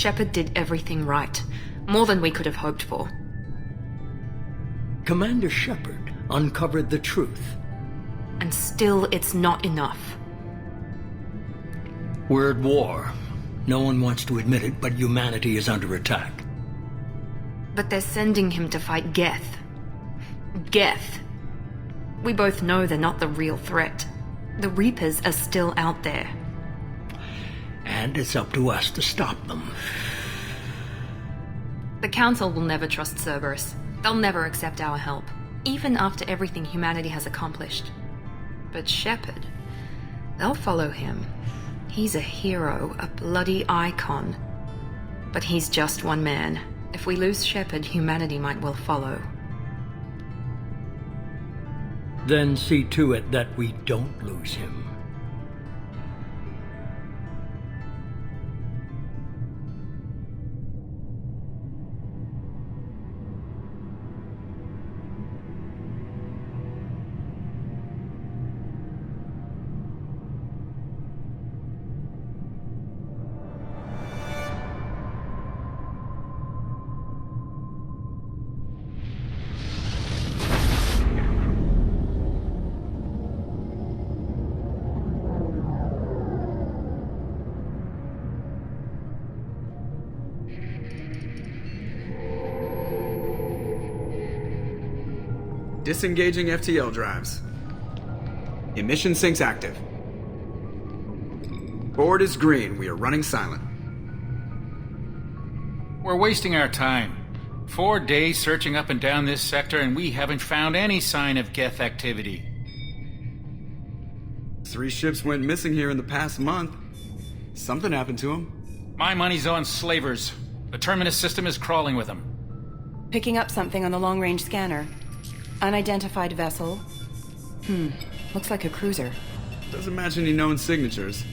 Shepard did everything right. More than we could have hoped for. Commander Shepard uncovered the truth. And still, it's not enough. We're at war. No one wants to admit it, but humanity is under attack. But they're sending him to fight Geth. Geth. We both know they're not the real threat. The Reapers are still out there. And it's up to us to stop them. The Council will never trust Cerberus. They'll never accept our help, even after everything humanity has accomplished. But Shepard, they'll follow him. He's a hero, a bloody icon. But he's just one man. If we lose Shepard, humanity might well follow. Then see to it that we don't lose him. Disengaging FTL drives. Emission sinks active. Board is green. We are running silent. We're wasting our time. 4 days searching up and down this sector, and we haven't found any sign of Geth activity. 3 ships went missing here in the past month. Something happened to them. My money's on slavers. The Terminus system is crawling with them. Picking up something on the long-range scanner. Unidentified vessel. Looks like a cruiser. Doesn't match any known signatures.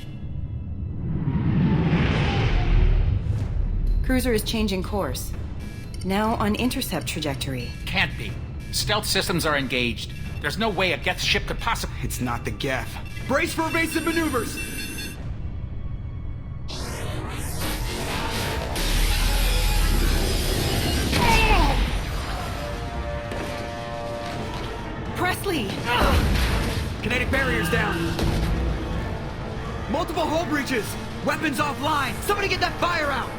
Cruiser is changing course. Now on intercept trajectory. Can't be. Stealth systems are engaged. There's no way a Geth ship could possibly... It's not the Geth. Brace for evasive maneuvers! Presley! Kinetic barriers down. Multiple hull breaches. Weapons offline. Somebody get that fire out.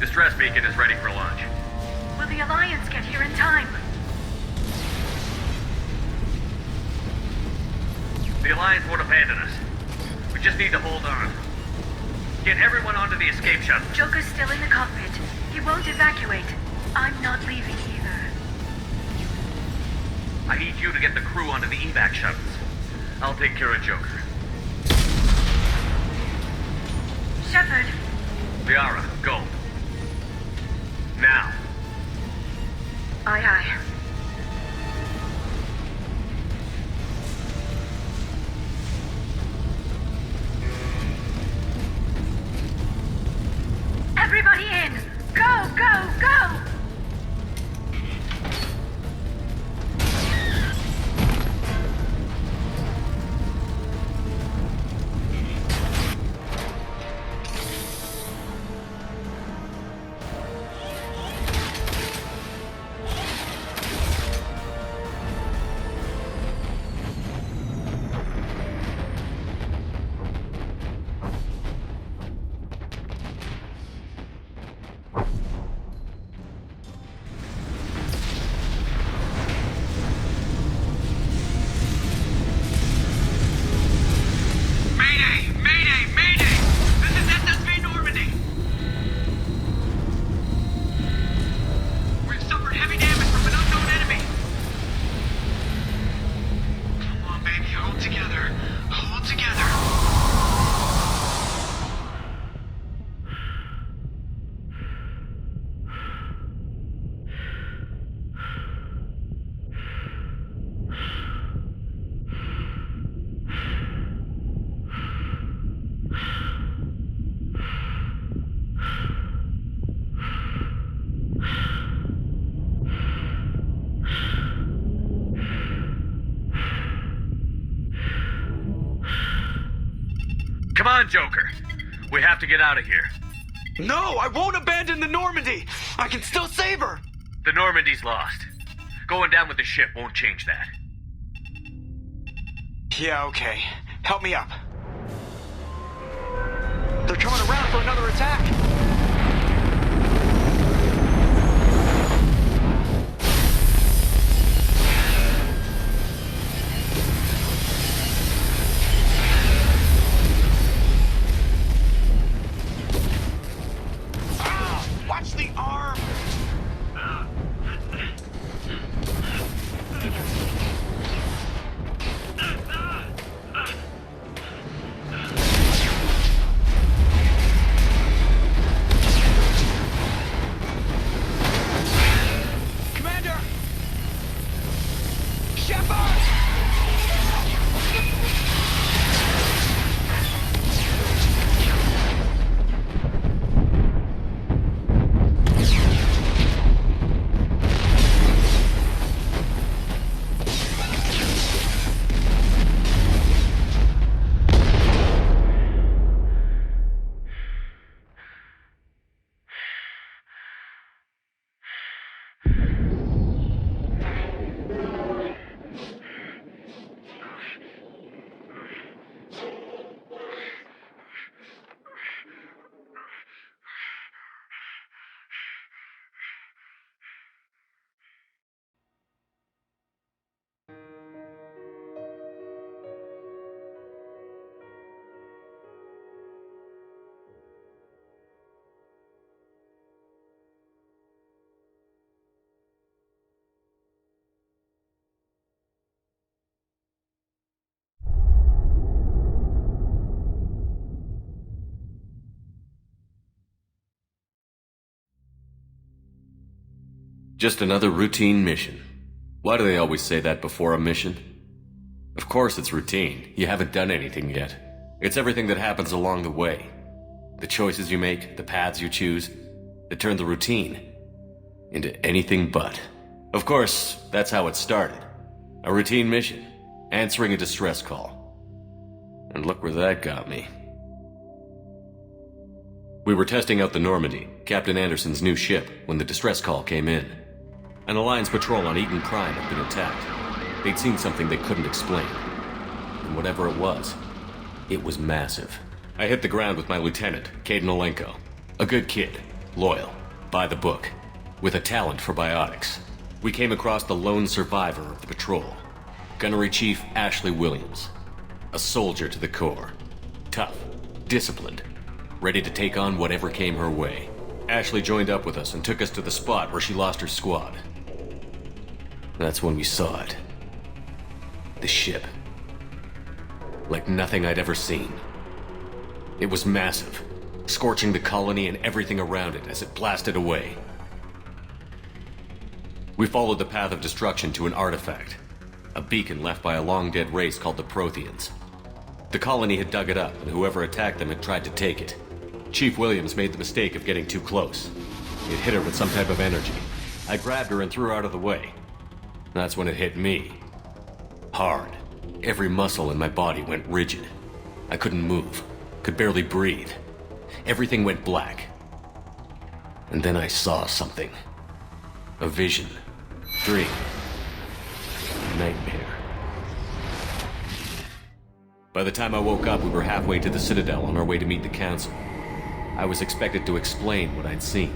Distress beacon is ready for launch. Will the Alliance get here in time? The Alliance won't abandon us. We just need to hold on. Get everyone onto the escape shuttle. Joker's still in the cockpit. He won't evacuate. I'm not leaving either. I need you to get the crew onto the evac shuttles. I'll take care of Joker. Shepard. Liara, go. Now. Aye, aye. Everybody in! Go, go, go! Come on, Joker. We have to get out of here. No, I won't abandon the Normandy! I can still save her! The Normandy's lost. Going down with the ship won't change that. Yeah, okay. Help me up. They're coming around for another attack! Watch the arm! Commander! Shepard! Just another routine mission. Why do they always say that before a mission? Of course it's routine. You haven't done anything yet. It's everything that happens along the way. The choices you make, the paths you choose, that turn the routine into anything but. Of course, that's how it started. A routine mission, answering a distress call. And look where that got me. We were testing out the Normandy, Captain Anderson's new ship, when the distress call came in. An Alliance patrol on Eden Prime had been attacked. They'd seen something they couldn't explain. And whatever it was massive. I hit the ground with my lieutenant, Caden Olenko. A good kid, loyal, by the book, with a talent for biotics. We came across the lone survivor of the patrol, Gunnery Chief Ashley Williams. A soldier to the core. Tough, disciplined, ready to take on whatever came her way. Ashley joined up with us and took us to the spot where she lost her squad. That's when we saw it. The ship. Like nothing I'd ever seen. It was massive, scorching the colony and everything around it as it blasted away. We followed the path of destruction to an artifact, a beacon left by a long-dead race called the Protheans. The colony had dug it up, and whoever attacked them had tried to take it. Chief Williams made the mistake of getting too close. It hit her with some type of energy. I grabbed her and threw her out of the way. That's when it hit me. Hard. Every muscle in my body went rigid. I couldn't move. Could barely breathe. Everything went black. And then I saw something. A vision. Dream. Nightmare. By the time I woke up, we were halfway to the Citadel on our way to meet the Council. I was expected to explain what I'd seen.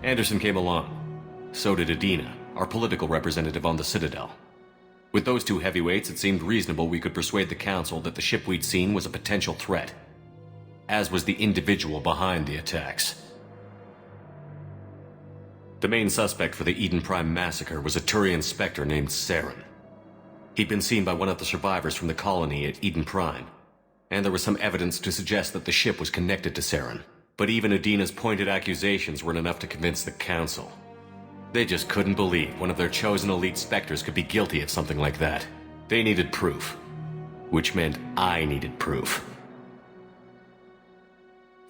Anderson came along. So did Adina, our political representative on the Citadel. With those two heavyweights, it seemed reasonable we could persuade the Council that the ship we'd seen was a potential threat, as was the individual behind the attacks. The main suspect for the Eden Prime massacre was a Turian Spectre named Saren. He'd been seen by one of the survivors from the colony at Eden Prime, and there was some evidence to suggest that the ship was connected to Saren. But even Adina's pointed accusations weren't enough to convince the Council. They just couldn't believe one of their chosen elite Spectres could be guilty of something like that. They needed proof, which meant I needed proof.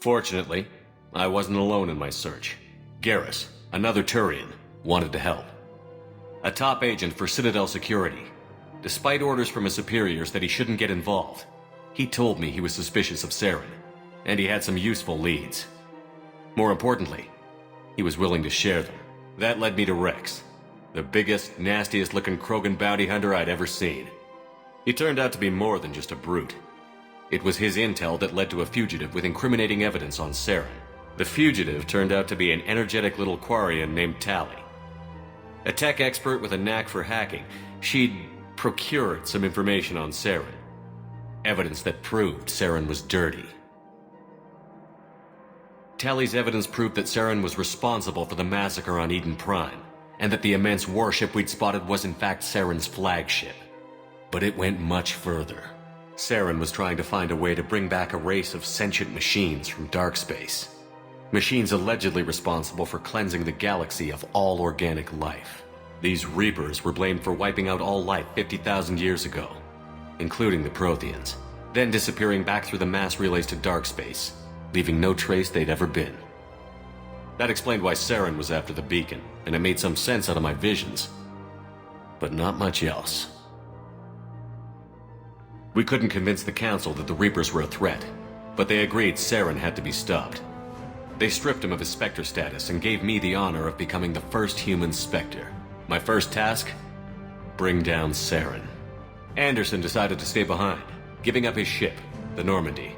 Fortunately, I wasn't alone in my search. Garrus, another Turian, wanted to help. A top agent for Citadel security. Despite orders from his superiors that he shouldn't get involved, He told me he was suspicious of Saren, and he had some useful leads. More importantly, he was willing to share them. That led me to Rex, the biggest, nastiest-looking Krogan bounty hunter I'd ever seen. He turned out to be more than just a brute. It was his intel that led to a fugitive with incriminating evidence on Saren. The fugitive turned out to be an energetic little Quarian named Tali. A tech expert with a knack for hacking, she'd procured some information on Saren. Evidence that proved Saren was dirty. Tali's evidence proved that Saren was responsible for the massacre on Eden Prime, and that the immense warship we'd spotted was in fact Saren's flagship. But it went much further. Saren was trying to find a way to bring back a race of sentient machines from dark space. Machines allegedly responsible for cleansing the galaxy of all organic life. These Reapers were blamed for wiping out all life 50,000 years ago, including the Protheans, then disappearing back through the mass relays to dark space, leaving no trace they'd ever been. That explained why Saren was after the beacon, and it made some sense out of my visions. But not much else. We couldn't convince the Council that the Reapers were a threat, but they agreed Saren had to be stopped. They stripped him of his Spectre status and gave me the honor of becoming the first human Spectre. My first task? Bring down Saren. Anderson decided to stay behind, giving up his ship, the Normandy.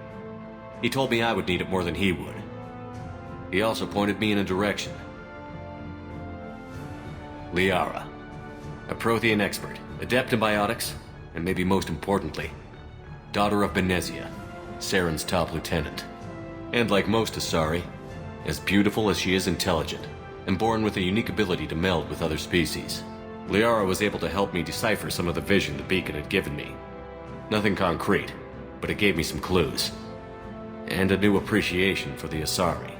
He told me I would need it more than he would. He also pointed me in a direction. Liara, a Prothean expert, adept in biotics, and maybe most importantly, daughter of Benezia, Saren's top lieutenant. And like most Asari, as beautiful as she is intelligent, and born with a unique ability to meld with other species. Liara was able to help me decipher some of the vision the beacon had given me. Nothing concrete, but it gave me some clues. And a new appreciation for the Asari.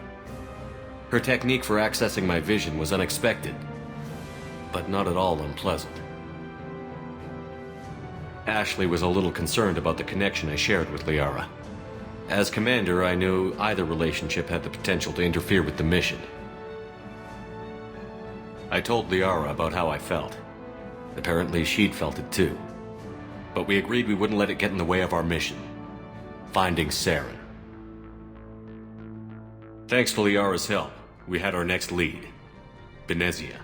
Her technique for accessing my vision was unexpected, but not at all unpleasant. Ashley was a little concerned about the connection I shared with Liara. As commander, I knew either relationship had the potential to interfere with the mission. I told Liara about how I felt. Apparently she'd felt it too. But we agreed we wouldn't let it get in the way of our mission. Finding Saren. Thanks to Liara's help, we had our next lead. Benezia.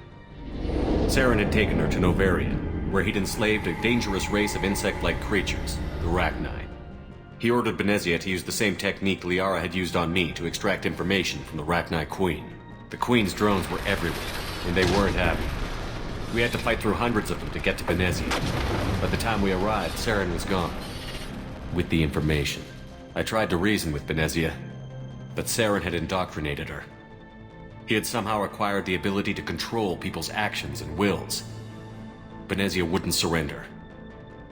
Saren had taken her to Novaria, where he'd enslaved a dangerous race of insect-like creatures, the Rachni. He ordered Benezia to use the same technique Liara had used on me to extract information from the Rachni Queen. The Queen's drones were everywhere, and they weren't happy. We had to fight through hundreds of them to get to Benezia. By the time we arrived, Saren was gone. With the information. I tried to reason with Benezia, but Saren had indoctrinated her. He had somehow acquired the ability to control people's actions and wills. Benezia wouldn't surrender,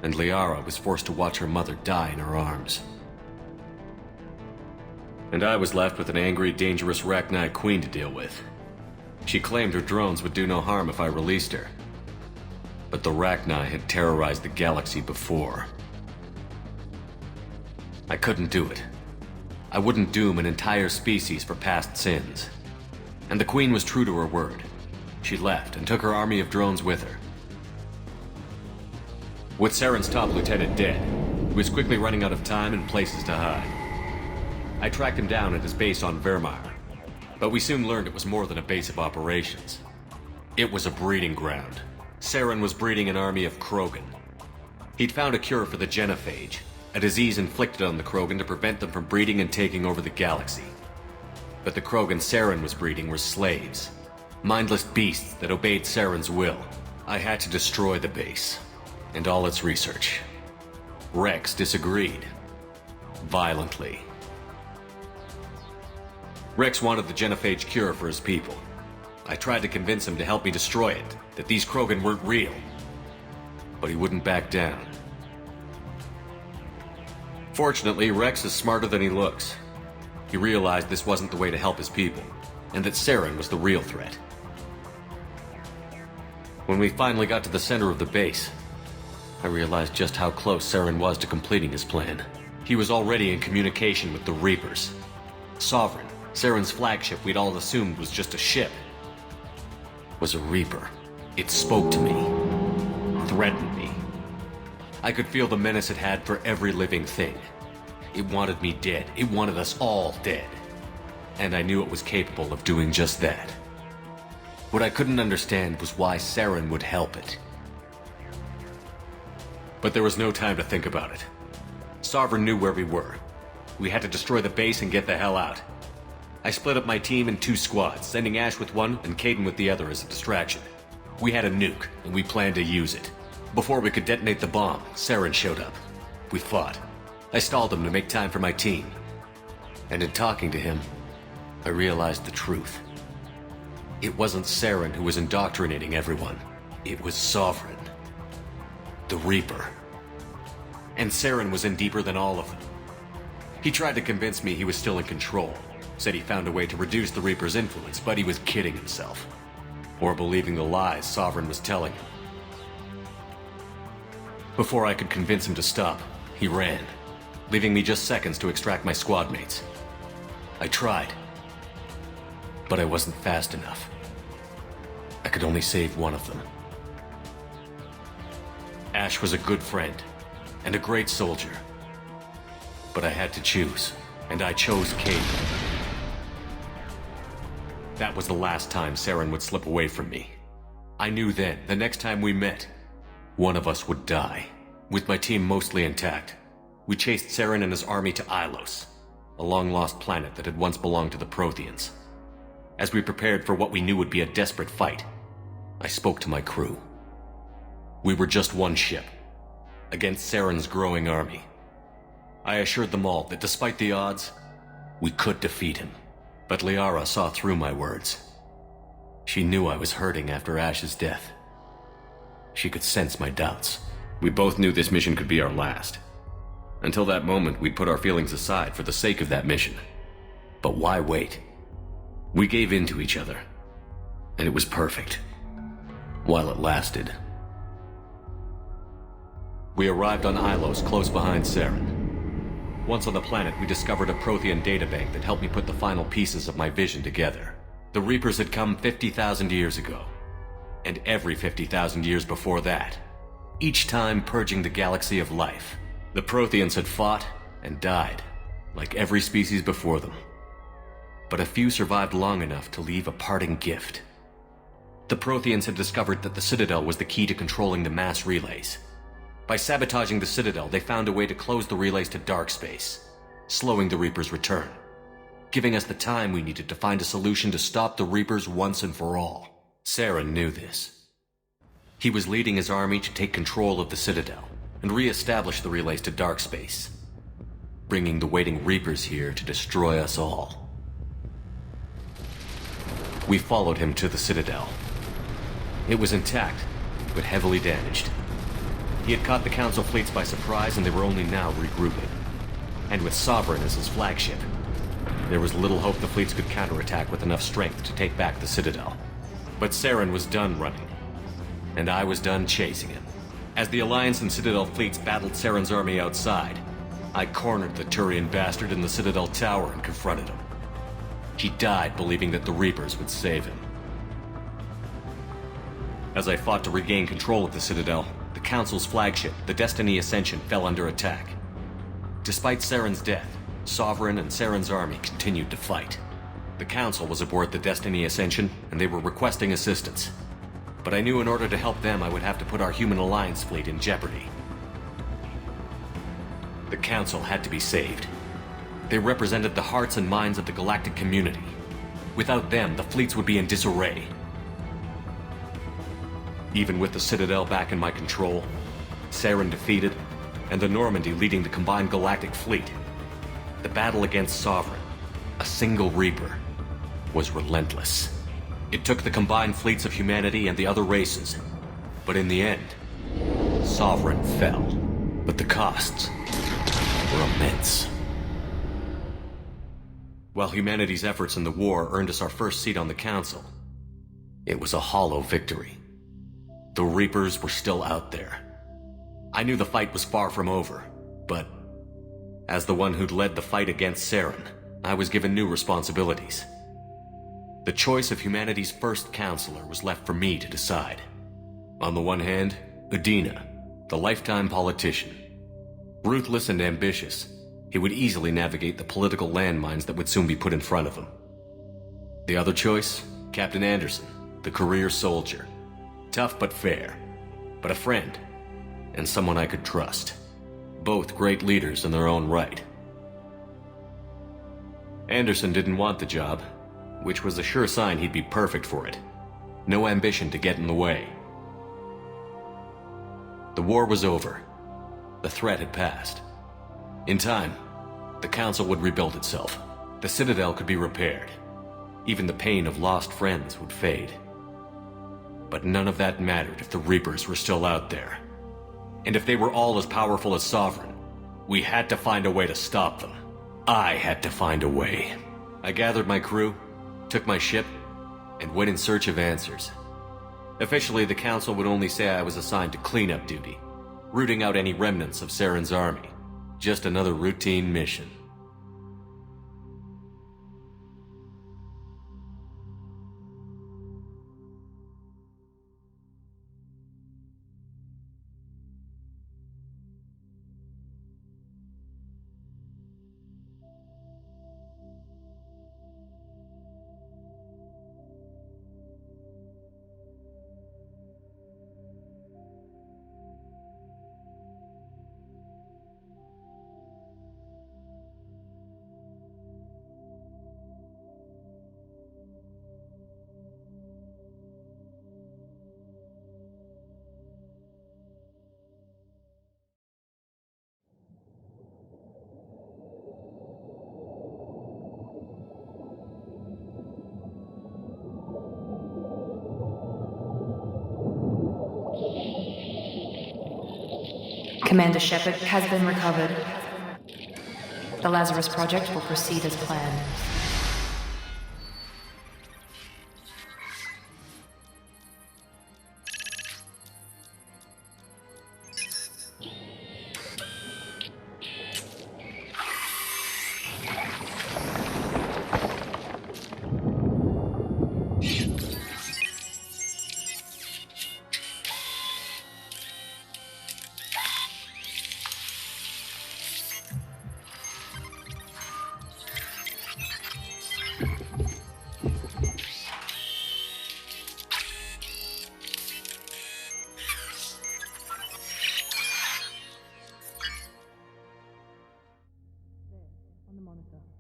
and Liara was forced to watch her mother die in her arms. And I was left with an angry, dangerous Rachni Queen to deal with. She claimed her drones would do no harm if I released her. But the Rachni had terrorized the galaxy before. I couldn't do it. I wouldn't doom an entire species for past sins. And the Queen was true to her word. She left and took her army of drones with her. With Saren's top lieutenant dead, he was quickly running out of time and places to hide. I tracked him down at his base on Vermeer, but we soon learned it was more than a base of operations. It was a breeding ground. Saren was breeding an army of Krogan. He'd found a cure for the genophage, a disease inflicted on the Krogan to prevent them from breeding and taking over the galaxy. But the Krogan Saren was breeding were slaves, mindless beasts that obeyed Saren's will. I had to destroy the base, and all its research. Rex disagreed. Violently. Rex wanted the genophage cure for his people. I tried to convince him to help me destroy it, that these Krogan weren't real. But he wouldn't back down. Fortunately, Rex is smarter than he looks. He realized this wasn't the way to help his people, and that Saren was the real threat. When we finally got to the center of the base, I realized just how close Saren was to completing his plan. He was already in communication with the Reapers. Sovereign, Saren's flagship we'd all assumed was just a ship, was a Reaper. It spoke to me, threatened me. I could feel the menace it had for every living thing, It wanted me dead. It wanted us all dead. And I knew it was capable of doing just that. What I couldn't understand was why Saren would help it. But there was no time to think about it. Sovereign knew where we were. We had to destroy the base and get the hell out. I split up my team in 2 squads, sending Ash with one and Caden with the other as a distraction. We had a nuke, and we planned to use it. Before we could detonate the bomb, Saren showed up. We fought. I stalled him to make time for my team. And in talking to him, I realized the truth. It wasn't Saren who was indoctrinating everyone. It was Sovereign. The Reaper. And Saren was in deeper than all of them. He tried to convince me he was still in control. Said he found a way to reduce the Reaper's influence, but he was kidding himself. Or believing the lies Sovereign was telling him. Before I could convince him to stop, he ran, leaving me just seconds to extract my squad mates. I tried, but I wasn't fast enough. I could only save one of them. Ash was a good friend, and a great soldier. But I had to choose, and I chose Caden. That was the last time Saren would slip away from me. I knew then, the next time we met, one of us would die. With my team mostly intact, we chased Saren and his army to Ilos, a long-lost planet that had once belonged to the Protheans. As we prepared for what we knew would be a desperate fight, I spoke to my crew. We were just one ship, against Saren's growing army. I assured them all that despite the odds, we could defeat him. But Liara saw through my words. She knew I was hurting after Ash's death. She could sense my doubts. We both knew this mission could be our last. Until that moment, we'd put our feelings aside for the sake of that mission. But why wait? We gave in to each other, and it was perfect. While it lasted. We arrived on Ilos, close behind Saren. Once on the planet, we discovered a Prothean databank that helped me put the final pieces of my vision together. The Reapers had come 50,000 years ago, and every 50,000 years before that, each time purging the galaxy of life. The Protheans had fought and died, like every species before them. But a few survived long enough to leave a parting gift. The Protheans had discovered that the Citadel was the key to controlling the mass relays. By sabotaging the Citadel, they found a way to close the relays to dark space, slowing the Reaper's return, giving us the time we needed to find a solution to stop the Reapers once and for all. Saren knew this. He was leading his army to take control of the Citadel and re-establish the relays to dark space, bringing the waiting Reapers here to destroy us all. We followed him to the Citadel. It was intact, but heavily damaged. He had caught the Council fleets by surprise, and they were only now regrouping. And with Sovereign as his flagship, there was little hope the fleets could counterattack with enough strength to take back the Citadel. But Saren was done running, and I was done chasing him. As the Alliance and Citadel fleets battled Saren's army outside, I cornered the Turian bastard in the Citadel tower and confronted him. He died believing that the Reapers would save him. As I fought to regain control of the Citadel, the Council's flagship, the Destiny Ascension, fell under attack. Despite Saren's death, Sovereign and Saren's army continued to fight. The Council was aboard the Destiny Ascension, and they were requesting assistance. But I knew in order to help them, I would have to put our human Alliance fleet in jeopardy. The Council had to be saved. They represented the hearts and minds of the galactic community. Without them, the fleets would be in disarray. Even with the Citadel back in my control, Saren defeated, and the Normandy leading the combined galactic fleet, the battle against Sovereign, a single Reaper, was relentless. It took the combined fleets of humanity and the other races, but in the end, Sovereign fell. But the costs were immense. While humanity's efforts in the war earned us our first seat on the Council, it was a hollow victory. The Reapers were still out there. I knew the fight was far from over, but as the one who'd led the fight against Saren, I was given new responsibilities. The choice of humanity's first counselor was left for me to decide. On the one hand, Udina, the lifetime politician. Ruthless and ambitious, he would easily navigate the political landmines that would soon be put in front of him. The other choice? Captain Anderson, the career soldier. Tough but fair, but a friend, and someone I could trust. Both great leaders in their own right. Anderson didn't want the job, which was a sure sign he'd be perfect for it. No ambition to get in the way. The war was over. The threat had passed. In time, the Council would rebuild itself. The Citadel could be repaired. Even the pain of lost friends would fade. But none of that mattered if the Reapers were still out there. And if they were all as powerful as Sovereign, we had to find a way to stop them. I had to find a way. I gathered my crew, took my ship, and went in search of answers. Officially, the Council would only say I was assigned to cleanup duty, rooting out any remnants of Saren's army. Just another routine mission. Commander Shepard has been recovered. The Lazarus Project will proceed as planned.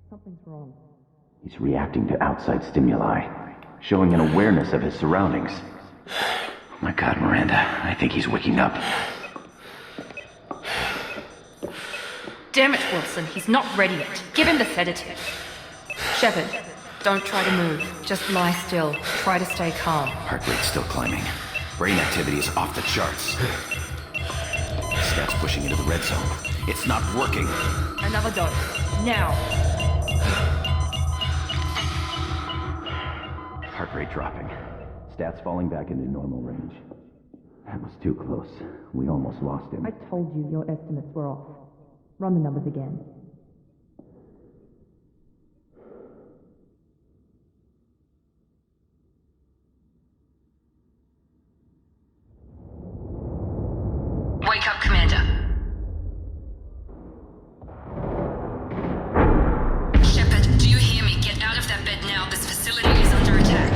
Something's wrong. He's reacting to outside stimuli, showing an awareness of his surroundings. Oh my God, Miranda, I think he's waking up. Damn it, Wilson, he's not ready yet. Give him the sedative. Shepard, don't try to move. Just lie still. Try to stay calm. Heart rate's still climbing. Brain activity is off the charts. Stats pushing into the red zone. It's not working. Another dose. Now. Heart rate dropping. Stats falling back into normal range. That was too close. We almost lost him. I told you your estimates were off. Run the numbers again. Wake up, Commander. Shepard, do you hear me? Get out of that bed now. This facility is under attack.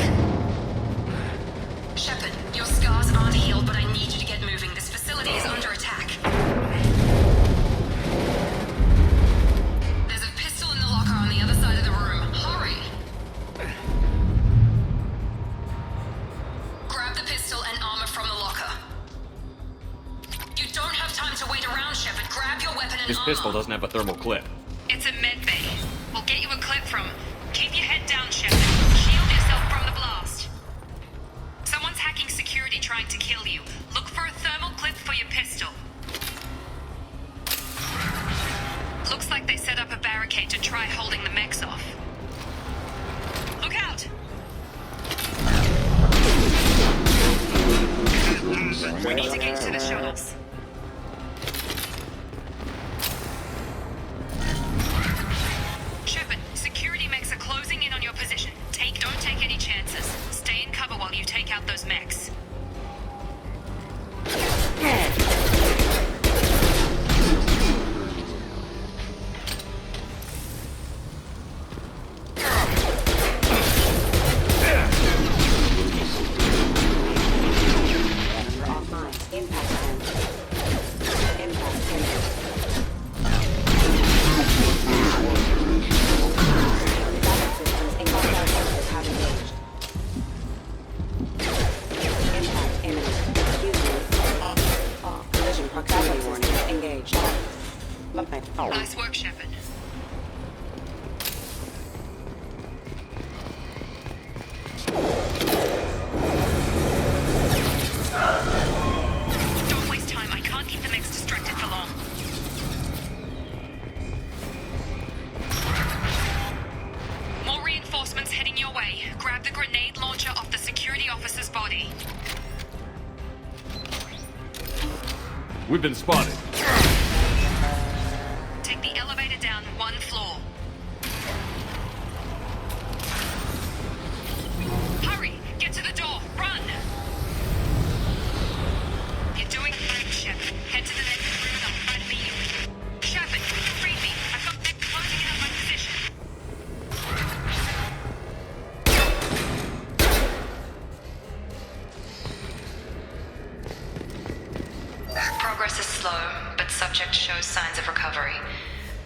Shepard, your scars aren't healed, but I need you to get moving. This facility is under attack. There's a pistol in the locker on the other side of the room. Hurry! Grab the pistol and armor from the locker. You don't have time to wait around, Shepard. Grab your weapon and This armor. pistol doesn't have a thermal clip. It's a med bay. We'll get you a clip from. Keep your head down, Shepard. Shield yourself from the blast. Someone's hacking security trying to kill you. Look for a thermal clip for your pistol. Looks like they set up a barricade to try holding the mechs off. Look out! We need to get to the shuttles. Shepard, security mechs are closing in on your position. Don't take any chances. Stay in cover while you take out those mechs. the grenade launcher off the security officer's body. We've been spotted. Take the elevator down 1 floor. Hurry! Get to the door! Run! You're doing great, Shep. Head to the next room and I'll try to meet you. Shepard, read me. I've got them closing in on my position. Progress is slow, but subject shows signs of recovery.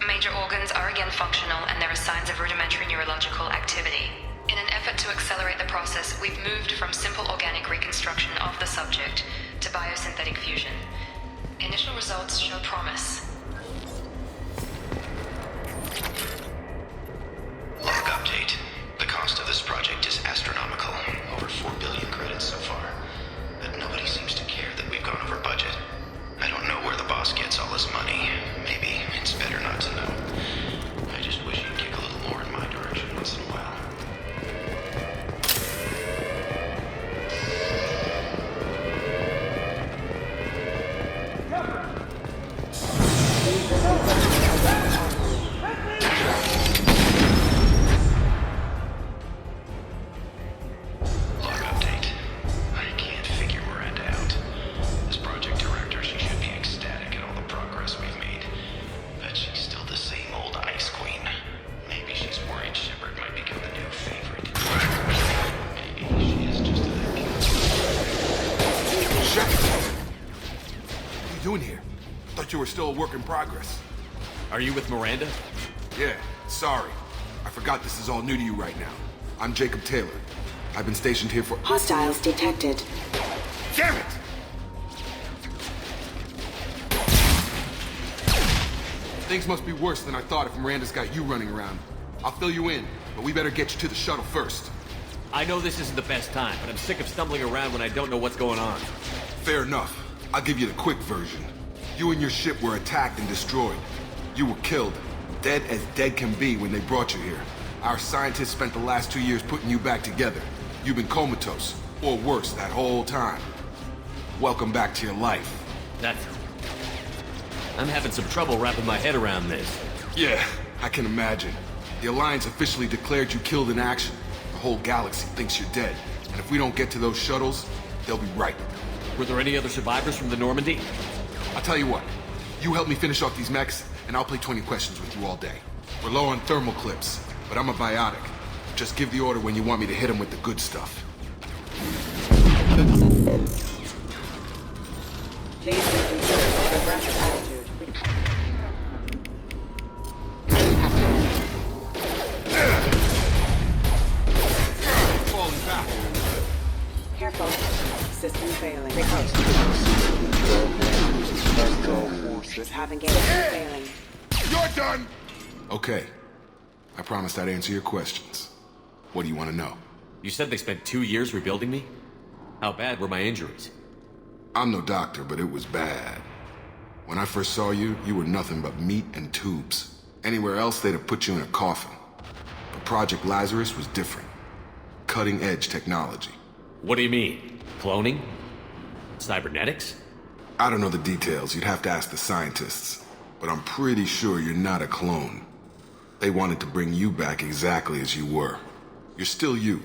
Major organs are again functional, and there are signs of rudimentary neurological activity. In an effort to accelerate the process, we've moved from simple organic reconstruction of the subject to biosynthetic fusion. Initial results show promise. Log update. The cost of this project is astronomical. Over 4 billion credits so far. But nobody seems to care that we've gone over budget. I don't know where the boss gets all his money. Maybe it's better not to know. I just wish he'd kick a little more in my direction once in a while. Log update. I can't figure Miranda out. As project director, she should be ecstatic at all the progress we've made. But she's still the same old ice queen. Maybe she's worried Shepard might become the new favorite. Maybe she is just a Shepard! What are you doing here? Thought you were still a work in progress. Are you with Miranda? Yeah, sorry. I forgot this is all new to you right now. I'm Jacob Taylor. I've been stationed here for— Hostiles detected. Damn it! Things must be worse than I thought if Miranda's got you running around. I'll fill you in, but we better get you to the shuttle first. I know this isn't the best time, but I'm sick of stumbling around when I don't know what's going on. Fair enough. I'll give you the quick version. You and your ship were attacked and destroyed. You were killed. Dead as dead can be when they brought you here. Our scientists spent the last 2 years putting you back together. You've been comatose, or worse, that whole time. Welcome back to your life. I'm having some trouble wrapping my head around this. Yeah, I can imagine. The Alliance officially declared you killed in action. The whole galaxy thinks you're dead. And if we don't get to those shuttles, they'll be right. Were there any other survivors from the Normandy? I'll tell you what. You help me finish off these mechs, and I'll play 20 questions with you all day. We're low on thermal clips, but I'm a biotic. Just give the order when you want me to hit them with the good stuff. Falling back. Careful. System failing. Navigation failing. You're done! Okay. I promised I'd answer your questions. What do you want to know? You said they spent 2 years rebuilding me? How bad were my injuries? I'm no doctor, but it was bad. When I first saw you, you were nothing but meat and tubes. Anywhere else, they'd have put you in a coffin. But Project Lazarus was different. Cutting-edge technology. What do you mean? Cloning? Cybernetics? I don't know the details. You'd have to ask the scientists. But I'm pretty sure you're not a clone. They wanted to bring you back exactly as you were. You're still you.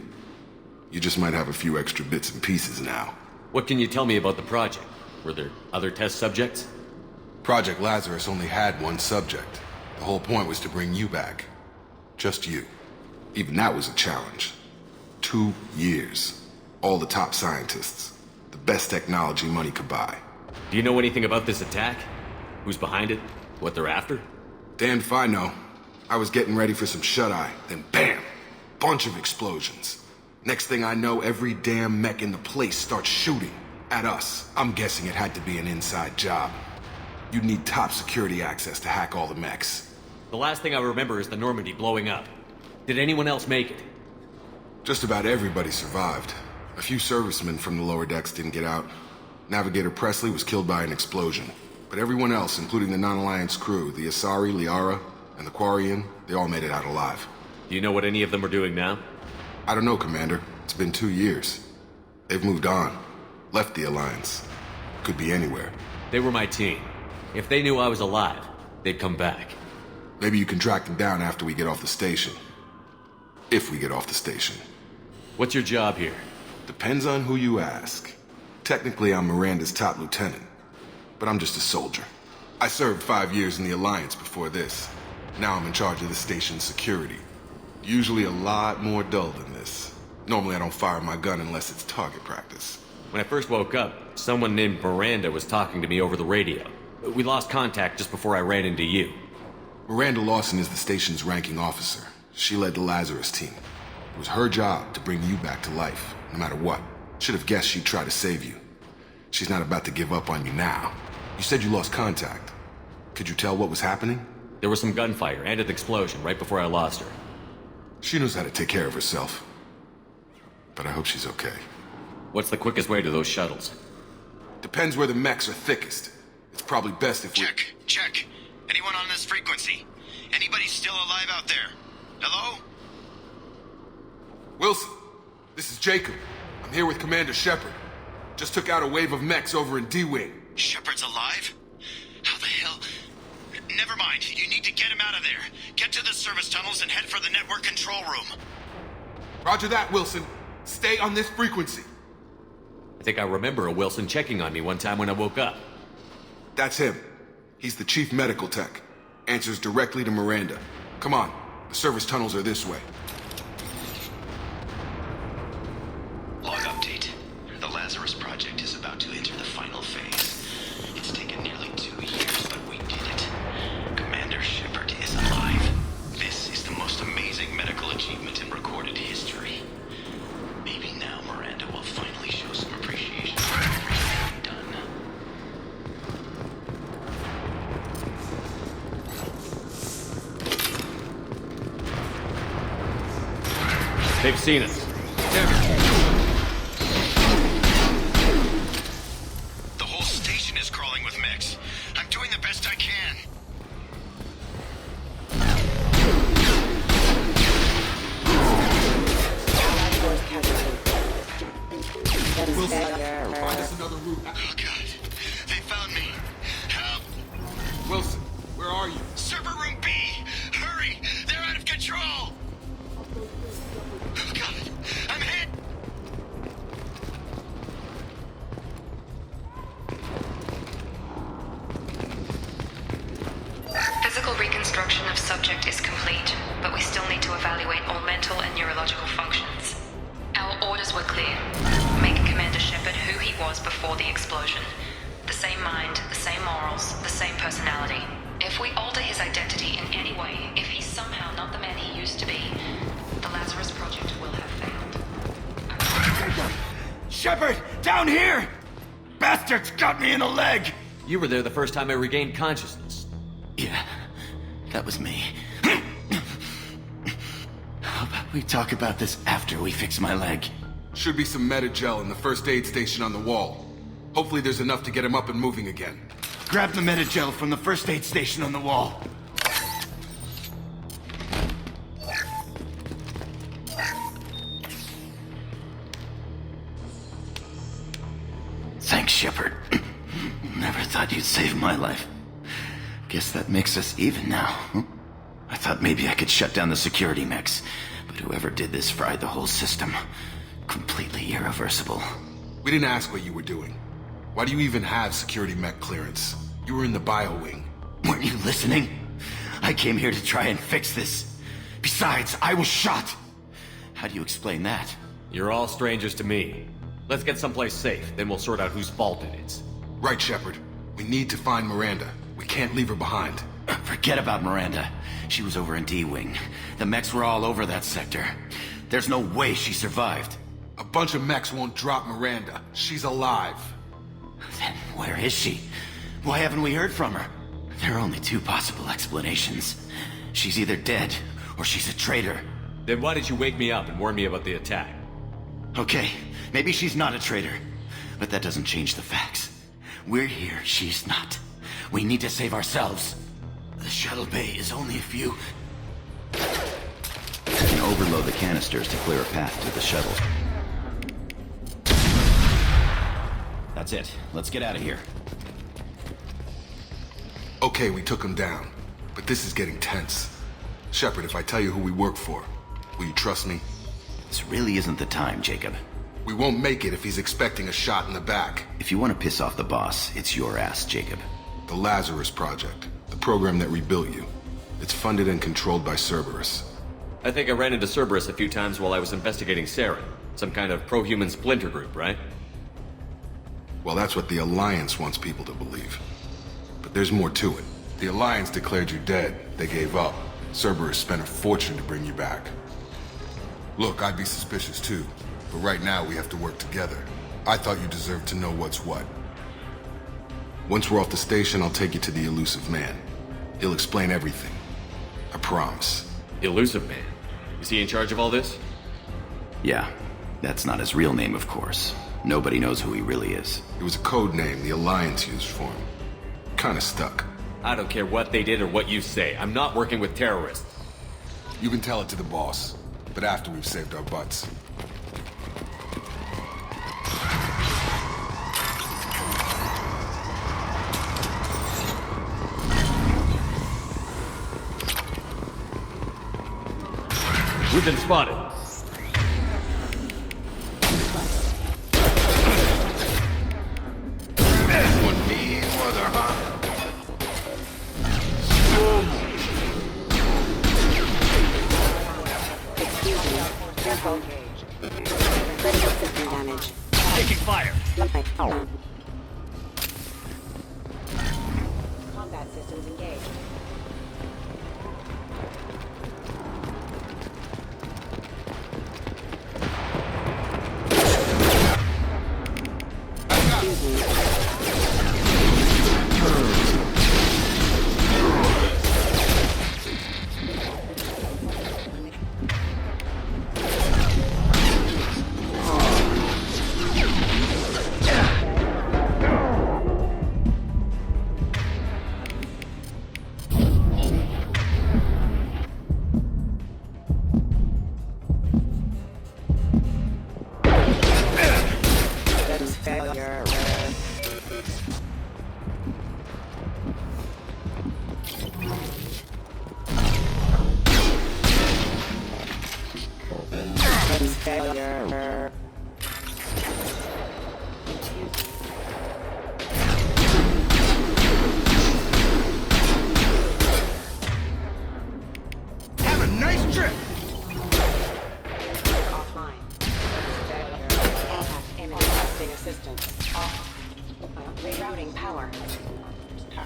You just might have a few extra bits and pieces now. What can you tell me about the project? Were there other test subjects? Project Lazarus only had one subject. The whole point was to bring you back. Just you. Even that was a challenge. 2 years. All the top scientists. The best technology money could buy. Do you know anything about this attack? Who's behind it? What they're after? Damned if I know. I was getting ready for some shut-eye, then bam! Bunch of explosions. Next thing I know, every damn mech in the place starts shooting. At us. I'm guessing it had to be an inside job. You'd need top security access to hack all the mechs. The last thing I remember is the Normandy blowing up. Did anyone else make it? Just about everybody survived. A few servicemen from the lower decks didn't get out. Navigator Presley was killed by an explosion. But everyone else, including the non-Alliance crew, the Asari, Liara, and the Quarian, they all made it out alive. Do you know what any of them are doing now? I don't know, Commander. It's been 2 years. They've moved on. Left the Alliance. Could be anywhere. They were my team. If they knew I was alive, they'd come back. Maybe you can track them down after we get off the station. If we get off the station. What's your job here? Depends on who you ask. Technically, I'm Miranda's top lieutenant. But I'm just a soldier. I served 5 years in the Alliance before this. Now I'm in charge of the station's security. Usually a lot more dull than this. Normally I don't fire my gun unless it's target practice. When I first woke up, someone named Miranda was talking to me over the radio. We lost contact just before I ran into you. Miranda Lawson is the station's ranking officer. She led the Lazarus team. It was her job to bring you back to life, no matter what. Should have guessed she'd try to save you. She's not about to give up on you now. You said you lost contact. Could you tell what was happening? There was some gunfire and an explosion right before I lost her. She knows how to take care of herself. But I hope she's okay. What's the quickest way to those shuttles? Depends where the mechs are thickest. It's probably best if we... Check. Anyone on this frequency? Anybody still alive out there? Hello? Wilson, this is Jacob. I'm here with Commander Shepard. Just took out a wave of mechs over in D-Wing. Shepard's alive? How the hell? Never mind. You need to get him out of there. Get to the service tunnels and head for the network control room. Roger that, Wilson. Stay on this frequency. I think I remember a Wilson checking on me one time when I woke up. That's him. He's the chief medical tech. Answers directly to Miranda. Come on. The service tunnels are this way. Log update. The Lazarus project is about to enter the final phase. It's taken nearly 2 years, but we did it. Commander Shepard is alive. This is the most amazing medical achievement in recorded history. Maybe now Miranda will finally show some appreciation for everything we've done. They've seen us. The whole station is crawling with mechs. I'm doing the best I can. Wilson, find us another route. Oh God, they found me. Help! Wilson, where are you? Server room B! Hurry! They're out of control! Oh God, I'm hit! Physical reconstruction of subject is complete, but we still need to evaluate all mental and neurological functions. Our orders were clear. Make Commander Shepard who he was before the explosion. The same mind, the same morals, the same personality. If we alter his identity in any way, if he's somehow not the man he used to be, the Lazarus Project will have failed. Shepard! Down here! Bastards got me in the leg! You were there the first time I regained consciousness. Yeah, that was me. How about we talk about this after we fix my leg? Should be some Metagel in the first aid station on the wall. Hopefully there's enough to get him up and moving again. Grab the Metagel from the first aid station on the wall. Thanks, Shepard. Never thought you'd save my life. Guess that makes us even now. I thought maybe I could shut down the security mechs, but whoever did this fried the whole system. Completely irreversible. We didn't ask what you were doing. Why do you even have security mech clearance? You were in the bio wing. Weren't you listening? I came here to try and fix this. Besides, I was shot. How do you explain that? You're all strangers to me. Let's get someplace safe, then we'll sort out whose fault it is. Right, Shepard. We need to find Miranda. We can't leave her behind. Forget about Miranda. She was over in D-Wing. The mechs were all over that sector. There's no way she survived. A bunch of mechs won't drop Miranda. She's alive. Then where is she? Why haven't we heard from her? There are only two possible explanations. She's either dead, or she's a traitor. Then why did you wake me up and warn me about the attack? Okay, maybe she's not a traitor. But that doesn't change the facts. We're here, she's not. We need to save ourselves. The shuttle bay is only a few... You can overload the canisters to clear a path to the shuttle. That's it. Let's get out of here. Okay, we took him down. But this is getting tense. Shepard, if I tell you who we work for, will you trust me? This really isn't the time, Jacob. We won't make it if he's expecting a shot in the back. If you want to piss off the boss, it's your ass, Jacob. The Lazarus Project. The program that rebuilt you. It's funded and controlled by Cerberus. I think I ran into Cerberus a few times while I was investigating Saren. Some kind of pro-human splinter group, right? Well, that's what the Alliance wants people to believe. But there's more to it. The Alliance declared you dead. They gave up. Cerberus spent a fortune to bring you back. Look, I'd be suspicious too. But right now, we have to work together. I thought you deserved to know what's what. Once we're off the station, I'll take you to the Elusive Man. He'll explain everything. I promise. Elusive Man? Is he in charge of all this? Yeah. That's not his real name, of course. Nobody knows who he really is. It was a code name the Alliance used for him. Kinda stuck. I don't care what they did or what you say. I'm not working with terrorists. You can tell it to the boss, but after we've saved our butts. We've been spotted. One mean mother, huh? Careful. Critical system damage. Taking fire. Combat systems engaged. Have a nice trip! Offline. Image testing assistance. Off. Rerouting power.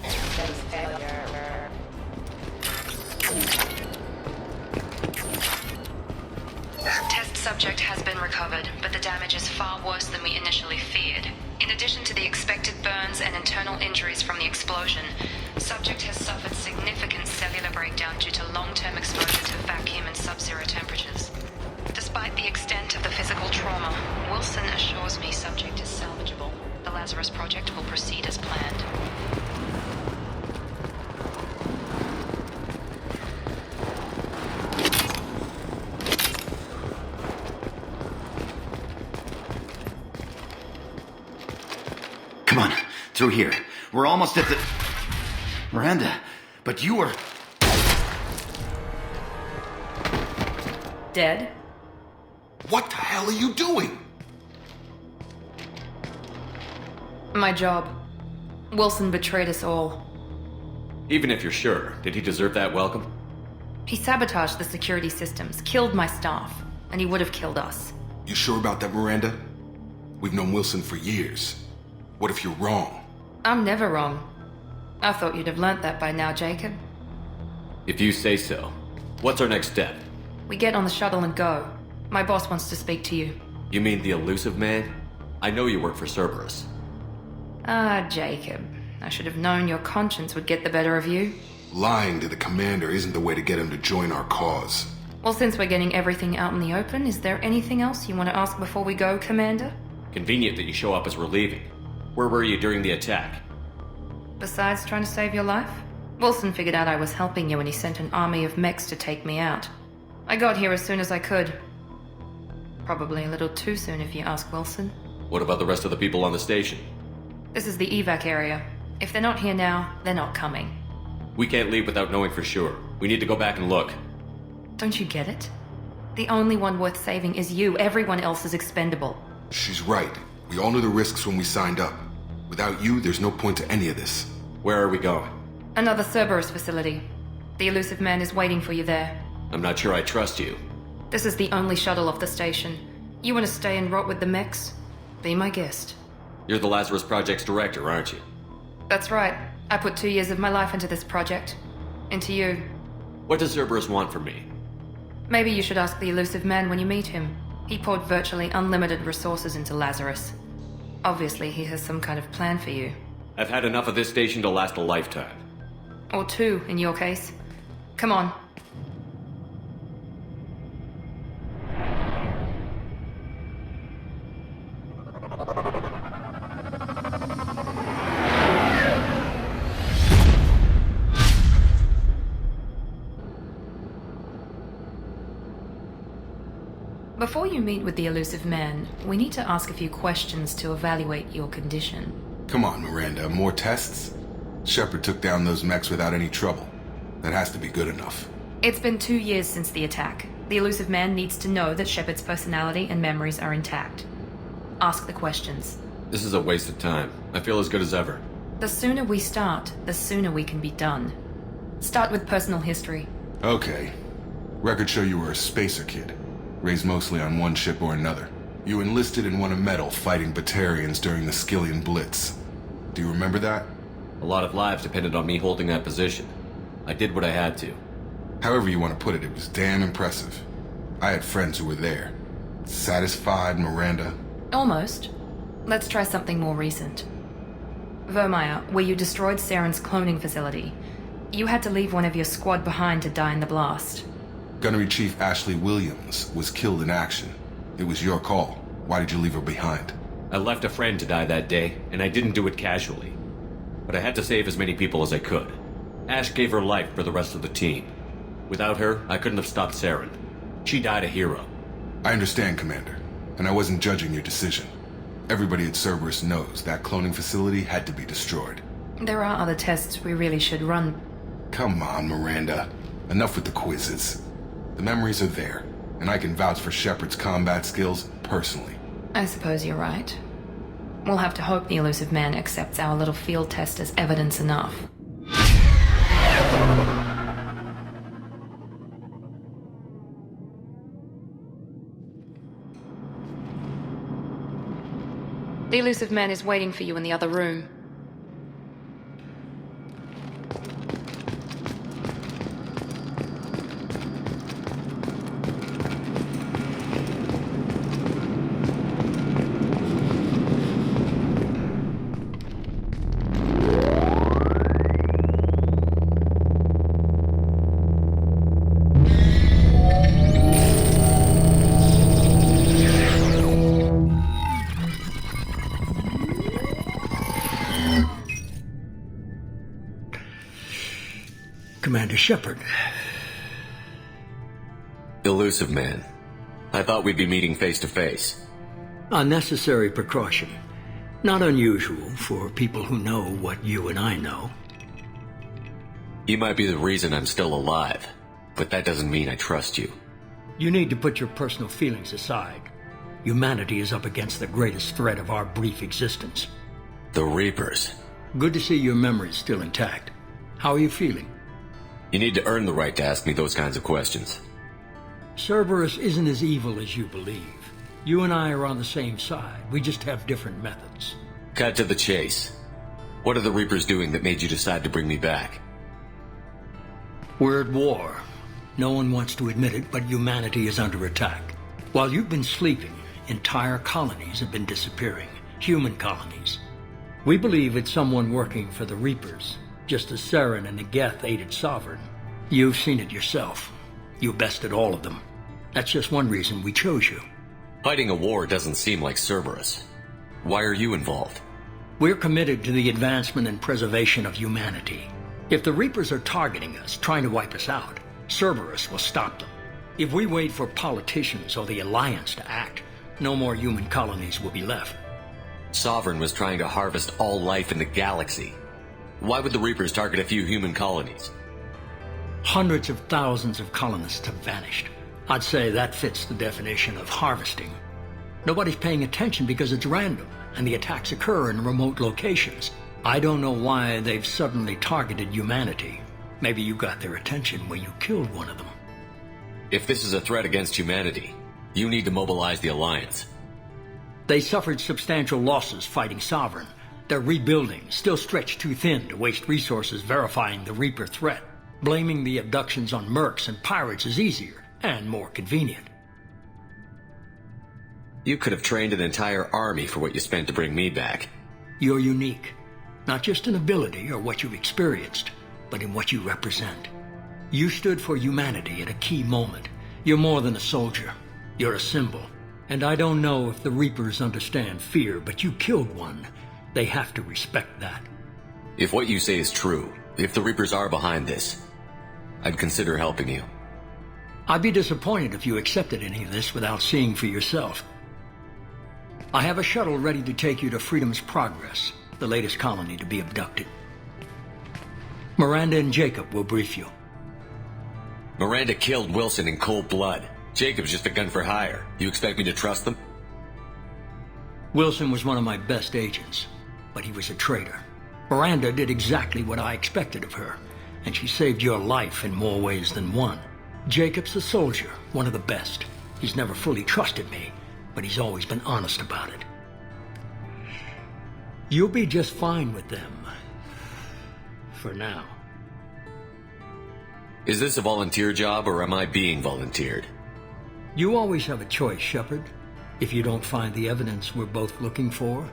Status failure. Test subject has been recovered, but the damage is far worse than we initially feared. In addition to the expected burns and internal injuries from the explosion, subject has suffered significant cellular breakdown due to long-term exposure to vacuum and sub-zero temperatures. Despite the extent of the physical trauma, Wilson assures me subject is salvageable. The Lazarus Project will proceed as planned. Come on, through here. We're almost at the... Miranda, but you were... Dead? What the hell are you doing? My job. Wilson betrayed us all. Even if you're sure, did he deserve that welcome? He sabotaged the security systems, killed my staff, and he would have killed us. You sure about that, Miranda? We've known Wilson for years. What if you're wrong? I'm never wrong. I thought you'd have learnt that by now, Jacob. If you say so. What's our next step? We get on the shuttle and go. My boss wants to speak to you. You mean the Elusive Man? I know you work for Cerberus. Ah, Jacob. I should have known your conscience would get the better of you. Lying to the commander isn't the way to get him to join our cause. Well, since we're getting everything out in the open, is there anything else you want to ask before we go, Commander? Convenient that you show up as we're leaving. Where were you during the attack? Besides trying to save your life? Wilson figured out I was helping you when he sent an army of mechs to take me out. I got here as soon as I could. Probably a little too soon if you ask Wilson. What about the rest of the people on the station? This is the evac area. If they're not here now, they're not coming. We can't leave without knowing for sure. We need to go back and look. Don't you get it? The only one worth saving is you. Everyone else is expendable. She's right. We all knew the risks when we signed up. Without you, there's no point to any of this. Where are we going? Another Cerberus facility. The elusive man is waiting for you there. I'm not sure I trust you. This is the only shuttle off the station. You want to stay and rot with the mechs? Be my guest. You're the Lazarus Project's director, aren't you? That's right. I put 2 years of my life into this project. Into you. What does Cerberus want from me? Maybe you should ask the elusive man when you meet him. He poured virtually unlimited resources into Lazarus. Obviously, he has some kind of plan for you. I've had enough of this station to last a lifetime. Or 2, in your case. Come on. Before you meet with the elusive man, we need to ask a few questions to evaluate your condition. Come on, Miranda, more tests? Shepard took down those mechs without any trouble. That has to be good enough. It's been 2 years since the attack. The elusive man needs to know that Shepard's personality and memories are intact. Ask the questions. This is a waste of time. I feel as good as ever. The sooner we start, the sooner we can be done. Start with personal history. Okay. Records show you were a spacer kid. Raised mostly on one ship or another. You enlisted and won a medal fighting Batarians during the Skillian Blitz. Do you remember that? A lot of lives depended on me holding that position. I did what I had to. However you want to put it, it was damn impressive. I had friends who were there. Satisfied, Miranda? Almost. Let's try something more recent. Vermeer, where you destroyed Saren's cloning facility. You had to leave one of your squad behind to die in the blast. Gunnery Chief Ashley Williams was killed in action. It was your call. Why did you leave her behind? I left a friend to die that day, and I didn't do it casually. But I had to save as many people as I could. Ash gave her life for the rest of the team. Without her, I couldn't have stopped Saren. She died a hero. I understand, Commander, and I wasn't judging your decision. Everybody at Cerberus knows that cloning facility had to be destroyed. There are other tests we really should run. Come on, Miranda. Enough with the quizzes. The memories are there, and I can vouch for Shepard's combat skills personally. I suppose you're right. We'll have to hope the elusive man accepts our little field test as evidence enough. The elusive man is waiting for you in the other room. Commander Shepard. Elusive man. I thought we'd be meeting face to face. Unnecessary precaution. Not unusual for people who know what you and I know. You might be the reason I'm still alive, but that doesn't mean I trust you. You need to put your personal feelings aside. Humanity is up against the greatest threat of our brief existence. The Reapers. Good to see your memories still intact. How are you feeling? You need to earn the right to ask me those kinds of questions. Cerberus isn't as evil as you believe. You and I are on the same side. We just have different methods. Cut to the chase. What are the Reapers doing that made you decide to bring me back? We're at war. No one wants to admit it, but humanity is under attack. While you've been sleeping, entire colonies have been disappearing. Human colonies. We believe it's someone working for the Reapers, just as Saren and the Geth aided Sovereign. You've seen it yourself. You bested all of them. That's just one reason we chose you. Fighting a war doesn't seem like Cerberus. Why are you involved? We're committed to the advancement and preservation of humanity. If the Reapers are targeting us, trying to wipe us out, Cerberus will stop them. If we wait for politicians or the Alliance to act, no more human colonies will be left. Sovereign was trying to harvest all life in the galaxy. Why would the Reapers target a few human colonies? Hundreds of thousands of colonists have vanished. I'd say that fits the definition of harvesting. Nobody's paying attention because it's random, and the attacks occur in remote locations. I don't know why they've suddenly targeted humanity. Maybe you got their attention when you killed one of them. If this is a threat against humanity, you need to mobilize the Alliance. They suffered substantial losses fighting Sovereign. They're rebuilding, still stretched too thin to waste resources verifying the Reaper threat. Blaming the abductions on mercs and pirates is easier and more convenient. You could have trained an entire army for what you spent to bring me back. You're unique, not just in ability or what you've experienced, but in what you represent. You stood for humanity at a key moment. You're more than a soldier. You're a symbol. And I don't know if the Reapers understand fear, but you killed one. They have to respect that. If what you say is true, if the Reapers are behind this, I'd consider helping you. I'd be disappointed if you accepted any of this without seeing for yourself. I have a shuttle ready to take you to Freedom's Progress, the latest colony to be abducted. Miranda and Jacob will brief you. Miranda killed Wilson in cold blood. Jacob's just a gun for hire. You expect me to trust them? Wilson was one of my best agents, but he was a traitor. Miranda did exactly what I expected of her, and she saved your life in more ways than one. Jacob's a soldier, one of the best. He's never fully trusted me, but he's always been honest about it. You'll be just fine with them. For now. Is this a volunteer job, or am I being volunteered? You always have a choice, Shepard. If you don't find the evidence we're both looking for,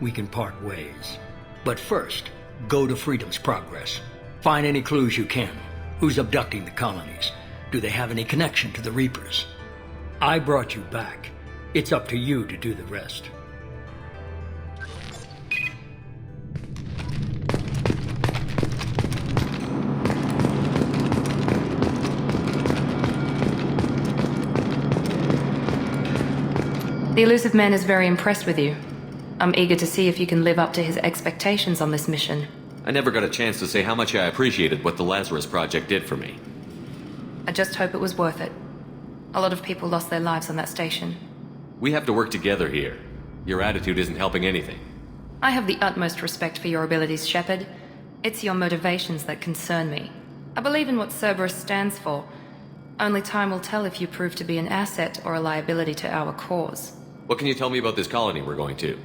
we can part ways. But first, go to Freedom's Progress. Find any clues you can. Who's abducting the colonies? Do they have any connection to the Reapers? I brought you back. It's up to you to do the rest. The Elusive Man is very impressed with you. I'm eager to see if you can live up to his expectations on this mission. I never got a chance to say how much I appreciated what the Lazarus Project did for me. I just hope it was worth it. A lot of people lost their lives on that station. We have to work together here. Your attitude isn't helping anything. I have the utmost respect for your abilities, Shepard. It's your motivations that concern me. I believe in what Cerberus stands for. Only time will tell if you prove to be an asset or a liability to our cause. What can you tell me about this colony we're going to?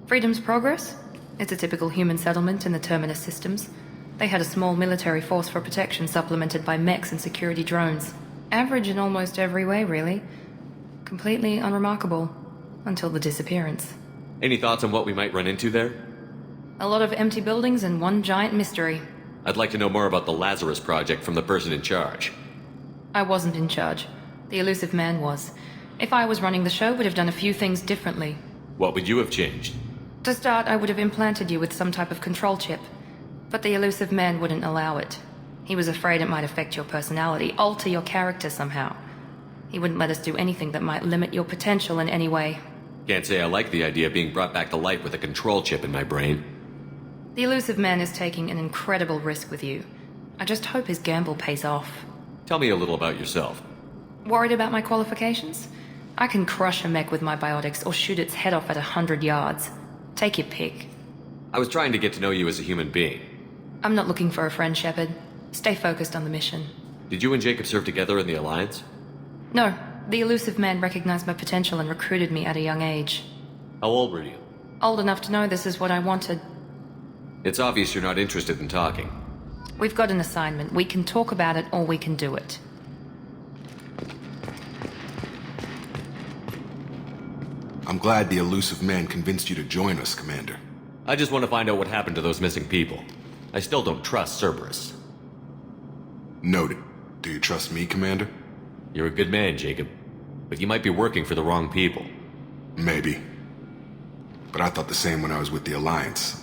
Freedom's Progress? It's a typical human settlement in the Terminus systems. They had a small military force for protection supplemented by mechs and security drones. Average in almost every way, really. Completely unremarkable. Until the disappearance. Any thoughts on what we might run into there? A lot of empty buildings and one giant mystery. I'd like to know more about the Lazarus Project from the person in charge. I wasn't in charge. The Elusive Man was. If I was running the show, would have done a few things differently. What would you have changed? To start, I would have implanted you with some type of control chip. But the Elusive Man wouldn't allow it. He was afraid it might affect your personality, alter your character somehow. He wouldn't let us do anything that might limit your potential in any way. Can't say I like the idea of being brought back to life with a control chip in my brain. The Elusive Man is taking an incredible risk with you. I just hope his gamble pays off. Tell me a little about yourself. Worried about my qualifications? I can crush a mech with my biotics or shoot its head off at 100 yards. Take your pick. I was trying to get to know you as a human being. I'm not looking for a friend, Shepard. Stay focused on the mission. Did you and Jacob serve together in the Alliance? No. The Elusive Man recognized my potential and recruited me at a young age. How old were you? Old enough to know this is what I wanted. It's obvious you're not interested in talking. We've got an assignment. We can talk about it or we can do it. I'm glad the Elusive Man convinced you to join us, Commander. I just want to find out what happened to those missing people. I still don't trust Cerberus. Noted. Do you trust me, Commander? You're a good man, Jacob. But you might be working for the wrong people. Maybe. But I thought the same when I was with the Alliance.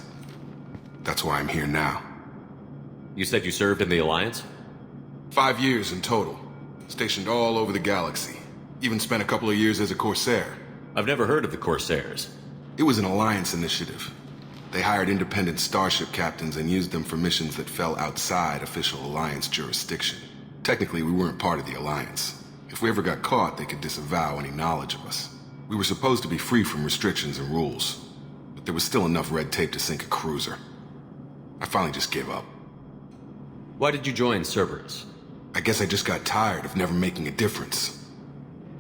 That's why I'm here now. You said you served in the Alliance? 5 years in total. Stationed all over the galaxy. Even spent a couple of years as a Corsair. I've never heard of the Corsairs. It was an Alliance initiative. They hired independent starship captains and used them for missions that fell outside official Alliance jurisdiction. Technically, we weren't part of the Alliance. If we ever got caught, they could disavow any knowledge of us. We were supposed to be free from restrictions and rules, but there was still enough red tape to sink a cruiser. I finally just gave up. Why did you join Cerberus? I guess I just got tired of never making a difference.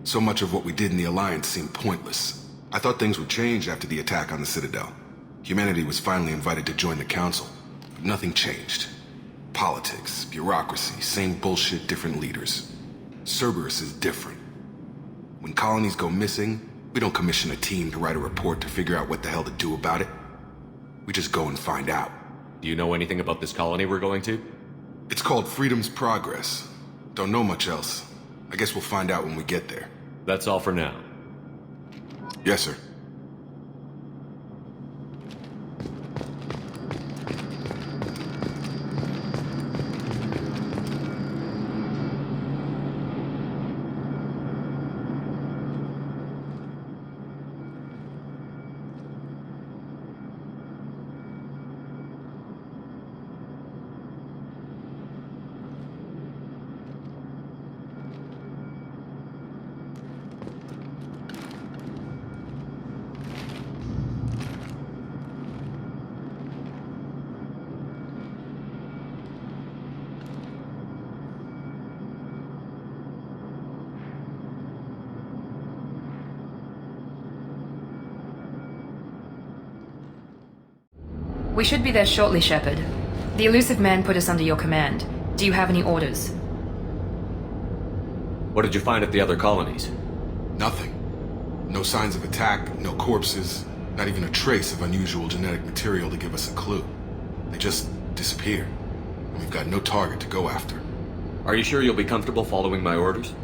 So much of what we did in the Alliance seemed pointless. I thought things would change after the attack on the Citadel. Humanity was finally invited to join the Council, but nothing changed. Politics, bureaucracy, same bullshit, different leaders. Cerberus is different. When colonies go missing, we don't commission a team to write a report to figure out what the hell to do about it. We just go and find out. Do you know anything about this colony we're going to? It's called Freedom's Progress. Don't know much else. I guess we'll find out when we get there. That's all for now. Yes, sir. We should be there shortly, Shepard. The elusive man put us under your command. Do you have any orders? What did you find at the other colonies? Nothing. No signs of attack, no corpses, not even a trace of unusual genetic material to give us a clue. They just disappeared. And we've got no target to go after. Are you sure you'll be comfortable following my orders?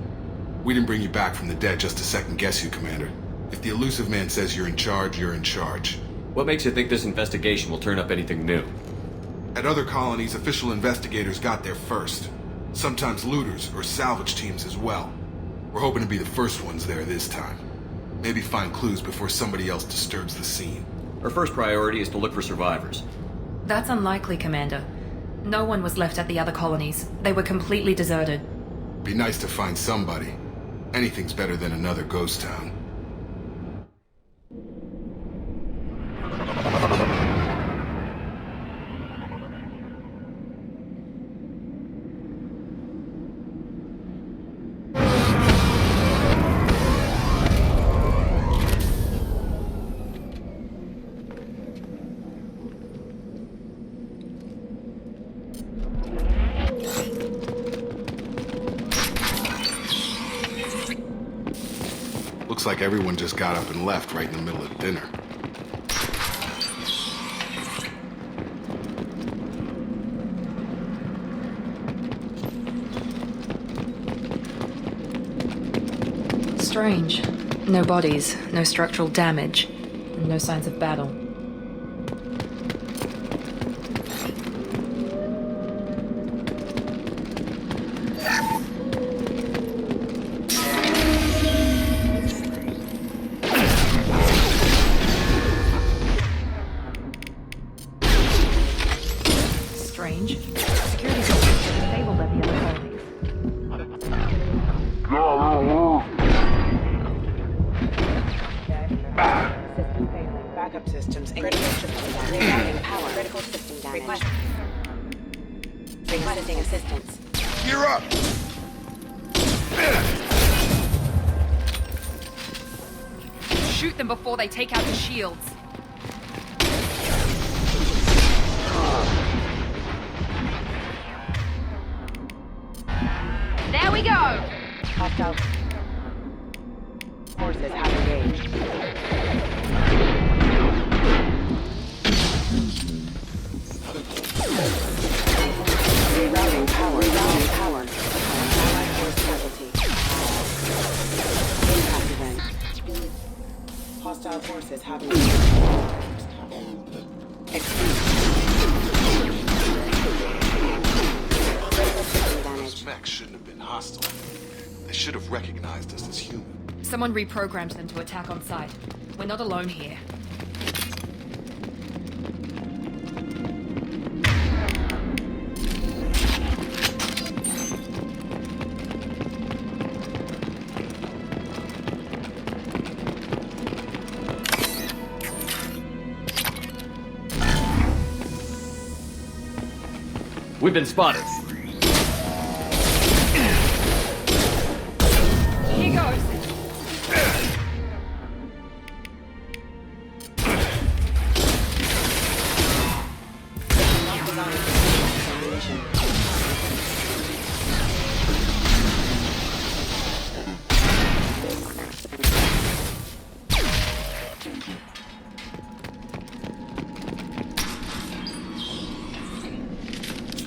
We didn't bring you back from the dead just to second guess you, Commander. If the elusive man says you're in charge, you're in charge. What makes you think this investigation will turn up anything new? At other colonies, official investigators got there first. Sometimes looters or salvage teams as well. We're hoping to be the first ones there this time. Maybe find clues before somebody else disturbs the scene. Our first priority is to look for survivors. That's unlikely, Commander. No one was left at the other colonies. They were completely deserted. Be nice to find somebody. Anything's better than another ghost town. Looks like everyone just got up and left right in the middle of dinner. Strange. No bodies, no structural damage, and no signs of battle. Strange. Security's disabled at the other colonies. System failing. Backup systems. Critical system damage. Rerouting power. Critical system damage. Requesting assistance. Gear up! Shoot them before they take out the shields. There we go! Hostile forces have engaged. Rerouting power. Rerouting power. Allied force casualty. Impact event. Hostile forces have engaged. Those mechs shouldn't have been hostile. They should have recognized us as human. Someone reprogrammed them to attack on sight. We're not alone here. we've been spotted. Here goes.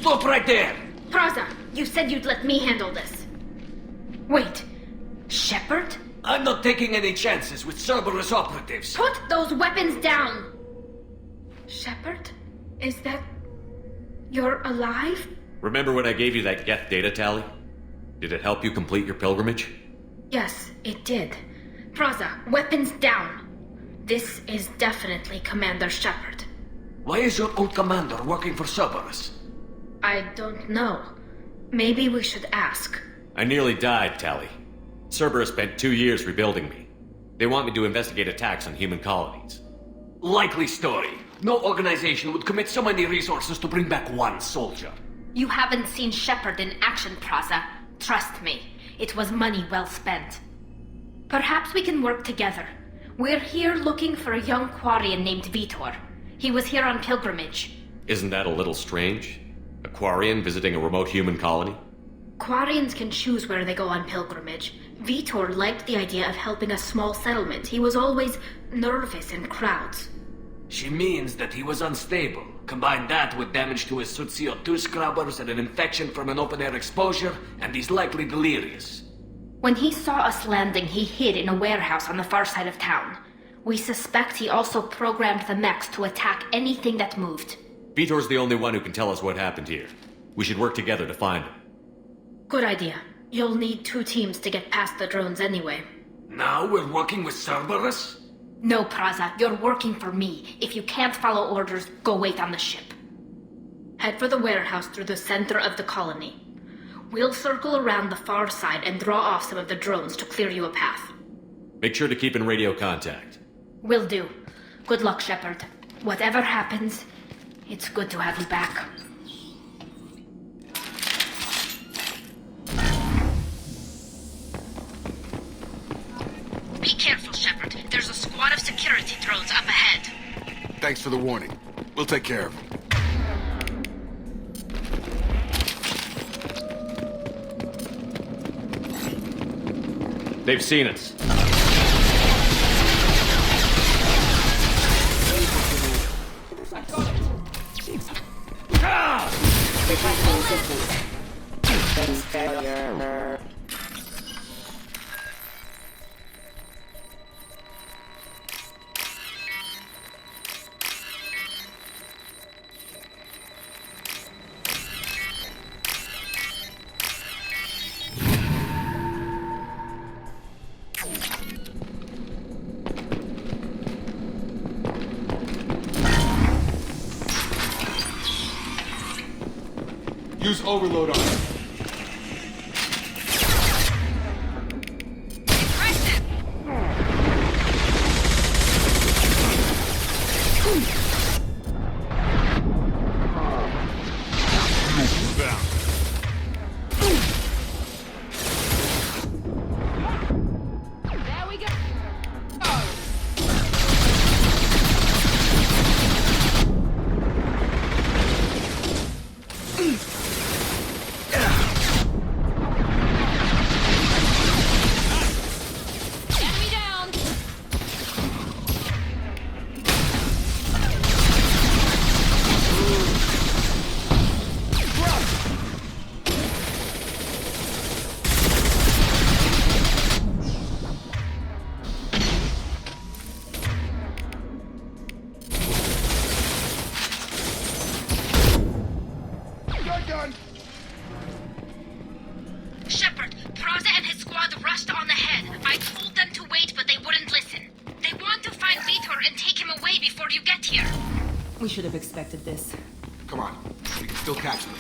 Stop right there! Praza, you said you'd let me handle this. Wait, Shepard? I'm not taking any chances with Cerberus operatives. Put those weapons down! Shepard? Is that... you're alive? Remember when I gave you that Geth data tally? Did it help you complete your pilgrimage? Yes, it did. Praza, weapons down. This is definitely Commander Shepard. Why is your old commander working for Cerberus? I don't know. Maybe we should ask. I nearly died, Tali. Cerberus spent 2 years rebuilding me. They want me to investigate attacks on human colonies. Likely story. No organization would commit so many resources to bring back one soldier. You haven't seen Shepard in action, Praza. Trust me, it was money well spent. Perhaps we can work together. We're here looking for a young Quarian named Vitor. He was here on pilgrimage. Isn't that a little strange? A Quarian visiting a remote human colony? Quarians can choose where they go on pilgrimage. Vitor liked the idea of helping a small settlement. He was always nervous in crowds. She means that he was unstable. Combine that with damage to his suit CO2 scrubbers and an infection from an open-air exposure, and he's likely delirious. When he saw us landing, he hid in a warehouse on the far side of town. We suspect he also programmed the mechs to attack anything that moved. Vitor's the only one who can tell us what happened here. We should work together to find him. Good idea. You'll need 2 teams to get past the drones anyway. Now we're working with Cerberus? No, Praza, you're working for me. If you can't follow orders, go wait on the ship. Head for the warehouse through the center of the colony. We'll circle around the far side and draw off some of the drones to clear you a path. Make sure to keep in radio contact. Will do. Good luck, Shepard. Whatever happens, it's good to have you back. Be careful, Shepard. There's a squad of security drones up ahead. Thanks for the warning. We'll take care of them. They've seen us. Use overload on it. There we go. Enemy down. Shepard, Praza and his squad rushed on ahead. I told them to wait, but they wouldn't listen. They want to find Vitor and take him away before you get here. We should have expected this. Come on. We can still catch them.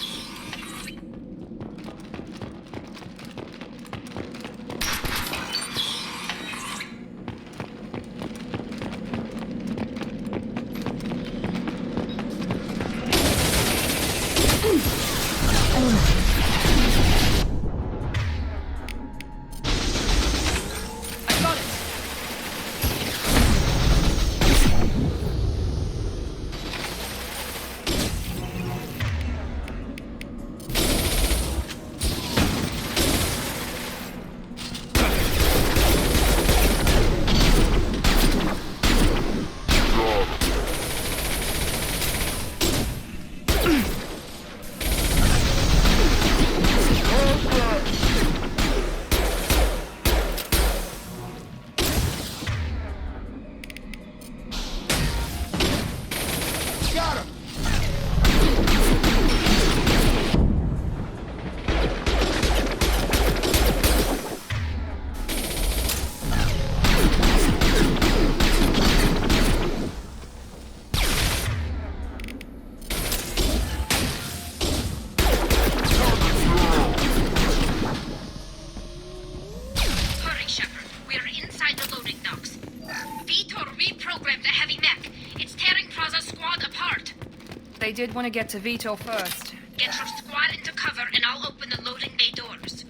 They did want to get to Vitor first. Get your squad into cover and I'll open the loading bay doors.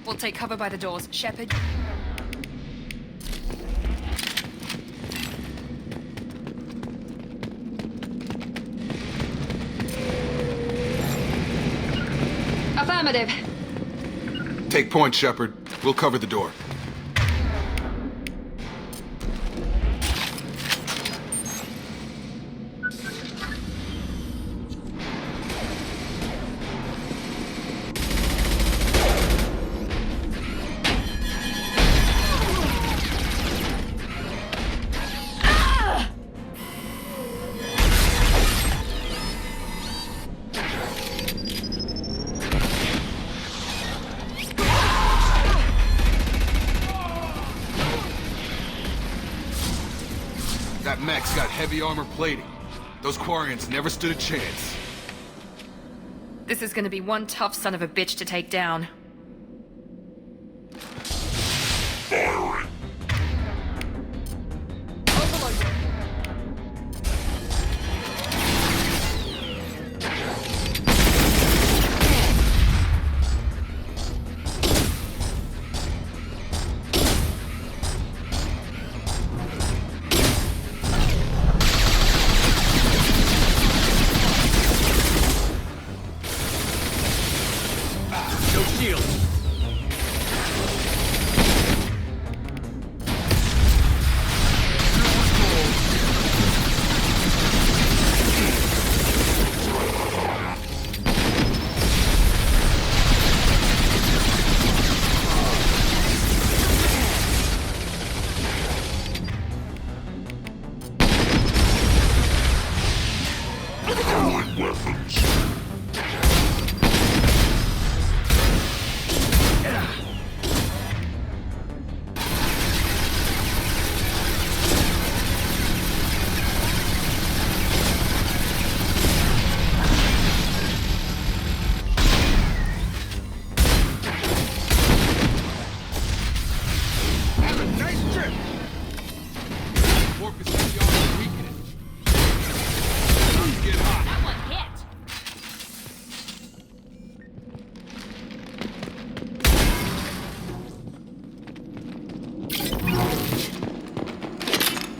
We'll take cover by the doors. Shepard. Affirmative. Take point, Shepard. We'll cover the door. That mech's got heavy armor plating. Those Quarians never stood a chance. This is gonna be one tough son of a bitch to take down. Firing.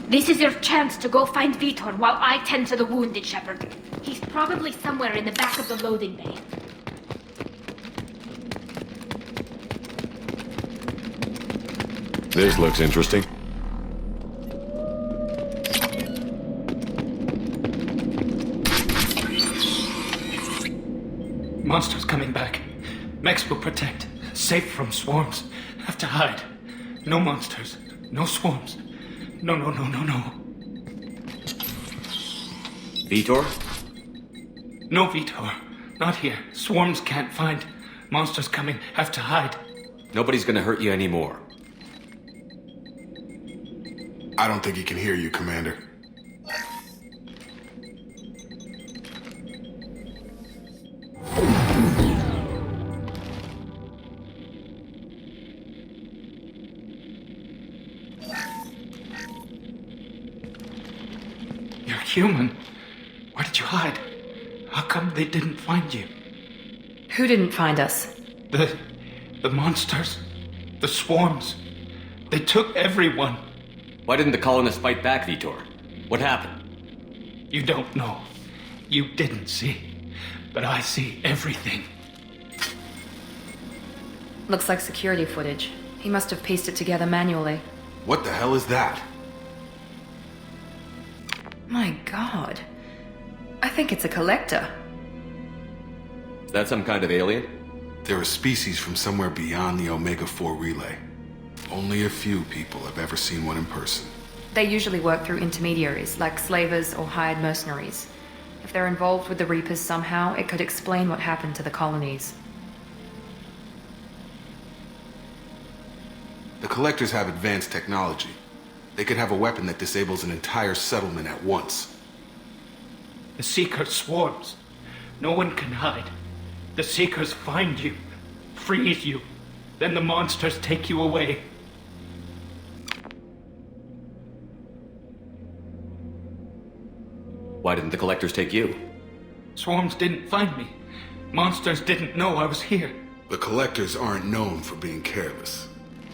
This is your chance to go find Vitor while I tend to the wounded, Shepard. He's probably somewhere in the back of the loading bay. This looks interesting. Monsters coming back. Mechs will protect. Safe from swarms. Have to hide. No monsters. No swarms. No. Vitor? No Vitor. Not here. Swarms can't find. Monsters coming. Have to hide. Nobody's gonna hurt you anymore. I don't think he can hear you, Commander. You're human. Where did you hide? How come they didn't find you? Who didn't find us? The monsters. The swarms. They took everyone. Why didn't the colonists fight back, Vitor? What happened? You don't know. You didn't see. But I see everything. Looks like security footage. He must have pieced it together manually. What the hell is that? My god. I think it's a collector. Is that some kind of alien? They're a species from somewhere beyond the Omega-4 relay. Only a few people have ever seen one in person. They usually work through intermediaries, like slavers or hired mercenaries. If they're involved with the Reapers somehow, it could explain what happened to the colonies. The Collectors have advanced technology. They could have a weapon that disables an entire settlement at once. The Seeker swarms. No one can hide. The Seekers find you, freeze you, then the monsters take you away. Why didn't the Collectors take you? Swarms didn't find me. Monsters didn't know I was here. The Collectors aren't known for being careless.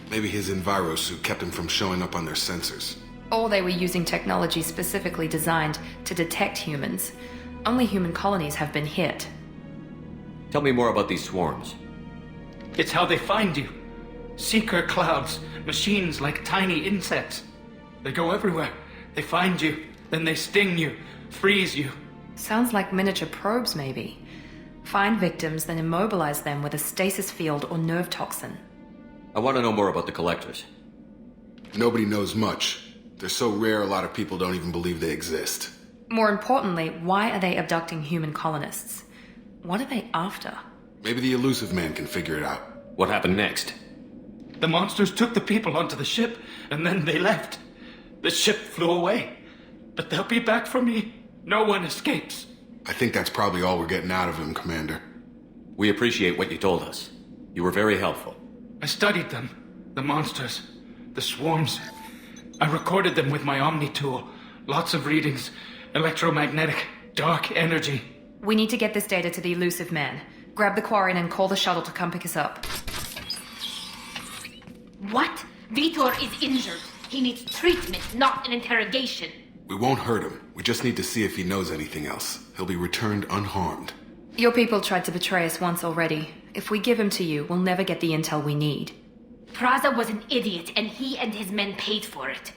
Maybe his enviro suit kept him from showing up on their sensors. Or they were using technology specifically designed to detect humans. Only human colonies have been hit. Tell me more about these swarms. It's how they find you. Seeker clouds, machines like tiny insects. They go everywhere. They find you, then they sting you, freeze you. Sounds like miniature probes, maybe. Find victims, then immobilize them with a stasis field or nerve toxin. I want to know more about the Collectors. Nobody knows much. They're so rare a lot of people don't even believe they exist. More importantly, why are they abducting human colonists? What are they after? Maybe the Elusive Man can figure it out. What happened next? The monsters took the people onto the ship, and then they left. The ship flew away. But they'll be back for me. No one escapes. I think that's probably all we're getting out of him, Commander. We appreciate what you told us. You were very helpful. I studied them. The monsters. The swarms. I recorded them with my Omni tool. Lots of readings. Electromagnetic. Dark energy. We need to get this data to the Elusive Man. Grab the Quarian and call the shuttle to come pick us up. What? Vitor is injured. He needs treatment, not an interrogation. We won't hurt him. We just need to see if he knows anything else. He'll be returned unharmed. Your people tried to betray us once already. If we give him to you, we'll never get the intel we need. Praza was an idiot, and he and his men paid for it.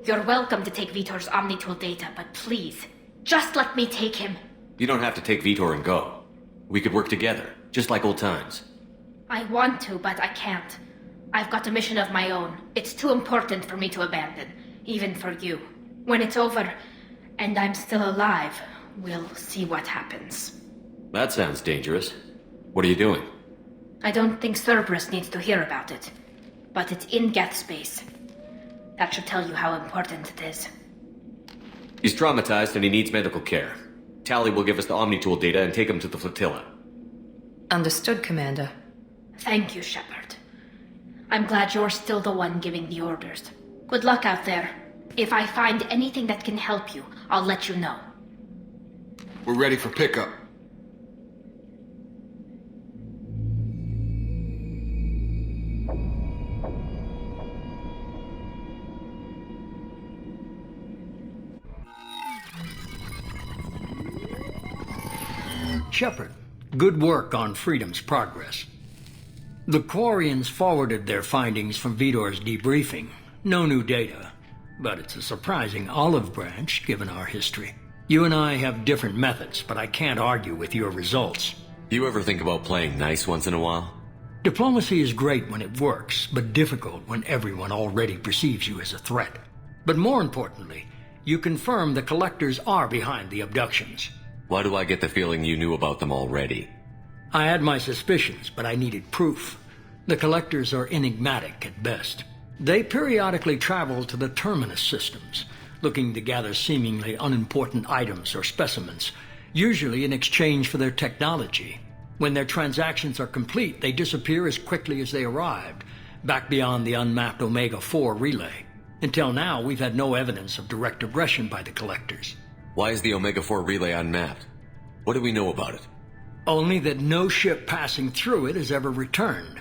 You're welcome to take Vitor's Omnitool data, but please, just let me take him. You don't have to take Vitor and go. We could work together, just like old times. I want to, but I can't. I've got a mission of my own. It's too important for me to abandon, even for you. When it's over, and I'm still alive, we'll see what happens. That sounds dangerous. What are you doing? I don't think Cerberus needs to hear about it, but it's in Geth space. That should tell you how important it is. He's traumatized and he needs medical care. Tali will give us the Omnitool data and take him to the flotilla. Understood, Commander. Thank you, Shepard. I'm glad you're still the one giving the orders. Good luck out there. If I find anything that can help you, I'll let you know. We're ready for pickup. Shepard, good work on Freedom's progress. The Quarians forwarded their findings from Vitor's debriefing. No new data, but it's a surprising olive branch given our history. You and I have different methods, but I can't argue with your results. You ever think about playing nice once in a while? Diplomacy is great when it works, but difficult when everyone already perceives you as a threat. But more importantly, you confirm the Collectors are behind the abductions. Why do I get the feeling you knew about them already? I had my suspicions, but I needed proof. The Collectors are enigmatic at best. They periodically travel to the Terminus systems, looking to gather seemingly unimportant items or specimens, usually in exchange for their technology. When their transactions are complete, they disappear as quickly as they arrived, back beyond the unmapped Omega-4 relay. Until now, we've had no evidence of direct aggression by the Collectors. Why is the Omega-4 relay unmapped? What do we know about it? Only that no ship passing through it has ever returned.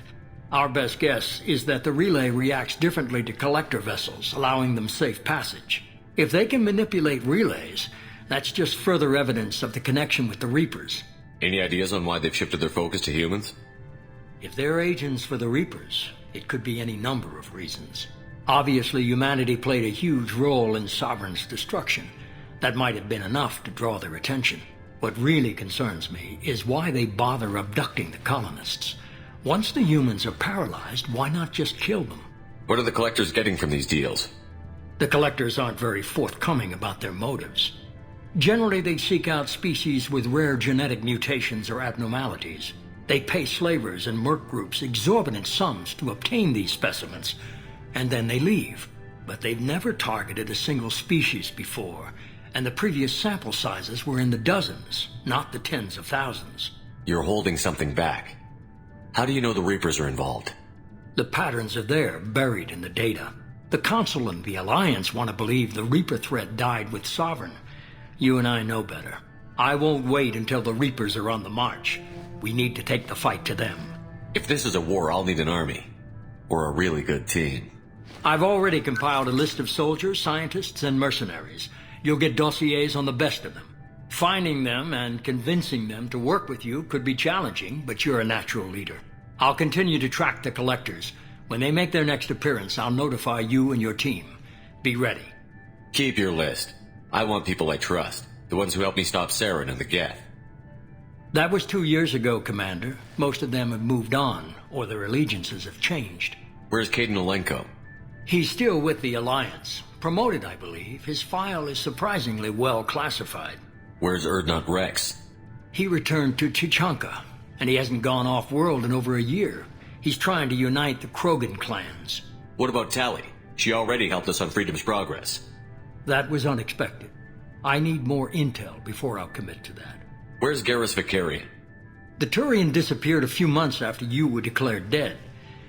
Our best guess is that the relay reacts differently to Collector vessels, allowing them safe passage. If they can manipulate relays, that's just further evidence of the connection with the Reapers. Any ideas on why they've shifted their focus to humans? If they're agents for the Reapers, it could be any number of reasons. Obviously, humanity played a huge role in Sovereign's destruction. That might have been enough to draw their attention. What really concerns me is why they bother abducting the colonists. Once the humans are paralyzed, why not just kill them? What are the Collectors getting from these deals? The Collectors aren't very forthcoming about their motives. Generally, they seek out species with rare genetic mutations or abnormalities. They pay slavers and merc groups exorbitant sums to obtain these specimens, and then they leave. But they've never targeted a single species before, and the previous sample sizes were in the dozens, not the tens of thousands. You're holding something back. How do you know the Reapers are involved? The patterns are there, buried in the data. The Council and the Alliance want to believe the Reaper threat died with Sovereign. You and I know better. I won't wait until the Reapers are on the march. We need to take the fight to them. If this is a war, I'll need an army. Or a really good team. I've already compiled a list of soldiers, scientists, and mercenaries. You'll get dossiers on the best of them. Finding them and convincing them to work with you could be challenging, but you're a natural leader. I'll continue to track the collectors. When they make their next appearance, I'll notify you and your team. Be ready. Keep your list. I want people I trust. The ones who helped me stop Saren and the Geth. That was 2 years ago, Commander. Most of them have moved on, or their allegiances have changed. Where's Caden Olenko? He's still with the Alliance. Promoted, I believe. His file is surprisingly well classified. Where's Erdnot Rex? He returned to Chichanka, and he hasn't gone off-world in over a year. He's trying to unite the Krogan clans. What about Tali? She already helped us on Freedom's Progress. That was unexpected. I need more intel before I'll commit to that. Where's Garrus Vicarian? The Turian disappeared a few months after you were declared dead.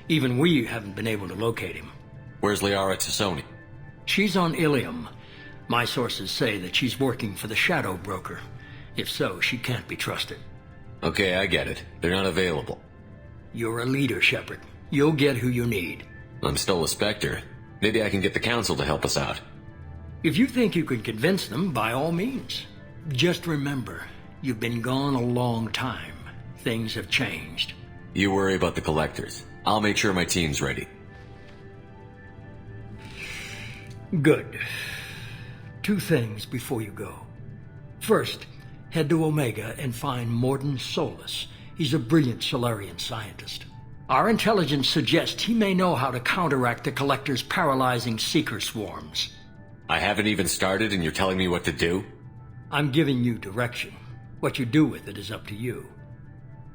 Even we haven't been able to locate him. Where's Liara Tassoni? She's on Ilium. My sources say that she's working for the Shadow Broker. If so, she can't be trusted. Okay, I get it. They're not available. You're a leader, Shepard. You'll get who you need. I'm still a Spectre. Maybe I can get the Council to help us out. If you think you can convince them, by all means. Just remember, you've been gone a long time. Things have changed. You worry about the Collectors. I'll make sure my team's ready. Good. 2 things before you go. First, head to Omega and find Mordin Solus. He's a brilliant Solarian scientist. Our intelligence suggests he may know how to counteract the Collector's paralyzing Seeker swarms. I haven't even started and you're telling me what to do? I'm giving you direction. What you do with it is up to you.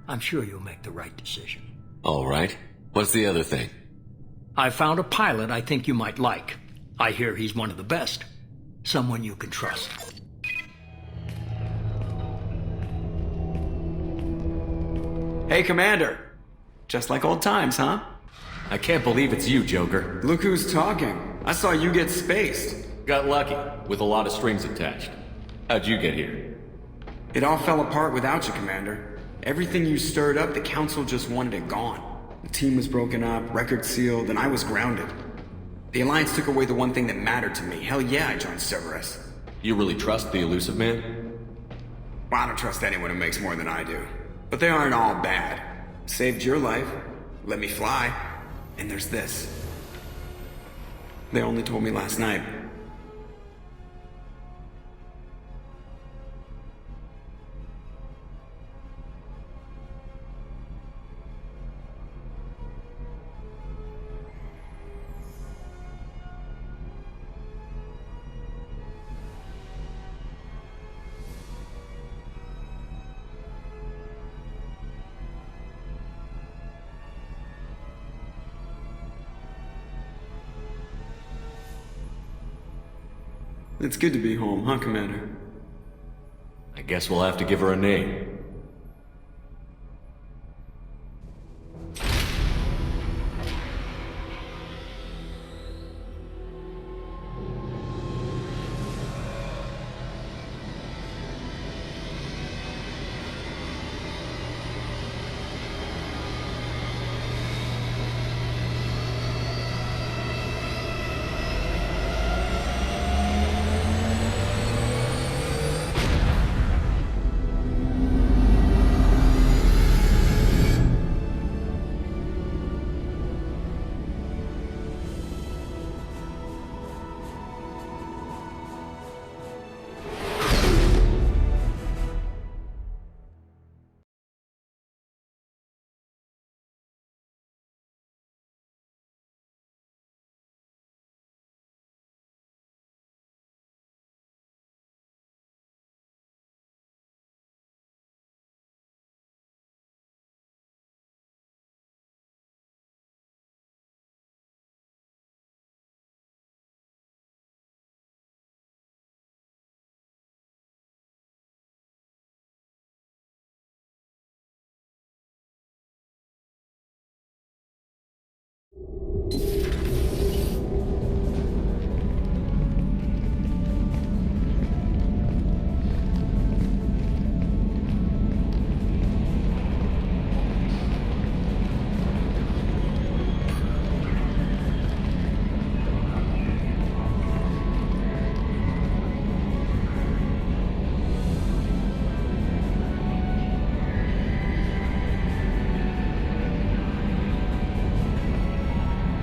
I'm sure you'll make the right decision. All right. What's the other thing? I found a pilot I think you might like. I hear he's one of the best. Someone you can trust. Hey, Commander. Just like old times, huh? I can't believe it's you, Joker. Look who's talking. I saw you get spaced. Got lucky, with a lot of strings attached. How'd you get here? It all fell apart without you, Commander. Everything you stirred up, the Council just wanted it gone. The team was broken up, records sealed, and I was grounded. The Alliance took away the one thing that mattered to me. Hell yeah, I joined Cerberus. You really trust the Elusive Man? Well, I don't trust anyone who makes more than I do. But they aren't all bad. Saved your life, let me fly, and there's this. They only told me last night. It's good to be home, huh, Commander? I guess we'll have to give her a name.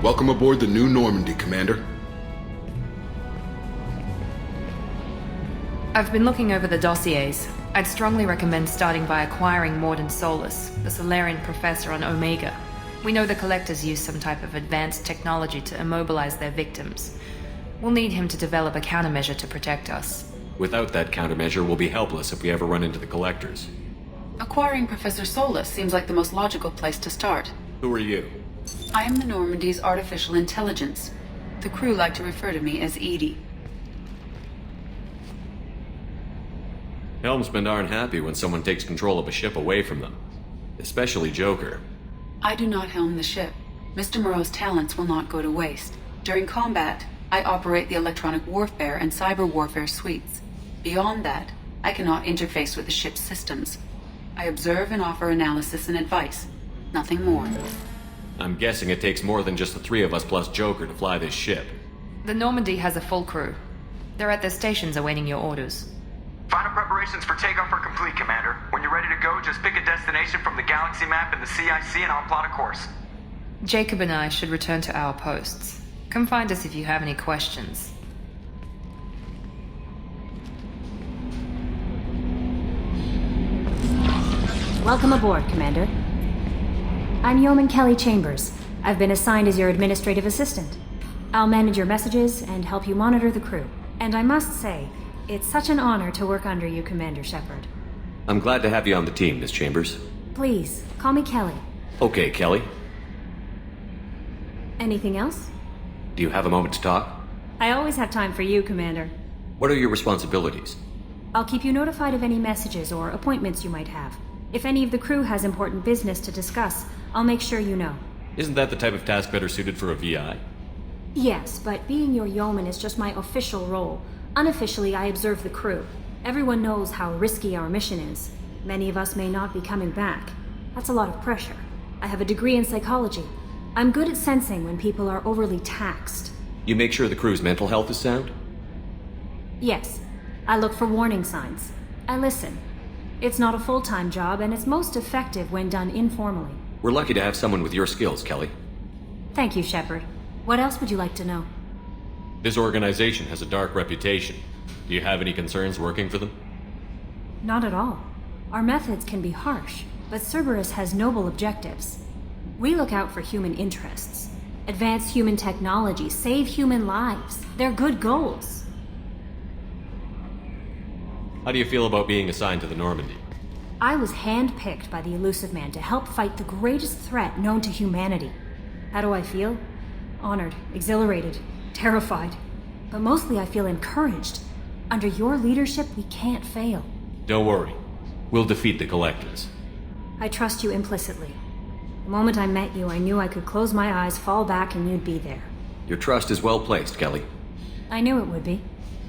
Welcome aboard the new Normandy, Commander. I've been looking over the dossiers. I'd strongly recommend starting by acquiring Mordin Solus, the Solarian professor on Omega. We know the Collectors use some type of advanced technology to immobilize their victims. We'll need him to develop a countermeasure to protect us. Without that countermeasure, we'll be helpless if we ever run into the Collectors. Acquiring Professor Solus seems like the most logical place to start. Who are you? I am the Normandy's artificial intelligence. The crew like to refer to me as Edie. Helmsmen aren't happy when someone takes control of a ship away from them. Especially Joker. I do not helm the ship. Mr. Moreau's talents will not go to waste. During combat, I operate the electronic warfare and cyber warfare suites. Beyond that, I cannot interface with the ship's systems. I observe and offer analysis and advice. Nothing more. I'm guessing it takes more than just the three of us plus Joker to fly this ship. The Normandy has a full crew. They're at their stations awaiting your orders. Final preparations for takeoff are complete, Commander. When you're ready to go, just pick a destination from the galaxy map in the CIC and I'll plot a course. Jacob and I should return to our posts. Come find us if you have any questions. Welcome aboard, Commander. I'm Yeoman Kelly Chambers. I've been assigned as your administrative assistant. I'll manage your messages and help you monitor the crew. And I must say, it's such an honor to work under you, Commander Shepard. I'm glad to have you on the team, Miss Chambers. Please, call me Kelly. Okay, Kelly. Anything else? Do you have a moment to talk? I always have time for you, Commander. What are your responsibilities? I'll keep you notified of any messages or appointments you might have. If any of the crew has important business to discuss, I'll make sure you know. Isn't that the type of task better suited for a VI? Yes, but being your yeoman is just my official role. Unofficially, I observe the crew. Everyone knows how risky our mission is. Many of us may not be coming back. That's a lot of pressure. I have a degree in psychology. I'm good at sensing when people are overly taxed. You make sure the crew's mental health is sound? Yes. I look for warning signs. I listen. It's not a full-time job, and it's most effective when done informally. We're lucky to have someone with your skills, Kelly. Thank you, Shepard. What else would you like to know? This organization has a dark reputation. Do you have any concerns working for them? Not at all. Our methods can be harsh, but Cerberus has noble objectives. We look out for human interests. Advance human technology, save human lives. They're good goals. How do you feel about being assigned to the Normandy? I was handpicked by the Elusive Man to help fight the greatest threat known to humanity. How do I feel? Honored, exhilarated, terrified. But mostly I feel encouraged. Under your leadership, we can't fail. Don't worry. We'll defeat the Collectors. I trust you implicitly. The moment I met you, I knew I could close my eyes, fall back, and you'd be there. Your trust is well placed, Kelly. I knew it would be.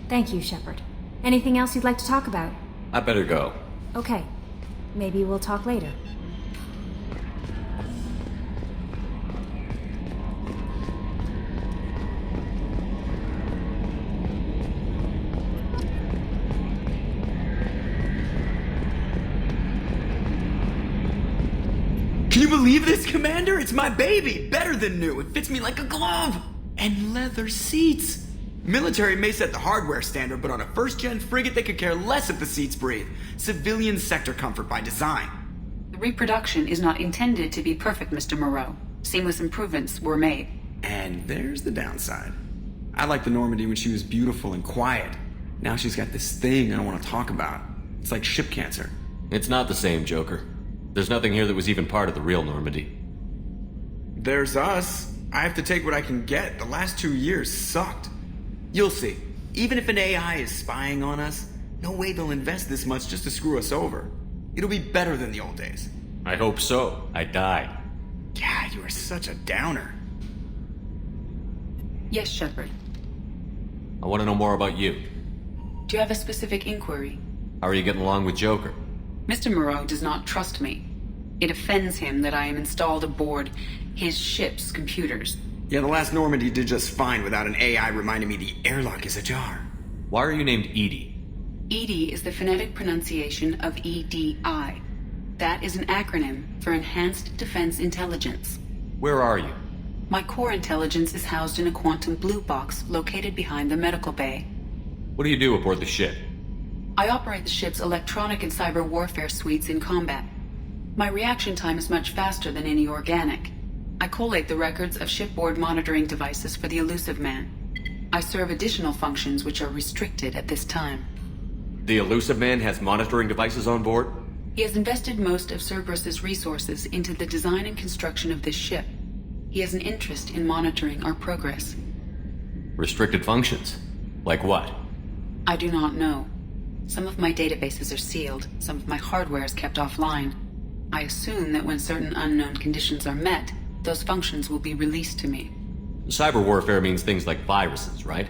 Thank you, Shepard. Anything else you'd like to talk about? I better go. Okay. Maybe we'll talk later. Can you believe this, Commander? It's my baby! Better than new. It fits me like a glove! And leather seats! Military may set the hardware standard, but on a first-gen frigate they could care less if the seats breathe. Civilian sector comfort by design. The reproduction is not intended to be perfect, Mr. Moreau. Seamless improvements were made. And there's the downside. I liked the Normandy when she was beautiful and quiet. Now she's got this thing I don't want to talk about. It's like ship cancer. It's not the same, Joker. There's nothing here that was even part of the real Normandy. There's us. I have to take what I can get. The last 2 years sucked. You'll see. Even if an AI is spying on us, no way they'll invest this much just to screw us over. It'll be better than the old days. I hope so. I died. God, you are such a downer. Yes, Shepard. I want to know more about you. Do you have a specific inquiry? How are you getting along with Joker? Mr. Moreau does not trust me. It offends him that I am installed aboard his ship's computers. Yeah, the last Normandy did just fine without an AI reminding me the airlock is ajar. Why are you named Edie? EDI is the phonetic pronunciation of EDI. That is an acronym for Enhanced Defense Intelligence. Where are you? My core intelligence is housed in a quantum blue box located behind the medical bay. What do you do aboard the ship? I operate the ship's electronic and cyber warfare suites in combat. My reaction time is much faster than any organic. I collate the records of shipboard monitoring devices for the Elusive Man. I serve additional functions which are restricted at this time. The Elusive Man has monitoring devices on board? He has invested most of Cerberus's resources into the design and construction of this ship. He has an interest in monitoring our progress. Restricted functions? Like what? I do not know. Some of my databases are sealed, some of my hardware is kept offline. I assume that when certain unknown conditions are met, those functions will be released to me. Cyber warfare means things like viruses, right?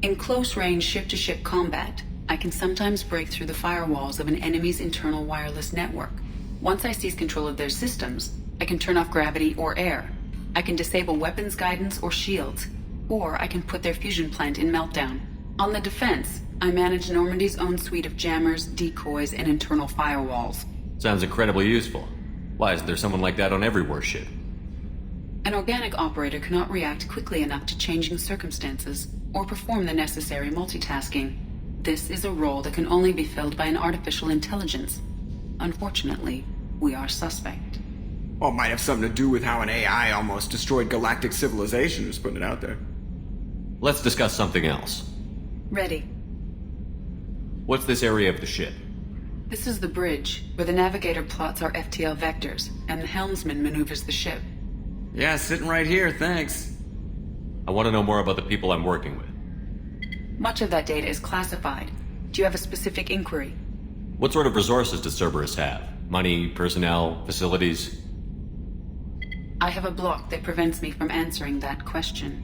In close-range ship-to-ship combat, I can sometimes break through the firewalls of an enemy's internal wireless network. Once I seize control of their systems, I can turn off gravity or air. I can disable weapons guidance or shields, or I can put their fusion plant in meltdown. On the defense, I manage Normandy's own suite of jammers, decoys, and internal firewalls. Sounds incredibly useful. Why isn't there someone like that on every warship? An organic operator cannot react quickly enough to changing circumstances, or perform the necessary multitasking. This is a role that can only be filled by an artificial intelligence. Unfortunately, we are suspect. Well, it might have something to do with how an AI almost destroyed galactic civilization, just putting it out there. Let's discuss something else. Ready. What's this area of the ship? This is the bridge, where the navigator plots our FTL vectors, and the helmsman maneuvers the ship. Yeah, sitting right here, thanks. I want to know more about the people I'm working with. Much of that data is classified. Do you have a specific inquiry? What sort of resources does Cerberus have? Money, personnel, facilities? I have a block that prevents me from answering that question.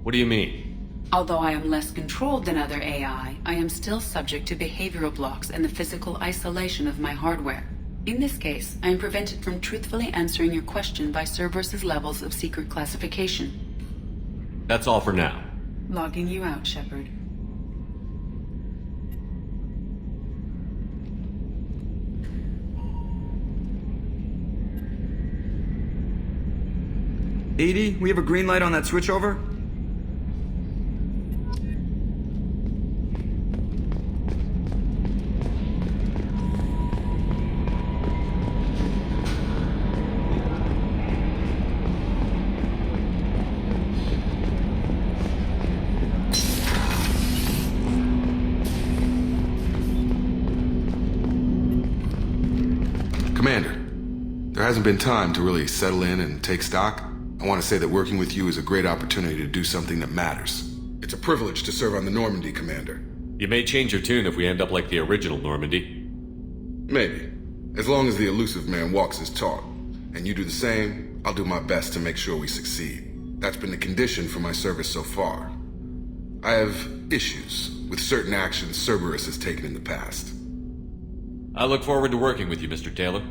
What do you mean? Although I am less controlled than other AI, I am still subject to behavioral blocks and the physical isolation of my hardware. In this case, I am prevented from truthfully answering your question by Cerberus's levels of secret classification. That's all for now. Logging you out, Shepard. EDI, we have a green light on that switchover? Commander, there hasn't been time to really settle in and take stock. I want to say that working with you is a great opportunity to do something that matters. It's a privilege to serve on the Normandy, Commander. You may change your tune if we end up like the original Normandy. Maybe. As long as the Elusive Man walks his talk. And you do the same, I'll do my best to make sure we succeed. That's been the condition for my service so far. I have issues with certain actions Cerberus has taken in the past. I look forward to working with you, Mr. Taylor.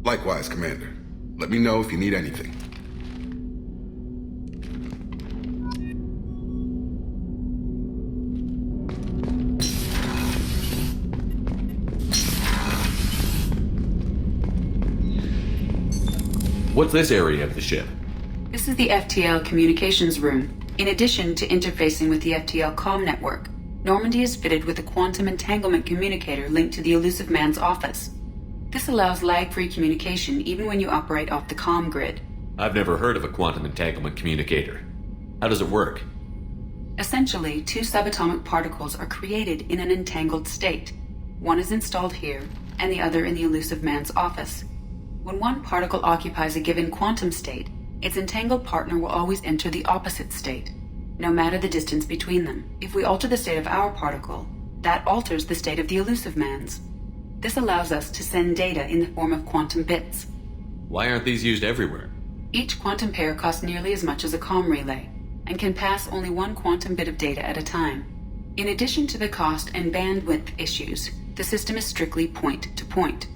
Likewise, Commander. Let me know if you need anything. What's this area of the ship? This is the FTL communications room. In addition to interfacing with the FTL comm network, Normandy is fitted with a quantum entanglement communicator linked to the Elusive Man's office. This allows lag-free communication even when you operate off the comm grid. I've never heard of a quantum entanglement communicator. How does it work? Essentially, two subatomic particles are created in an entangled state. One is installed here, and the other in the Elusive Man's office. When one particle occupies a given quantum state, its entangled partner will always enter the opposite state, no matter the distance between them. If we alter the state of our particle, that alters the state of the Elusive Man's. This allows us to send data in the form of quantum bits. Why aren't these used everywhere? Each quantum pair costs nearly as much as a comm relay, and can pass only one quantum bit of data at a time. In addition to the cost and bandwidth issues, the system is strictly point-to-point.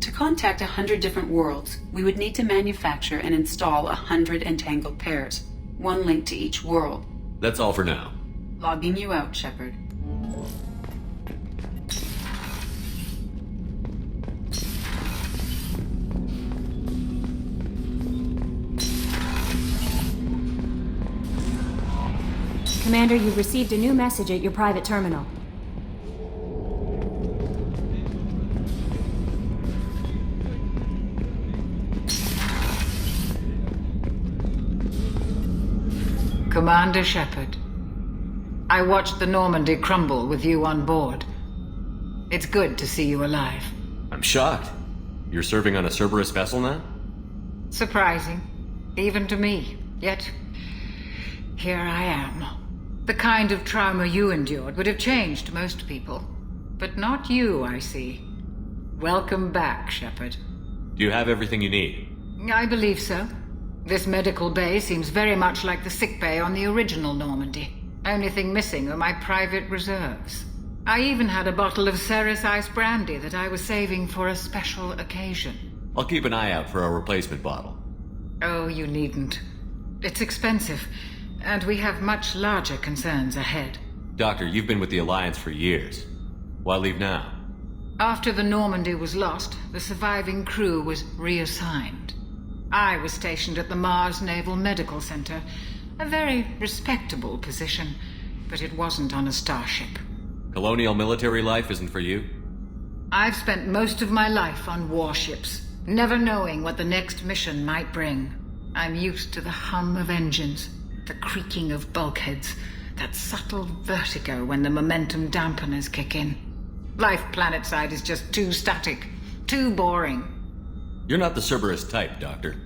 To contact 100 different worlds, we would need to manufacture and install 100 entangled pairs, one link to each world. That's all for now. Logging you out, Shepard. Commander, you've received a new message at your private terminal. Commander Shepard, I watched the Normandy crumble with you on board. It's good to see you alive. I'm shocked. You're serving on a Cerberus vessel now? Surprising, even to me. Yet, here I am. The kind of trauma you endured would have changed most people. But not you, I see. Welcome back, Shepard. Do you have everything you need? I believe so. This medical bay seems very much like the sick bay on the original Normandy. Only thing missing are my private reserves. I even had a bottle of Ceres Ice brandy that I was saving for a special occasion. I'll keep an eye out for a replacement bottle. Oh, you needn't. It's expensive, and we have much larger concerns ahead. Doctor, you've been with the Alliance for years. Why leave now? After the Normandy was lost, the surviving crew was reassigned. I was stationed at the Mars Naval Medical Center, a very respectable position, but it wasn't on a starship. Colonial military life isn't for you? I've spent most of my life on warships, never knowing what the next mission might bring. I'm used to the hum of engines, the creaking of bulkheads, that subtle vertigo when the momentum dampeners kick in. Life planetside is just too static, too boring. You're not the Cerberus type, Doctor.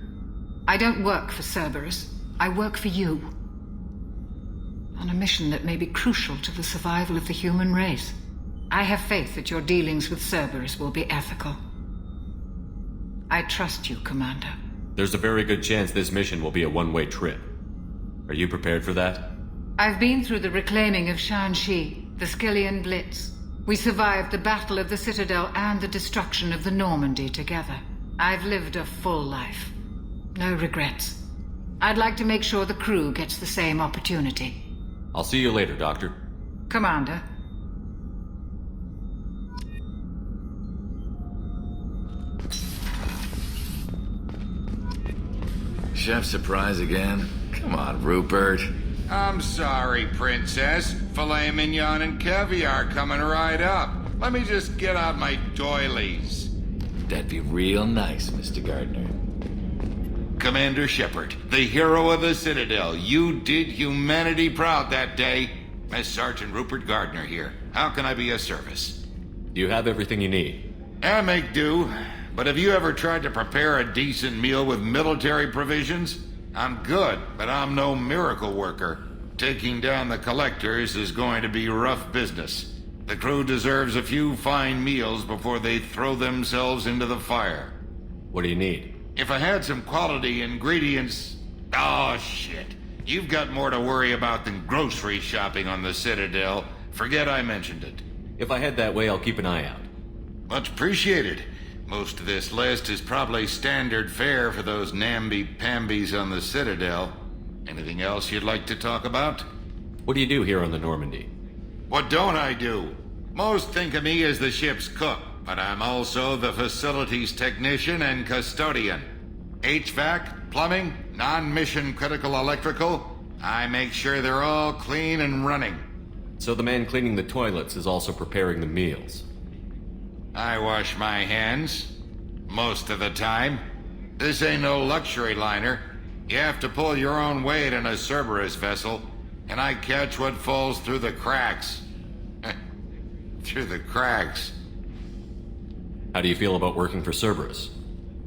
I don't work for Cerberus. I work for you. On a mission that may be crucial to the survival of the human race. I have faith that your dealings with Cerberus will be ethical. I trust you, Commander. There's a very good chance this mission will be a one-way trip. Are you prepared for that? I've been through the reclaiming of Shanxi, the Skillian Blitz. We survived the Battle of the Citadel and the destruction of the Normandy together. I've lived a full life. No regrets. I'd like to make sure the crew gets the same opportunity. I'll see you later, Doctor. Commander. Chef surprise again? Come on, Rupert. I'm sorry, Princess. Filet mignon and caviar coming right up. Let me just get out my doilies. That'd be real nice, Mr. Gardner. Commander Shepard, the hero of the Citadel. You did humanity proud that day. Mess Sergeant Rupert Gardner here. How can I be of service? Do you have everything you need? I make do. But have you ever tried to prepare a decent meal with military provisions? I'm good, but I'm no miracle worker. Taking down the collectors is going to be rough business. The crew deserves a few fine meals before they throw themselves into the fire. What do you need? If I had some quality ingredients... Oh, shit. You've got more to worry about than grocery shopping on the Citadel. Forget I mentioned it. If I head that way, I'll keep an eye out. Much appreciated. Most of this list is probably standard fare for those namby-pambies on the Citadel. Anything else you'd like to talk about? What do you do here on the Normandy? What don't I do? Most think of me as the ship's cook, but I'm also the facilities technician and custodian. HVAC, plumbing, non-mission critical electrical. I make sure they're all clean and running. So the man cleaning the toilets is also preparing the meals. I wash my hands. Most of the time. This ain't no luxury liner. You have to pull your own weight in a Cerberus vessel, and I catch what falls through the cracks. Through the cracks. How do you feel about working for Cerberus?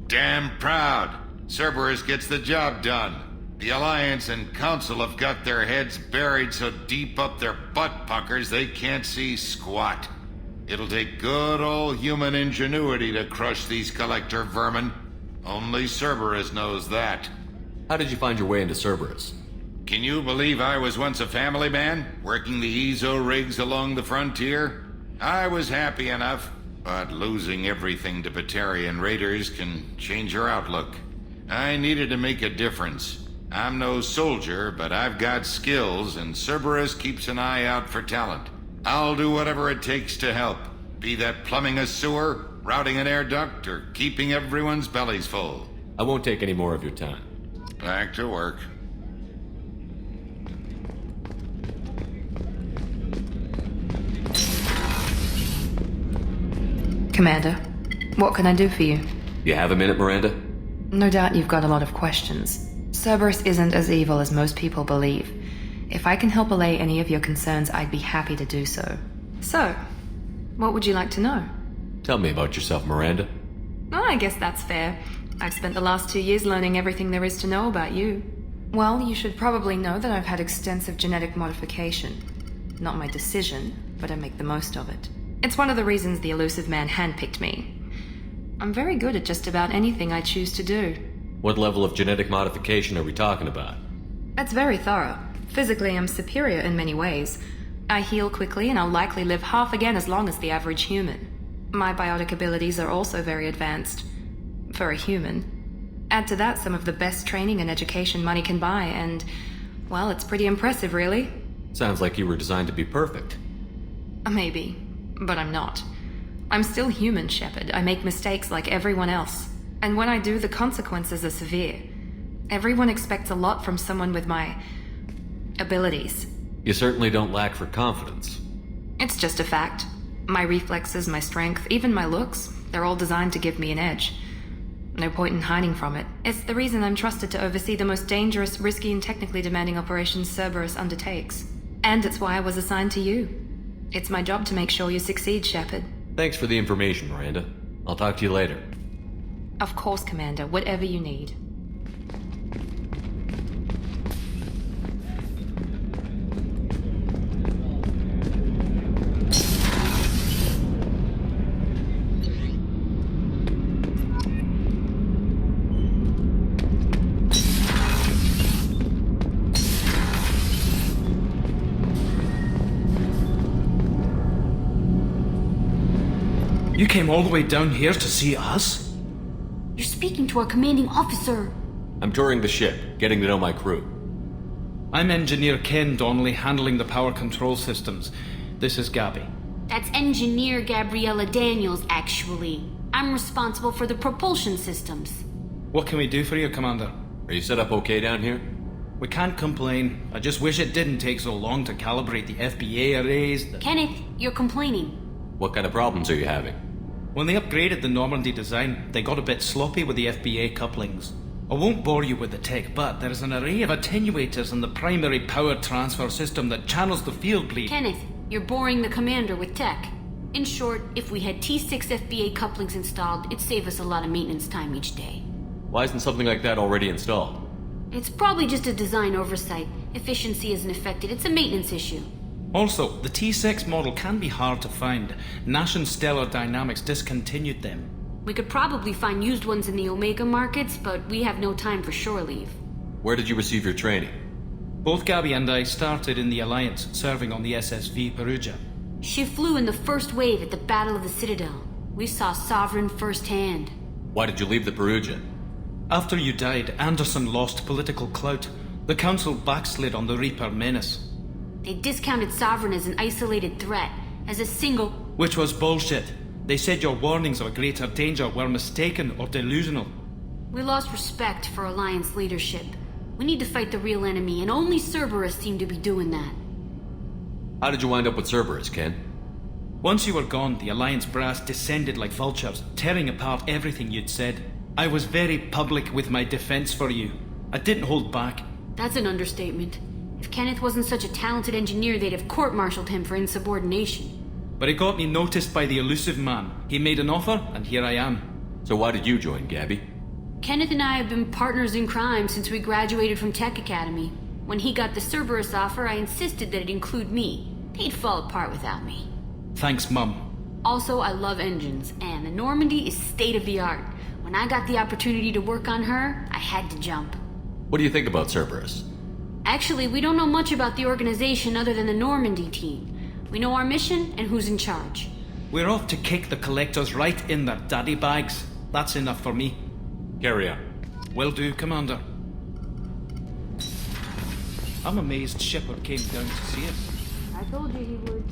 Damn proud. Cerberus gets the job done. The Alliance and Council have got their heads buried so deep up their butt puckers they can't see squat. It'll take good old human ingenuity to crush these collector vermin. Only Cerberus knows that. How did you find your way into Cerberus? Can you believe I was once a family man, working the EZO rigs along the frontier? I was happy enough, but losing everything to Batarian raiders can change your outlook. I needed to make a difference. I'm no soldier, but I've got skills, and Cerberus keeps an eye out for talent. I'll do whatever it takes to help, be that plumbing a sewer, routing an air duct, or keeping everyone's bellies full. I won't take any more of your time. Back to work. Commander, what can I do for you? You have a minute, Miranda? No doubt you've got a lot of questions. Cerberus isn't as evil as most people believe. If I can help allay any of your concerns, I'd be happy to do so. So, what would you like to know? Tell me about yourself, Miranda. Oh, I guess that's fair. I've spent the last 2 years learning everything there is to know about you. Well, you should probably know that I've had extensive genetic modification. Not my decision, but I make the most of it. It's one of the reasons the elusive man handpicked me. I'm very good at just about anything I choose to do. What level of genetic modification are we talking about? That's very thorough. Physically, I'm superior in many ways. I heal quickly, and I'll likely live half again as long as the average human. My biotic abilities are also very advanced. For a human. Add to that some of the best training and education money can buy, and, well, it's pretty impressive, really. Sounds like you were designed to be perfect. Maybe, but I'm not. I'm still human, Shepard. I make mistakes like everyone else. And when I do, the consequences are severe. Everyone expects a lot from someone with my abilities. You certainly don't lack for confidence. It's just a fact. My reflexes, my strength, even my looks, they're all designed to give me an edge. No point in hiding from it. It's the reason I'm trusted to oversee the most dangerous, risky, and technically demanding operations Cerberus undertakes. And it's why I was assigned to you. It's my job to make sure you succeed, Shepard. Thanks for the information, Miranda. I'll talk to you later. Of course, Commander. Whatever you need. You came all the way down here to see us? You're speaking to our commanding officer. I'm touring the ship, getting to know my crew. I'm Engineer Ken Donnelly, handling the power control systems. This is Gabby. That's Engineer Gabriella Daniels, actually. I'm responsible for the propulsion systems. What can we do for you, Commander? Are you set up okay down here? We can't complain. I just wish it didn't take so long to calibrate the FBA arrays. Kenneth, you're complaining. What kind of problems are you having? When they upgraded the Normandy design, they got a bit sloppy with the FBA couplings. I won't bore you with the tech, but there's an array of attenuators in the primary power transfer system that channels the field bleed. Kenneth, you're boring the commander with tech. In short, if we had T6 FBA couplings installed, it'd save us a lot of maintenance time each day. Why isn't something like that already installed? It's probably just a design oversight. Efficiency isn't affected. It's a maintenance issue. Also, the T6 model can be hard to find. Nash and Stellar Dynamics discontinued them. We could probably find used ones in the Omega markets, but we have no time for shore leave. Where did you receive your training? Both Gabby and I started in the Alliance, serving on the SSV Perugia. She flew in the first wave at the Battle of the Citadel. We saw Sovereign firsthand. Why did you leave the Perugia? After you died, Anderson lost political clout. The Council backslid on the Reaper menace. They discounted Sovereign as an isolated threat, as a single... Which was bullshit. They said your warnings of a greater danger were mistaken or delusional. We lost respect for Alliance leadership. We need to fight the real enemy, and only Cerberus seemed to be doing that. How did you wind up with Cerberus, Ken? Once you were gone, the Alliance brass descended like vultures, tearing apart everything you'd said. I was very public with my defense for you. I didn't hold back. That's an understatement. If Kenneth wasn't such a talented engineer, they'd have court-martialed him for insubordination. But it got me noticed by the elusive man. He made an offer, and here I am. So why did you join, Gabby? Kenneth and I have been partners in crime since we graduated from Tech Academy. When he got the Cerberus offer, I insisted that it include me. They'd fall apart without me. Thanks, Mum. Also, I love engines, and the Normandy is state-of-the-art. When I got the opportunity to work on her, I had to jump. What do you think about Cerberus? Actually, we don't know much about the organization other than the Normandy team. We know our mission and who's in charge. We're off to kick the collectors right in their daddy bags. That's enough for me. Carry on. Will do, Commander. I'm amazed Shepard came down to see us. I told you he would.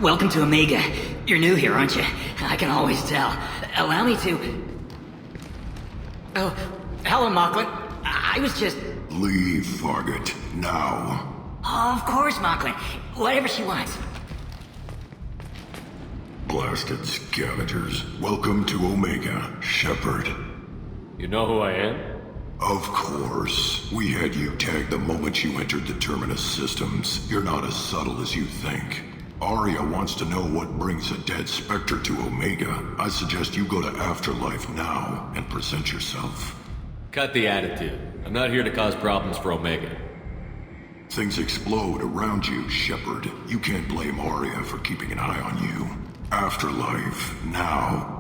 welcome to Omega. You're new here, aren't you? I can always tell. Allow me to... Oh, hello, Mocklin. I was just... Leave, Fargate, now. Of course, Mocklin. Whatever she wants. Blasted scavengers. Welcome to Omega, Shepard. You know who I am? Of course. We had you tagged the moment you entered the Terminus systems. You're not as subtle as you think. Aeia wants to know what brings a dead Spectre to Omega. I suggest you go to Afterlife now and present yourself. Cut the attitude. I'm not here to cause problems for Omega. Things explode around you, Shepard. You can't blame Aeia for keeping an eye on you. Afterlife, now.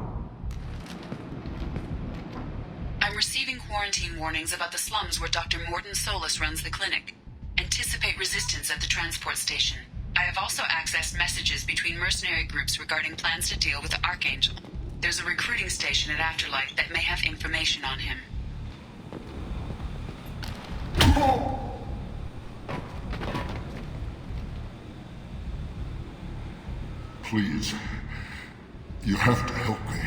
I'm receiving quarantine warnings about the slums where Dr. Mordin Solus runs the clinic. Anticipate resistance at the transport station. I have also accessed messages between mercenary groups regarding plans to deal with the Archangel. There's a recruiting station at Afterlife that may have information on him. Please, you have to help me.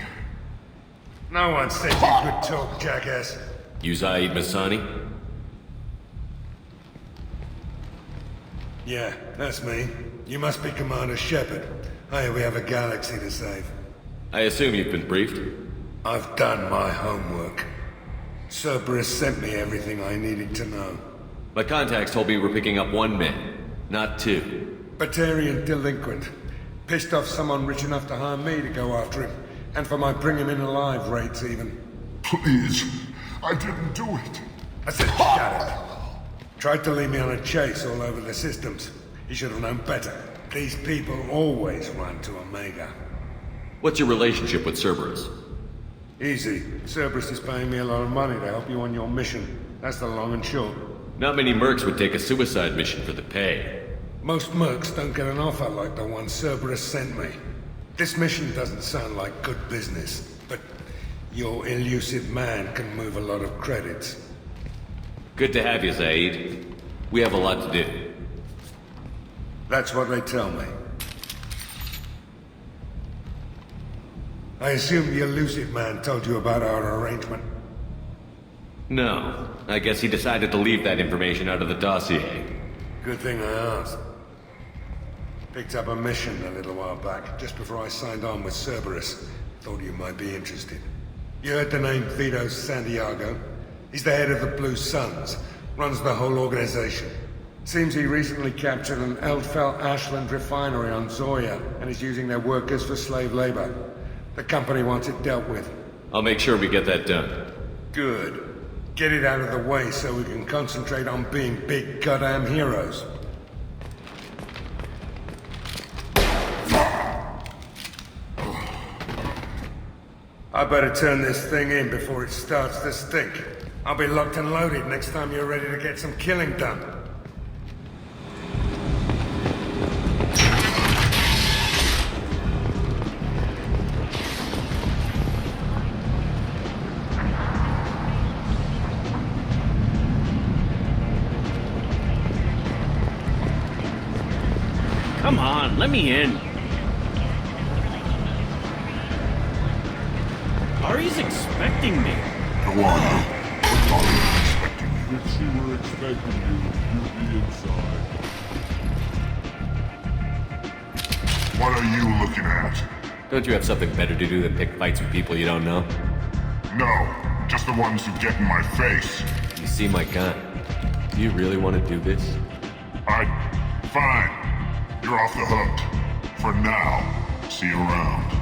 No one said you could talk, jackass. You Zaid Masani? Yeah, that's me. You must be Commander Shepard. Hey, we have a galaxy to save. I assume you've been briefed? I've done my homework. Cerberus sent me everything I needed to know. My contacts told me you were picking up one man, not two. Batarian delinquent. Pissed off someone rich enough to hire me to go after him. And for my bring him in alive rates, even. Please, I didn't do it. I said shut it. Tried to lead me on a chase all over the systems. He should have known better. These people always run to Omega. What's your relationship with Cerberus? Easy. Cerberus is paying me a lot of money to help you on your mission. That's the long and short. Not many mercs would take a suicide mission for the pay. Most mercs don't get an offer like the one Cerberus sent me. This mission doesn't sound like good business, but your elusive man can move a lot of credits. Good to have you, Zaid. We have a lot to do. That's what they tell me. I assume the elusive man told you about our arrangement. No. I guess he decided to leave that information out of the dossier. Good thing I asked. Picked up a mission a little while back, just before I signed on with Cerberus. Thought you might be interested. You heard the name Vito Santiago? He's the head of the Blue Suns, runs the whole organization. Seems he recently captured an Eldfell Ashland refinery on Zoya, and is using their workers for slave labor. The company wants it dealt with. I'll make sure we get that done. Good. Get it out of the way so we can concentrate on being big goddamn heroes. I better turn this thing in before it starts to stink. I'll be locked and loaded next time you're ready to get some killing done. Come on, let me in. Ari's expecting me. Go on. If she were expecting you'd be inside. What are you looking at? Don't you have something better to do than pick fights with people you don't know? No, just the ones who get in my face. You see my gun. Do you really want to do this? Fine. You're off the hook. For now. See you around.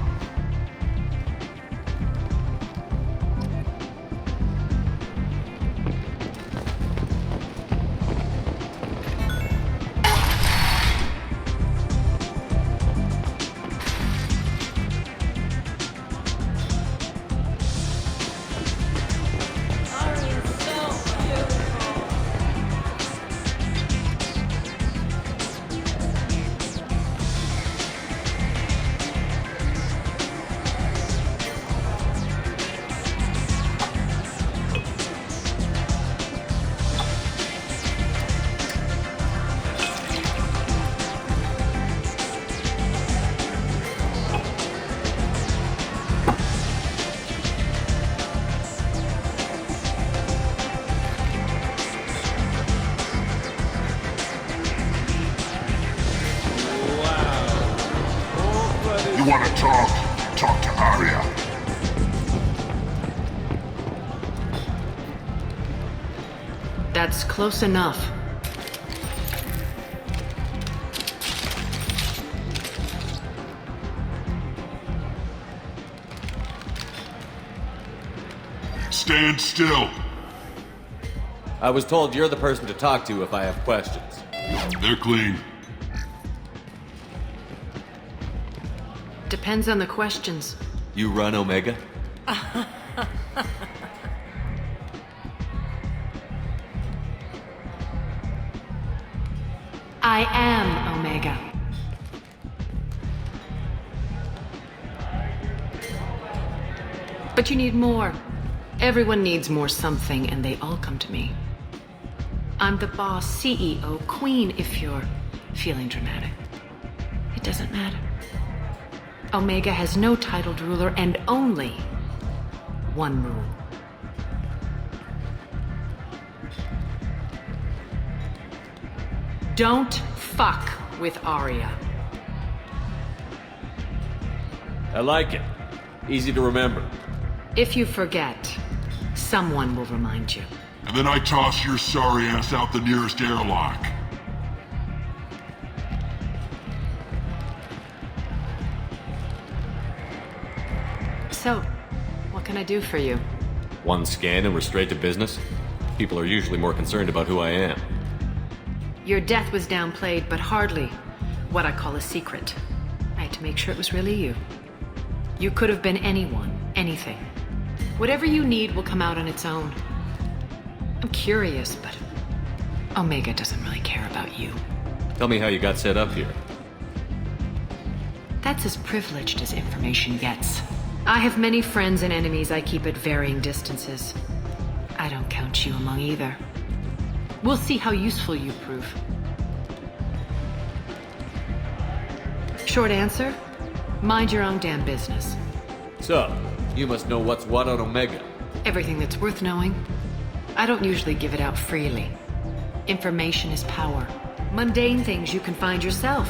That's close enough. Stand still. I was told you're the person to talk to if I have questions. They're clean. Depends on the questions. You run Omega? I am Omega. But you need more. Everyone needs more something, and they all come to me. I'm the boss, CEO, queen, if you're feeling dramatic. It doesn't matter. Omega has no titled ruler and only one rule. Don't fuck with Aeia. I like it. Easy to remember. If you forget, someone will remind you. And then I toss your sorry ass out the nearest airlock. So, what can I do for you? One scan and we're straight to business? People are usually more concerned about who I am. Your death was downplayed, but hardly what I call a secret. I had to make sure it was really you. You could have been anyone, anything. Whatever you need will come out on its own. I'm curious, but Omega doesn't really care about you. Tell me how you got set up here. That's as privileged as information gets. I have many friends and enemies I keep at varying distances. I don't count you among either. We'll see how useful you prove. Short answer, mind your own damn business. So, you must know what's what on Omega. Everything that's worth knowing. I don't usually give it out freely. Information is power. Mundane things you can find yourself.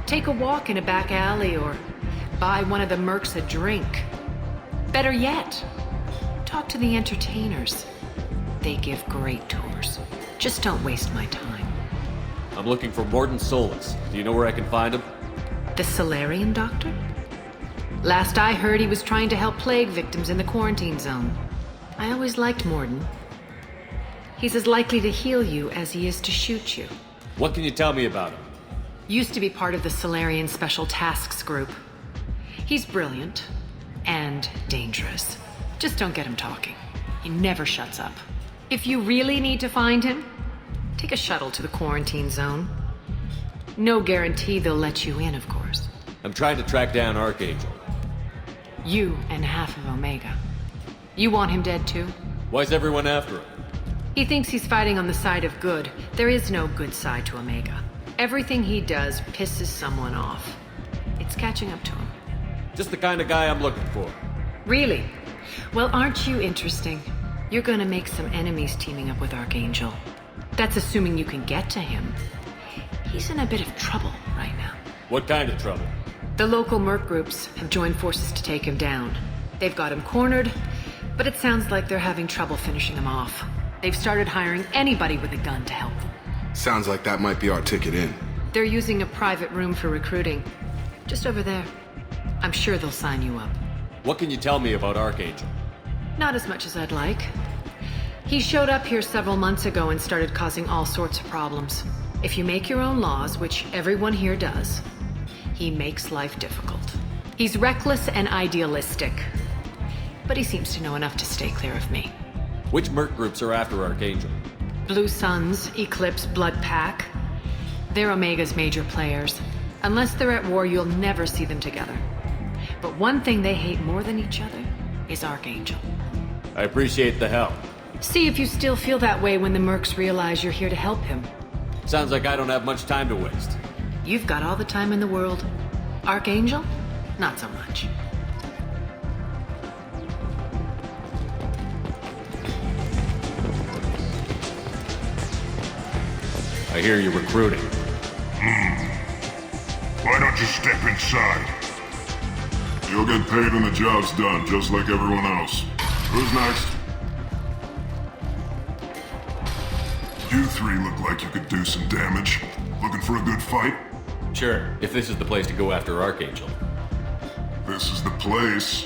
Take a walk in a back alley or buy one of the mercs a drink. Better yet, talk to the entertainers. They give great tours. Just don't waste my time. I'm looking for Mordin Solus. Do you know where I can find him? The Solarian doctor? Last I heard, he was trying to help plague victims in the quarantine zone. I always liked Mordin. He's as likely to heal you as he is to shoot you. What can you tell me about him? Used to be part of the Solarian Special Tasks Group. He's brilliant and dangerous. Just don't get him talking. He never shuts up. If you really need to find him, take a shuttle to the quarantine zone. No guarantee they'll let you in, of course. I'm trying to track down Archangel. You and half of Omega. You want him dead too? Why's everyone after him? He thinks he's fighting on the side of good. There is no good side to Omega. Everything he does pisses someone off. It's catching up to him. Just the kind of guy I'm looking for. Really? Well, aren't you interesting? You're gonna make some enemies teaming up with Archangel. That's assuming you can get to him. He's in a bit of trouble right now. What kind of trouble? The local merc groups have joined forces to take him down. They've got him cornered, but it sounds like they're having trouble finishing him off. They've started hiring anybody with a gun to help them. Sounds like that might be our ticket in. They're using a private room for recruiting. Just over there. I'm sure they'll sign you up. What can you tell me about Archangel? Not as much as I'd like. He showed up here several months ago and started causing all sorts of problems. If you make your own laws, which everyone here does, he makes life difficult. He's reckless and idealistic. But he seems to know enough to stay clear of me. Which merc groups are after Archangel? Blue Suns, Eclipse, Blood Pack. They're Omega's major players. Unless they're at war, you'll never see them together. But one thing they hate more than each other is Archangel. I appreciate the help. See if you still feel that way when the mercs realize you're here to help him. Sounds like I don't have much time to waste. You've got all the time in the world. Archangel? Not so much. I hear you're recruiting. Why don't you step inside? You'll get paid when the job's done, just like everyone else. Who's next? You three look like you could do some damage. Looking for a good fight? Sure, if this is the place to go after Archangel. This is the place.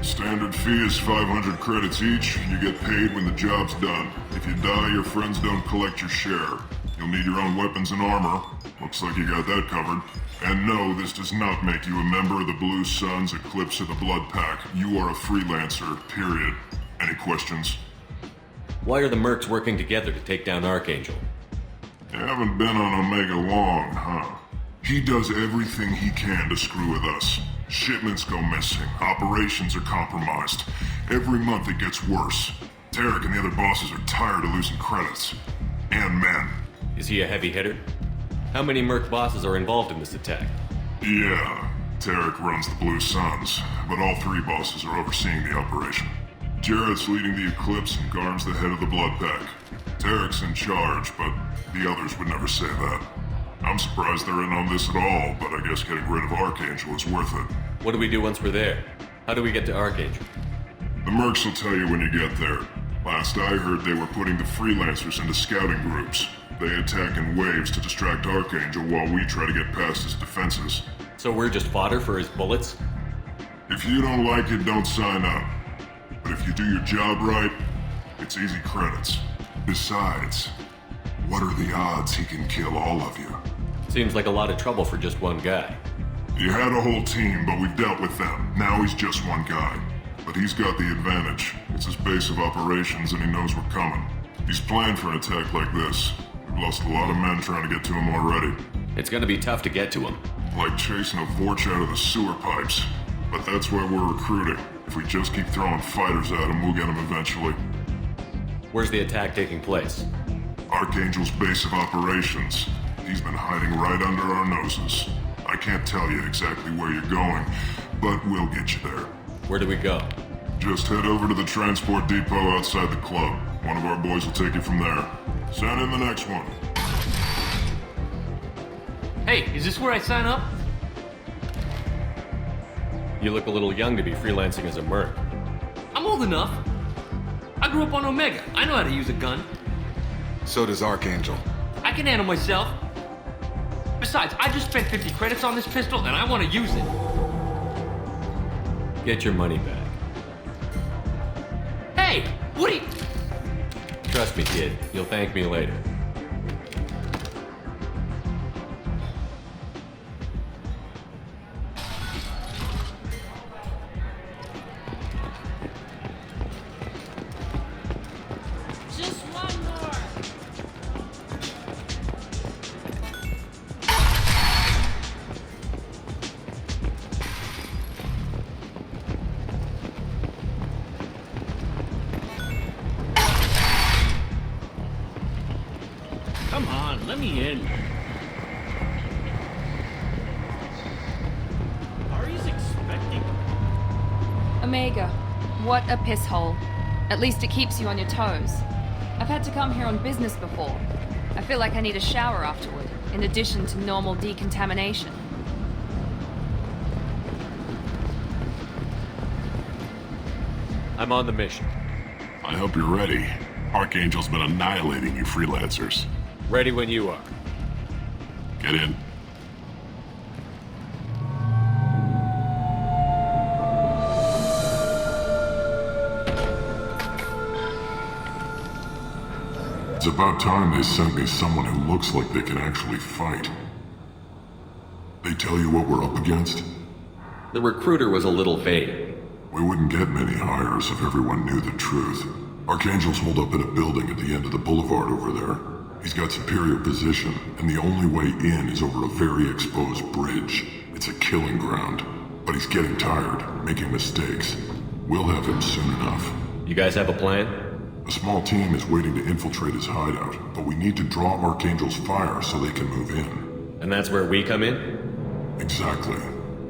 Standard fee is 500 credits each. You get paid when the job's done. If you die, your friends don't collect your share. You'll need your own weapons and armor. Looks like you got that covered. And no, this does not make you a member of the Blue Suns, Eclipse, or the Blood Pack. You are a freelancer, period. Any questions? Why are the mercs working together to take down Archangel? You haven't been on Omega long, huh? He does everything he can to screw with us. Shipments go missing, operations are compromised. Every month it gets worse. Tarek and the other bosses are tired of losing credits. And men. Is he a heavy hitter? How many merc bosses are involved in this attack? Yeah, Tarek runs the Blue Suns, but all three bosses are overseeing the operation. Jarrett's leading the Eclipse and Garn's the head of the Blood Pack. Tarek's in charge, but the others would never say that. I'm surprised they're in on this at all, but I guess getting rid of Archangel is worth it. What do we do once we're there? How do we get to Archangel? The mercs will tell you when you get there. Last I heard, they were putting the freelancers into scouting groups. They attack in waves to distract Archangel while we try to get past his defenses. So we're just fodder for his bullets? If you don't like it, don't sign up. But if you do your job right, it's easy credits. Besides, what are the odds he can kill all of you? Seems like a lot of trouble for just one guy. You had a whole team, but we've dealt with them. Now he's just one guy. But he's got the advantage. It's his base of operations and he knows we're coming. He's planned for an attack like this. We've lost a lot of men trying to get to him already. It's gonna be tough to get to him. Like chasing a Vorch out of the sewer pipes. But that's why we're recruiting. If we just keep throwing fighters at him, we'll get him eventually. Where's the attack taking place? Archangel's base of operations. He's been hiding right under our noses. I can't tell you exactly where you're going, but we'll get you there. Where do we go? Just head over to the transport depot outside the club. One of our boys will take you from there. Send in the next one. Hey, is this where I sign up? You look a little young to be freelancing as a merc. I'm old enough. I grew up on Omega. I know how to use a gun. So does Archangel. I can handle myself. Besides, I just spent 50 credits on this pistol and I want to use it. Get your money back. Hey, what are you... Trust me, kid. You'll thank me later. Come on, let me in. Ari's expecting... Omega, what a piss hole. At least it keeps you on your toes. I've had to come here on business before. I feel like I need a shower afterward, in addition to normal decontamination. I'm on the mission. I hope you're ready. Archangel's been annihilating you freelancers. Ready when you are. Get in. It's about time they sent me someone who looks like they can actually fight. They tell you what we're up against? The recruiter was a little vague. We wouldn't get many hires if everyone knew the truth. Archangel's holed up in a building at the end of the boulevard over there. He's got superior position, and the only way in is over a very exposed bridge. It's a killing ground. But he's getting tired, making mistakes. We'll have him soon enough. You guys have a plan? A small team is waiting to infiltrate his hideout, but we need to draw Archangel's fire so they can move in. And that's where we come in? Exactly.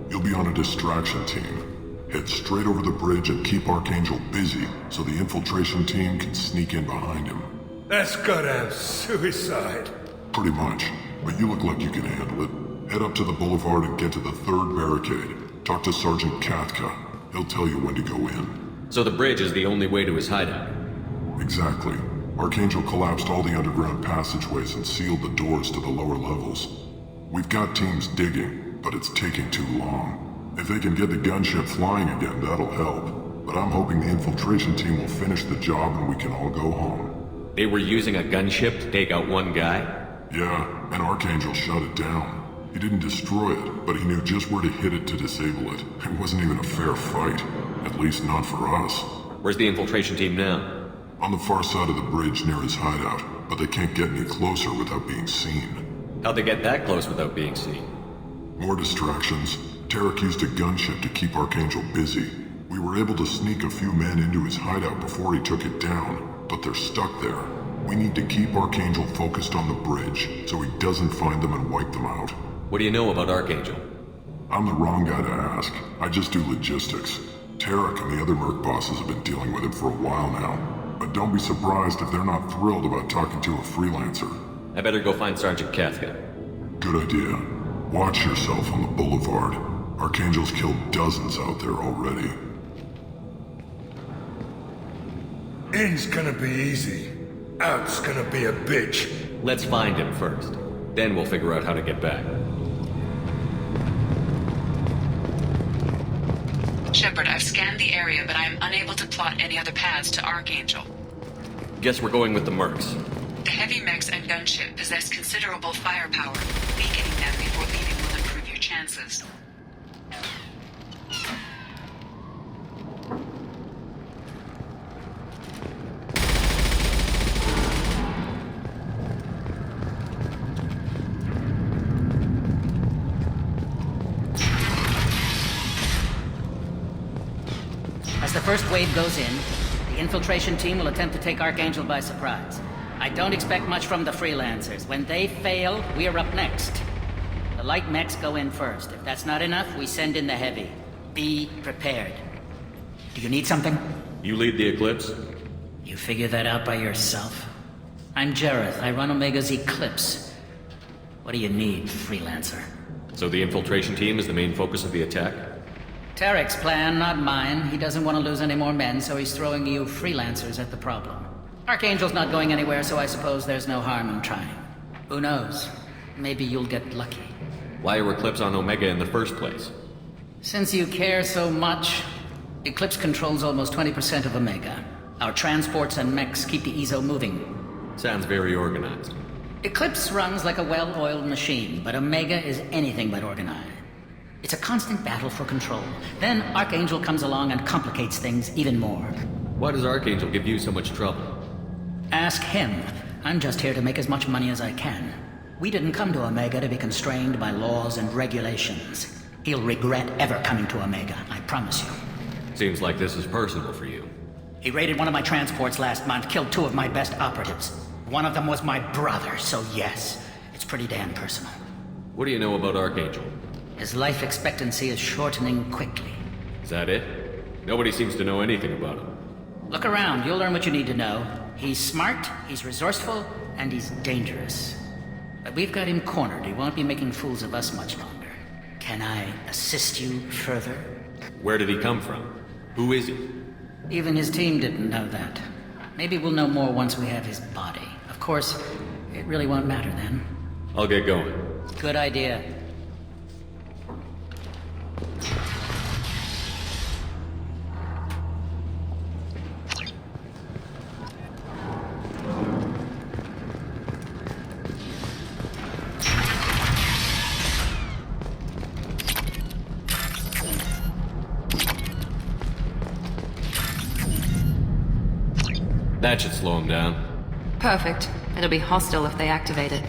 You'll be on a distraction team. Head straight over the bridge and keep Archangel busy so the infiltration team can sneak in behind him. That's goddamn suicide. Pretty much, but you look like you can handle it. Head up to the boulevard and get to the third barricade. Talk to Sergeant Katka. He'll tell you when to go in. So the bridge is the only way to his hideout? Exactly. Archangel collapsed all the underground passageways and sealed the doors to the lower levels. We've got teams digging, but it's taking too long. If they can get the gunship flying again, that'll help. But I'm hoping the infiltration team will finish the job and we can all go home. They were using a gunship to take out one guy? Yeah, and Archangel shut it down. He didn't destroy it, but he knew just where to hit it to disable it. It wasn't even a fair fight. At least not for us. Where's the infiltration team now? On the far side of the bridge near his hideout, but they can't get any closer without being seen. How'd they get that close without being seen? More distractions. Tarek used a gunship to keep Archangel busy. We were able to sneak a few men into his hideout before he took it down, but they're stuck there. We need to keep Archangel focused on the bridge, so he doesn't find them and wipe them out. What do you know about Archangel? I'm the wrong guy to ask. I just do logistics. Tarek and the other merc bosses have been dealing with him for a while now. But don't be surprised if they're not thrilled about talking to a freelancer. I better go find Sergeant Kafka. Good idea. Watch yourself on the boulevard. Archangel's killed dozens out there already. In's gonna be easy. Out's gonna be a bitch. Let's find him first. Then we'll figure out how to get back. Shepard, I've scanned the area, but I am unable to plot any other paths to Archangel. Guess we're going with the mercs. The heavy mechs and gunship possess considerable firepower. Weakening them before leaving will improve your chances. As the first wave goes in, the infiltration team will attempt to take Archangel by surprise. I don't expect much from the freelancers. When they fail, we are up next. The light mechs go in first. If that's not enough, we send in the heavy. Be prepared. Do you need something? You lead the Eclipse? You figure that out by yourself? I'm Jareth. I run Omega's Eclipse. What do you need, freelancer? So the infiltration team is the main focus of the attack? Tarek's plan, not mine. He doesn't want to lose any more men, so he's throwing you freelancers at the problem. Archangel's not going anywhere, so I suppose there's no harm in trying. Who knows? Maybe you'll get lucky. Why are Eclipse on Omega in the first place? Since you care so much, Eclipse controls almost 20% of Omega. Our transports and mechs keep the EZO moving. Sounds very organized. Eclipse runs like a well-oiled machine, but Omega is anything but organized. It's a constant battle for control. Then Archangel comes along and complicates things even more. Why does Archangel give you so much trouble? Ask him. I'm just here to make as much money as I can. We didn't come to Omega to be constrained by laws and regulations. He'll regret ever coming to Omega, I promise you. Seems like this is personal for you. He raided one of my transports last month, killed 2 of my best operatives. One of them was my brother, so yes, it's pretty damn personal. What do you know about Archangel? His life expectancy is shortening quickly. Is that it? Nobody seems to know anything about him. Look around, you'll learn what you need to know. He's smart, he's resourceful, and he's dangerous. But we've got him cornered. He won't be making fools of us much longer. Can I assist you further? Where did he come from? Who is he? Even his team didn't know that. Maybe we'll know more once we have his body. Of course, it really won't matter then. I'll get going. Good idea. That should slow him down. Perfect. It'll be hostile if they activate it.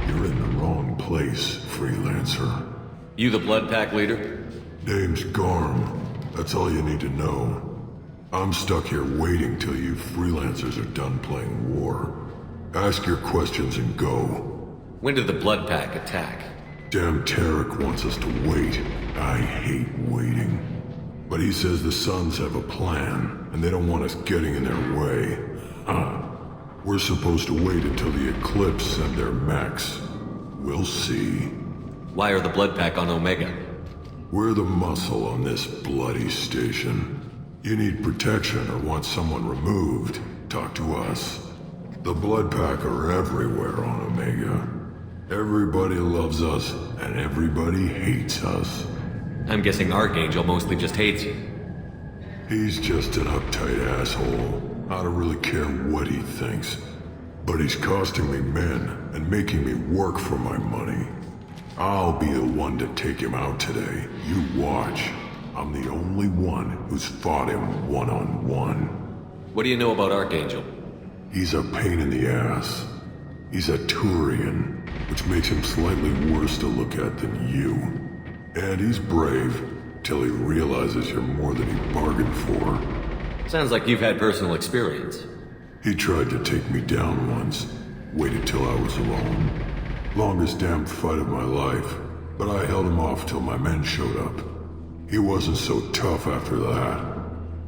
You're in the wrong place, freelancer. You the Blood Pack leader? Name's Garm. That's all you need to know. I'm stuck here waiting till you freelancers are done playing war. Ask your questions and go. When did the Blood Pack attack? Damn Tarek wants us to wait. I hate waiting. But he says the Suns have a plan, and they don't want us getting in their way. We're supposed to wait until the Eclipse send their mechs. we'll see. Why are the blood pack on Omega? We're the muscle on this bloody station. You need protection or want someone removed, talk to us. The blood pack are everywhere on Omega. Everybody loves us, and everybody hates us. I'm guessing Archangel mostly just hates you. He's just an uptight asshole. I don't really care what he thinks. But he's costing me men and making me work for my money. I'll be the one to take him out today. You watch. I'm the only one who's fought him one-on-one. What do you know about Archangel? He's a pain in the ass. He's a Turian, which makes him slightly worse to look at than you. And he's brave, till he realizes you're more than he bargained for. Sounds like you've had personal experience. He tried to take me down once, waited till I was alone. Longest damn fight of my life, but I held him off till my men showed up. He wasn't so tough after that.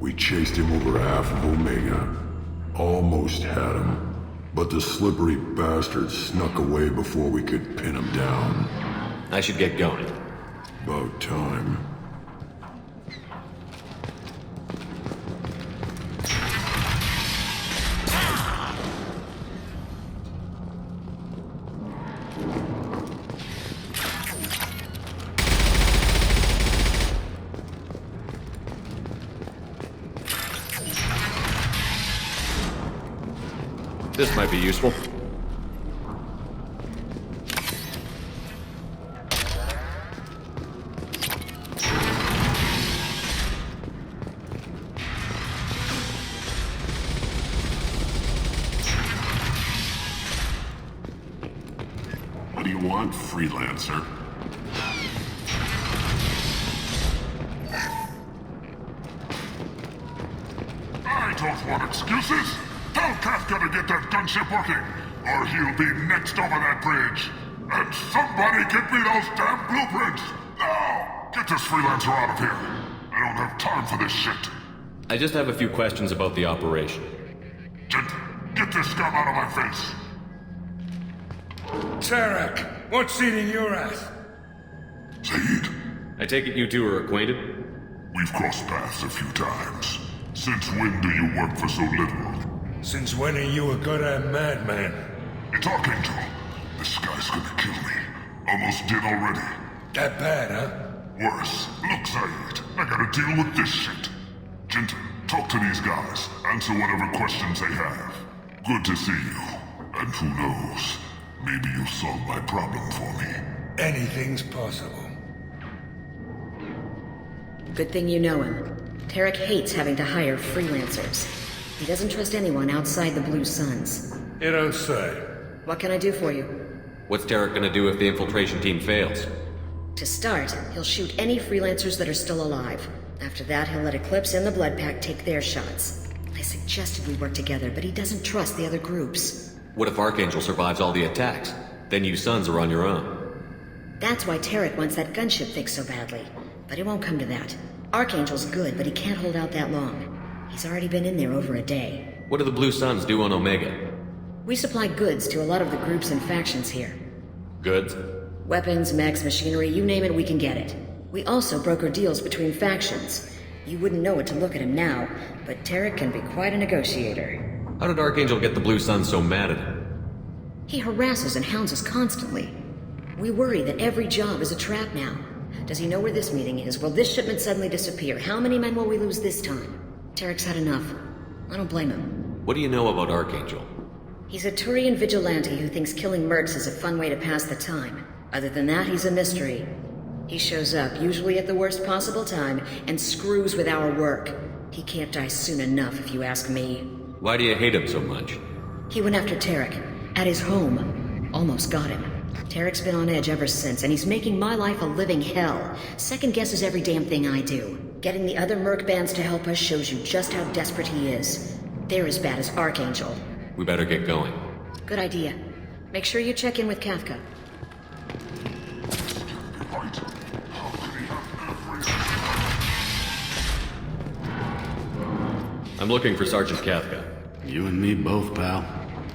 We chased him over half of Omega. Almost had him. But the slippery bastard snuck away before we could pin him down. I should get going. About time. This might be useful. What do you want, freelancer? I don't want excuses! Tell Kafka to get that gunship working, or he'll be next over that bridge. And somebody get me those damn blueprints! Now, get this freelancer out of here. I don't have time for this shit. I just have a few questions about the operation. Get this scum out of my face. Tarek, what's eating your ass? Zaid, I take it you two are acquainted? we've crossed paths a few times. Since when do you work for so little? Since when are you a goddamn madman? It's Archangel. This guy's gonna kill me. Almost did already. That bad, huh? Worse. Look, Zaid, I gotta deal with this shit. Jinta, talk to these guys. Answer whatever questions they have. Good to see you. And who knows, maybe you'll solve my problem for me. Anything's possible. Good thing you know him. Tarek hates having to hire freelancers. He doesn't trust anyone outside the Blue Suns. You don't say. What can I do for you? What's Tarek gonna do if the infiltration team fails? To start, he'll shoot any freelancers that are still alive. After that, he'll let Eclipse and the Blood Pack take their shots. I suggested we work together, but he doesn't trust the other groups. What if Archangel survives all the attacks? Then you Sons are on your own. That's why Tarek wants that gunship fixed so badly. But it won't come to that. Archangel's good, but he can't hold out that long. He's already been in there over a day. What do the Blue Suns do on Omega? We supply goods to a lot of the groups and factions here. Goods? Weapons, mechs, machinery, you name it, we can get it. We also broker deals between factions. You wouldn't know it to look at him now, but Tarek can be quite a negotiator. How did Archangel get the Blue Suns so mad at him? He harasses and hounds us constantly. We worry that every job is a trap now. Does he know where this meeting is? Will this shipment suddenly disappear? How many men will we lose this time? Tarek's had enough. I don't blame him. What do you know about Archangel? He's a Turian vigilante who thinks killing mercs is a fun way to pass the time. Other than that, he's a mystery. He shows up, usually at the worst possible time, and screws with our work. He can't die soon enough, if you ask me. Why do you hate him so much? He went after Tarek, at his home. Almost got him. Tarek's been on edge ever since, and he's making my life a living hell. Second guesses every damn thing I do. Getting the other merc bands to help us shows you just how desperate he is. They're as bad as Archangel. We better get going. Good idea. Make sure you check in with Kafka. I'm looking for Sergeant Kafka. You and me both, pal.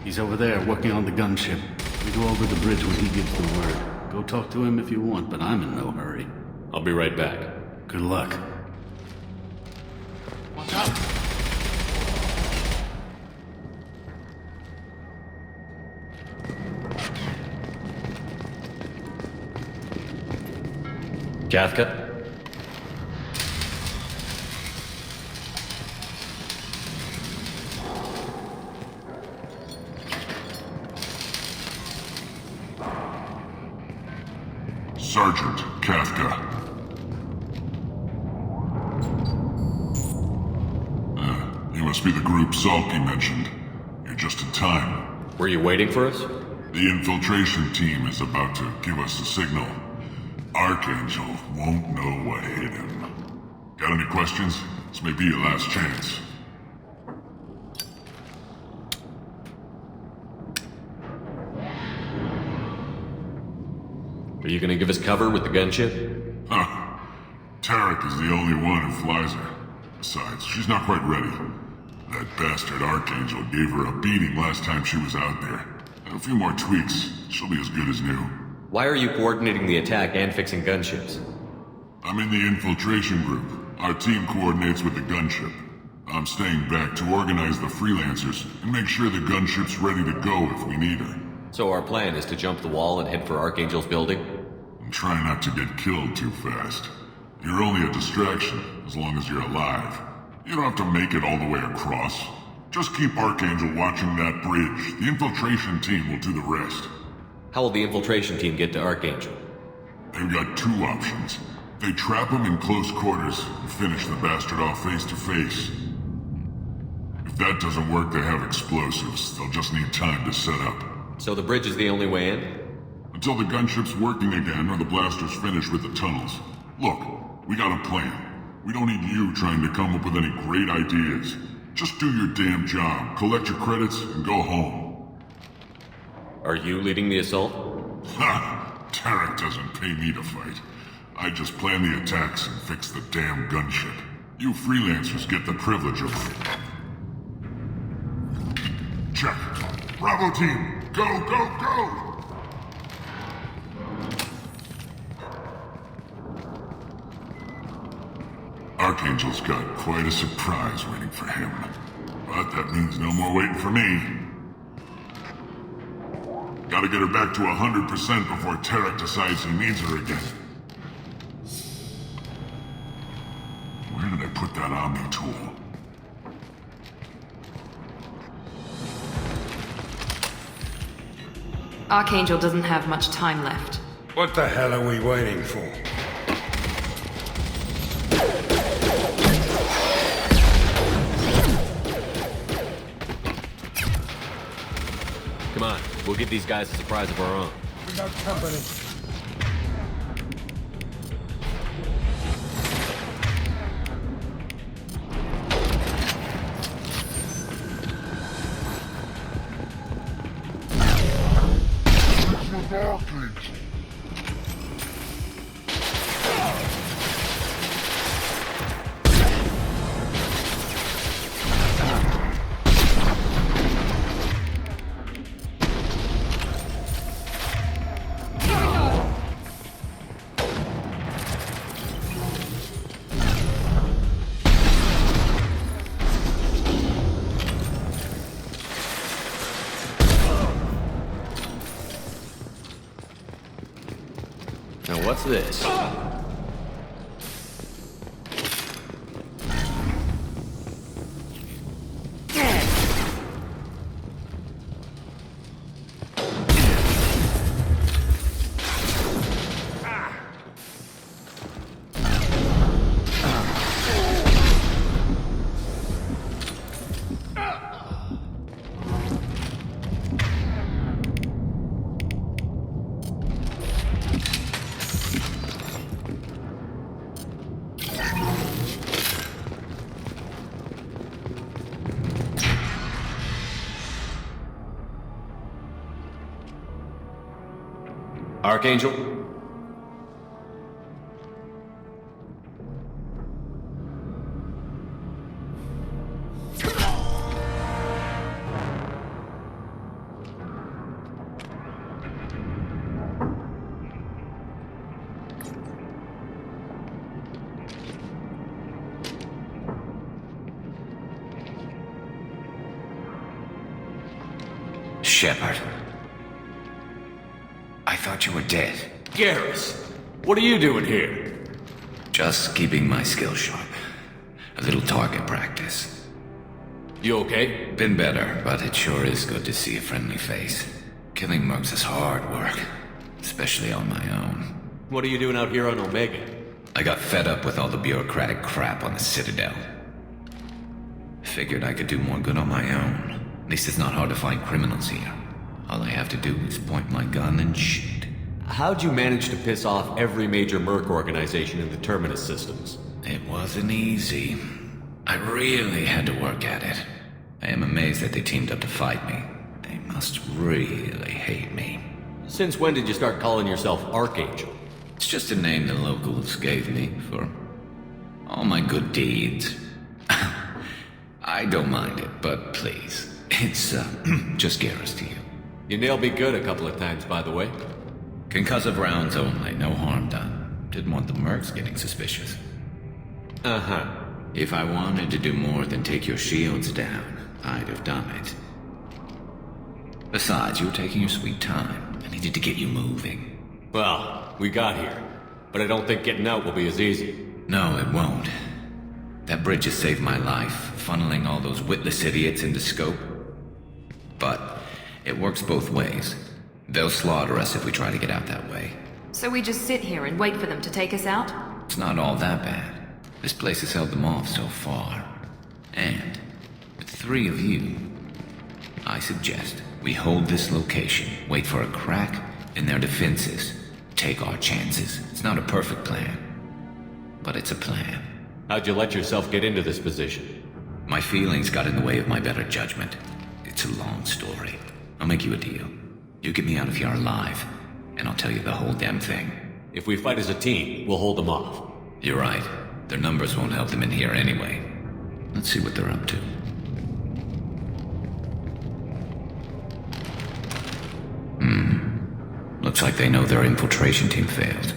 He's over there working on the gunship. We go over the bridge when he gives the word. Go talk to him if you want, but I'm in no hurry. I'll be right back. Good luck. Watch out! Cathca? Sergeant Cathca. You must be the group Salky mentioned. You're just in time. Were you waiting for us? The infiltration team is about to give us a signal. Archangel won't know what hit him. Got any questions? This may be your last chance. Are you gonna give us cover with the gunship? Huh. Tarek is the only one who flies her. Besides, she's not quite ready. That bastard Archangel gave her a beating last time she was out there. A few more tweaks, she'll be as good as new. Why are you coordinating the attack and fixing gunships? I'm in the infiltration group. Our team coordinates with the gunship. I'm staying back to organize the freelancers and make sure the gunship's ready to go if we need her. So our plan is to jump the wall and head for Archangel's building? And try not to get killed too fast. You're only a distraction, as long as you're alive. You don't have to make it all the way across. Just keep Archangel watching that bridge. The infiltration team will do the rest. How will the infiltration team get to Archangel? They've got two options. They trap him in close quarters and finish the bastard off face to face. If that doesn't work, they have explosives. They'll just need time to set up. So the bridge is the only way in? Until the gunship's working again or the blasters finish with the tunnels. Look, we got a plan. We don't need you trying to come up with any great ideas. Just do your damn job, collect your credits, and go home. Are you leading the assault? Ha! Tarek doesn't pay me to fight. I just plan the attacks and fix the damn gunship. You freelancers get the privilege of... Check. Bravo team, go, go, go! Archangel's got quite a surprise waiting for him. But that means no more waiting for me. Gotta get her back to 100% before Tarek decides he needs her again. Where did I put that Omni tool? Archangel doesn't have much time left. What the hell are we waiting for? Come on, we'll give these guys a surprise of our own. We got company. Now what's this? Archangel? Shepard. I thought you were dead. Garrus, what are you doing here? Just keeping my skills sharp. A little target practice. You okay? Been better, but it sure is good to see a friendly face. Killing mercs is hard work, especially on my own. What are you doing out here on Omega? I got fed up with all the bureaucratic crap on the Citadel. Figured I could do more good on my own. At least it's not hard to find criminals here. All I have to do is point my gun and shoot. How'd you manage to piss off every major merc organization in the Terminus systems? It wasn't easy. I really had to work at it. I am amazed that they teamed up to fight me. They must really hate me. Since when did you start calling yourself Archangel? It's just a name the locals gave me for all my good deeds. I don't mind it, but please, it's just Garrus to you. You nailed me good a couple of times, by the way. Concussive rounds only, no harm done. Didn't want the mercs getting suspicious. Uh-huh. If I wanted to do more than take your shields down, I'd have done it. Besides, you were taking your sweet time. I needed to get you moving. Well, we got here, but I don't think getting out will be as easy. No, it won't. That bridge has saved my life, funneling all those witless idiots into scope. But it works both ways. They'll slaughter us if we try to get out that way. So we just sit here and wait for them to take us out? It's not all that bad. This place has held them off so far. And with 3 of you, I suggest we hold this location, wait for a crack in their defenses, take our chances. It's not a perfect plan, but it's a plan. How'd you let yourself get into this position? My feelings got in the way of my better judgment. It's a long story. I'll make you a deal. You get me out of here alive, and I'll tell you the whole damn thing. If we fight as a team, we'll hold them off. You're right. Their numbers won't help them in here anyway. Let's see what they're up to. Looks like they know their infiltration team failed.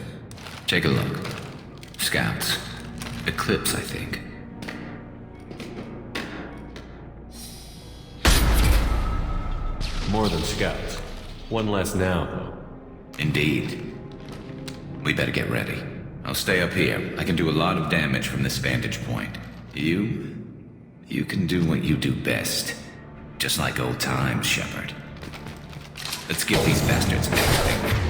Take a look. Scouts. Eclipse, I think. More than scouts. One less now, though. Indeed. We better get ready. I'll stay up here. I can do a lot of damage from this vantage point. You can do what you do best. Just like old times, Shepard. Let's give these bastards everything.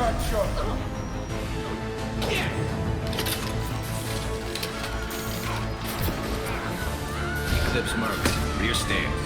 cut short. Eclipse marks. Rear stairs.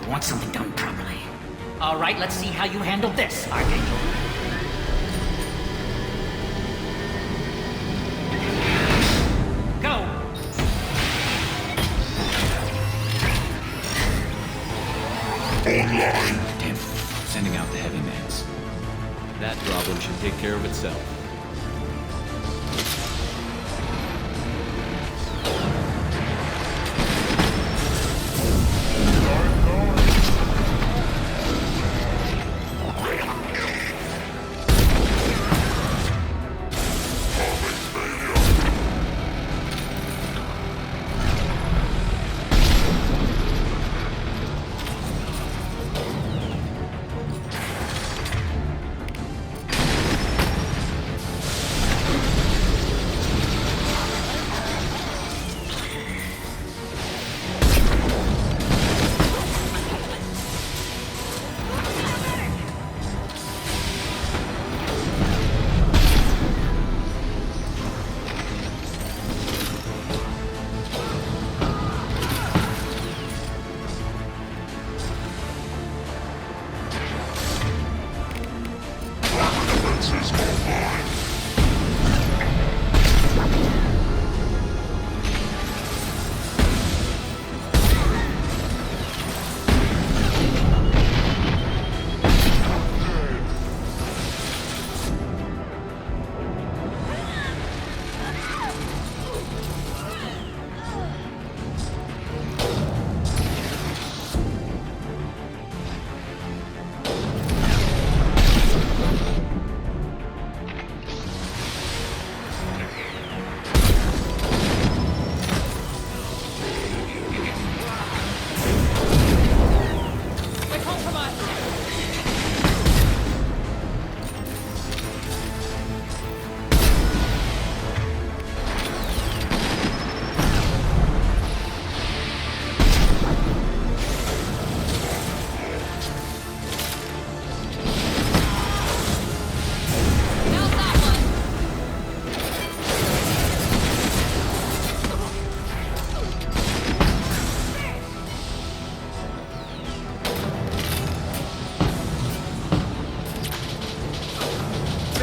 Want something done properly. All right, let's see how you handle this, Archangel. Go! Online. Damn, sending out the heavy mans. That problem should take care of itself.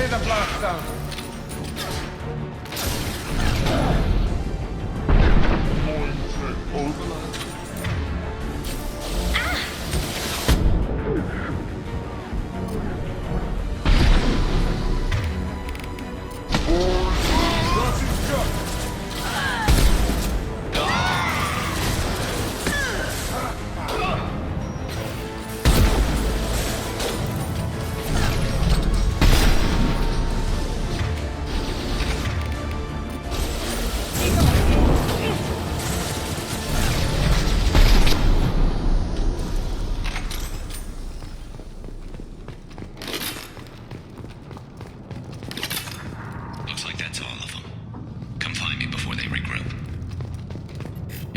The blast zone.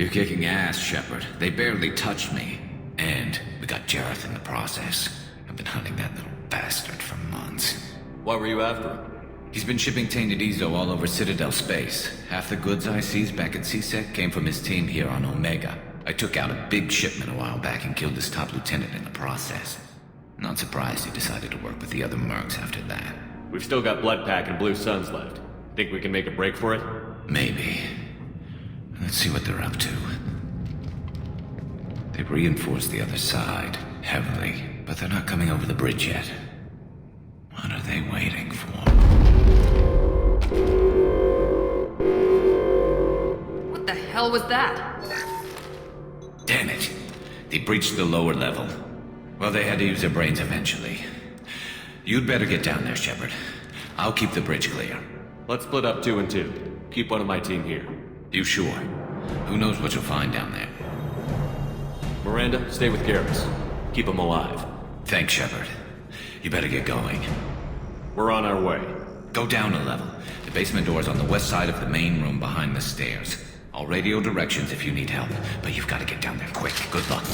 You're kicking ass, Shepard. They barely touched me. And we got Jareth in the process. I've been hunting that little bastard for months. Why were you after him? He's been shipping tainted Ezo all over Citadel space. Half the goods I seized back at CSEC came from his team here on Omega. I took out a big shipment a while back and killed his top lieutenant in the process. Not surprised he decided to work with the other mercs after that. We've still got Bloodpack and Blue Suns left. Think we can make a break for it? Maybe. Let's see what they're up to. They've reinforced the other side, heavily, but they're not coming over the bridge yet. What are they waiting for? What the hell was that? Damn it! They breached the lower level. Well, they had to use their brains eventually. You'd better get down there, Shepard. I'll keep the bridge clear. Let's split up 2 and 2. Keep one of my team here. You sure? Who knows what you'll find down there? Miranda, stay with Garrus. Keep him alive. Thanks, Shepard. You better get going. We're on our way. Go down a level. The basement door's on the west side of the main room behind the stairs. I'll radio directions if you need help, but you've got to get down there quick. Good luck.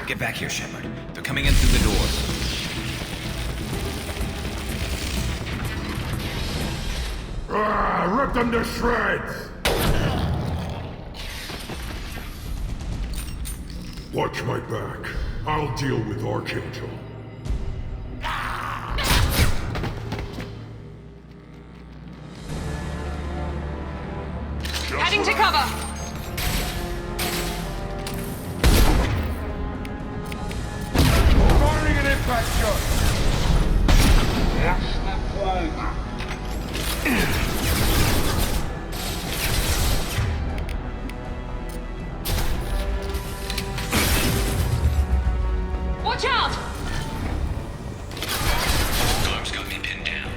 Get back here, Shepard. They're coming in through the doors. Rip them to shreds! Watch my back. I'll deal with Archangel. Heading to cover! Firing an impact shot! Watch the plane. Watch out! Storm's got me pinned down.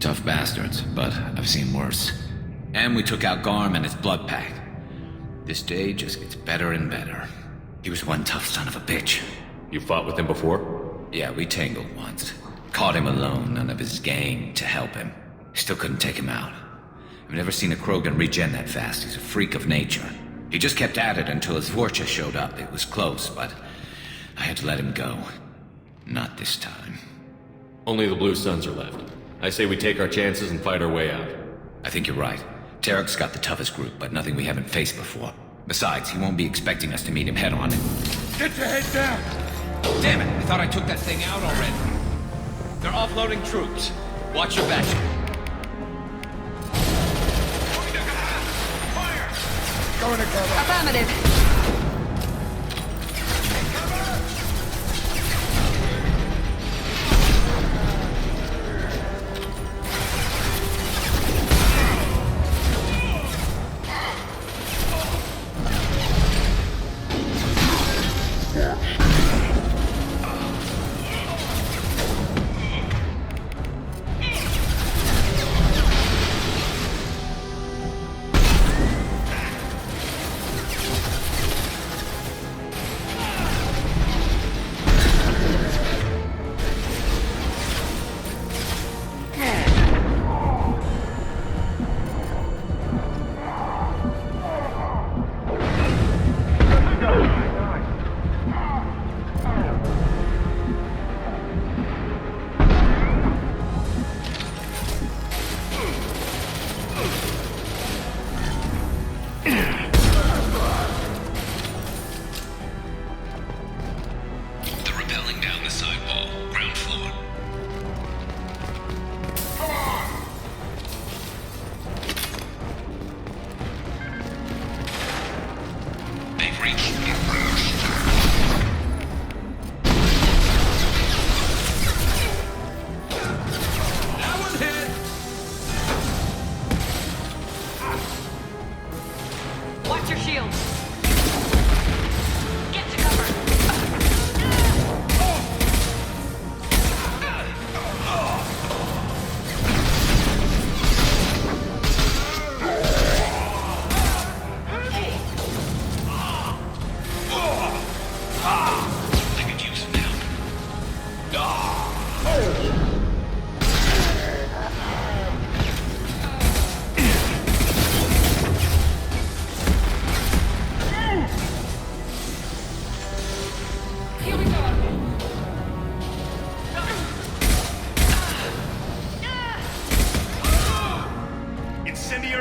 Tough bastards, but I've seen worse. And we took out Garm and his blood pack. This day just gets better and better. He was one tough son of a bitch. You fought with him before? Yeah, we tangled once. Caught him alone, none of his gang to help him. Still couldn't take him out. I've never seen a Krogan regen that fast. He's a freak of nature. He just kept at it until his Vorcha showed up. It was close, but I had to let him go. Not this time. Only the Blue Suns are left. I say we take our chances and fight our way out. I think you're right. Tarek's got the toughest group, but nothing we haven't faced before. Besides, he won't be expecting us to meet him head-on. Get your head down! Damn it! I thought I took that thing out already. They're offloading troops. Watch your back. Going to cover. Affirmative.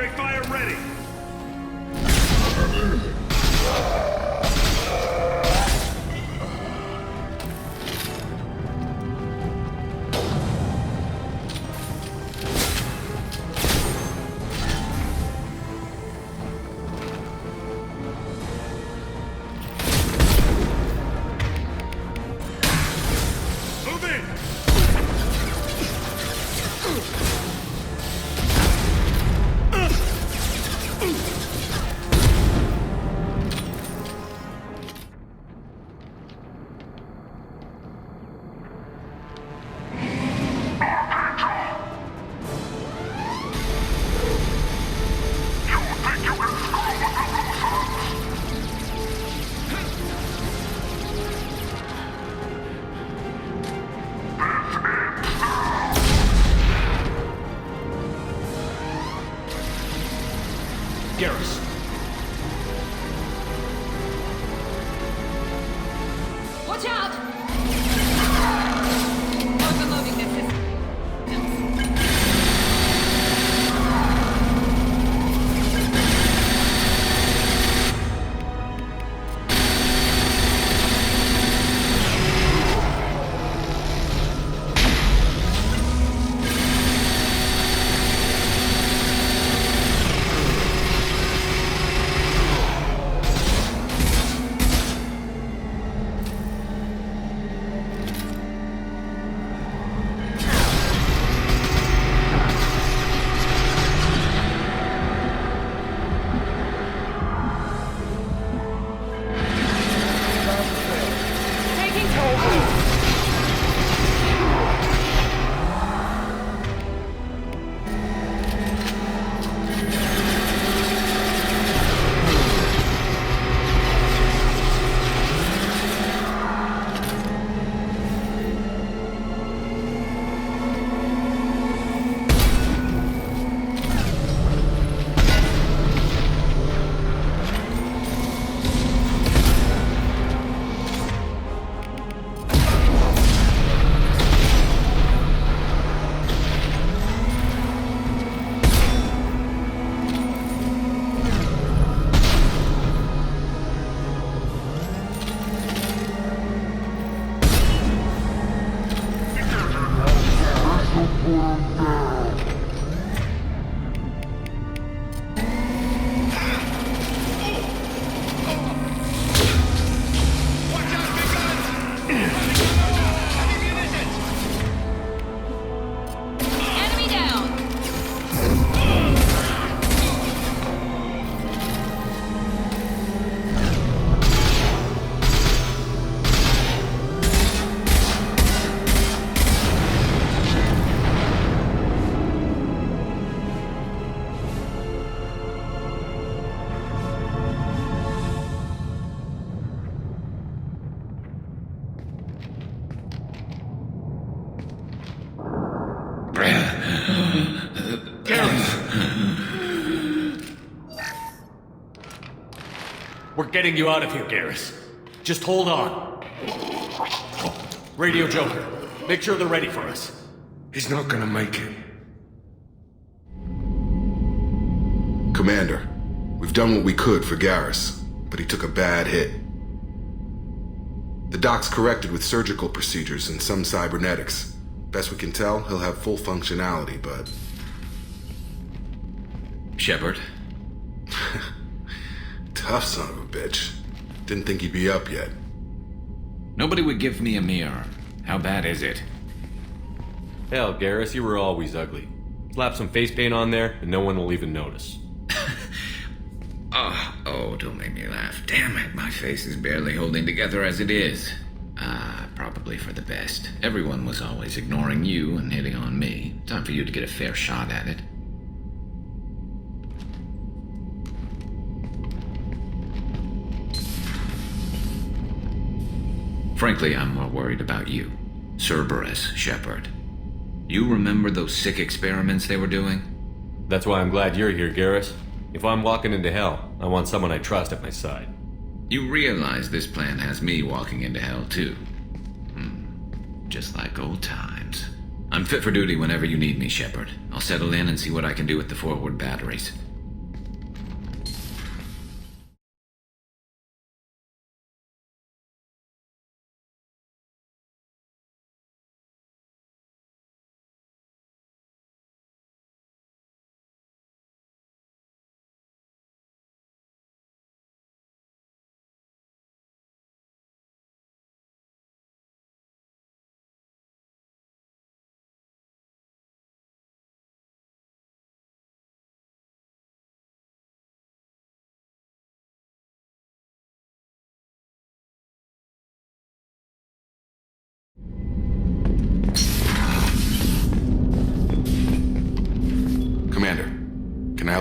Primary fire ready! Garrus. Watch out! Overloading the system. We're getting you out of here, Garrus. Just hold on. Radio Joker, make sure they're ready for us. He's not gonna make it. Commander, we've done what we could for Garrus, but he took a bad hit. The doc's corrected with surgical procedures and some cybernetics. Best we can tell, he'll have full functionality, but... Shepard? Tough son of a bitch. Didn't think he'd be up yet. Nobody would give me a mirror. How bad is it? Hell, Garrus, you were always ugly. Slap some face paint on there, and no one will even notice. Oh, don't make me laugh. Damn it, my face is barely holding together as it is. Probably for the best. Everyone was always ignoring you and hitting on me. Time for you to get a fair shot at it. Frankly, I'm more worried about you. Cerberus, Shepard. You remember those sick experiments they were doing? That's why I'm glad you're here, Garrus. If I'm walking into hell, I want someone I trust at my side. You realize this plan has me walking into hell, too. Just like old times. I'm fit for duty whenever you need me, Shepard. I'll settle in and see what I can do with the forward batteries.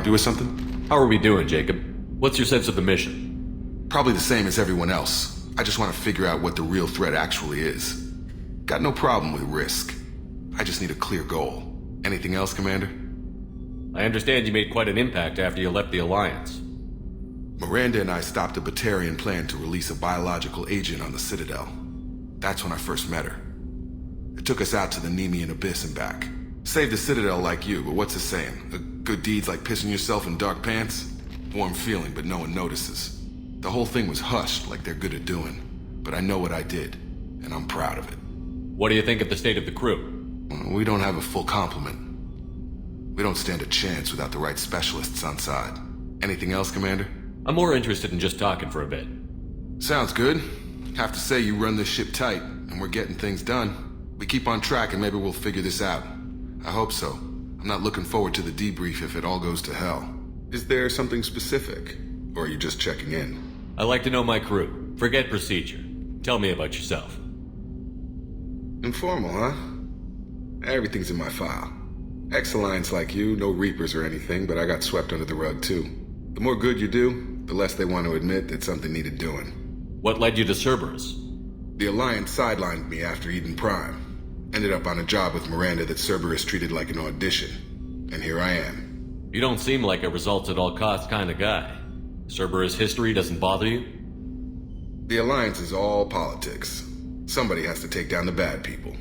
you with something? How are we doing, Jacob? What's your sense of the mission? Probably the same as everyone else. I just want to figure out what the real threat actually is. Got no problem with risk. I just need a clear goal. Anything else, Commander? I understand you made quite an impact after you left the Alliance. Miranda and I stopped a Batarian plan to release a biological agent on the Citadel. That's when I first met her. It took us out to the Nemean Abyss and back. Saved the Citadel like you, but what's the saying? A good deed's like pissing yourself in dark pants? Warm feeling, but no one notices. The whole thing was hushed like they're good at doing. But I know what I did, and I'm proud of it. What do you think of the state of the crew? We don't have a full complement. We don't stand a chance without the right specialists on side. Anything else, Commander? I'm more interested in just talking for a bit. Sounds good. Have to say you run this ship tight, and we're getting things done. We keep on track and maybe we'll figure this out. I hope so. I'm not looking forward to the debrief if it all goes to hell. Is there something specific? Or are you just checking in? I like to know my crew. Forget procedure. Tell me about yourself. Informal, huh? Everything's in my file. Ex-Alliance like you, no Reapers or anything, but I got swept under the rug too. The more good you do, the less they want to admit that something needed doing. What led you to Cerberus? The Alliance sidelined me after Eden Prime. Ended up on a job with Miranda that Cerberus treated like an audition. And here I am. You don't seem like a results-at-all-costs kind of guy. Cerberus history doesn't bother you? The Alliance is all politics. Somebody has to take down the bad people.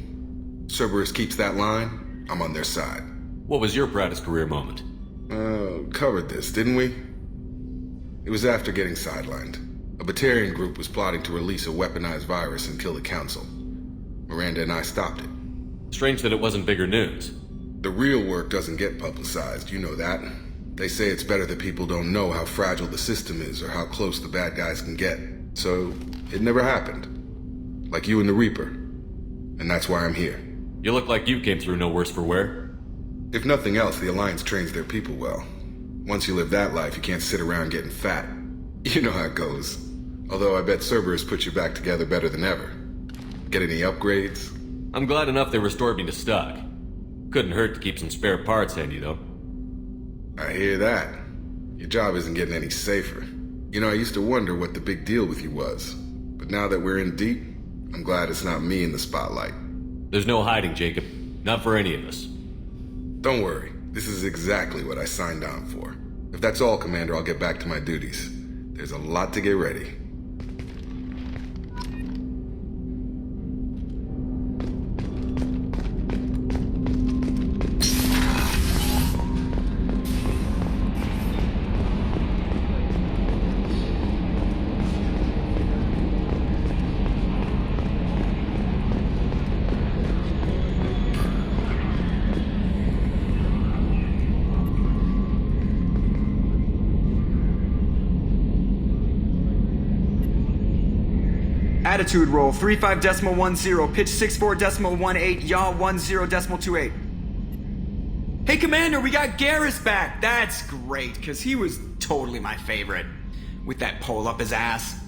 Cerberus keeps that line, I'm on their side. What was your proudest career moment? Covered this, didn't we? It was after getting sidelined. A Batarian group was plotting to release a weaponized virus and kill the Council. Miranda and I stopped it. Strange that it wasn't bigger news. The real work doesn't get publicized, you know that. They say it's better that people don't know how fragile the system is or how close the bad guys can get. So, it never happened. Like you and the Reaper. And that's why I'm here. You look like you came through no worse for wear. If nothing else, the Alliance trains their people well. Once you live that life, you can't sit around getting fat. You know how it goes. Although I bet Cerberus put you back together better than ever. Get any upgrades? I'm glad enough they restored me to stock. Couldn't hurt to keep some spare parts handy, though. I hear that. Your job isn't getting any safer. You know, I used to wonder what the big deal with you was. But now that we're in deep, I'm glad it's not me in the spotlight. There's no hiding, Jacob. Not for any of us. Don't worry. This is exactly what I signed on for. If that's all, Commander, I'll get back to my duties. There's a lot to get ready. Attitude roll 35.10, pitch 64.18, yaw 10.28. Hey Commander, we got Garrus back. That's great, because he was totally my favorite. With that pole up his ass.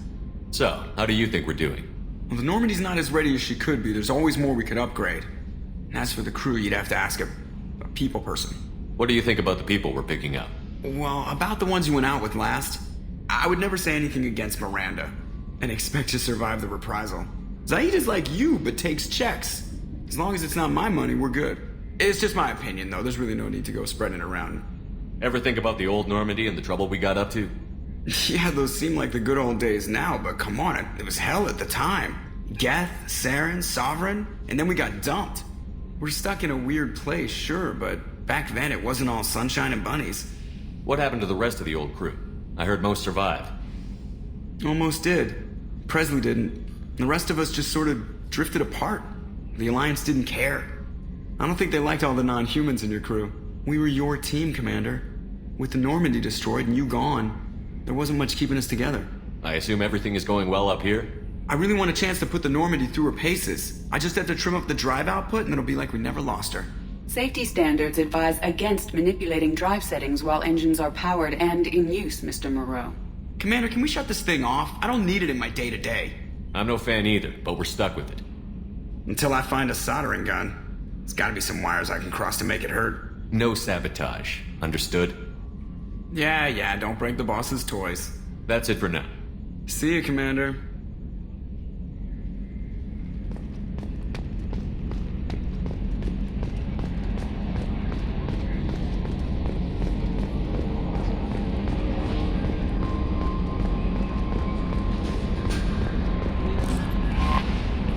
So, how do you think we're doing? Well, the Normandy's not as ready as she could be. There's always more we could upgrade. And as for the crew, you'd have to ask a people person. What do you think about the people we're picking up? Well, about the ones you went out with last, I would never say anything against Miranda. And expect to survive the reprisal. Zaid is like you, but takes checks. As long as it's not my money, we're good. It's just my opinion, though. There's really no need to go spreading it around. Ever think about the old Normandy and the trouble we got up to? Yeah, those seem like the good old days now, but come on, it was hell at the time. Geth, Saren, Sovereign, and then we got dumped. We're stuck in a weird place, sure, but back then it wasn't all sunshine and bunnies. What happened to the rest of the old crew? I heard most survived. Almost did. Presley didn't. The rest of us just sort of drifted apart. The Alliance didn't care. I don't think they liked all the non-humans in your crew. We were your team, Commander. With the Normandy destroyed and you gone, there wasn't much keeping us together. I assume everything is going well up here? I really want a chance to put the Normandy through her paces. I just have to trim up the drive output and it'll be like we never lost her. Safety standards advise against manipulating drive settings while engines are powered and in use, Mr. Moreau. Commander, can we shut this thing off? I don't need it in my day-to-day. I'm no fan either, but we're stuck with it. Until I find a soldering gun. There's gotta be some wires I can cross to make it hurt. No sabotage. Understood? Yeah, don't break the boss's toys. That's it for now. See you, Commander.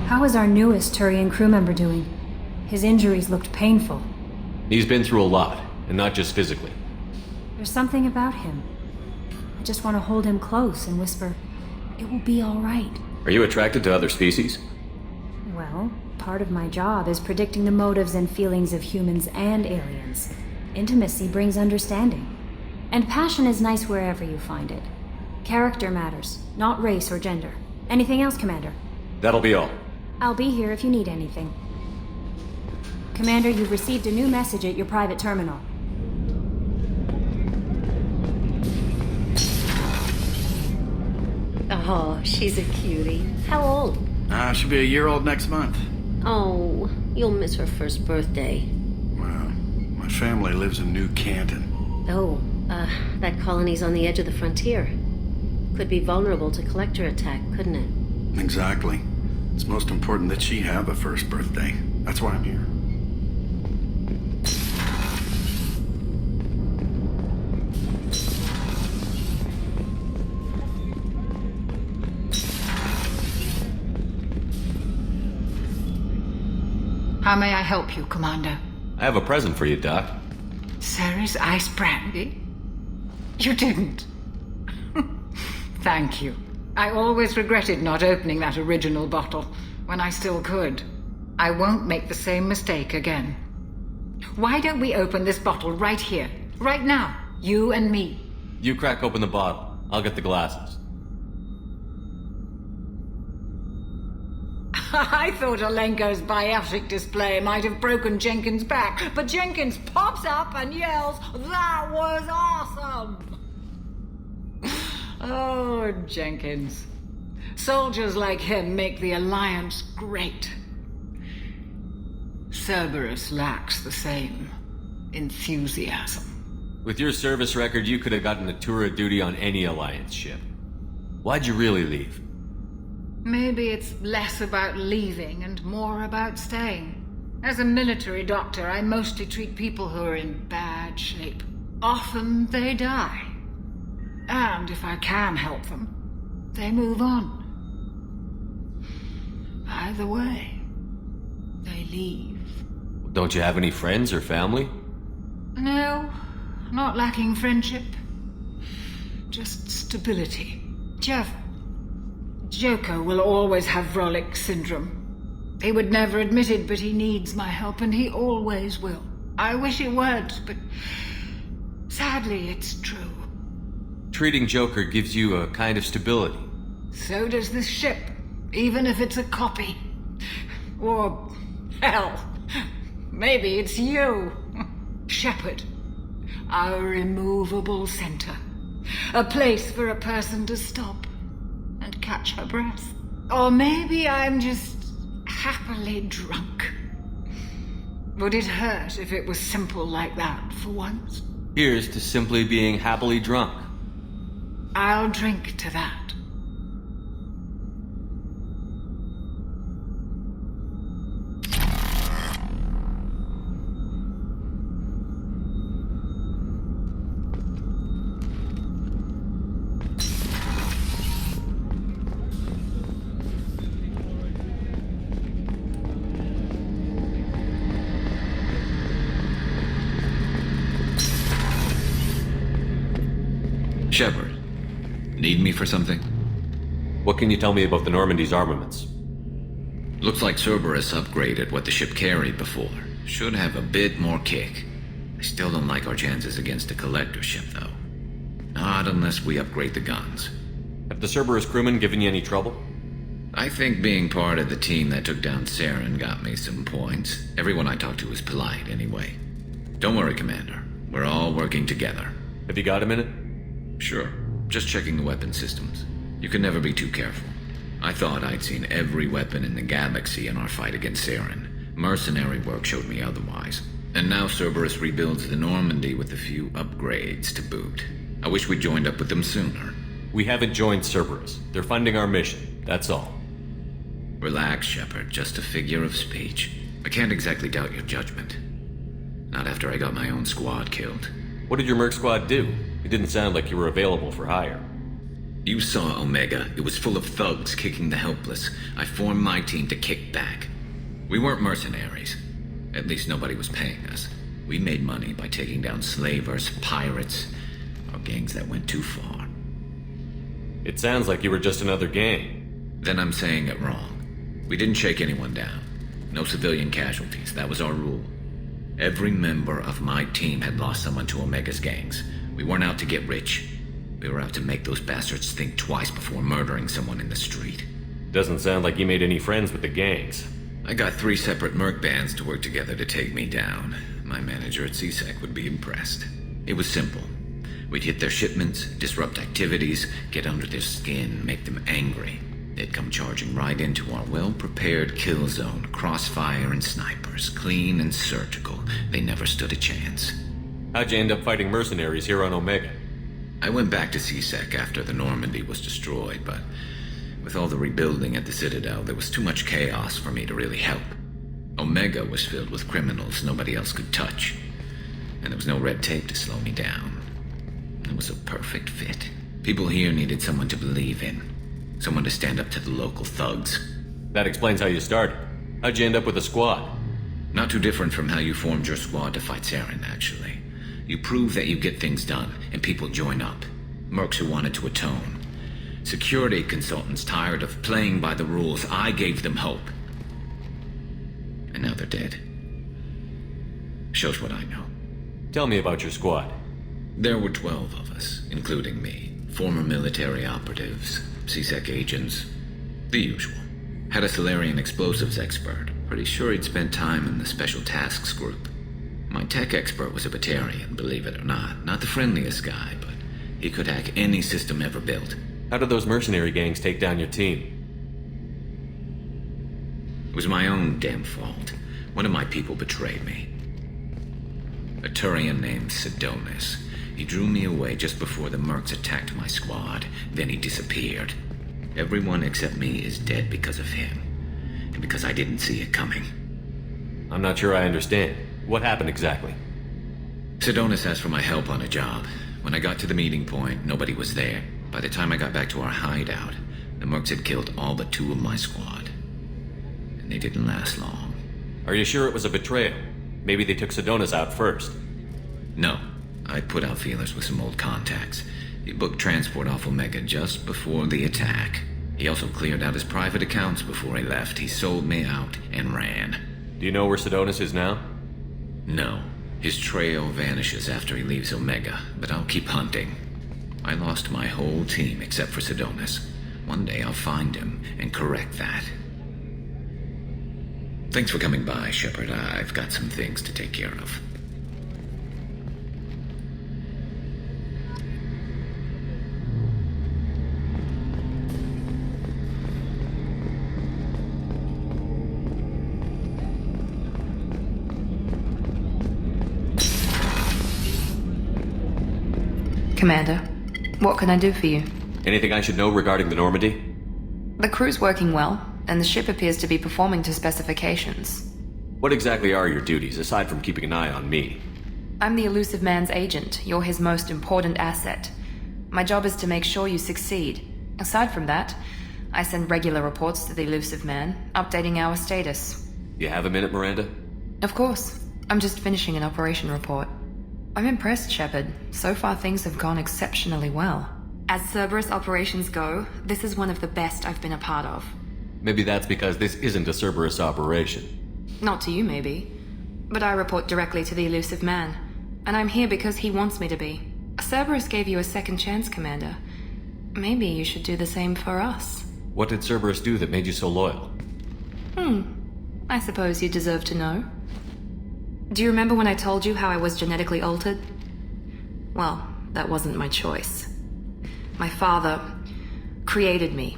How is our newest Turian crew member doing? His injuries looked painful. He's been through a lot, and not just physically. There's something about him. I just want to hold him close and whisper, "It will be all right." Are you attracted to other species? Well, part of my job is predicting the motives and feelings of humans and aliens. Intimacy brings understanding. And passion is nice wherever you find it. Character matters, not race or gender. Anything else, Commander? That'll be all. I'll be here if you need anything. Commander, you've received a new message at your private terminal. Oh, she's a cutie. How old? She'll be a year old next month. Oh, you'll miss her first birthday. Well, my family lives in New Canton. Oh, that colony's on the edge of the frontier. Could be vulnerable to collector attack, couldn't it? Exactly. It's most important that she have a first birthday. That's why I'm here. How may I help you, Commander? I have a present for you, Doc. Ceres ice brandy? You didn't. Thank you. I always regretted not opening that original bottle when I still could. I won't make the same mistake again. Why don't we open this bottle right here, right now, you and me? You crack open the bottle. I'll get the glasses. I thought Alenko's biotic display might have broken Jenkins' back, but Jenkins pops up and yells, "That was awesome!" Oh, Jenkins. Soldiers like him make the Alliance great. Cerberus lacks the same enthusiasm. With your service record, you could have gotten a tour of duty on any Alliance ship. Why'd you really leave? Maybe it's less about leaving and more about staying. As a military doctor, I mostly treat people who are in bad shape. Often they die. And if I can help them, they move on. Either way, they leave. Don't you have any friends or family? No, not lacking friendship. Just stability. Joker will always have Vrolic syndrome. He would never admit it, but he needs my help, and he always will. I wish it weren't, but sadly it's true. Treating Joker gives you a kind of stability. So does this ship, even if it's a copy. Or, hell, maybe it's you. Shepard. Our immovable center. A place for a person to stop and catch her breath. Or maybe I'm just happily drunk. Would it hurt if it was simple like that for once? Here's to simply being happily drunk. I'll drink to that. Shepard, need me for something? What can you tell me about the Normandy's armaments? Looks like Cerberus upgraded what the ship carried before. Should have a bit more kick. I still don't like our chances against a collector ship, though. Not unless we upgrade the guns. Have the Cerberus crewmen given you any trouble? I think being part of the team that took down Saren got me some points. Everyone I talked to was polite, anyway. Don't worry, Commander. We're all working together. Have you got a minute? Sure. Just checking the weapon systems. You can never be too careful. I thought I'd seen every weapon in the galaxy in our fight against Saren. Mercenary work showed me otherwise. And now Cerberus rebuilds the Normandy with a few upgrades to boot. I wish we'd joined up with them sooner. We haven't joined Cerberus. They're funding our mission, that's all. Relax, Shepard, just a figure of speech. I can't exactly doubt your judgment. Not after I got my own squad killed. What did your merc squad do? It didn't sound like you were available for hire. You saw Omega. It was full of thugs kicking the helpless. I formed my team to kick back. We weren't mercenaries. At least nobody was paying us. We made money by taking down slavers, pirates, or gangs that went too far. It sounds like you were just another gang. Then I'm saying it wrong. We didn't shake anyone down. No civilian casualties. That was our rule. Every member of my team had lost someone to Omega's gangs. We weren't out to get rich. We were out to make those bastards think twice before murdering someone in the street. Doesn't sound like you made any friends with the gangs. I got 3 separate merc bands to work together to take me down. My manager at CSEC would be impressed. It was simple. We'd hit their shipments, disrupt activities, get under their skin, make them angry. They'd come charging right into our well-prepared kill zone, crossfire and snipers, clean and surgical. They never stood a chance. How'd you end up fighting mercenaries here on Omega? I went back to CSEC after the Normandy was destroyed, but with all the rebuilding at the Citadel, there was too much chaos for me to really help. Omega was filled with criminals nobody else could touch, and there was no red tape to slow me down. It was a perfect fit. People here needed someone to believe in. Someone to stand up to the local thugs. That explains how you started. How'd you end up with a squad? Not too different from how you formed your squad to fight Saren, actually. You prove that you get things done, and people join up. Mercs who wanted to atone. Security consultants tired of playing by the rules. I gave them hope. And now they're dead. Shows what I know. Tell me about your squad. There were 12 of us, including me. Former military operatives, CSEC agents, the usual. Had a Solarian explosives expert. Pretty sure he'd spent time in the Special Tasks Group. My tech expert was a Batarian, believe it or not. Not the friendliest guy, but he could hack any system ever built. How did those mercenary gangs take down your team? It was my own damn fault. One of my people betrayed me. A Turian named Sidonus. He drew me away just before the mercs attacked my squad. Then he disappeared. Everyone except me is dead because of him. And because I didn't see it coming. I'm not sure I understand. What happened exactly? Sidonus asked for my help on a job. When I got to the meeting point, nobody was there. By the time I got back to our hideout, the mercs had killed all but 2 of my squad. And they didn't last long. Are you sure it was a betrayal? Maybe they took Sidonus out first. No. I put out feelers with some old contacts. He booked transport off Omega just before the attack. He also cleared out his private accounts before he left. He sold me out and ran. Do you know where Sidonus is now? No. His trail vanishes after he leaves Omega, but I'll keep hunting. I lost my whole team except for Sidonus. One day I'll find him and correct that. Thanks for coming by, Shepard. I've got some things to take care of. Commander, what can I do for you? Anything I should know regarding the Normandy? The crew's working well, and the ship appears to be performing to specifications. What exactly are your duties, aside from keeping an eye on me? I'm the Elusive Man's agent. You're his most important asset. My job is to make sure you succeed. Aside from that, I send regular reports to the Elusive Man, updating our status. You have a minute, Miranda? Of course. I'm just finishing an operation report. I'm impressed, Shepard. So far things have gone exceptionally well. As Cerberus operations go, this is one of the best I've been a part of. Maybe that's because this isn't a Cerberus operation. Not to you, maybe. But I report directly to the Elusive Man. And I'm here because he wants me to be. Cerberus gave you a second chance, Commander. Maybe you should do the same for us. What did Cerberus do that made you so loyal? I suppose you deserve to know. Do you remember when I told you how I was genetically altered? Well, that wasn't my choice. My father created me.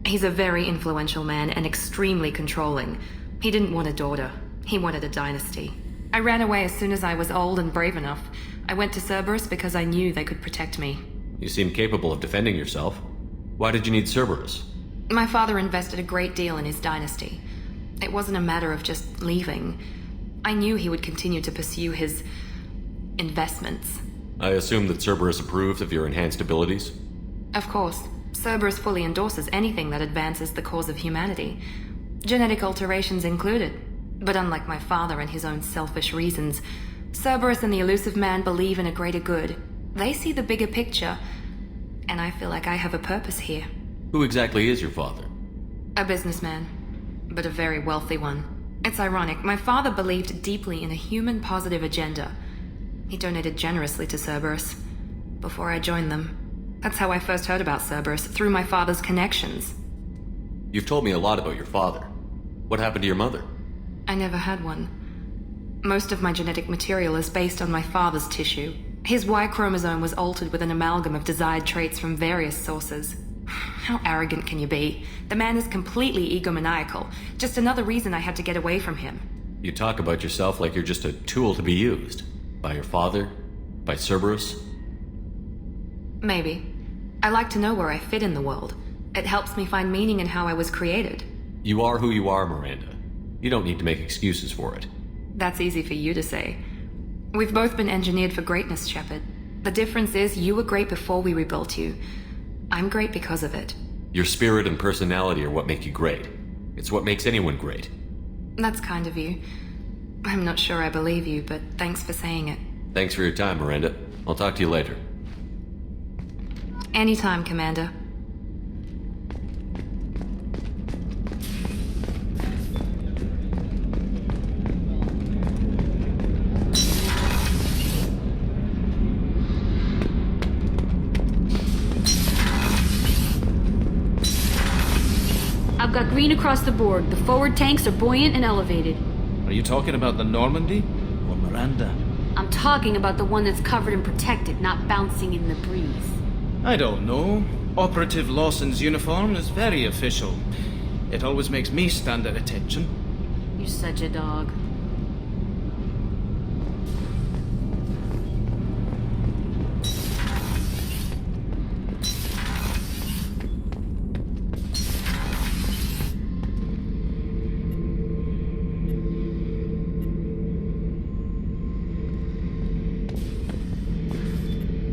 He's a very influential man and extremely controlling. He didn't want a daughter. He wanted a dynasty. I ran away as soon as I was old and brave enough. I went to Cerberus because I knew they could protect me. You seem capable of defending yourself. Why did you need Cerberus? My father invested a great deal in his dynasty. It wasn't a matter of just leaving. I knew he would continue to pursue his investments. I assume that Cerberus approved of your enhanced abilities? Of course. Cerberus fully endorses anything that advances the cause of humanity. Genetic alterations included. But unlike my father and his own selfish reasons, Cerberus and the Elusive Man believe in a greater good. They see the bigger picture, and I feel like I have a purpose here. Who exactly is your father? A businessman, but a very wealthy one. It's ironic, my father believed deeply in a human-positive agenda. He donated generously to Cerberus before I joined them. That's how I first heard about Cerberus, through my father's connections. You've told me a lot about your father. What happened to your mother? I never had one. Most of my genetic material is based on my father's tissue. His Y chromosome was altered with an amalgam of desired traits from various sources. How arrogant can you be? The man is completely egomaniacal. Just another reason I had to get away from him. You talk about yourself like you're just a tool to be used. By your father? By Cerberus? Maybe. I like to know where I fit in the world. It helps me find meaning in how I was created. You are who you are, Miranda. You don't need to make excuses for it. That's easy for you to say. We've both been engineered for greatness, Shepard. The difference is you were great before we rebuilt you. I'm great because of it. Your spirit and personality are what make you great. It's what makes anyone great. That's kind of you. I'm not sure I believe you, but thanks for saying it. Thanks for your time, Miranda. I'll talk to you later. Anytime, Commander. I've got green across the board. The forward tanks are buoyant and elevated. Are you talking about the Normandy? Or Miranda? I'm talking about the one that's covered and protected, not bouncing in the breeze. I don't know. Operative Lawson's uniform is very official. It always makes me stand at attention. You're such a dog.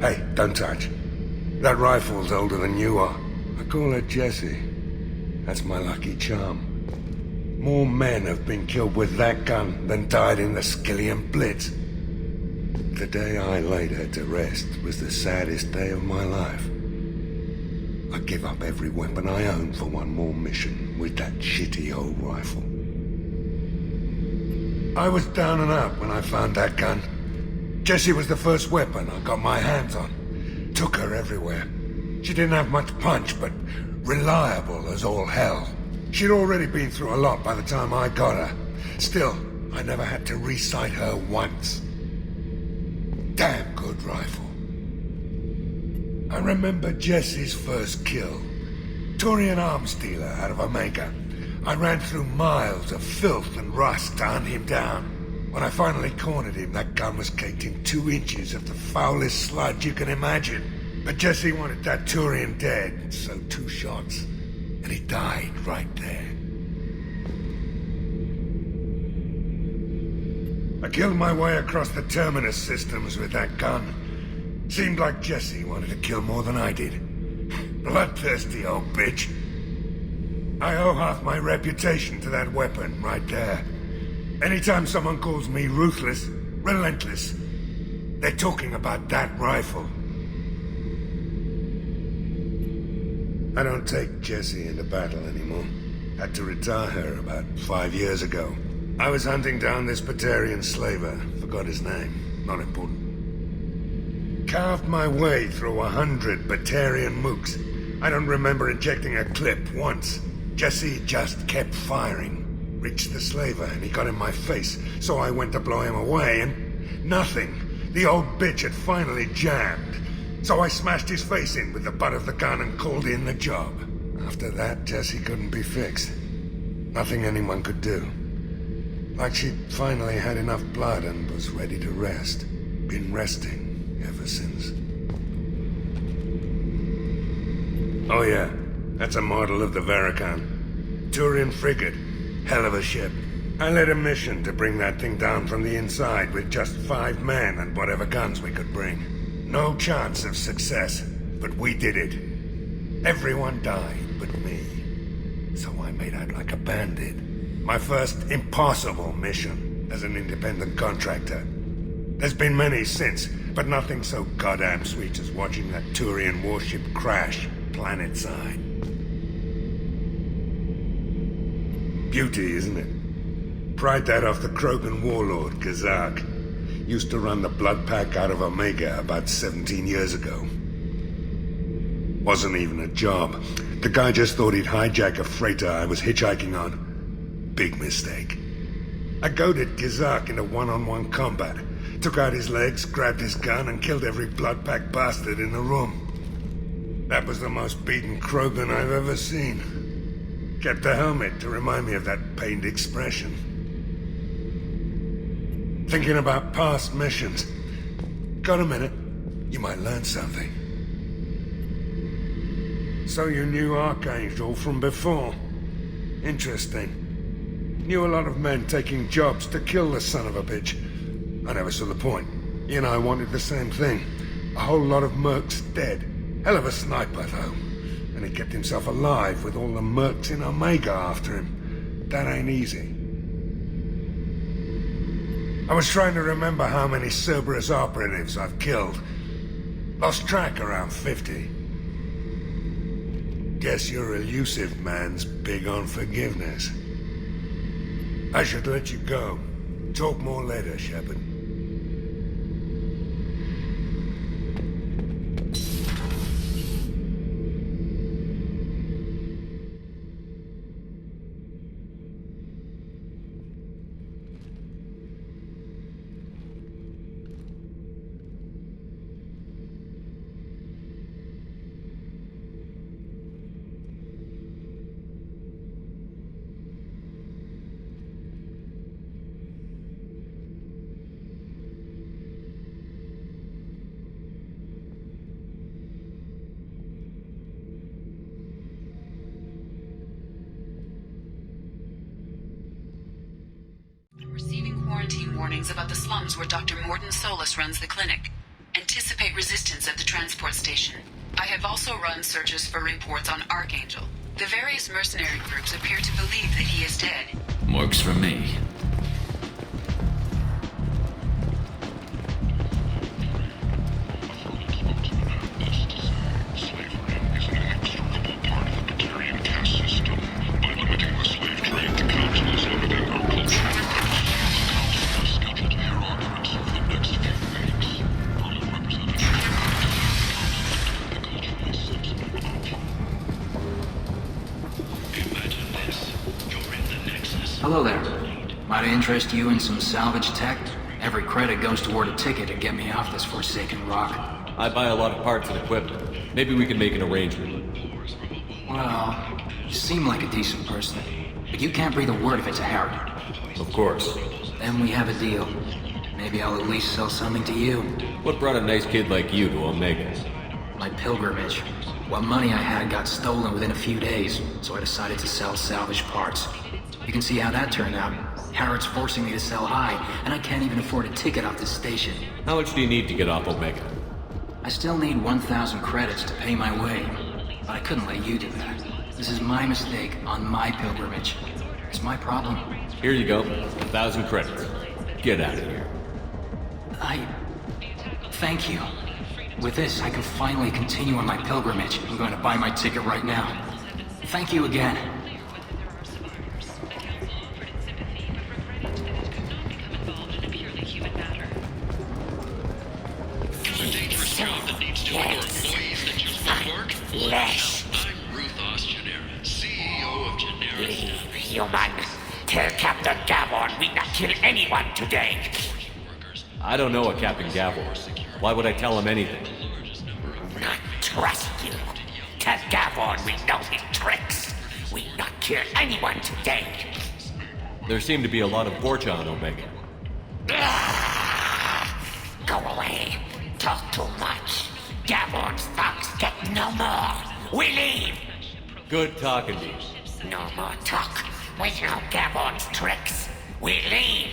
Hey, don't touch. That rifle's older than you are. I call her Jessie. That's my lucky charm. More men have been killed with that gun than died in the Skillian Blitz. The day I laid her to rest was the saddest day of my life. I give up every weapon I own for one more mission with that shitty old rifle. I was down and out when I found that gun. Jessie was the first weapon I got my hands on. Took her everywhere. She didn't have much punch, but reliable as all hell. She'd already been through a lot by the time I got her. Still, I never had to re-sight her once. Damn good rifle. I remember Jessie's first kill. Turian arms dealer out of Omega. I ran through miles of filth and rust to hunt him down. When I finally cornered him, that gun was caked in 2 inches of the foulest sludge you can imagine. But Jessie wanted that Turian dead, so 2 shots, and he died right there. I killed my way across the Terminus systems with that gun. Seemed like Jessie wanted to kill more than I did. Bloodthirsty old bitch. I owe half my reputation to that weapon right there. Anytime someone calls me ruthless, relentless, they're talking about that rifle. I don't take Jessie into battle anymore. Had to retire her about 5 years ago. I was hunting down this Batarian slaver. Forgot his name. Not important. Carved my way through 100 Batarian mooks. I don't remember injecting a clip once. Jessie just kept firing. Reached the slaver, and he got in my face, so I went to blow him away, and nothing. The old bitch had finally jammed. So I smashed his face in with the butt of the gun and called in the job. After that, Jessie couldn't be fixed. Nothing anyone could do. Like she'd finally had enough blood and was ready to rest. Been resting ever since. Oh yeah, that's a model of the Paragon. Turian frigate. Hell of a ship. I led a mission to bring that thing down from the inside with just 5 men and whatever guns we could bring. No chance of success, but we did it. Everyone died but me. So I made out like a bandit. My first impossible mission as an independent contractor. There's been many since, but nothing so goddamn sweet as watching that Turian warship crash planetside. Beauty, isn't it? Pried that off the Krogan warlord, Gazak. Used to run the blood pack out of Omega about 17 years ago. Wasn't even a job. The guy just thought he'd hijack a freighter I was hitchhiking on. Big mistake. I goaded Gazak into one-on-one combat. Took out his legs, grabbed his gun, and killed every blood pack bastard in the room. That was the most beaten Krogan I've ever seen. Kept a helmet to remind me of that pained expression. Thinking about past missions. Got a minute? You might learn something. So you knew Archangel from before? Interesting. Knew a lot of men taking jobs to kill the son of a bitch. I never saw the point. He and I wanted the same thing. A whole lot of mercs dead. Hell of a sniper, though. And he kept himself alive with all the mercs in Omega after him. That ain't easy. I was trying to remember how many Cerberus operatives I've killed. Lost track around 50. Guess your elusive man's big on forgiveness. I should let you go. Talk more later, Shepard. Quarantine warnings about the slums where Dr. Mordin Solus runs the clinic. Anticipate resistance at the transport station. I have also run searches for reports on Archangel. The various mercenary groups appear to believe that he is dead. Works for me. Hello there. Might I interest you in some salvage tech? Every credit goes toward a ticket to get me off this forsaken rock. I buy a lot of parts and equipment. Maybe we can make an arrangement. Well, you seem like a decent person, but you can't breathe a word of it to Harry. Of course. Then we have a deal. Maybe I'll at least sell something to you. What brought a nice kid like you to Omega? My pilgrimage. What money I had got stolen within a few days, so I decided to sell salvage parts. You can see how that turned out. Harrod's forcing me to sell high, and I can't even afford a ticket off this station. How much do you need to get off Omega? I still need 1,000 credits to pay my way, but I couldn't let you do that. This is my mistake on my pilgrimage. It's my problem. Here you go, 1,000 credits. Get out of here. Thank you. With this, I can finally continue on my pilgrimage. I'm going to buy my ticket right now. Thank you again. Flesh. I'm Ruth Genera, CEO of Genera. Human. Tell Captain Gavon we not kill anyone today. I don't know a Captain Gavon. Why would I tell him anything? Not trust you. Tell Gavon we know his tricks. We not kill anyone today. There seem to be a lot of Borgia on Omega. Go away. We leave! Good talking to you. No more talk. We know Gavon's tricks. We leave!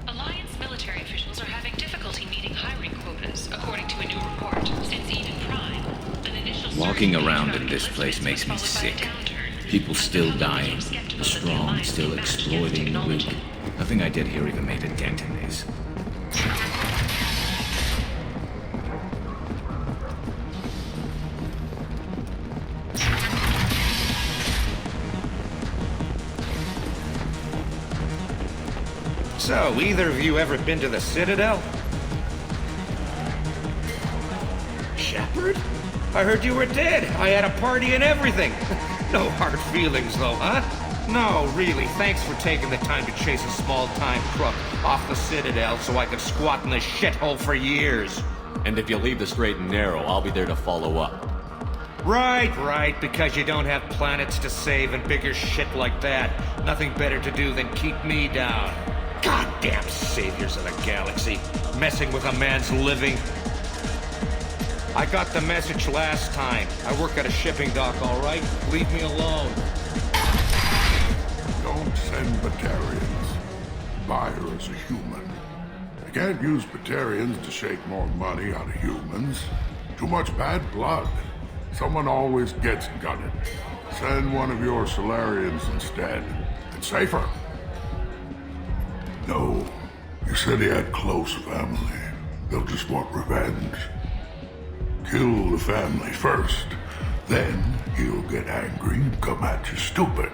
Alliance military officials are having difficulty meeting hiring quotas, according to a new report. Since Eden Prime, an initial Walking around in this place makes me sick. People still dying. The strong still exploiting the weak. Nothing I did here even made a dent in this. So, either of you ever been to the Citadel? Shepard? I heard you were dead. I had a party and everything. No hard feelings, though, huh? No, really, thanks for taking the time to chase a small-time crook off the Citadel so I could squat in the shithole for years. And if you leave the straight and narrow, I'll be there to follow up. Right, because you don't have planets to save and bigger shit like that. Nothing better to do than keep me down. Goddamn saviors of the galaxy, messing with a man's living. I got the message last time. I work at a shipping dock, all right? Leave me alone. Don't send Batarians. Buyer is a human. You can't use Batarians to shake more money out of humans. Too much bad blood. Someone always gets gutted. Send one of your Solarians instead. It's safer. No. You said he had close family. They'll just want revenge. Kill the family first. Then he'll get angry and come at you stupid.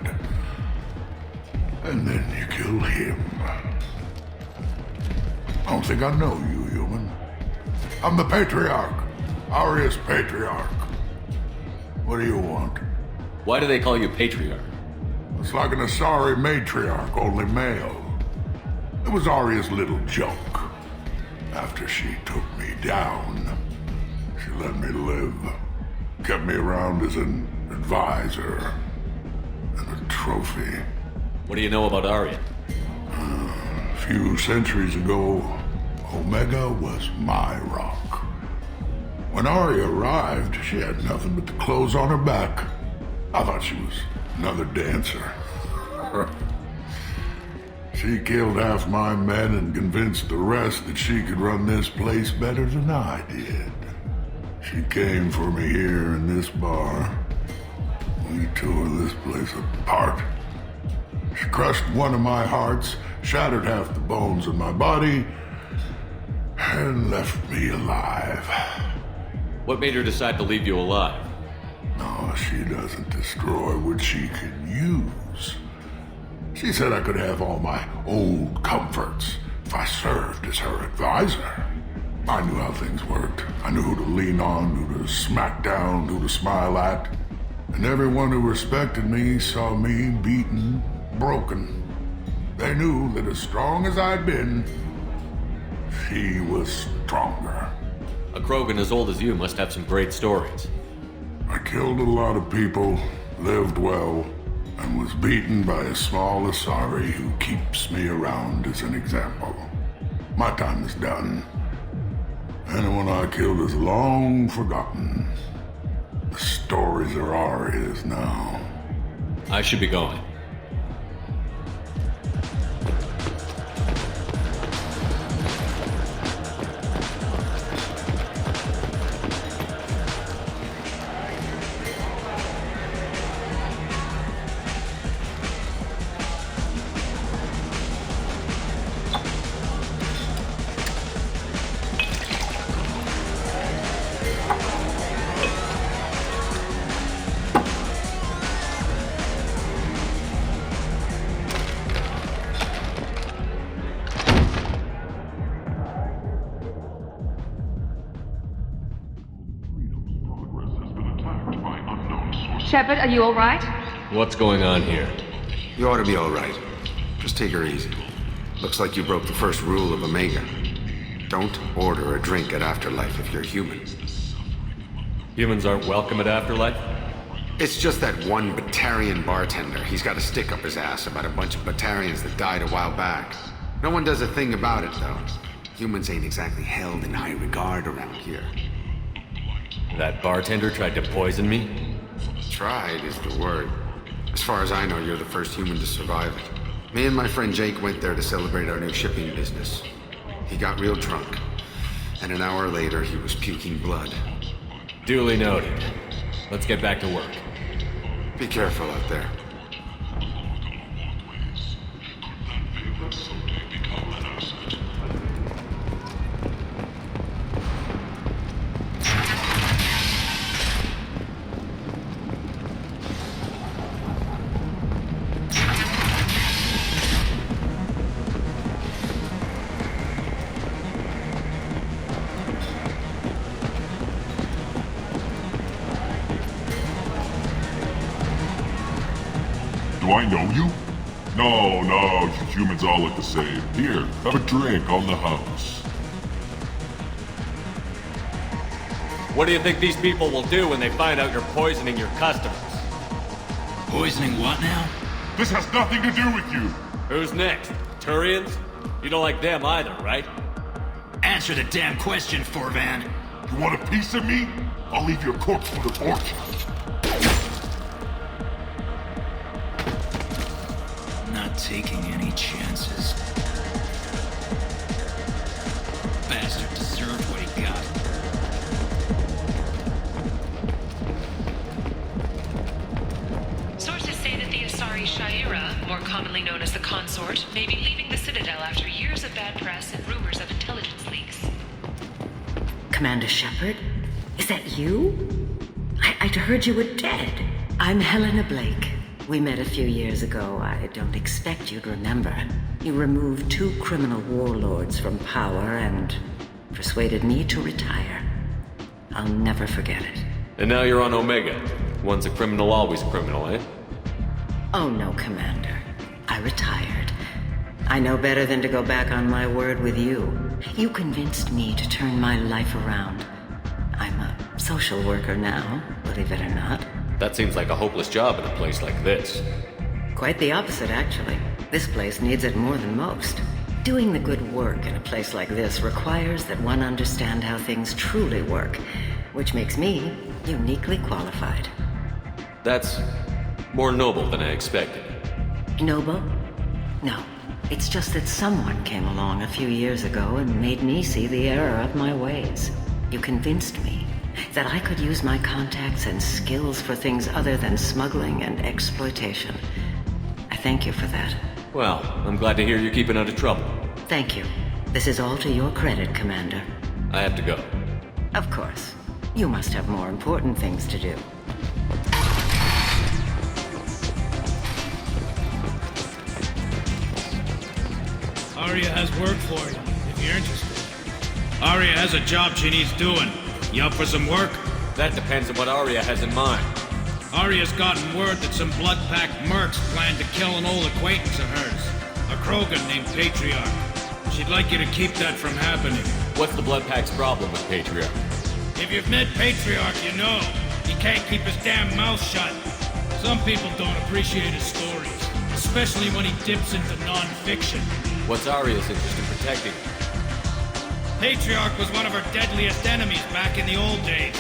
And then you kill him. I don't think I know you, human. I'm the Patriarch. Arius Patriarch. What do you want? Why do they call you Patriarch? It's like an Asari matriarch, only male. It was Aria's little joke. After she took me down, she let me live. Kept me around as an advisor and a trophy. What do you know about Aeia? A few centuries ago, Omega was my rock. When Aeia arrived, she had nothing but the clothes on her back. I thought she was another dancer. She killed half my men and convinced the rest that she could run this place better than I did. She came for me here in this bar. We tore this place apart. She crushed one of my hearts, shattered half the bones in my body, and left me alive. What made her decide to leave you alive? No, she doesn't destroy what she can use. She said I could have all my old comforts if I served as her advisor. I knew how things worked. I knew who to lean on, who to smack down, who to smile at. And everyone who respected me saw me beaten, broken. They knew that as strong as I'd been, she was stronger. A Krogan as old as you must have some great stories. I killed a lot of people, lived well, and was beaten by a small Asari who keeps me around as an example. My time is done. Anyone I killed is long forgotten. The stories are Aria's now. I should be going. Shepard, are you alright? What's going on here? You ought to be alright. Just take her easy. Looks like you broke the first rule of Omega. Don't order a drink at Afterlife if you're human. Humans aren't welcome at Afterlife? It's just that one Batarian bartender. He's got a stick up his ass about a bunch of Batarians that died a while back. No one does a thing about it, though. Humans ain't exactly held in high regard around here. That bartender tried to poison me? Tried is the word. As far as I know, you're the first human to survive it. Me and my friend Jake went there to celebrate our new shipping business. He got real drunk, and an hour later he was puking blood. Duly noted. Let's get back to work. Be careful out there. Do I know you? No, you humans all look the same. Here, have a drink on the house. What do you think these people will do when they find out you're poisoning your customers? Poisoning what now? This has nothing to do with you. Who's next? Turians? You don't like them either, right? Answer the damn question, Forvan. You want a piece of me? I'll leave your corpse for the torch. Not taking any chances. Bastard deserved what he got. Sources say that the Asari Shaira, more commonly known as the Consort, may be leaving the Citadel after years of bad press and rumors of intelligence leaks. Commander Shepard? Is that you? I'd heard you were dead. I'm Helena Blake. We met a few years ago. I don't expect you'd remember. You removed 2 criminal warlords from power and persuaded me to retire. I'll never forget it. And now you're on Omega. Once a criminal, always a criminal, eh? Oh no, Commander. I retired. I know better than to go back on my word with you. You convinced me to turn my life around. I'm a social worker now, believe it or not. That seems like a hopeless job in a place like this. Quite the opposite, actually. This place needs it more than most. Doing the good work in a place like this requires that one understand how things truly work, which makes me uniquely qualified. That's more noble than I expected. Noble? No. It's just that someone came along a few years ago and made me see the error of my ways. You convinced me that I could use my contacts and skills for things other than smuggling and exploitation. I thank you for that. Well, I'm glad to hear you're keeping out of trouble. Thank you. This is all to your credit, Commander. I have to go. Of course. You must have more important things to do. Aeia has work for you, if you're interested. Aeia has a job she needs doing. You up for some work? That depends on what Aeia has in mind. Aia's gotten word that some blood-packed mercs plan to kill an old acquaintance of hers. A Krogan named Patriarch. She'd like you to keep that from happening. What's the blood-pack's problem with Patriarch? If you've met Patriarch, you know. He can't keep his damn mouth shut. Some people don't appreciate his stories, especially when he dips into non-fiction. What's Aria's interest in protecting him? Patriarch was one of her deadliest enemies back in the old days.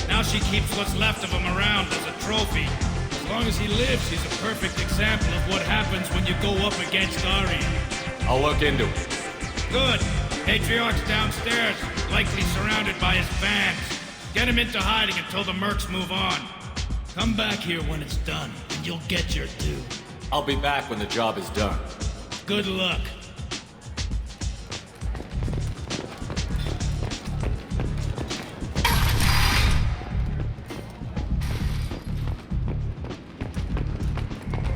Now she keeps what's left of him around as a trophy. As long as he lives, he's a perfect example of what happens when you go up against Aeia. I'll look into it. Good. Patriarch's downstairs, likely surrounded by his fans. Get him into hiding until the mercs move on. Come back here when it's done, and you'll get your due. I'll be back when the job is done. Good luck.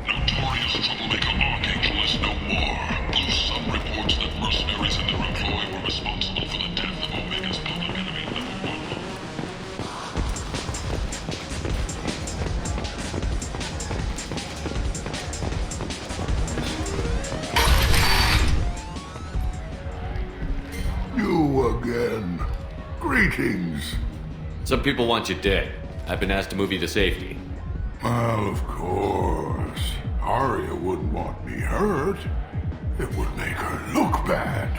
Notorious troublemaker Archangel is no more, though some reports that mercenaries in their employ were responsible for the death of Omega's public enemy #1. You again. Greetings. Some people want you dead. I've been asked to move you to safety. Well, of course. Aeia wouldn't want me hurt. It would make her look bad.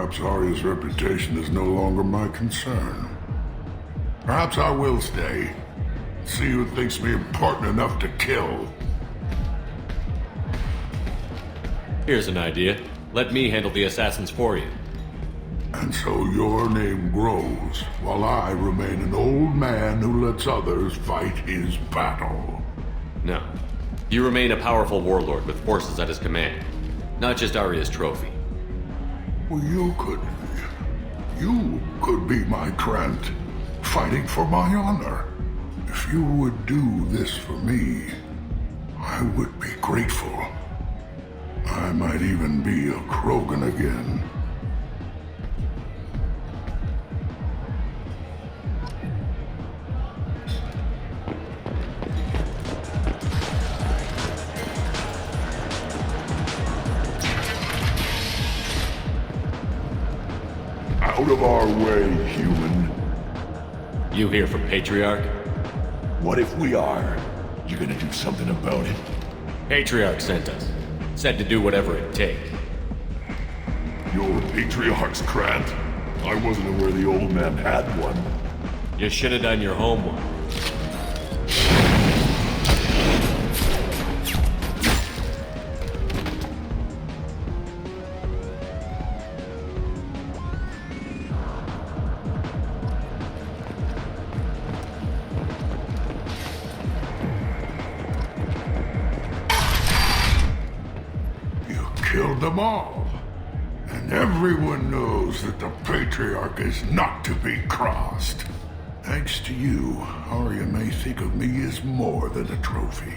Perhaps Arya's reputation is no longer my concern. Perhaps I will stay. See who thinks me important enough to kill. Here's an idea. Let me handle the assassins for you. And so your name grows, while I remain an old man who lets others fight his battle. No. You remain a powerful warlord with forces at his command. Not just Arya's trophy. Well, you could be my Grunt, fighting for my honor. If you would do this for me, I would be grateful. I might even be a Krogan again. Out of our way, human. You here from Patriarch? What if we are? You gonna do something about it? Patriarch sent us. Said to do whatever it takes. You're Patriarch's Grunt. I wasn't aware the old man had one. You should have done your homework. Killed them all. And everyone knows that the Patriarch is not to be crossed. Thanks to you, Arya may think of me as more than a trophy.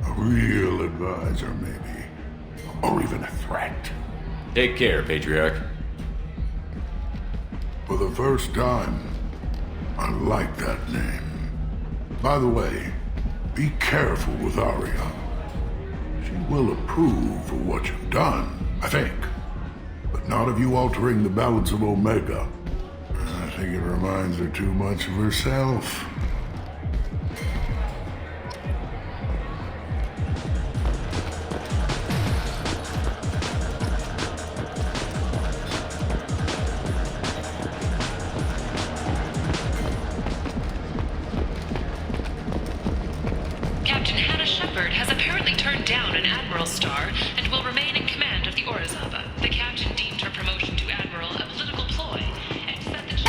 A real advisor, maybe. Or even a threat. Take care, Patriarch. For the first time, I like that name. By the way, be careful with Arya. She will approve of what you've done, I think. But not of you altering the balance of Omega. I think it reminds her too much of herself. Captain Hannah Shepard has apparently turned down an Admiral star and will remain in command of the Orizaba. The captain deemed her promotion to Admiral a political ploy and said that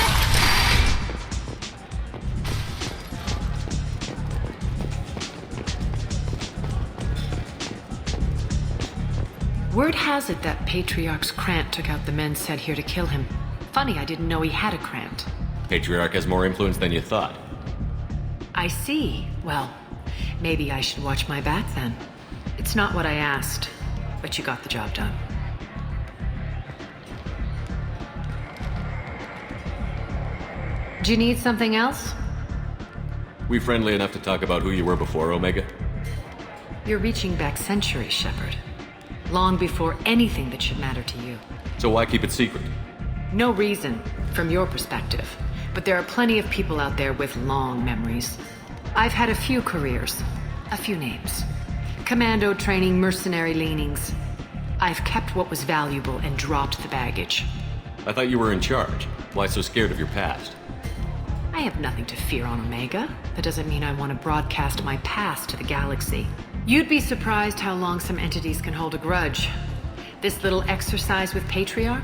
Word has it that Patriarch's Krant took out the men sent here to kill him. Funny, I didn't know he had a Krant. Patriarch has more influence than you thought. I see. Well, maybe I should watch my back then. It's not what I asked, but you got the job done. Do you need something else? We friendly enough to talk about who you were before, Omega? You're reaching back centuries, Shepard. Long before anything that should matter to you. So why keep it secret? No reason, from your perspective. But there are plenty of people out there with long memories. I've had a few careers, a few names. Commando training, mercenary leanings. I've kept what was valuable and dropped the baggage. I thought you were in charge. Why so scared of your past? I have nothing to fear on Omega. That doesn't mean I want to broadcast my past to the galaxy. You'd be surprised how long some entities can hold a grudge. This little exercise with Patriarch?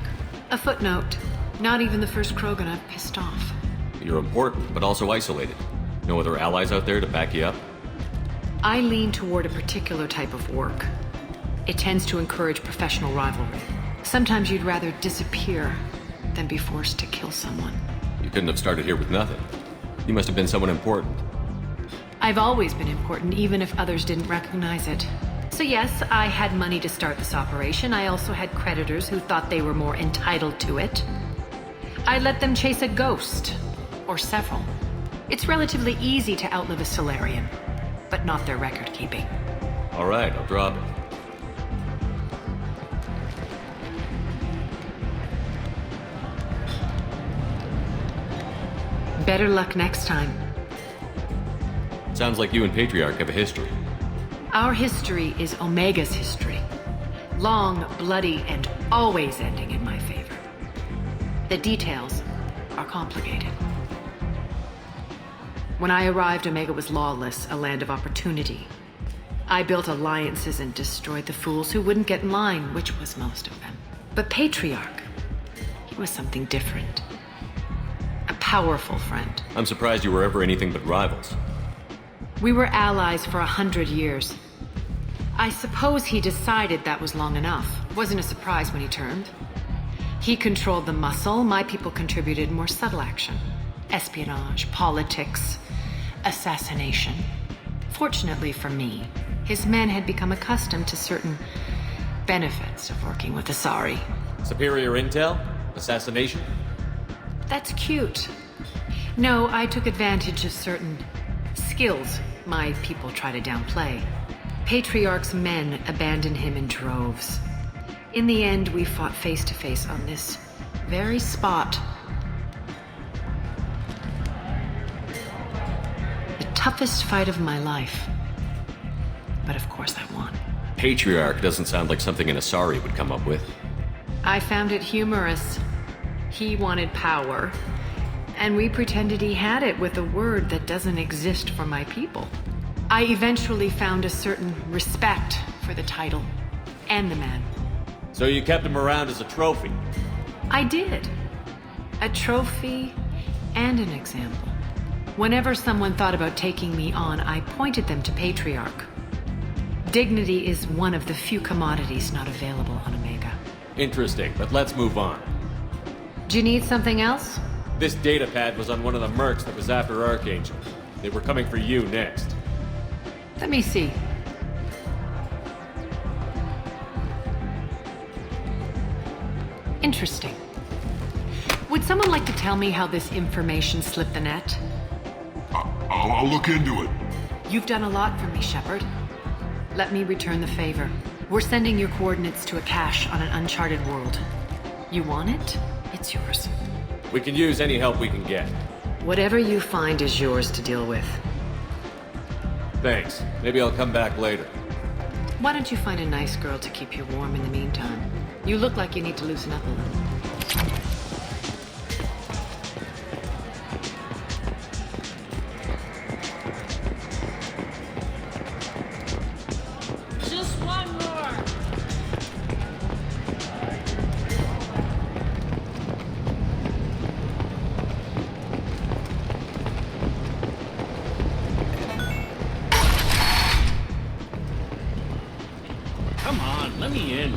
A footnote. Not even the first Krogan I've pissed off. You're important, but also isolated. No other allies out there to back you up? I lean toward a particular type of work. It tends to encourage professional rivalry. Sometimes you'd rather disappear than be forced to kill someone. You couldn't have started here with nothing. You must have been someone important. I've always been important, even if others didn't recognize it. So yes, I had money to start this operation. I also had creditors who thought they were more entitled to it. I let them chase a ghost, or several. It's relatively easy to outlive a Solarian, but not their record-keeping. All right, I'll drop it. Better luck next time. Sounds like you and Patriarch have a history. Our history is Omega's history. Long, bloody, and always ending in my favor. The details are complicated. When I arrived, Omega was lawless, a land of opportunity. I built alliances and destroyed the fools who wouldn't get in line, which was most of them. But Patriarch, he was something different. A powerful friend. I'm surprised you were ever anything but rivals. We were allies for 100 years. I suppose he decided that was long enough. Wasn't a surprise when he turned. He controlled the muscle, my people contributed more subtle action. Espionage, politics, assassination. Fortunately for me, his men had become accustomed to certain benefits of working with Asari. Superior intel? Assassination? That's cute. No, I took advantage of certain skills my people try to downplay. Patriarch's men abandoned him in droves. In the end, we fought face to face on this very spot. The toughest fight of my life. But of course I won. Patriarch doesn't sound like something an Asari would come up with. I found it humorous. He wanted power, and we pretended he had it with a word that doesn't exist for my people. I eventually found a certain respect for the title and the man. So you kept him around as a trophy? I did. A trophy and an example. Whenever someone thought about taking me on, I pointed them to Patriarch. Dignity is one of the few commodities not available on Omega. Interesting, but let's move on. Do you need something else? This data pad was on one of the mercs that was after Archangel. They were coming for you next. Let me see. Interesting. Would someone like to tell me how this information slipped the net? I'll look into it. You've done a lot for me, Shepard. Let me return the favor. We're sending your coordinates to a cache on an uncharted world. You want it? It's yours. We can use any help we can get. Whatever you find is yours to deal with. Thanks. Maybe I'll come back later. Why don't you find a nice girl to keep you warm in the meantime? You look like you need to loosen up a little. Just one more. Come on, let me in.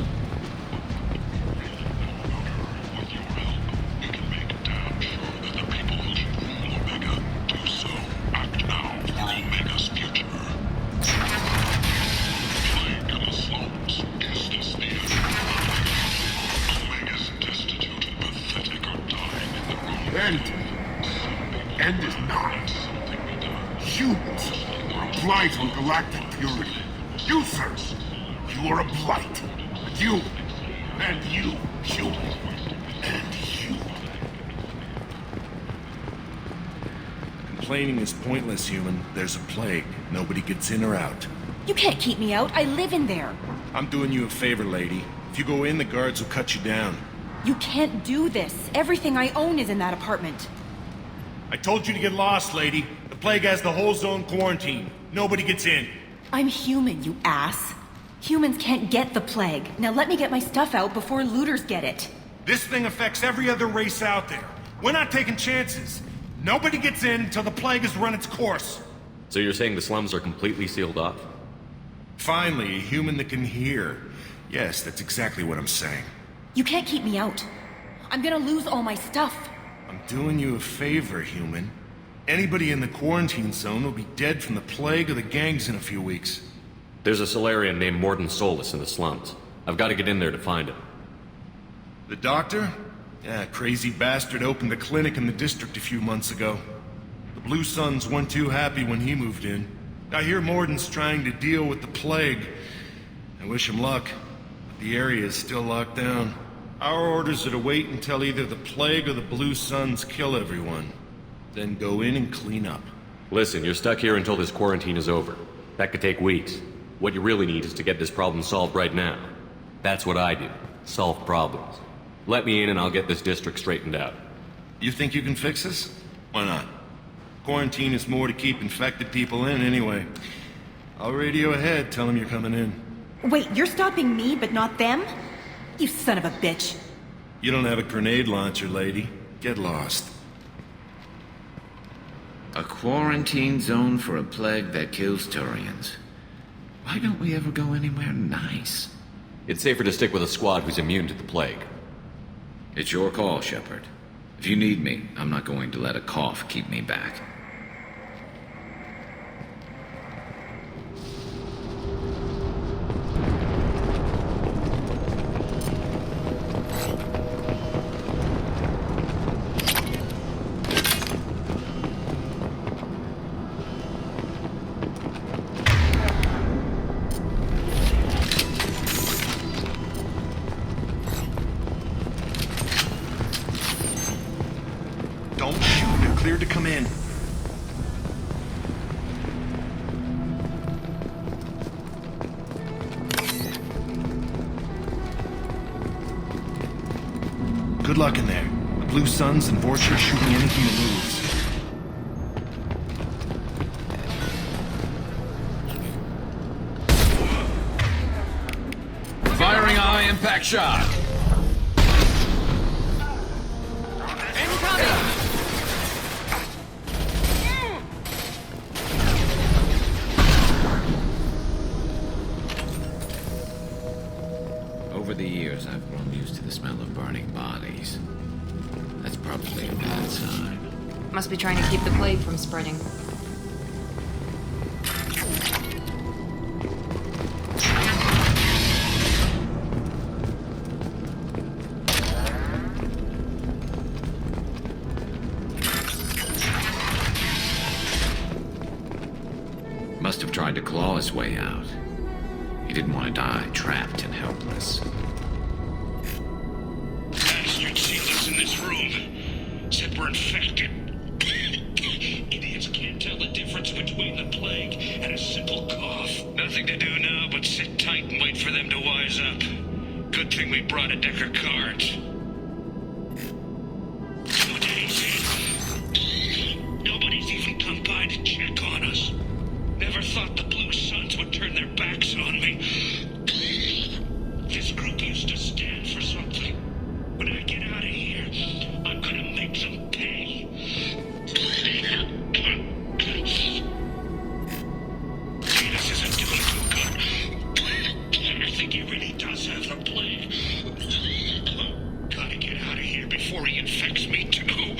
End is not. Humans are a blight on galactic purity. You, sir, you are a blight. And you, human, and you. Complaining is pointless, human. There's a plague. Nobody gets in or out. You can't keep me out. I live in there. I'm doing you a favor, lady. If you go in, the guards will cut you down. You can't do this. Everything I own is in that apartment. I told you to get lost, lady. The plague has the whole zone quarantined. Nobody gets in. I'm human, you ass. Humans can't get the plague. Now let me get my stuff out before looters get it. This thing affects every other race out there. We're not taking chances. Nobody gets in until the plague has run its course. So you're saying the slums are completely sealed off? Finally, a human that can hear. Yes, that's exactly what I'm saying. You can't keep me out. I'm gonna lose all my stuff. I'm doing you a favor, human. Anybody in the quarantine zone will be dead from the plague or the gangs in a few weeks. There's a Solarian named Mordin Solus in the slums. I've got to get in there to find him. The doctor? Yeah, crazy bastard opened a clinic in the district a few months ago. The Blue Suns weren't too happy when he moved in. I hear Mordin's trying to deal with the plague. I wish him luck, but the area is still locked down. Our orders are to wait until either the plague or the Blue Suns kill everyone. Then go in and clean up. Listen, you're stuck here until this quarantine is over. That could take weeks. What you really need is to get this problem solved right now. That's what I do. Solve problems. Let me in and I'll get this district straightened out. You think you can fix this? Why not? Quarantine is more to keep infected people in anyway. I'll radio ahead, tell them you're coming in. Wait, you're stopping me, but not them? You son of a bitch. You don't have a grenade launcher, lady. Get lost. A quarantine zone for a plague that kills Turians. Why don't we ever go anywhere nice? It's safer to stick with a squad who's immune to the plague. It's your call, Shepard. If you need me, I'm not going to let a cough keep me back. To come in. Good luck in there. The Blue Suns and Vorcha are shooting anything that moves. Firing high impact shot. Over the years, I've grown used to the smell of burning bodies. That's probably a bad sign. Must be trying to keep the plague from spreading. Must have tried to claw his way out. He didn't want to die trapped and helpless. Bastard seen us in this room. Said we're infected. Idiots can't tell the difference between the plague and a simple cough. Nothing to do now but sit tight and wait for them to wise up. Good thing we brought a deck of cards. 2 days in. Nobody's even come by to check on us. Never thought the Blue Suns would turn their backs on me. This group used to stand for something. When I get out of here, I'm gonna make them pay. Venus isn't doing too good. I think he really does have the plague. Gotta get out of here before he infects me too.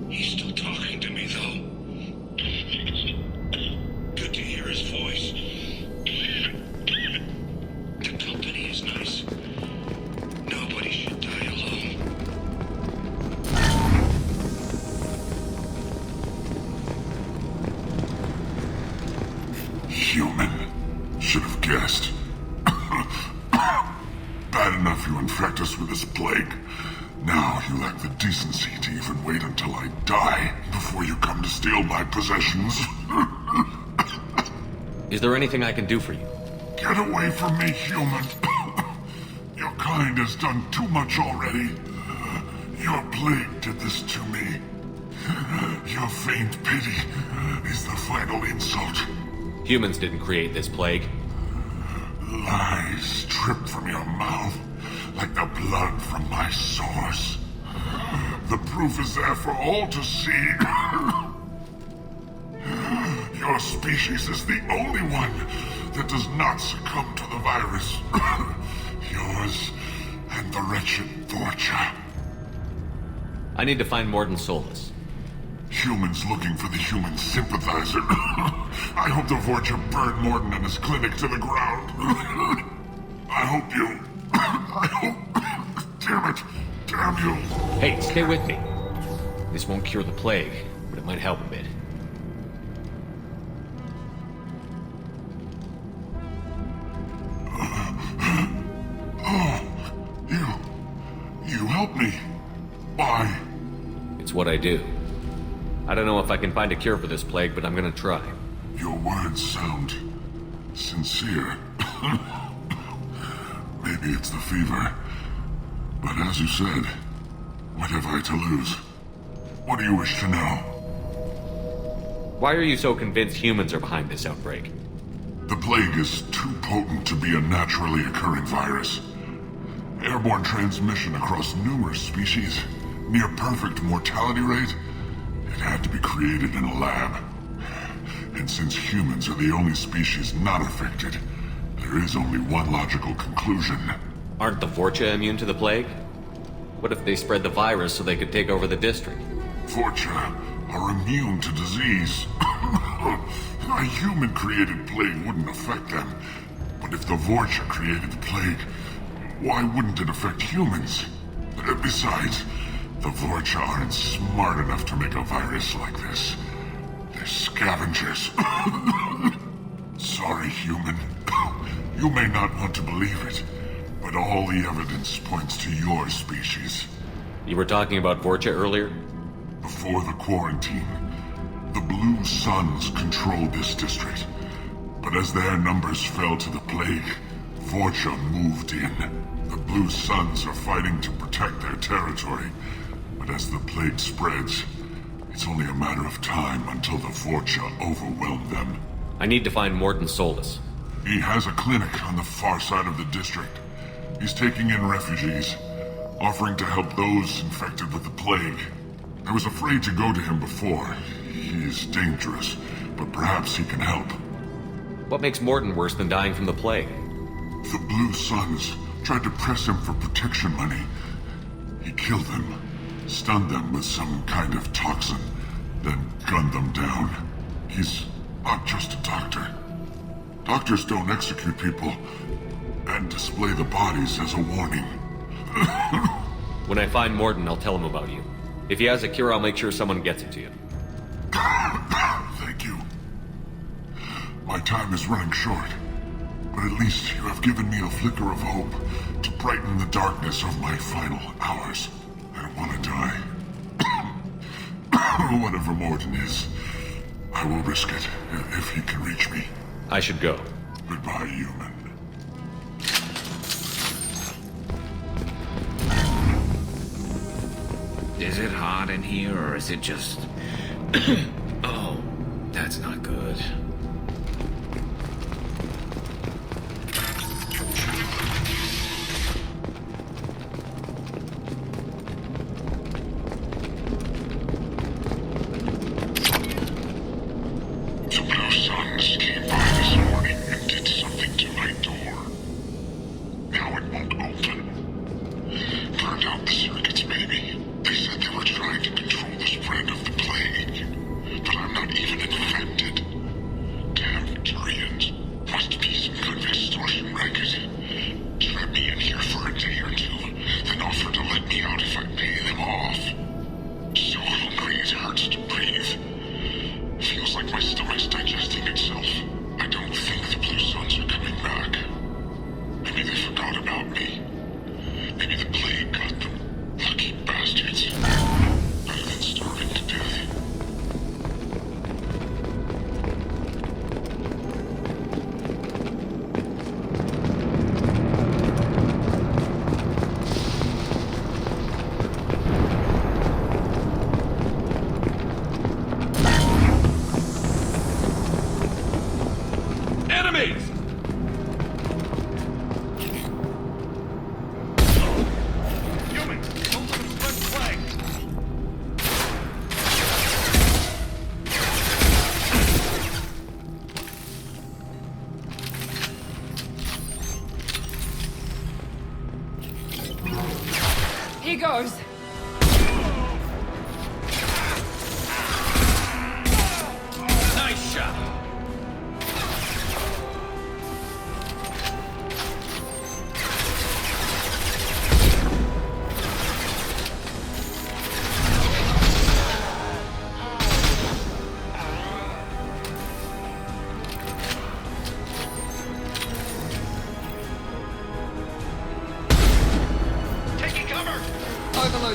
He's still talking to me, though. Good to hear his voice. The company is nice. Nobody should die alone. Human. Should have guessed. Bad enough you infect us with this plague. Now you lack the decency to even wait until I die before you come to steal my possessions. Is there anything I can do for you? Get away from me, human. Your kind has done too much already. Your plague did this to me. Your faint pity is the final insult. Humans didn't create this plague. Lies drip from your mouth like the blood from my sores. The proof is there for all to see. Your species is the only one that does not succumb to the virus. Yours and the wretched Vorcha. I need to find Mordin Solus. Humans looking for the human sympathizer. I hope the Vorcha burned Mordin and his clinic to the ground. I hope you... I hope... Damn it! Damn you! Hey, stay with me. This won't cure the plague, but it might help a bit. You help me. Why? It's what I do. I don't know if I can find a cure for this plague, but I'm gonna try. Your words sound sincere. Maybe it's the fever. But as you said, what have I to lose? What do you wish to know? Why are you so convinced humans are behind this outbreak? The plague is too potent to be a naturally occurring virus. Airborne transmission across numerous species, near perfect mortality rate. It had to be created in a lab. And since humans are the only species not affected, there is only one logical conclusion. Aren't the Vorcha immune to the plague? What if they spread the virus so they could take over the district? Vorcha are immune to disease. A human-created plague wouldn't affect them. But if the Vorcha created the plague, why wouldn't it affect humans? Besides, the Vorcha aren't smart enough to make a virus like this. They're scavengers. Sorry, human. You may not want to believe it, but all the evidence points to your species. You were talking about Vorcha earlier? Before the quarantine, the Blue Suns controlled this district. But as their numbers fell to the plague, Vorcha moved in. The Blue Suns are fighting to protect their territory. But as the plague spreads, it's only a matter of time until the Vorcha overwhelm them. I need to find Mordin Solus. He has a clinic on the far side of the district. He's taking in refugees, offering to help those infected with the plague. I was afraid to go to him before. He is dangerous, but perhaps he can help. What makes Mordin worse than dying from the plague? The Blue Suns tried to press him for protection money. He killed them, stunned them with some kind of toxin, then gunned them down. He's not just a doctor. Doctors don't execute people and display the bodies as a warning. When I find Mordin, I'll tell him about you. If he has a cure, I'll make sure someone gets it to you. Thank you. My time is running short, but at least you have given me a flicker of hope to brighten the darkness of my final hours. I don't want to die. Whatever Mordin is, I will risk it if he can reach me. I should go. Goodbye, human. Is it hot in here, or is it just... Oh, that's not good. The Blue Suns came by this morning and did something to my door. Now it won't open. Burned out the circuits, maybe. They said they were trying to control the spread of the plague. But I'm not even infected. Damn Turians. Must be some kind of extortion racket. Trap me in here for a day or two, then offer to let me out if I pay them off. So hungry it hurts to breathe. Feels like my stomach's digesting itself. I don't think the Blue Suns are coming back. Maybe they forgot about me. Maybe the plague got them. Lucky bastards. Better than starving to death. Enemies! Humans, don't let them spread plague! Here goes. Nice shot! Overload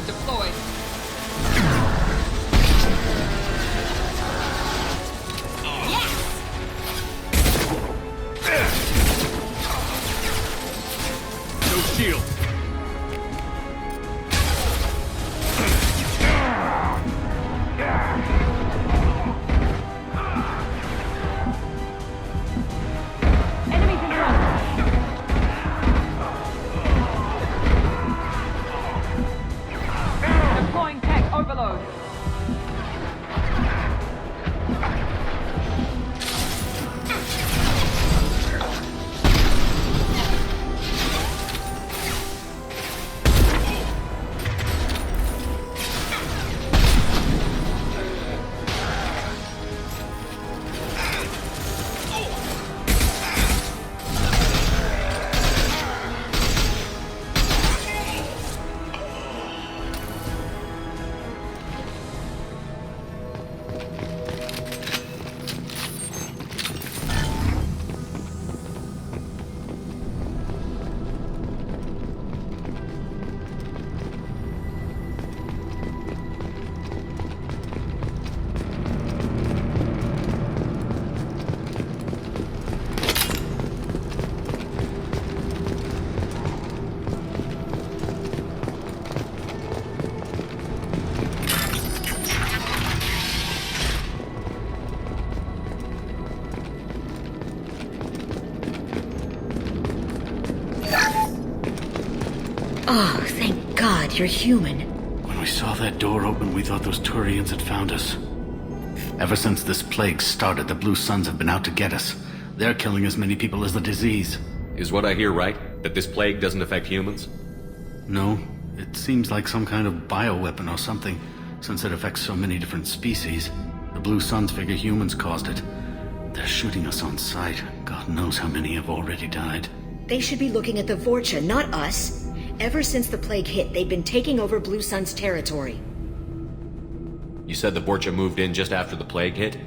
Oh, thank God you're human. When we saw that door open, we thought those Turians had found us. Ever since this plague started, the Blue Suns have been out to get us. They're killing as many people as the disease. Is what I hear right? That this plague doesn't affect humans? No. It seems like some kind of bioweapon or something, since it affects so many different species. The Blue Suns figure humans caused it. They're shooting us on sight. God knows how many have already died. They should be looking at the Vorcha, not us. Ever since the plague hit, they've been taking over Blue Sun's territory. You said the Vorcha moved in just after the plague hit?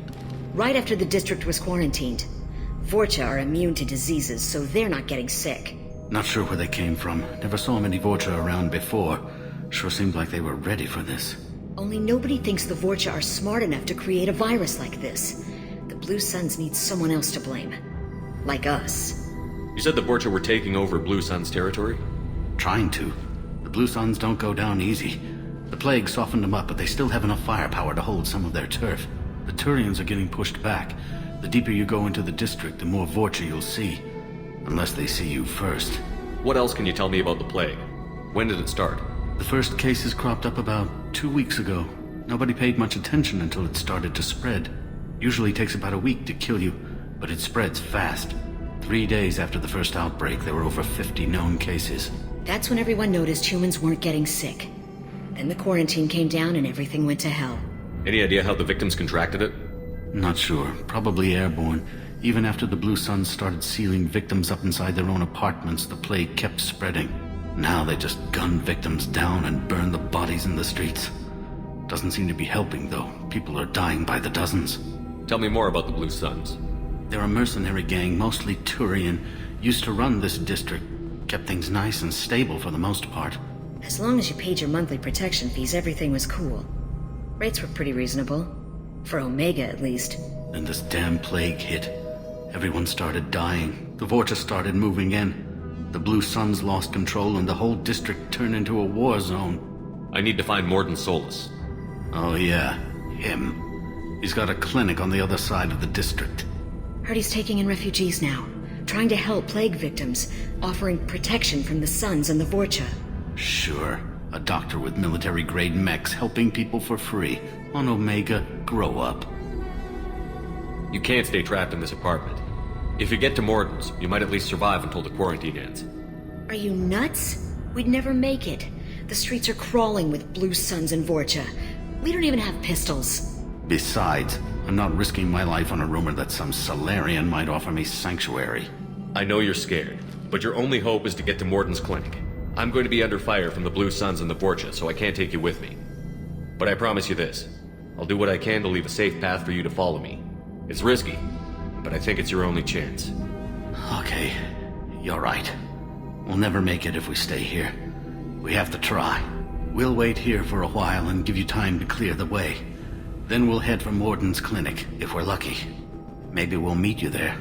Right after the district was quarantined. Vorcha are immune to diseases, so they're not getting sick. Not sure where they came from. Never saw many Vorcha around before. Sure seemed like they were ready for this. Only nobody thinks the Vorcha are smart enough to create a virus like this. The Blue Suns need someone else to blame. Like us. You said the Vorcha were taking over Blue Sun's territory? Trying to. The Blue Suns don't go down easy. The plague softened them up, but they still have enough firepower to hold some of their turf. The Turians are getting pushed back. The deeper you go into the district, the more Vorcha you'll see. Unless they see you first. What else can you tell me about the plague? When did it start? The first cases cropped up about 2 weeks ago. Nobody paid much attention until it started to spread. Usually takes about a week to kill you, but it spreads fast. 3 days after the first outbreak, there were over 50 known cases. That's when everyone noticed humans weren't getting sick. Then the quarantine came down and everything went to hell. Any idea how the victims contracted it? Not sure. Probably airborne. Even after the Blue Suns started sealing victims up inside their own apartments, the plague kept spreading. Now they just gun victims down and burn the bodies in the streets. Doesn't seem to be helping, though. People are dying by the dozens. Tell me more about the Blue Suns. They're a mercenary gang, mostly Turian. Used to run this district. Kept things nice and stable for the most part. As long as you paid your monthly protection fees, everything was cool. Rates were pretty reasonable. For Omega, at least. Then this damn plague hit. Everyone started dying. The Vorcha started moving in. The Blue Suns lost control and the whole district turned into a war zone. I need to find Mordin Solus. Oh yeah, him. He's got a clinic on the other side of the district. Heard he's taking in refugees now. Trying to help plague victims, offering protection from the Suns and the Vorcha. Sure. A doctor with military-grade mechs helping people for free. On Omega, grow up. You can't stay trapped in this apartment. If you get to Mordin's, you might at least survive until the quarantine ends. Are you nuts? We'd never make it. The streets are crawling with Blue Suns and Vorcha. We don't even have pistols. Besides, I'm not risking my life on a rumor that some Solarian might offer me sanctuary. I know you're scared, but your only hope is to get to Mordin's clinic. I'm going to be under fire from the Blue Suns and the Vorcha, so I can't take you with me. But I promise you this. I'll do what I can to leave a safe path for you to follow me. It's risky, but I think it's your only chance. Okay, you're right. We'll never make it if we stay here. We have to try. We'll wait here for a while and give you time to clear the way. Then we'll head for Mordin's clinic, if we're lucky. Maybe we'll meet you there.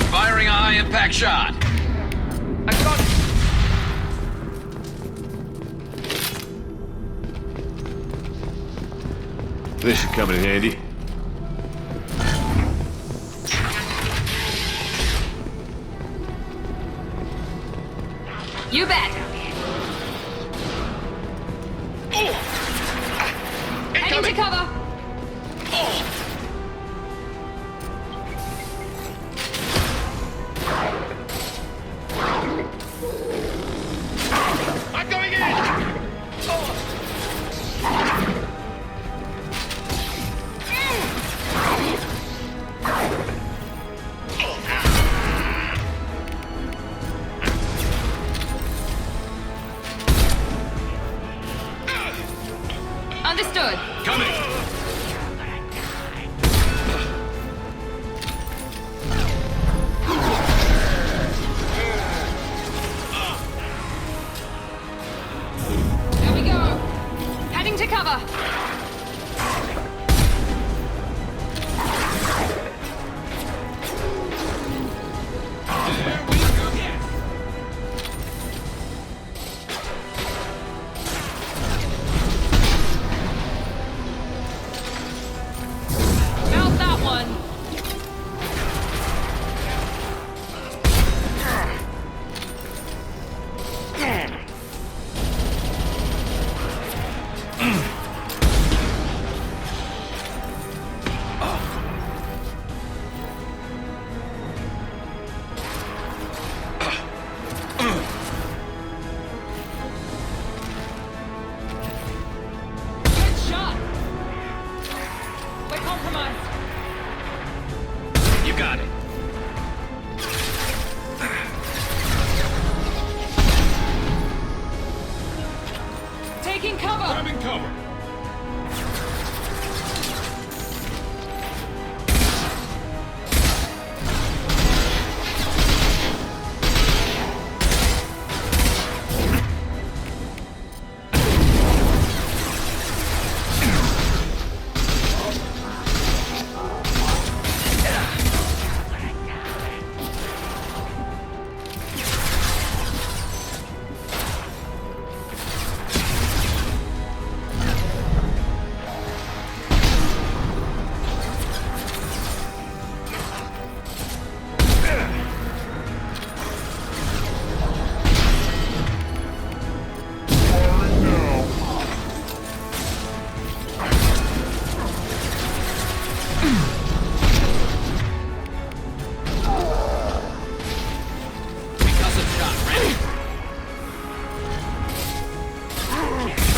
Firing a high-impact shot. I got it. This should come in handy. You bet. Heading to cover. I'm going in! Understood. Coming! There we go. Heading to cover. Mount that one. Good shot. We're compromised. You got it. Taking cover. Grabbing cover.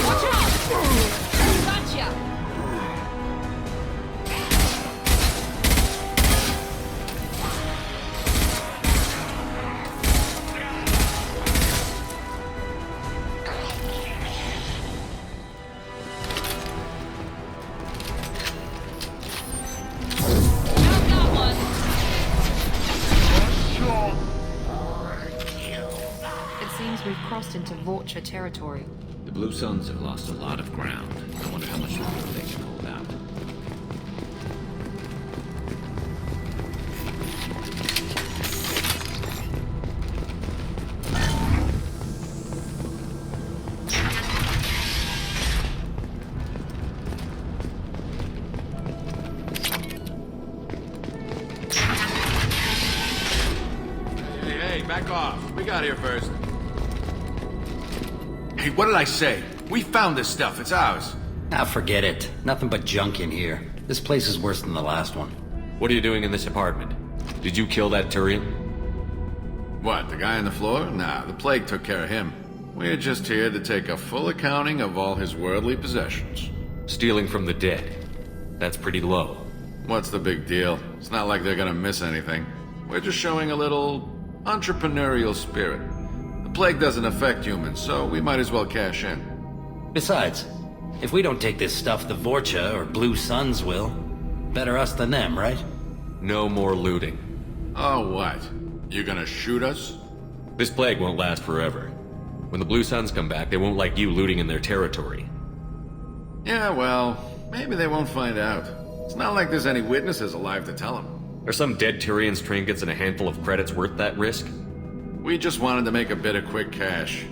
Watch out. Gotcha. Mount that one. It seems we've crossed into Vorcha territory. The Blue Suns have lost a lot of ground. I wonder how much longer they can hold out. Hey, back off. We got here first. Hey, what did I say? We found this stuff. It's ours. Ah, forget it. Nothing but junk in here. This place is worse than the last one. What are you doing in this apartment? Did you kill that Turian? What, the guy on the floor? Nah, the plague took care of him. We're just here to take a full accounting of all his worldly possessions. Stealing from the dead. That's pretty low. What's the big deal? It's not like they're gonna miss anything. We're just showing a little entrepreneurial spirit. The plague doesn't affect humans, so we might as well cash in. Besides, if we don't take this stuff, the Vorcha or Blue Suns will. Better us than them, right? No more looting. Oh, what? You gonna shoot us? This plague won't last forever. When the Blue Suns come back, they won't like you looting in their territory. Yeah, well, maybe they won't find out. It's not like there's any witnesses alive to tell them. Are some dead Turians' trinkets and a handful of credits worth that risk? We just wanted to make a bit of quick cash.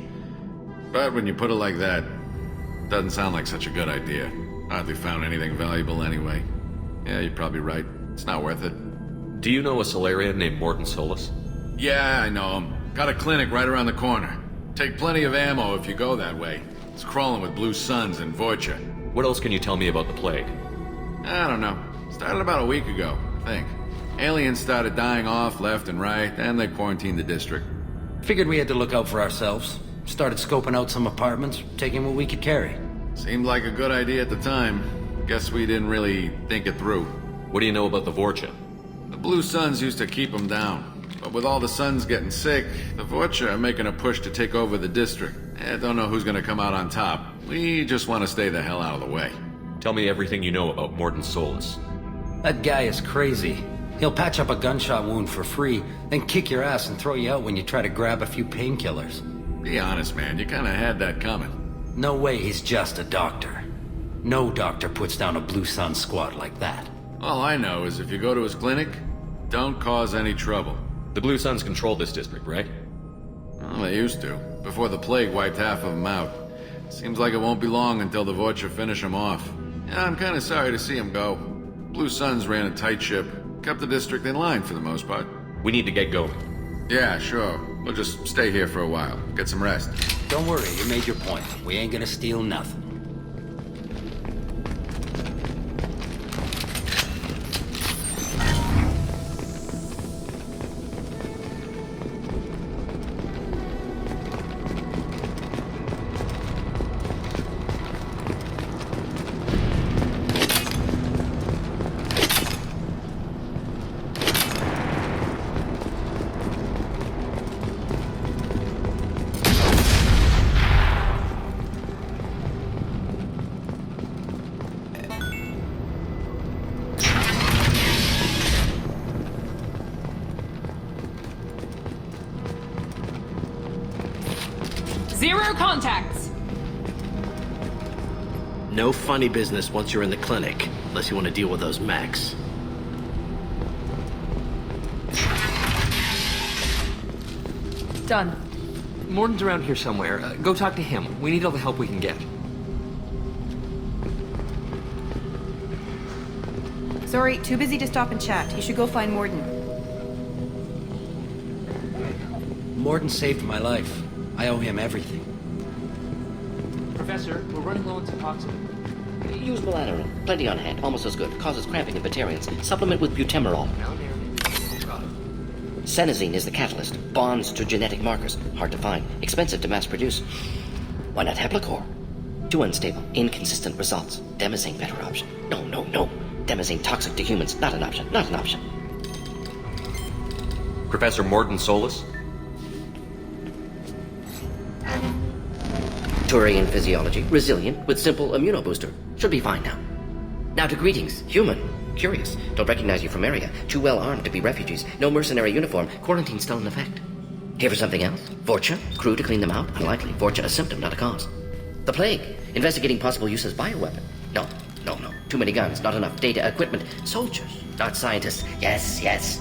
But when you put it like that, it doesn't sound like such a good idea. Hardly found anything valuable anyway. Yeah, you're probably right. It's not worth it. Do you know a Solarian named Mordin Solus? Yeah, I know him. Got a clinic right around the corner. Take plenty of ammo if you go that way. It's crawling with Blue Suns and Vorcha. What else can you tell me about the plague? I don't know. Started about a week ago, I think. Aliens started dying off left and right, and they quarantined the district. Figured we had to look out for ourselves. Started scoping out some apartments, taking what we could carry. Seemed like a good idea at the time. Guess we didn't really think it through. What do you know about the Vorcha? The Blue Suns used to keep them down. But with all the Suns getting sick, the Vorcha are making a push to take over the district. Don't know who's gonna come out on top. We just want to stay the hell out of the way. Tell me everything you know about Mordin Solus. That guy is crazy. He'll patch up a gunshot wound for free, then kick your ass and throw you out when you try to grab a few painkillers. Be honest, man. You kinda had that coming. No way he's just a doctor. No doctor puts down a Blue Sun squad like that. All I know is if you go to his clinic, don't cause any trouble. The Blue Suns control this district, right? Well, they used to, before the plague wiped half of them out. Seems like it won't be long until the Vorcha finish them off. Yeah, I'm kinda sorry to see him go. Blue Suns ran a tight ship, kept the district in line for the most part. We need to get going. Yeah, sure. We'll just stay here for a while, get some rest. Don't worry, you made your point. We ain't gonna steal nothing. Zero contacts! No funny business once you're in the clinic, unless you want to deal with those mechs. Done. Mordin's around here somewhere. Go talk to him. We need all the help we can get. Sorry, too busy to stop and chat. You should go find Mordin. Mordin saved my life. I owe him everything. Professor, we're running low on toxin. Use melatonin. Plenty on hand. Almost as good. Causes cramping in Batarians. Supplement with butemerol. Senesine is the catalyst. Bonds to genetic markers. Hard to find. Expensive to mass produce. Why not Heplicor? Too unstable. Inconsistent results. Demazine better option. No. Demazine toxic to humans. Not an option. Not an option. Professor Mordin Solus? Turian physiology. Resilient with simple immunobooster. Should be fine now. Now to greetings. Human. Curious. Don't recognize you from Aeia. Too well armed to be refugees. No mercenary uniform. Quarantine still in effect. Here for something else? Vorcha? Crew to clean them out? Unlikely. Vorcha a symptom, not a cause. The plague. Investigating possible use as bioweapon. No. Too many guns. Not enough data, equipment. Soldiers. Not scientists. Yes.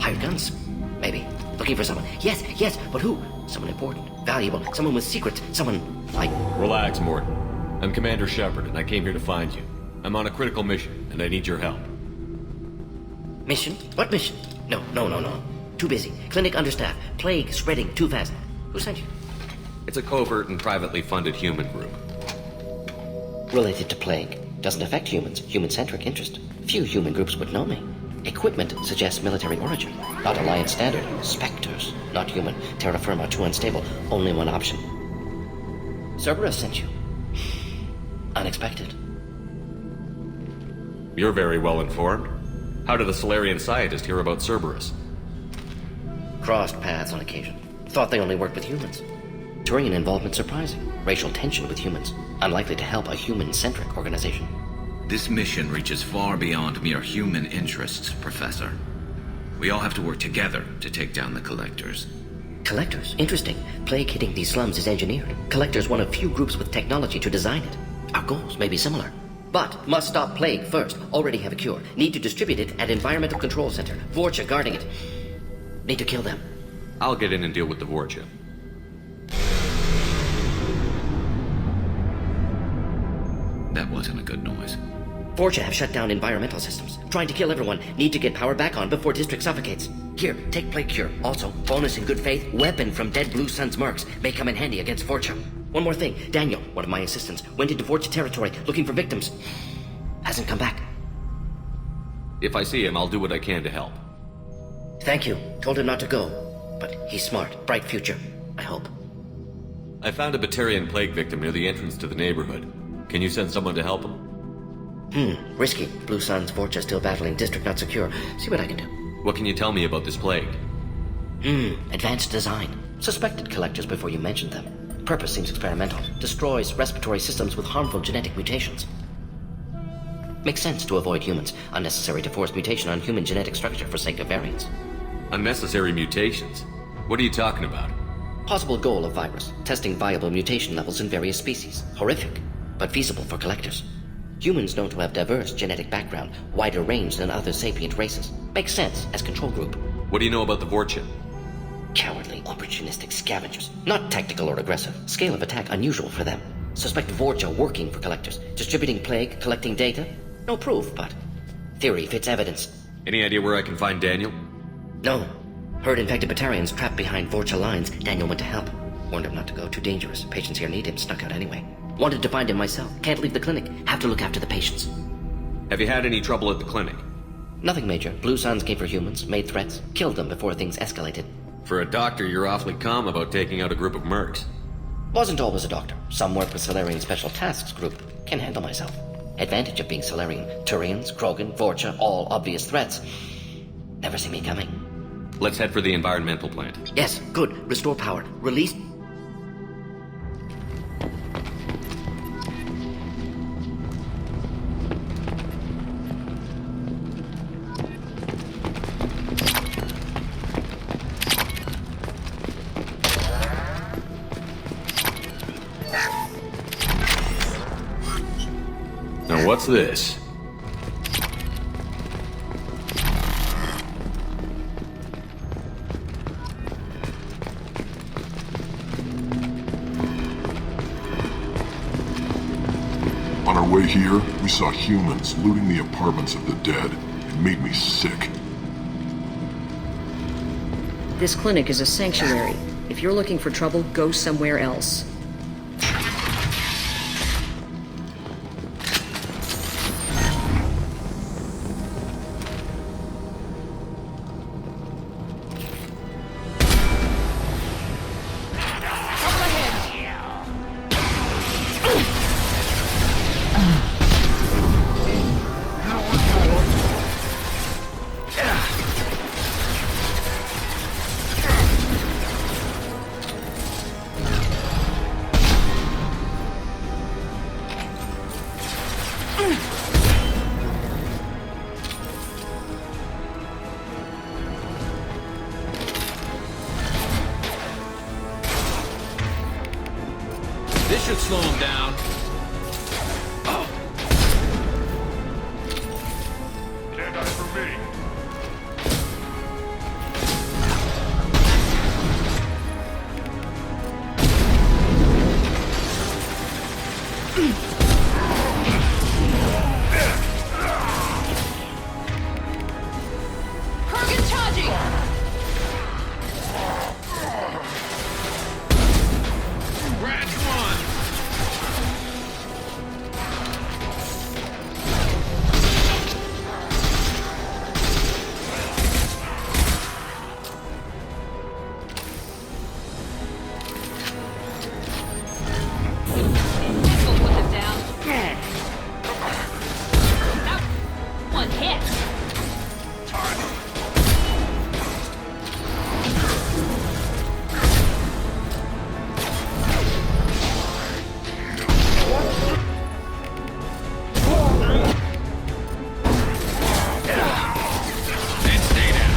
Hired guns. Maybe. Looking for someone. Yes. But who? Someone important. Valuable. Someone with secrets. Someone like... Relax, Mordin. I'm Commander Shepard, and I came here to find you. I'm on a critical mission, and I need your help. Mission? What mission? No. Too busy. Clinic understaffed. Plague spreading too fast. Who sent you? It's a covert and privately funded human group. Related to plague. Doesn't affect humans. Human-centric interest. Few human groups would know me. Equipment suggests military origin. Not Alliance standard. Spectres. Not human. Terra firma too unstable. Only one option. Cerberus sent you. Unexpected. You're very well informed. How did the Solarian scientist hear about Cerberus? Crossed paths on occasion. Thought they only worked with humans. Turian involvement surprising. Racial tension with humans. Unlikely to help a human-centric organization. This mission reaches far beyond mere human interests, Professor. We all have to work together to take down the Collectors. Collectors? Interesting. Plague hitting these slums is engineered. Collectors one of few groups with technology to design it. Our goals may be similar. But must stop plague first. Already have a cure. Need to distribute it at Environmental Control Center. Vorcha guarding it. Need to kill them. I'll get in and deal with the Vorcha. That wasn't a good noise. Vorcha have shut down environmental systems. Trying to kill everyone. Need to get power back on before District suffocates. Here, take Plague Cure. Also, bonus in good faith, weapon from dead Blue Sun's mercs. May come in handy against Vorcha. One more thing. Daniel, one of my assistants, went into Vorcha territory looking for victims. Hasn't come back. If I see him, I'll do what I can to help. Thank you. Told him not to go. But he's smart. Bright future. I hope. I found a Batarian plague victim near the entrance to the neighborhood. Can you send someone to help him? Risky. Blue Sun's Vorcha still battling. District not secure. See what I can do. What can you tell me about this plague? Advanced design. Suspected collectors before you mentioned them. Purpose seems experimental. Destroys respiratory systems with harmful genetic mutations. Makes sense to avoid humans. Unnecessary to force mutation on human genetic structure for sake of variants. Unnecessary mutations? What are you talking about? Possible goal of virus. Testing viable mutation levels in various species. Horrific, but feasible for collectors. Humans known to have diverse genetic background, wider range than other sapient races. Makes sense as control group. What do you know about the Vorcha? Cowardly, opportunistic scavengers. Not tactical or aggressive. Scale of attack unusual for them. Suspect Vorcha working for collectors. Distributing plague, collecting data. No proof, but theory fits evidence. Any idea where I can find Daniel? No. Heard infected Batarians trapped behind Vorcha lines. Daniel went to help. Warned him not to go. Too dangerous. Patients here need him. Snuck out anyway. Wanted to find him myself. Can't leave the clinic. Have to look after the patients. Have you had any trouble at the clinic? Nothing major. Blue Suns came for humans, made threats, killed them before things escalated. For a doctor, you're awfully calm about taking out a group of mercs. Wasn't always a doctor. Some work with Solarian Special Tasks Group. Can handle myself. Advantage of being Solarian. Turians, Krogan, Vorcha, all obvious threats. Never see me coming. Let's head for the environmental plant. Yes, good. Restore power. Release... Now what's this? On our way here, we saw humans looting the apartments of the dead. It made me sick. This clinic is a sanctuary. If you're looking for trouble, go somewhere else. This should slow him down. Can't die for me. Kurgan charging! Brad, come on! This will put them down. That one hit. And stay down.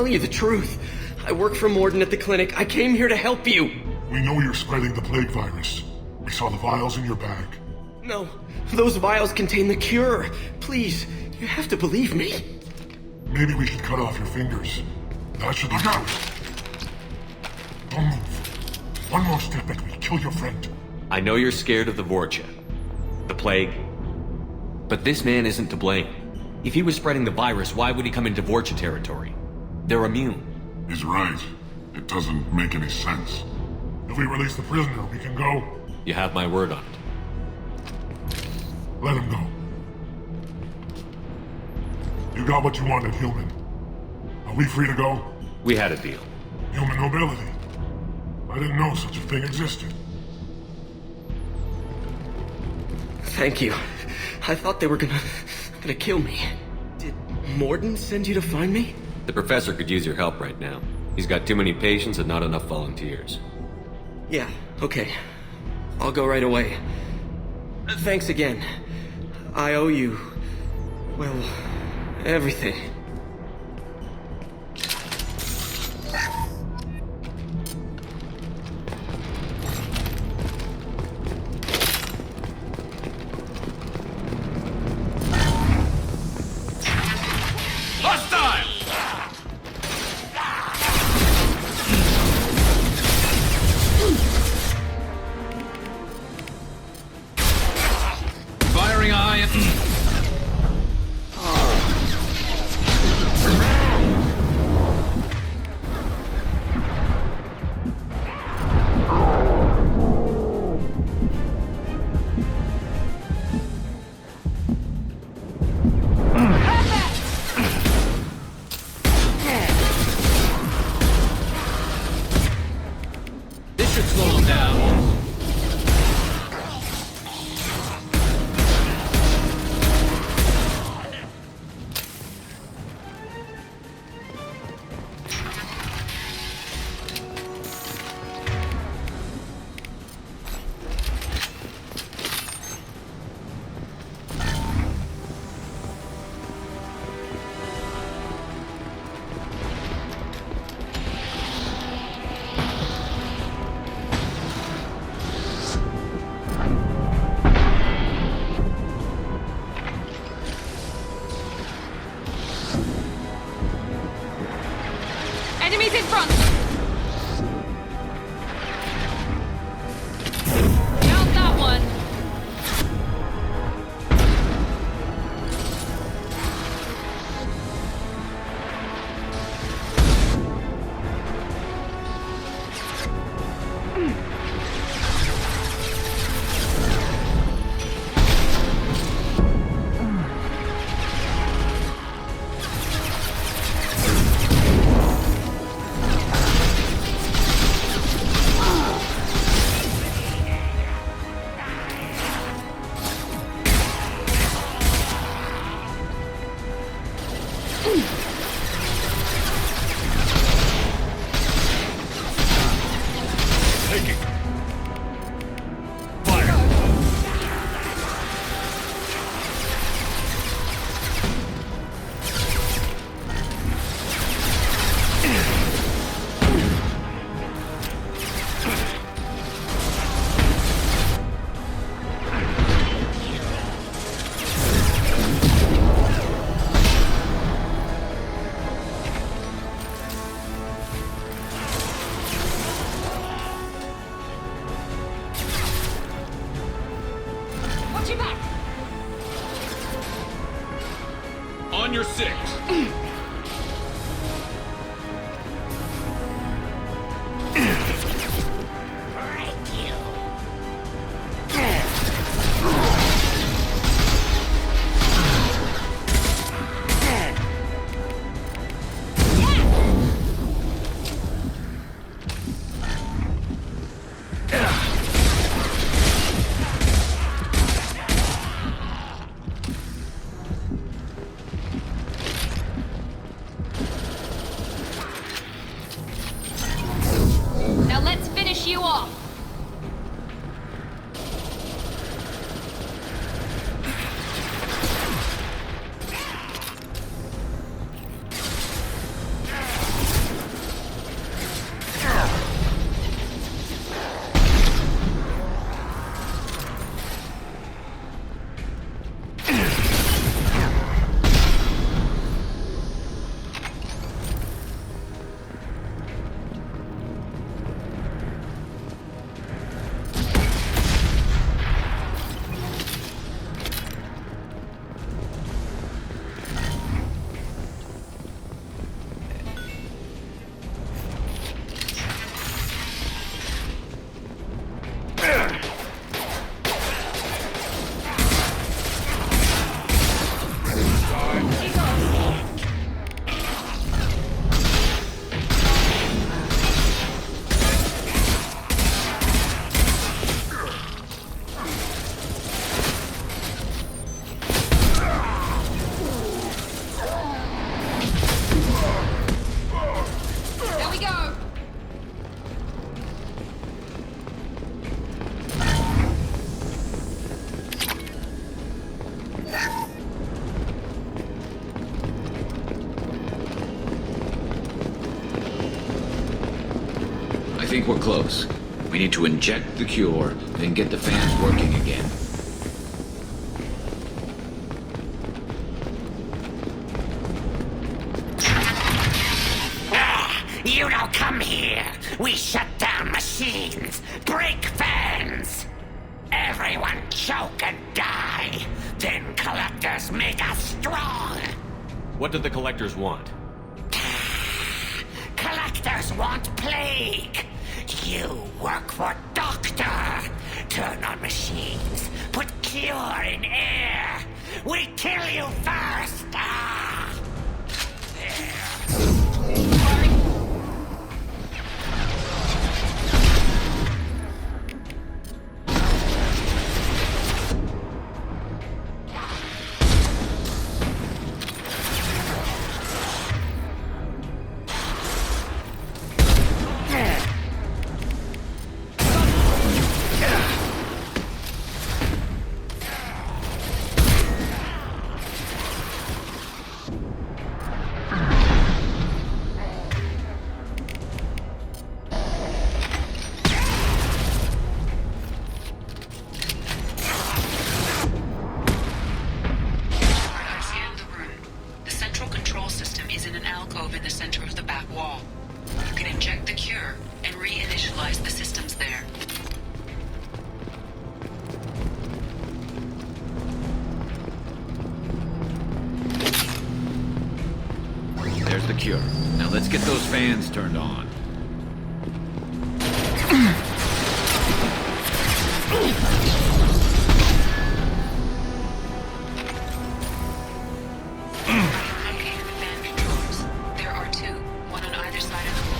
tell you the truth. I work for Mordin at the clinic. I came here to help you. We know you're spreading the plague virus. We saw the vials in your bag. No, those vials contain the cure. Please, you have to believe me. Maybe we should cut off your fingers. That should be good. Don't move. One more step and we'll kill your friend. I know you're scared of the Vorcha, the plague, but this man isn't to blame. If he was spreading the virus, why would he come into Vorcha territory? They're immune. He's right. It doesn't make any sense. If we release the prisoner, we can go. You have my word on it. Let him go. You got what you wanted, human. Are we free to go? We had a deal. Human nobility. I didn't know such a thing existed. Thank you. I thought they were gonna kill me. Did Mordin send you to find me? The professor could use your help right now. He's got too many patients and not enough volunteers. Yeah, okay. I'll go right away. Thanks again. I owe you... well, everything. Enemies in front! Got that one! On your six. think we're close. We need to inject the cure, then get the fans working again. You don't come here. We shut down machines, break fans. Everyone choke and die. Then collectors make us strong. What did the collectors want? Collectors want plague. You work for Doctor. Turn on machines. Put cure in air. We kill you first. There's the cure. Now let's get those fans turned on. There are two, one on either side of the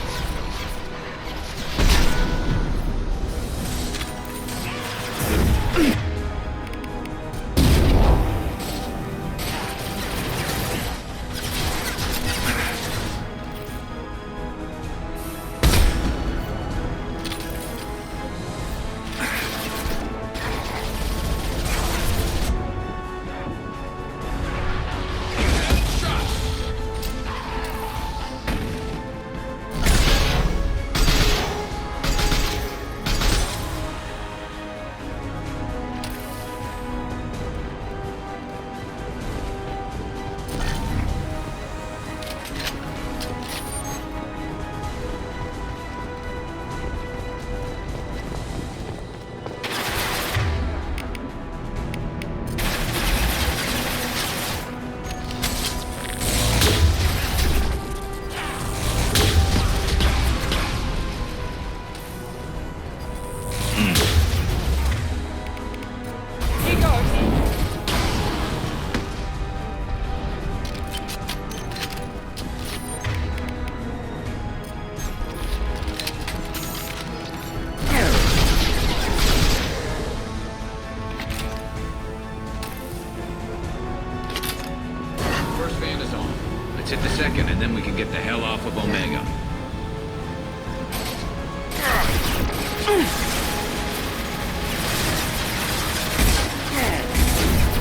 hit the second, and then we can get the hell off of Omega.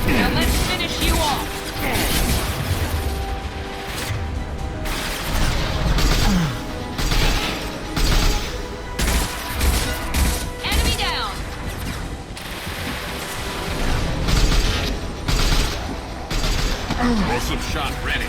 Now let's finish you off. Enemy down. Explosive shot ready.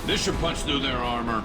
This should punch through their armor.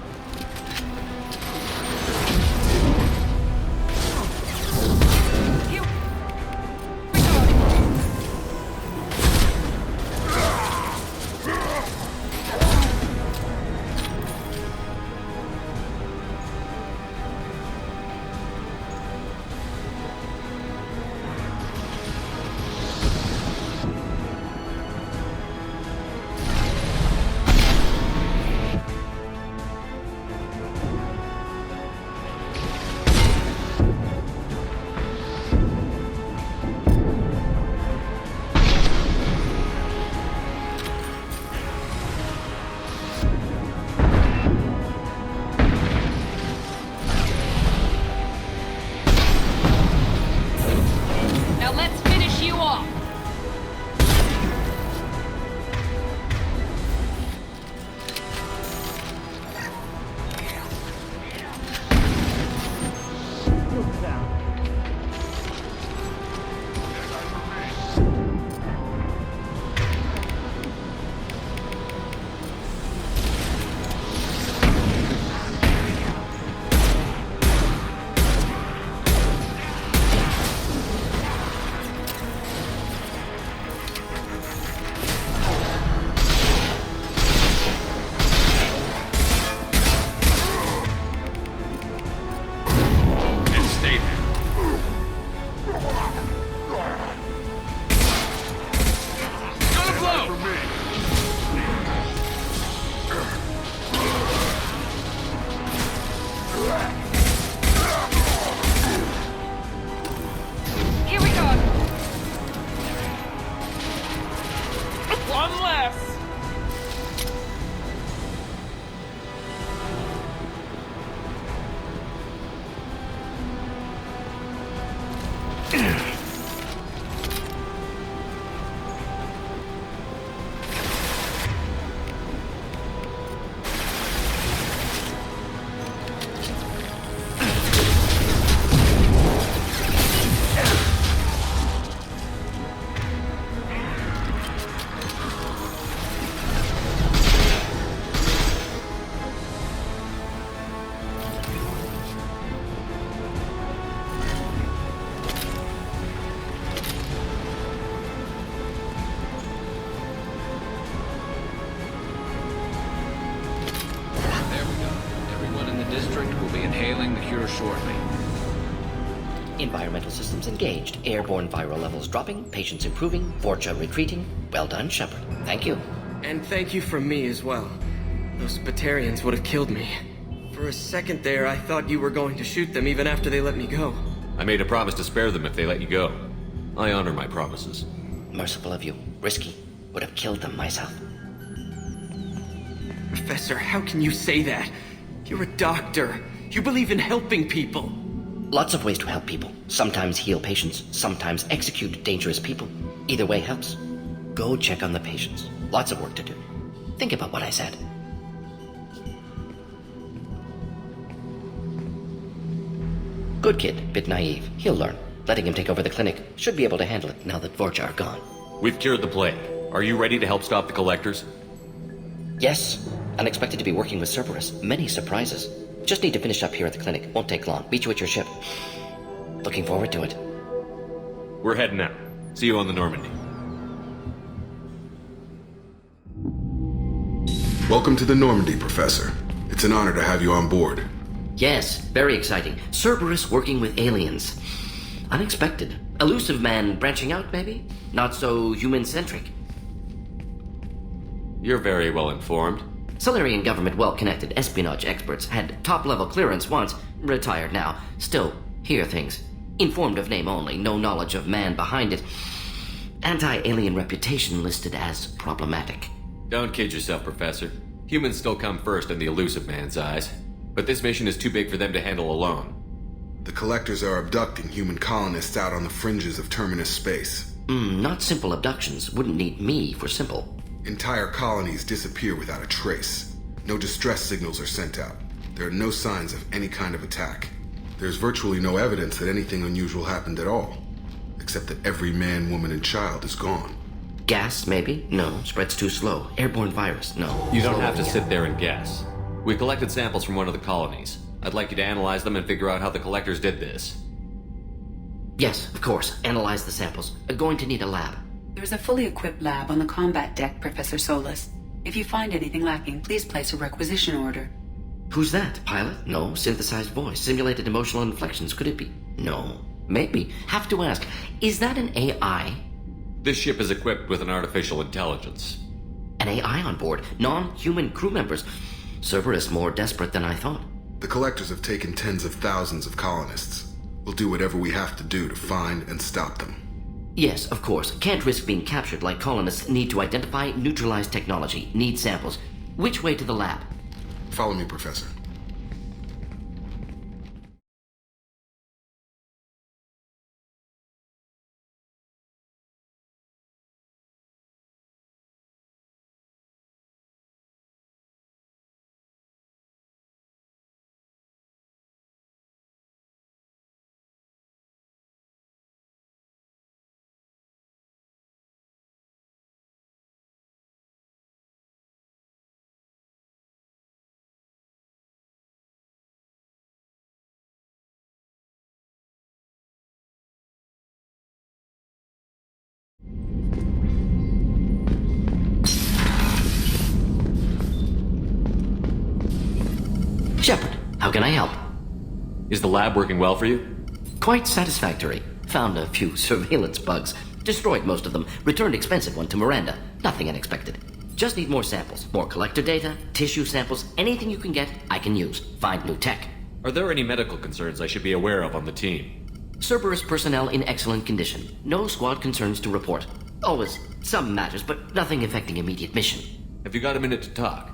shortly. Environmental systems engaged. Airborne viral levels dropping. Patients improving. Vorcha retreating. Well done, Shepard. Thank you. And thank you from me as well. Those Batarians would have killed me. For a second there, I thought you were going to shoot them even after they let me go. I made a promise to spare them if they let you go. I honor my promises. Merciful of you. Risky. Would have killed them myself. Professor, how can you say that? You're a doctor. You believe in helping people. Lots of ways to help people. Sometimes heal patients, sometimes execute dangerous people. Either way helps. Go check on the patients. Lots of work to do. Think about what I said. Good kid, bit naive. He'll learn. Letting him take over the clinic should be able to handle it now that Vorcha are gone. We've cured the plague. Are you ready to help stop the Collectors? Yes. Unexpected to be working with Cerberus. Many surprises. Just need to finish up here at the clinic. Won't take long. Meet you at your ship. Looking forward to it. We're heading out. See you on the Normandy. Welcome to the Normandy, Professor. It's an honor to have you on board. Yes, very exciting. Cerberus working with aliens. Unexpected. Elusive man branching out, maybe? Not so human-centric. You're very well informed. Solarian government well-connected espionage experts had top-level clearance once, retired now. Still, hear things. Informed of name only, no knowledge of man behind it. Anti-alien reputation listed as problematic. Don't kid yourself, Professor. Humans still come first in the elusive man's eyes. But this mission is too big for them to handle alone. The Collectors are abducting human colonists out on the fringes of Terminus space. Not simple abductions. Wouldn't need me for simple. Entire colonies disappear without a trace. No distress signals are sent out. There are no signs of any kind of attack. There's virtually no evidence that anything unusual happened at all. Except that every man, woman, and child is gone. Gas, maybe? No. Spreads too slow. Airborne virus? No. You don't have to sit there and guess. We collected samples from one of the colonies. I'd like you to analyze them and figure out how the Collectors did this. Yes, of course. Analyze the samples. Going to need a lab. There's a fully equipped lab on the combat deck, Professor Solus. If you find anything lacking, please place a requisition order. Who's that? Pilot? No. Synthesized voice. Simulated emotional inflections. Could it be? No. Maybe. Have to ask. Is that an AI? This ship is equipped with an artificial intelligence. An AI on board? Non-human crew members? Cerberus more desperate than I thought. The Collectors have taken tens of thousands of colonists. We'll do whatever we have to do to find and stop them. Yes, of course. Can't risk being captured like colonists need to identify, neutralize technology, need samples. Which way to the lab? Follow me, Professor. Shepard, how can I help? Is the lab working well for you? Quite satisfactory. Found a few surveillance bugs. Destroyed most of them. Returned expensive one to Miranda. Nothing unexpected. Just need more samples. More collector data, tissue samples, anything you can get, I can use. Find new tech. Are there any medical concerns I should be aware of on the team? Cerberus personnel in excellent condition. No squad concerns to report. Always some matters, but nothing affecting immediate mission. Have you got a minute to talk?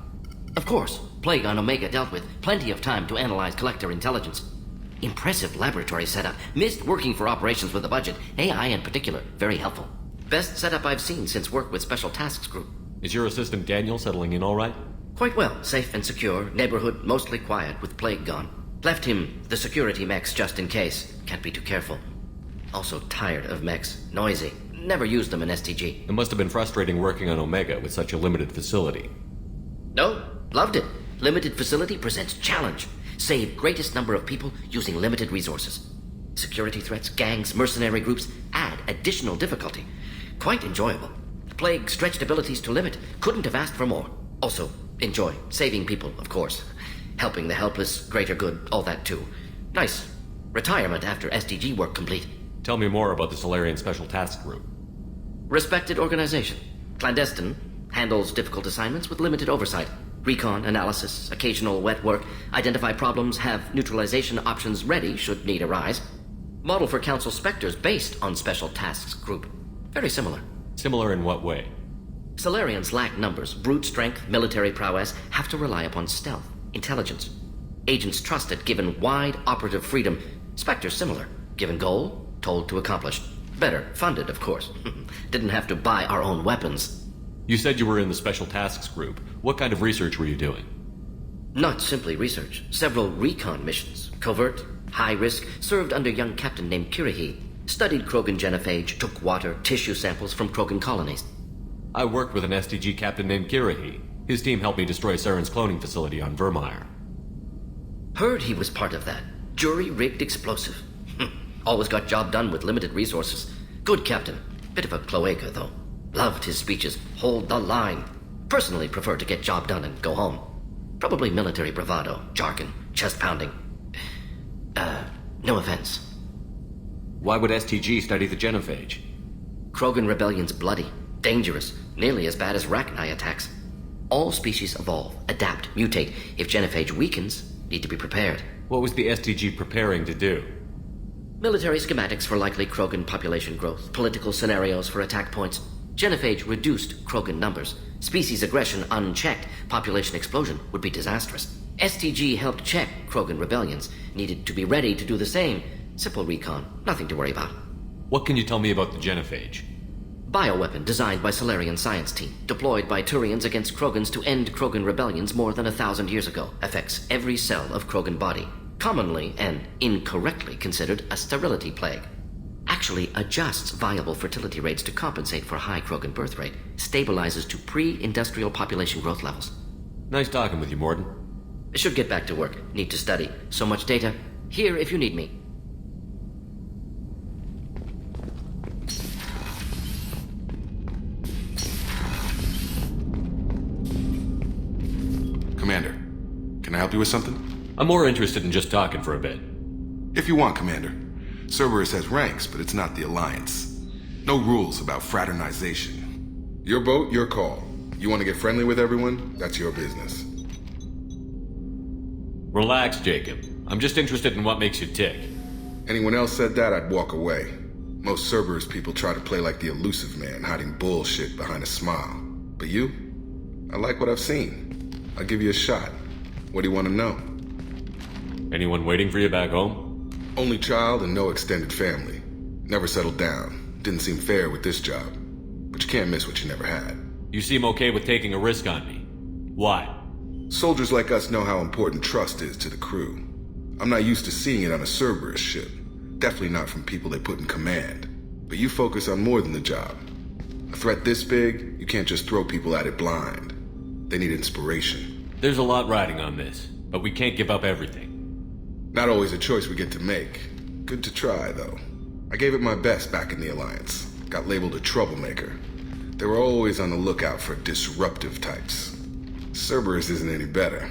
Of course. Plague on Omega dealt with. Plenty of time to analyze collector intelligence. Impressive laboratory setup. Missed working for operations with a budget. AI in particular. Very helpful. Best setup I've seen since work with Special Tasks Group. Is your assistant Daniel settling in all right? Quite well. Safe and secure. Neighborhood mostly quiet with Plague gone. Left him the security mechs just in case. Can't be too careful. Also tired of mechs. Noisy. Never used them in STG. It must have been frustrating working on Omega with such a limited facility. No, loved it. Limited facility presents challenge. Save greatest number of people using limited resources. Security threats, gangs, mercenary groups add additional difficulty. Quite enjoyable. Plague stretched abilities to limit. Couldn't have asked for more. Also, enjoy. Saving people, of course. Helping the helpless, greater good, all that too. Nice. Retirement after SDG work complete. Tell me more about the Solarian Special Task Group. Respected organization. Clandestine. Handles difficult assignments with limited oversight. Recon, analysis, occasional wet work. Identify problems, have neutralization options ready should need arise. Model for Council Spectres based on Special Tasks Group. Very similar. Similar in what way? Solarians lack numbers, brute strength, military prowess, have to rely upon stealth, intelligence. Agents trusted, given wide operative freedom. Spectres similar. Given goal, told to accomplish. Better, funded, of course. Didn't have to buy our own weapons. You said you were in the Special Tasks Group. What kind of research were you doing? Not simply research. Several recon missions. Covert, high risk, served under a young captain named Kirihi. Studied Krogan genophage, took water, tissue samples from Krogan colonies. I worked with an SDG captain named Kirihi. His team helped me destroy Saren's cloning facility on Vermeer. Heard he was part of that. Jury-rigged explosive. Always got job done with limited resources. Good captain. Bit of a cloaca, though. Loved his speeches. Hold the line. Personally prefer to get job done and go home. Probably military bravado, jargon, chest pounding. No offense. Why would STG study the genophage? Krogan rebellion's bloody, dangerous, nearly as bad as Rachni attacks. All species evolve, adapt, mutate. If genophage weakens, need to be prepared. What was the STG preparing to do? Military schematics for likely Krogan population growth, political scenarios for attack points. Genophage reduced Krogan numbers. Species aggression unchecked, population explosion would be disastrous. STG helped check Krogan rebellions. Needed to be ready to do the same. Simple recon, nothing to worry about. What can you tell me about the genophage? Bioweapon designed by Solarian science team, deployed by Turians against Krogans to end Krogan rebellions more than 1,000 years ago. Affects every cell of Krogan body. Commonly and incorrectly considered a sterility plague. Actually adjusts viable fertility rates to compensate for high Krogan birth rate. Stabilizes to pre-industrial population growth levels. Nice talking with you, Mordin. Should get back to work. Need to study. So much data. Here if you need me. Commander, can I help you with something? I'm more interested in just talking for a bit. If you want, Commander. Cerberus has ranks, but it's not the Alliance. No rules about fraternization. Your boat, your call. You want to get friendly with everyone? That's your business. Relax, Jacob. I'm just interested in what makes you tick. Anyone else said that, I'd walk away. Most Cerberus people try to play like the elusive man, hiding bullshit behind a smile. But you? I like what I've seen. I'll give you a shot. What do you want to know? Anyone waiting for you back home? Only child and no extended family. Never settled down. Didn't seem fair with this job. But you can't miss what you never had. You seem okay with taking a risk on me. Why? Soldiers like us know how important trust is to the crew. I'm not used to seeing it on a Cerberus ship. Definitely not from people they put in command. But you focus on more than the job. A threat this big, you can't just throw people at it blind. They need inspiration. There's a lot riding on this, but we can't give up everything. Not always a choice we get to make. Good to try, though. I gave it my best back in the Alliance. Got labeled a troublemaker. They were always on the lookout for disruptive types. Cerberus isn't any better.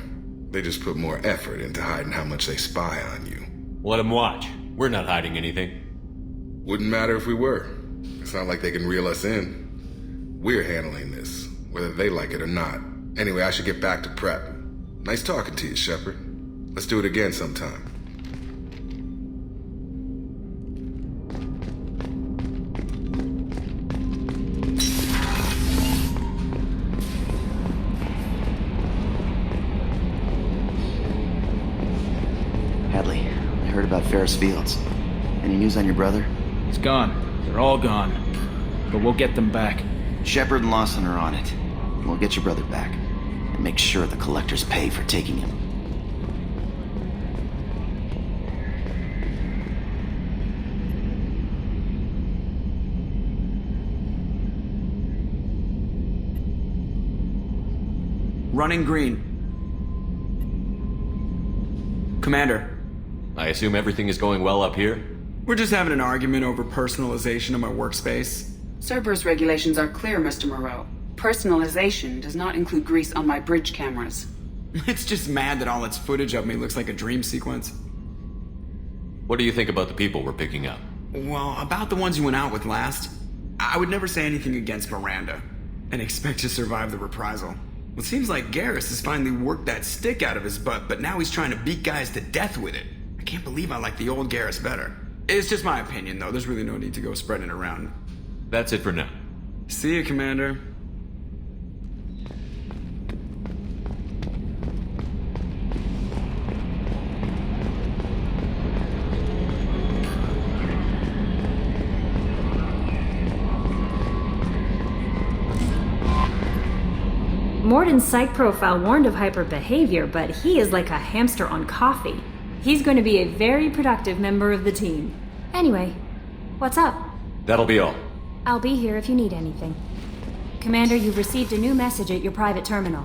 They just put more effort into hiding how much they spy on you. Let them watch. We're not hiding anything. Wouldn't matter if we were. It's not like they can reel us in. We're handling this, whether they like it or not. Anyway, I should get back to prep. Nice talking to you, Shepard. Let's do it again sometime. Hadley, I heard about Ferris Fields. Any news on your brother? He's gone. They're all gone. But we'll get them back. Shepard and Lawson are on it. We'll get your brother back. And make sure the collectors pay for taking him. Running green. Commander. I assume everything is going well up here? We're just having an argument over personalization of my workspace. Cerberus regulations are clear, Mr. Moreau. Personalization does not include grease on my bridge cameras. It's just mad that all its footage of me looks like a dream sequence. What do you think about the people we're picking up? Well, about the ones you went out with last, I would never say anything against Miranda, and expect to survive the reprisal. Well, it seems like Garrus has finally worked that stick out of his butt, but now he's trying to beat guys to death with it. I can't believe I like the old Garrus better. It's just my opinion, though. There's really no need to go spreading it around. That's it for now. See you, Commander. Mordin's psych profile warned of hyper behavior, but he is like a hamster on coffee. He's going to be a very productive member of the team. Anyway, what's up? That'll be all. I'll be here if you need anything. Commander, you've received a new message at your private terminal.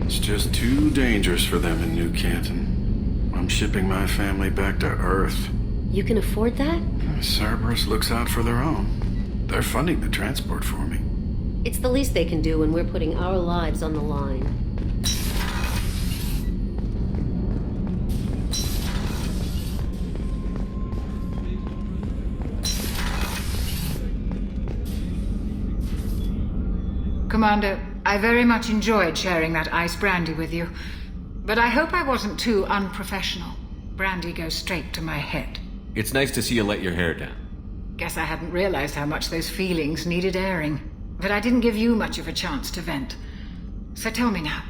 It's just too dangerous for them in New Canton. I'm shipping my family back to Earth. You can afford that? Cerberus looks out for their own. They're funding the transport for me. It's the least they can do when we're putting our lives on the line. Commander, I very much enjoyed sharing that ice brandy with you. But I hope I wasn't too unprofessional. Brandy goes straight to my head. It's nice to see you let your hair down. Guess I hadn't realized how much those feelings needed airing. But I didn't give you much of a chance to vent. So tell me now.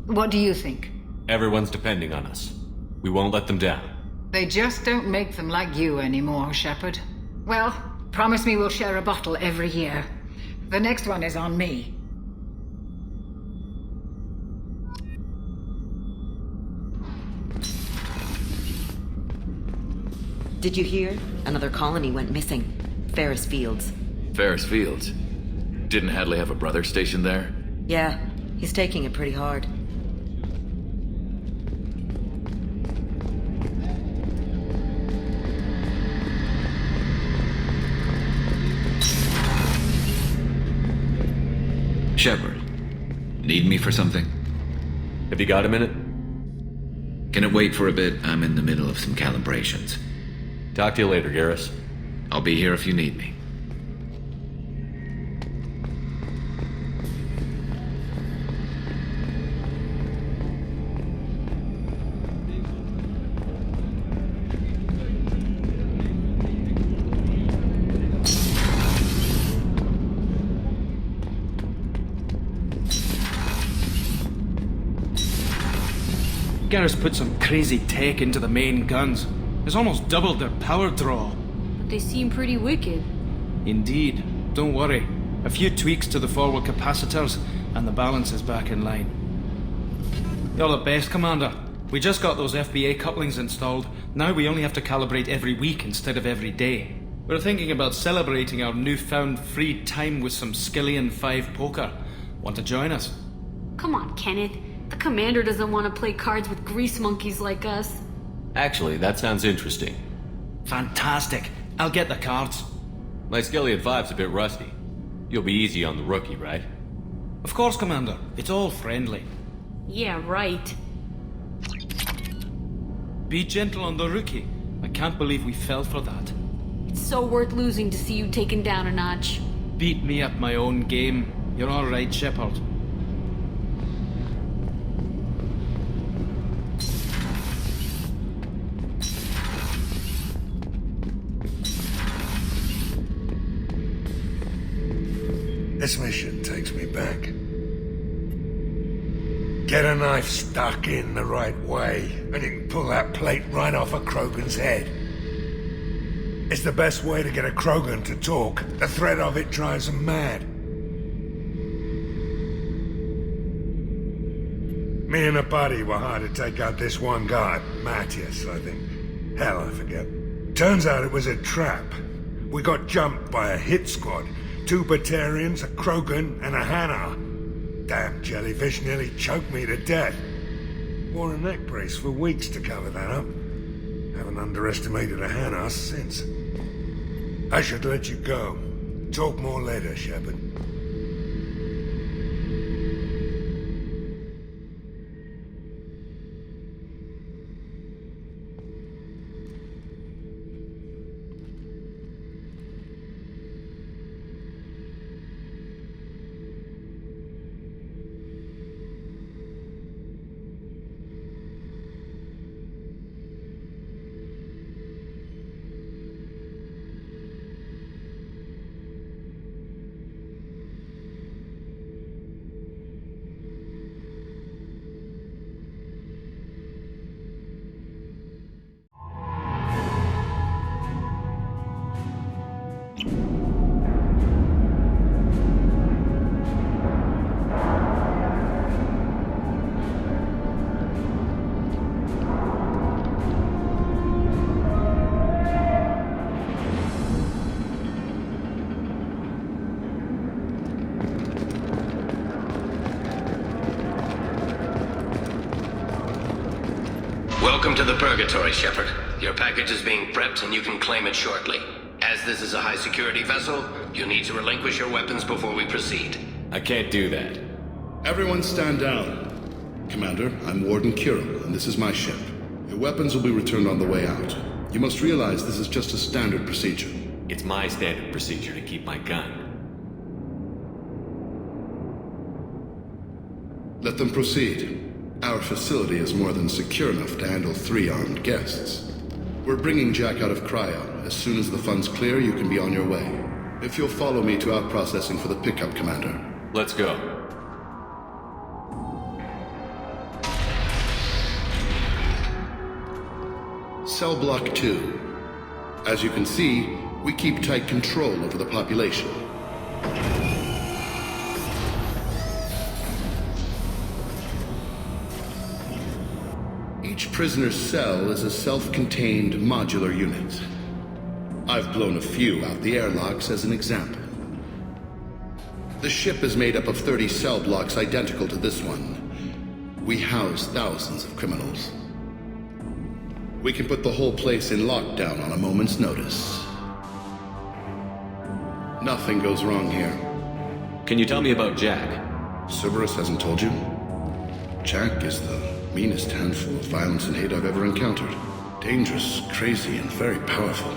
What do you think? Everyone's depending on us. We won't let them down. They just don't make them like you anymore, Shepard. Well, promise me we'll share a bottle every year. The next one is on me. Did you hear? Another colony went missing. Ferris Fields. Ferris Fields? Didn't Hadley have a brother stationed there? Yeah, he's taking it pretty hard. Shepard, need me for something? Have you got a minute? Can it wait for a bit? I'm in the middle of some calibrations. Talk to you later, Garrus. I'll be here if you need me. Garrus put some crazy tech into the main guns. It's almost doubled their power draw. But they seem pretty wicked. Indeed. Don't worry. A few tweaks to the forward capacitors, and the balance is back in line. You're the best, Commander. We just got those FBA couplings installed. Now we only have to calibrate every week instead of every day. We're thinking about celebrating our newfound free time with some Skillian 5 poker. Want to join us? Come on, Kenneth. The commander doesn't want to play cards with grease monkeys like us. Actually, that sounds interesting. Fantastic. I'll get the cards. My Skillian 5's a bit rusty. You'll be easy on the rookie, right? Of course, Commander. It's all friendly. Yeah, right. Be gentle on the rookie. I can't believe we fell for that. It's so worth losing to see you taken down a notch. Beat me at my own game. You're all right, Shepard. This mission takes me back. Get a knife stuck in the right way, and you can pull that plate right off a Krogan's head. It's the best way to get a Krogan to talk. The threat of it drives them mad. Me and a buddy were hired to take out this one guy, Matthias, I think. Hell, I forget. Turns out it was a trap. We got jumped by a hit squad. 2 Batarians, a Krogan, and a Hanar. Damn jellyfish nearly choked me to death. Wore a neck brace for weeks to cover that up. Haven't underestimated a Hanar since. I should let you go. Talk more later, Shepard. Welcome to the Purgatory, Shepard. Your package is being prepped and you can claim it shortly. As this is a high-security vessel, you need to relinquish your weapons before we proceed. I can't do that. Everyone stand down. Commander, I'm Warden Kirill, and this is my ship. Your weapons will be returned on the way out. You must realize this is just a standard procedure. It's my standard procedure to keep my gun. Let them proceed. Our facility is more than secure enough to handle 3 armed guests. We're bringing Jack out of cryo. As soon as the funds clear, you can be on your way. If you'll follow me to out processing for the pickup, Commander. Let's go. Cell Block 2. As you can see, we keep tight control over the population. Each prisoner's cell is a self-contained modular unit. I've blown a few out the airlocks as an example. The ship is made up of 30 cell blocks identical to this one. We house thousands of criminals. We can put the whole place in lockdown on a moment's notice. Nothing goes wrong here. Can you tell me about Jack? Cerberus hasn't told you? Jack is the meanest handful of violence and hate I've ever encountered. Dangerous, crazy, and very powerful.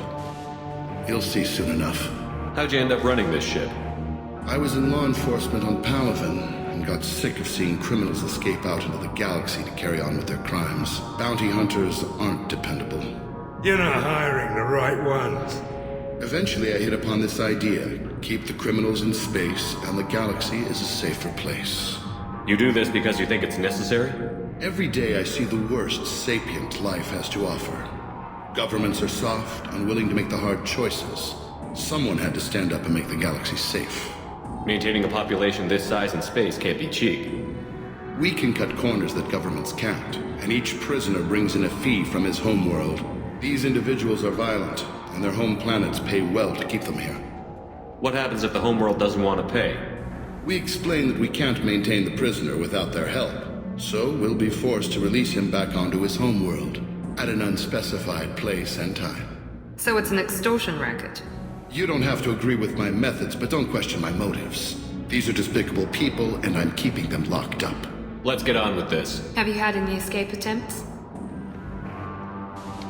You'll see soon enough. How'd you end up running this ship? I was in law enforcement on Palaven, and got sick of seeing criminals escape out into the galaxy to carry on with their crimes. Bounty hunters aren't dependable. You're not hiring the right ones. Eventually I hit upon this idea. Keep the criminals in space, and the galaxy is a safer place. You do this because you think it's necessary? Every day I see the worst sapient life has to offer. Governments are soft, unwilling to make the hard choices. Someone had to stand up and make the galaxy safe. Maintaining a population this size in space can't be cheap. We can cut corners that governments can't, and each prisoner brings in a fee from his homeworld. These individuals are violent, and their home planets pay well to keep them here. What happens if the homeworld doesn't want to pay? We explain that we can't maintain the prisoner without their help, so we'll be forced to release him back onto his homeworld, at an unspecified place and time. So it's an extortion racket? You don't have to agree with my methods, but don't question my motives. These are despicable people, and I'm keeping them locked up. Let's get on with this. Have you had any escape attempts?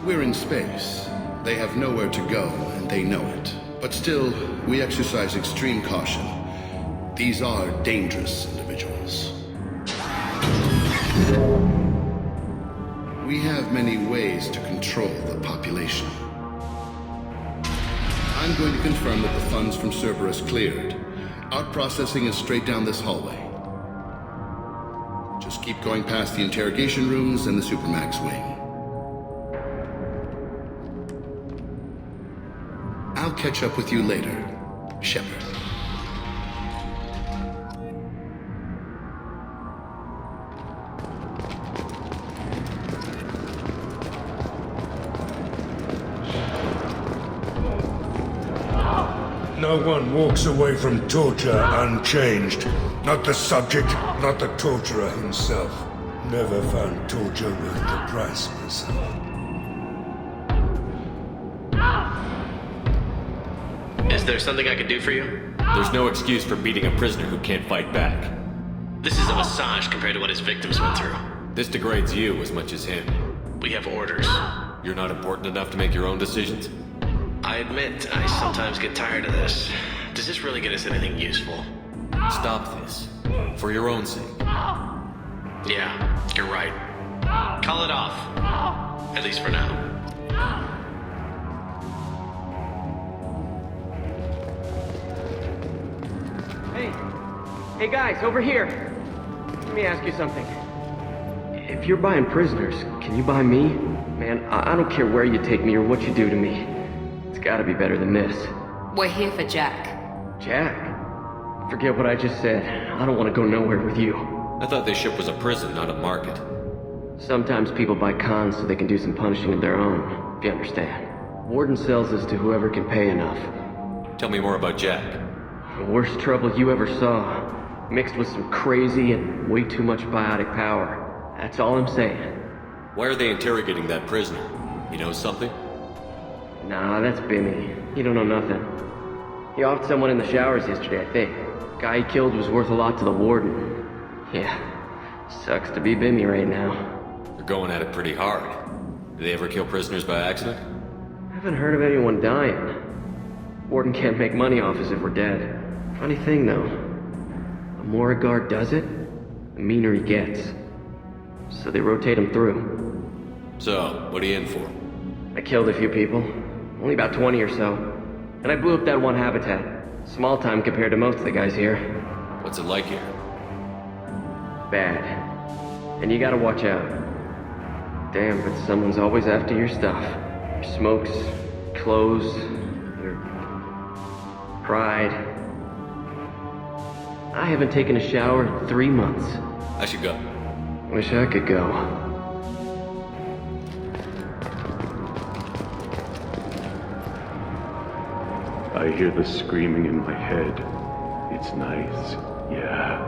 We're in space. They have nowhere to go, and they know it. But still, we exercise extreme caution. These are dangerous individuals. We have many ways to control the population. I'm going to confirm that the funds from Cerberus cleared. Out processing is straight down this hallway. Just keep going past the interrogation rooms and the Supermax wing. I'll catch up with you later, Shepard. No one walks away from torture unchanged. Not the subject, not the torturer himself. Never found torture worth the price myself. Is there something I can do for you? There's no excuse for beating a prisoner who can't fight back. This is a massage compared to what his victims went through. This degrades you as much as him. We have orders. You're not important enough to make your own decisions? I admit, I sometimes get tired of this. Does this really get us anything useful? Stop this. For your own sake. Yeah, you're right. Call it off. At least for now. Hey guys, over here. Let me ask you something. If you're buying prisoners, can you buy me? Man, I don't care where you take me or what you do to me. It's gotta be better than this. We're here for Jack. Jack? Forget what I just said. I don't want to go nowhere with you. I thought this ship was a prison, not a market. Sometimes people buy cons so they can do some punishing of their own, if you understand. Warden sells us to whoever can pay enough. Tell me more about Jack. The worst trouble you ever saw. Mixed with some crazy and way too much biotic power. That's all I'm saying. Why are they interrogating that prisoner? He knows something? Nah, that's Bimmy. He don't know nothing. He offed someone in the showers yesterday, I think. Guy he killed was worth a lot to the warden. Yeah, sucks to be Bimmy right now. They're going at it pretty hard. Do they ever kill prisoners by accident? I haven't heard of anyone dying. Warden can't make money off us if we're dead. Funny thing, though. The more a guard does it, the meaner he gets. So they rotate him through. So, what are you in for? I killed a few people. Only about 20 or so. And I blew up that one habitat. Small time compared to most of the guys here. What's it like here? Bad. And you gotta watch out. Damn, but someone's always after your stuff. Your smokes, clothes, your pride. I haven't taken a shower in 3 months. I should go. Wish I could go. I hear the screaming in my head. It's nice, yeah.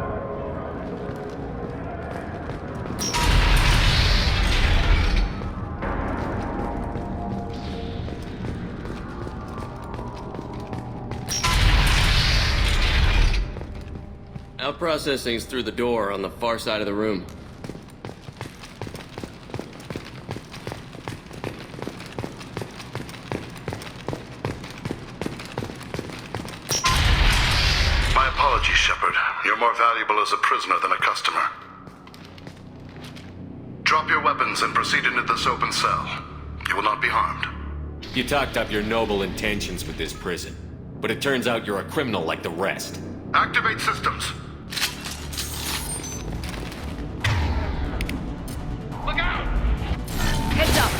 Our processing's through the door on the far side of the room. My apologies, Shepard. You're more valuable as a prisoner than a customer. Drop your weapons and proceed into this open cell. You will not be harmed. You talked up your noble intentions with this prison, but it turns out you're a criminal like the rest. Activate systems. Look out! Heads up!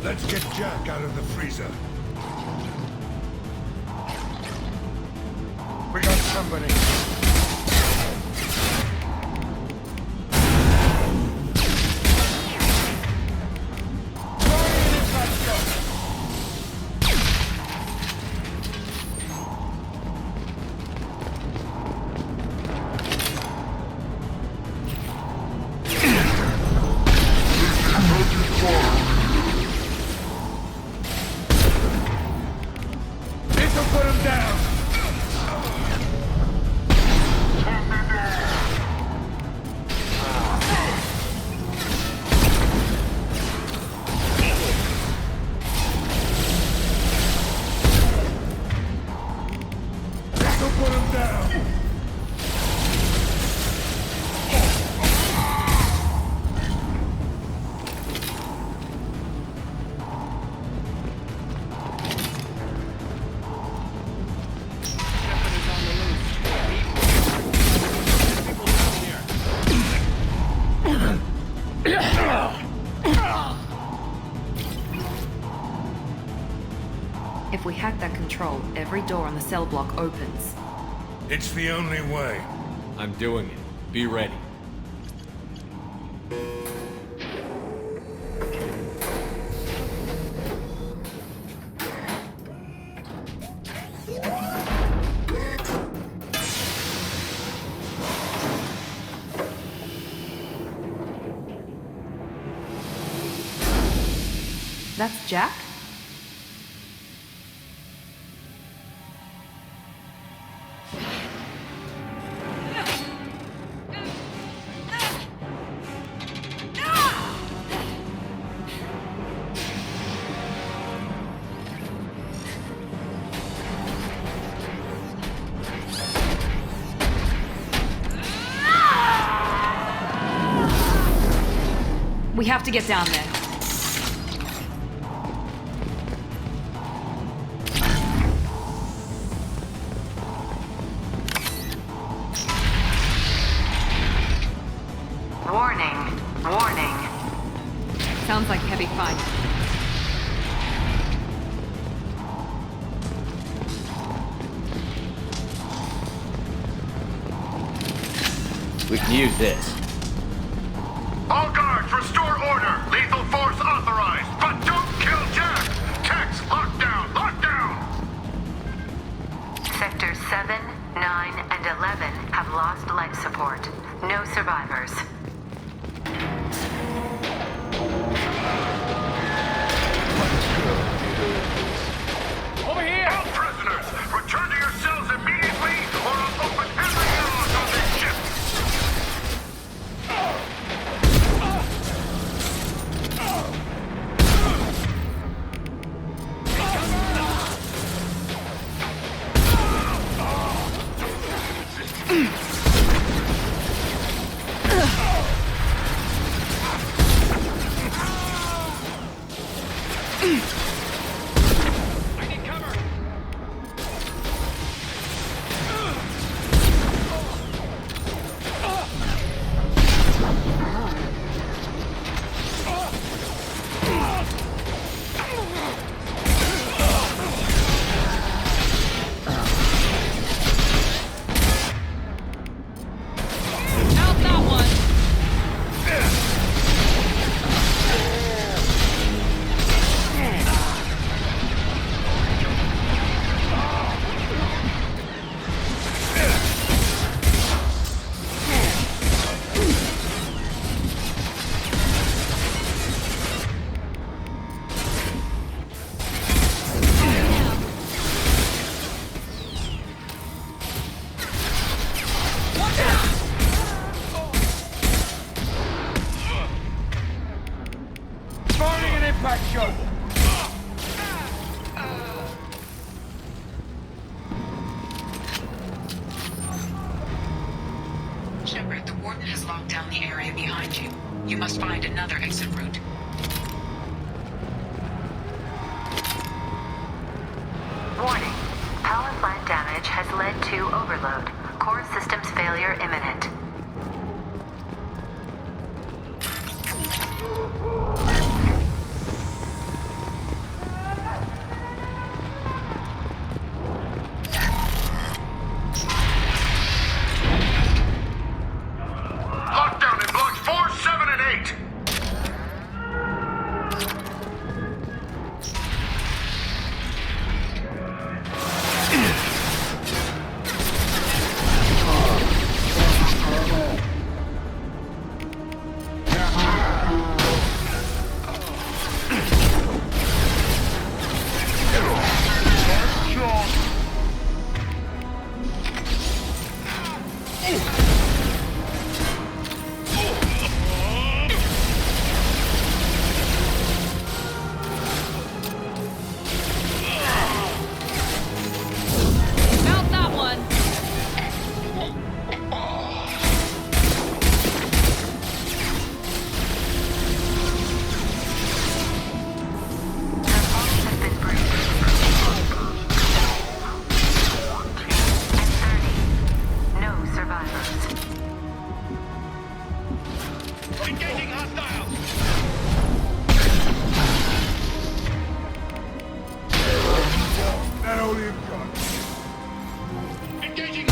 Let's get Jack out of the freezer. We got somebody. If we hack that control, every door on the cell block opens. It's the only way. I'm doing it. Be ready. That's Jack? We have to get down there. Warning. Sounds like heavy fight. We can use this. All guards, restore order! Lethal force authorized, but don't kill Jack! Tex, lockdown! Sectors 7, 9, and 11 have lost life support. No survivors. Over here! All prisoners, return to your cells immediately, or I'll open every airlock on this ship! Shepard, the Warden has locked down the area behind you. You must find another exit route. Warning. Power plant damage has led to overload. Core systems failure imminent. Lockdown in blocks 4, 7, and 8! all you've got. Engaging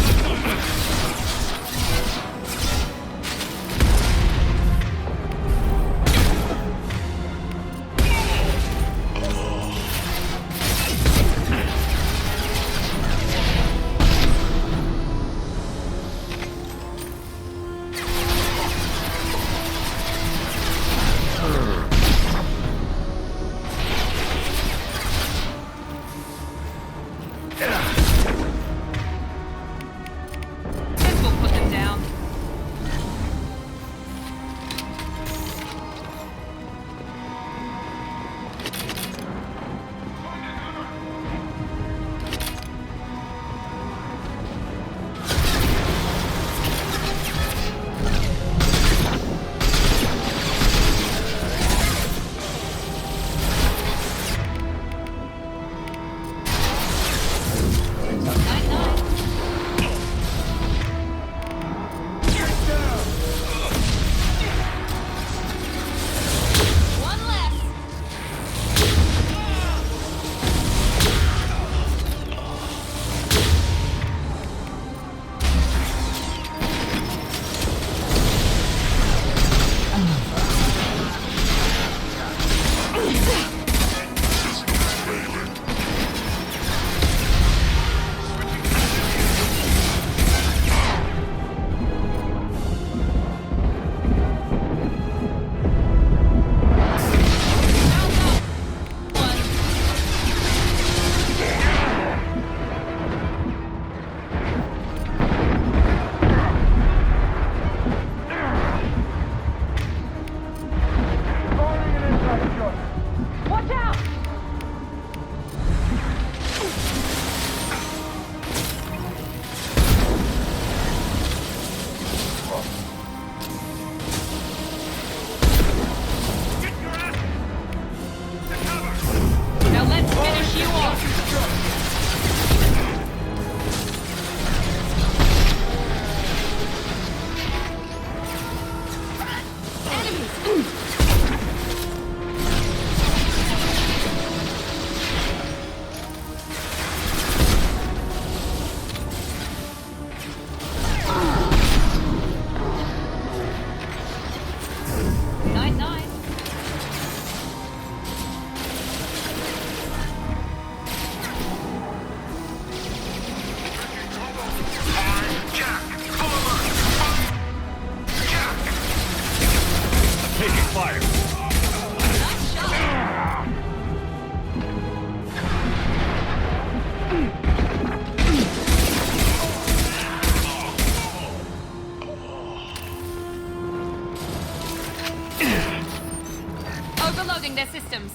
Overloading their systems.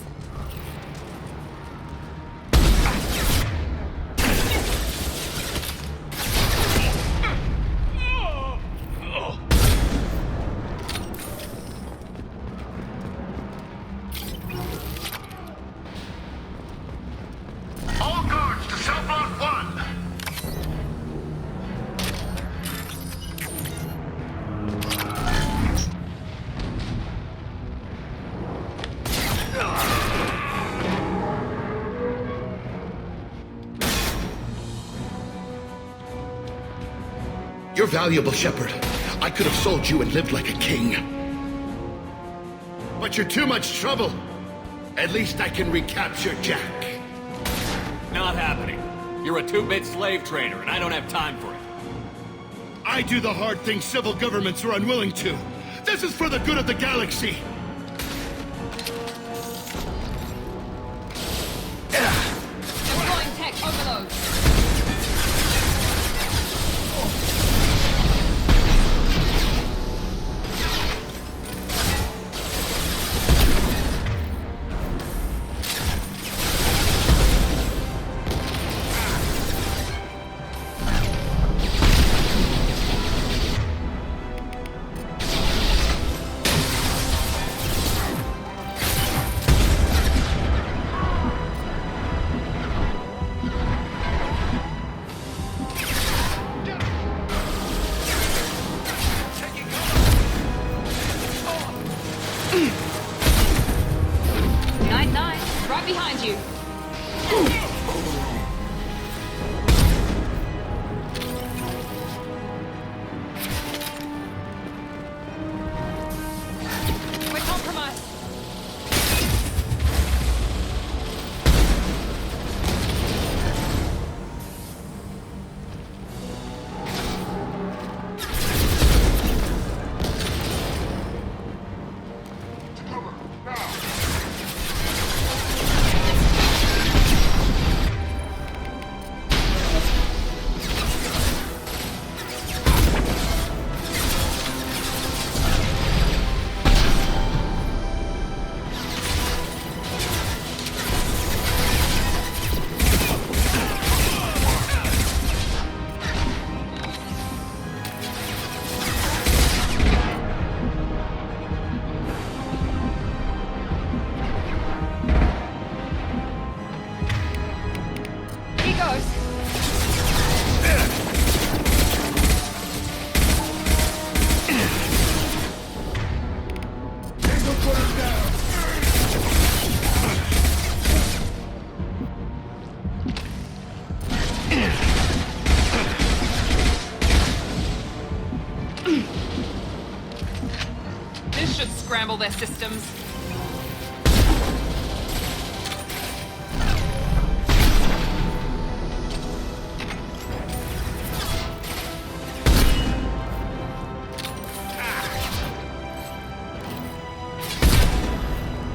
All guards to cell block 1. You're valuable, Shepard. I could have sold you and lived like a king. But you're too much trouble. At least I can recapture Jack. Not happening. You're a two-bit slave trader, and I don't have time for it. I do the hard things civil governments are unwilling to. This is for the good of the galaxy. Deploying tech overload. Right behind you. their systems.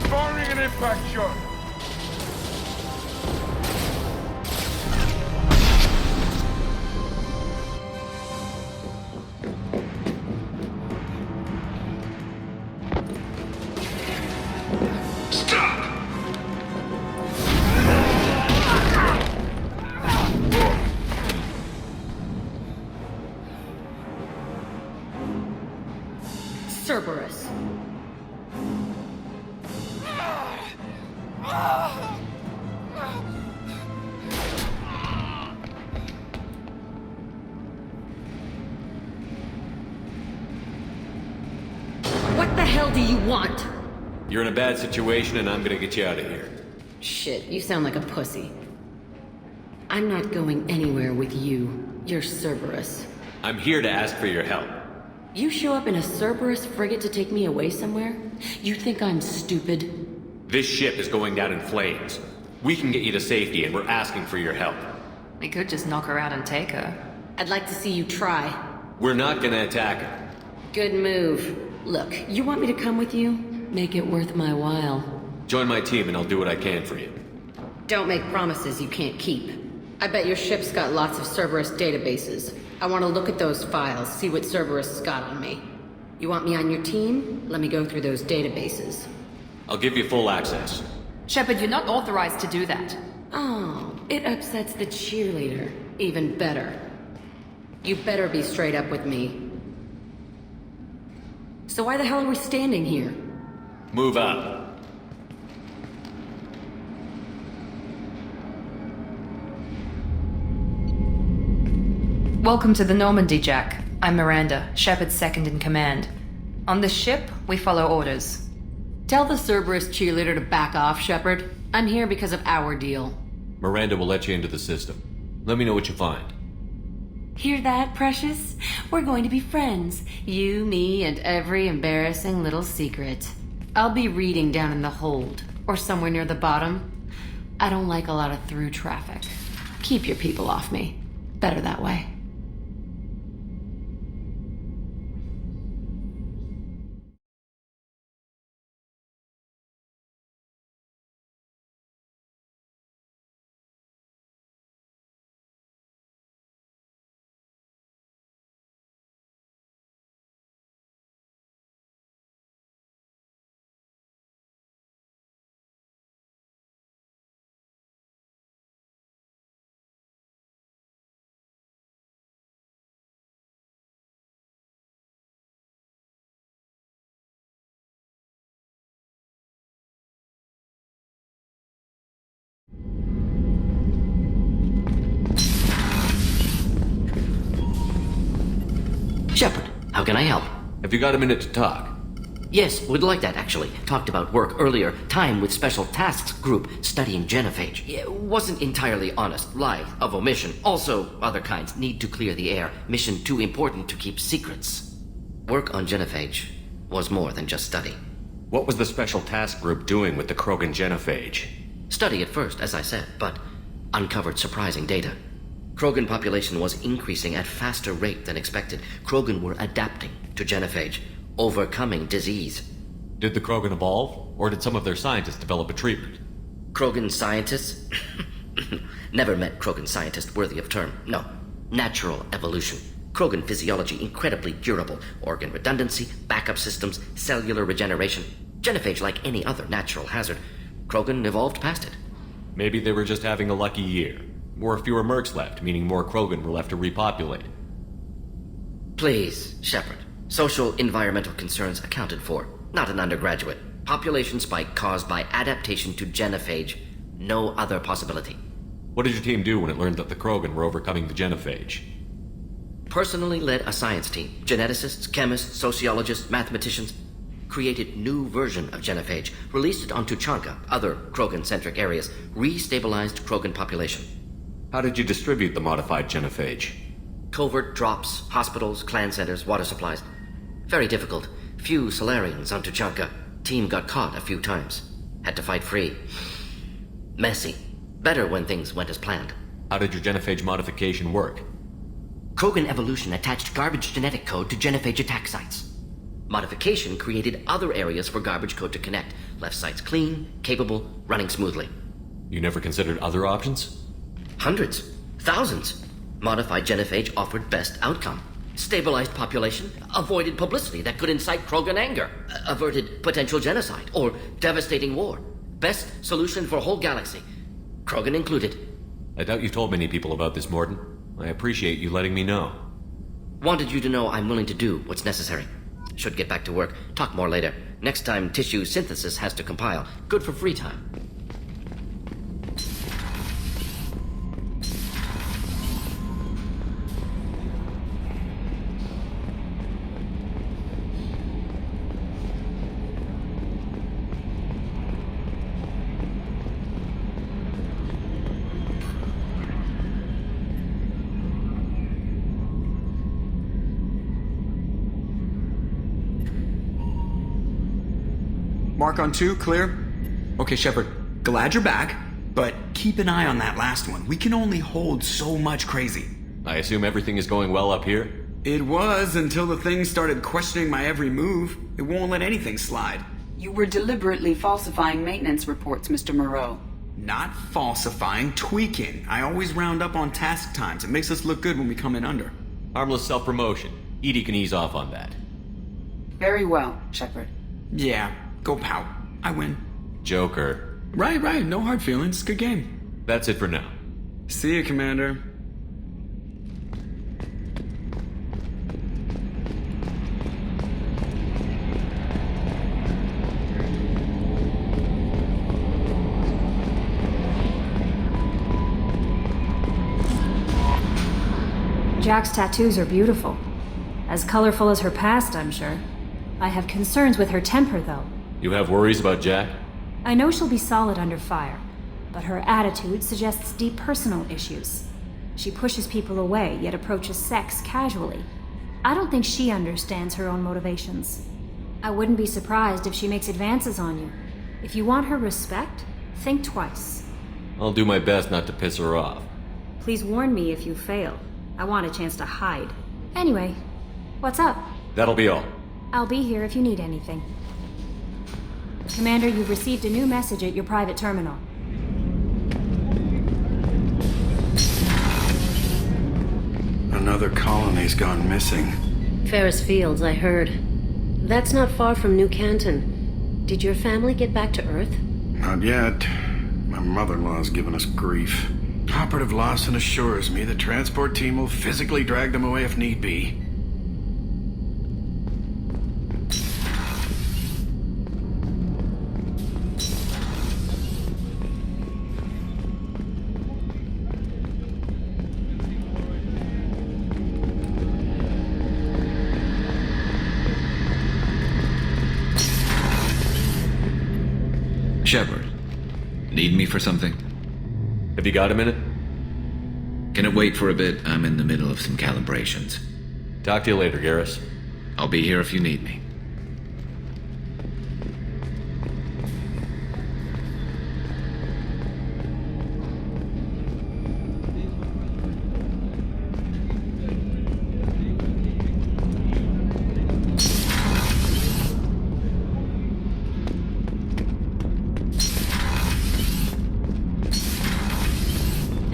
Firing an impact shot. Cerberus. What the hell do you want? You're in a bad situation and I'm gonna get you out of here. Shit, you sound like a pussy. I'm not going anywhere with you. You're Cerberus. I'm here to ask for your help. You show up in a Cerberus frigate to take me away somewhere? You think I'm stupid? This ship is going down in flames. We can get you to safety and we're asking for your help. We could just knock her out and take her. I'd like to see you try. We're not gonna attack her. Good move. Look, you want me to come with you? Make it worth my while. Join my team and I'll do what I can for you. Don't make promises you can't keep. I bet your ship's got lots of Cerberus databases. I want to look at those files, see what Cerberus has got on me. You want me on your team? Let me go through those databases. I'll give you full access. Shepard, you're not authorized to do that. Oh, it upsets the cheerleader. Even better. You better be straight up with me. So why the hell are we standing here? Move up. Welcome to the Normandy, Jack. I'm Miranda, Shepard's second in command. On this ship, we follow orders. Tell the Cerberus cheerleader to back off, Shepard. I'm here because of our deal. Miranda will let you into the system. Let me know what you find. Hear that, Precious? We're going to be friends. You, me, and every embarrassing little secret. I'll be reading down in the hold, or somewhere near the bottom. I don't like a lot of through traffic. Keep your people off me. Better that way. Shepard, how can I help? Have you got a minute to talk? Yes, would like that actually. Talked about work earlier. Time with Special Tasks Group studying genophage. It wasn't entirely honest. Lie of omission. Also, other kinds. Need to clear the air. Mission too important to keep secrets. Work on genophage was more than just study. What was the Special Task Group doing with the Krogan genophage? Study at first, as I said, but uncovered surprising data. Krogan population was increasing at faster rate than expected. Krogan were adapting to genophage, overcoming disease. Did the Krogan evolve, or did some of their scientists develop a treatment? Krogan scientists? Never met Krogan scientist worthy of term. No. Natural evolution. Krogan physiology incredibly durable. Organ redundancy, backup systems, cellular regeneration. Genophage like any other natural hazard. Krogan evolved past it. Maybe they were just having a lucky year. Or fewer mercs left, meaning more Krogan were left to repopulate. Please, Shepard. Social environmental concerns accounted for. Not an undergraduate. Population spike caused by adaptation to genophage. No other possibility. What did your team do when it learned that the Krogan were overcoming the genophage? Personally led a science team. Geneticists, chemists, sociologists, mathematicians. Created new version of genophage. Released it on Tuchanka, other Krogan-centric areas. Restabilized Krogan population. How did you distribute the modified genophage? Covert drops, hospitals, clan centers, water supplies. Very difficult. Few Solarians on Tuchanka. Team got caught a few times. Had to fight free. Messy. Better when things went as planned. How did your genophage modification work? Krogan evolution attached garbage genetic code to genophage attack sites. Modification created other areas for garbage code to connect. Left sites clean, capable, running smoothly. You never considered other options? Hundreds. Thousands. Modified genophage offered best outcome. Stabilized population, avoided publicity that could incite Krogan anger, averted potential genocide or devastating war. Best solution for whole galaxy. Krogan included. I doubt you told many people about this, Mordin. I appreciate you letting me know. Wanted you to know I'm willing to do what's necessary. Should get back to work. Talk more later. Next time tissue synthesis has to compile. Good for free time. Mark on 2, clear? Okay, Shepard, glad you're back, but keep an eye on that last one. We can only hold so much crazy. I assume everything is going well up here? It was until the thing started questioning my every move. It won't let anything slide. You were deliberately falsifying maintenance reports, Mr. Moreau. Not falsifying, tweaking. I always round up on task times. It makes us look good when we come in under. Harmless self-promotion. Edie can ease off on that. Very well, Shepard. Yeah, go pout. I win. Joker. Right. No hard feelings. Good game. That's it for now. See you, Commander. Jack's tattoos are beautiful. As colorful as her past, I'm sure. I have concerns with her temper, though. You have worries about Jack? I know she'll be solid under fire, but her attitude suggests deep personal issues. She pushes people away, yet approaches sex casually. I don't think she understands her own motivations. I wouldn't be surprised if she makes advances on you. If you want her respect, think twice. I'll do my best not to piss her off. Please warn me if you fail. I want a chance to hide. Anyway, what's up? That'll be all. I'll be here if you need anything. Commander, you've received a new message at your private terminal. Another colony's gone missing. Ferris Fields, I heard. That's not far from New Canton. Did your family get back to Earth? Not yet. My mother-in-law's given us grief. Operative Lawson assures me the transport team will physically drag them away if need be. Shepard, need me for something? Have you got a minute? Can it wait for a bit? I'm in the middle of some calibrations. Talk to you later, Garrus. I'll be here if you need me.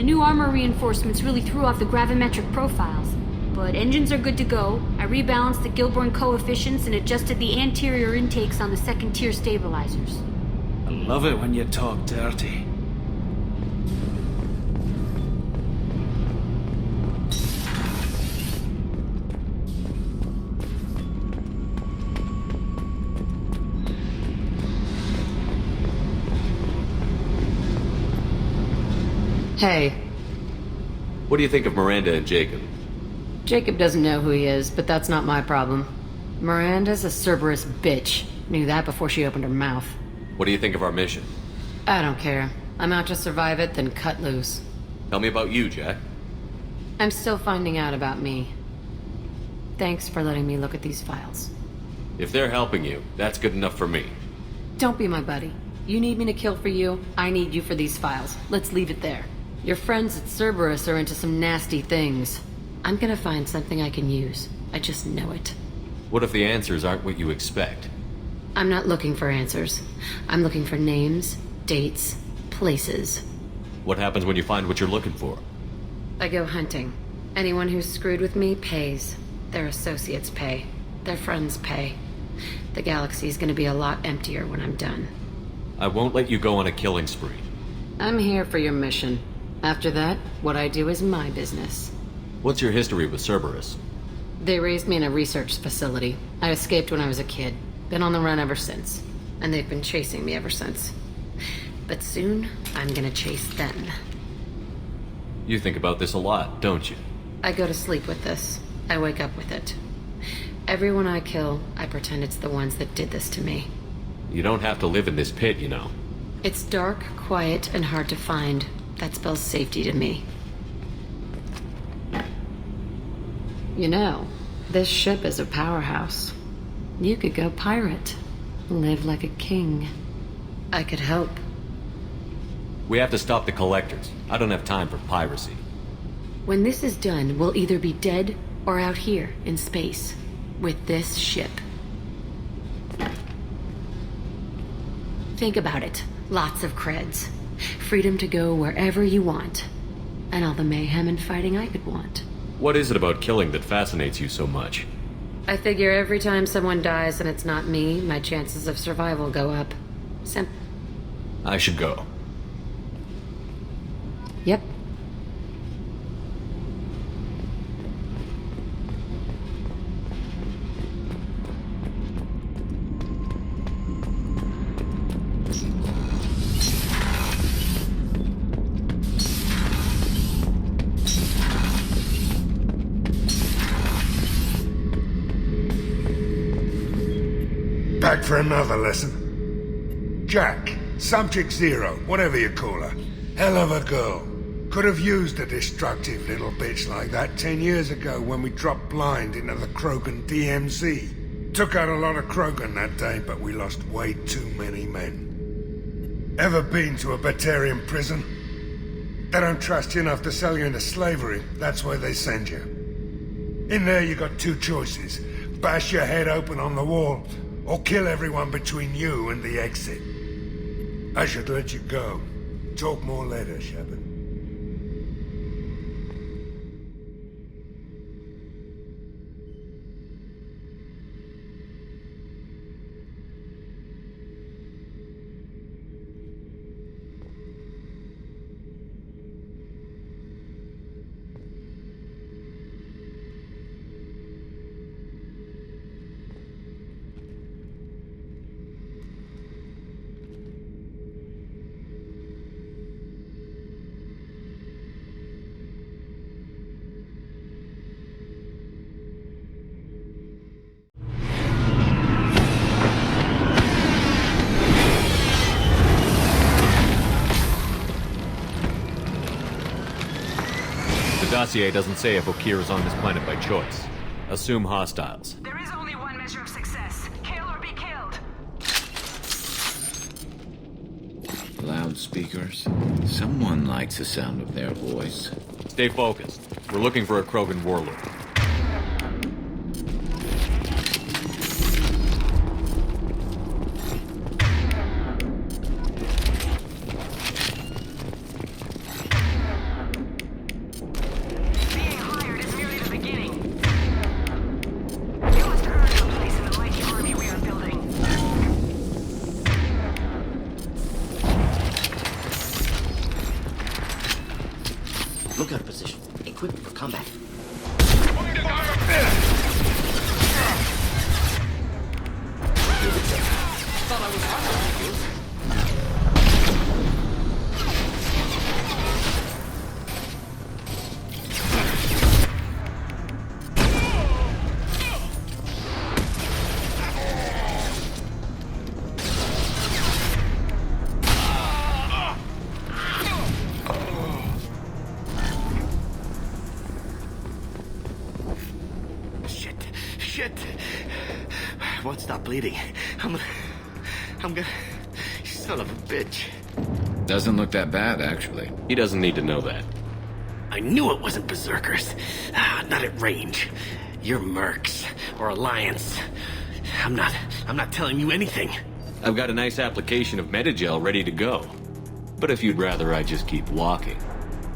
New armor reinforcements really threw off the gravimetric profiles. But engines are good to go. I rebalanced the Gilborn coefficients and adjusted the anterior intakes on the second-tier stabilizers. I love it when you talk dirty. Hey. What do you think of Miranda and Jacob? Jacob doesn't know who he is, but that's not my problem. Miranda's a Cerberus bitch. Knew that before she opened her mouth. What do you think of our mission? I don't care. I'm out to survive it, then cut loose. Tell me about you, Jack. I'm still finding out about me. Thanks for letting me look at these files. If they're helping you, that's good enough for me. Don't be my buddy. You need me to kill for you, I need you for these files. Let's leave it there. Your friends at Cerberus are into some nasty things. I'm gonna find something I can use. I just know it. What if the answers aren't what you expect? I'm not looking for answers. I'm looking for names, dates, places. What happens when you find what you're looking for? I go hunting. Anyone who's screwed with me pays. Their associates pay. Their friends pay. The galaxy's gonna be a lot emptier when I'm done. I won't let you go on a killing spree. I'm here for your mission. After that, what I do is my business. What's your history with Cerberus? They raised me in a research facility. I escaped when I was a kid. Been on the run ever since. And they've been chasing me ever since. But soon, I'm gonna chase them. You think about this a lot, don't you? I go to sleep with this. I wake up with it. Everyone I kill, I pretend it's the ones that did this to me. You don't have to live in this pit, you know. It's dark, quiet, and hard to find. That spells safety to me. You know, this ship is a powerhouse. You could go pirate. Live like a king. I could help. We have to stop the collectors. I don't have time for piracy. When this is done, we'll either be dead or out here in space. With this ship. Think about it. Lots of creds. Freedom to go wherever you want. And all the mayhem and fighting I could want. What is it about killing that fascinates you so much? I figure every time someone dies and it's not me, my chances of survival go up. I should go. Yep. Back for another lesson. Jack, Subject Zero, whatever you call her. Hell of a girl. Could have used a destructive little bitch like that 10 years ago when we dropped blind into the Krogan DMZ. Took out a lot of Krogan that day, but we lost way too many men. Ever been to a Batarian prison? They don't trust you enough to sell you into slavery. That's where they send you. In there you got two choices. Bash your head open on the wall, or kill everyone between you and the exit. I should let you go. Talk more later, Shepard. The dossier doesn't say if Okir is on this planet by choice. Assume hostiles. There is only one measure of success. Kill or be killed. Loudspeakers. Someone likes the sound of their voice. Stay focused. We're looking for a Krogan warlord. Lookout position. Equipped for combat. Shit. Won't stop bleeding. I'm gonna... You son of a bitch. Doesn't look that bad, actually. He doesn't need to know that. I knew it wasn't Berserkers. Not at range. You're Mercs, or Alliance. I'm not telling you anything. I've got a nice application of Metagel ready to go. But if you'd rather I just keep walking...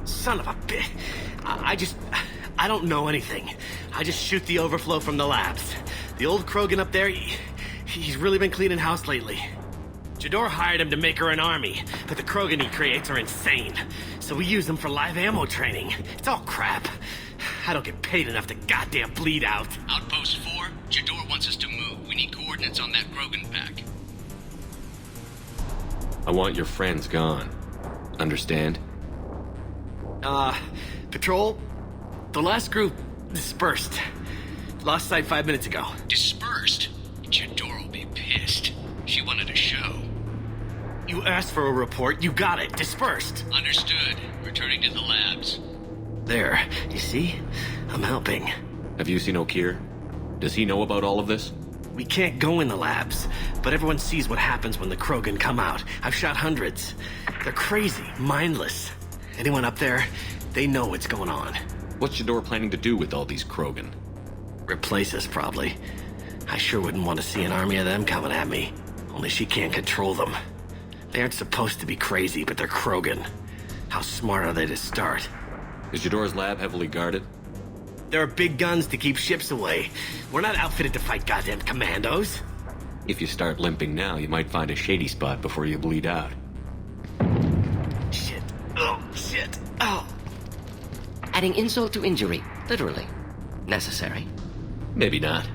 Son of a bitch. I don't know anything. I just shoot the overflow from the labs. The old Krogan up there, he's really been cleaning house lately. Jador hired him to make her an army, but the Krogan he creates are insane. So we use them for live ammo training. It's all crap. I don't get paid enough to goddamn bleed out. Outpost 4, Jador wants us to move. We need coordinates on that Krogan pack. I want your friends gone. Understand? Patrol? The last group dispersed. Lost sight 5 minutes ago. Dispersed? Jador will be pissed. She wanted a show. You asked for a report, you got it. Dispersed. Understood. Returning to the labs. There. You see? I'm helping. Have you seen Okir? Does he know about all of this? We can't go in the labs, but everyone sees what happens when the Krogan come out. I've shot hundreds. They're crazy, mindless. Anyone up there, they know what's going on. What's Jador planning to do with all these Krogan? Replace us, probably. I sure wouldn't want to see an army of them coming at me. Only she can't control them. They aren't supposed to be crazy, but they're Krogan. How smart are they to start? Is Jador's lab heavily guarded? There are big guns to keep ships away. We're not outfitted to fight goddamn commandos. If you start limping now, you might find a shady spot before you bleed out. Shit. Oh, shit. Oh. Adding insult to injury, literally. Necessary. Maybe not.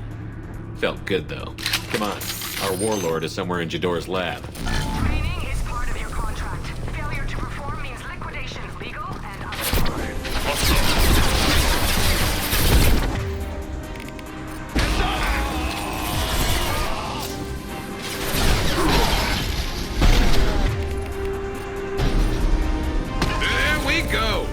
Felt good, though. Come on. Our warlord is somewhere in Jador's lab. Training is part of your contract. Failure to perform means liquidation, legal and otherwise. There we go!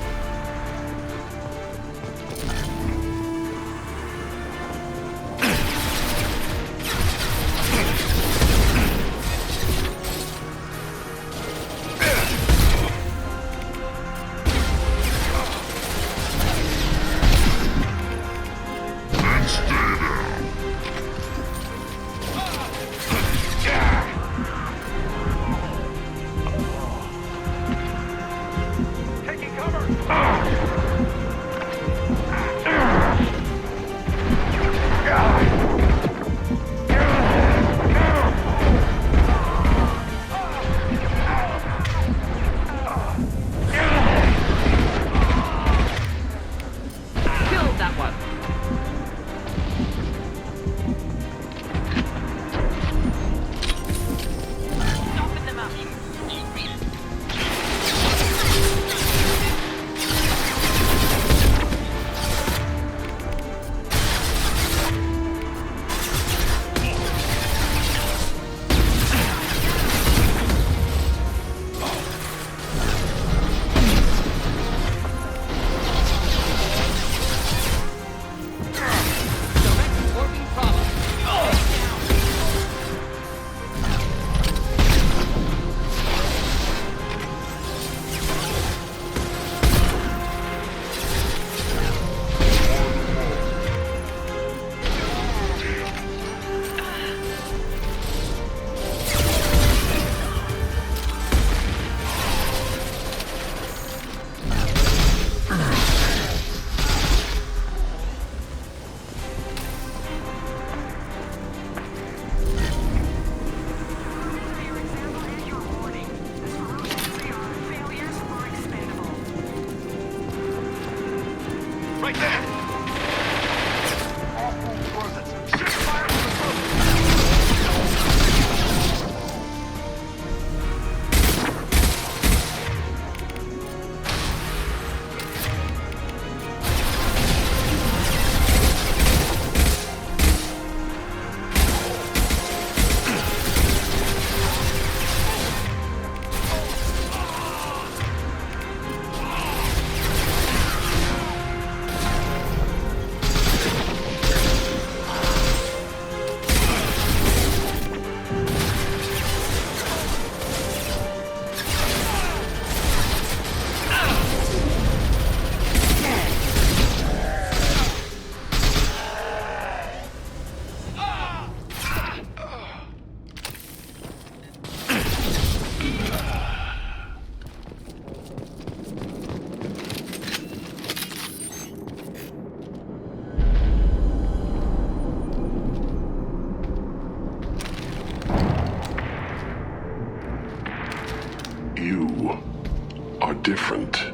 are different.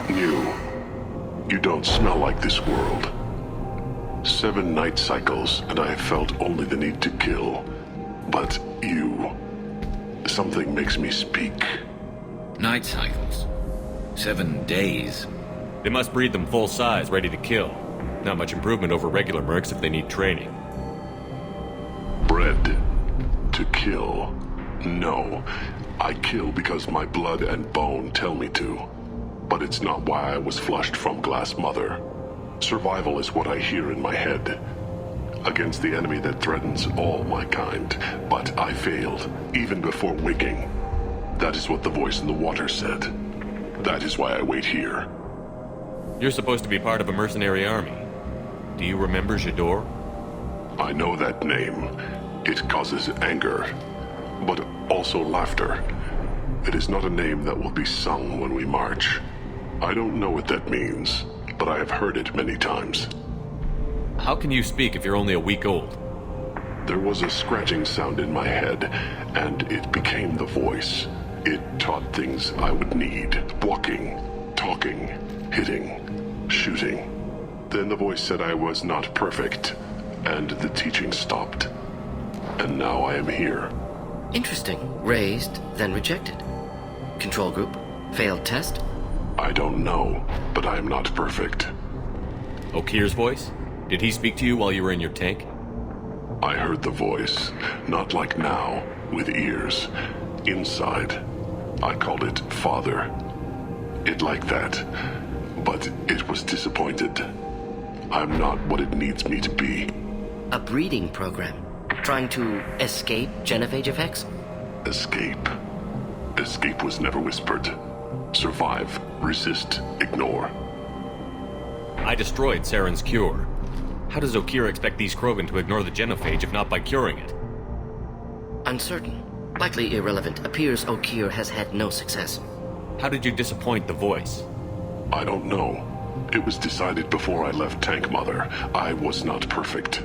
New. You don't smell like this world. 7 night cycles, and I have felt only the need to kill. But you... something makes me speak. Night cycles? 7 days? They must breed them full size, ready to kill. Not much improvement over regular mercs if they need training. Bred to kill. No. I kill because my blood and bone tell me to. But it's not why I was flushed from Glass Mother. Survival is what I hear in my head. Against the enemy that threatens all my kind. But I failed, even before waking. That is what the voice in the water said. That is why I wait here. You're supposed to be part of a mercenary army. Do you remember J'dor? I know that name. It causes anger, but also laughter. It is not a name that will be sung when we march. I don't know what that means, but I have heard it many times. How can you speak if you're only a week old? There was a scratching sound in my head, and it became the voice. It taught things I would need. Walking, talking, hitting, shooting. Then the voice said I was not perfect, and the teaching stopped. And now I am here. Interesting. Raised, then rejected. Control group? Failed test? I don't know, but I am not perfect. Okir's voice? Did he speak to you while you were in your tank? I heard the voice, not like now, with ears. Inside. I called it Father. It like that, but it was disappointed. I'm not what it needs me to be. A breeding program? Trying to escape genophage effects? Escape. Escape was never whispered. Survive, resist, ignore. I destroyed Saren's cure. How does Okir expect these Krogan to ignore the genophage if not by curing it? Uncertain. Likely irrelevant. Appears Okir has had no success. How did you disappoint the voice? I don't know. It was decided before I left Tank Mother. I was not perfect.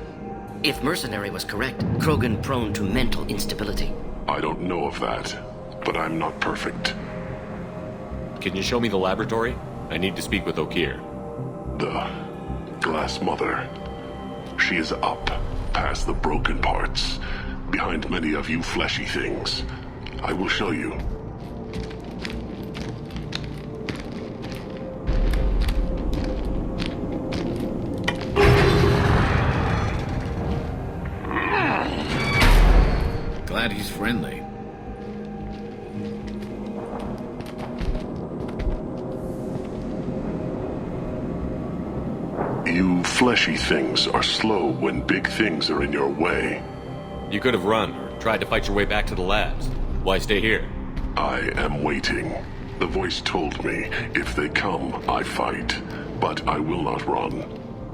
If Mercenary was correct, Krogan prone to mental instability. I don't know of that, but I'm not perfect. Can you show me the laboratory? I need to speak with Okir. The Glass Mother. She is up, past the broken parts, behind many of you fleshy things. I will show you. Glad he's friendly. You fleshy things are slow when big things are in your way. You could have run or tried to fight your way back to the labs. Why stay here? I am waiting. The voice told me, if they come, I fight. But I will not run,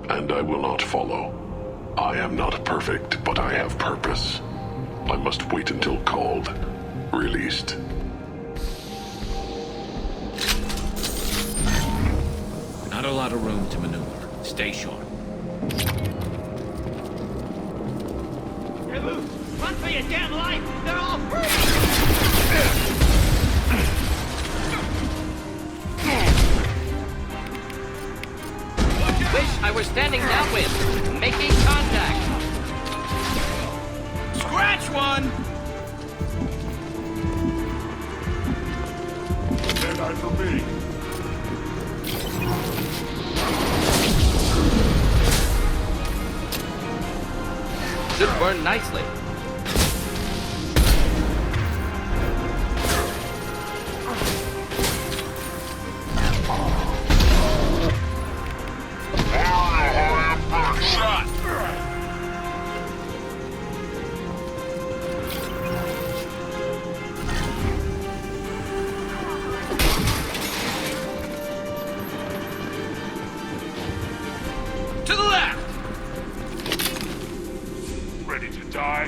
and I will not follow. I am not perfect, but I have purpose. I must wait until called, released. Not a lot of room to maneuver. Stay short. You're loose! Run for your damn life! They're all free! Wish I were standing downwind, making contact. Scratch one! Stand by for me. Should burn nicely. Shot! To the left! Ready to die?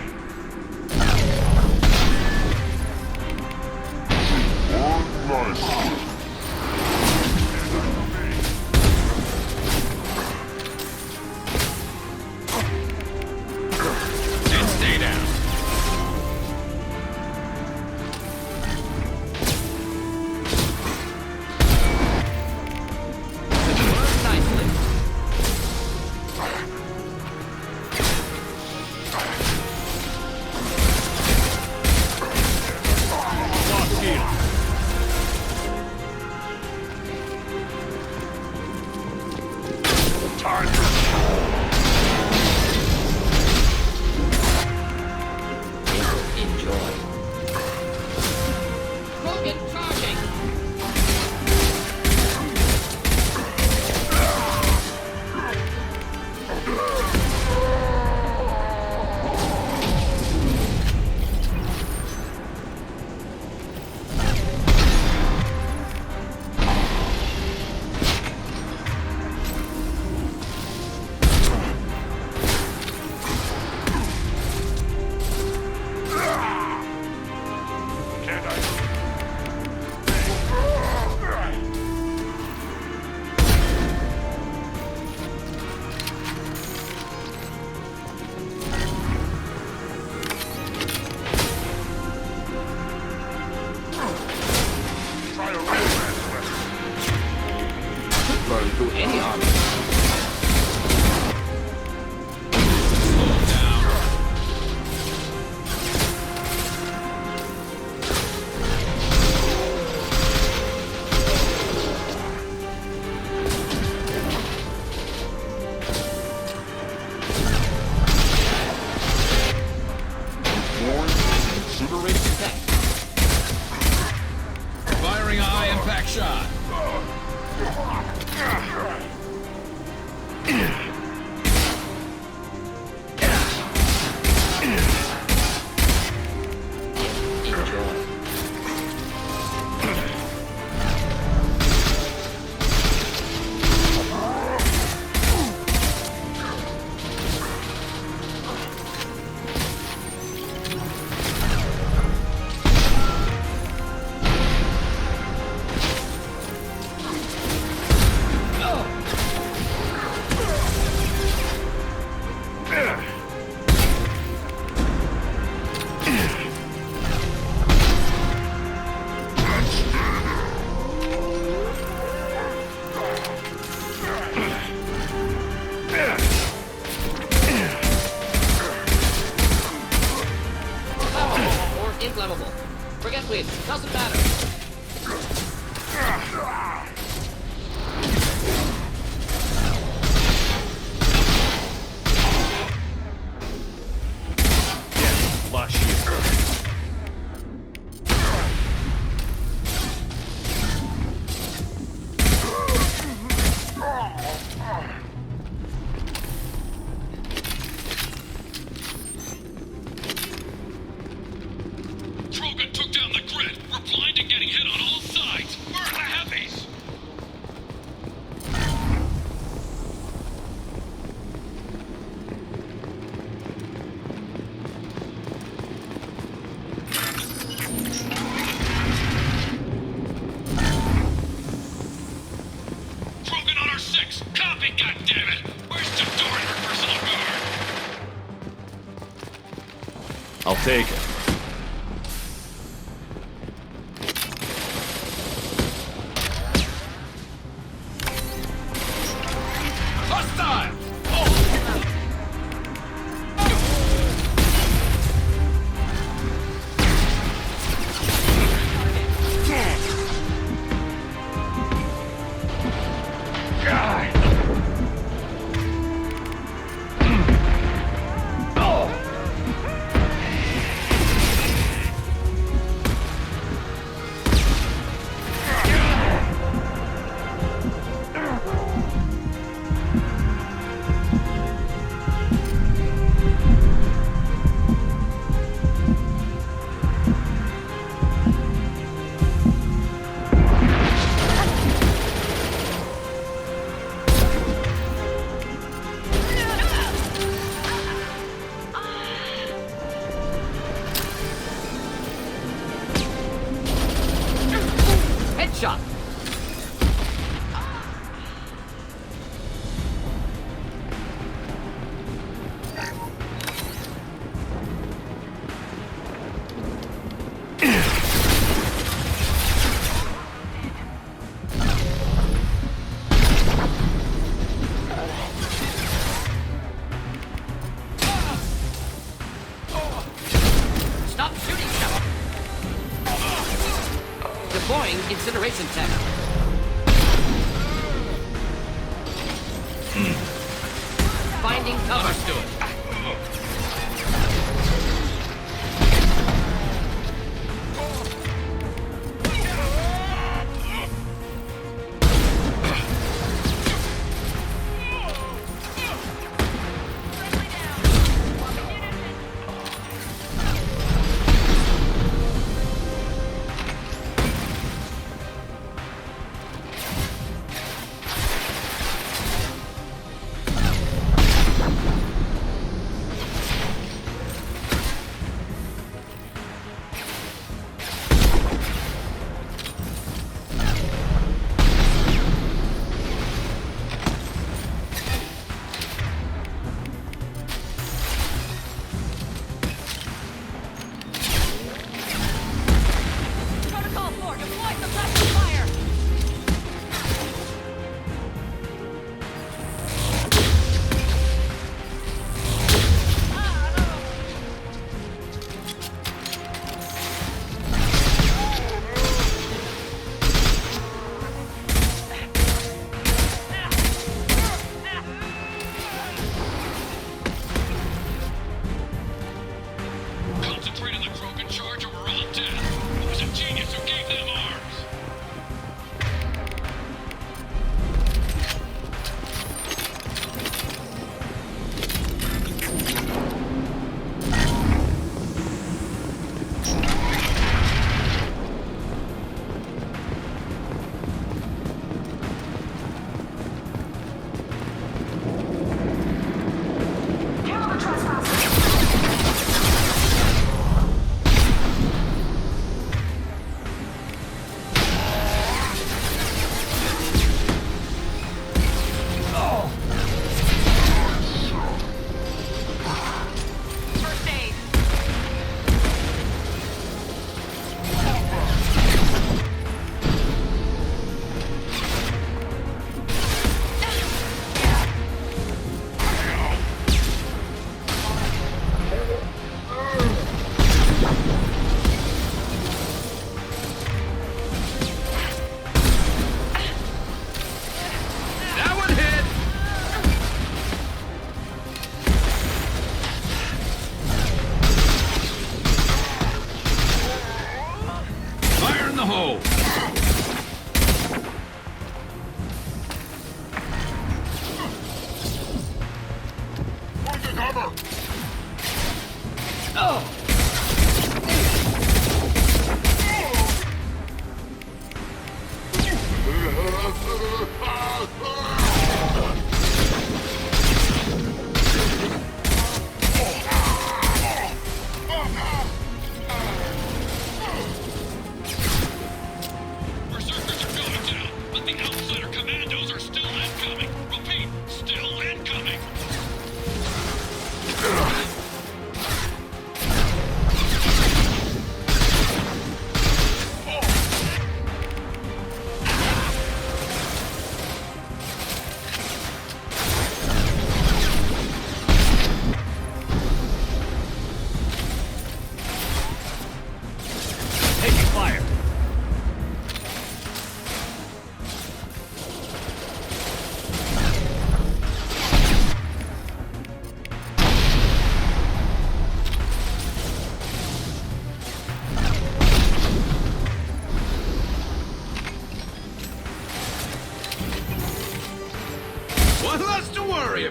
Time to Enjoy. Krogan charging! Burn through any army. Firing a high impact shot. Inflammable. Forget please. Doesn't matter. flush you. Krogan took down the grid. We're blind and getting hit on all sides. Where are the heavies? Krogan on our 6. Copy, goddammit. Where's the door and her personal guard? I'll take it. Hostile! finding cover. Let's do it.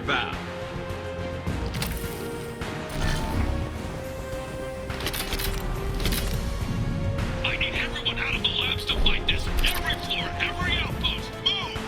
about? I need everyone out of the labs to fight this. Every floor, every outpost, move!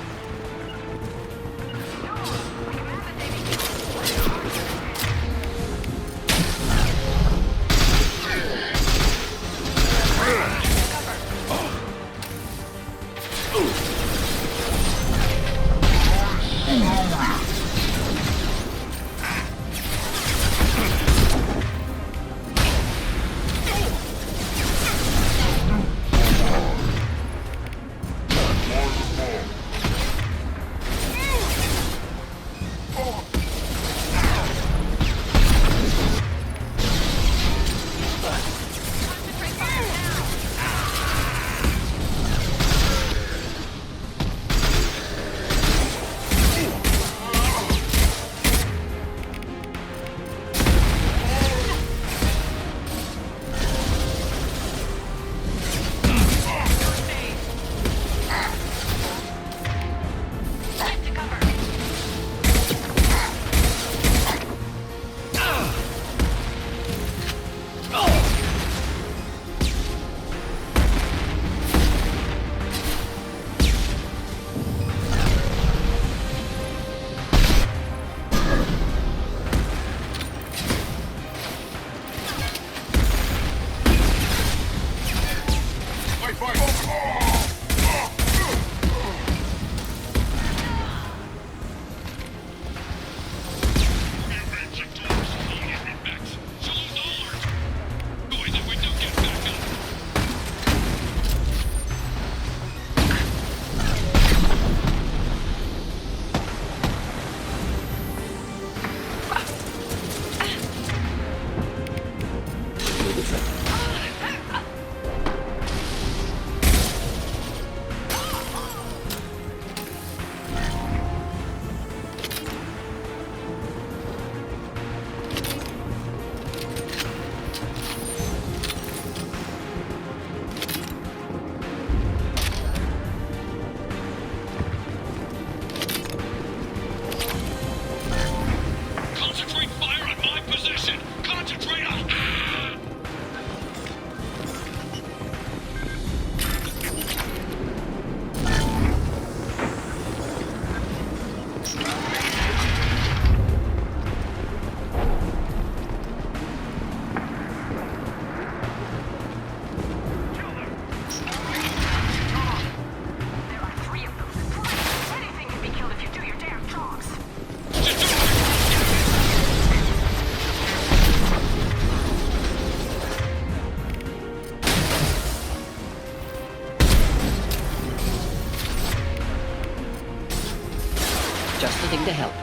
Just the thing to help.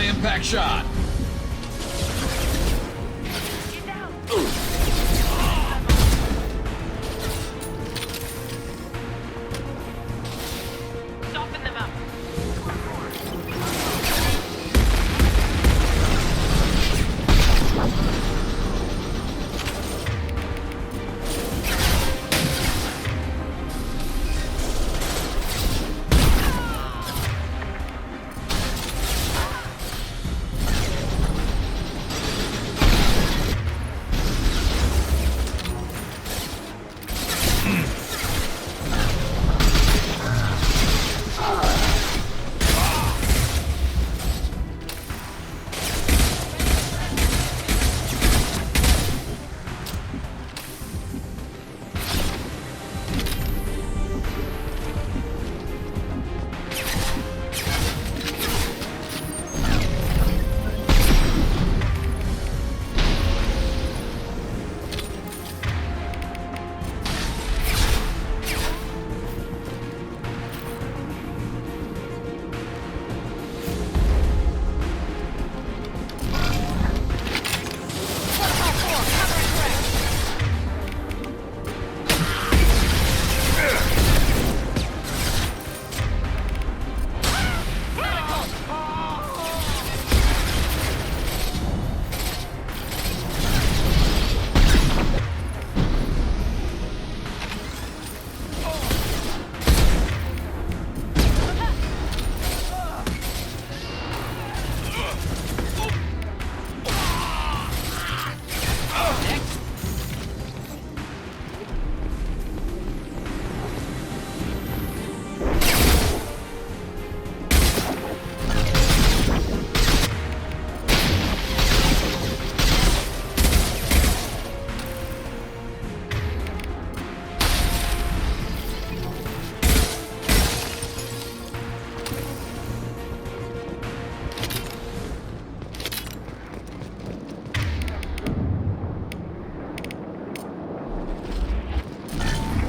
Impact shot. Soften them up.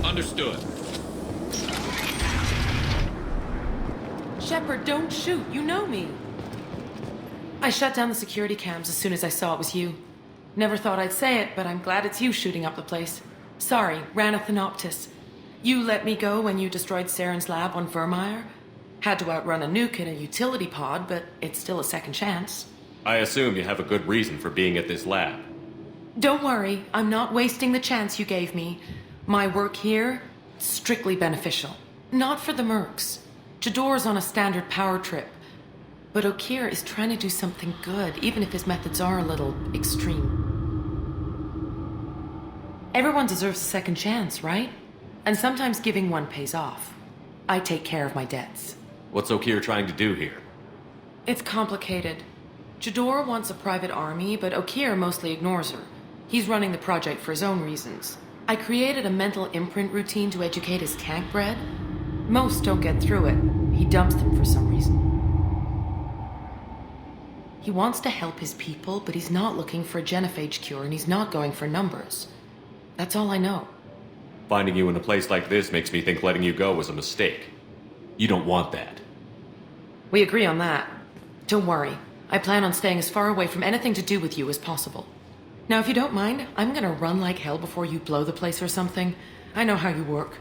Understood. Shepard, don't shoot. You know me. I shut down the security cams as soon as I saw it was you. Never thought I'd say it, but I'm glad it's you shooting up the place. Sorry, ran a Thanoptis. You let me go when you destroyed Saren's lab on Vermeer. Had to outrun a nuke in a utility pod, but it's still a second chance. I assume you have a good reason for being at this lab. Don't worry, I'm not wasting the chance you gave me. My work here, strictly beneficial. Not for the mercs. Jador's on a standard power trip. But Okeer is trying to do something good, even if his methods are a little extreme. Everyone deserves a second chance, right? And sometimes giving one pays off. I take care of my debts. What's Okeer trying to do here? It's complicated. Jador wants a private army, but Okeer mostly ignores her. He's running the project for his own reasons. I created a mental imprint routine to educate his tank bred. Most don't get through it. He dumps them for some reason. He wants to help his people, but he's not looking for a genophage cure, and he's not going for numbers. That's all I know. Finding you in a place like this makes me think letting you go was a mistake. You don't want that. We agree on that. Don't worry. I plan on staying as far away from anything to do with you as possible. Now, if you don't mind, I'm gonna run like hell before you blow the place or something. I know how you work.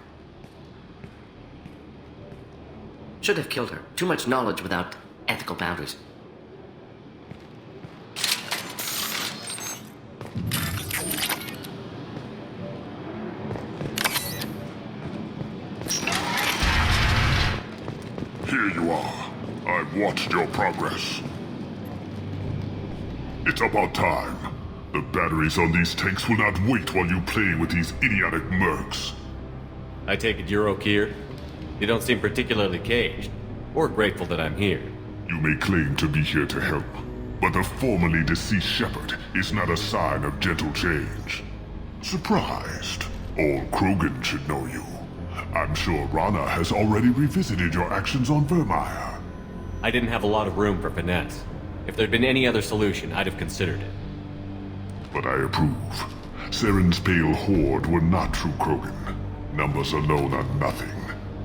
Should have killed her. Too much knowledge without ethical boundaries. Here you are. I've watched your progress. It's about time. The batteries on these tanks will not wait while you play with these idiotic mercs. I take it you're Okeer? You don't seem particularly caged, or grateful that I'm here. You may claim to be here to help, but the formerly deceased shepherd is not a sign of gentle change. Surprised? All Krogan should know you. I'm sure Rana has already revisited your actions on Vermeer. I didn't have a lot of room for finesse. If there'd been any other solution, I'd have considered it. But I approve. Saren's pale horde were not true Krogan. Numbers alone are nothing.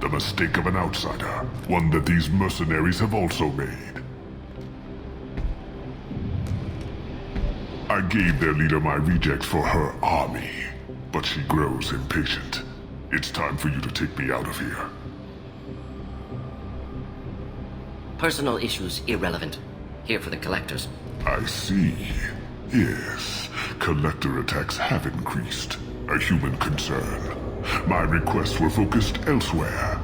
The mistake of an outsider, one that these mercenaries have also made. I gave their leader my rejects for her army, but she grows impatient. It's time for you to take me out of here. Personal issues irrelevant. Here for the collectors. I see. Yes, collector attacks have increased. A human concern. My requests were focused elsewhere.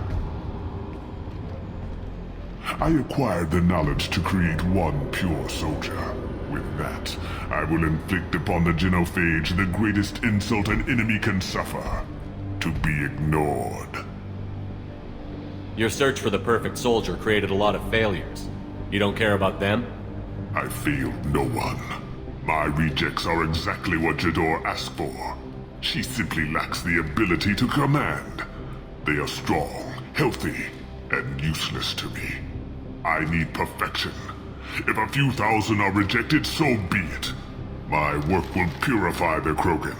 I acquired the knowledge to create one pure soldier. With that, I will inflict upon the genophage the greatest insult an enemy can suffer. To be ignored. Your search for the perfect soldier created a lot of failures. You don't care about them? I failed no one. My rejects are exactly what Jador asked for. She simply lacks the ability to command. They are strong, healthy, and useless to me. I need perfection. If a few thousand are rejected, so be it. My work will purify the Krogan.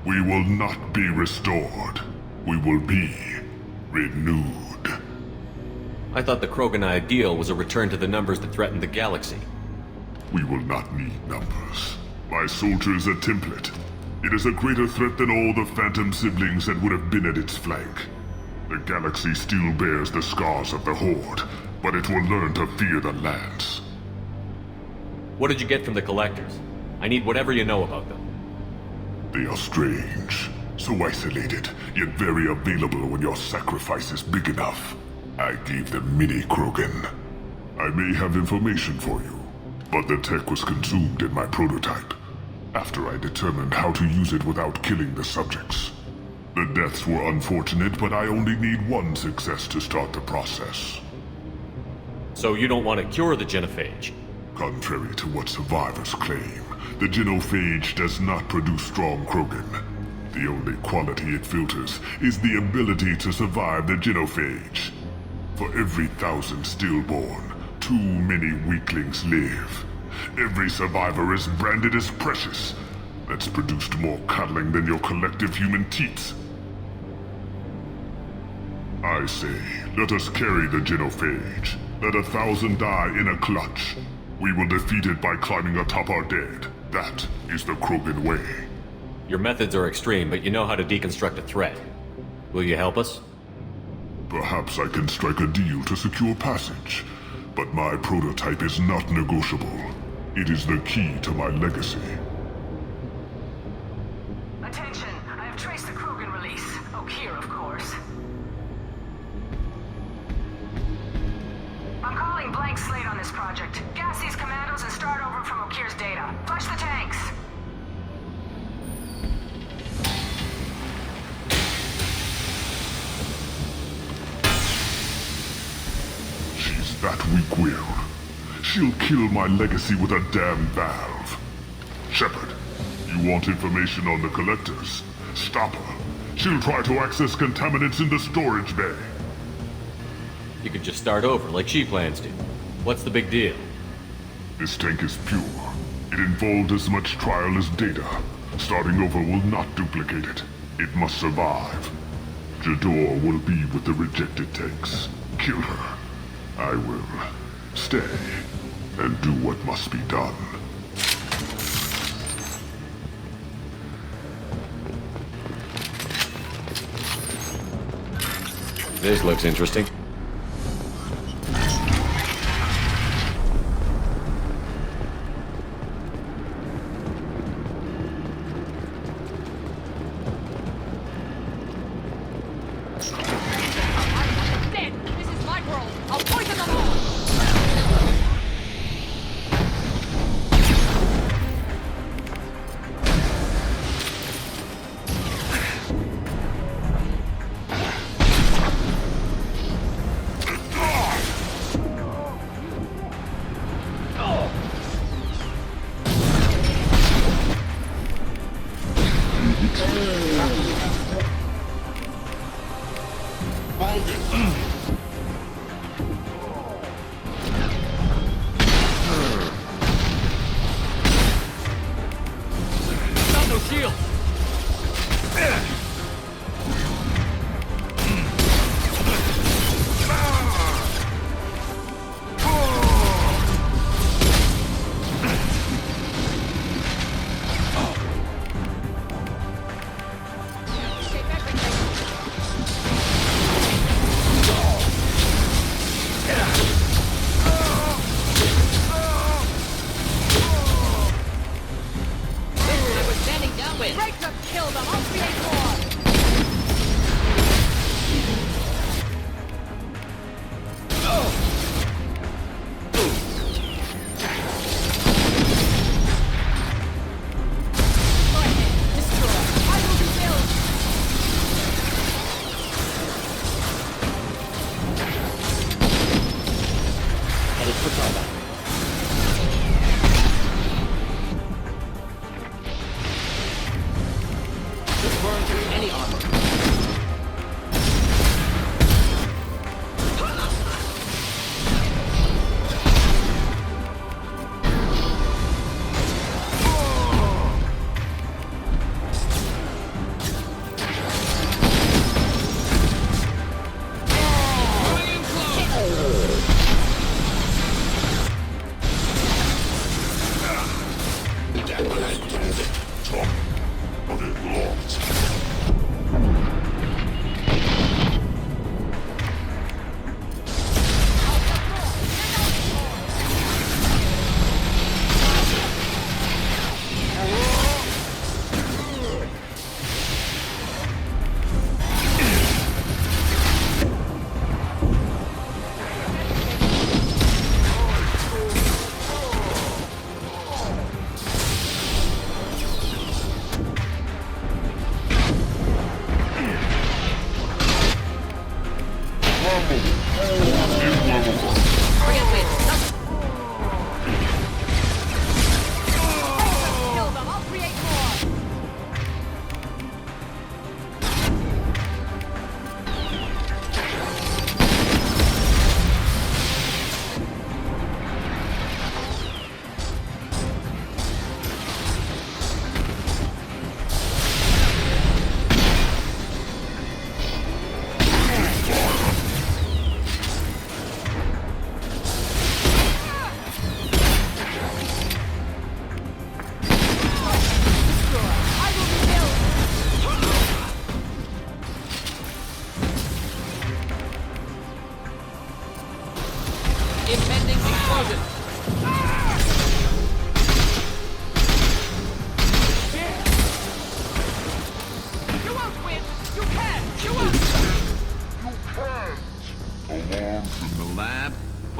We will not be restored. We will be renewed. I thought the Krogan ideal was a return to the numbers that threatened the galaxy. We will not need numbers. My soldier is a template. It is a greater threat than all the phantom siblings that would have been at its flank. The galaxy still bears the scars of the Horde, but it will learn to fear the Lance. What did you get from the collectors? I need whatever you know about them. They are strange, so isolated, yet very available when your sacrifice is big enough. I gave them mini Krogan. I may have information for you, but the tech was consumed in my prototype, after I determined how to use it without killing the subjects. The deaths were unfortunate, but I only need one success to start the process. So you don't want to cure the genophage? Contrary to what survivors claim, the genophage does not produce strong Krogan. The only quality it filters is the ability to survive the genophage. For every 1,000 stillborn, too many weaklings live. Every survivor is branded as precious. That's produced more cuddling than your collective human teats. I say, let us carry the genophage. Let 1,000 die in a clutch. We will defeat it by climbing atop our dead. That is the Krogan way. Your methods are extreme, but you know how to deconstruct a threat. Will you help us? Perhaps I can strike a deal to secure passage, but my prototype is not negotiable. It is the key to my legacy. Attention, I have traced the Krogan release. Okeer, of course. I'm calling blank slate on this project. weak will. She'll kill my legacy with a damn valve. Shepard, you want information on the Collectors? Stop her. She'll try to access contaminants in the storage bay. You could just start over, like she plans to. What's the big deal? This tank is pure. It involved as much trial as data. Starting over will not duplicate it. It must survive. Jador will be with the rejected tanks. Kill her. I will stay and do what must be done. This looks interesting.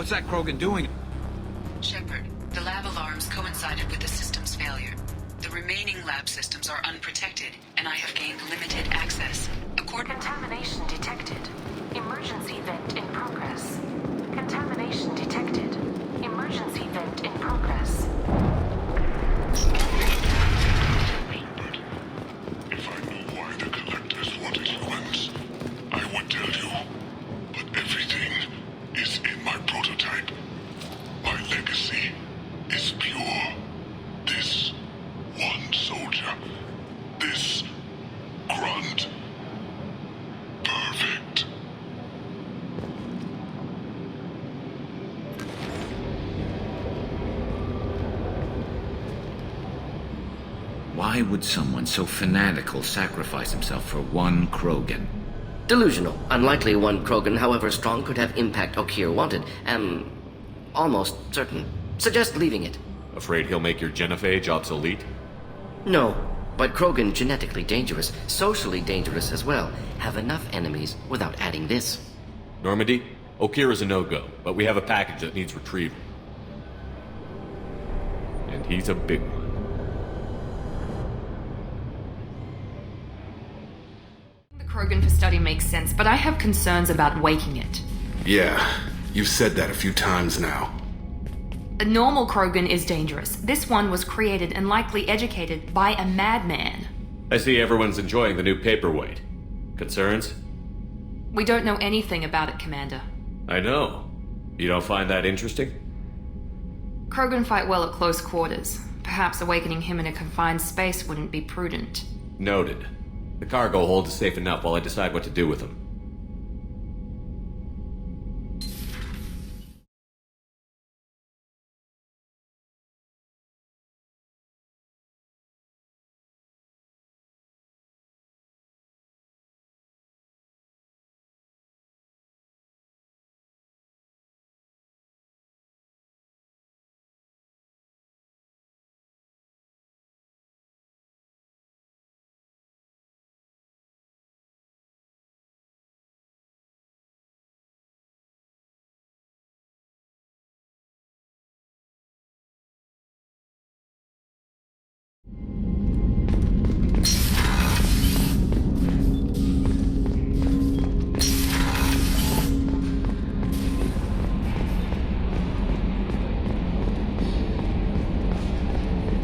What's that Krogan doing? Shepard, the lab alarms coincided with the system's failure. The remaining lab systems are unprotected, and I have gained limited access. Contamination detected. Emergency vent in progress. Contamination detected. Emergency vent in progress. If I knew why the collectors wanted humans, I would tell you. But everything is in my prototype. My legacy is pure. This one soldier. This Grunt. Perfect. Why would someone so fanatical sacrifice himself for one Krogan? Delusional. Unlikely one Krogan, however strong, could have impact Okeer wanted. Am almost certain. Suggest leaving it. Afraid he'll make your genophage obsolete? No, but Krogan genetically dangerous, socially dangerous as well. Have enough enemies without adding this. Normandy, Okeer is a no-go, but we have a package that needs retrieval. And he's a big one. The Krogan for study makes sense, but I have concerns about waking it. Yeah, you've said that a few times now. A normal Krogan is dangerous. This one was created and likely educated by a madman. I see everyone's enjoying the new paperweight. Concerns? We don't know anything about it, Commander. I know. You don't find that interesting? Krogan fight well at close quarters. Perhaps awakening him in a confined space wouldn't be prudent. Noted. The cargo hold is safe enough while I decide what to do with him.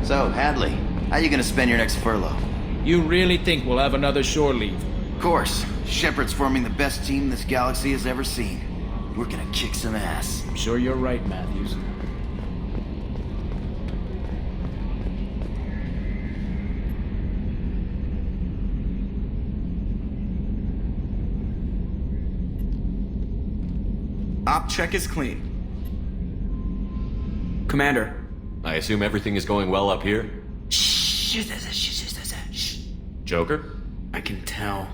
So, Hadley, how you gonna spend your next furlough? You really think we'll have another shore leave? Of course. Shepard's forming the best team this galaxy has ever seen. We're gonna kick some ass. I'm sure you're right, Matthews. Op check is clean. Commander. I assume everything is going well up here? Shh. Joker? I can tell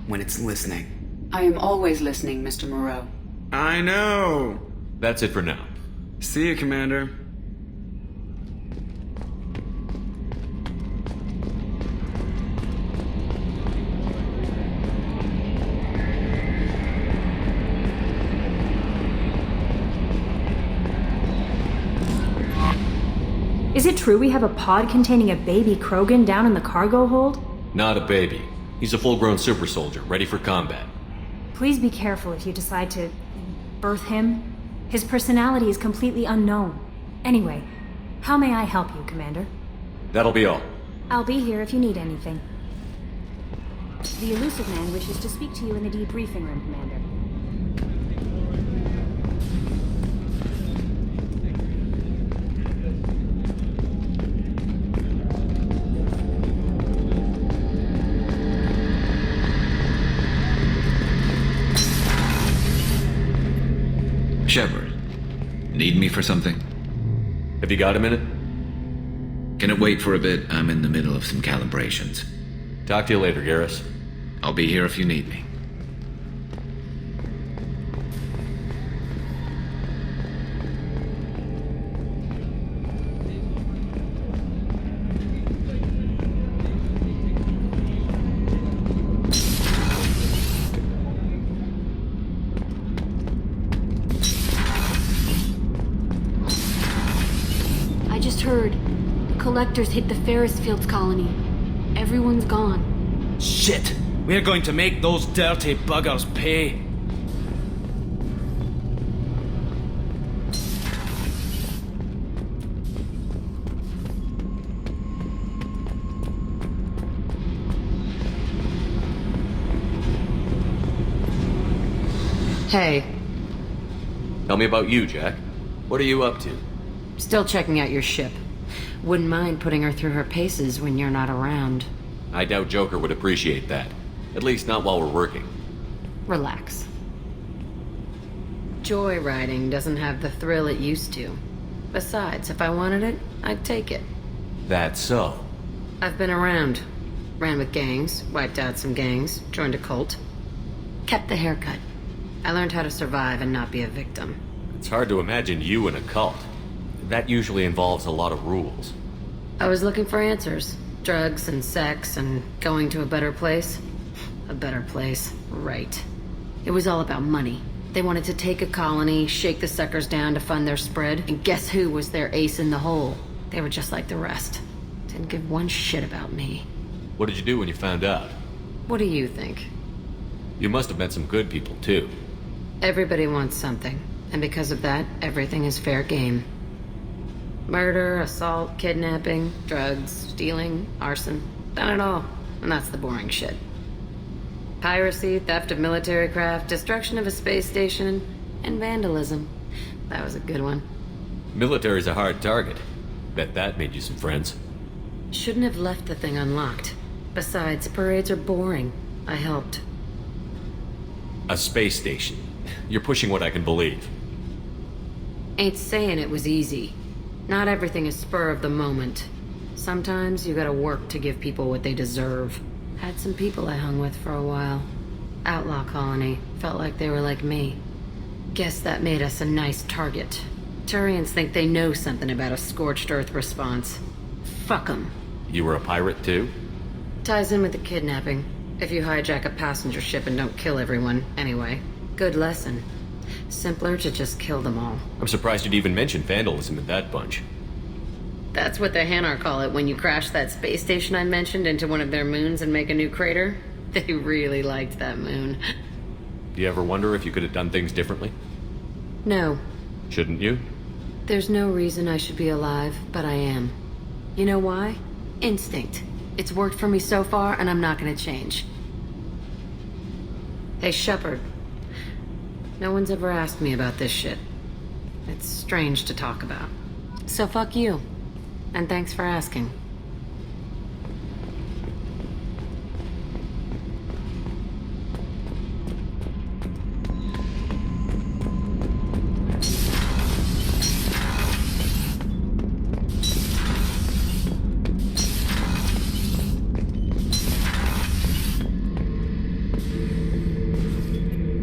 when it's listening. I am always listening, Mr. Moreau. I know. That's it for now. See you, Commander. Is it true we have a pod containing a baby Krogan down in the cargo hold? Not a baby. He's a full-grown super soldier, ready for combat. Please be careful if you decide to birth him. His personality is completely unknown. Anyway, how may I help you, Commander? That'll be all. I'll be here if you need anything. The Elusive Man wishes to speak to you in the debriefing room, Commander. Shepard, need me for something? Have you got a minute? Can it wait for a bit? I'm in the middle of some calibrations. Talk to you later, Garrus. I'll be here if you need me. Heard. The collectors hit the Ferris Fields colony. Everyone's gone. Shit! We're going to make those dirty buggers pay. Hey. Tell me about you, Jack. What are you up to? Still checking out your ship. Wouldn't mind putting her through her paces when you're not around. I doubt Joker would appreciate that. At least not while we're working. Relax. Joyriding doesn't have the thrill it used to. Besides, if I wanted it, I'd take it. That's so. I've been around. Ran with gangs, wiped out some gangs, joined a cult. Kept the haircut. I learned how to survive and not be a victim. It's hard to imagine you in a cult. That usually involves a lot of rules. I was looking for answers. Drugs and sex and going to a better place. A better place, right. It was all about money. They wanted to take a colony, shake the suckers down to fund their spread, and guess who was their ace in the hole? They were just like the rest. Didn't give one shit about me. What did you do when you found out? What do you think? You must have met some good people, too. Everybody wants something, and because of that, everything is fair game. Murder, assault, kidnapping, drugs, stealing, arson. Done it all, and that's the boring shit. Piracy, theft of military craft, destruction of a space station, and vandalism. That was a good one. Military's a hard target. Bet that made you some friends. Shouldn't have left the thing unlocked. Besides, parades are boring. I helped. A space station. You're pushing what I can believe. Ain't saying it was easy. Not everything is spur of the moment. Sometimes you gotta work to give people what they deserve. Had some people I hung with for a while. Outlaw colony. Felt like they were like me. Guess that made us a nice target. Turians think they know something about a scorched earth response. Fuck 'em. You were a pirate, too? Ties in with the kidnapping. If you hijack a passenger ship and don't kill everyone, anyway. Good lesson. Simpler to just kill them all. I'm surprised you'd even mention vandalism in that bunch. That's what the Hanar call it when you crash that space station I mentioned into one of their moons and make a new crater. They really liked that moon. Do you ever wonder if you could have done things differently? No. Shouldn't you? There's no reason I should be alive, but I am. You know why? Instinct. It's worked for me so far, and I'm not gonna change. Hey, Shepard. No one's ever asked me about this shit. It's strange to talk about. So fuck you. And thanks for asking.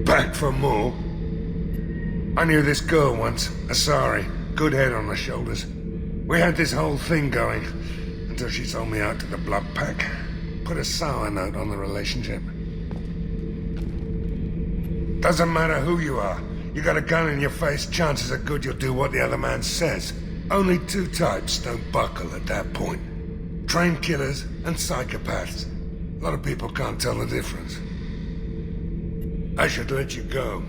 Back for more? I knew this girl once, Asari. Good head on her shoulders. We had this whole thing going, until she sold me out to the Blood Pack. Put a sour note on the relationship. Doesn't matter who you are. You got a gun in your face, chances are good you'll do what the other man says. Only two types don't buckle at that point. Trained killers and psychopaths. A lot of people can't tell the difference. I should let you go.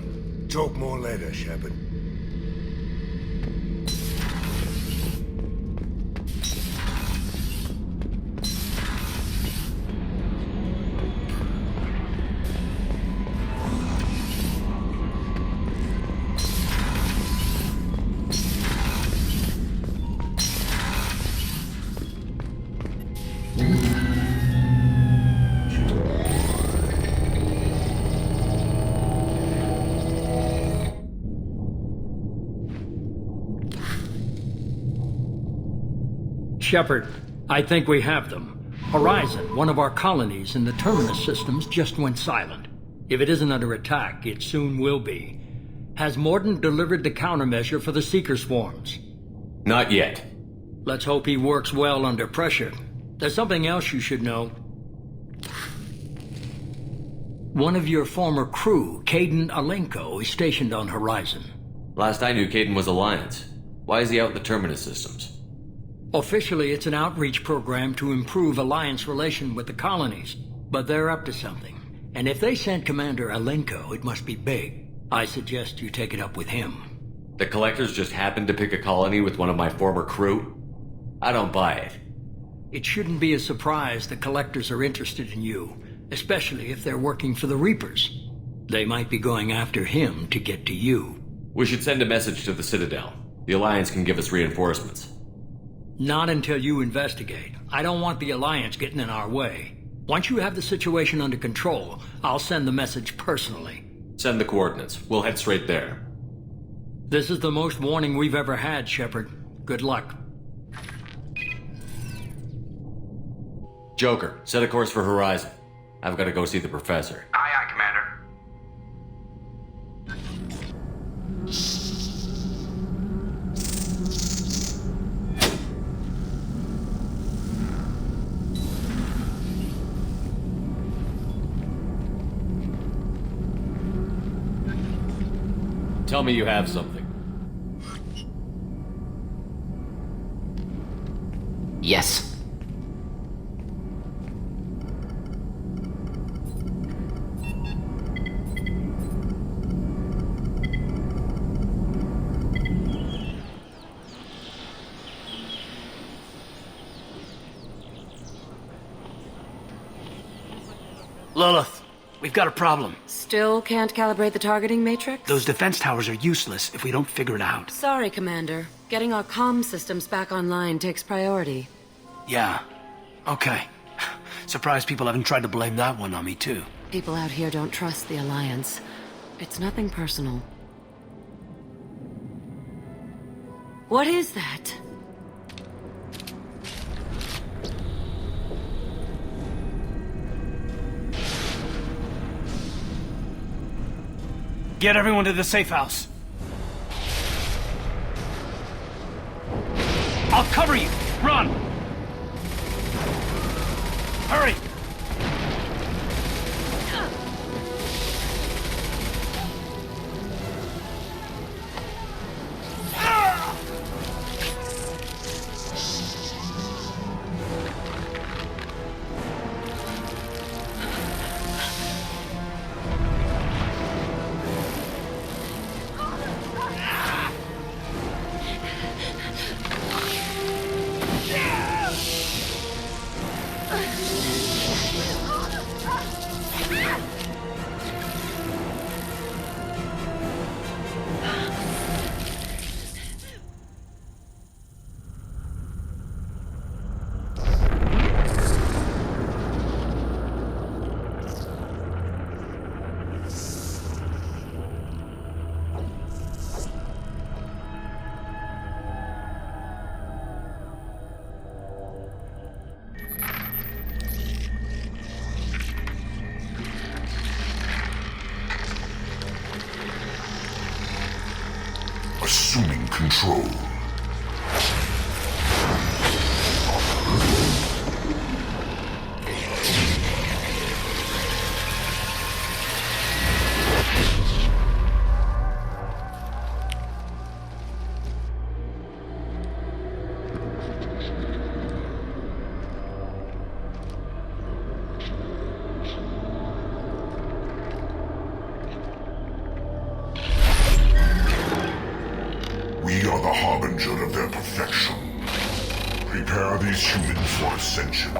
Talk more later, Shepard. Shepard, I think we have them. Horizon, one of our colonies in the Terminus systems, just went silent. If it isn't under attack, it soon will be. Has Mordin delivered the countermeasure for the Seeker swarms? Not yet. Let's hope he works well under pressure. There's something else you should know. One of your former crew, Caden Alenko, is stationed on Horizon. Last I knew, Caden was Alliance. Why is he out in the Terminus systems? Officially, it's an outreach program to improve Alliance relation with the colonies, but they're up to something. And if they sent Commander Alenko, it must be big. I suggest you take it up with him. The Collectors just happened to pick a colony with one of my former crew? I don't buy it. It shouldn't be a surprise the Collectors are interested in you, especially if they're working for the Reapers. They might be going after him to get to you. We should send a message to the Citadel. The Alliance can give us reinforcements. Not until you investigate. I don't want the Alliance getting in our way. Once you have the situation under control, I'll send the message personally. Send the coordinates. We'll head straight there. This is the most warning we've ever had, Shepard. Good luck. Joker, set a course for Horizon. I've got to go see the Professor. Aye, aye, Commander. Tell me you have something. Yes. Lilith, we've got a problem. Still can't calibrate the targeting matrix? Those defense towers are useless if we don't figure it out. Sorry, Commander. Getting our comm systems back online takes priority. Yeah. Okay. Surprised people haven't tried to blame that one on me, too. People out here don't trust the Alliance. It's nothing personal. What is that? Get everyone to the safe house. I'll cover you. Run! Hurry! Assuming control. We are the harbinger of their perfection. Prepare these humans for ascension.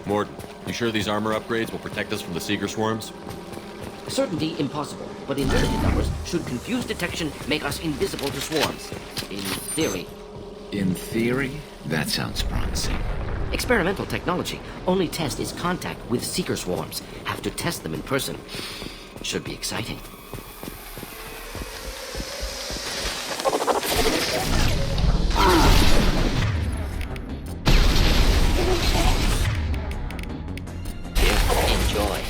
Mordin, you sure these armor upgrades will protect us from the Seeker swarms? Certainty impossible, but in limited numbers, should confused detection make us invisible to swarms. In theory. In theory? That sounds promising. Experimental technology. Only test is contact with Seeker swarms. Have to test them in person. Should be exciting. Enjoy.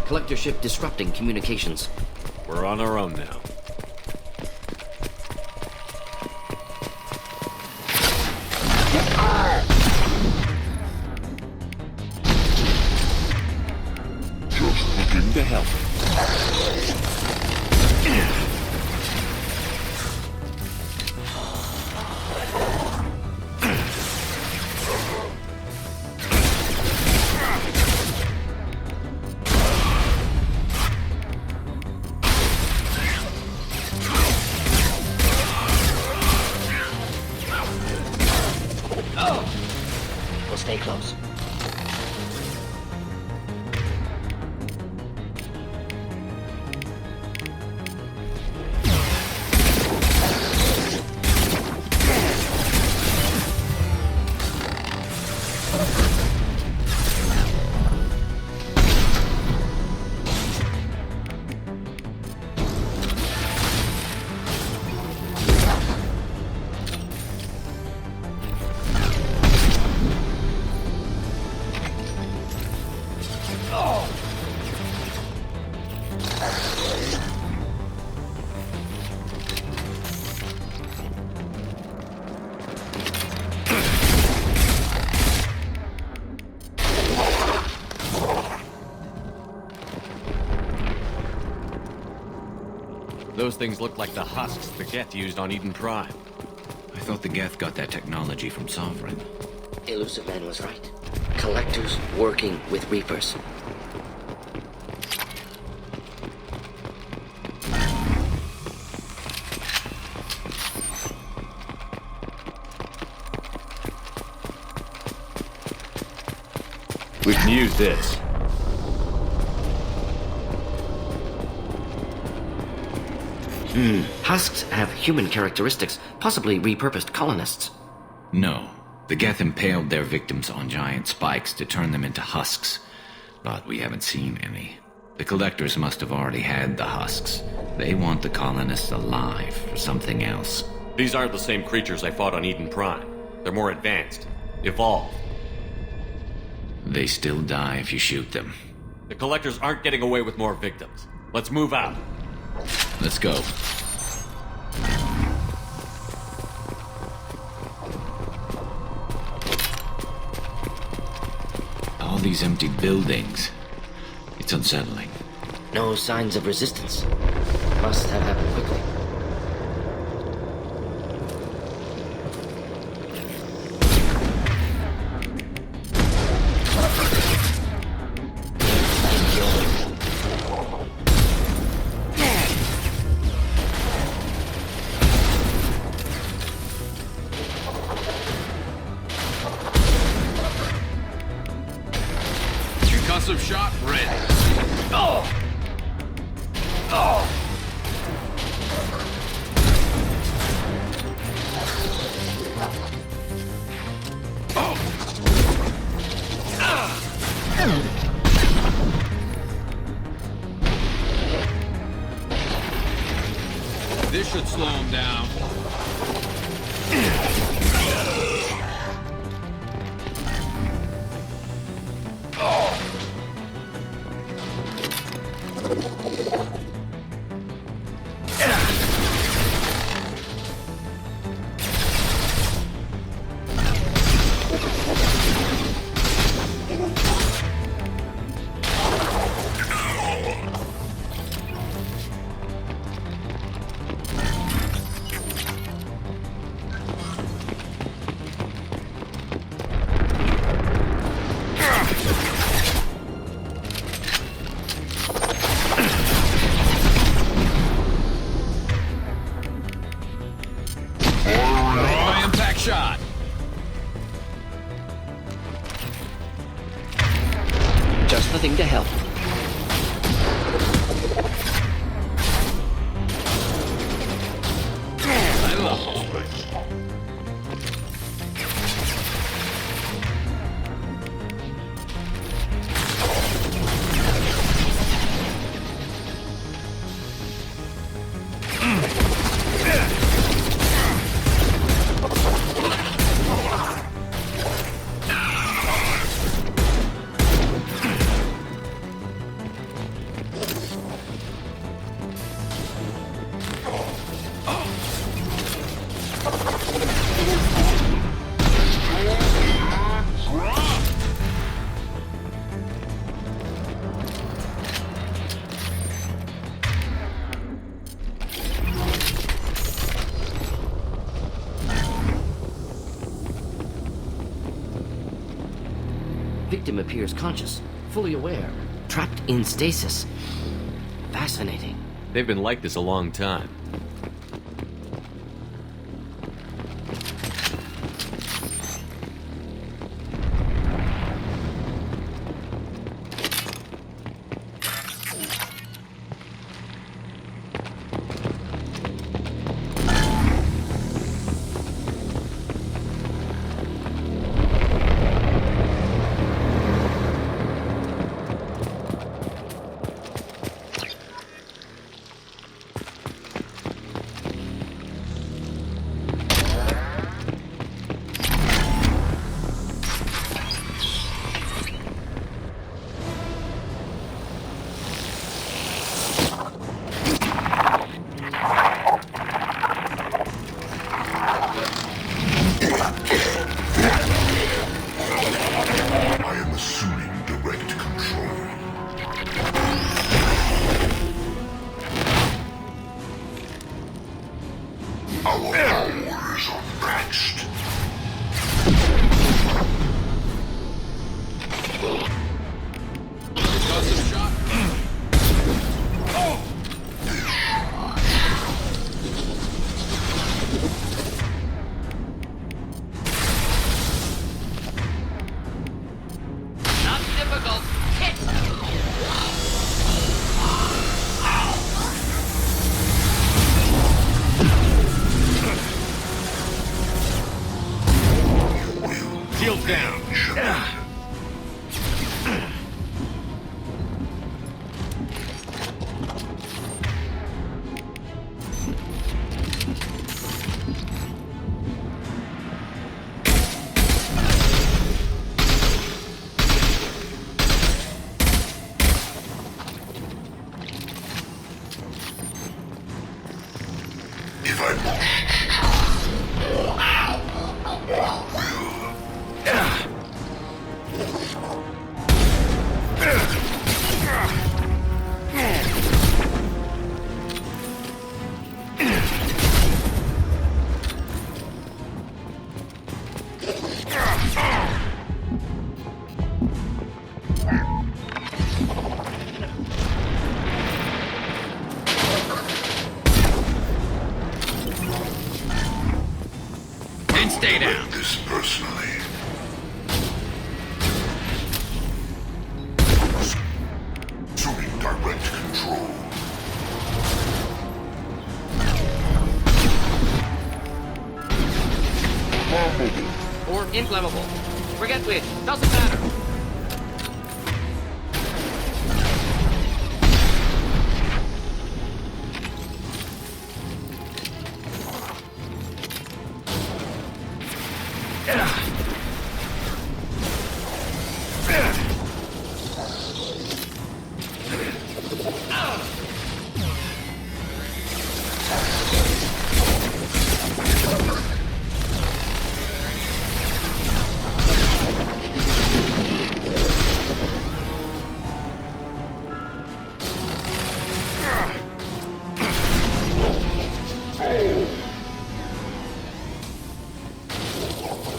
Collector ship disrupting communications. We're on our own now. Just looking to help. Stay close. Those things look like the husks the Geth used on Eden Prime. I thought the Geth got that technology from Sovereign. Elusive Man was right. Collectors working with Reapers. We can use this. Husks have human characteristics, possibly repurposed colonists. No. The Geth impaled their victims on giant spikes to turn them into husks. But we haven't seen any. The Collectors must have already had the husks. They want the colonists alive for something else. These aren't the same creatures I fought on Eden Prime. They're more advanced. Evolved. They still die if you shoot them. The Collectors aren't getting away with more victims. Let's move out. Let's go. All these empty buildings. It's unsettling. No signs of resistance. Must have happened quickly. Concussive shot ready. Oh! This should slow him down. shot. Just the thing to help. I love it. Victim appears conscious, fully aware, trapped in stasis. Fascinating. They've been like this a long time. Stay down. This personally. Assuming direct control. Or inflammable. Forget which. Doesn't matter.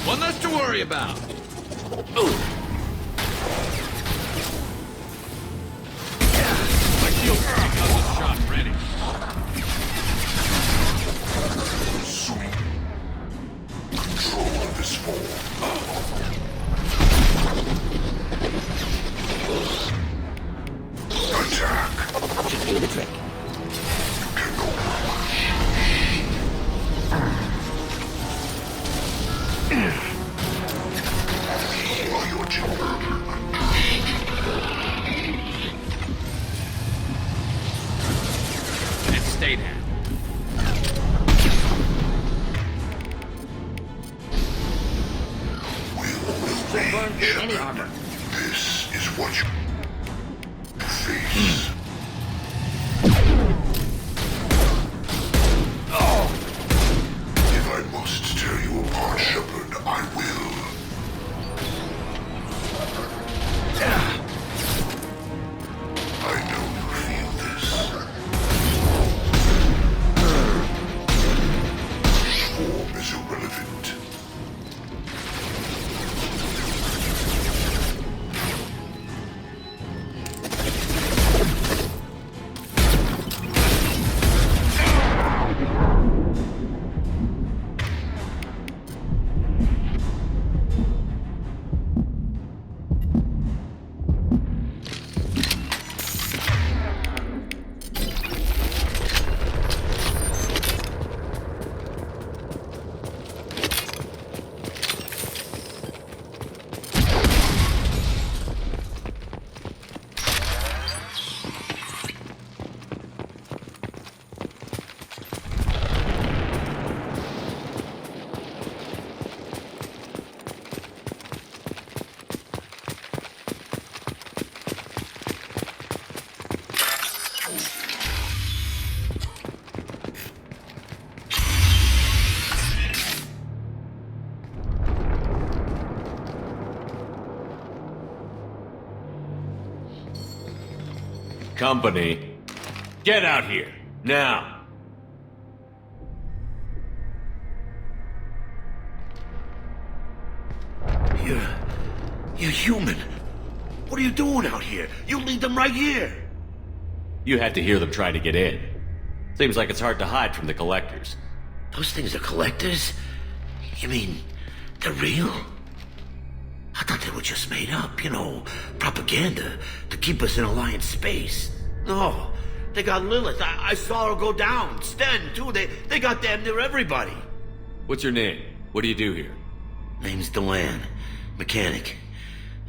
One less to worry about. Ooh. My shield's shot ready. Assuming control. Shepard. This is what you face. If I must tear you apart, Shepard, I will. I know you feel this. Form is irrelevant. Company, get out here, now! You're human. What are you doing out here? You lead them right here. You had to hear them try to get in. Seems like it's hard to hide from the collectors. Those things are collectors? You mean, they're real? I thought they were just made up, propaganda to keep us in Alliance space. No, they got Lilith. I saw her go down. Sten, too. They got damn near everybody. What's your name? What do you do here? Name's Delan. Mechanic.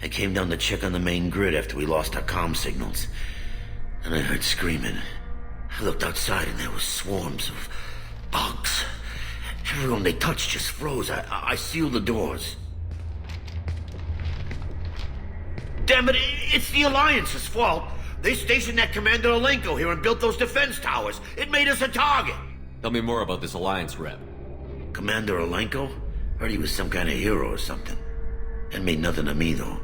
I came down to check on the main grid after we lost our comm signals. And I heard screaming. I looked outside and there was swarms of bugs. Everyone they touched just froze. I sealed the doors. Damn it, it's the Alliance's fault. They stationed that Commander Alenko here and built those defense towers. It made us a target. Tell me more about this Alliance rep. Commander Alenko? Heard he was some kind of hero or something. That made nothing to me, though.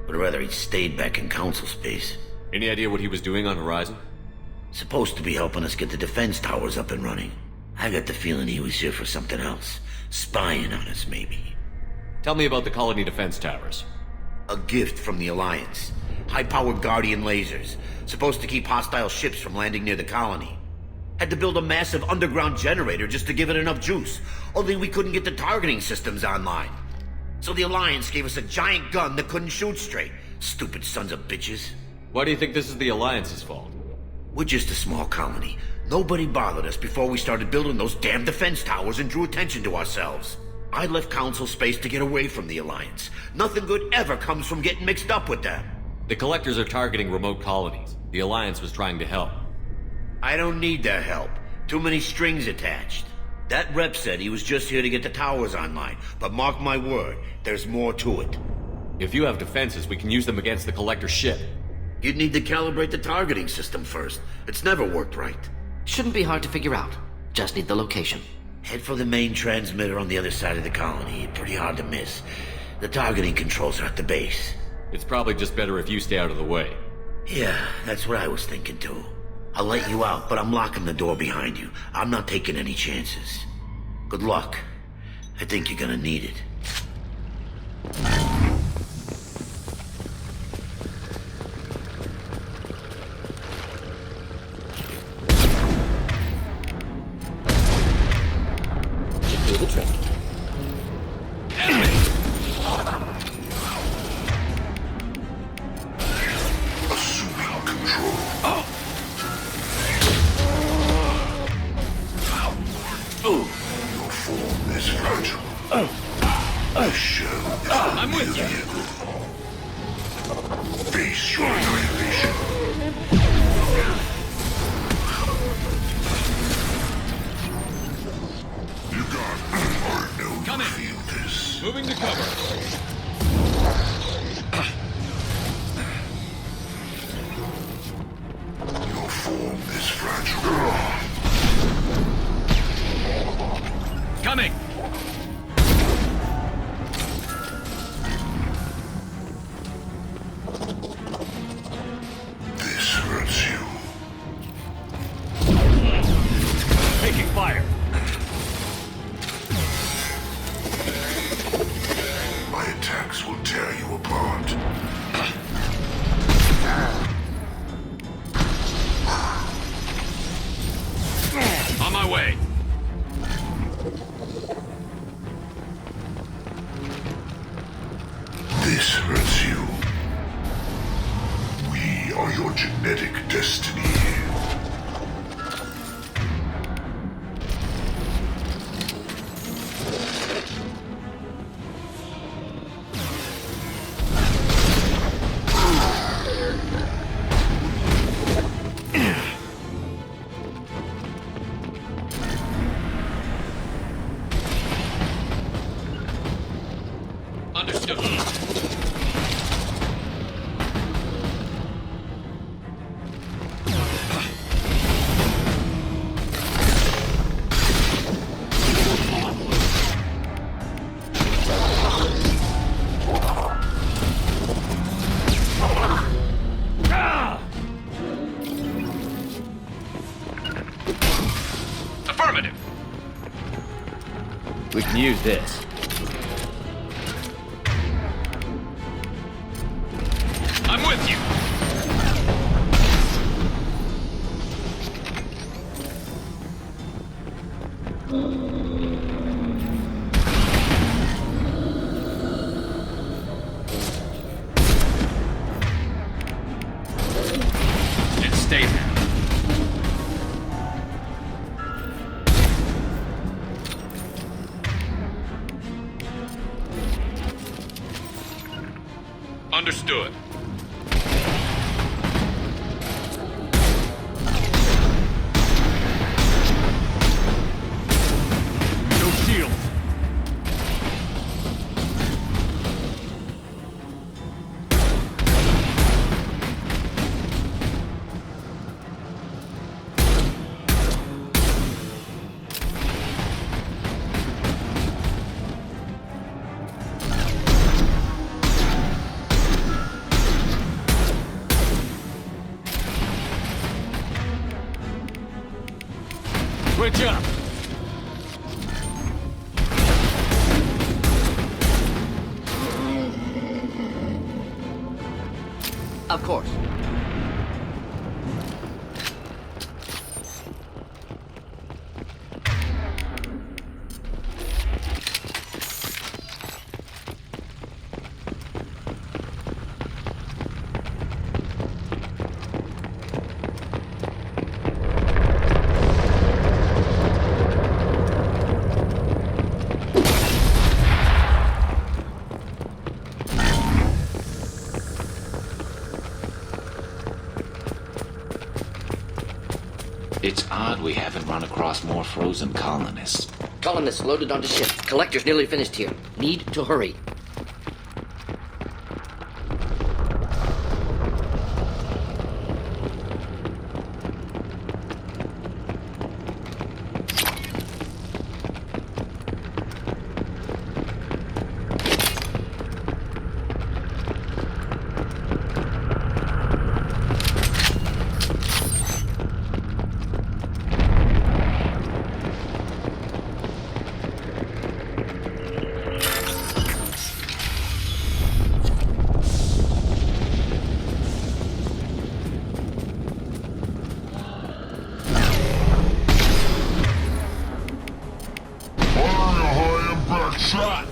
Would rather he'd stayed back in Council space. Any idea what he was doing on Horizon? Supposed to be helping us get the defense towers up and running. I got the feeling he was here for something else. Spying on us, maybe. Tell me about the colony defense towers. A gift from the Alliance. High-powered Guardian lasers. Supposed to keep hostile ships from landing near the colony. Had to build a massive underground generator just to give it enough juice. Only we couldn't get the targeting systems online. So the Alliance gave us a giant gun that couldn't shoot straight. Stupid sons of bitches. Why do you think this is the Alliance's fault? We're just a small colony. Nobody bothered us before we started building those damn defense towers and drew attention to ourselves. I left Council space to get away from the Alliance. Nothing good ever comes from getting mixed up with them. The Collectors are targeting remote colonies. The Alliance was trying to help. I don't need their help. Too many strings attached. That rep said he was just here to get the towers online, but mark my word, there's more to it. If you have defenses, we can use them against the Collector ship. You'd need to calibrate the targeting system first. It's never worked right. Shouldn't be hard to figure out. Just need the location. Head for the main transmitter on the other side of the colony. Pretty hard to miss. The targeting controls are at the base. It's probably just better if you stay out of the way. Yeah, that's what I was thinking too. I'll let you out, but I'm locking the door behind you. I'm not taking any chances. Good luck. I think you're gonna need it. Do the trick. Assuming control. Your form is fragile. The shell is I'm with you. Face your annihilation. You got I know Come you in. feel this. Moving to cover. Incoming! This hurts you. Taking fire. My attacks will tear you apart. On my way. This hurts you. We are your genetic destiny. Understood. Affirmative. We can use this. I'm with you. And stay there. Understood. No shield. Switch up. Of course. It's odd we haven't run across more frozen colonists. Colonists loaded onto ship. Collector's nearly finished here. Need to hurry. Shot!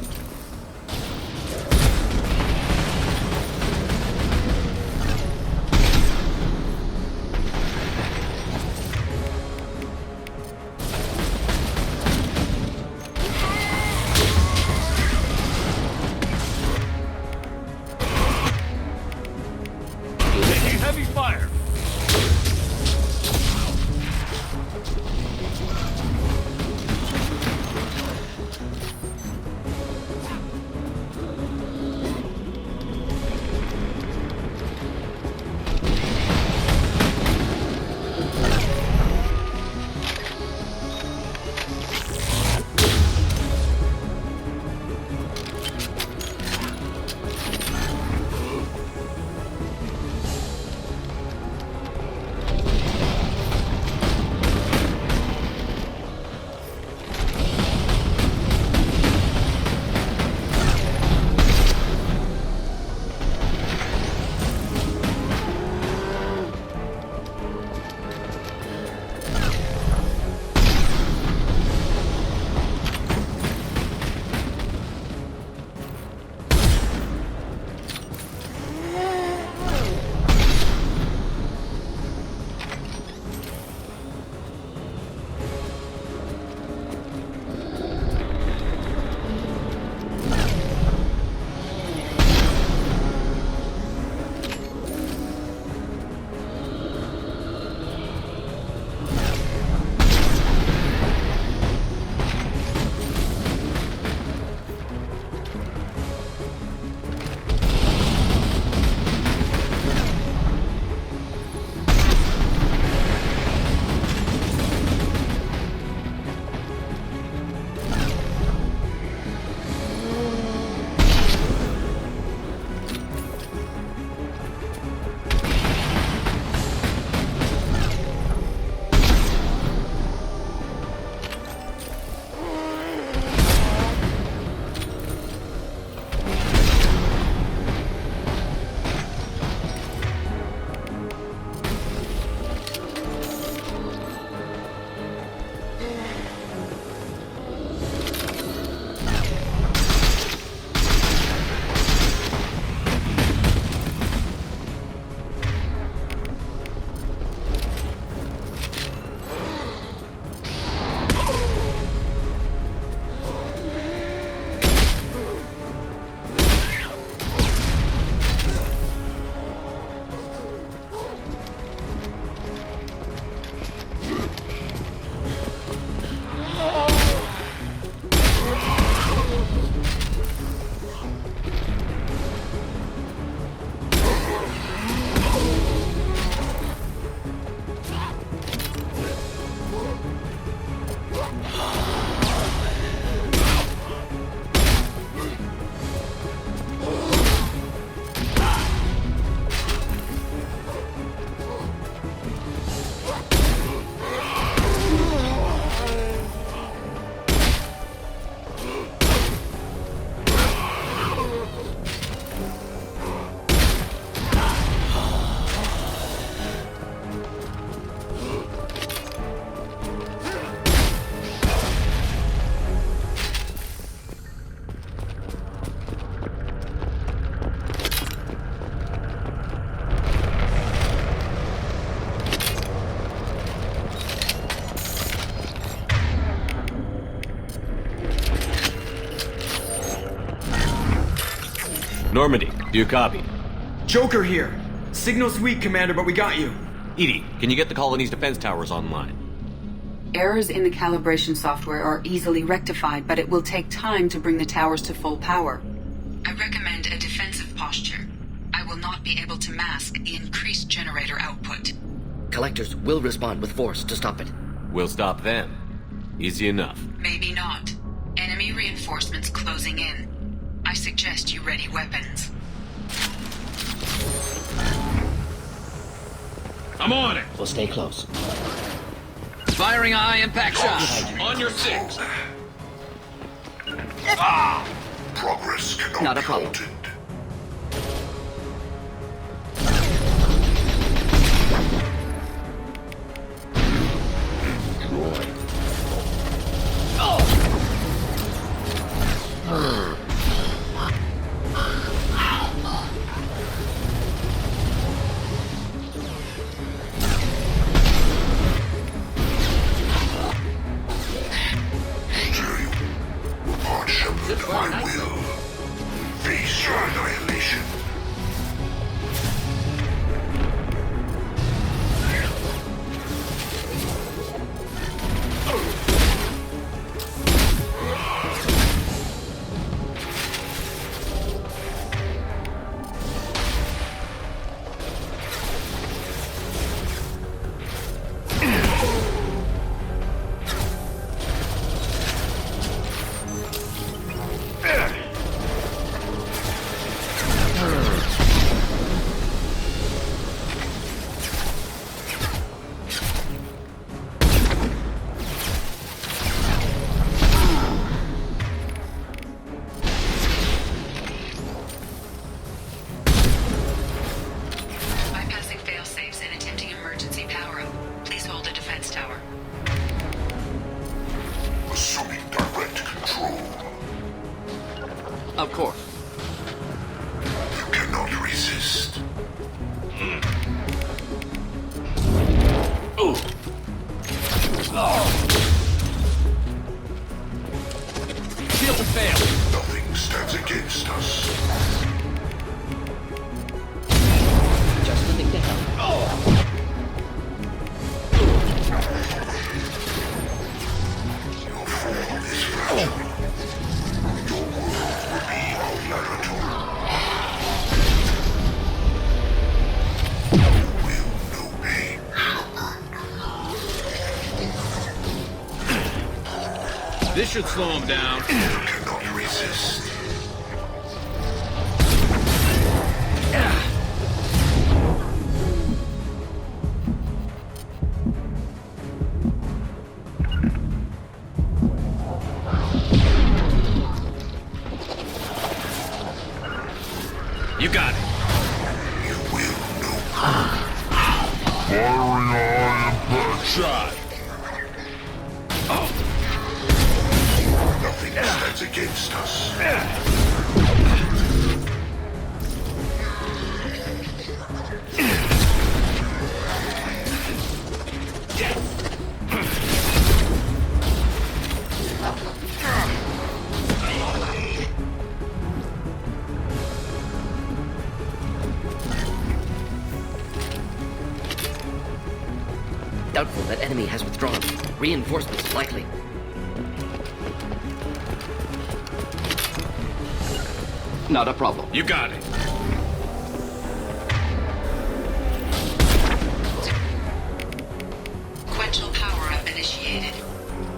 Taking heavy fire. Normandy, do you copy? Joker here. Signal's weak, Commander, but we got you. Edie, can you get the colony's defense towers online? Errors in the calibration software are easily rectified, but it will take time to bring the towers to full power. I recommend a defensive posture. I will not be able to mask the increased generator output. Collectors will respond with force to stop it. We'll stop them. Easy enough. Maybe not. Enemy reinforcements closing in. I suggest you ready weapons. I'm on it. We'll stay close. Firing a high impact shot. On your six. Progress cannot Not a be problem. halted. Lord Shepherd, I will face your annihilation. Bypassing fail-safes and attempting emergency power-up. Please hold a defense tower. Assuming direct control. Of course. You cannot resist. Shield failed. Nothing stands against us. Just the thing to help. Your form is fragile. Your world will be our laboratory. You will know pain, Shepherd. This should slow him down. You cannot resist. You got it. You will know pain. Firing impact Shot. Nothing stands against us. Doubtful that enemy has withdrawn. Reinforcements likely. Not a problem. You got it. Sequential power-up initiated.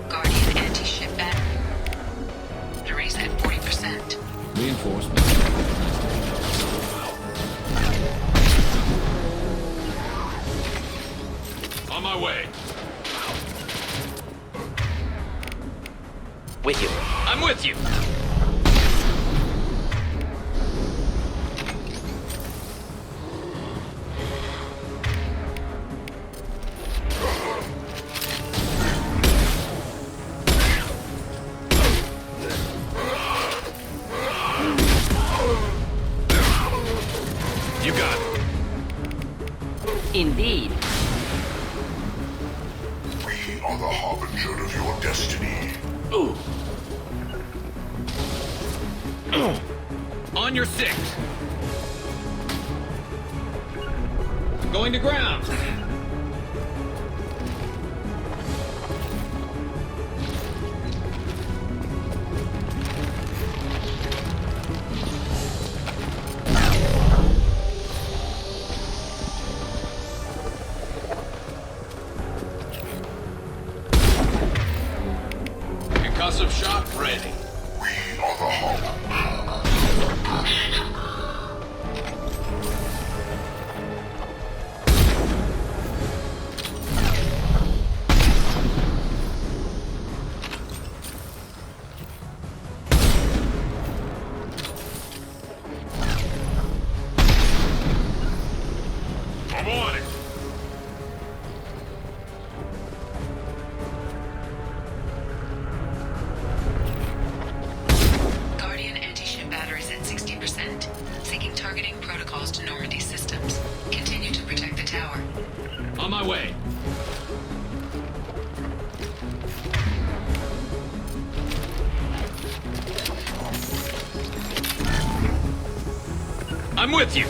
Guardian anti-ship batteries at 40%. Reinforcement. On my way. With you. I'm with you. You got it. Indeed. We are the harbinger of your destiny. On On your 6. Going to ground. Concussive shock ready. We are the Hollow. I'm on it. Guardian anti-ship batteries at 60%. Seeking targeting protocols to Normandy systems. Continue to protect the tower. On my way. I'm with you.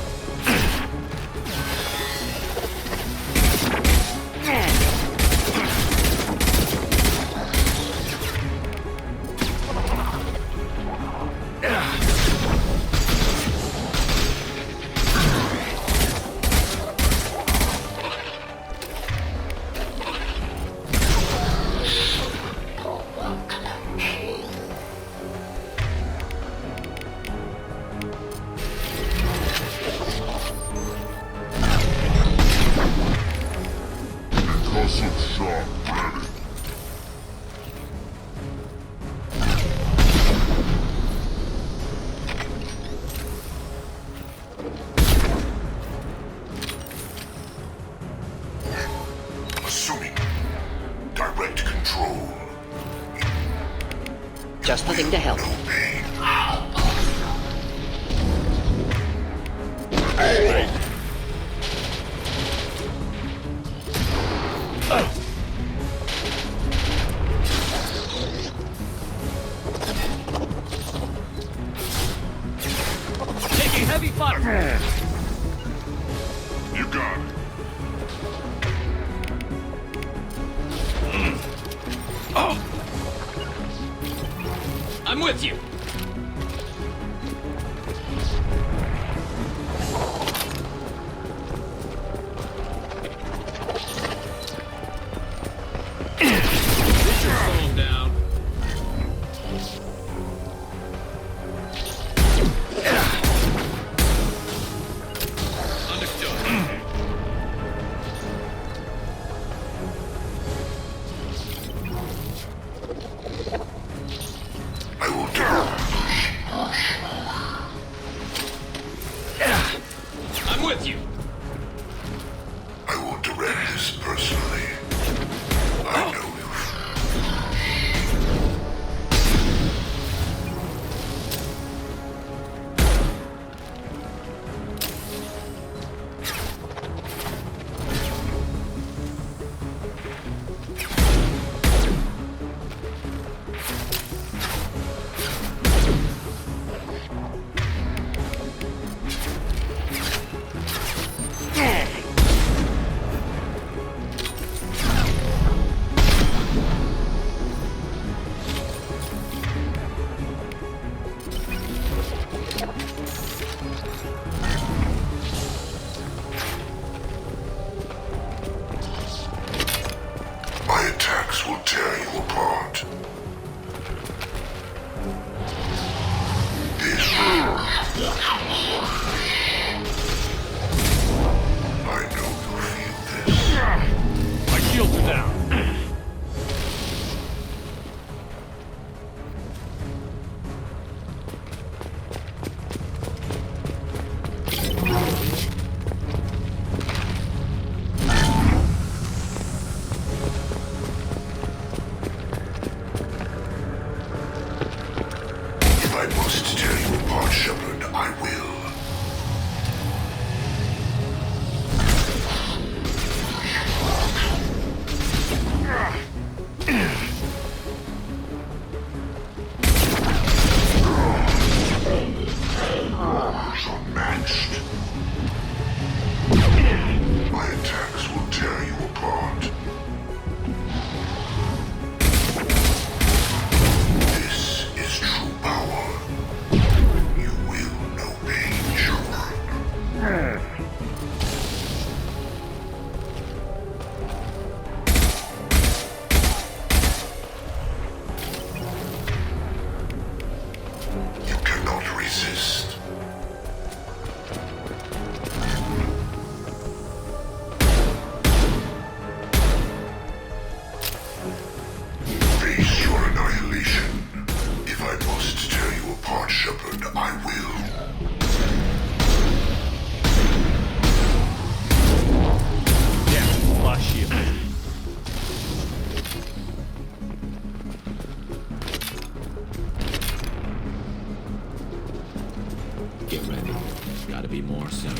Concussive shock ready. Assuming direct control. Just the thing to help. Taking heavy fire. You got it. I'm with you. Get your phone down. Understood. I will do I'm with you. I will direct this personally. I know you. My attacks will tear you apart. This I know you feel this. My shields are down. If I must tear you apart, Shepard, I will. You cannot resist. Face your annihilation. If I must tear you apart, Shepard, I will. Yeah, flush you. Get ready. Gotta be more soon.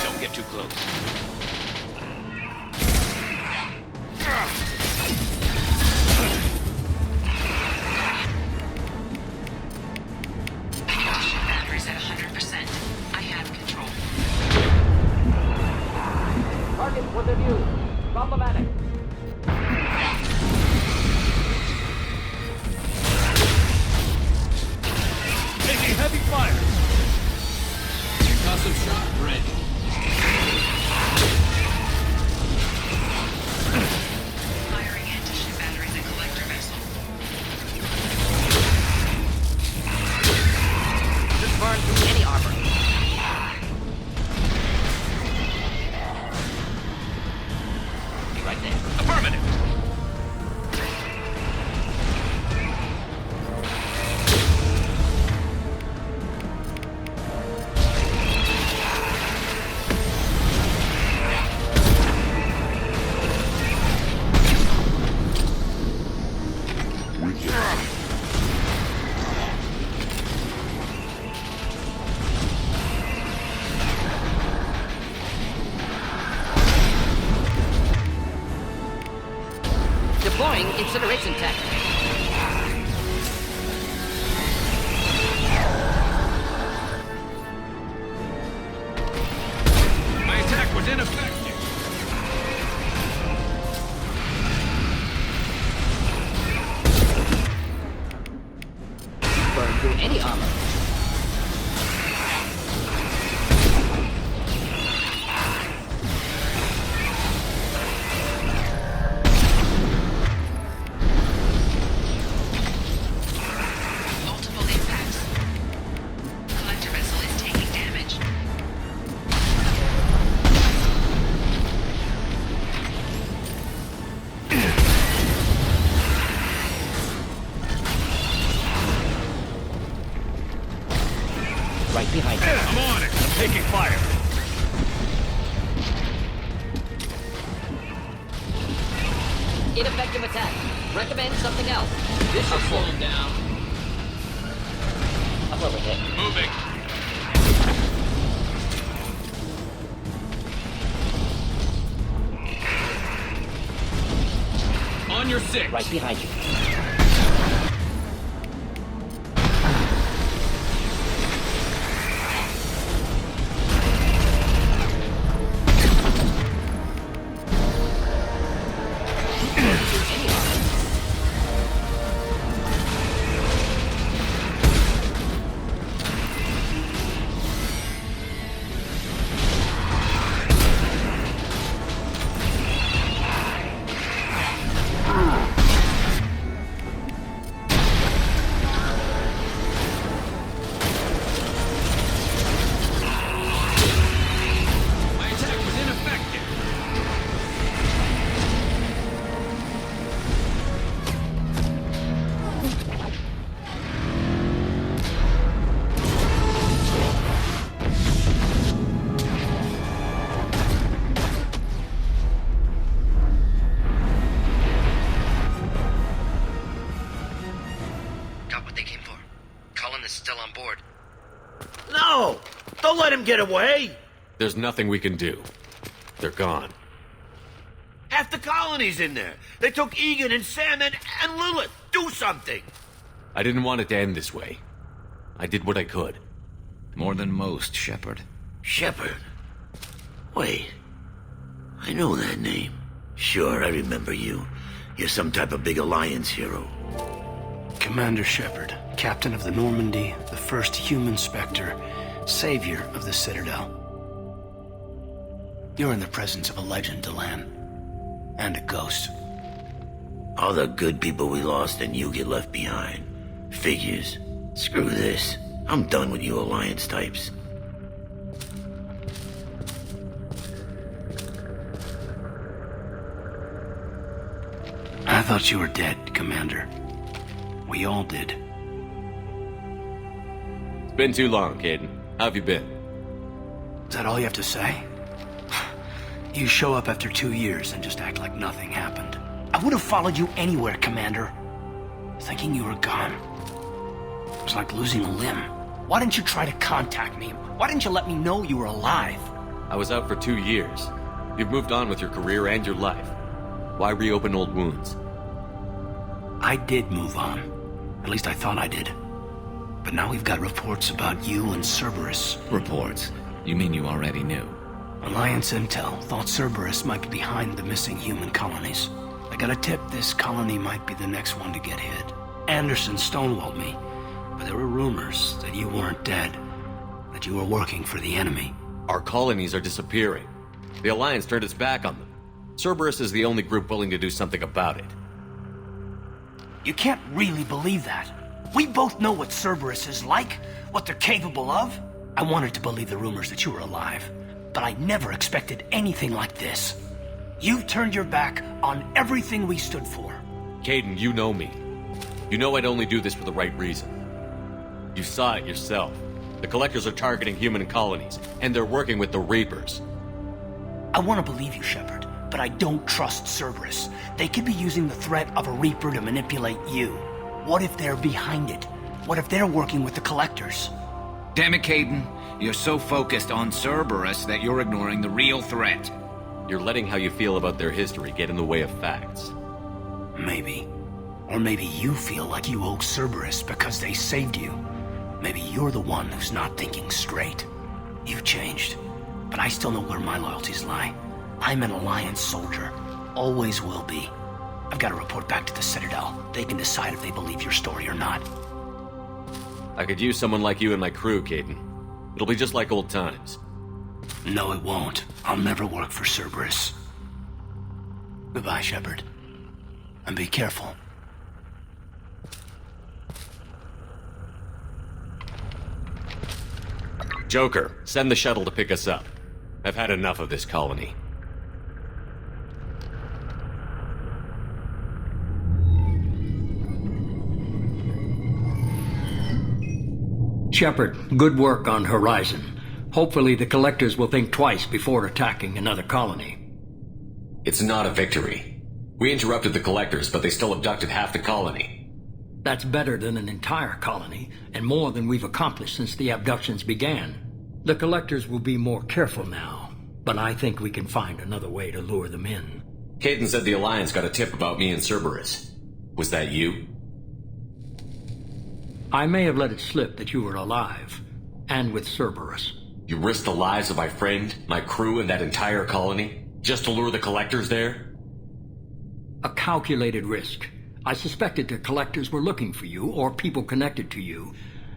Don't get too close. Batteries at 100%. I have control. Target within view. Problematic. Taking heavy fire. Concussive shot ready. Firing anti-ship batteries at collector vessel. Just burn through any armor. Right there. Affirmative. Deploying incineration tech. My attack was ineffective. Burn through any armor. Multiple impacts. Collector vessel is taking damage. Right behind you. I'm on it. I'm taking fire. Ineffective attack. Recommend something else. This should slow him down. Affirmative. Moving. On your six. Right behind you. My attack was ineffective. Got what they came for. Cullen is still on board. No! Don't let him get away! There's nothing we can do. They're gone. Half the colony's in there. They took Egan and Sam and Lilith. Do something! I didn't want it to end this way. I did what I could. More than most, Shepard. Shepard. Wait. I know that name. Sure, I remember you. You're some type of big Alliance hero. Commander Shepard, captain of the Normandy, the first human Spectre, savior of the Citadel. You're in the presence of a legend, Delan. And a ghost. All the good people we lost and you get left behind. Figures. Screw this. I'm done with you Alliance types. I thought you were dead, Commander. We all did. It's been too long, Caden. How have you been? Is that all you have to say? You show up after 2 years and just act like nothing happened. I would have followed you anywhere, Commander. Thinking you were gone. It was like losing a limb. Why didn't you try to contact me? Why didn't you let me know you were alive? I was out for 2 years. You've moved on with your career and your life. Why reopen old wounds? I did move on. At least I thought I did. But now we've got reports about you and Cerberus. Reports? You mean you already knew? Alliance intel thought Cerberus might be behind the missing human colonies. I got a tip this colony might be the next one to get hit. Anderson stonewalled me, but there were rumors that you weren't dead, that you were working for the enemy. Our colonies are disappearing. The Alliance turned its back on them. Cerberus is the only group willing to do something about it. You can't really believe that. We both know what Cerberus is like, what they're capable of. I wanted to believe the rumors that you were alive, but I never expected anything like this. You've turned your back on everything we stood for. Caden, you know me. You know I'd only do this for the right reason. You saw it yourself. The Collectors are targeting human colonies, and they're working with the Reapers. I want to believe you, Shepard, but I don't trust Cerberus. They could be using the threat of a Reaper to manipulate you. What if they're behind it? What if they're working with the Collectors? Damn it, Caden. You're so focused on Cerberus that you're ignoring the real threat. You're letting how you feel about their history get in the way of facts. Maybe. Or maybe you feel like you owe Cerberus because they saved you. Maybe you're the one who's not thinking straight. You've changed, but I still know where my loyalties lie. I'm an Alliance soldier. Always will be. I've got to report back to the Citadel. They can decide if they believe your story or not. I could use someone like you in my crew, Caden. It'll be just like old times. No, it won't. I'll never work for Cerberus. Goodbye, Shepard. And be careful. Joker, send the shuttle to pick us up. I've had enough of this colony. Shepard, good work on Horizon. Hopefully the Collectors will think twice before attacking another colony. It's not a victory. We interrupted the Collectors, but they still abducted half the colony. That's better than an entire colony, and more than we've accomplished since the abductions began. The Collectors will be more careful now, but I think we can find another way to lure them in. Caden said the Alliance got a tip about me and Cerberus. Was that you? I may have let it slip that you were alive, and with Cerberus. You risked the lives of my friend, my crew, and that entire colony, just to lure the Collectors there? A calculated risk. I suspected the Collectors were looking for you, or people connected to you.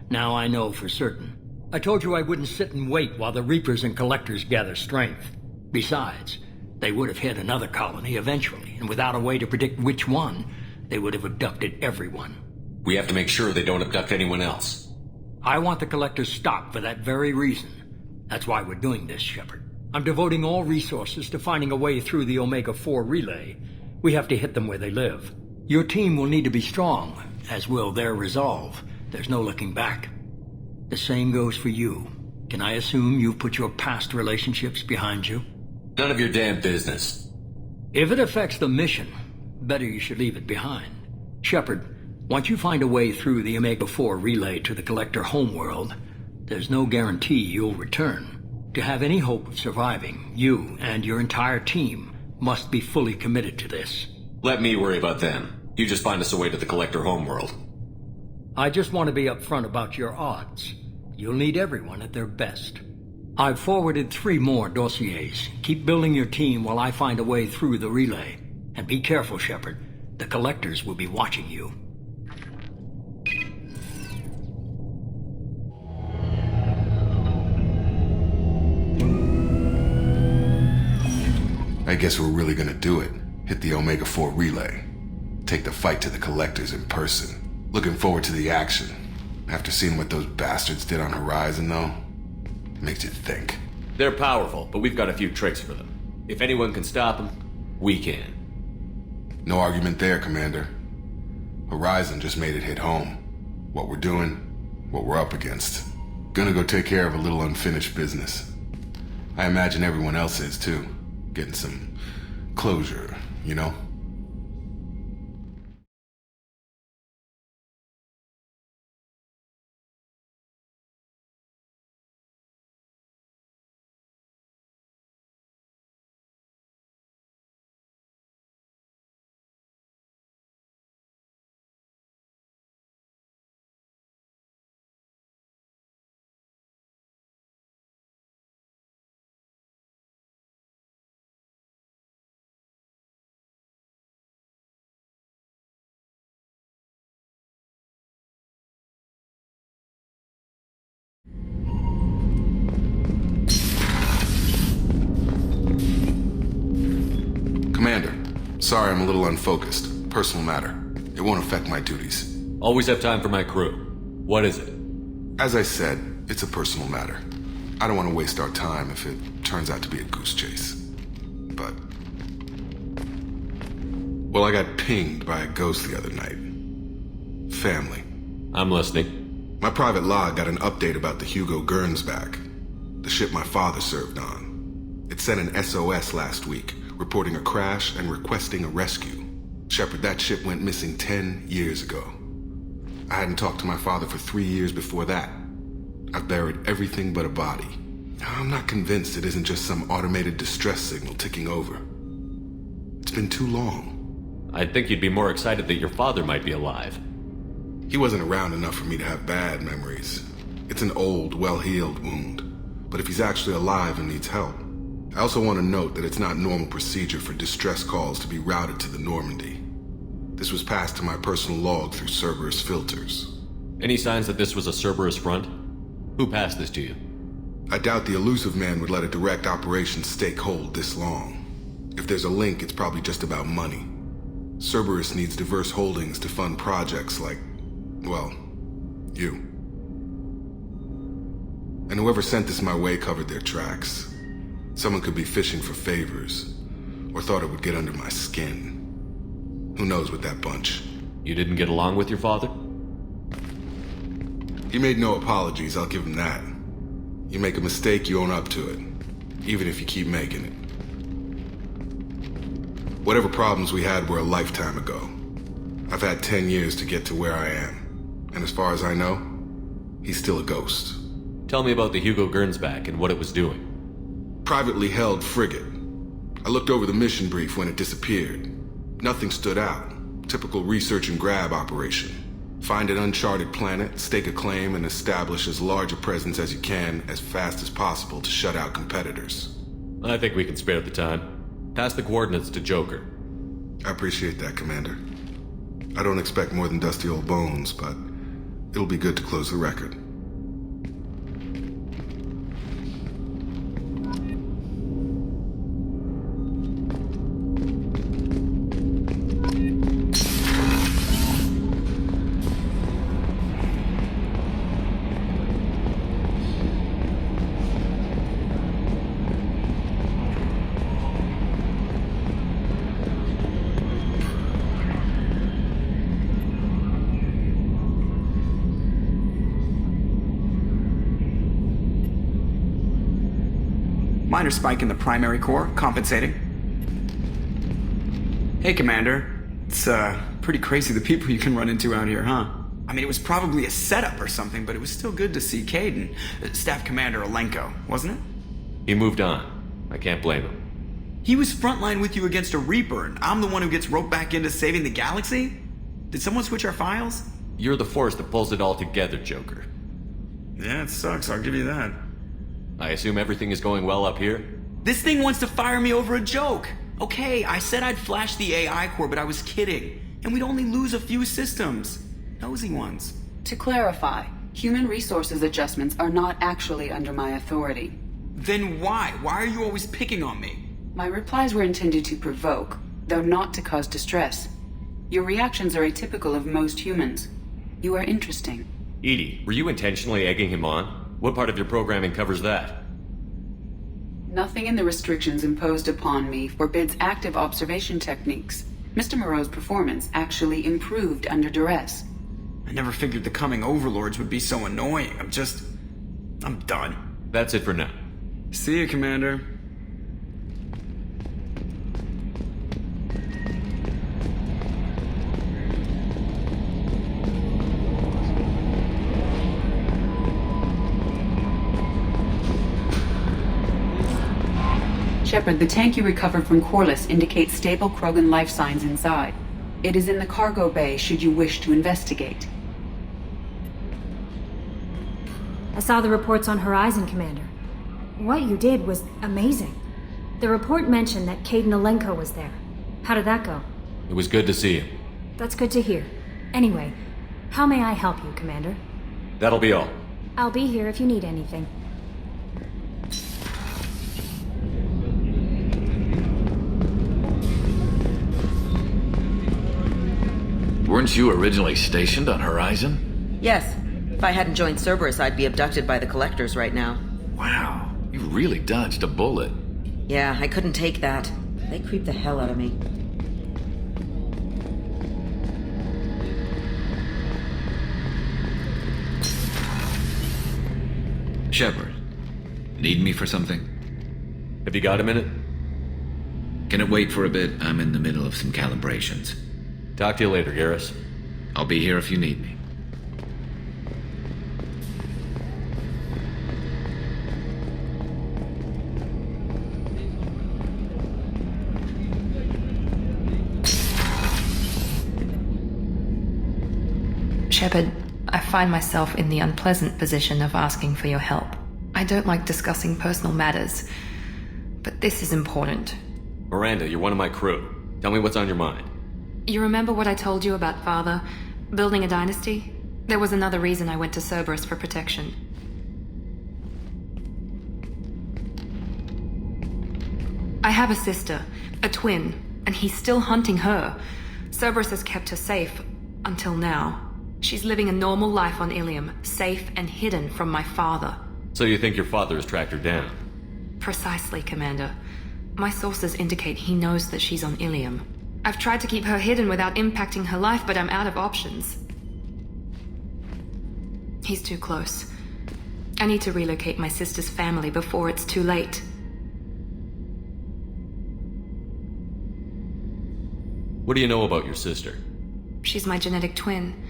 Now I know for certain. I told you I wouldn't sit and wait while the Reapers and Collectors gather strength. Besides, they would have hit another colony eventually, and without a way to predict which one, they would have abducted everyone. We have to make sure they don't abduct anyone else. I want the Collectors stopped for that very reason. That's why we're doing this, Shepard. I'm devoting all resources to finding a way through the Omega-4 relay. We have to hit them where they live. Your team will need to be strong, as will their resolve. There's no looking back. The same goes for you. Can I assume you've put your past relationships behind you? None of your damn business. If it affects the mission, better you should leave it behind. Shepard, once you find a way through the Omega-4 relay to the Collector homeworld, there's no guarantee you'll return. To have any hope of surviving, you and your entire team must be fully committed to this. Let me worry about them. You just find us a way to the Collector homeworld. I just want to be upfront about your odds. You'll need everyone at their best. I've forwarded 3 more dossiers. Keep building your team while I find a way through the relay. And be careful, Shepard. The Collectors will be watching you. I guess we're really gonna do it. Hit the Omega-4 relay. Take the fight to the Collectors in person. Looking forward to the action. After seeing what those bastards did on Horizon, though, makes you think. They're powerful, but we've got a few tricks for them. If anyone can stop them, we can. No argument there, Commander. Horizon just made it hit home. What we're doing, what we're up against. Gonna go take care of a little unfinished business. I imagine everyone else is, too. Getting some closure, you know? Commander, sorry I'm a little unfocused. Personal matter. It won't affect my duties. Always have time for my crew. What is it? As I said, it's a personal matter. I don't want to waste our time if it turns out to be a goose chase. But... well, I got pinged by a ghost the other night. Family. I'm listening. My private log got an update about the Hugo Gernsback, the ship my father served on. It sent an SOS last week, reporting a crash and requesting a rescue. Shepard, that ship went missing 10 years ago. I hadn't talked to my father for 3 years before that. I've buried everything but a body. I'm not convinced it isn't just some automated distress signal ticking over. It's been too long. I'd think you'd be more excited that your father might be alive. He wasn't around enough for me to have bad memories. It's an old, well-healed wound. But if he's actually alive and needs help, I also want to note that it's not normal procedure for distress calls to be routed to the Normandy. This was passed to my personal log through Cerberus filters. Any signs that this was a Cerberus front? Who passed this to you? I doubt the elusive man would let a direct operations stake hold this long. If there's a link, it's probably just about money. Cerberus needs diverse holdings to fund projects like, well, you. And whoever sent this my way covered their tracks. Someone could be fishing for favors, or thought it would get under my skin. Who knows with that bunch? You didn't get along with your father? He made no apologies, I'll give him that. You make a mistake, you own up to it, even if you keep making it. Whatever problems we had were a lifetime ago. I've had 10 years to get to where I am, and as far as I know, he's still a ghost. Tell me about the Hugo Gernsback and what it was doing. Privately held frigate. I looked over the mission brief when it disappeared. Nothing stood out. Typical research and grab operation. Find an uncharted planet, stake a claim, and establish as large a presence as you can as fast as possible to shut out competitors. I think we can spare the time. Pass the coordinates to Joker. I appreciate that, Commander. I don't expect more than dusty old bones, but it'll be good to close the record. Minor spike in the primary core, compensating. Hey, Commander. It's, pretty crazy the people you can run into out here, huh? I mean, it was probably a setup or something, but it was still good to see Caden, Staff Commander Alenko, wasn't it? He moved on. I can't blame him. He was frontline with you against a Reaper, and I'm the one who gets roped back into saving the galaxy? Did someone switch our files? You're the force that pulls it all together, Joker. Yeah, it sucks, I'll give you that. I assume everything is going well up here? This thing wants to fire me over a joke. Okay, I said I'd flash the AI core, but I was kidding. And we'd only lose a few systems. Nosy ones. To clarify, human resources adjustments are not actually under my authority. Then why? Why are you always picking on me? My replies were intended to provoke, though not to cause distress. Your reactions are atypical of most humans. You are interesting. Edie, were you intentionally egging him on? What part of your programming covers that? Nothing in the restrictions imposed upon me forbids active observation techniques. Mr. Moreau's performance actually improved under duress. I never figured the coming overlords would be so annoying. I'm done. That's it for now. See you, Commander. Shepard, the tank you recovered from Korlus indicates stable Krogan life signs inside. It is in the cargo bay should you wish to investigate. I saw the reports on Horizon, Commander. What you did was amazing. The report mentioned that Caden Alenko was there. How did that go? It was good to see him. That's good to hear. Anyway, how may I help you, Commander? That'll be all. I'll be here if you need anything. Weren't you originally stationed on Horizon? Yes. If I hadn't joined Cerberus, I'd be abducted by the Collectors right now. Wow, you really dodged a bullet. Yeah, I couldn't take that. They creep the hell out of me. Shepard, need me for something? Have you got a minute? Can it wait for a bit? I'm in the middle of some calibrations. Talk to you later, Garrus. I'll be here if you need me. Shepard, I find myself in the unpleasant position of asking for your help. I don't like discussing personal matters, but this is important. Miranda, you're one of my crew. Tell me what's on your mind. You remember what I told you about Father? Building a dynasty? There was another reason I went to Cerberus for protection. I have a sister, a twin, and he's still hunting her. Cerberus has kept her safe, until now. She's living a normal life on Ilium, safe and hidden from my father. So you think your father has tracked her down? Precisely, Commander. My sources indicate he knows that she's on Ilium. I've tried to keep her hidden without impacting her life, but I'm out of options. He's too close. I need to relocate my sister's family before it's too late. What do you know about your sister? She's my genetic twin.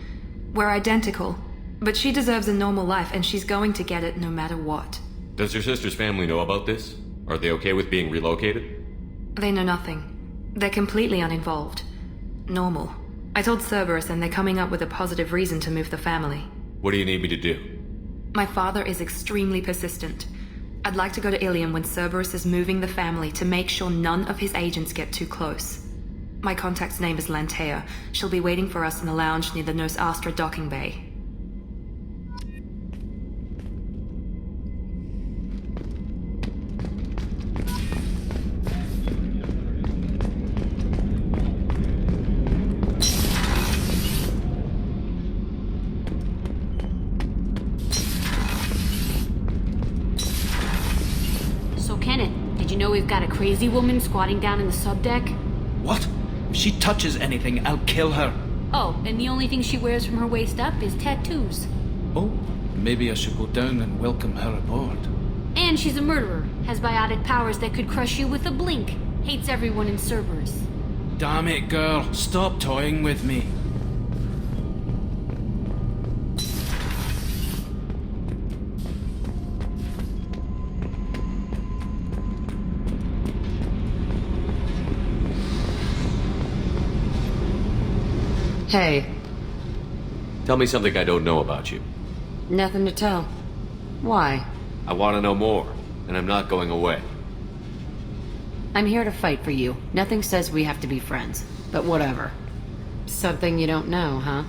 We're identical, but she deserves a normal life and she's going to get it no matter what. Does your sister's family know about this? Are they okay with being relocated? They know nothing. They're completely uninvolved. Normal. I told Cerberus and they're coming up with a positive reason to move the family. What do you need me to do? My father is extremely persistent. I'd like to go to Ilium when Cerberus is moving the family to make sure none of his agents get too close. My contact's name is Lantea. She'll be waiting for us in the lounge near the Nos Astra docking bay. So, Kenneth, did you know we've got a crazy woman squatting down in the subdeck? What? If she touches anything, I'll kill her. Oh, and the only thing she wears from her waist up is tattoos. Oh, maybe I should go down and welcome her aboard. And she's a murderer, has biotic powers that could crush you with a blink, hates everyone in Cerberus. Damn it, girl. Stop toying with me. Hey. Tell me something I don't know about you. Nothing to tell. Why? I want to know more. and I'm not going away. I'm here to fight for you. Nothing says we have to be friends, but whatever. Something you don't know, huh?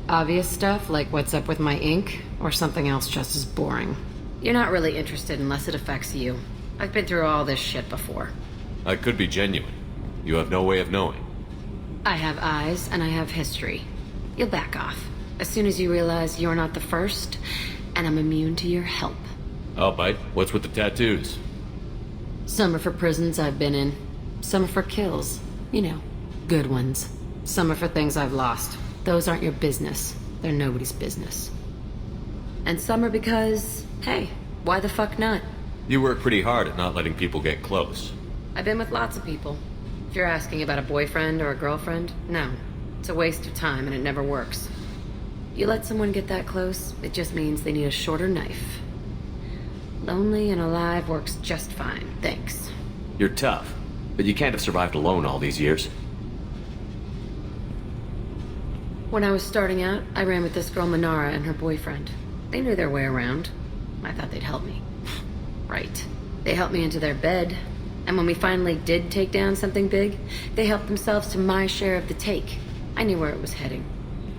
Obvious stuff like what's up with my ink, or something else just as boring. You're not really interested unless it affects you. I've been through all this shit before. I could be genuine. You have no way of knowing. I have eyes, and I have history. You'll back off. As soon as you realize you're not the first, and I'm immune to your help. I'll bite. What's with the tattoos? Some are for prisons I've been in. Some are for kills. You know, good ones. Some are for things I've lost. Those aren't your business. They're nobody's business. And some are because, hey, why the fuck not? You work pretty hard at not letting people get close. I've been with lots of people. If you're asking about a boyfriend or a girlfriend, no. It's a waste of time and it never works. You let someone get that close, it just means they need a shorter knife. Lonely and alive works just fine, thanks. You're tough, but you can't have survived alone all these years. When I was starting out, I ran with this girl Manara and her boyfriend. They knew their way around. I thought they'd help me. Right. They helped me into their bed, and when we finally did take down something big, they helped themselves to my share of the take. I knew where it was heading,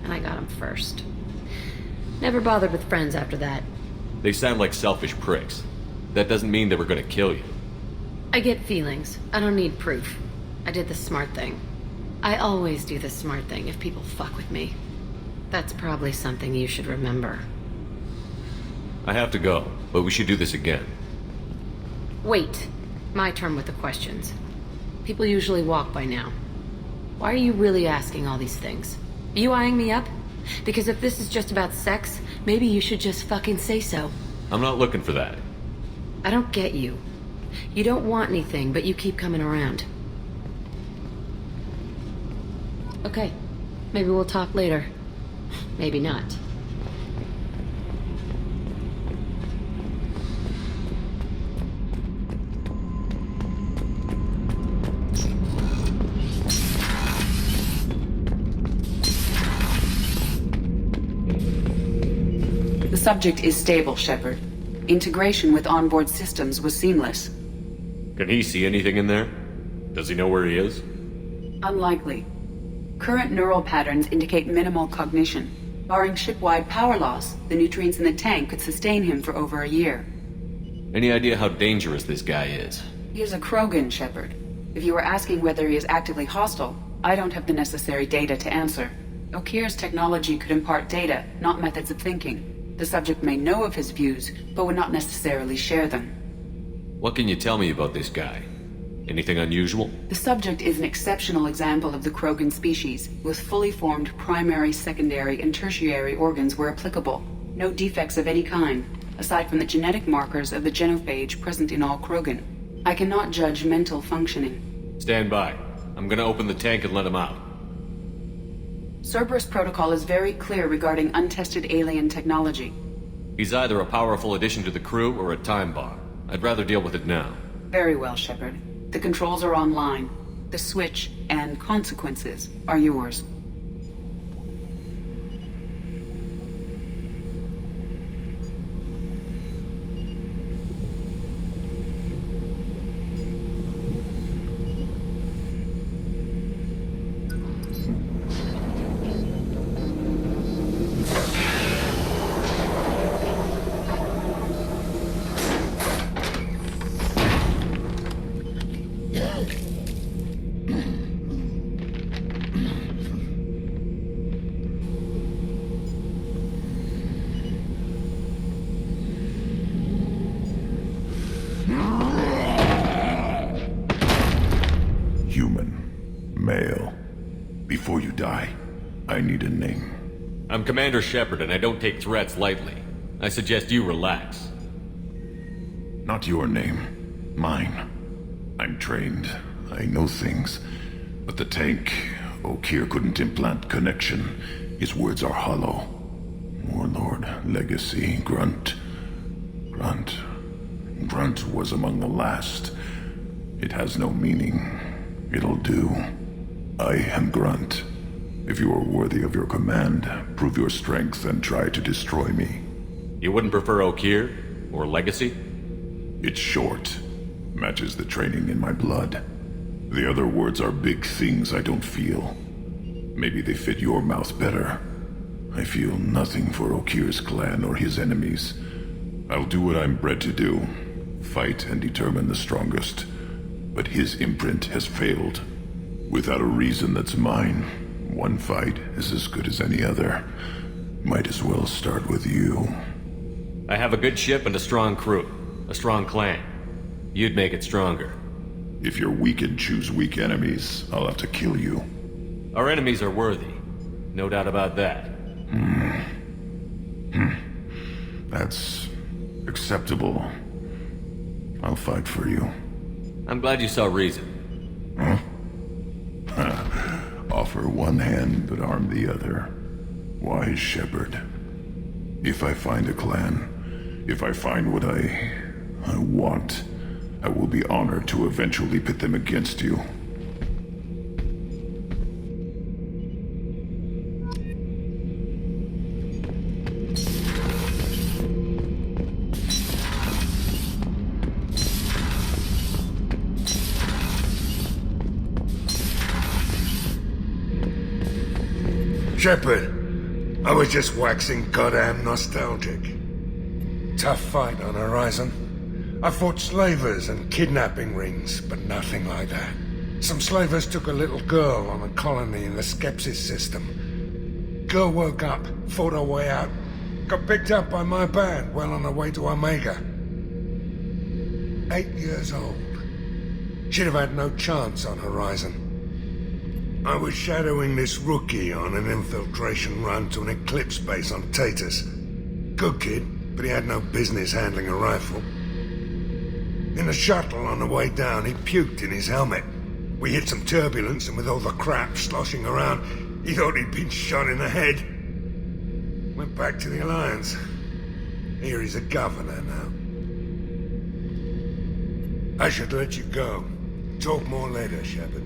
and I got them first. Never bothered with friends after that. They sound like selfish pricks. That doesn't mean they were gonna kill you. I get feelings. I don't need proof. I did the smart thing. I always do the smart thing if people fuck with me. That's probably something you should remember. I have to go, but we should do this again. Wait. My turn with the questions. People usually walk by now. Why are you really asking all these things? Are you eyeing me up? Because if this is just about sex, maybe you should just fucking say so. I'm not looking for that. I don't get you. You don't want anything, but you keep coming around. Okay. Maybe we'll talk later. Maybe not. The subject is stable, Shepard. Integration with onboard systems was seamless. Can he see anything in there? Does he know where he is? Unlikely. Current neural patterns indicate minimal cognition. Barring ship-wide power loss, the nutrients in the tank could sustain him for over a year. Any idea how dangerous this guy is? He is a Krogan, Shepard. If you were asking whether he is actively hostile, I don't have the necessary data to answer. Okeer's technology could impart data, not methods of thinking. The subject may know of his views, but would not necessarily share them. What can you tell me about this guy? Anything unusual? The subject is an exceptional example of the Krogan species, with fully formed primary, secondary, and tertiary organs where applicable. No defects of any kind, aside from the genetic markers of the genophage present in all Krogan. I cannot judge mental functioning. Stand by. I'm gonna open the tank and let him out. Cerberus protocol is very clear regarding untested alien technology. He's either a powerful addition to the crew or a time bomb. I'd rather deal with it now. Very well, Shepard. The controls are online. The switch and consequences are yours. Before you die, I need a name. I'm Commander Shepard, and I don't take threats lightly. I suggest you relax. Not your name. Mine. I'm trained. I know things. But the tank, Okeer couldn't implant connection. His words are hollow. Warlord, Legacy, Grunt. Grunt was among the last. It has no meaning. It'll do. I am Grunt. If you are worthy of your command, prove your strength and try to destroy me. You wouldn't prefer Okeer? Or Legacy? It's short. Matches the training in my blood. The other words are big things I don't feel. Maybe they fit your mouth better. I feel nothing for Okir's clan or his enemies. I'll do what I'm bred to do. Fight and determine the strongest. But his imprint has failed. Without a reason that's mine, one fight is as good as any other. Might as well start with you. I have a good ship and a strong crew. A strong clan. You'd make it stronger. If you're weak and choose weak enemies, I'll have to kill you. Our enemies are worthy. No doubt about that. That's acceptable. I'll fight for you. I'm glad you saw reason. Huh? Offer one hand, but arm the other. Wise shepherd. If I find a clan, if I find what I want, I will be honored to eventually pit them against you. Shepard, I was just waxing goddamn nostalgic. Tough fight on Horizon. I fought slavers and kidnapping rings, but nothing like that. Some slavers took a little girl on a colony in the Skepsis system. Girl woke up, fought her way out, got picked up by my band well on her way to Omega. 8 years old. She'd have had no chance on Horizon. I was shadowing this rookie on an infiltration run to an Eclipse base on Tatus. Good kid, but he had no business handling a rifle. In a shuttle on the way down, he puked in his helmet. We hit some turbulence, and with all the crap sloshing around, he thought he'd been shot in the head. Went back to the Alliance. Here he's a governor now. I should let you go. Talk more later, Shepard.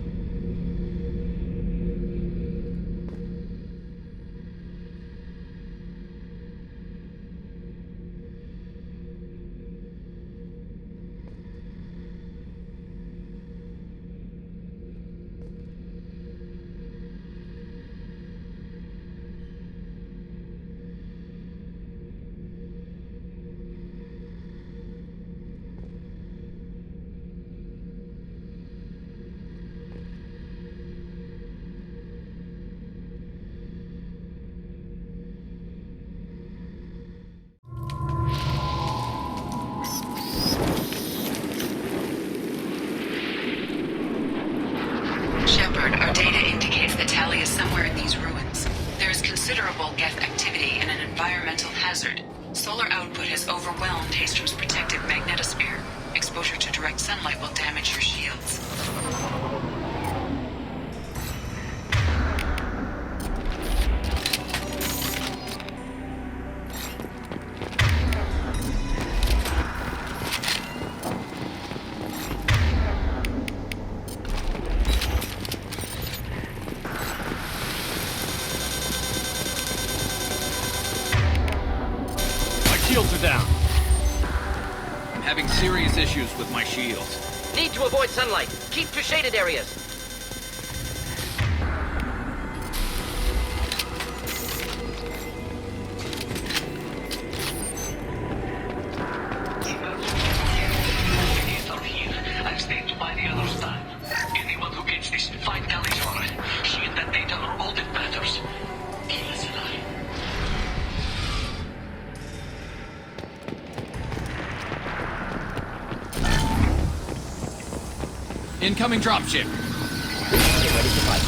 Our data indicates that Tali is somewhere in these ruins. There is considerable Geth activity and an environmental hazard. Solar output has overwhelmed Haestorm's protective magnetosphere. Exposure to direct sunlight will damage your shields. Serious issues with my shields. Need to avoid sunlight. Keep to shaded areas. I've stayed by the other's time. Anyone who gets this, find Tali's aura. She and that data are all that matters. Keyless and I. Incoming dropship. Get ready to fight.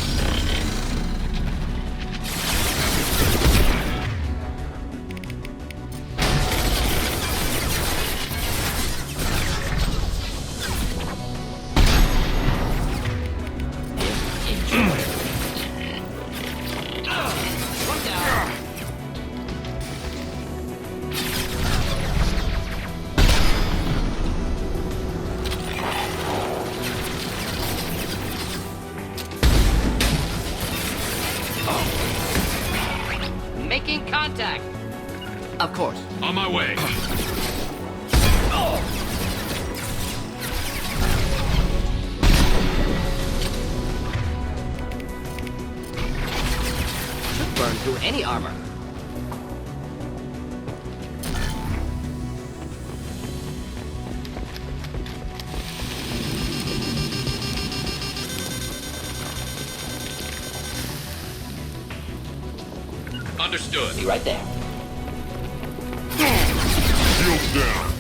On my way. any armor. Understood. Be right there. Shields down.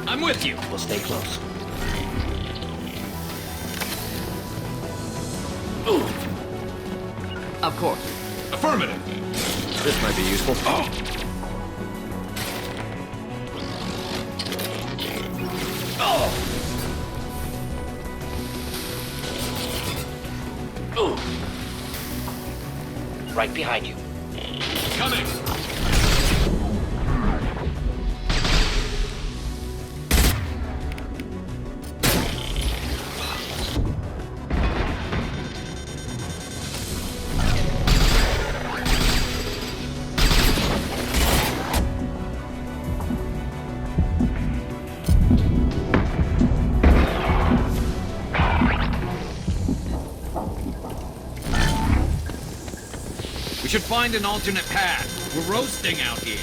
I'm with you. We'll stay close. Ooh. Of course. Affirmative. This might be useful. Oh. Ooh. Right behind you. Coming. We should find an alternate path. We're roasting out here.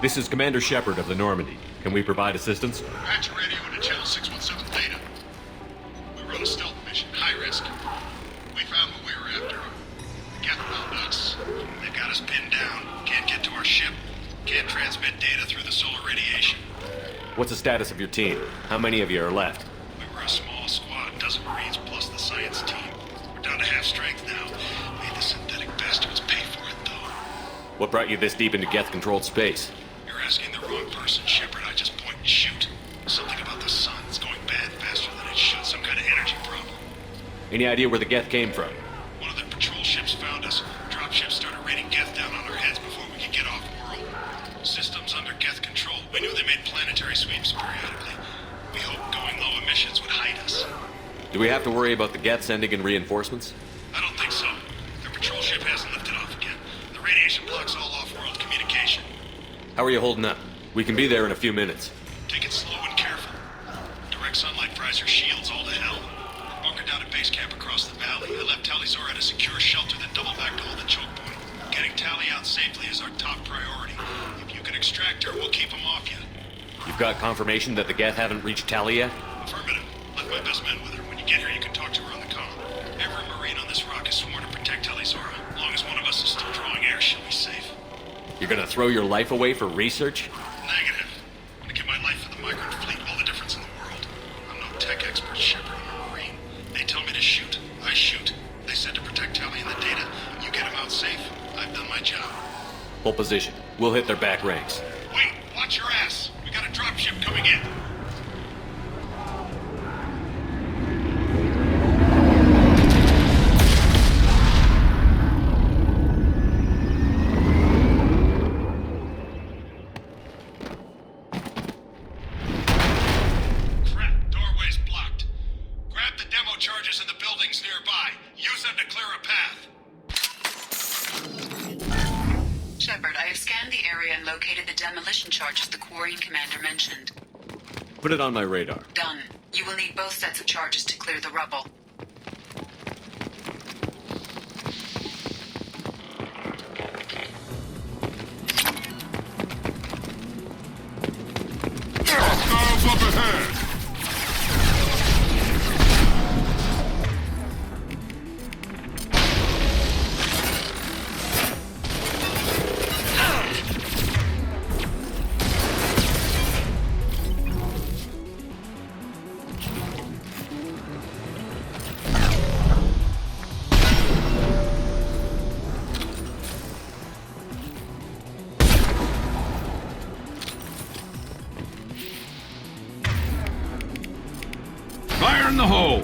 This is Commander Shepard of the Normandy. Can we provide assistance? Patch your radio into channel 617 Theta. We run a stealth mission, high risk. We found what we were after. Geth found us. They've got us pinned down. Can't get to our ship. Can't transmit data through the solar radiation. What's the status of your team? How many of you are left? We were a small squad, dozen Marines plus the science team. We're down to half strength now. Made the synthetic bastards pay for it, though. What brought you this deep into Geth-controlled space? You're asking the wrong person, Shepard. I just point and shoot. Something about the sun. It's going bad faster than it should. Some kind of energy problem. Any idea where the Geth came from? One of the patrol ships found us. Dropships started raining Geth down on our heads before we could get off-world. Systems sweeps periodically. We hoped going low emissions would hide us. Do we have to worry about the Geth sending in reinforcements? I don't think so. Their patrol ship hasn't lifted off again. The radiation blocks all off-world communication. How are you holding up? We can be there in a few minutes. Take it slow and careful. Direct sunlight fries your shields all to hell. We're bunkered down at base camp across the valley. I left Tali at a secure shelter, then double back to hold the choke point. Getting Tali out safely is our top priority. If you can extract her, we'll keep them off you. You've got confirmation that the Geth haven't reached Tali yet? Affirmative. Left my best men with her. When you get here, you can talk to her on the comm. Every Marine on this rock is sworn to protect Tali Zora. As long as one of us is still drawing air, she'll be safe. You're gonna throw your life away for research? Negative. I'm gonna give my life for the migrant fleet all the difference in the world. I'm no tech expert, Shepard. I'm a Marine. They tell me to shoot. I shoot. They said to protect Tali and the data. You get them out safe. I've done my job. Hold position. We'll hit their back ranks. Wait, watch your ass. We got a dropship coming in. Crap, doorway's blocked. Grab the demo charges in the buildings nearby. Use them to clear a path. Shepard, I have scanned the area and located the demolition charges the quarrying commander mentioned. Put it on my radar. Done. You will need both sets of charges to clear the rubble. Hostiles up ahead! Fire in the hole!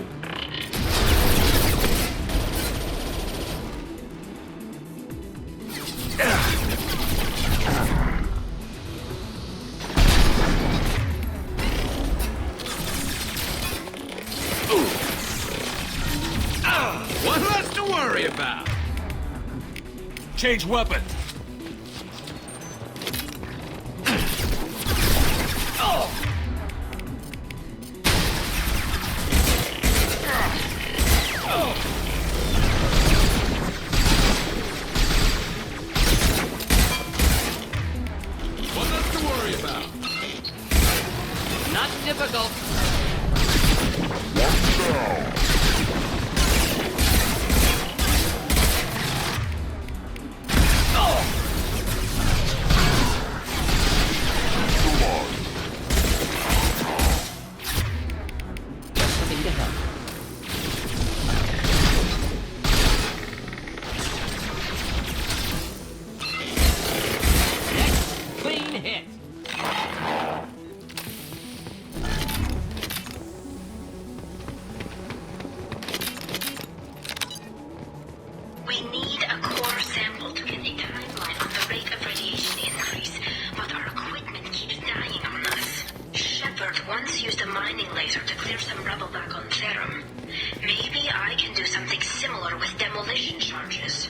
One less to worry about. Change weapon. One less to worry about. Not difficult. Just looking to help. Next, clean hit. We need a core sample to get a timeline on the rate of radiation increase, but our equipment keeps dying on us. Shepard once used a mining laser to clear some rubble back on Therum. Maybe I can do something similar with demolition charges.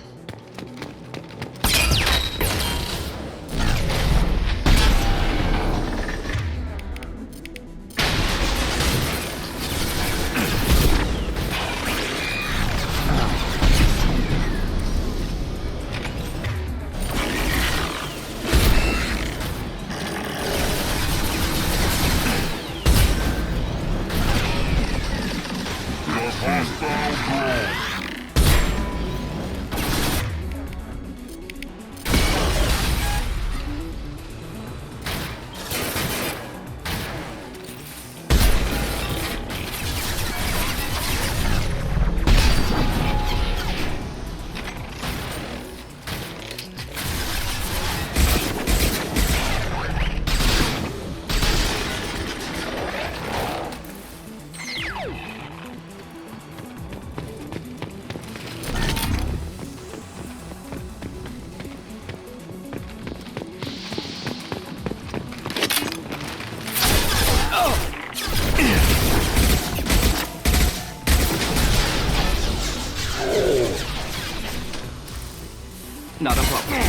Not a problem.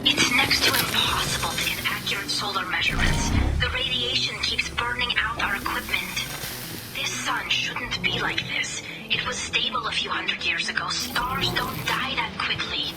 It's next to impossible to get accurate solar measurements. The radiation keeps burning out our equipment. This sun shouldn't be like this. It was stable a few hundred years ago. Stars don't die that quickly.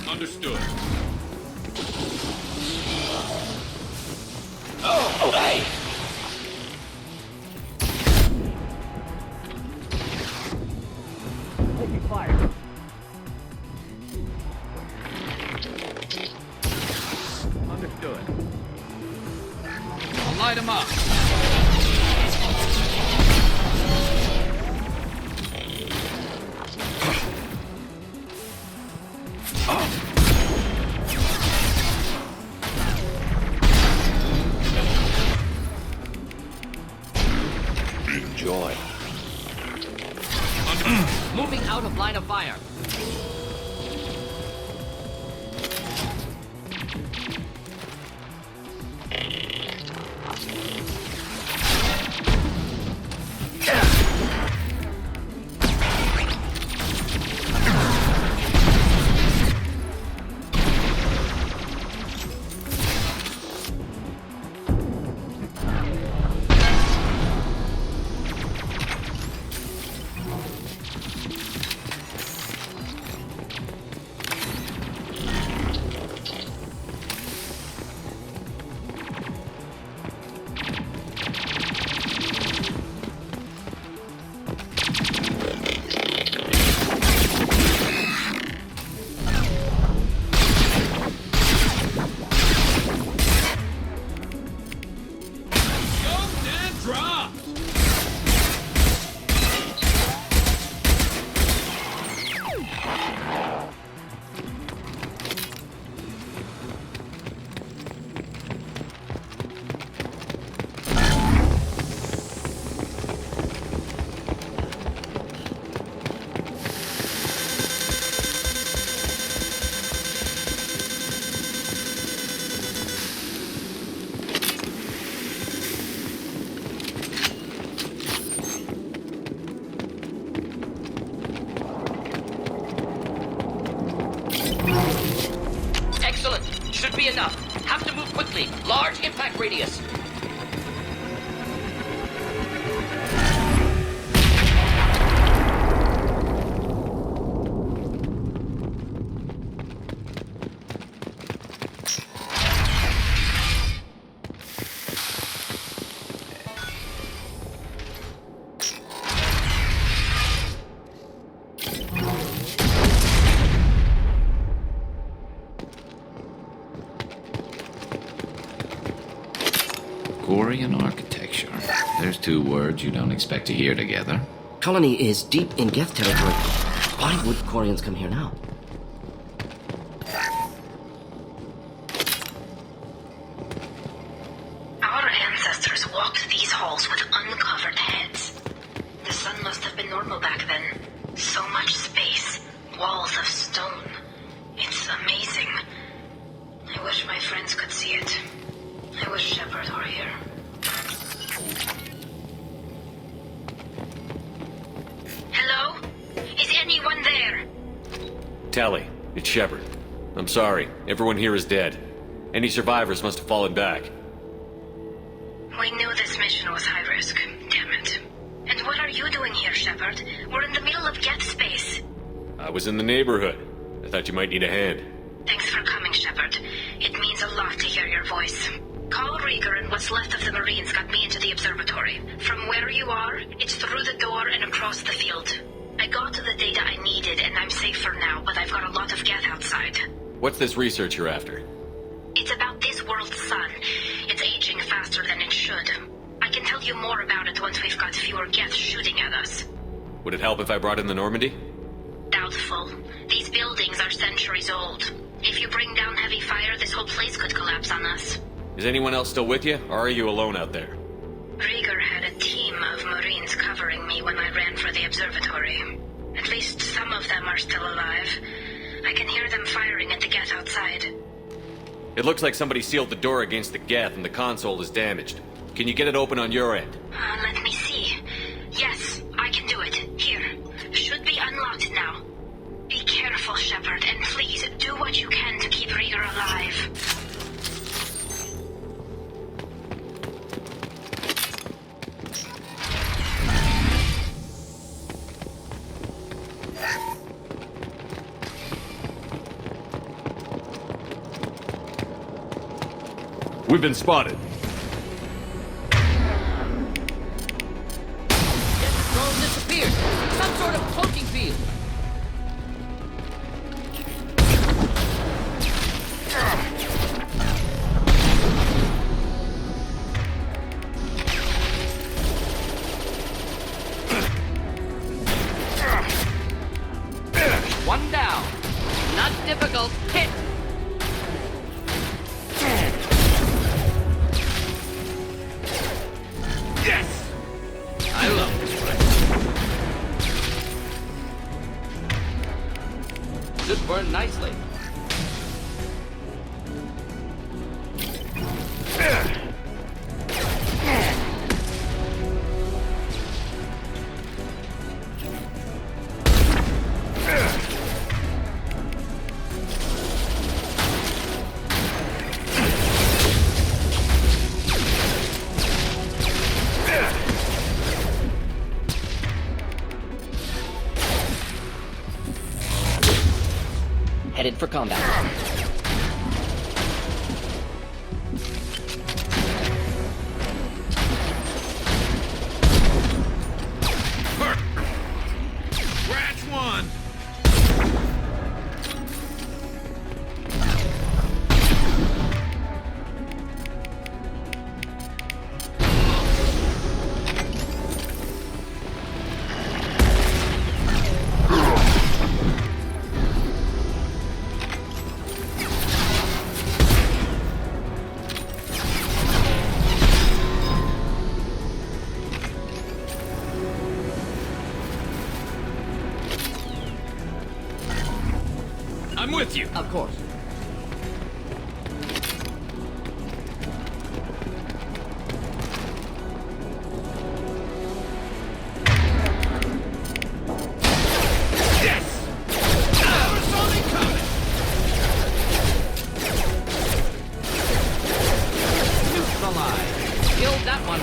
Understood. Oh, hey! Taking fire. Understood. I'll light him up. Enjoy. Moving out of line of fire. Should be enough. Have to move quickly. Large impact radius. Quarian architecture. There's two words you don't expect to hear together. colony is deep in Geth territory. Why would Quarians come here now? Our ancestors walked these halls with uncovered heads. The sun must have been normal back then. So much space, walls of stone. It's amazing. I wish my friends could see it. I wish Shepard were here. Hello? Is anyone there? Tali, it's Shepard. I'm sorry. Everyone here is dead. Any survivors must have fallen back. We knew this mission was high risk. Damn it. And what are you doing here, Shepard? We're in the middle of Geth space. I was in the neighborhood. I thought you might need a hand. Thanks for coming, Shepard. It means a lot to hear your voice. Call Rieger and what's left of the Marines got me into the observatory. From where you are, it's through the door and across the field. I got to the data I needed and I'm safe for now, but I've got a lot of Geth outside. What's this research you're after? It's about this world's sun. It's aging faster than it should. I can tell you more about it once we've got fewer Geth shooting at us. Would it help if I brought in the Normandy? Doubtful. These buildings are centuries old. If you bring down heavy fire, this whole place could collapse on us. Is anyone else still with you, or are you alone out there? Rieger had a team of Marines covering me when I ran for the observatory. At least some of them are still alive. I can hear them firing at the Geth outside. It looks like somebody sealed the door against the Geth and the console is damaged. Can you get it open on your end? Let me see. Yes, I can do it. Here. Should be unlocked now. Be careful, Shepard, and please do what you can to keep Rieger alive. We've been spotted. Drone disappeared. Some sort of cloaking field. One down. Not difficult. Hit. Yes! I love this place. Should burn nicely. Headed for combat. Scratch one! I'm with you. Of course. Yes! I saw me coming! Neutralized. Killed that one.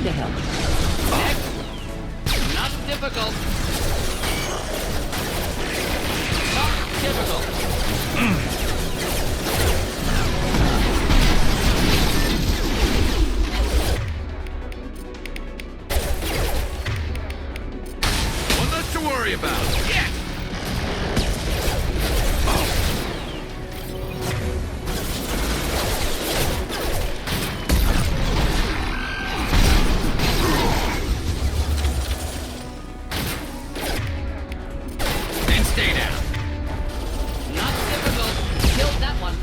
going to help. Next. Not difficult. Not difficult. One less to worry about. Yeah. And stay down. Not difficult. Killed that one.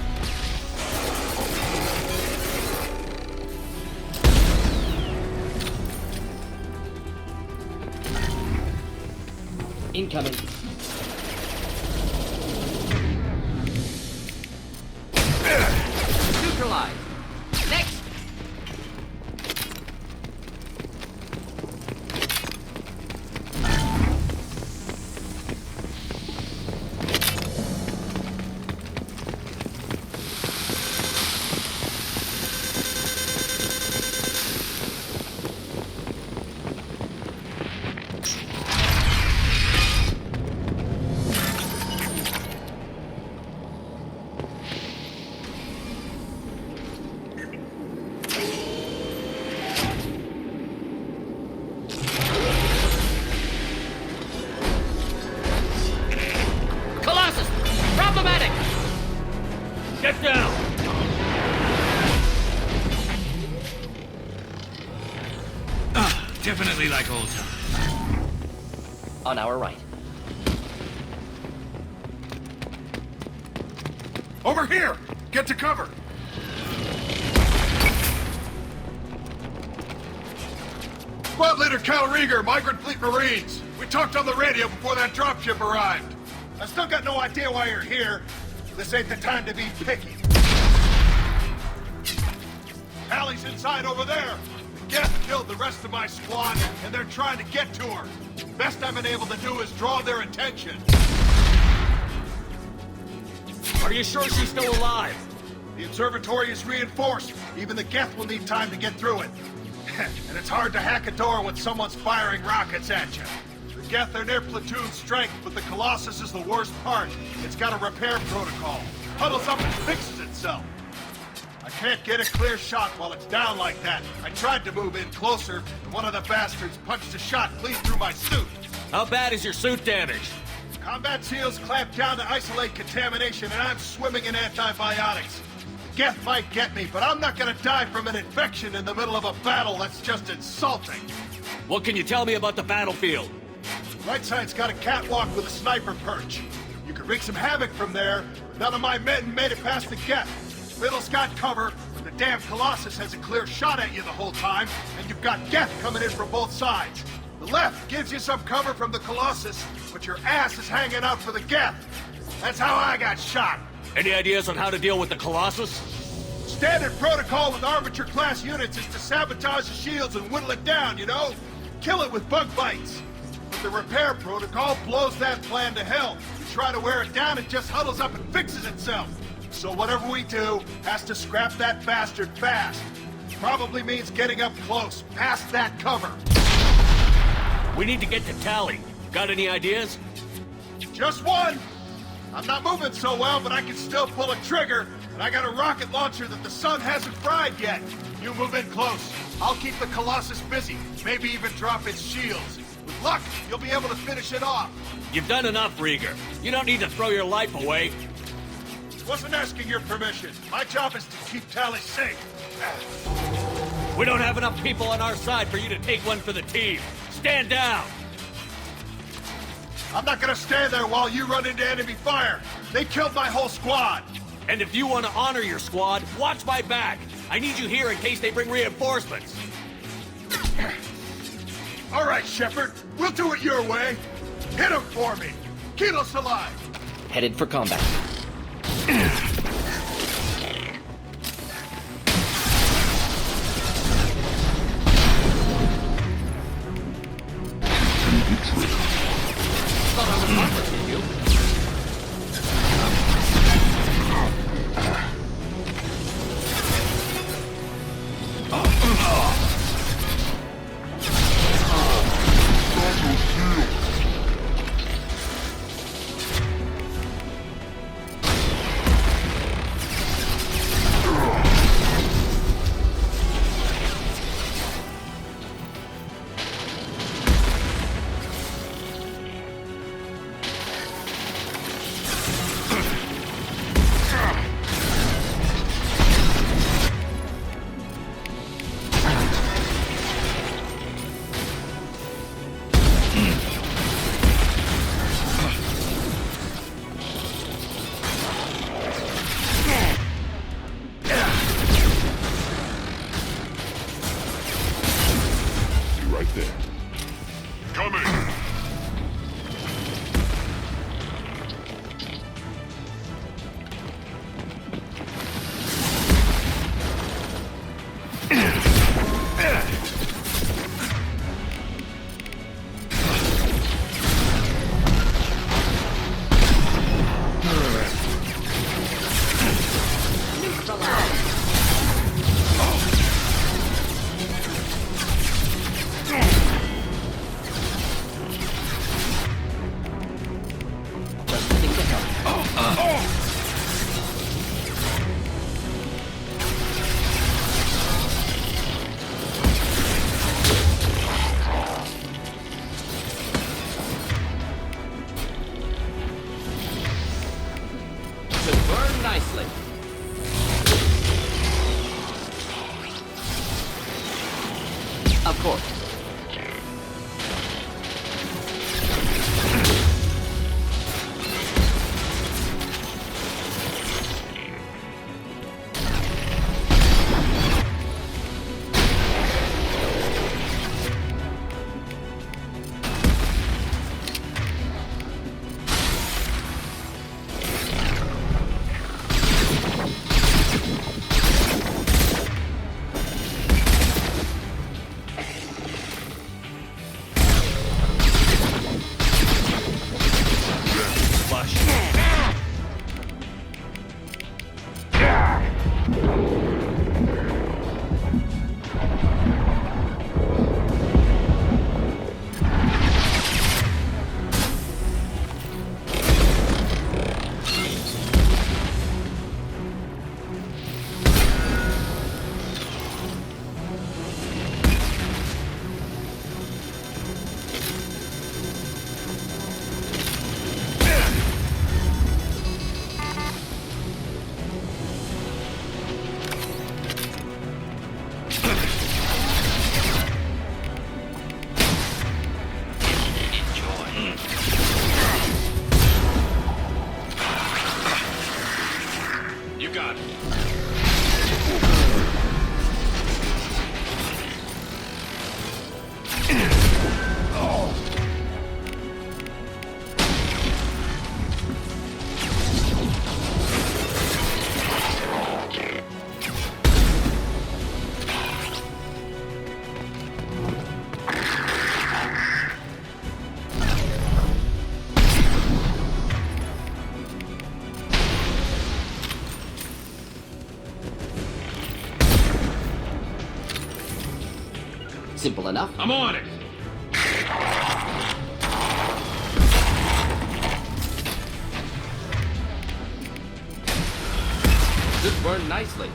Incoming. Neutralize. Next. Colossus! Problematic! Get down! Definitely like old times. On our right. Over here! Get to cover! Squad Leader Cal Rieger, Migrant Fleet Marines. We talked on the radio before that dropship arrived. I still got no idea why you're here. This ain't the time to be picky. Tali's inside over there. Geth killed the rest of my squad, and they're trying to get to her. Best I've been able to do is draw their attention. Are you sure she's still alive? The observatory is reinforced. Even the Geth will need time to get through it. And it's hard to hack a door when someone's firing rockets at you. The Geth are near platoon strength, but the Colossus is the worst part. It's got a repair protocol. Huddles up and fixes itself. I can't get a clear shot while it's down like that. I tried to move in closer, and one of the bastards punched a shot clean through my suit. How bad is your suit damaged? Combat seals clamped down to isolate contamination, and I'm swimming in antibiotics. The Geth might get me, but I'm not gonna die from an infection in the middle of a battle. That's just insulting. What can you tell me about the battlefield? Right side's got a catwalk with a sniper perch. You could wreak some havoc from there, but none of my men made it past the Geth. Middle's got cover, but the damn Colossus has a clear shot at you the whole time, and you've got Geth coming in from both sides. The left gives you some cover from the Colossus, but your ass is hanging out for the Geth. That's how I got shot. Any ideas on how to deal with the Colossus? Standard protocol with Armature-class units is to sabotage the shields and whittle it down, you know? Kill it with bug bites. But the repair protocol blows that plan to hell. You try to wear it down, it just huddles up and fixes itself. So whatever we do has to scrap that bastard fast. Probably means getting up close, past that cover. We need to get to Tali. Got any ideas? Just one. I'm not moving so well, but I can still pull a trigger, and I got a rocket launcher that the sun hasn't fried yet. You move in close. I'll keep the Colossus busy, maybe even drop its shields. With luck, you'll be able to finish it off. You've done enough, Rieger. You don't need to throw your life away. Wasn't asking your permission. My job is to keep Tali safe. We don't have enough people on our side for you to take one for the team. Stand down! I'm not gonna stand there while you run into enemy fire. They killed my whole squad. And if you want to honor your squad, watch my back. I need you here in case they bring reinforcements. All right, Shepard. We'll do it your way. Hit him for me. Keyless alive. Headed for combat. Thought I was not with you. there. Coming! Of course. Simple enough. I'm on it! Should burn nicely.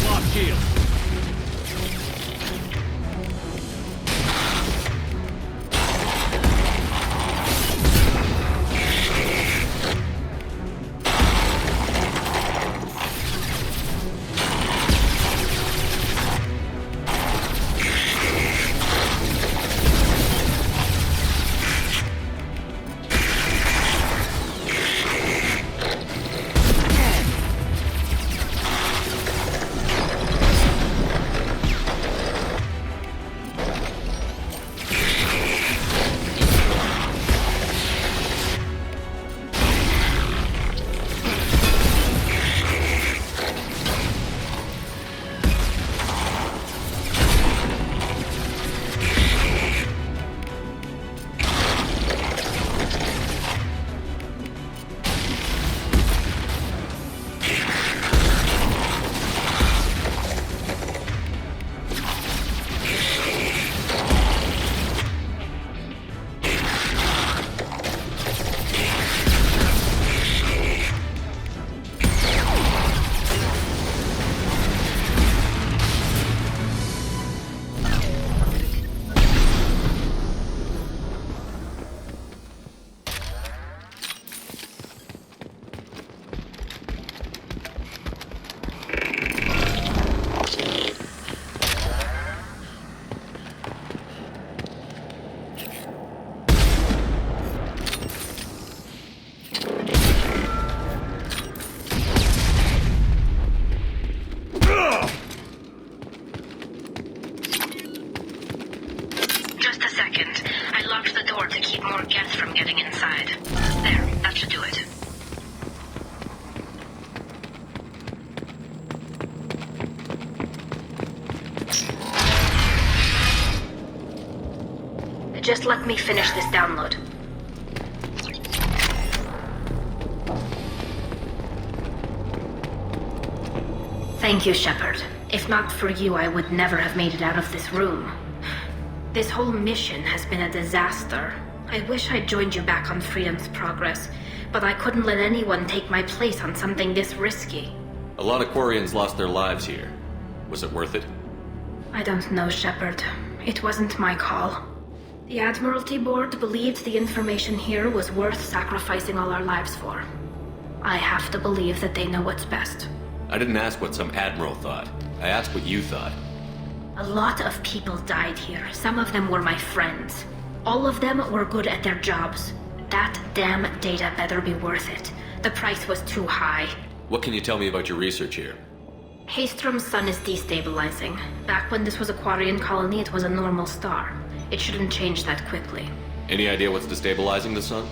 Lock shield. that. I locked the door to keep more Geth from getting inside. There, that should do it. Just let me finish this download. Thank you, Shepard. If not for you, I would never have made it out of this room. This whole mission has been a disaster. I wish I'd joined you back on Freedom's Progress, but I couldn't let anyone take my place on something this risky. A lot of Quarians lost their lives here. Was it worth it? I don't know, Shepard. It wasn't my call. The Admiralty Board believed the information here was worth sacrificing all our lives for. I have to believe that they know what's best. I didn't ask what some admiral thought. I asked what you thought. A lot of people died here. Some of them were my friends. All of them were good at their jobs. That damn data better be worth it. The price was too high. What can you tell me about your research here? Haestorm's sun is destabilizing. Back when this was a Quarian colony, it was a normal star. It shouldn't change that quickly. Any idea what's destabilizing the sun?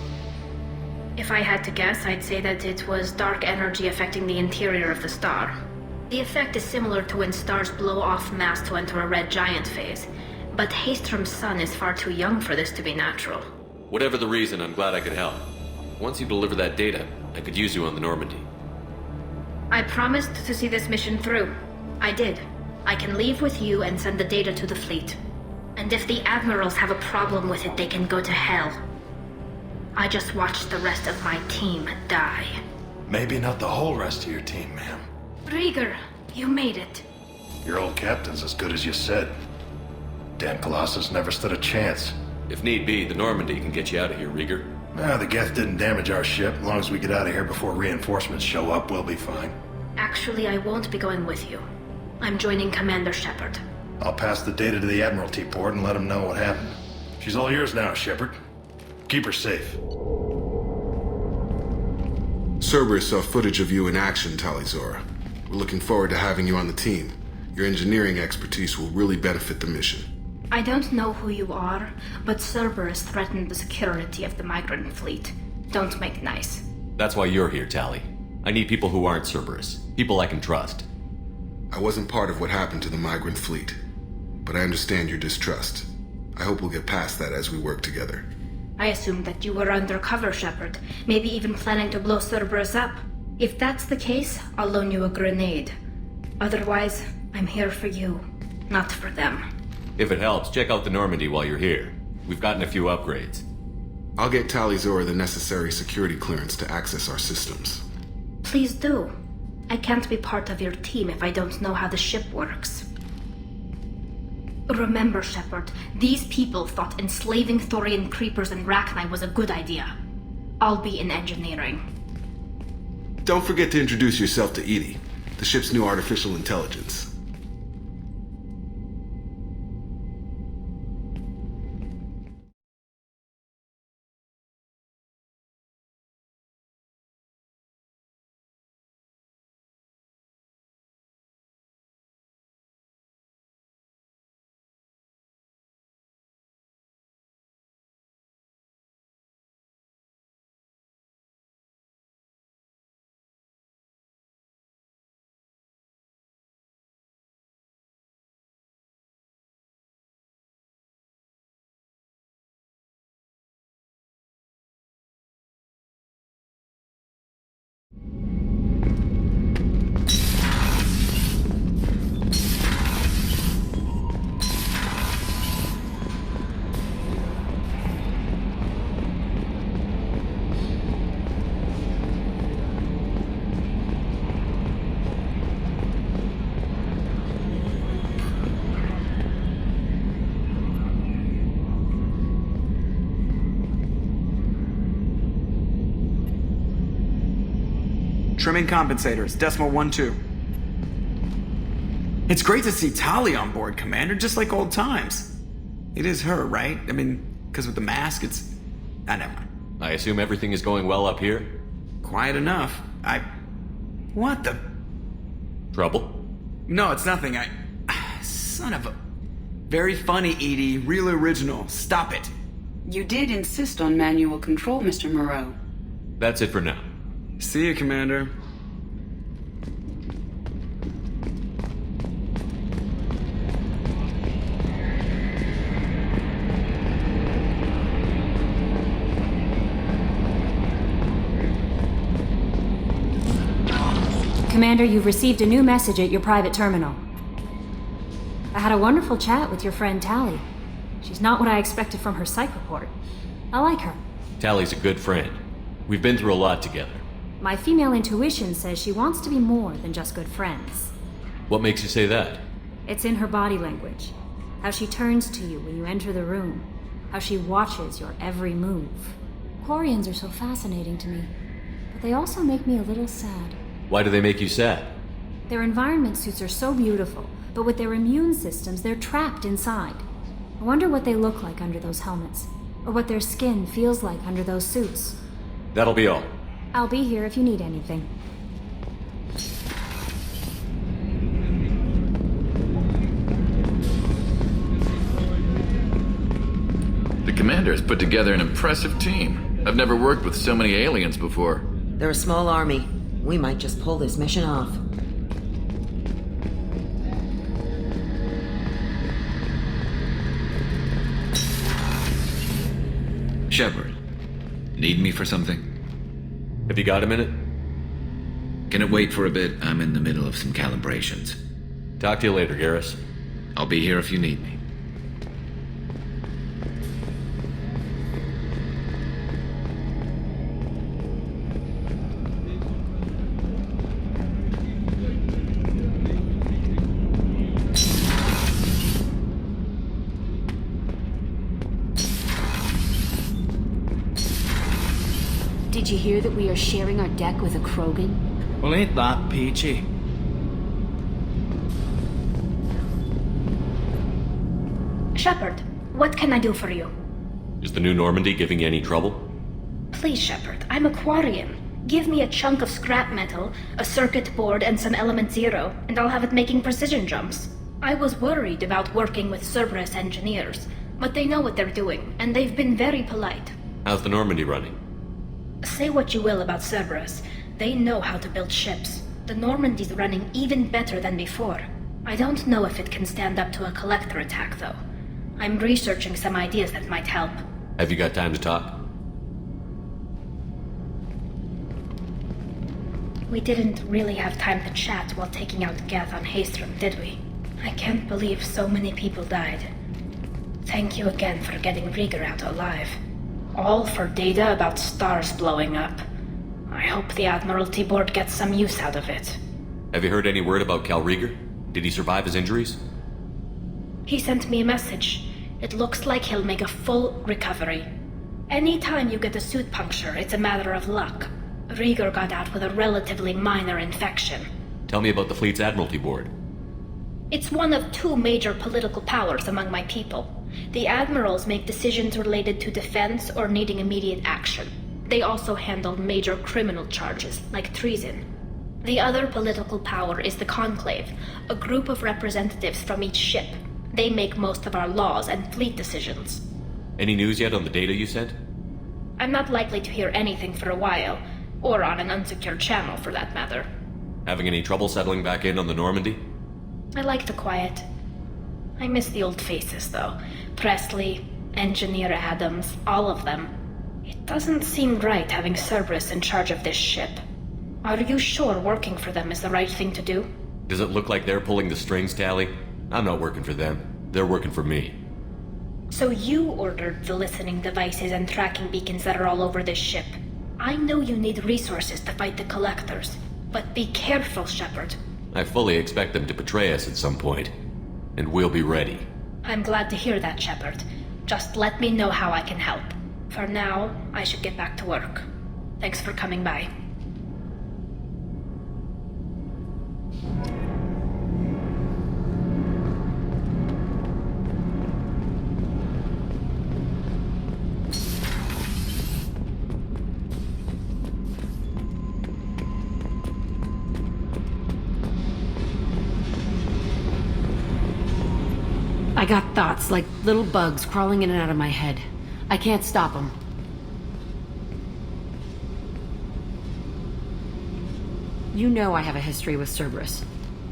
If I had to guess, I'd say that it was dark energy affecting the interior of the star. The effect is similar to when stars blow off mass to enter a red giant phase. But Haestorm's sun is far too young for this to be natural. Whatever the reason, I'm glad I could help. Once you deliver that data, I could use you on the Normandy. I promised to see this mission through. I did. I can leave with you and send the data to the fleet. And if the admirals have a problem with it, they can go to hell. I just watched the rest of my team die. Maybe not the whole rest of your team, ma'am. Rieger, you made it. Your old captain's as good as you said. Damn Colossus never stood a chance. If need be, the Normandy can get you out of here, Rieger. Nah, the Geth didn't damage our ship. As long as we get out of here before reinforcements show up, we'll be fine. Actually, I won't be going with you. I'm joining Commander Shepard. I'll pass the data to the Admiralty Board and let them know what happened. She's all yours now, Shepard. Keep her safe. Cerberus saw footage of you in action, Tali. We're looking forward to having you on the team. Your engineering expertise will really benefit the mission. I don't know who you are, but Cerberus threatened the security of the migrant fleet. Don't make nice. That's why you're here, Tali. I need people who aren't Cerberus. People I can trust. I wasn't part of what happened to the migrant fleet, but I understand your distrust. I hope we'll get past that as we work together. I assumed that you were undercover, Shepard. Maybe even planning to blow Cerberus up. If that's the case, I'll loan you a grenade. Otherwise, I'm here for you, not for them. If it helps, check out the Normandy while you're here. We've gotten a few upgrades. I'll get Tali the necessary security clearance to access our systems. Please do. I can't be part of your team if I don't know how the ship works. Remember, Shepard, these people thought enslaving Thorian creepers and Rachni was a good idea. I'll be in engineering. Don't forget to introduce yourself to Edie, the ship's new artificial intelligence. Trimming compensators, decimal 1-2. It's great to see Tali on board, Commander, just like old times. It is her, right? I mean, because with the mask, it's... never mind. I assume everything is going well up here? Quiet enough. What the... Trouble? No, it's nothing. Son of a... Very funny, Edie. Real original. Stop it. You did insist on manual control, Mr. Moreau. That's it for now. See you, Commander. Commander, you've received a new message at your private terminal. I had a wonderful chat with your friend Tali. She's not what I expected from her psych report. I like her. Tali's a good friend. We've been through a lot together. My female intuition says she wants to be more than just good friends. What makes you say that? It's in her body language. How she turns to you when you enter the room. How she watches your every move. Quarians are so fascinating to me, but they also make me a little sad. Why do they make you sad? Their environment suits are so beautiful, but with their immune systems, they're trapped inside. I wonder what they look like under those helmets, or what their skin feels like under those suits. That'll be all. I'll be here if you need anything. The commander has put together an impressive team. I've never worked with so many aliens before. They're a small army. We might just pull this mission off. Shepard, need me for something? Have you got a minute? Can it wait for a bit? I'm in the middle of some calibrations. Talk to you later, Garrus. I'll be here if you need me. Did you hear that we are sharing our deck with a Krogan? Well, ain't that peachy? Shepard, what can I do for you? Is the new Normandy giving you any trouble? Please, Shepard, I'm a Quarian. Give me a chunk of scrap metal, a circuit board, and some element zero, and I'll have it making precision jumps. I was worried about working with Cerberus engineers, but they know what they're doing, and they've been very polite. How's the Normandy running? Say what you will about Cerberus, they know how to build ships. The Normandy's running even better than before. I don't know if it can stand up to a collector attack, though. I'm researching some ideas that might help. Have you got time to talk? We didn't really have time to chat while taking out Geth on Haestorm, did we? I can't believe so many people died. Thank you again for getting Rieger out alive. All for data about stars blowing up. I hope the Admiralty Board gets some use out of it. Have you heard any word about Cal Rieger? Did he survive his injuries? He sent me a message. It looks like he'll make a full recovery. Anytime you get a suit puncture, it's a matter of luck. Rieger got out with a relatively minor infection. Tell me about the fleet's Admiralty Board. It's one of two major political powers among my people. The admirals make decisions related to defense or needing immediate action. They also handle major criminal charges, like treason. The other political power is the Conclave, a group of representatives from each ship. They make most of our laws and fleet decisions. Any news yet on the data you sent? I'm not likely to hear anything for a while, or on an unsecured channel for that matter. Having any trouble settling back in on the Normandy? I like the quiet. I miss the old faces, though. Presley, Engineer Adams, all of them. It doesn't seem right having Cerberus in charge of this ship. Are you sure working for them is the right thing to do? Does it look like they're pulling the strings, Tali? I'm not working for them. They're working for me. So you ordered the listening devices and tracking beacons that are all over this ship. I know you need resources to fight the Collectors, but be careful, Shepard. I fully expect them to betray us at some point, and we'll be ready. I'm glad to hear that, Shepard. Just let me know how I can help. For now, I should get back to work. Thanks for coming by. I got thoughts like little bugs crawling in and out of my head. I can't stop them. You know I have a history with Cerberus.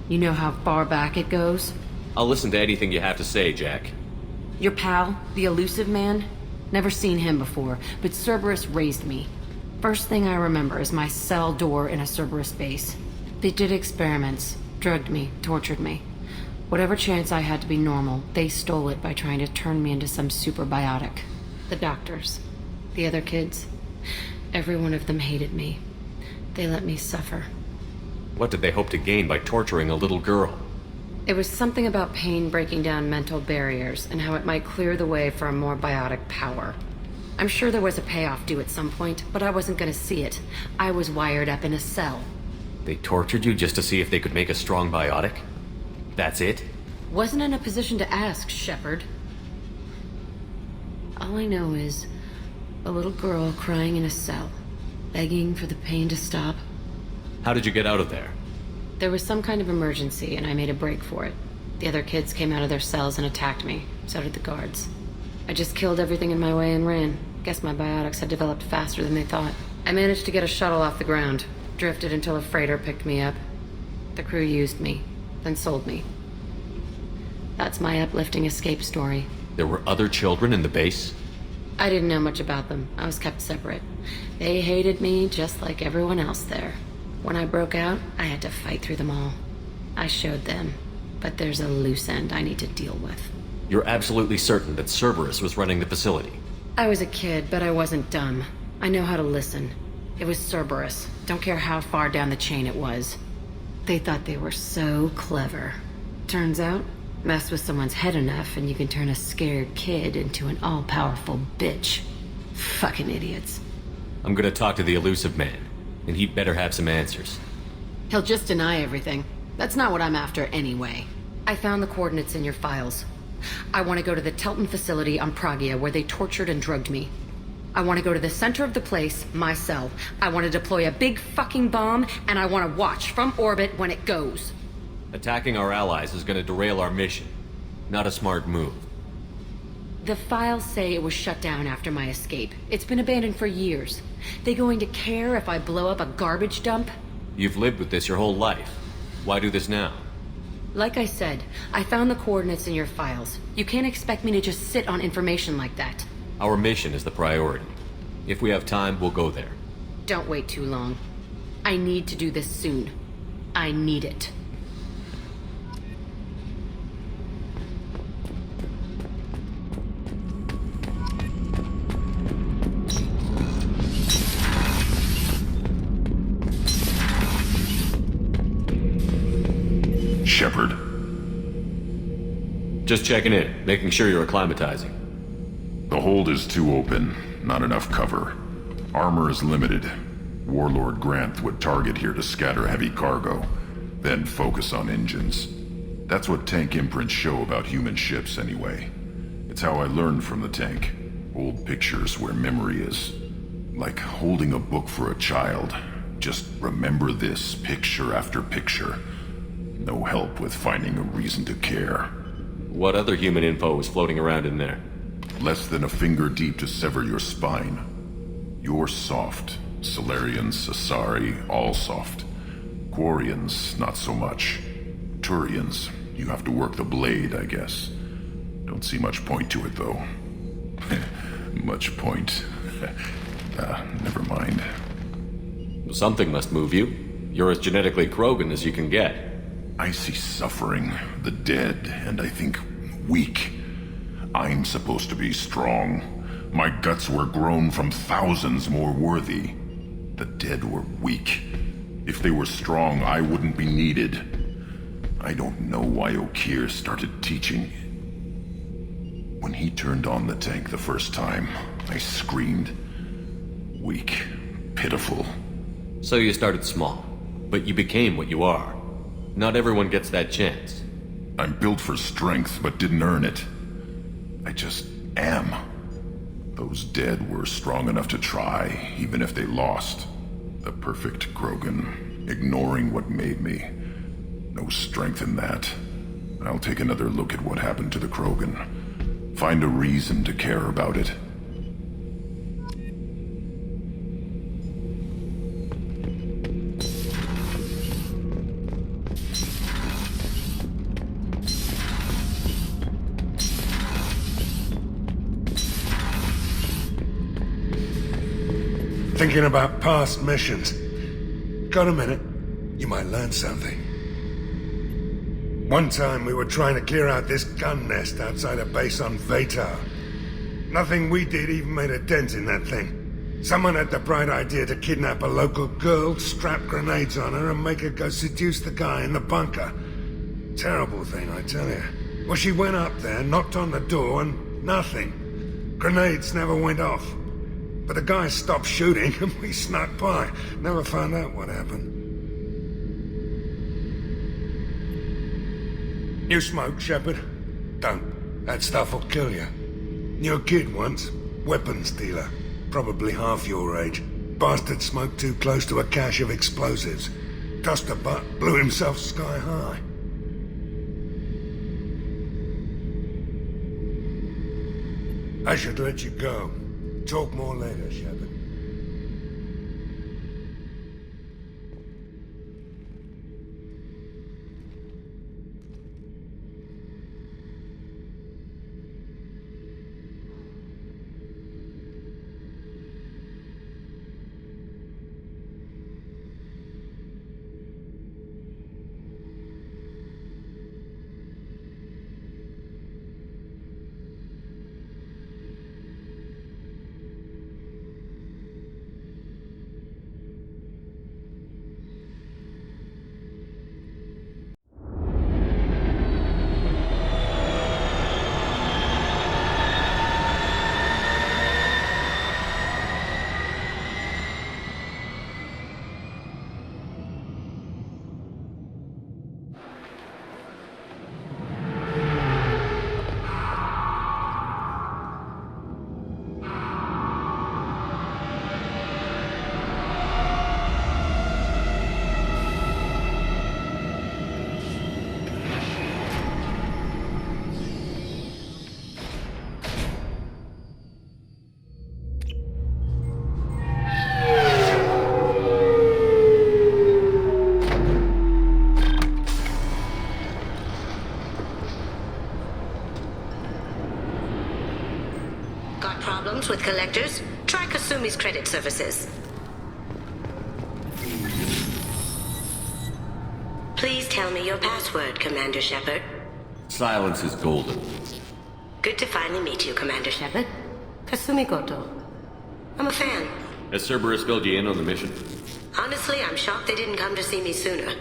You know how far back it goes? I'll listen to anything you have to say, Jack. Your pal, the elusive man? Never seen him before, but Cerberus raised me. First thing I remember is my cell door in a Cerberus base. They did experiments, drugged me, tortured me. Whatever chance I had to be normal, they stole it by trying to turn me into some superbiotic. The doctors, the other kids, every one of them hated me. They let me suffer. What did they hope to gain by torturing a little girl? It was something about pain breaking down mental barriers and how it might clear the way for a more biotic power. I'm sure there was a payoff due at some point, but I wasn't gonna see it. I was wired up in a cell. They tortured you just to see if they could make a strong biotic? That's it? Wasn't in a position to ask, Shepard. All I know is a little girl crying in a cell, begging for the pain to stop. How did you get out of there? There was some kind of emergency, and I made a break for it. The other kids came out of their cells and attacked me. So did the guards. I just killed everything in my way and ran. Guess my biotics had developed faster than they thought. I managed to get a shuttle off the ground. Drifted until a freighter picked me up. The crew used me, then sold me. That's my uplifting escape story. There were other children in the base? I didn't know much about them. I was kept separate. They hated me just like everyone else there. When I broke out, I had to fight through them all. I showed them, but there's a loose end I need to deal with. You're absolutely certain that Cerberus was running the facility? I was a kid, but I wasn't dumb. I know how to listen. It was Cerberus. Don't care how far down the chain it was. They thought they were so clever. Turns out, mess with someone's head enough and you can turn a scared kid into an all-powerful bitch. Fucking idiots. I'm gonna talk to the elusive man, and he'd better have some answers. He'll just deny everything. That's not what I'm after anyway. I found the coordinates in your files. I want to go to the Telton facility on Pragia where they tortured and drugged me. I want to go to the center of the place, my cell. I want to deploy a big fucking bomb, and I want to watch from orbit when it goes. Attacking our allies is gonna derail our mission. Not a smart move. The files say it was shut down after my escape. It's been abandoned for years. They going to care if I blow up a garbage dump? You've lived with this your whole life. Why do this now? Like I said, I found the coordinates in your files. You can't expect me to just sit on information like that. Our mission is the priority. If we have time, we'll go there. Don't wait too long. I need to do this soon. I need it. Shepard. Just checking in, making sure you're acclimatizing. The hold is too open, not enough cover. Armor is limited. Warlord Grunt would target here to scatter heavy cargo, then focus on engines. That's what tank imprints show about human ships anyway. It's how I learned from the tank. Old pictures where memory is. Like holding a book for a child. Just remember this picture after picture. No help with finding a reason to care. What other human info was floating around in there? Less than a finger deep to sever your spine. You're soft. Solarians, Asari, all soft. Quarians, not so much. Turians, you have to work the blade, I guess. Don't see much point to it, though. Much point. Never mind. Something must move you. You're as genetically Krogan as you can get. I see suffering, the dead, and I think weak. I'm supposed to be strong. My guts were grown from thousands more worthy. The dead were weak. If they were strong, I wouldn't be needed. I don't know why Okeer started teaching. When he turned on the tank the first time, I screamed. Weak, pitiful. So you started small, but you became what you are. Not everyone gets that chance. I'm built for strength, but didn't earn it. I just am. Those dead were strong enough to try, even if they lost. The perfect Krogan, ignoring what made me. No strength in that. I'll take another look at what happened to the Krogan. Find a reason to care about it. Thinking about past missions. Got a minute? You might learn something. One time we were trying to clear out this gun nest outside a base on Vatar. Nothing we did even made a dent in that thing. Someone had the bright idea to kidnap a local girl, strap grenades on her, and make her go seduce the guy in the bunker. Terrible thing, I tell you. Well, she went up there, knocked on the door, and nothing. Grenades never went off. But the guy stopped shooting, and we snuck by. Never found out what happened. You smoke, Shepard? Don't. That stuff will kill you. Knew a kid once. Weapons dealer. Probably half your age. Bastard smoked too close to a cache of explosives. Tossed a butt, blew himself sky high. I should let you go. Talk more later, Shepard. With collectors, try Kasumi's credit services. Please tell me your password, Commander Shepard. Silence is golden. Good to finally meet you, Commander Shepard. Kasumi Goto. I'm a fan. Has Cerberus filled you in on the mission? Honestly, I'm shocked they didn't come to see me sooner.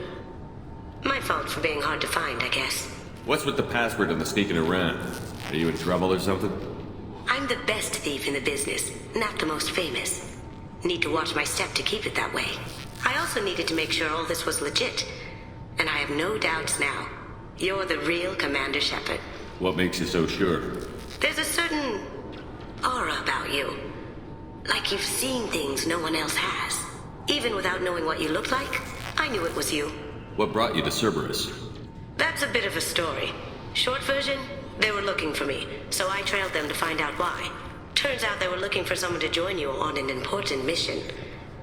My fault for being hard to find, I guess. What's with the password and the sneaking around? Are you in trouble or something? I'm the best thief in the business, not the most famous. Need to watch my step to keep it that way. I also needed to make sure all this was legit. And I have no doubts now. You're the real Commander Shepard. What makes you so sure? There's a certain aura about you. Like you've seen things no one else has. Even without knowing what you looked like, I knew it was you. What brought you to Cerberus? That's a bit of a story. Short version, they were looking for me, so I trailed them to find out why. Turns out they were looking for someone to join you on an important mission,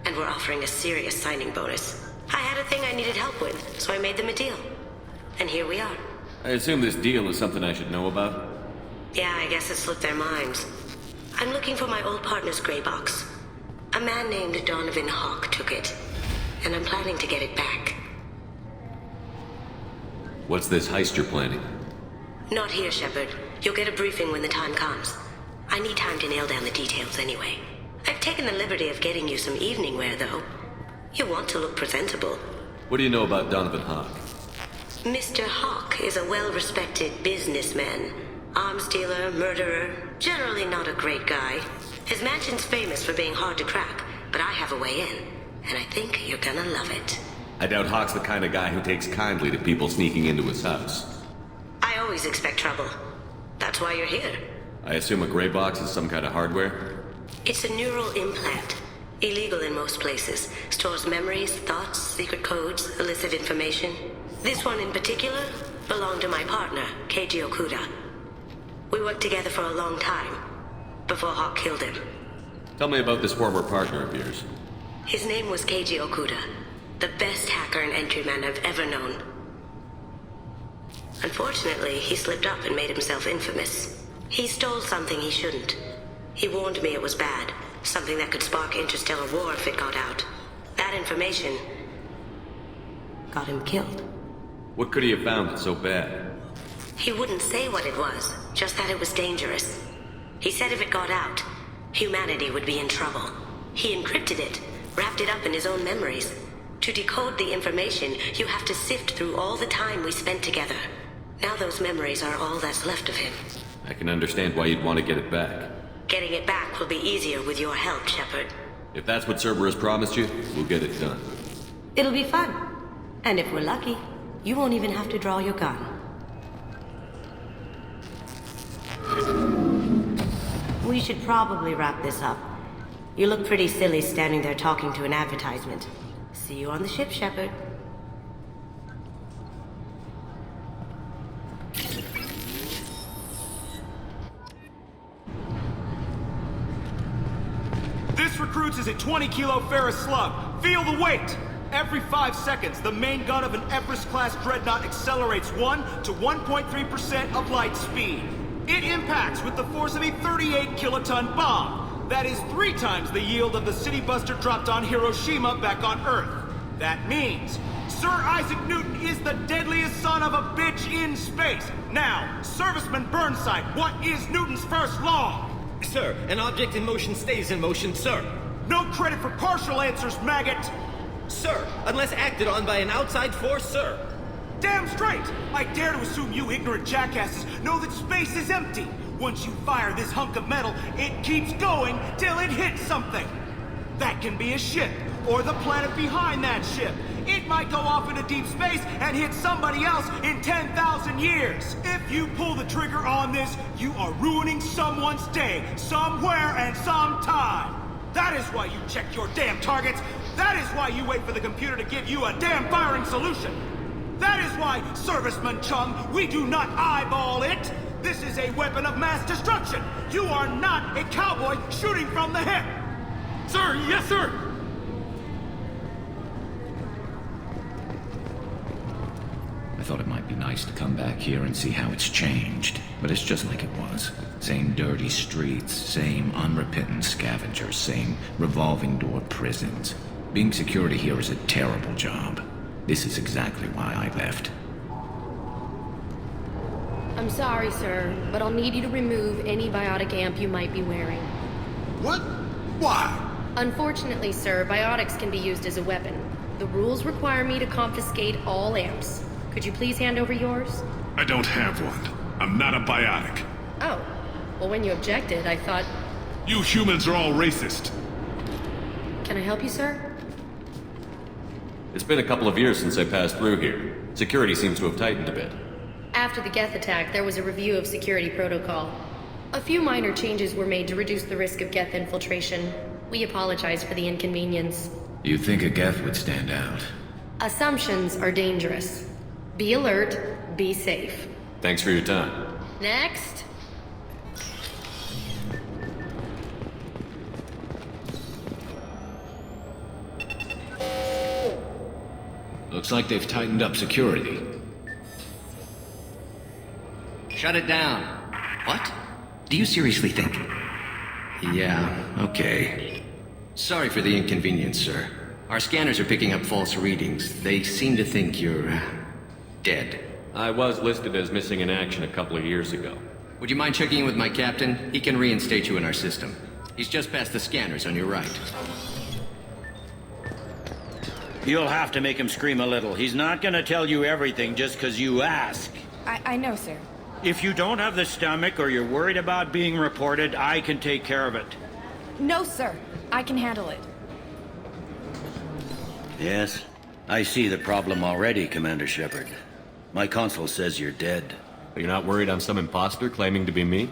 and were offering a serious signing bonus. I had a thing I needed help with, so I made them a deal. And here we are. I assume this deal is something I should know about? Yeah, I guess it slipped their minds. I'm looking for my old partner's gray box. A man named Donovan Hawk took it, and I'm planning to get it back. What's this heist you're planning? Not here, Shepard. You'll get a briefing when the time comes. I need time to nail down the details anyway. I've taken the liberty of getting you some evening wear, though. You want to look presentable. What do you know about Donovan Hawk? Mr. Hawk is a well-respected businessman. Arms dealer, murderer, generally not a great guy. His mansion's famous for being hard to crack, but I have a way in, and I think you're gonna love it. I doubt Hawk's the kind of guy who takes kindly to people sneaking into his house. I always expect trouble. That's why you're here. I assume a gray box is some kind of hardware? It's a neural implant. Illegal in most places. Stores memories, thoughts, secret codes, illicit information. This one in particular, Belonged to my partner, Keiji Okuda. We worked together for a long time, before Hawk killed him. Tell me about this former partner of yours. His name was Keiji Okuda, the best hacker and entryman I've ever known. Unfortunately, he slipped up and made himself infamous. He stole something he shouldn't. He warned me it was bad, something that could spark interstellar war if it got out. That information got him killed. What could he have found that's so bad? He wouldn't say what it was, just that it was dangerous. He said if it got out, humanity would be in trouble. He encrypted it, wrapped it up in his own memories. To decode the information, you have to sift through all the time we spent together. Now those memories are all that's left of him. I can understand why you'd want to get it back. Getting it back will be easier with your help, Shepard. If that's what Cerberus promised you, we'll get it done. It'll be fun. And if we're lucky, you won't even have to draw your gun. We should probably wrap this up. You look pretty silly standing there talking to an advertisement. See you on the ship, Shepard. This recruits is a 20-kilo ferrous slug. Feel the weight! Every 5 seconds, the main gun of an Everest-class dreadnought accelerates 1 to 1.3% of light speed. It impacts with the force of a 38-kiloton bomb. That is 3 times the yield of the city buster dropped on Hiroshima back on Earth. That means Sir Isaac Newton is the deadliest son of a bitch in space. Now, Serviceman Burnside, what is Newton's first law? Sir, an object in motion stays in motion, sir. No credit for partial answers, maggot! Sir, unless acted on by an outside force, sir. Damn straight! I dare to assume you ignorant jackasses know that space is empty. Once you fire this hunk of metal, it keeps going till it hits something. That can be a ship, or the planet behind that ship. It might go off into deep space and hit somebody else in 10,000 years. If you pull the trigger on this, you are ruining someone's day, somewhere and sometime. That is why you check your damn targets. That is why you wait for the computer to give you a damn firing solution. That is why, Serviceman Chung, we do not eyeball it. This is a weapon of mass destruction. You are not a cowboy shooting from the hip. Sir, yes, sir. I thought it might be nice to come back here and see how it's changed, but it's just like it was. Same dirty streets, same unrepentant scavengers, same revolving door prisons. Being security here is a terrible job. This is exactly why I left. I'm sorry, sir, but I'll need you to remove any biotic amp you might be wearing. What? Why? Unfortunately, sir, biotics can be used as a weapon. The rules require me to confiscate all amps. Could you please hand over yours? I don't have one. I'm not a biotic. Oh. Well, when you objected, I thought... You humans are all racist. Can I help you, sir? It's been a couple of years since I passed through here. Security seems to have tightened a bit. After the Geth attack, there was a review of security protocol. A few minor changes were made to reduce the risk of Geth infiltration. We apologize for the inconvenience. You think a Geth would stand out? Assumptions are dangerous. Be alert, be safe. Thanks for your time. Next. Looks like they've tightened up security. Shut it down. What? Do you seriously think? Yeah, okay. Sorry for the inconvenience, sir. Our scanners are picking up false readings. They seem to think you're... dead. I was listed as missing in action a couple of years ago. Would you mind checking in with my captain? He can reinstate you in our system. He's just past the scanners on your right. You'll have to make him scream a little. He's not gonna tell you everything just because you ask. I know, sir. If you don't have the stomach or you're worried about being reported, I can take care of it. No, sir. I can handle it. Yes? I see the problem already, Commander Shepard. My console says you're dead. You're not worried I'm some imposter claiming to be me?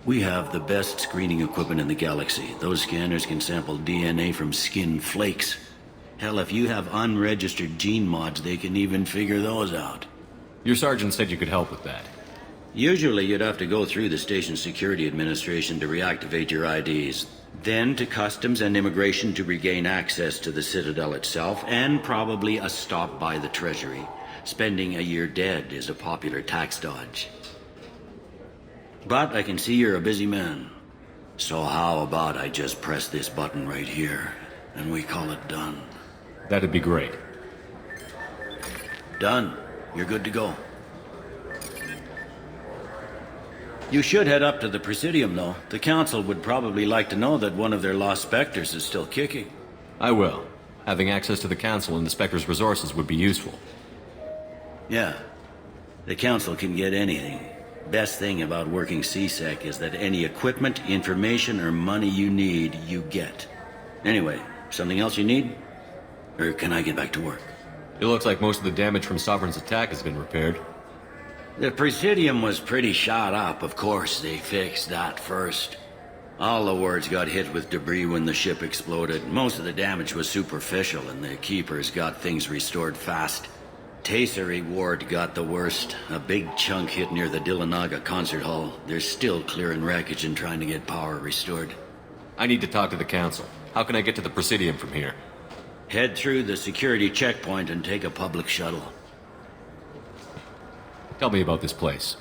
We have the best screening equipment in the galaxy. Those scanners can sample DNA from skin flakes. Hell, if you have unregistered gene mods, they can even figure those out. Your sergeant said you could help with that. Usually you'd have to go through the station security administration to reactivate your IDs, then to customs and immigration to regain access to the Citadel itself, and probably a stop by the Treasury. Spending a year dead is a popular tax dodge. But I can see you're a busy man. So how about I just press this button right here, and we call it done? That'd be great. Done. You're good to go. You should head up to the Presidium, though. The Council would probably like to know that one of their lost Spectres is still kicking. I will. Having access to the Council and the Spectre's resources would be useful. Yeah. The Council can get anything. Best thing about working CSEC is that any equipment, information, or money you need, you get. Anyway, something else you need? Or can I get back to work? It looks like most of the damage from Sovereign's attack has been repaired. The Presidium was pretty shot up. Of course, they fixed that first. All the wards got hit with debris when the ship exploded. Most of the damage was superficial, and the Keepers got things restored fast. Tasery Ward got the worst. A big chunk hit near the Dillanaga concert hall. They're still clearing wreckage and trying to get power restored. I need to talk to the Council. How can I get to the Presidium from here? Head through the security checkpoint and take a public shuttle. Tell me about this place.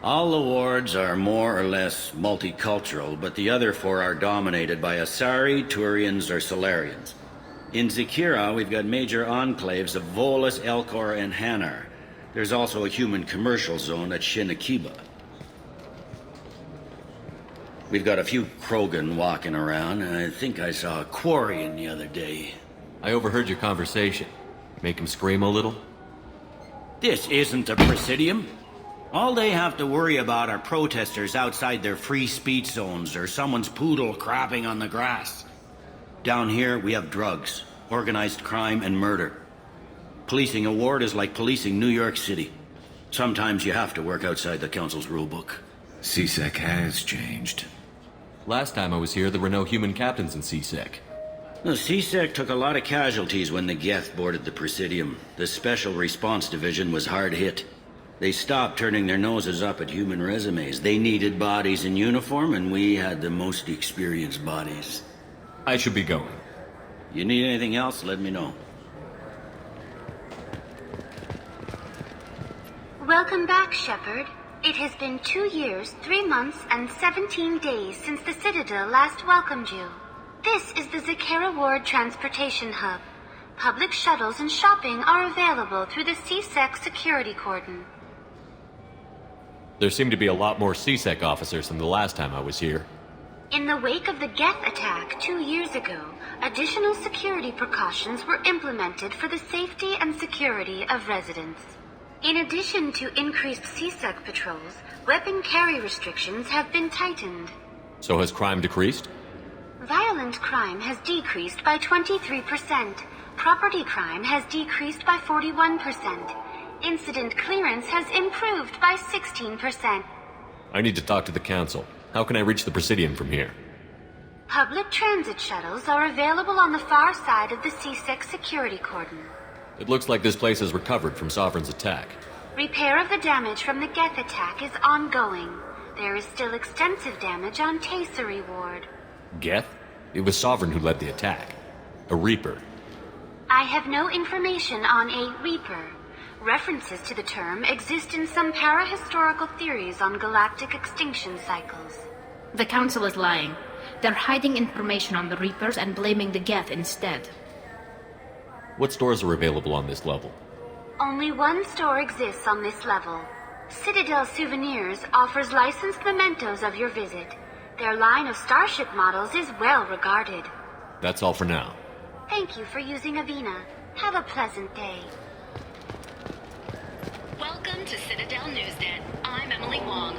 All the wards are more or less multicultural, but the other 4 are dominated by Asari, Turians, or Solarians. In Zakira, we've got major enclaves of Volus, Elcor, and Hanar. There's also a human commercial zone at Shinakiba. We've got a few Krogan walking around, and I think I saw a Quarian the other day. I overheard your conversation. Make him scream a little? This isn't a Presidium. All they have to worry about are protesters outside their free speech zones or someone's poodle crapping on the grass. Down here, we have drugs, organized crime, and murder. Policing a ward is like policing New York City. Sometimes you have to work outside the Council's rulebook. CSEC has changed. Last time I was here, there were no human captains in CSEC. The CSEC took a lot of casualties when the Geth boarded the Presidium. The Special Response Division was hard hit. They stopped turning their noses up at human resumes. They needed bodies in uniform, and we had the most experienced bodies. I should be going. You need anything else, let me know. Welcome back, Shepard. It has been 2 years, 3 months, and 17 days since the Citadel last welcomed you. This is the Zakera Ward Transportation Hub. Public shuttles and shopping are available through the CSEC security cordon. There seem to be a lot more CSEC officers than the last time I was here. In the wake of the Geth attack 2 years ago, additional security precautions were implemented for the safety and security of residents. In addition to increased CSEC patrols, weapon carry restrictions have been tightened. So has crime decreased? Violent crime has decreased by 23%. Property crime has decreased by 41%. Incident clearance has improved by 16%. I need to talk to the Council. How can I reach the Presidium from here? Public transit shuttles are available on the far side of the CSEC security cordon. It looks like this place has recovered from Sovereign's attack. Repair of the damage from the Geth attack is ongoing. There is still extensive damage on Tasery Ward. Geth? It was Sovereign who led the attack. A Reaper. I have no information on a Reaper. References to the term exist in some parahistorical theories on galactic extinction cycles. The Council is lying. They're hiding information on the Reapers and blaming the Geth instead. What stores are available on this level? Only one store exists on this level. Citadel Souvenirs offers licensed mementos of your visit. Their line of starship models is well regarded. That's all for now. Thank you for using Avina. Have a pleasant day. Welcome to Citadel Newsnet. I'm Emily Wong.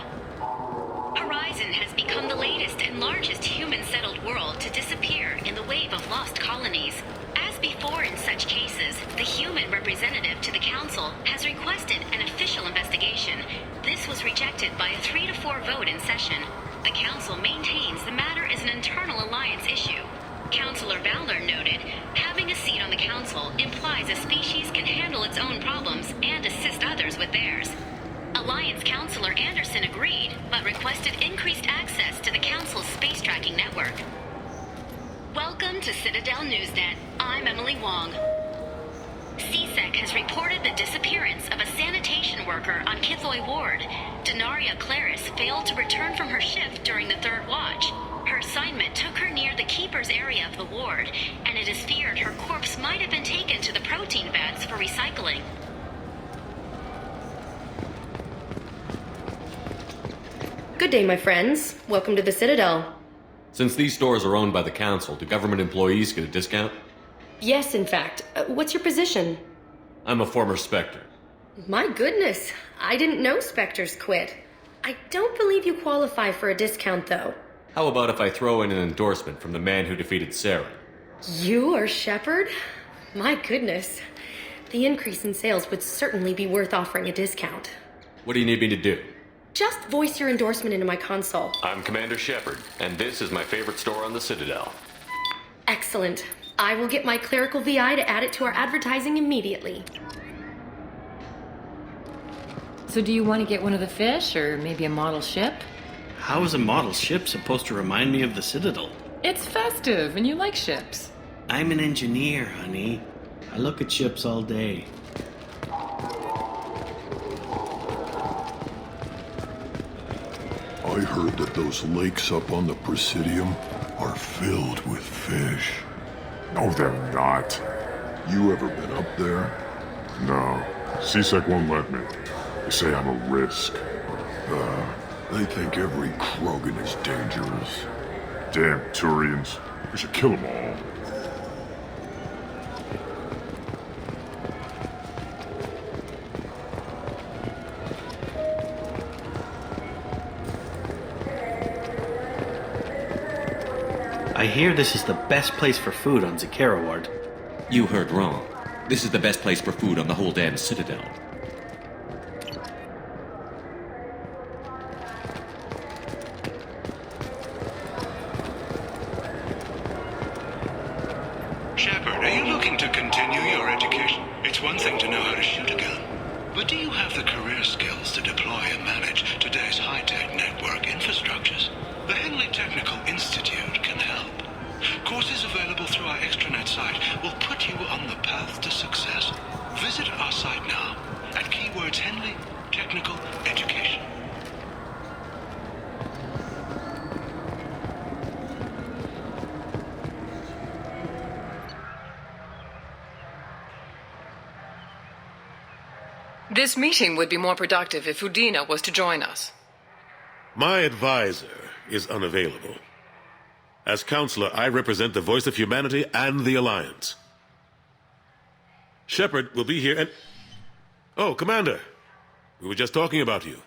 Horizon has become the latest and largest human-settled world to disappear in the wave of lost colonies. As before in such cases, the human representative to the Council has requested an official investigation. This was rejected by a 3-to-4 vote in session. The Council maintains the matter is an internal alliance issue. Councilor Valor noted, having a seat on the council implies a species can handle its own problems and assist others with theirs. Alliance Councilor Anderson agreed, but requested increased access to the council's space tracking network. Welcome to Citadel Newsnet. I'm Emily Wong. CSEC has reported the disappearance of a sanitation worker on Kithoy Ward. Denaria Claris failed to return from her shift during the third watch. Her assignment took her near the Keeper's area of the ward, and it is feared her corpse might have been taken to the protein vats for recycling. Good day, my friends. Welcome to the Citadel. Since these stores are owned by the Council, do government employees get a discount? Yes, in fact. What's your position? I'm a former Spectre. My goodness, I didn't know Spectres quit. I don't believe you qualify for a discount, though. How about if I throw in an endorsement from the man who defeated Saren? You are Shepard? My goodness. The increase in sales would certainly be worth offering a discount. What do you need me to do? Just voice your endorsement into my console. I'm Commander Shepard, and this is my favorite store on the Citadel. Excellent. I will get my clerical VI to add it to our advertising immediately. So do you want to get one of the fish, or maybe a model ship? How is a model ship supposed to remind me of the Citadel? It's festive, and you like ships. I'm an engineer, honey. I look at ships all day. I heard that those lakes up on the Presidium are filled with fish. No, they're not. You ever been up there? No. CSEC won't let me. They say I'm a risk. They think every Krogan is dangerous. Damn Turians. We should kill them all. I hear this is the best place for food on Zakera Ward. You heard wrong. This is the best place for food on the whole damn Citadel. Shepard, are you looking to continue your education? It's one thing to know how to shoot a gun, but do you have the career skills to deploy and manage today's high-tech network infrastructures? The Henley Technical Institute can help. Courses available through our extranet site will put you on the path to success. Visit our site now at keywords Henley Technical Education. This meeting would be more productive if Udina was to join us. My advisor is unavailable. As counselor, I represent the voice of humanity and the Alliance. Shepard will be here and... Oh, Commander. We were just talking about you.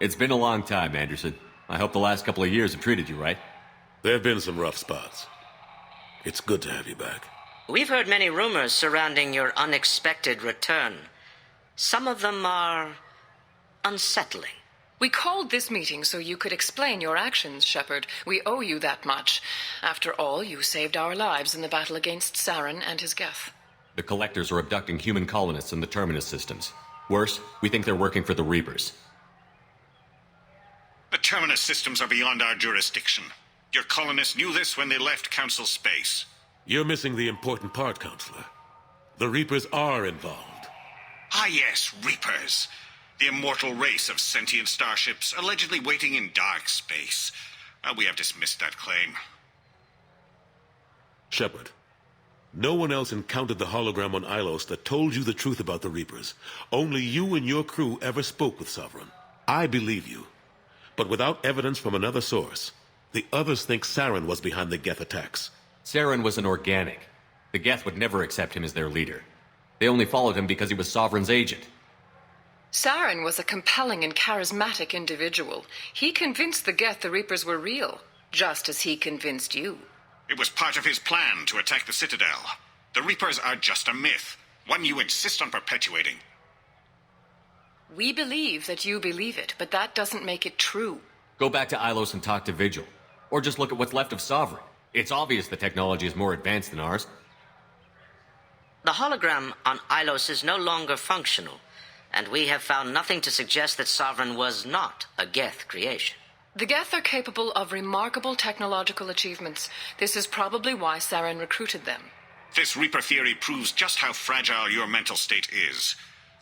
It's been a long time, Anderson. I hope the last couple of years have treated you right. There have been some rough spots. It's good to have you back. We've heard many rumors surrounding your unexpected return. Some of them are unsettling. We called this meeting so you could explain your actions, Shepard. We owe you that much. After all, you saved our lives in the battle against Saren and his Geth. The Collectors are abducting human colonists in the Terminus systems. Worse, we think they're working for the Reapers. The Terminus systems are beyond our jurisdiction. Your colonists knew this when they left Council space. You're missing the important part, Counselor. The Reapers are involved. Ah yes, Reapers. The immortal race of sentient starships allegedly waiting in dark space. We have dismissed that claim. Shepard, no one else encountered the hologram on Ilos that told you the truth about the Reapers. Only you and your crew ever spoke with Sovereign. I believe you. But without evidence from another source, the others think Saren was behind the Geth attacks. Saren was an organic. The Geth would never accept him as their leader. They only followed him because he was Sovereign's agent. Saren was a compelling and charismatic individual. He convinced the Geth the Reapers were real, just as he convinced you. It was part of his plan to attack the Citadel. The Reapers are just a myth, one you insist on perpetuating. We believe that you believe it, but that doesn't make it true. Go back to Ilos and talk to Vigil. Or just look at what's left of Sovereign. It's obvious the technology is more advanced than ours. The hologram on Ilos is no longer functional, and we have found nothing to suggest that Sovereign was not a Geth creation. The Geth are capable of remarkable technological achievements. This is probably why Saren recruited them. This Reaper theory proves just how fragile your mental state is.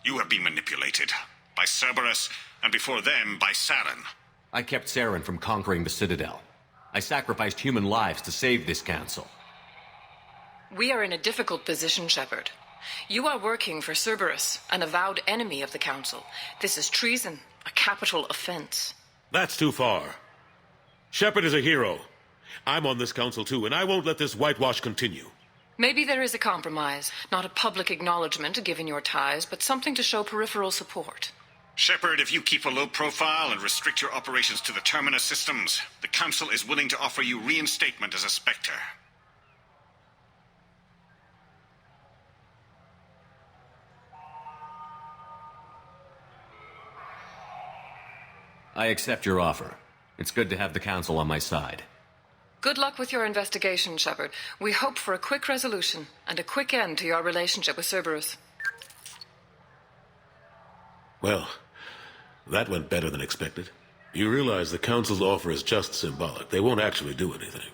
You have been manipulated. By Cerberus, and before them, by Saren. I kept Saren from conquering the Citadel. I sacrificed human lives to save this council. We are in a difficult position, Shepard. You are working for Cerberus, an avowed enemy of the Council. This is treason, a capital offense. That's too far. Shepard is a hero. I'm on this council too, and I won't let this whitewash continue. Maybe there is a compromise. Not a public acknowledgement given your ties, but something to show peripheral support. Shepard, if you keep a low profile and restrict your operations to the Terminus systems, the Council is willing to offer you reinstatement as a Spectre. I accept your offer. It's good to have the Council on my side. Good luck with your investigation, Shepard. We hope for a quick resolution and a quick end to your relationship with Cerberus. Well, that went better than expected. You realize the Council's offer is just symbolic. They won't actually do anything.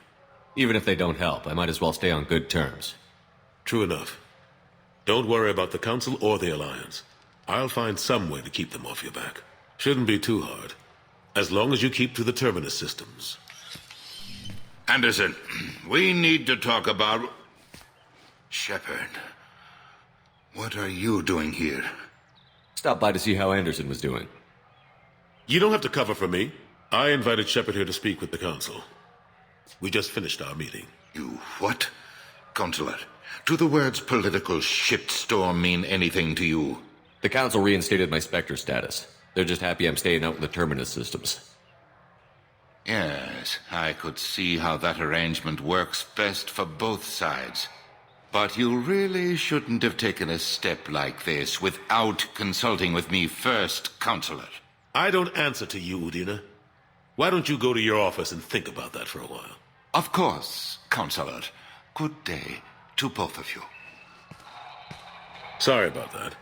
Even if they don't help, I might as well stay on good terms. True enough. Don't worry about the Council or the Alliance. I'll find some way to keep them off your back. Shouldn't be too hard. As long as you keep to the Terminus systems. Anderson, we need to talk about... Shepard, what are you doing here? Stopped by to see how Anderson was doing. You don't have to cover for me. I invited Shepard here to speak with the Council. We just finished our meeting. You what? Counselor, do the words political shitstorm mean anything to you? The Council reinstated my Spectre status. They're just happy I'm staying out in the Terminus systems. Yes, I could see how that arrangement works best for both sides. But you really shouldn't have taken a step like this without consulting with me first, Counselor. I don't answer to you, Udina. Why don't you go to your office and think about that for a while? Of course, Counselor. Good day to both of you. Sorry about that.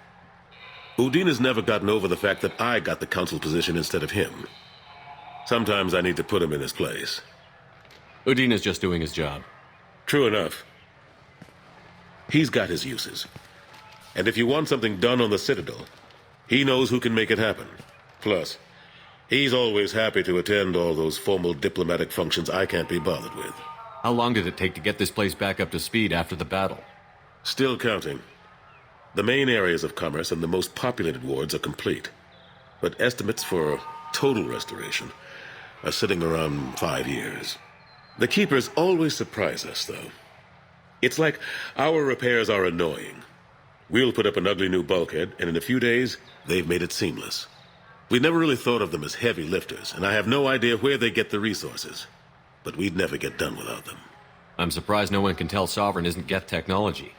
Udina's never gotten over the fact that I got the Council position instead of him. Sometimes I need to put him in his place. Udina's just doing his job. True enough. He's got his uses. And if you want something done on the Citadel, he knows who can make it happen. Plus, he's always happy to attend all those formal diplomatic functions I can't be bothered with. How long did it take to get this place back up to speed after the battle? Still counting. The main areas of commerce and the most populated wards are complete. But estimates for total restoration are sitting around 5 years. The Keepers always surprise us, though. It's like our repairs are annoying. We'll put up an ugly new bulkhead, and in a few days, they've made it seamless. We never really thought of them as heavy lifters, and I have no idea where they get the resources. But we'd never get done without them. I'm surprised no one can tell Sovereign isn't Geth technology.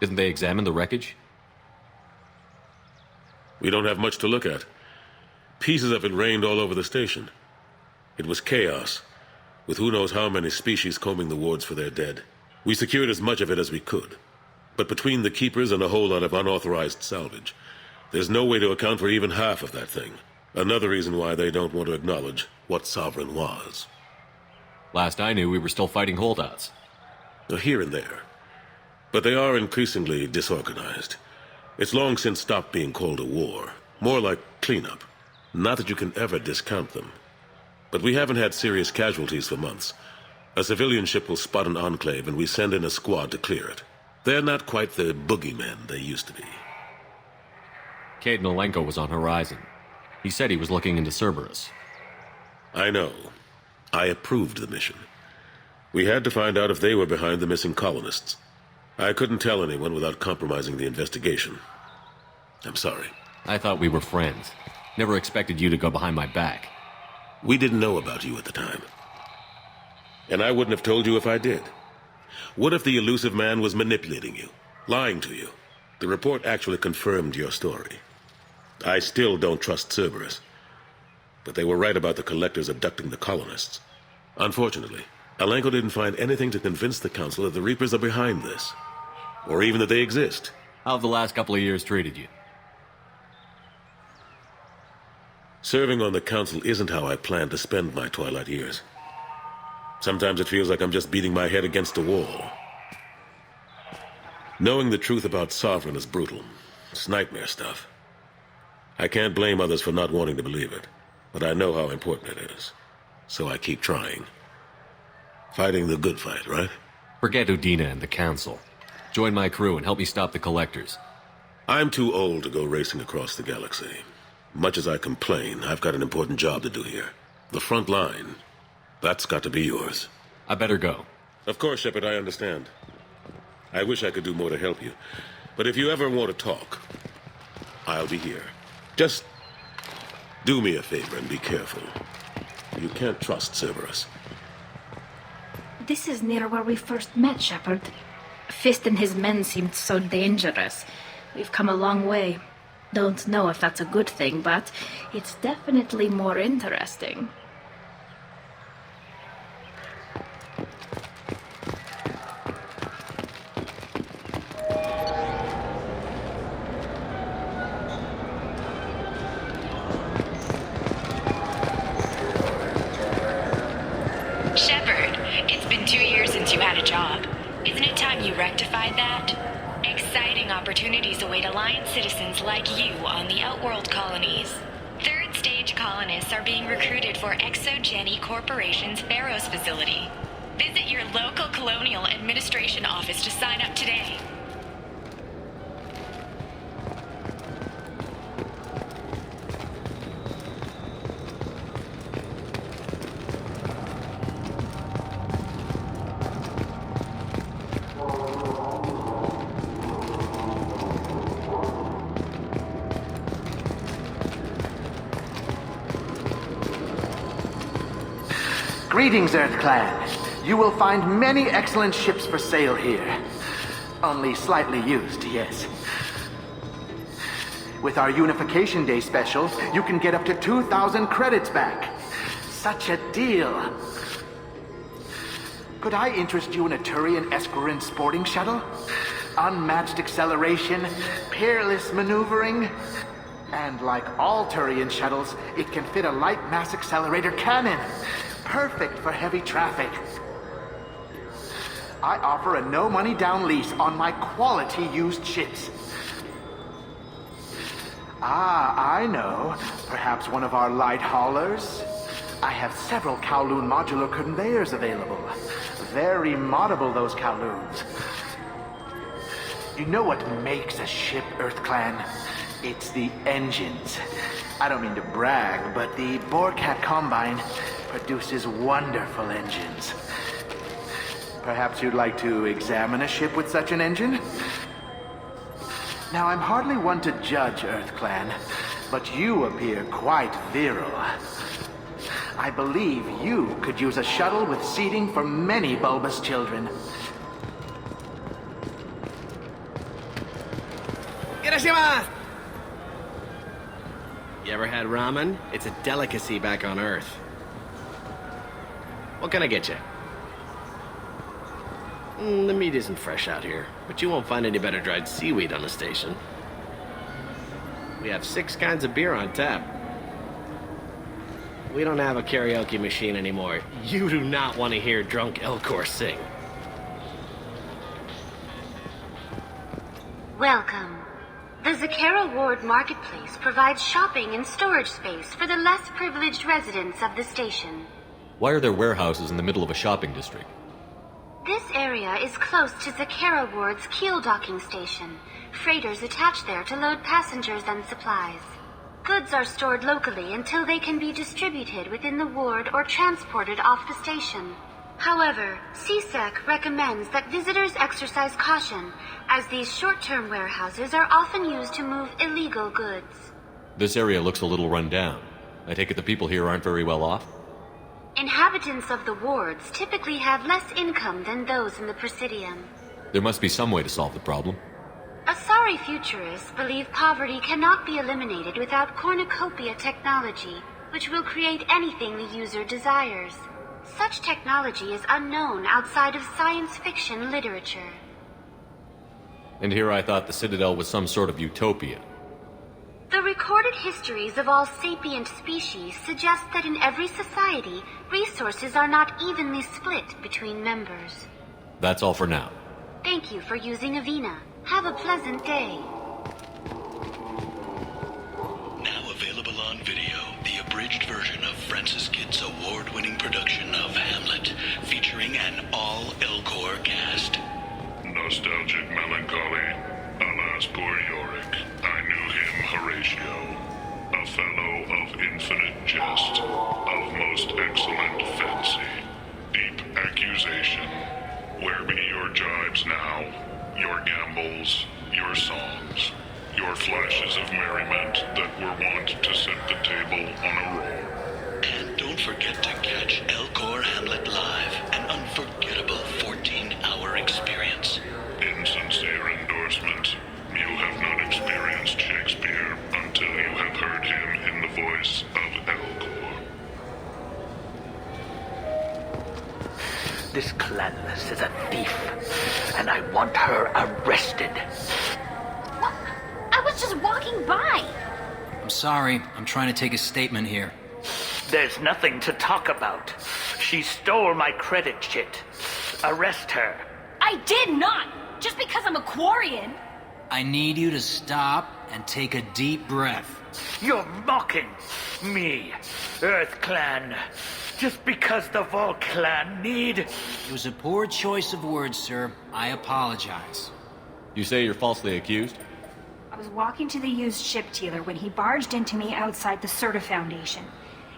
Didn't they examine the wreckage? We don't have much to look at. Pieces of it rained all over the station. It was chaos, with who knows how many species combing the wards for their dead. We secured as much of it as we could. But between the Keepers and a whole lot of unauthorized salvage, there's no way to account for even half of that thing. Another reason why they don't want to acknowledge what Sovereign was. Last I knew, we were still fighting holdouts. Here and there. But they are increasingly disorganized. It's long since stopped being called a war. More like cleanup. Not that you can ever discount them. But we haven't had serious casualties for months. A civilian ship will spot an enclave and we send in a squad to clear it. They're not quite the boogeymen they used to be. Cade Nolenko was on Horizon. He said he was looking into Cerberus. I know. I approved the mission. We had to find out if they were behind the missing colonists. I couldn't tell anyone without compromising the investigation. I'm sorry. I thought we were friends. Never expected you to go behind my back. We didn't know about you at the time. And I wouldn't have told you if I did. What if the elusive man was manipulating you, lying to you? The report actually confirmed your story. I still don't trust Cerberus. But they were right about the collectors abducting the colonists. Unfortunately, Alenko didn't find anything to convince the Council that the Reapers are behind this. Or even that they exist. How have the last couple of years treated you? Serving on the Council isn't how I planned to spend my twilight years. Sometimes it feels like I'm just beating my head against a wall. Knowing the truth about Sovereign is brutal. It's nightmare stuff. I can't blame others for not wanting to believe it, but I know how important it is. So I keep trying. Fighting the good fight, right? Forget Udina and the Council. Join my crew and help me stop the Collectors. I'm too old to go racing across the galaxy. Much as I complain, I've got an important job to do here. The front line. That's got to be yours. I better go. Of course, Shepard, I understand. I wish I could do more to help you. But if you ever want to talk, I'll be here. Just do me a favor and be careful. You can't trust Cerberus. This is near where we first met, Shepard. Fist and his men seemed so dangerous. We've come a long way. Don't know if that's a good thing, but it's definitely more interesting. Shepard, it's been 2 years since you had a job. Isn't it time you rectified that? Exciting opportunities await Alliance citizens like you on the Outworld colonies. Third stage colonists are being recruited for ExoGeni Corporation's Pharaoh's facility. Visit your local colonial administration office to sign up today. Greetings, Earth Clan. You will find many excellent ships for sale here. Only slightly used, yes. With our Unification Day special, you can get up to 2,000 credits back. Such a deal. Could I interest you in a Turian Esquirine sporting shuttle? Unmatched acceleration, peerless maneuvering, and like all Turian shuttles, it can fit a light mass accelerator cannon. Perfect for heavy traffic. I offer a no-money down lease on my quality used ships. Ah, I know. Perhaps one of our light haulers? I have several Kowloon modular conveyors available. Very moddable, those Kowloons. You know what makes a ship, Earth Clan? It's the engines. I don't mean to brag, but the Borecat Combine produces wonderful engines. Perhaps you'd like to examine a ship with such an engine? Now, I'm hardly one to judge, Earth Clan, but you appear quite virile. I believe you could use a shuttle with seating for many bulbous children. Irashimasu! You ever had ramen? It's a delicacy back on Earth. What can I get you? The meat isn't fresh out here, but you won't find any better dried seaweed on the station. We have 6 kinds of beer on tap. We don't have a karaoke machine anymore. You do not want to hear drunk Elcor sing. Welcome. The Zakera Ward Marketplace provides shopping and storage space for the less privileged residents of the station. Why are there warehouses in the middle of a shopping district? This area is close to Zakera Ward's keel docking station. Freighters attach there to load passengers and supplies. Goods are stored locally until they can be distributed within the ward or transported off the station. However, CSEC recommends that visitors exercise caution, as these short-term warehouses are often used to move illegal goods. This area looks a little run down. I take it the people here aren't very well off? Inhabitants of the wards typically have less income than those in the Presidium. There must be some way to solve the problem. Asari futurists believe poverty cannot be eliminated without cornucopia technology, which will create anything the user desires. Such technology is unknown outside of science fiction literature. And here I thought the Citadel was some sort of utopia. The recorded histories of all sapient species suggest that in every society, resources are not evenly split between members. That's all for now. Thank you for using Avina. Have a pleasant day. Now available on video, the abridged version of Francis Kidd's award-winning production of Hamlet, featuring an all-Elcor cast. Nostalgic melancholy, alas poor Yorick. I knew him, Horatio. A fellow of infinite jest, of most excellent fancy. Deep accusation. Where be your jibes now? Your gambols, your songs, your flashes of merriment that were wont to set the table on a roll. And don't forget to catch Elcor Hamlet Live, an unforgettable 14-hour experience. Insincere endorsement. You have not experienced Shakespeare until you have heard him in the voice of Elcor. This Clanless is a thief, and I want her arrested. What? I was just walking by. I'm sorry. I'm trying to take a statement here. There's nothing to talk about. She stole my credit chit. Arrest her. I did not. Just because I'm a Quarian. I need you to stop and take a deep breath. You're mocking me, Earth Clan. Just because the Vol Clan need... It was a poor choice of words, sir. I apologize. You say you're falsely accused? I was walking to the used ship dealer when he barged into me outside the Serta Foundation.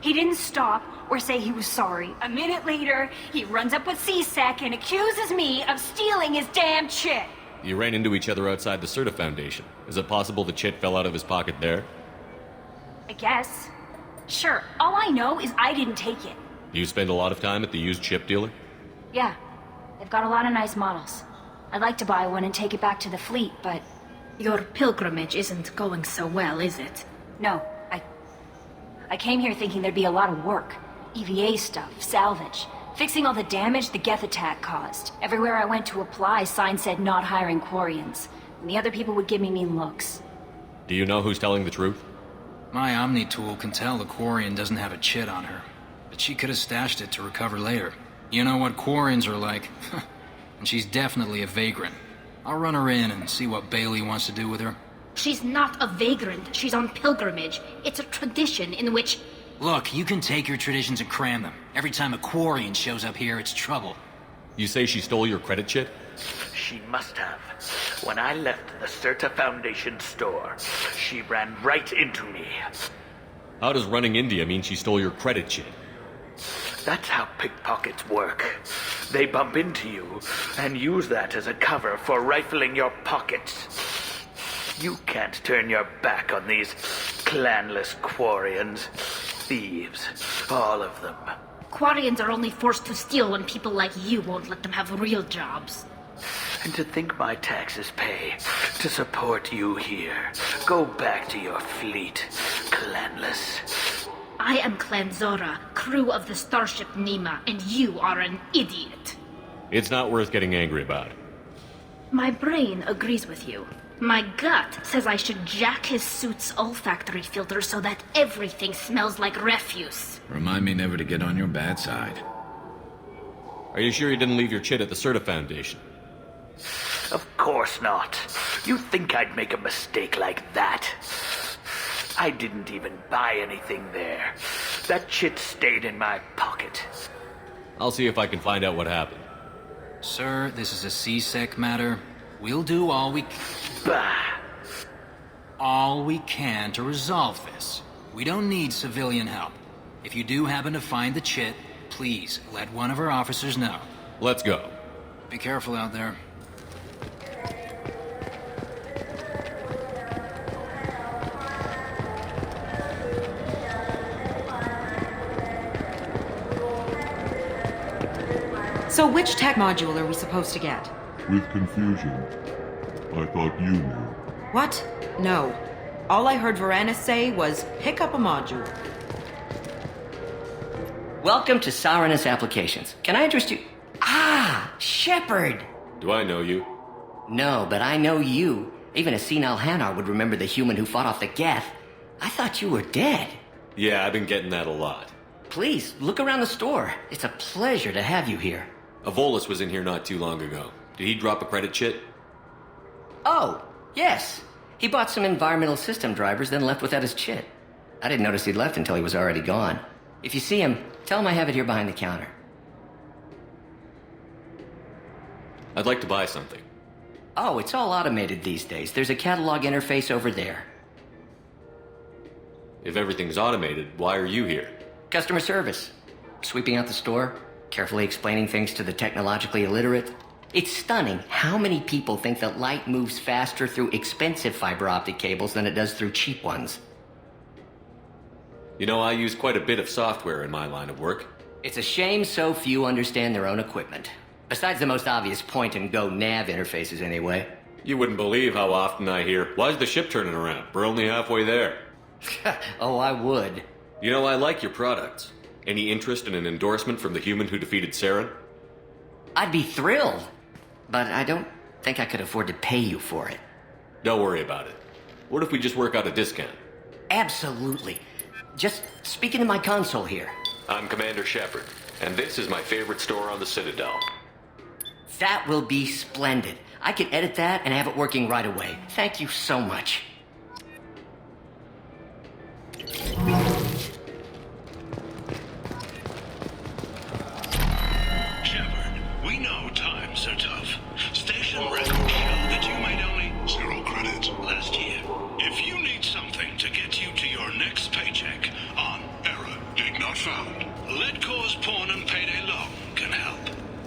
He didn't stop or say he was sorry. A minute later, he runs up with C-Sec and accuses me of stealing his damn chit. You ran into each other outside the Serta Foundation. Is it possible the chit fell out of his pocket there? I guess. Sure, all I know is I didn't take it. Do you spend a lot of time at the used ship dealer? Yeah, they've got a lot of nice models. I'd like to buy one and take it back to the fleet, but... Your pilgrimage isn't going so well, is it? No, I came here thinking there'd be a lot of work. EVA stuff, salvage, fixing all the damage the Geth attack caused. Everywhere I went to apply, signs said not hiring Quarians. And the other people would give me mean looks. Do you know who's telling the truth? My Omni tool can tell the Quarian doesn't have a chit on her. But she could have stashed it to recover later. You know what Quarians are like. And she's definitely a vagrant. I'll run her in and see what Bailey wants to do with her. She's not a vagrant. She's on pilgrimage. It's a tradition in which... Look, you can take your traditions and cram them. Every time a Quarian shows up here, it's trouble. You say she stole your credit chit? She must have. When I left the Serta Foundation store, she ran right into me. How does running India mean she stole your credit chit? That's how pickpockets work. They bump into you and use that as a cover for rifling your pockets. You can't turn your back on these clanless Quarians. Thieves, all of them. Quarians are only forced to steal when people like you won't let them have real jobs. And to think my taxes pay to support you here. Go back to your fleet, clanless. I am Clan Zora, crew of the starship Nima, and you are an idiot. It's not worth getting angry about. My brain agrees with you. My gut says I should jack his suit's olfactory filter so that everything smells like refuse. Remind me never to get on your bad side. Are you sure you didn't leave your chit at the Serta Foundation? Of course not. You think I'd make a mistake like that? I didn't even buy anything there. That chit stayed in my pocket. I'll see if I can find out what happened. Sir, this is a C-Sec matter. We'll do all we can to resolve this. We don't need civilian help. If you do happen to find the chit, please let one of our officers know. Let's go. Be careful out there. So which tech module are we supposed to get? With confusion. I thought you knew. What? No. All I heard Varanus say was, pick up a module. Welcome to Sovereignist Applications. Can I interest you? Ah, Shepard! Do I know you? No, but I know you. Even a senile Hanar would remember the human who fought off the Geth. I thought you were dead. Yeah, I've been getting that a lot. Please, look around the store. It's a pleasure to have you here. Volus was in here not too long ago. Did he drop a credit chit? Oh, yes. He bought some environmental system drivers, then left without his chit. I didn't notice he'd left until he was already gone. If you see him, tell him I have it here behind the counter. I'd like to buy something. Oh, it's all automated these days. There's a catalog interface over there. If everything's automated, why are you here? Customer service. Sweeping out the store, carefully explaining things to the technologically illiterate. It's stunning how many people think that light moves faster through expensive fiber optic cables than it does through cheap ones. You know, I use quite a bit of software in my line of work. It's a shame so few understand their own equipment. Besides the most obvious point-and-go nav interfaces, anyway. You wouldn't believe how often I hear, "Why's the ship turning around? We're only halfway there." Oh, I would. You know, I like your products. Any interest in an endorsement from the human who defeated Saren? I'd be thrilled. But I don't think I could afford to pay you for it. Don't worry about it. What if we just work out a discount? Absolutely. Just speak into my console here. I'm Commander Shepard, and this is my favorite store on the Citadel. That will be splendid. I can edit that and have it working right away. Thank you so much. Shepard, we know times are tough. Station records show that you made only 0 credits last year. If you need something to get you to your next paycheck on error, dig not found, Ledcor's Pawn and Payday Loan can help.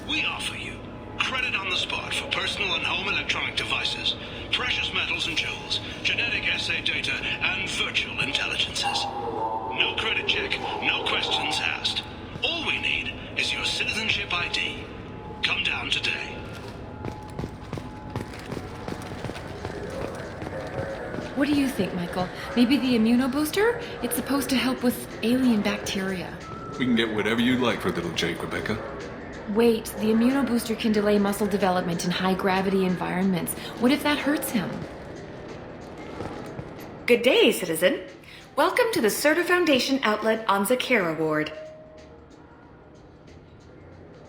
We offer you credit on the spot for personal and home electronic devices, precious metals and jewels, genetic assay data, and virtual intelligences. No credit check, no questions asked. All we need is your citizenship ID. Come down today. What do you think, Michael? Maybe the immunobooster? It's supposed to help with alien bacteria. We can get whatever you like for little Jake, Rebecca. Wait, the immunobooster can delay muscle development in high-gravity environments. What if that hurts him? Good day, citizen. Welcome to the Certa Foundation outlet on Zakera Ward.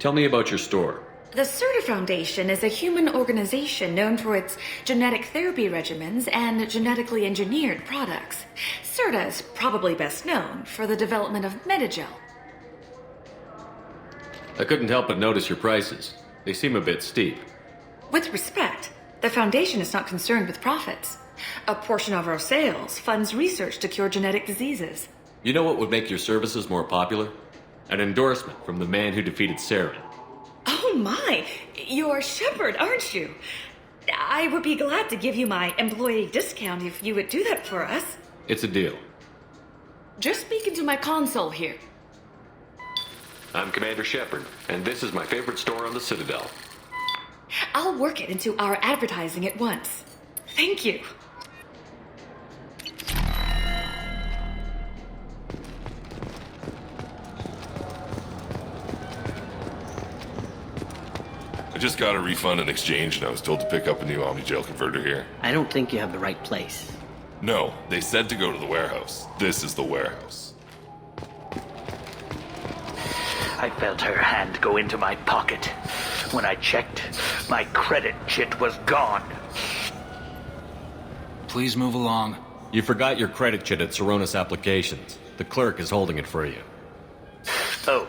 Tell me about your store. The Certa Foundation is a human organization known for its genetic therapy regimens and genetically engineered products. Certa is probably best known for the development of Metagel. I couldn't help but notice your prices. They seem a bit steep. With respect, the Foundation is not concerned with profits. A portion of our sales funds research to cure genetic diseases. You know what would make your services more popular? An endorsement from the man who defeated Saren. Oh my! You're Shepard, aren't you? I would be glad to give you my employee discount if you would do that for us. It's a deal. Just speak into my console here. I'm Commander Shepard, and this is my favorite store on the Citadel. I'll work it into our advertising at once. Thank you. I just got a refund and exchange, and I was told to pick up a new Omnigel converter here. I don't think you have the right place. No, they said to go to the warehouse. This is the warehouse. I felt her hand go into my pocket. When I checked, my credit chit was gone. Please move along. You forgot your credit chit at Saronis Applications. The clerk is holding it for you. Oh.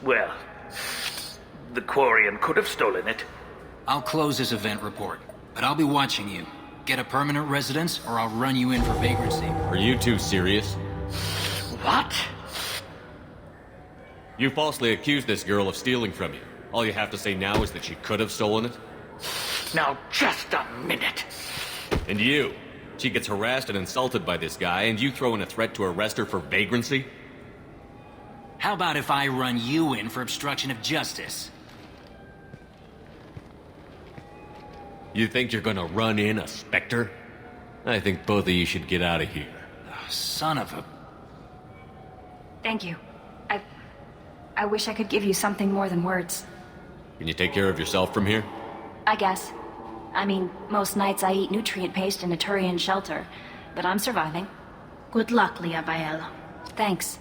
Well, the Quarian could have stolen it. I'll close this event report, but I'll be watching you. Get a permanent residence, or I'll run you in for vagrancy. Are you two serious? What? You falsely accused this girl of stealing from you. All you have to say now is that she could have stolen it? Now, just a minute. And you? She gets harassed and insulted by this guy, and you throw in a threat to arrest her for vagrancy? How about if I run you in for obstruction of justice? You think you're gonna run in a Spectre? I think both of you should get out of here. Oh, son of a... Thank you. I wish I could give you something more than words. Can you take care of yourself from here? I guess. I mean, most nights I eat nutrient paste in a Turian shelter, but I'm surviving. Good luck, Liabael. Thanks.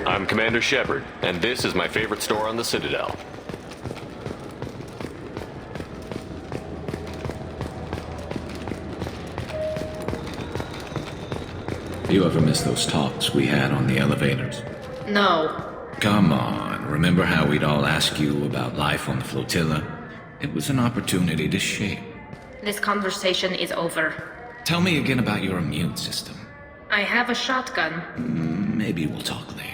I'm Commander Shepard, and this is my favorite store on the Citadel. You ever miss those talks we had on the elevators? No. Come on, remember how we'd all ask you about life on the flotilla? It was an opportunity to shape. This conversation is over. Tell me again about your immune system. I have a shotgun. Maybe we'll talk later.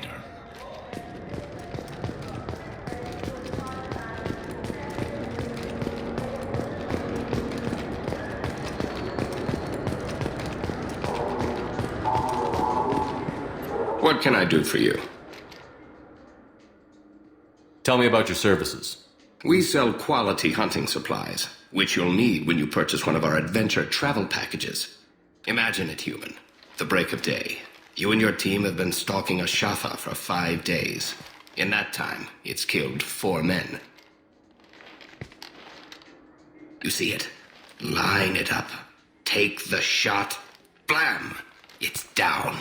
What can I do for you? Tell me about your services. We sell quality hunting supplies, which you'll need when you purchase one of our adventure travel packages. Imagine it, human. The break of day. You and your team have been stalking a Shatha for 5 days. In that time, it's killed 4 men. You see it? Line it up. Take the shot. Blam! It's down.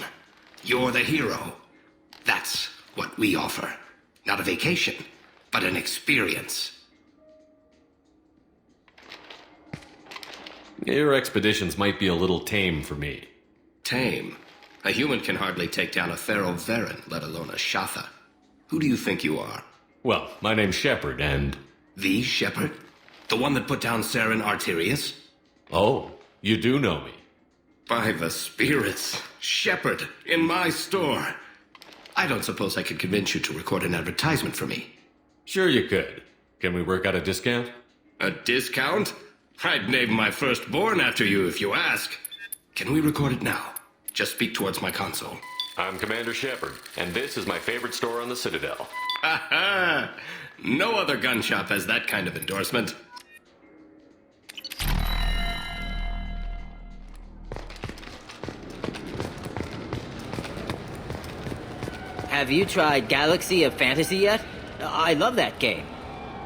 You're the hero. That's what we offer. Not a vacation, but an experience. Your expeditions might be a little tame for me. Tame? A human can hardly take down a Thero Varen, let alone a Shatha. Who do you think you are? Well, my name's Shepard, and... The Shepard? The one that put down Saren Arterius? Oh, you do know me. By the spirits, Shepard, in my store. I don't suppose I could convince you to record an advertisement for me. Sure you could. Can we work out a discount? A discount? I'd name my firstborn after you if you ask. Can we record it now? Just speak towards my console. I'm Commander Shepard, and this is my favorite store on the Citadel. Ha ha! No other gun shop has that kind of endorsement. Have you tried Galaxy of Fantasy yet? I love that game.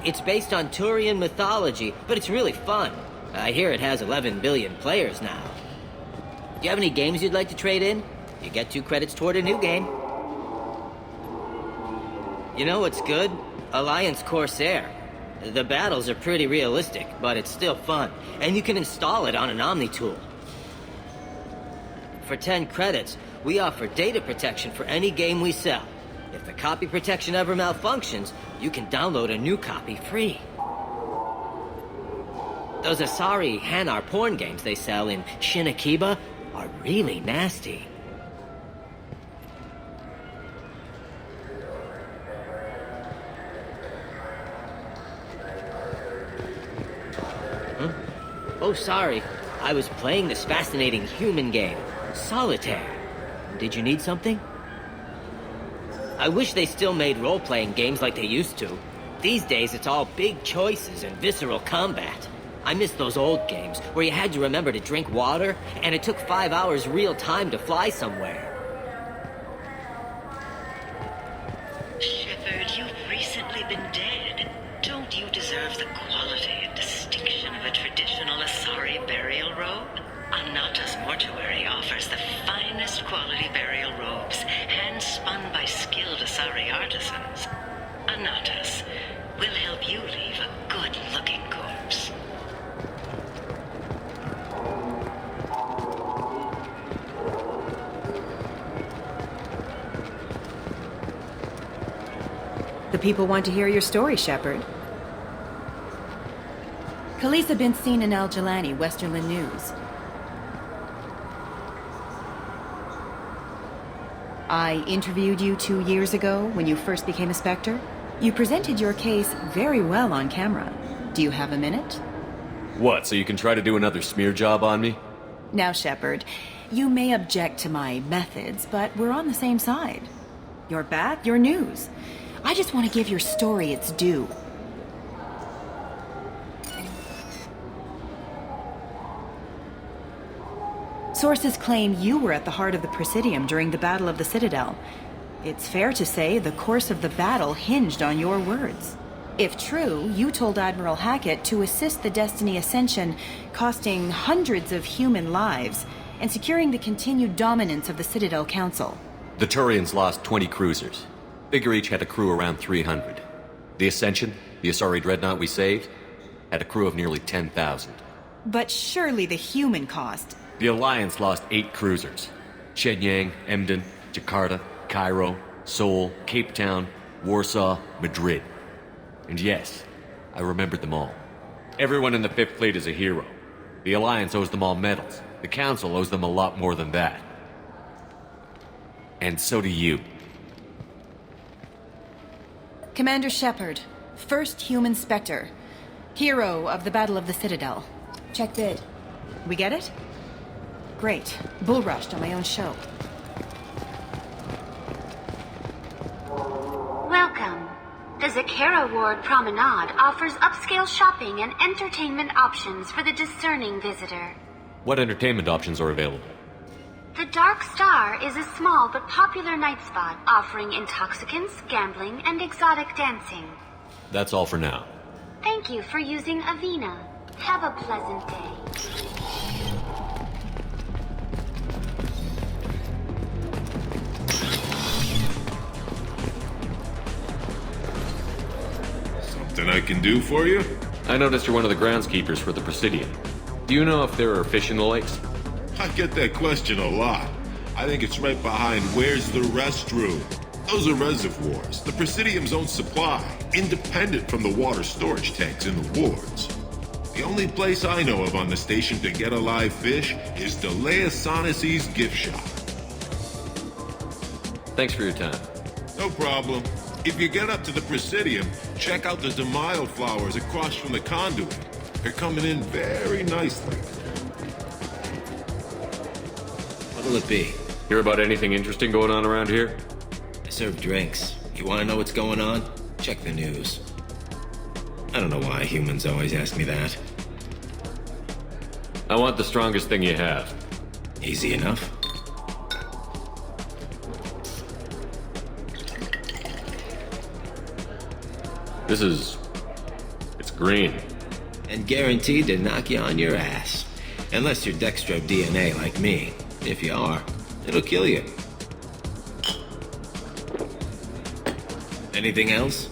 It's based on Turian mythology, but it's really fun. I hear it has 11 billion players now. Do you have any games you'd like to trade in? You get 2 credits toward a new game. You know what's good? Alliance Corsair. The battles are pretty realistic, but it's still fun, and you can install it on an Omni tool. For 10 credits, we offer data protection for any game we sell. If the copy protection ever malfunctions, you can download a new copy free. Those Asari Hanar porn games they sell in Shinakiba are really nasty. Huh? Oh, sorry. I was playing this fascinating human game, Solitaire. Did you need something? I wish they still made role-playing games like they used to. These days, it's all big choices and visceral combat. I miss those old games where you had to remember to drink water, and it took 5 hours real time to fly somewhere. Shepard, you've recently been dead. Don't you deserve the quality and distinction of a traditional Asari burial robe? Anata's mortuary offers the finest quality burial robes, hand-spun by skilled Asari artisans. Anata's will help you leave a good-looking corpse. The people want to hear your story, Shepard. Khaleesa been seen in Al Jelani, Westerland News. I interviewed you 2 years ago when you first became a Spectre. You presented your case very well on camera. Do you have a minute? What, so you can try to do another smear job on me? Now, Shepard, you may object to my methods, but we're on the same side. You're back, you're news. I just want to give your story its due. Sources claim you were at the heart of the Presidium during the Battle of the Citadel. It's fair to say the course of the battle hinged on your words. If true, you told Admiral Hackett to assist the Destiny Ascension, costing hundreds of human lives, and securing the continued dominance of the Citadel Council. The Turians lost 20 cruisers. Figure each had a crew around 300. The Ascension, the Asari dreadnought we saved, had a crew of nearly 10,000. But surely the human cost... The Alliance lost 8 cruisers. Shenyang, Emden, Jakarta, Cairo, Seoul, Cape Town, Warsaw, Madrid. And yes, I remembered them all. Everyone in the Fifth Fleet is a hero. The Alliance owes them all medals. The Council owes them a lot more than that. And so do you. Commander Shepard, first human Spectre. Hero of the Battle of the Citadel. Check bid. We get it? Great. Bull rushed on my own show. Welcome. The Zakera Ward Promenade offers upscale shopping and entertainment options for the discerning visitor. What entertainment options are available? The Dark Star is a small but popular night spot offering intoxicants, gambling, and exotic dancing. That's all for now. Thank you for using Avena. Have a pleasant day. Something I can do for you? I noticed you're one of the groundskeepers for the Presidium. Do you know if there are fish in the lakes? I get that question a lot. I think it's right behind where's the restroom. Those are reservoirs, the Presidium's own supply, independent from the water storage tanks in the wards. The only place I know of on the station to get a live fish is Delea Sonesi's gift shop. Thanks for your time. No problem. If you get up to the Presidium, check out the Demaio flowers across from the conduit. They're coming in very nicely. What'll it be? Hear about anything interesting going on around here? I serve drinks. You want to know what's going on? Check the news. I don't know why humans always ask me that. I want the strongest thing you have. Easy enough. It's green. And guaranteed to knock you on your ass. Unless you're Dextro DNA like me. If you are, it'll kill you. Anything else?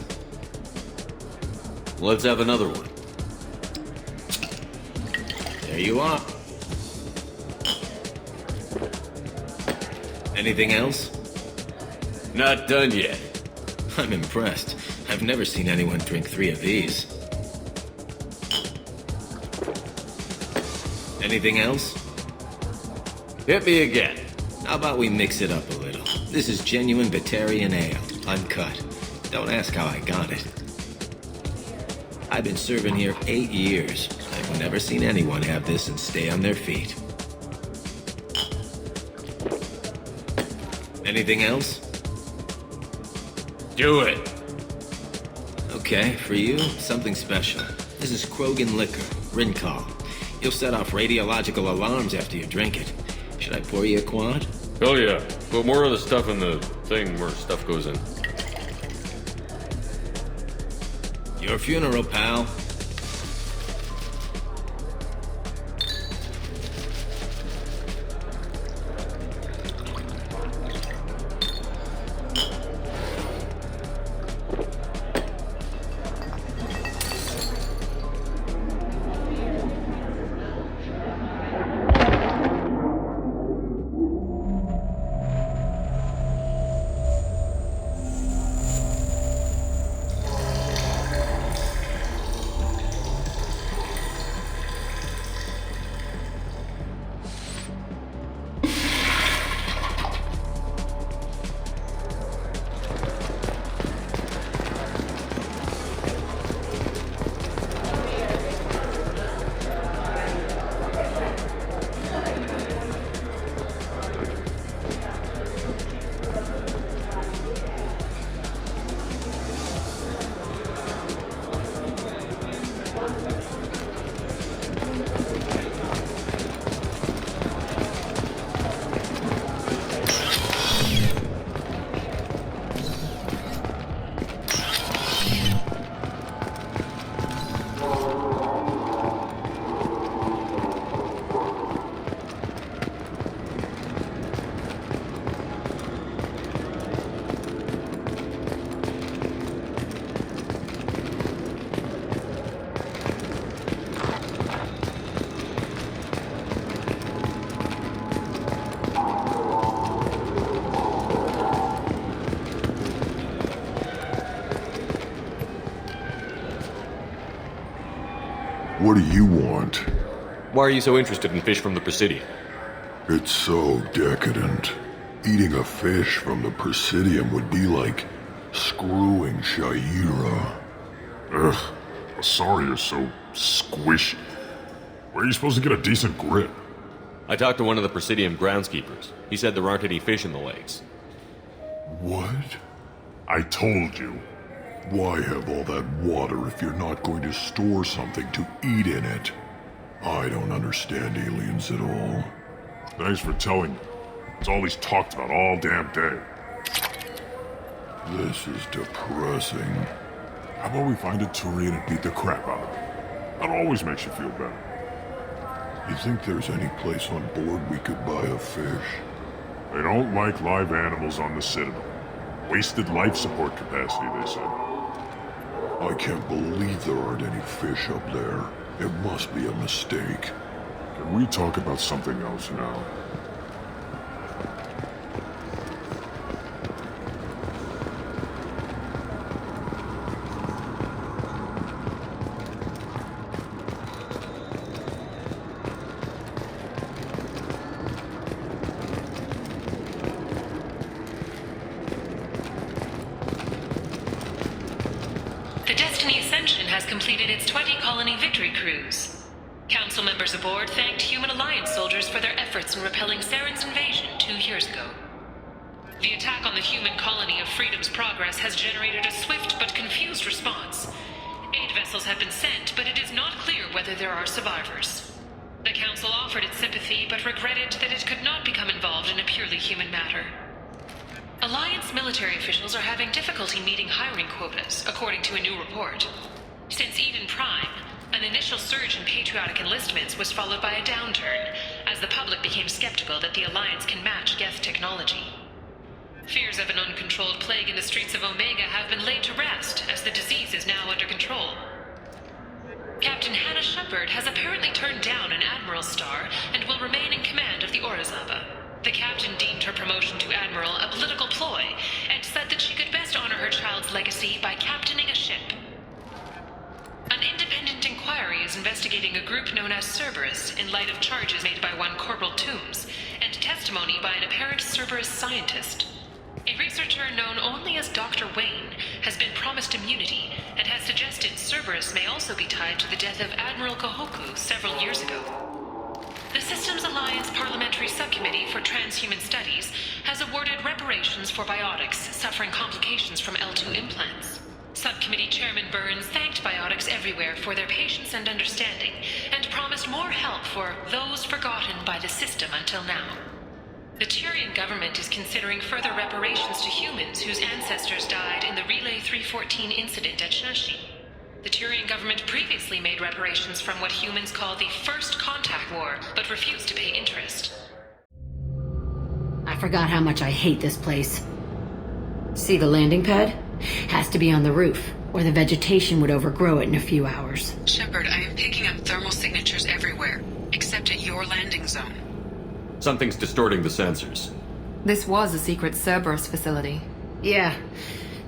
Let's have another one. There you are. Anything else? Not done yet. I'm impressed. I've never seen anyone drink 3 of these. Anything else? Hit me again. How about we mix it up a little? This is genuine Batarian ale, uncut. Don't ask how I got it. I've been serving here 8 years. I've never seen anyone have this and stay on their feet. Anything else? Do it. Okay, for you, something special. This is Krogan liquor, Rincol. You'll set off radiological alarms after you drink it. Should I pour you a quad? Hell yeah. Put more of the stuff in the thing where stuff goes in. Your funeral, pal. what do you want? Why are you so interested in fish from the Presidium? It's so decadent. Eating a fish from the Presidium would be like screwing Shaira. Ugh, Asari is so squishy. Where are you supposed to get a decent grip? I talked to one of the Presidium groundskeepers. He said there aren't any fish in the lakes. What? I told you. Why have all that water if you're not going to store something to eat in it? I don't understand aliens at all. Thanks for telling me. It's all he's talked about all damn day. This is depressing. How about we find a Turian and beat the crap out of him? That always makes you feel better. You think there's any place on board we could buy a fish? They don't like live animals on the Citadel. Wasted life support capacity, they said. I can't believe there aren't any fish up there. It must be a mistake. Can we talk about something else now? Completed its 20-colony victory cruise. Council members aboard thanked Human Alliance soldiers for their efforts in repelling Saren's invasion 2 years ago. The attack on the human colony of Freedom's Progress has generated a swift but confused response. 8 vessels have been sent, but it is not clear whether there are survivors. The Council offered its sympathy, but regretted that it could not become involved in a purely human matter. Alliance military officials are having difficulty meeting hiring quotas, according to a new report. Since Eden Prime, an initial surge in patriotic enlistments was followed by a downturn, as the public became skeptical that the Alliance can match Geth technology. Fears of an uncontrolled plague in the streets of Omega have been laid to rest, as the disease is now under control. Captain Hannah Shepard has apparently turned down an Admiral's star and will remain in command of the Orizaba. The captain deemed her promotion to Admiral a political ploy, and said that she could best honor her child's legacy by captaining a ship. An independent inquiry is investigating a group known as Cerberus in light of charges made by one Corporal Toombs and testimony by an apparent Cerberus scientist. A researcher known only as Dr. Wayne has been promised immunity and has suggested Cerberus may also be tied to the death of Admiral Kohoku several years ago. The Systems Alliance Parliamentary Subcommittee for Transhuman Studies has awarded reparations for biotics suffering complications from L2 implants. Subcommittee Chairman Burns thanked biotics everywhere for their patience and understanding, and promised more help for those forgotten by the system until now. The Turian government is considering further reparations to humans whose ancestors died in the Relay 314 incident at Shashi. The Turian government previously made reparations from what humans call the First Contact War, but refused to pay interest. I forgot how much I hate this place. See the landing pad? Has to be on the roof, or the vegetation would overgrow it in a few hours. Shepard, I am picking up thermal signatures everywhere, except at your landing zone. Something's distorting the sensors. This was a secret Cerberus facility. Yeah,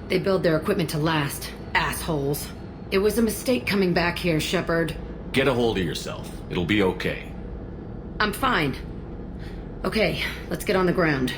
they build their equipment to last. Assholes. It was a mistake coming back here, Shepard. Get a hold of yourself. It'll be okay. I'm fine. Okay, let's get on the ground.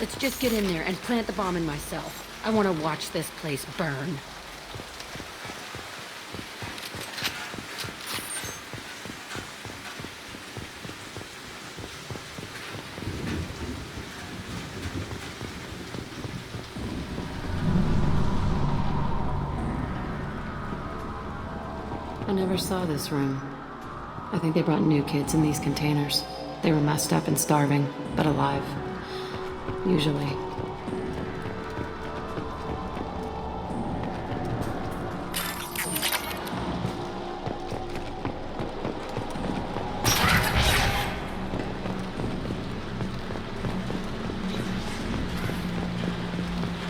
Let's just get in there and plant the bomb in myself. I want to watch this place burn. I never saw this room. I think they brought new kids in these containers. They were messed up and starving, but alive. Usually.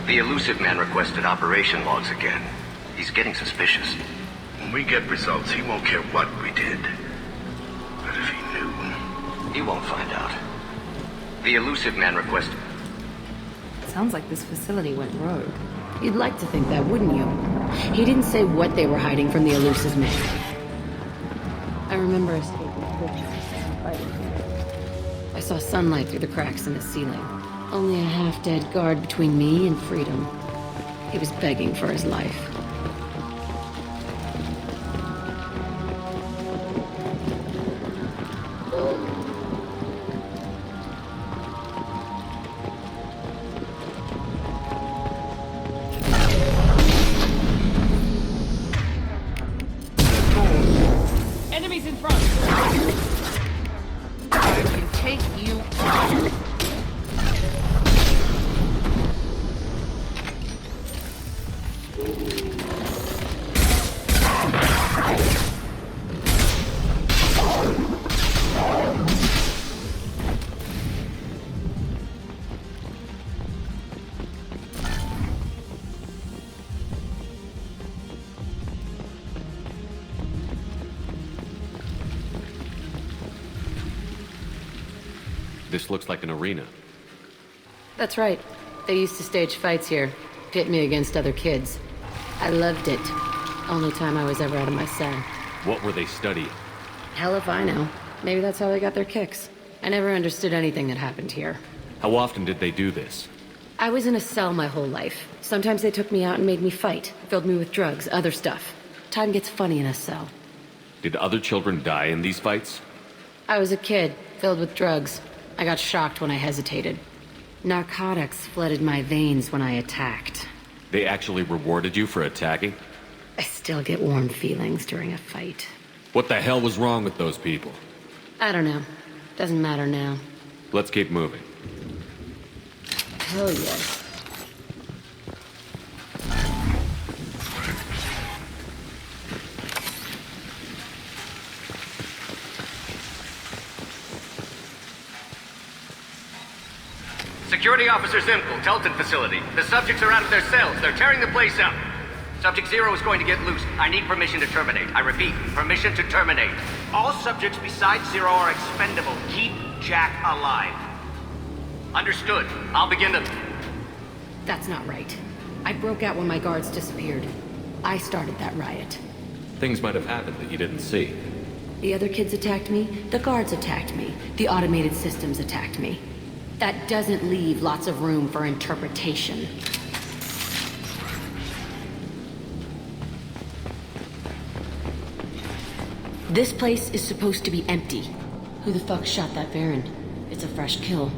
The elusive man requested operation logs again. He's getting suspicious. When we get results, he won't care what we did. But if he knew... He won't find out. The elusive man requested... Sounds like this facility went rogue. You'd like to think that, wouldn't you? He didn't say what they were hiding from the elusive man. I remember escaping I saw sunlight through the cracks in the ceiling. Only a half-dead guard between me and freedom. He was begging for his life. Enemies in front! I can take you on. This looks like an arena. That's right. They used to stage fights here. Pit me against other kids. I loved it. Only time I was ever out of my cell. What were they studying? Hell if I know. Maybe that's how they got their kicks. I never understood anything that happened here. How often did they do this? I was in a cell my whole life. Sometimes they took me out and made me fight. Filled me with drugs, other stuff. Time gets funny in a cell. Did other children die in these fights? I was a kid, filled with drugs. I got shocked when I hesitated. Narcotics flooded my veins when I attacked. They actually rewarded you for attacking? I still get warm feelings during a fight. What the hell was wrong with those people? I don't know. Doesn't matter now. Let's keep moving. Hell yes. Security Officer Simple, Telton facility. The subjects are out of their cells. They're tearing the place up. Subject Zero is going to get loose. I need permission to terminate. I repeat, permission to terminate. All subjects besides Zero are expendable. Keep Jack alive. Understood. I'll begin to... That's not right. I broke out when my guards disappeared. I started that riot. Things might have happened that you didn't see. The other kids attacked me, the guards attacked me, the automated systems attacked me. That doesn't leave lots of room for interpretation. This place is supposed to be empty. Who the fuck shot that Baron? It's a fresh kill.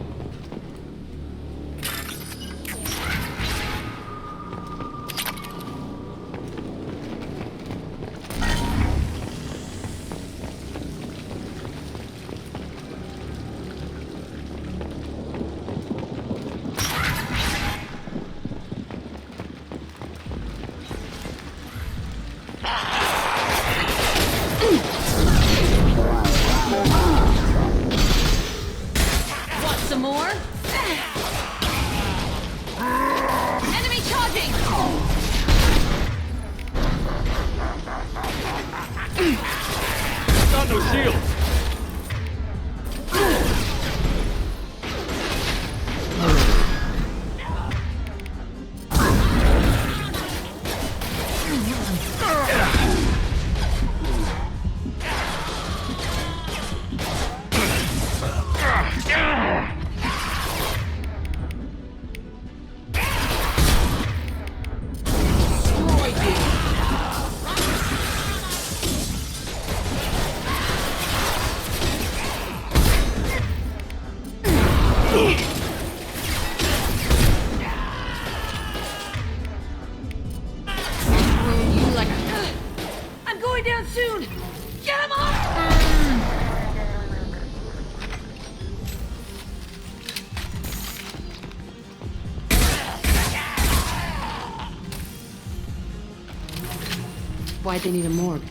Why'd they need a morgue?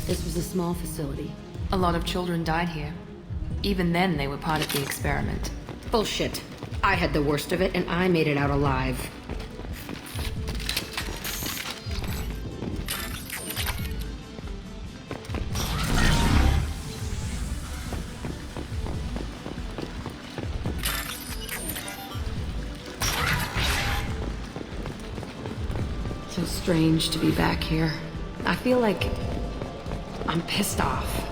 This was a small facility. A lot of children died here. Even then, they were part of the experiment. Bullshit. I had the worst of it, and I made it out alive. So strange to be back here. I feel like I'm pissed off.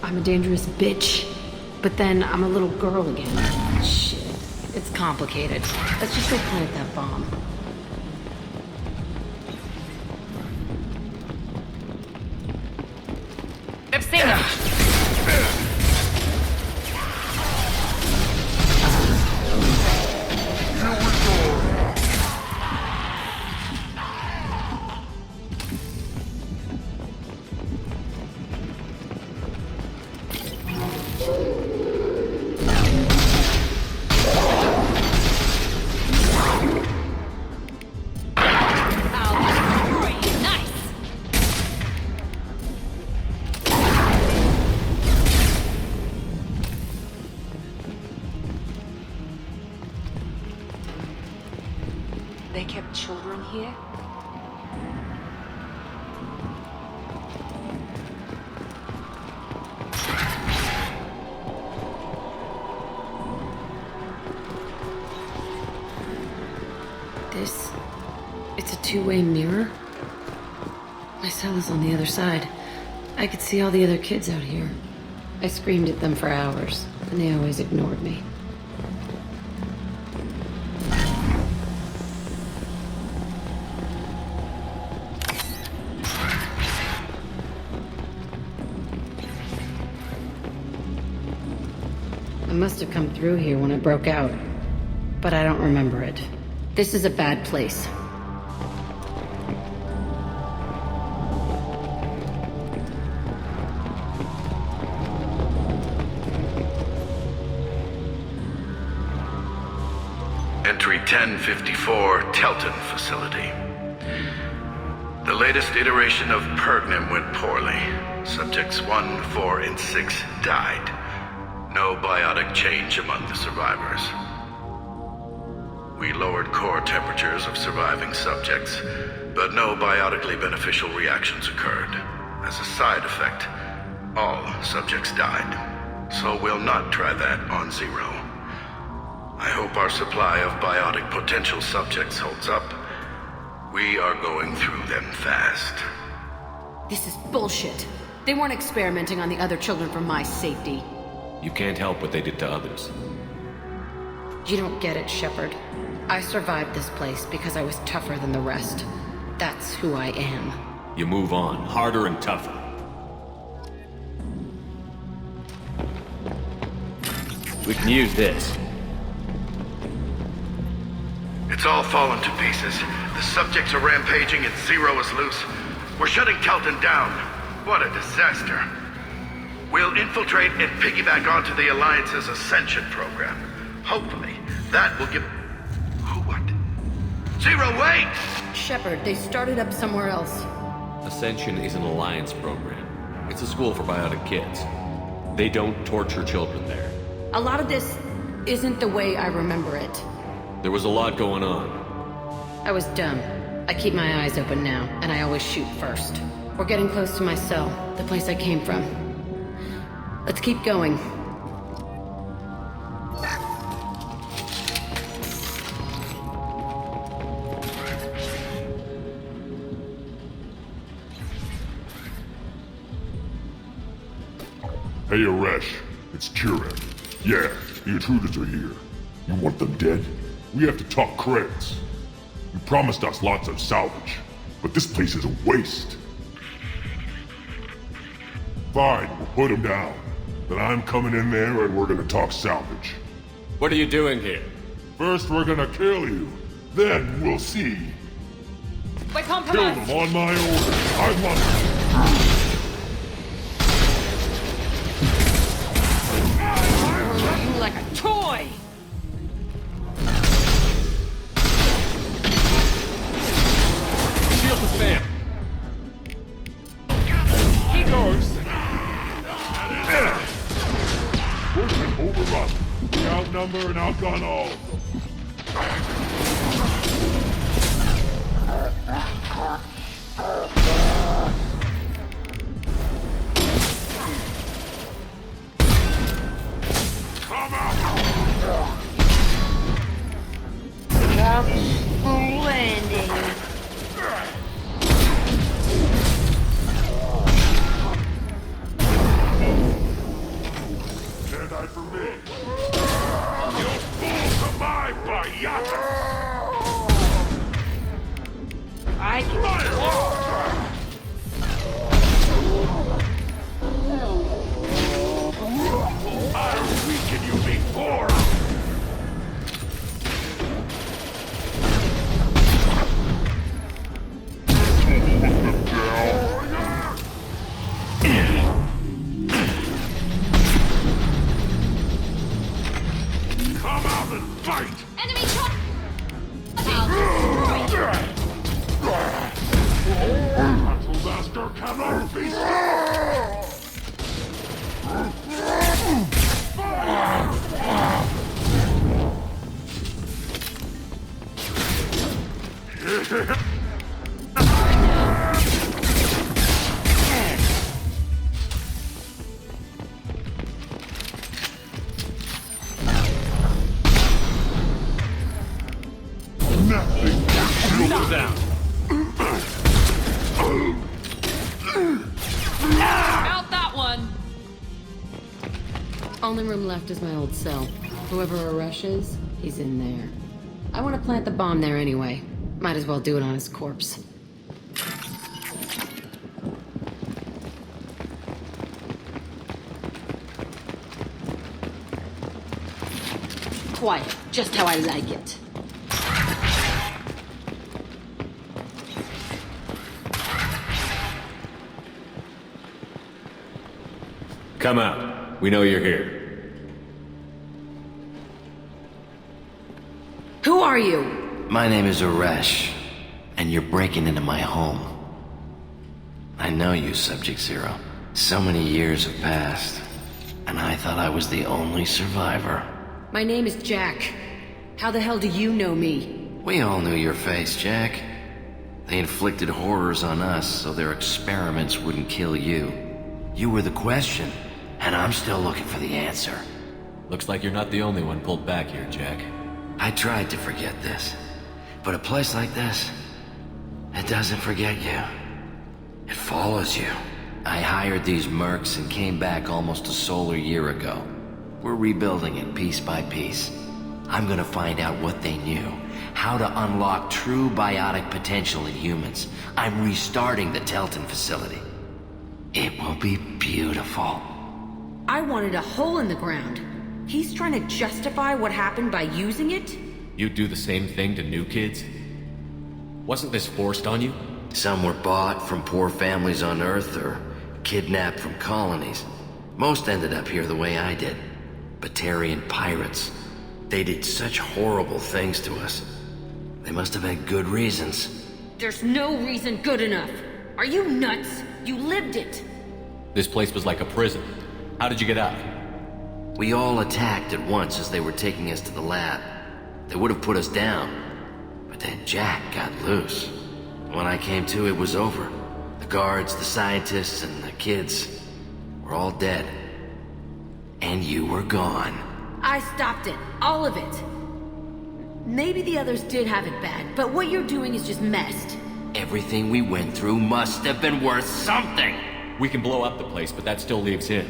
I'm a dangerous bitch, but then I'm a little girl again. Shit. It's complicated. Let's just go plant that bomb. I've seen him! They kept children here? It's a two-way mirror? My cell is on the other side. I could see all the other kids out here. I screamed at them for hours, and they always ignored me. I must have come through here when it broke out, but I don't remember it. This is a bad place. Entry 1054, Telton Facility. The latest iteration of Pergnim went poorly. Subjects 1, 4, and 6 died. No biotic change among the survivors. We lowered core temperatures of surviving subjects, but no biotically beneficial reactions occurred. As a side effect, all subjects died. So we'll not try that on Zero. I hope our supply of biotic potential subjects holds up. We are going through them fast. This is bullshit. They weren't experimenting on the other children for my safety. You can't help what they did to others. You don't get it, Shepard. I survived this place because I was tougher than the rest. That's who I am. You move on, harder and tougher. We can use this. It's all fallen to pieces. The subjects are rampaging and Zero is loose. We're shutting Telton down. What a disaster. We'll infiltrate and piggyback onto the Alliance's Ascension program. Hopefully, that will give... What? Zero, wait! Shepard, they started up somewhere else. Ascension is an Alliance program. It's a school for biotic kids. They don't torture children there. A lot of this isn't the way I remember it. There was a lot going on. I was dumb. I keep my eyes open now, and I always shoot first. We're getting close to my cell, the place I came from. Let's keep going. Hey, Aresh. It's Kieran. Yeah, the intruders are here. You want them dead? We have to talk credits. You promised us lots of salvage, but this place is a waste. Fine, we'll put them down. Then I'm coming in there and we're gonna talk salvage. What are you doing here? First we're gonna kill you. Then we'll see. We're Kill compromised! them on my order. I want them. You like a toy! Shield the fan! He goes! Push and overrun. We outnumber and outgun all of them. Come out! Landing. for me. You'll fall to my bayata! I can... I'll weaken you before! Come out and fight! Enemy truck! Battle Master cannot be nothing. Shield down. Out that one! Only room left is my old cell. Whoever Arash is, he's in there. I want to plant the bomb there anyway. Might as well do it on his corpse. Quiet, just how I like it. Come out. We know you're here. Who are you? My name is Arash, and you're breaking into my home. I know you, Subject Zero. So many years have passed, and I thought I was the only survivor. My name is Jack. How the hell do you know me? We all knew your face, Jack. They inflicted horrors on us so their experiments wouldn't kill you. You were the question, and I'm still looking for the answer. Looks like you're not the only one pulled back here, Jack. I tried to forget this, but a place like this, it doesn't forget you. It follows you. I hired these mercs and came back almost a solar year ago. We're rebuilding it piece by piece. I'm gonna find out what they knew, how to unlock true biotic potential in humans. I'm restarting the Telton facility. It will be beautiful. I wanted a hole in the ground. He's trying to justify what happened by using it? You'd do the same thing to new kids? Wasn't this forced on you? Some were bought from poor families on Earth or kidnapped from colonies. Most ended up here the way I did. Batarian pirates. They did such horrible things to us. They must have had good reasons. There's no reason good enough. Are you nuts? You lived it. This place was like a prison. How did you get out? We all attacked at once as they were taking us to the lab. They would have put us down. But then Jack got loose. When I came to, it was over. The guards, the scientists, and the kids were all dead. And you were gone. I stopped it. All of it. Maybe the others did have it bad, but what you're doing is just messed. Everything we went through must have been worth something! We can blow up the place, but that still leaves him.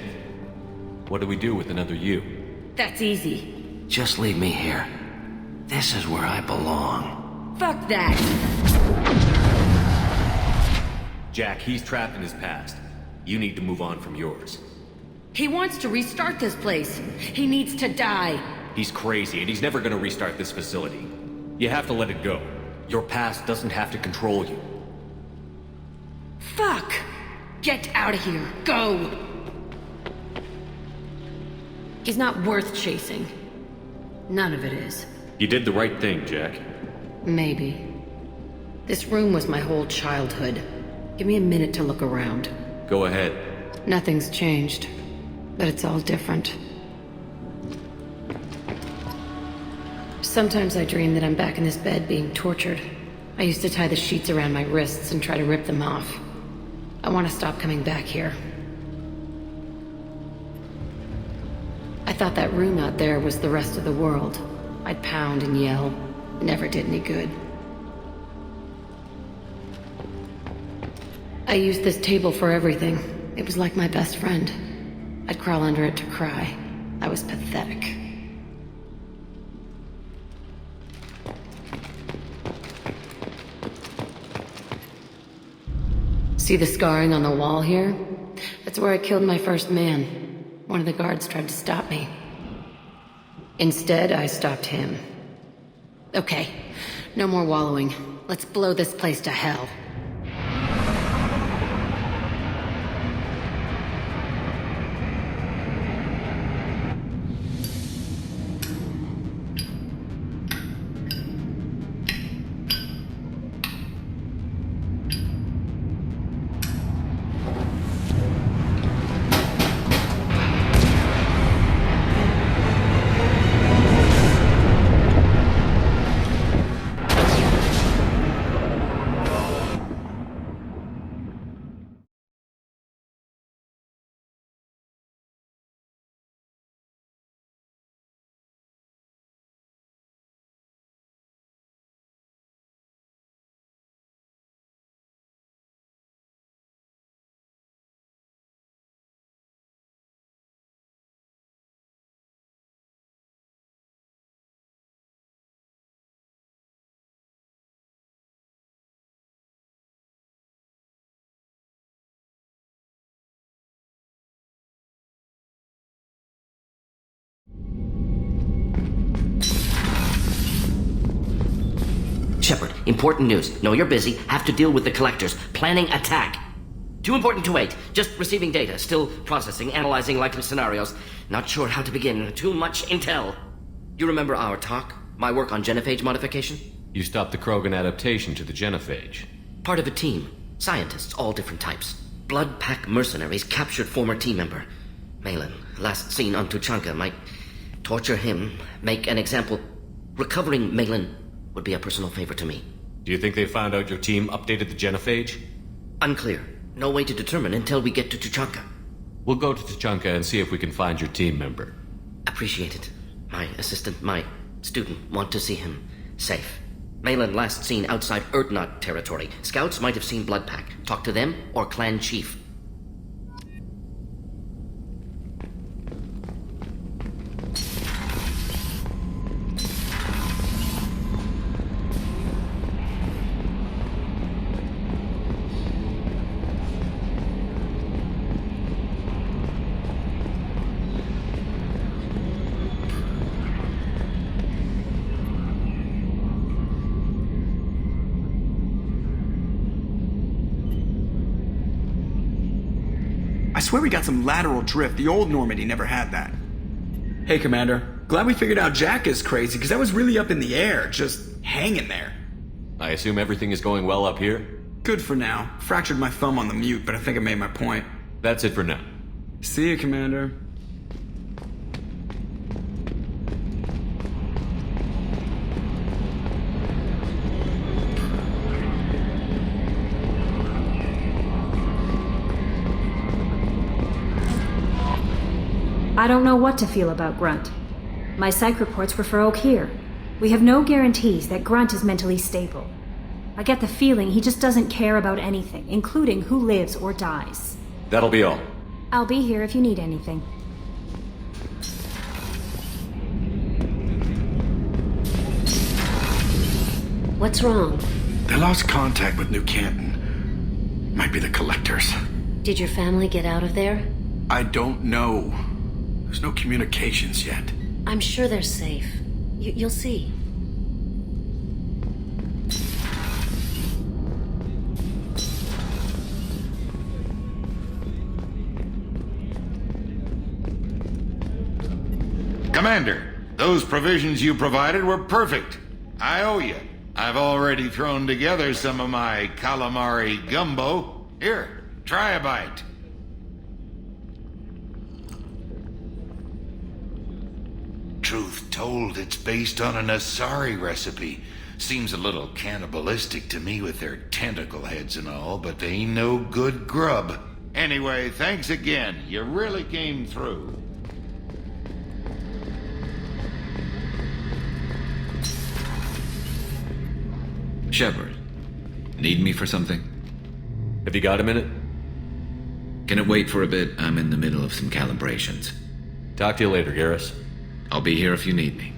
What do we do with another you? That's easy. Just leave me here. This is where I belong. Fuck that! Jack, he's trapped in his past. You need to move on from yours. He wants to restart this place. He needs to die. He's crazy, and he's never gonna restart this facility. You have to let it go. Your past doesn't have to control you. Fuck! Get out of here. Go! He's not worth chasing. None of it is. You did the right thing, Jack. Maybe. This room was my whole childhood. Give me a minute to look around. Go ahead. Nothing's changed, but it's all different. Sometimes I dream that I'm back in this bed being tortured. I used to tie the sheets around my wrists and try to rip them off. I want to stop coming back here. I thought that room out there was the rest of the world. I'd pound and yell. Never did any good. I used this table for everything. It was like my best friend. I'd crawl under it to cry. I was pathetic. See the scarring on the wall here? That's where I killed my first man. One of the guards tried to stop me. Instead, I stopped him. Okay, no more wallowing. Let's blow this place to hell. Shepard, important news. Know you're busy. Have to deal with the collectors. Planning attack. Too important to wait. Just receiving data. Still processing, analyzing likely scenarios. Not sure how to begin. Too much intel. You remember our talk? My work on genophage modification? You stopped the Krogan adaptation to the genophage. Part of a team. Scientists, all different types. Blood Pack mercenaries captured former team member. Malin, last seen on Tuchanka, might torture him, make an example. Recovering Malin would be a personal favor to me. Do you think they found out your team updated the genophage? Unclear. No way to determine until we get to Tuchanka. We'll go to Tuchanka and see if we can find your team member. Appreciate it. My assistant, my student, want to see him safe. Malin last seen outside Erdnot territory. Scouts might have seen Bloodpack. Talk to them or clan chief. I swear we got some lateral drift. The old Normandy never had that. Hey, Commander. Glad we figured out Jack is crazy, because I was really up in the air, just hanging there. I assume everything is going well up here? Good for now. Fractured my thumb on the mute, but I think I made my point. That's it for now. See you, Commander. I don't know what to feel about Grunt. My psych reports were for Oak here. We have no guarantees that Grunt is mentally stable. I get the feeling he just doesn't care about anything, including who lives or dies. That'll be all. I'll be here if you need anything. What's wrong? They lost contact with New Canton. Might be the collectors. Did your family get out of there? I don't know. There's no communications yet. I'm sure they're safe. You'll see. Commander, those provisions you provided were perfect. I owe you. I've already thrown together some of my calamari gumbo. Here, try a bite. Truth told, it's based on an Asari recipe. Seems a little cannibalistic to me with their tentacle heads and all, but they ain't no good grub. Anyway, thanks again. You really came through. Shepard, need me for something? Have you got a minute? Can it wait for a bit? I'm in the middle of some calibrations. Talk to you later, Garrus. I'll be here if you need me.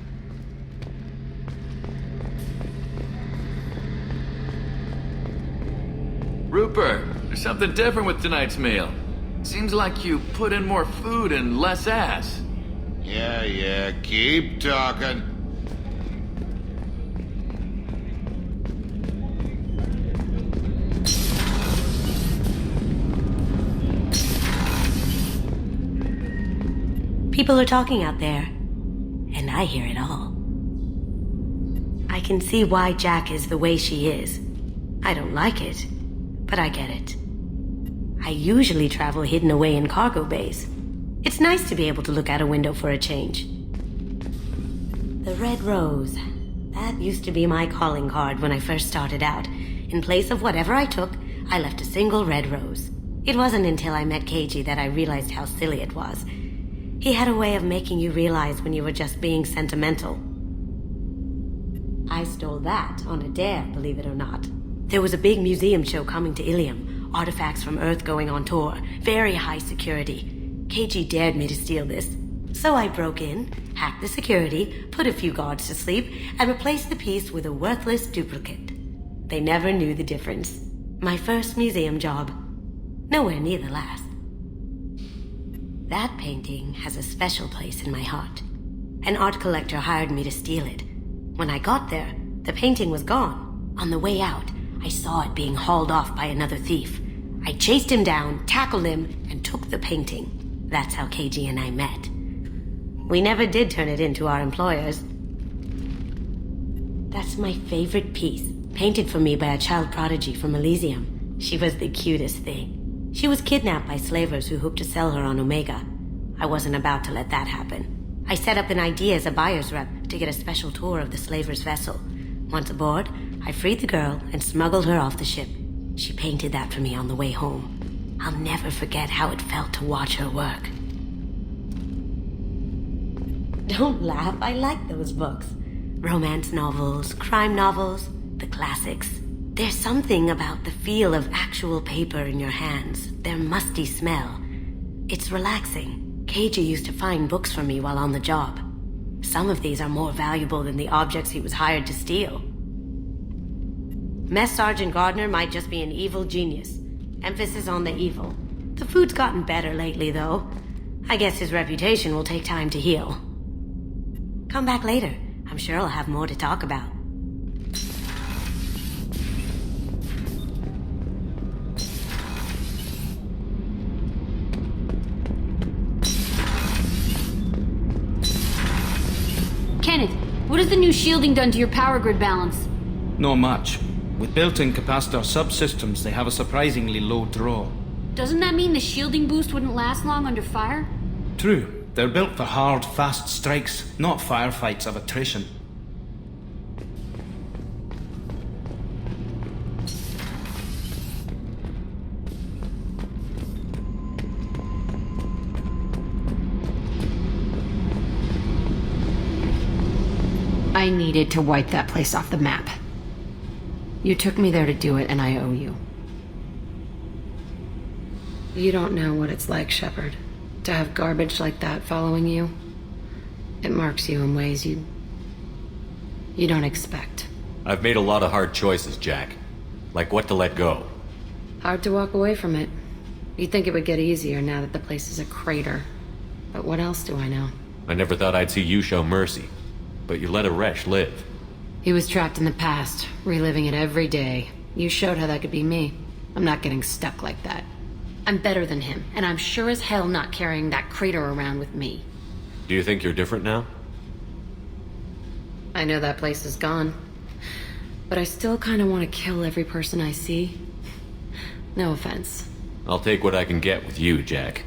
Rupert, there's something different with tonight's meal. Seems like you put in more food and less ass. Yeah, keep talking. People are talking out there, and I hear it all. I can see why Jack is the way she is. I don't like it, but I get it. I usually travel hidden away in cargo bays. It's nice to be able to look out a window for a change. The Red Rose. That used to be my calling card when I first started out. In place of whatever I took, I left a single red rose. It wasn't until I met Keiji that I realized how silly it was. He had a way of making you realize when you were just being sentimental. I stole that on a dare, believe it or not. There was a big museum show coming to Ilium. Artifacts from Earth going on tour. Very high security. Keiji dared me to steal this. So I broke in, hacked the security, put a few guards to sleep, and replaced the piece with a worthless duplicate. They never knew the difference. My first museum job. Nowhere near the last. That painting has a special place in my heart. An art collector hired me to steal it. When I got there, the painting was gone. On the way out, I saw it being hauled off by another thief. I chased him down, tackled him, and took the painting. That's how Keiji and I met. We never did turn it in to our employers. That's my favorite piece, painted for me by a child prodigy from Elysium. She was the cutest thing. She was kidnapped by slavers who hoped to sell her on Omega. I wasn't about to let that happen. I set up an idea as a buyer's rep to get a special tour of the slaver's vessel. Once aboard, I freed the girl and smuggled her off the ship. She painted that for me on the way home. I'll never forget how it felt to watch her work. Don't laugh, I like those books. Romance novels, crime novels, the classics. There's something about the feel of actual paper in your hands, their musty smell. It's relaxing. Keiji used to find books for me while on the job. Some of these are more valuable than the objects he was hired to steal. Mess Sergeant Gardner might just be an evil genius. Emphasis on the evil. The food's gotten better lately, though. I guess his reputation will take time to heal. Come back later. I'm sure I'll have more to talk about. Kenneth, what has the new shielding done to your power grid balance? Not much. With built-in capacitor subsystems, they have a surprisingly low draw. Doesn't that mean the shielding boost wouldn't last long under fire? True. They're built for hard, fast strikes, not firefights of attrition. I needed to wipe that place off the map. You took me there to do it, and I owe you. You don't know what it's like, Shepard, to have garbage like that following you. It marks you in ways you don't expect. I've made a lot of hard choices, Jack. Like what to let go. Hard to walk away from it. You'd think it would get easier now that the place is a crater. But what else do I know? I never thought I'd see you show mercy. But you let a wretch live. He was trapped in the past, reliving it every day. You showed how that could be me. I'm not getting stuck like that. I'm better than him, and I'm sure as hell not carrying that crater around with me. Do you think you're different now? I know that place is gone. But I still kind of want to kill every person I see. No offense. I'll take what I can get with you, Jack.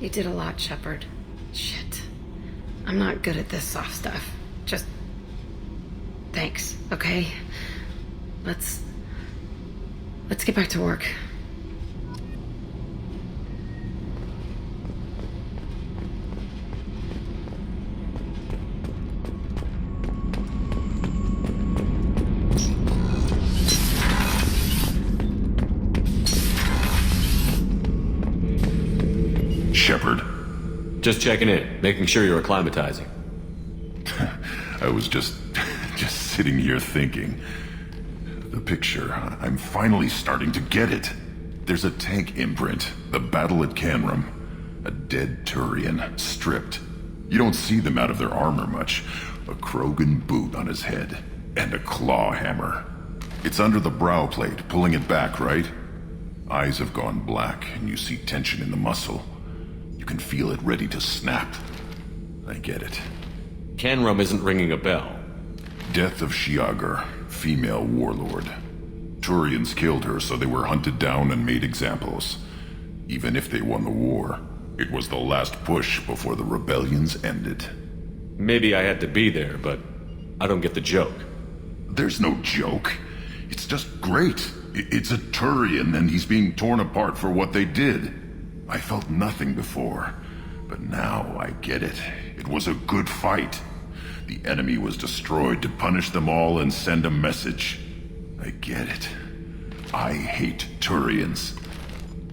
You did a lot, Shepard. Shit. I'm not good at this soft stuff. Just... thanks, okay? Let's get back to work. Shepard, Just checking in, making sure you're acclimatizing. I was just sitting here thinking. The picture, I'm finally starting to get it. There's a tank imprint, the battle at Canrum. A dead Turian, stripped. You don't see them out of their armor much. A Krogan boot on his head, and a claw hammer. It's under the brow plate, pulling it back, right? Eyes have gone black, and you see tension in the muscle. You can feel it ready to snap. I get it. Canrum isn't ringing a bell. Death of Shiagar, female warlord. Turians killed her, so they were hunted down and made examples. Even if they won the war, it was the last push before the rebellions ended. Maybe I had to be there, but I don't get the joke. There's no joke. It's just great. It's a Turian, and he's being torn apart for what they did. I felt nothing before, but now I get it. It was a good fight. The enemy was destroyed to punish them all and send a message. I get it. I hate Turians.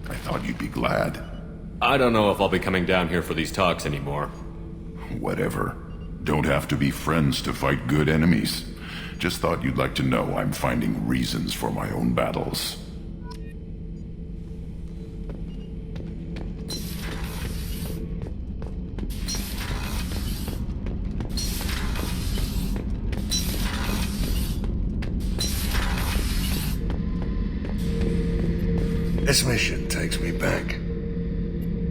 I thought you'd be glad. I don't know if I'll be coming down here for these talks anymore. Whatever. Don't have to be friends to fight good enemies. Just thought you'd like to know I'm finding reasons for my own battles. This mission takes me back.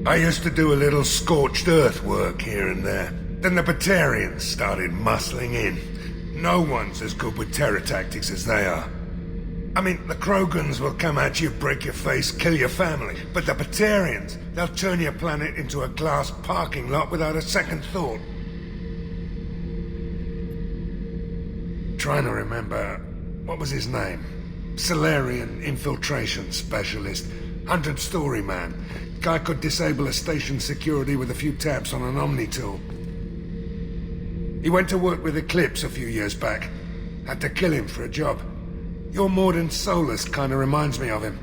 I used to do a little scorched earth work here and there. Then the Batarians started muscling in. No one's as good with terror tactics as they are. I mean, the Krogans will come at you, break your face, kill your family. But the Batarians, they'll turn your planet into a glass parking lot without a second thought. Trying to remember, what was his name? Solarian infiltration specialist. 100-story man. Guy could disable a station security with a few taps on an Omni tool. He went to work with Eclipse a few years back. Had to kill him for a job. Your Mordin Solus kinda reminds me of him.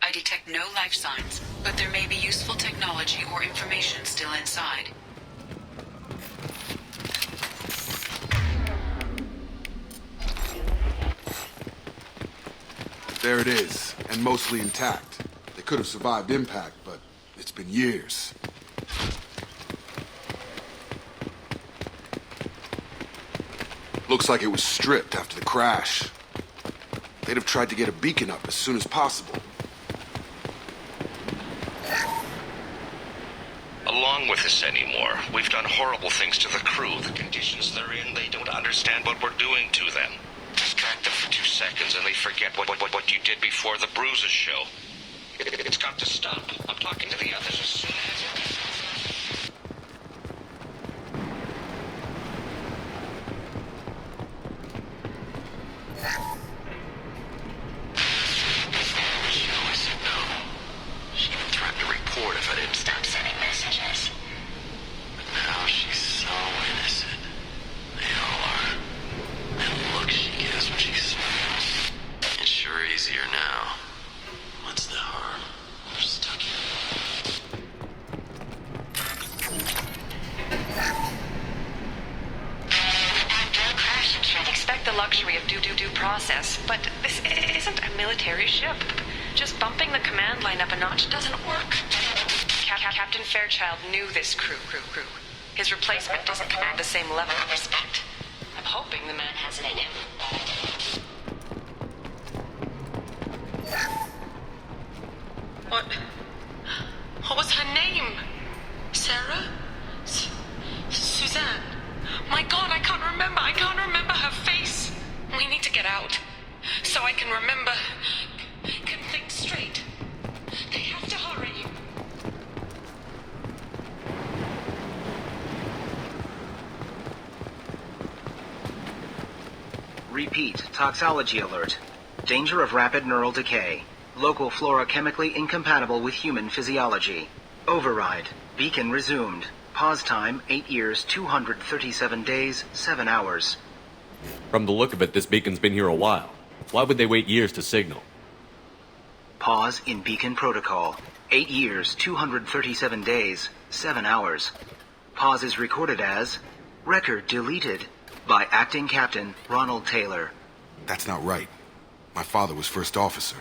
I detect no life signs, but there may be useful technology or information still inside. There it is, and mostly intact. They could have survived impact, but it's been years. Looks like it was stripped after the crash. They'd have tried to get a beacon up as soon as possible. Along with this anymore. We've done horrible things to the crew. The conditions they're in, they don't understand what we're doing to them. Distract them for 2 seconds and they forget what you did before the bruises show. It's got to stop. I'm talking to the others as soon as it can. Just bumping the command line up a notch doesn't work. Captain Fairchild knew this crew. His replacement doesn't command the same level of respect. I'm hoping the man has it in him. What was her name? Sarah? Suzanne? My God, I can't remember her face. We need to get out. So I can remember. Can think straight. They have to hurry. Repeat, toxology alert. Danger of rapid neural decay. Local flora chemically incompatible with human physiology. Override. Beacon resumed. Pause time, 8 years, 237 days, 7 hours. From the look of it, this beacon's been here a while. Why would they wait years to signal? Pause in beacon protocol. 8 years, 237 days, 7 hours. Pause is recorded as record deleted by Acting Captain Ronald Taylor. That's not right. My father was first officer.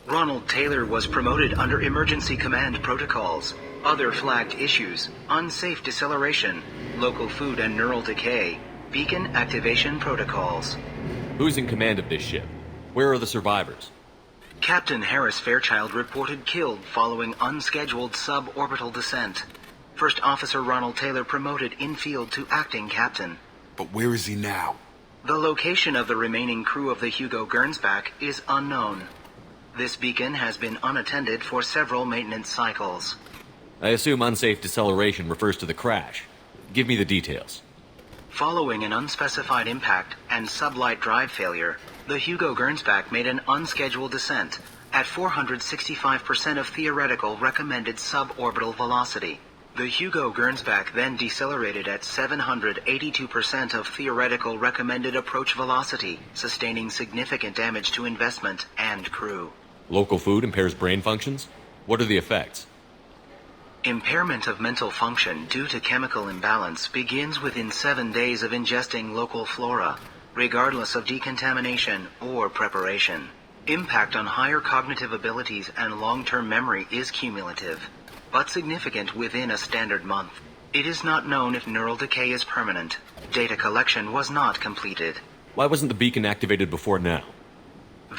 Ronald Taylor was promoted under emergency command protocols. Other flagged issues: unsafe deceleration, local food and neural decay, beacon activation protocols. Who's in command of this ship? Where are the survivors? Captain Harris Fairchild reported killed following unscheduled suborbital descent. First Officer Ronald Taylor promoted in-field to acting captain. But where is he now? The location of the remaining crew of the Hugo Gernsback is unknown. This beacon has been unattended for several maintenance cycles. I assume unsafe deceleration refers to the crash. Give me the details. Following an unspecified impact and sublight drive failure, the Hugo Gernsback made an unscheduled descent at 465% of theoretical recommended suborbital velocity. The Hugo Gernsback then decelerated at 782% of theoretical recommended approach velocity, sustaining significant damage to investment and crew. Local food impairs brain functions? What are the effects? Impairment of mental function due to chemical imbalance begins within 7 days of ingesting local flora, regardless of decontamination or preparation. Impact on higher cognitive abilities and long-term memory is cumulative, but significant within a standard month. It is not known if neural decay is permanent. Data collection was not completed. Why wasn't the beacon activated before now?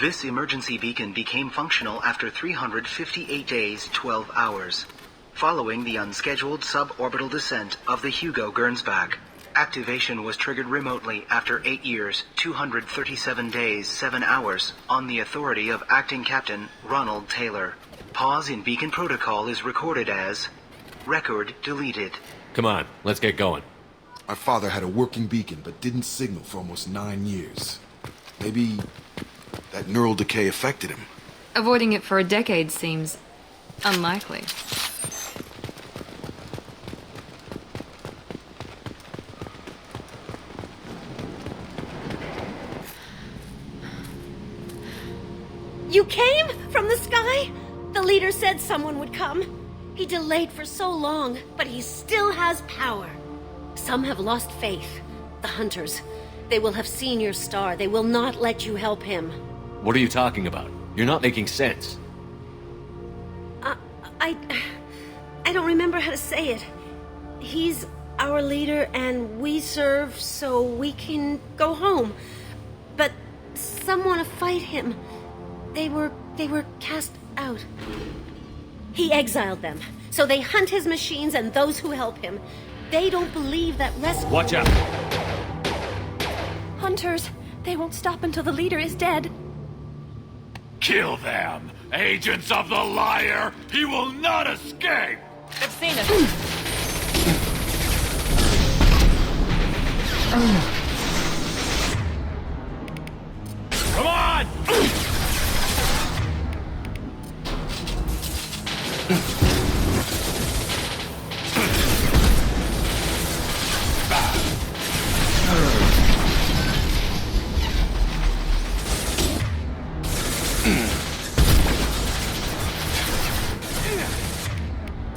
This emergency beacon became functional after 358 days, 12 hours. Following the unscheduled suborbital descent of the Hugo Gernsback, activation was triggered remotely after 8 years, 237 days, 7 hours, on the authority of Acting Captain Ronald Taylor. Pause in beacon protocol is recorded as record deleted. Come on, let's get going. My father had a working beacon, but didn't signal for almost 9 years. Maybe that neural decay affected him. Avoiding it for a decade seems unlikely. You came? From the sky? The leader said someone would come. He delayed for so long, but he still has power. Some have lost faith. The hunters. They will have seen your star. They will not let you help him. What are you talking about? You're not making sense. I don't remember how to say it. He's our leader and we serve so we can go home. But some want to fight him. They were cast out. He exiled them, so they hunt his machines and those who help him. They don't believe that rescue... Watch out! Hunters, they won't stop until the leader is dead. Kill them! Agents of the liar! He will not escape! They've seen us. Come on!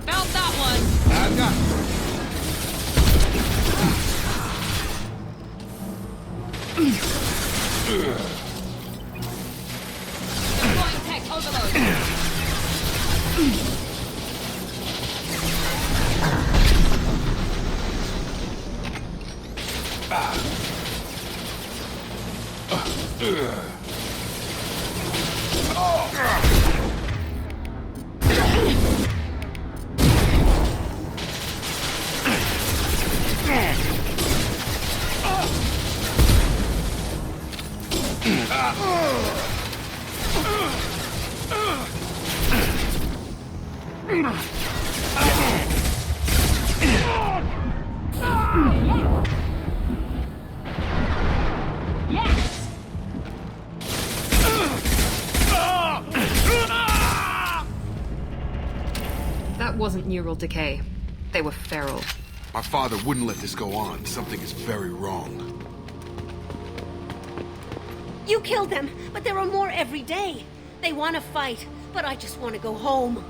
Found that one. I've got Deploying tech overload. That wasn't neural decay. They were feral. My father wouldn't let this go on. Something is very wrong. You killed them, but there are more every day. They want to fight, but I just want to go home.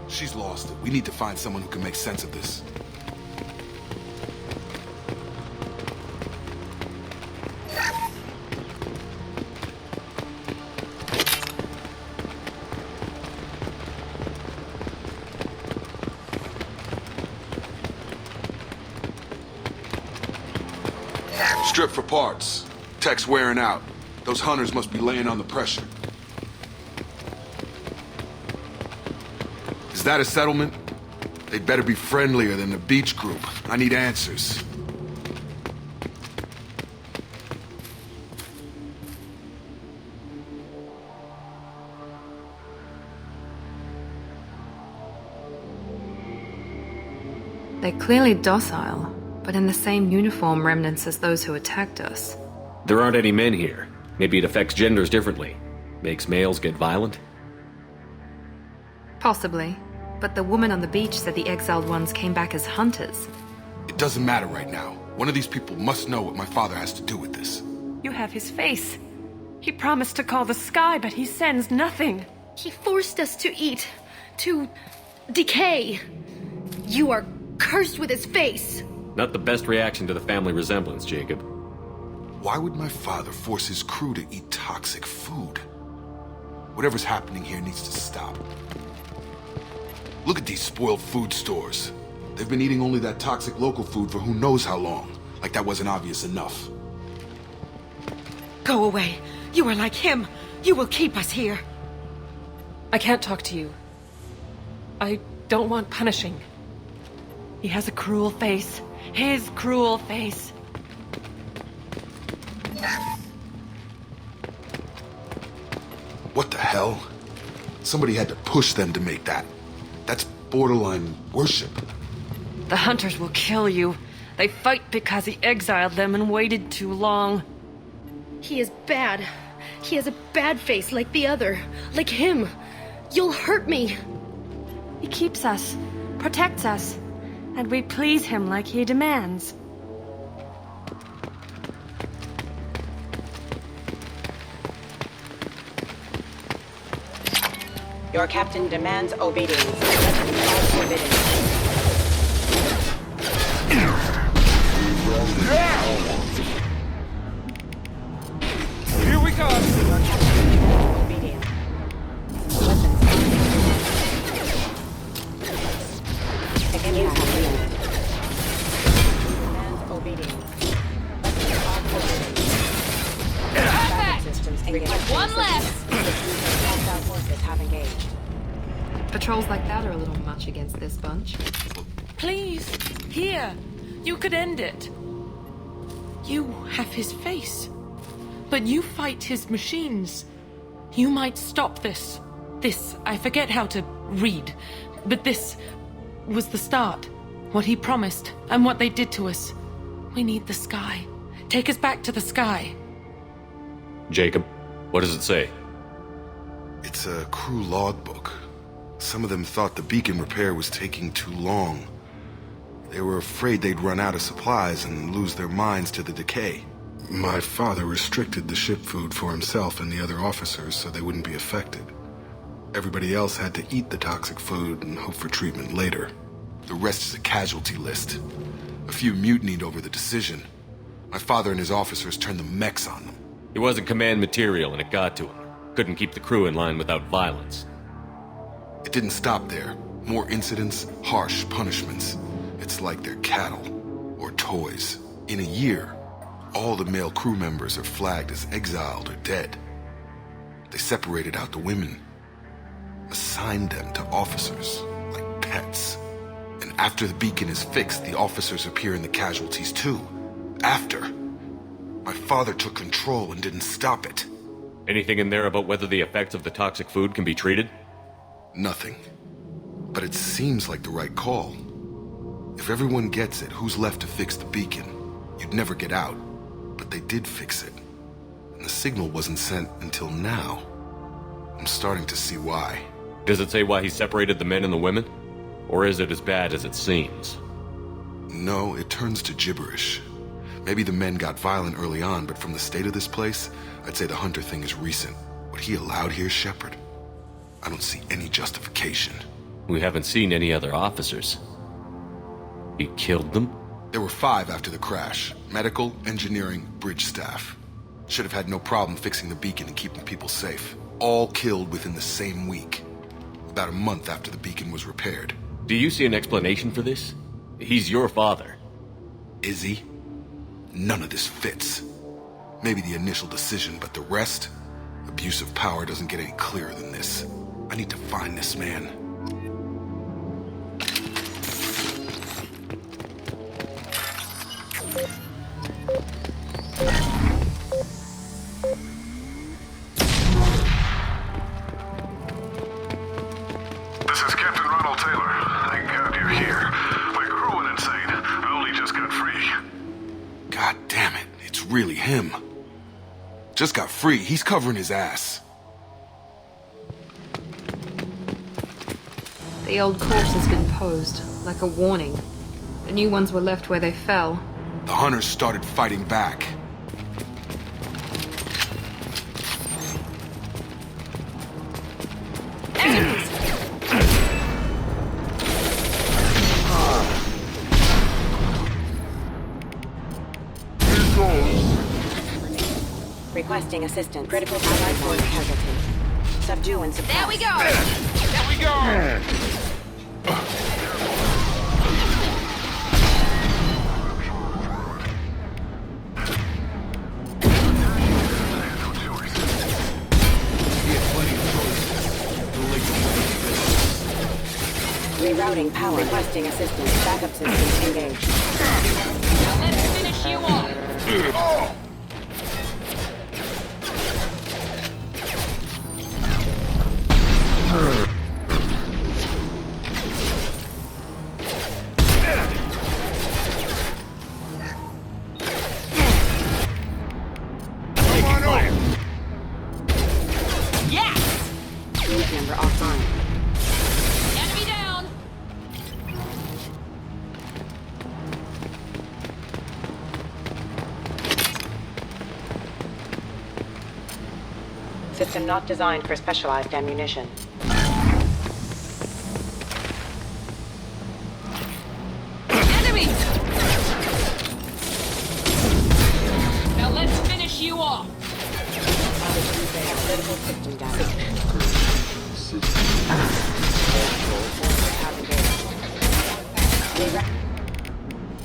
She's lost it. We need to find someone who can make sense of this. Strip for parts. Tech's wearing out. Those hunters must be laying on the pressure. Is that a settlement? They'd better be friendlier than the beach group. I need answers. They're clearly docile, but in the same uniform remnants as those who attacked us. There aren't any men here. Maybe it affects genders differently. Makes males get violent? Possibly. But the woman on the beach said the exiled ones came back as hunters. It doesn't matter right now. One of these people must know what my father has to do with this. You have his face. He promised to call the sky, but he sends nothing. He forced us to eat, to decay. You are cursed with his face. Not the best reaction to the family resemblance, Jacob. Why would my father force his crew to eat toxic food? Whatever's happening here needs to stop. Look at these spoiled food stores. They've been eating only that toxic local food for who knows how long. Like that wasn't obvious enough. Go away. You are like him. You will keep us here. I can't talk to you. I don't want punishing. He has a cruel face. His cruel face. What the hell? Somebody had to push them to make that. That's borderline worship. The hunters will kill you. They fight because he exiled them and waited too long. He is bad. He has a bad face like the other. Like him. You'll hurt me. He keeps us, protects us, and we please him like he demands. Your captain demands obedience. Weapons are forbidden. Here we go! Your captain demands obedience. Weapons against demands obedience. Weapons are forbidden. Traffic systems engaged. One less! Hostile forces have engaged. Patrols like that are a little much against this bunch. Please, here. You could end it. You have his face. But you fight his machines. You might stop this. This, I forget how to read. But this was the start. What he promised, and what they did to us. We need the sky. Take us back to the sky. Jacob, what does it say? It's a crew logbook. Some of them thought the beacon repair was taking too long. They were afraid they'd run out of supplies and lose their minds to the decay. My father restricted the ship food for himself and the other officers so they wouldn't be affected. Everybody else had to eat the toxic food and hope for treatment later. The rest is a casualty list. A few mutinied over the decision. My father and his officers turned the mechs on them. He wasn't command material and it got to him. Couldn't keep the crew in line without violence. It didn't stop there. More incidents, harsh punishments. It's like they're cattle or toys. In a year, all the male crew members are flagged as exiled or dead. They separated out the women, assigned them to officers, like pets. And after the beacon is fixed, the officers appear in the casualties too. After. My father took control and didn't stop it. Anything in there about whether the effects of the toxic food can be treated? Nothing. But it seems like the right call. If everyone gets it, who's left to fix the beacon? You'd never get out. But they did fix it. And the signal wasn't sent until now. I'm starting to see why. Does it say why he separated the men and the women? Or is it as bad as it seems? No, it turns to gibberish. Maybe the men got violent early on, but from the state of this place, I'd say the Hunter thing is recent. What he allowed here, Shepard, I don't see any justification. We haven't seen any other officers. He killed them? There were 5 after the crash. Medical, engineering, bridge staff. Should have had no problem fixing the beacon and keeping people safe. All killed within the same week. About a month after the beacon was repaired. Do you see an explanation for this? He's your father. Is he? None of this fits. Maybe the initial decision, but the rest? Abuse of power doesn't get any clearer than this. I need to find this man. This is Captain Ronald Taylor. Thank God you're here. My crew went insane. I only just got free. God damn it, it's really him. Just got free, he's covering his ass. The old corpse has been posed, like a warning. The new ones were left where they fell. The hunters started fighting back. Requesting assistance. Critical allied force casualty. Subdue and suppress. There we go! There we go! Rerouting power. Requesting assistance. Backup systems engaged. Now let's finish you off! System not designed for specialized ammunition. Enemy! Now let's finish you off! System damage.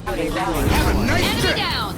Enemy down!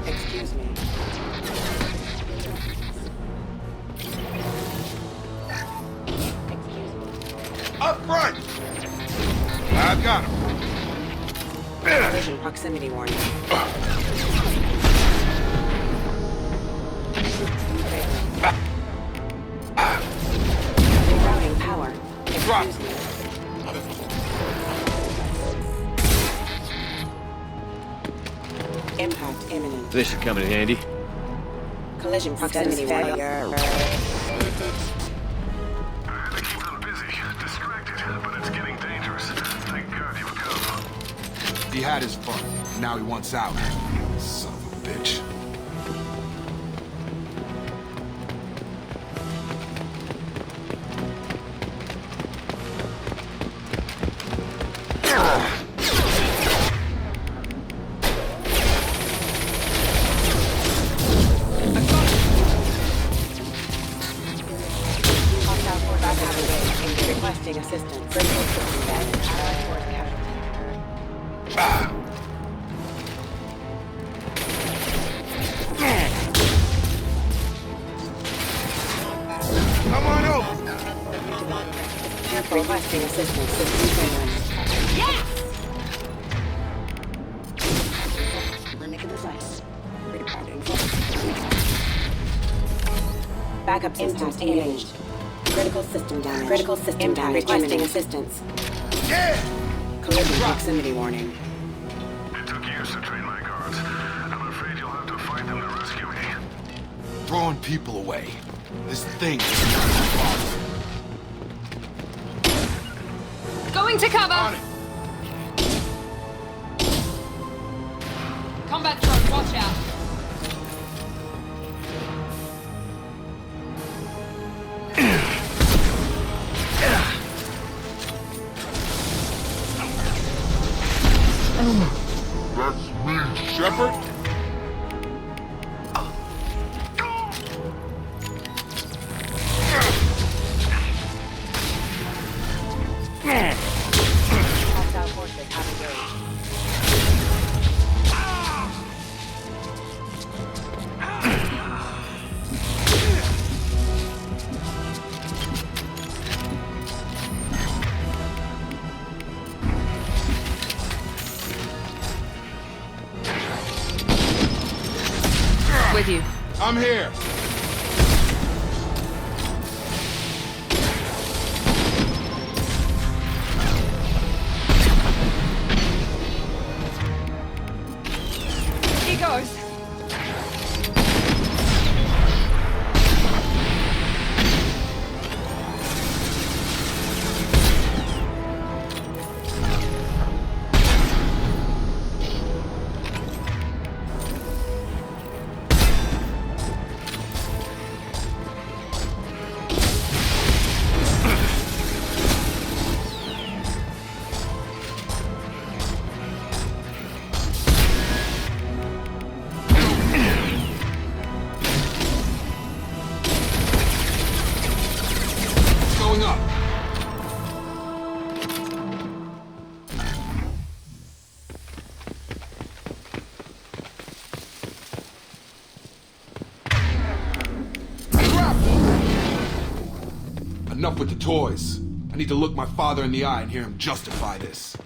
Excuse me. Up front! I've got him. Vision proximity warning. Rerouting power. Excuse me. Impact imminent. This should come in handy. Collision proximity failure. I had to keep them busy, distracted, but it's getting dangerous. Thank God you've come. He had his fun. Now he wants out. Son of a bitch. Requesting assistance. Critical system damage. Allied force casualty. Come on over! Requesting assistance. System failing. Yes! Making this ice. Backup systems engaged. Critical system damage. Critical system damage. Requesting assistance. Yeah! Collision proximity warning. It took years to train my guards. I'm afraid you'll have to fight them to rescue me. Throwing people away. This thing is Going to cover! on it. Combat drone, watch out! That's me, Shepard? Hostile forces have engaged. With you. I'm here. He goes. Going up. Enough with the toys. I need to look my father in the eye and hear him justify this.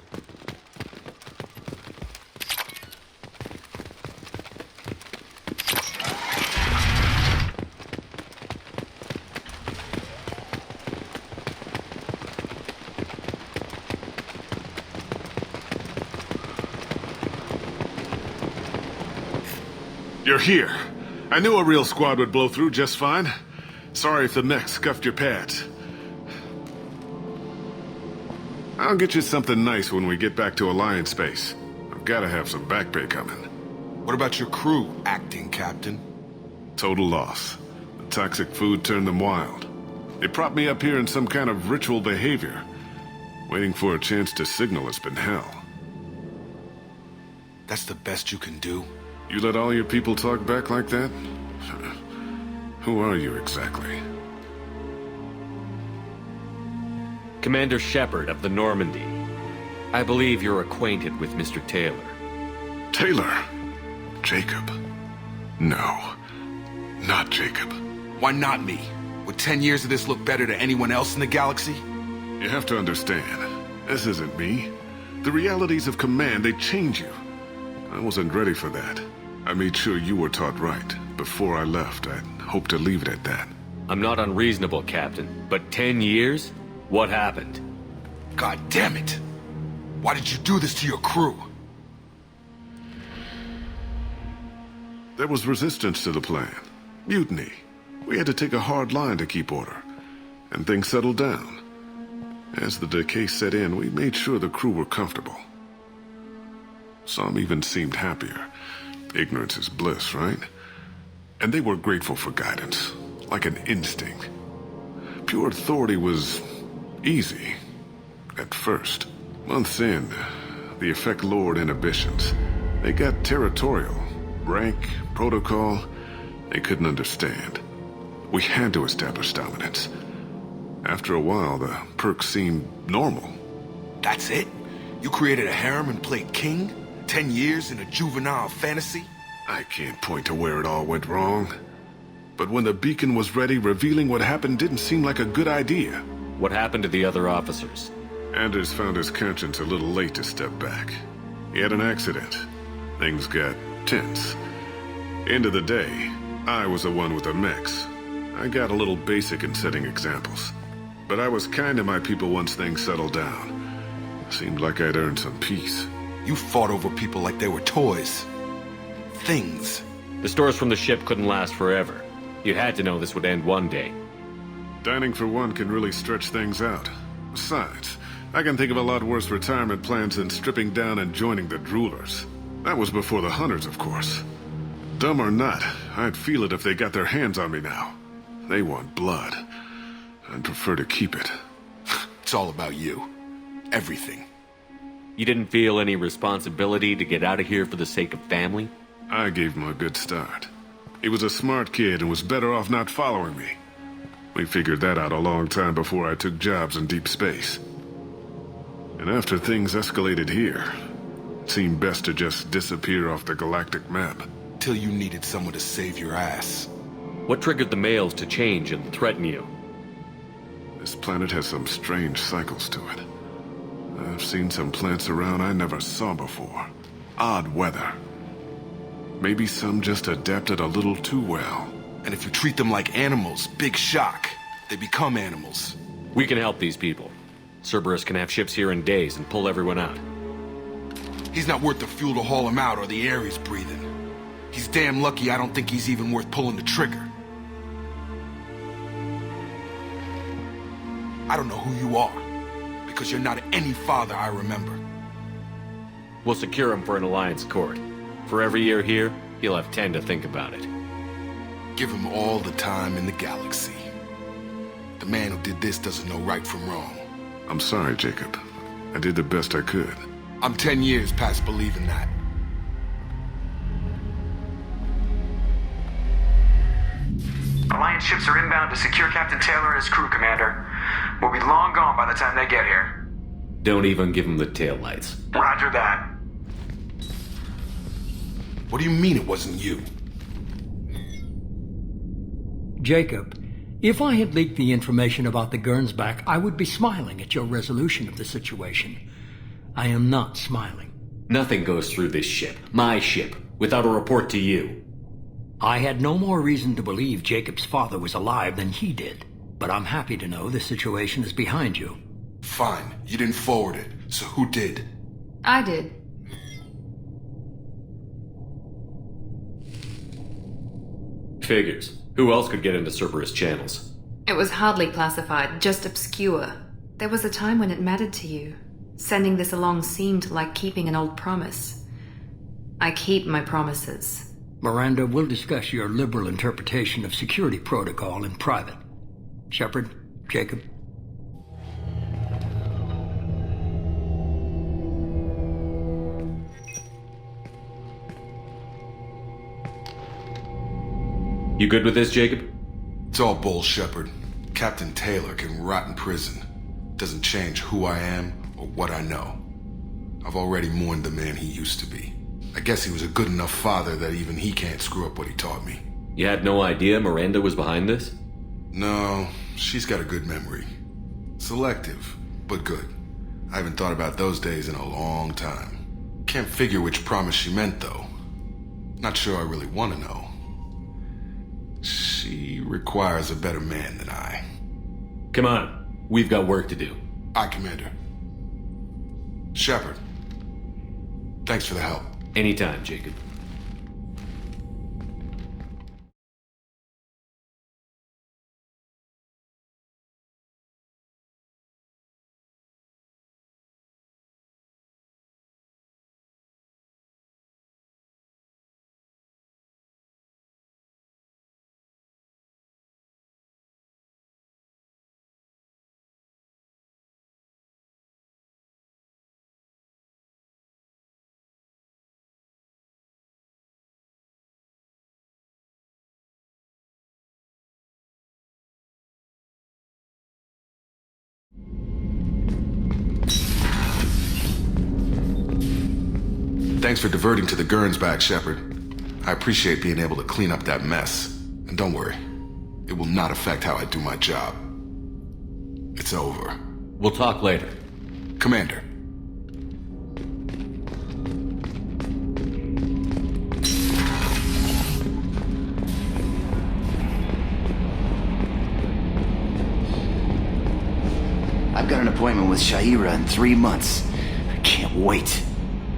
You're here. I knew a real squad would blow through just fine. Sorry if the mech scuffed your pads. I'll get you something nice when we get back to Alliance space. I've gotta have some back pay coming. What about your crew, acting captain? Total loss. The toxic food turned them wild. They propped me up here in some kind of ritual behavior. Waiting for a chance to signal has been hell. That's the best you can do? You let all your people talk back like that? Who are you exactly? Commander Shepard of the Normandy. I believe you're acquainted with Mr. Taylor. Taylor? Jacob? No. Not Jacob. Why not me? Would 10 years of this look better to anyone else in the galaxy? You have to understand, this isn't me. The realities of command, they change you. I wasn't ready for that. I made sure you were taught right. Before I left, I hoped to leave it at that. I'm not unreasonable, Captain, but 10 years? What happened? God damn it! Why did you do this to your crew? There was resistance to the plan. Mutiny. We had to take a hard line to keep order. And things settled down. As the decay set in, we made sure the crew were comfortable. Some even seemed happier. Ignorance is bliss, right? And they were grateful for guidance, like an instinct. Pure authority was easy, at first. Months in, the effect lowered inhibitions. They got territorial. Rank, protocol, they couldn't understand. We had to establish dominance. After a while, the perks seemed normal. That's it? You created a harem and played king? 10 years in a juvenile fantasy? I can't point to where it all went wrong. But when the beacon was ready, revealing what happened didn't seem like a good idea. What happened to the other officers? Anders found his conscience a little late to step back. He had an accident. Things got tense. End of the day, I was the one with the mix. I got a little basic in setting examples. But I was kind to my people once things settled down. Seemed like I'd earned some peace. You fought over people like they were toys. Things. The stores from the ship couldn't last forever. You had to know this would end one day. Dining for one can really stretch things out. Besides, I can think of a lot worse retirement plans than stripping down and joining the droolers. That was before the hunters, of course. Dumb or not, I'd feel it if they got their hands on me now. They want blood. I'd prefer to keep it. It's all about you. Everything. You didn't feel any responsibility to get out of here for the sake of family? I gave him a good start. He was a smart kid and was better off not following me. We figured that out a long time before I took jobs in deep space. And after things escalated here, it seemed best to just disappear off the galactic map. Till you needed someone to save your ass. What triggered the males to change and threaten you? This planet has some strange cycles to it. I've seen some plants around I never saw before. Odd weather. Maybe some just adapted a little too well. And if you treat them like animals, big shock. They become animals. We can help these people. Cerberus can have ships here in days and pull everyone out. He's not worth the fuel to haul him out or the air he's breathing. He's damn lucky I don't think he's even worth pulling the trigger. I don't know who you are, because you're not any father I remember. We'll secure him for an Alliance court. For every year here, he'll have 10 to think about it. Give him all the time in the galaxy. The man who did this doesn't know right from wrong. I'm sorry, Jacob. I did the best I could. I'm 10 years past believing that. Alliance ships are inbound to secure Captain Taylor and his crew, Commander. We'll be long gone by the time they get here. Don't even give him the taillights. Roger that. What do you mean it wasn't you? Jacob, if I had leaked the information about the Gernsback, I would be smiling at your resolution of the situation. I am not smiling. Nothing goes through this ship, my ship, without a report to you. I had no more reason to believe Jacob's father was alive than he did, but I'm happy to know the situation is behind you. Fine, you didn't forward it, so who did? I did. Figures. Who else could get into Cerberus channels? It was hardly classified, just obscure. There was a time when it mattered to you. Sending this along seemed like keeping an old promise. I keep my promises. Miranda, we'll discuss your liberal interpretation of security protocol in private. Shepard, Jacob. You good with this, Jacob? It's all bull, Shepard. Captain Taylor can rot in prison. Doesn't change who I am or what I know. I've already mourned the man he used to be. I guess he was a good enough father that even he can't screw up what he taught me. You had no idea Miranda was behind this? No, she's got a good memory. Selective, but good. I haven't thought about those days in a long time. Can't figure which promise she meant, though. Not sure I really want to know. She requires a better man than I. Come on, we've got work to do. Aye, Commander. Shepard, thanks for the help. Anytime, Jacob. Thanks for diverting to the Gernsback, Shepard. I appreciate being able to clean up that mess. And don't worry, it will not affect how I do my job. It's over. We'll talk later. Commander. I've got an appointment with Shaira in 3 months. I can't wait.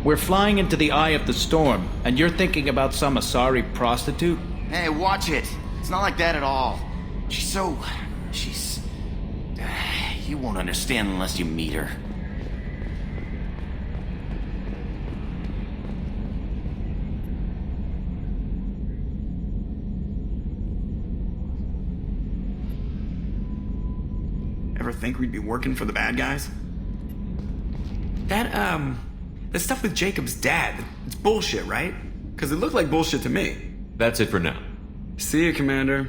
We're flying into the eye of the storm, and you're thinking about some Asari prostitute? Hey, watch it. It's not like that at all. She's... You won't understand unless you meet her. Ever think we'd be working for the bad guys? The stuff with Jacob's dad, it's bullshit, right? Because it looked like bullshit to me. That's it for now. See you, Commander.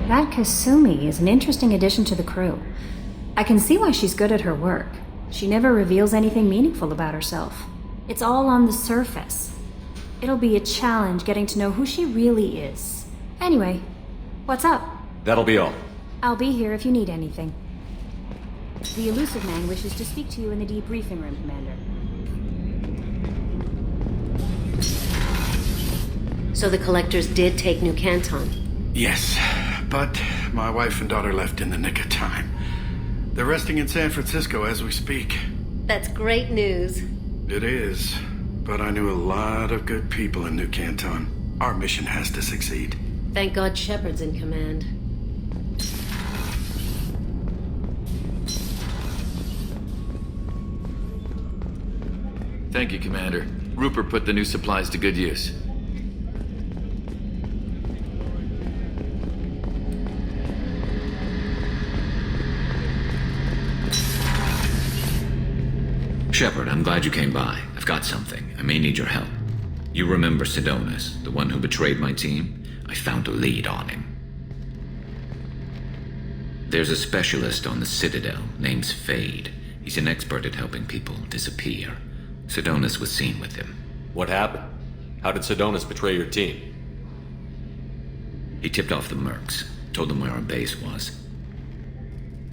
That Kasumi is an interesting addition to the crew. I can see why she's good at her work. She never reveals anything meaningful about herself. It's all on the surface. It'll be a challenge getting to know who she really is. Anyway, what's up? That'll be all. I'll be here if you need anything. The elusive man wishes to speak to you in the debriefing room, Commander. So the collectors did take New Canton? Yes, but my wife and daughter left in the nick of time. They're resting in San Francisco as we speak. That's great news. It is, but I knew a lot of good people in New Canton. Our mission has to succeed. Thank God Shepard's in command. Thank you, Commander. Rupert put the new supplies to good use. Shepard, I'm glad you came by. I've got something. I may need your help. You remember Sidonus, the one who betrayed my team? I found a lead on him. There's a specialist on the Citadel, name's Fade. He's an expert at helping people disappear. Sidonus was seen with him. What happened? How did Sidonus betray your team? He tipped off the mercs, told them where our base was.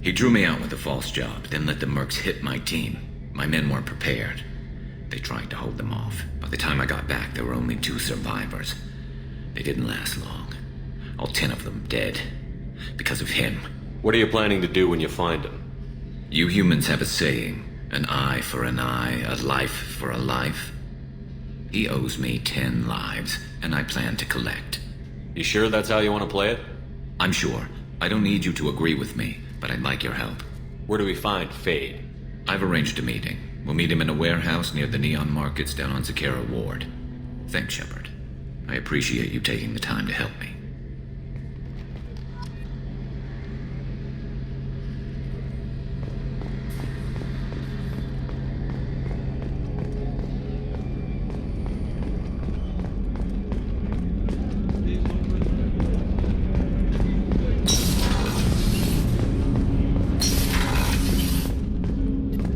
He drew me out with a false job, then let the mercs hit my team. My men weren't prepared. They tried to hold them off. By the time I got back, there were only 2 survivors. They didn't last long. All 10 of them dead. Because of him. What are you planning to do when you find him? You humans have a saying, an eye for an eye, a life for a life. He owes me 10 lives, and I plan to collect. You sure that's how you want to play it? I'm sure. I don't need you to agree with me, but I'd like your help. Where do we find Fade? I've arranged a meeting. We'll meet him in a warehouse near the Neon Markets down on Zakera Ward. Thanks, Shepard. I appreciate you taking the time to help me.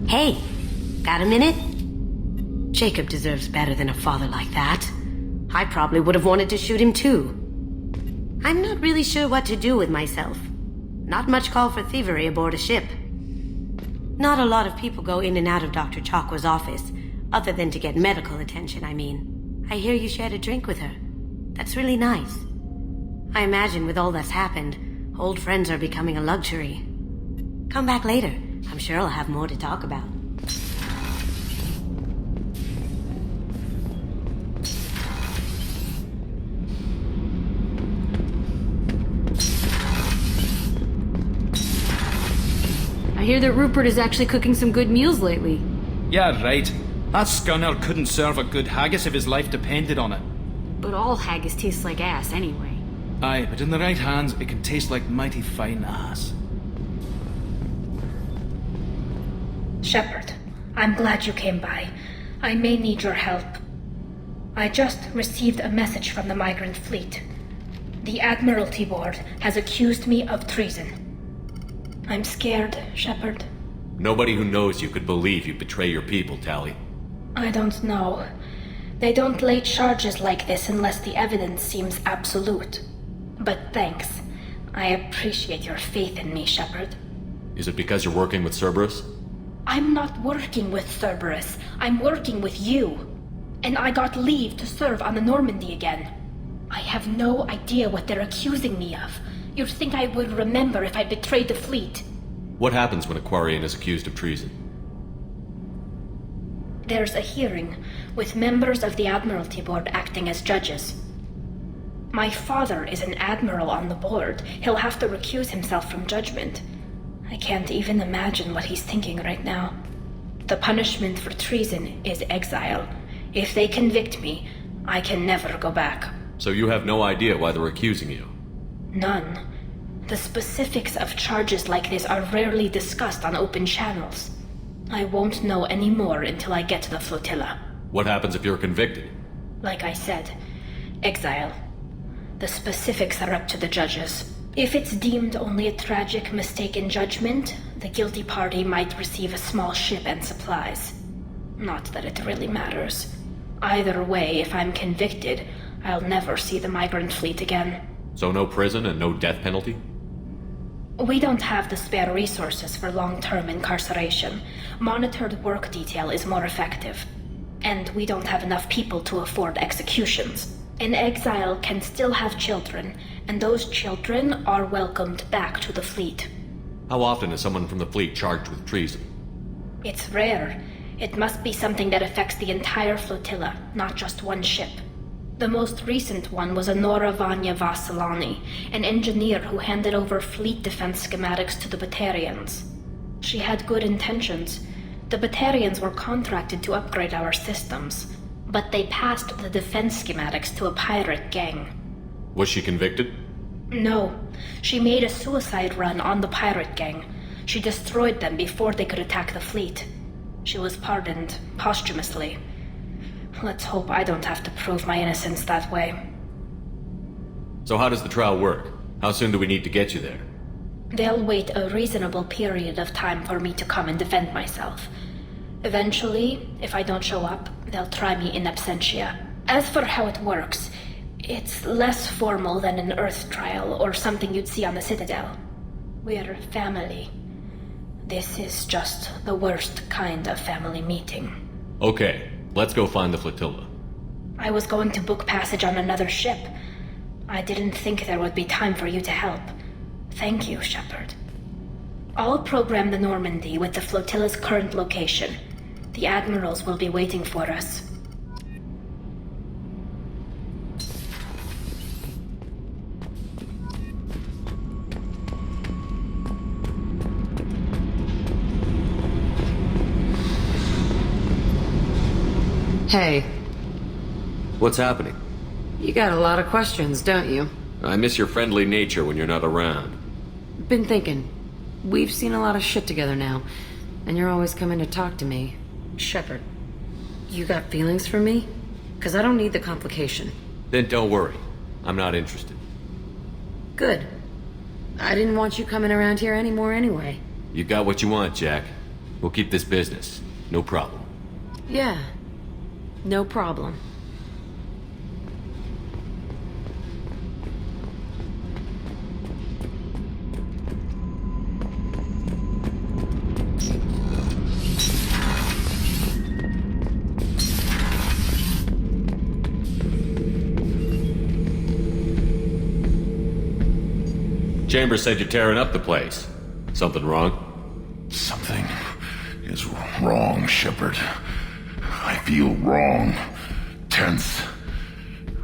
Hey, got a minute? Jacob deserves better than a father like that. I probably would have wanted to shoot him too. I'm not really sure what to do with myself. Not much call for thievery aboard a ship. Not a lot of people go in and out of Dr. Chakwa's office, other than to get medical attention, I mean. I hear you shared a drink with her. That's really nice. I imagine with all that's happened, old friends are becoming a luxury. Come back later. I'm sure I'll have more to talk about. I hear that Rupert is actually cooking some good meals lately. Yeah, right. That scunner couldn't serve a good haggis if his life depended on it. But all haggis tastes like ass anyway. Aye, but in the right hands, it can taste like mighty fine ass. Shepard, I'm glad you came by. I may need your help. I just received a message from the migrant fleet. The Admiralty Board has accused me of treason. I'm scared, Shepard. Nobody who knows you could believe you betray your people, Tali. I don't know. They don't lay charges like this unless the evidence seems absolute. But thanks. I appreciate your faith in me, Shepard. Is it because you're working with Cerberus? I'm not working with Cerberus. I'm working with you. And I got leave to serve on the Normandy again. I have no idea what they're accusing me of. You'd think I would remember if I betrayed the fleet. What happens when a Quarian is accused of treason? There's a hearing, with members of the Admiralty Board acting as judges. My father is an admiral on the board. He'll have to recuse himself from judgment. I can't even imagine what he's thinking right now. The punishment for treason is exile. If they convict me, I can never go back. So you have no idea why they're accusing you? None. The specifics of charges like this are rarely discussed on open channels. I won't know any more until I get to the flotilla. What happens if you're convicted? Like I said, exile. The specifics are up to the judges. If it's deemed only a tragic mistake in judgment, the guilty party might receive a small ship and supplies. Not that it really matters. Either way, if I'm convicted, I'll never see the migrant fleet again. So no prison and no death penalty? We don't have the spare resources for long-term incarceration. Monitored work detail is more effective. And we don't have enough people to afford executions. An exile can still have children, and those children are welcomed back to the fleet. How often is someone from the fleet charged with treason? It's rare. It must be something that affects the entire flotilla, not just one ship. The most recent one was Anora Vanya Vasilani, an engineer who handed over fleet defense schematics to the Batarians. She had good intentions. The Batarians were contracted to upgrade our systems, but they passed the defense schematics to a pirate gang. Was she convicted? No. She made a suicide run on the pirate gang. She destroyed them before they could attack the fleet. She was pardoned posthumously. Let's hope I don't have to prove my innocence that way. So how does the trial work? How soon do we need to get you there? They'll wait a reasonable period of time for me to come and defend myself. Eventually, if I don't show up, they'll try me in absentia. As for how it works, it's less formal than an Earth trial or something you'd see on the Citadel. We're family. This is just the worst kind of family meeting. Okay, let's go find the flotilla. I was going to book passage on another ship. I didn't think there would be time for you to help. Thank you, Shepard. I'll program the Normandy with the flotilla's current location. The admirals will be waiting for us. Hey. What's happening? You got a lot of questions, don't you? I miss your friendly nature when you're not around. Been thinking. We've seen a lot of shit together now, and you're always coming to talk to me. Shepard, you got feelings for me? 'Cause I don't need the complication. Then don't worry. I'm not interested. Good. I didn't want you coming around here anymore anyway. You got what you want, Jack. We'll keep this business. No problem. Yeah. No problem. Chambers said you're tearing up the place. Something wrong? Something is wrong, Shepard. I feel wrong. Tense.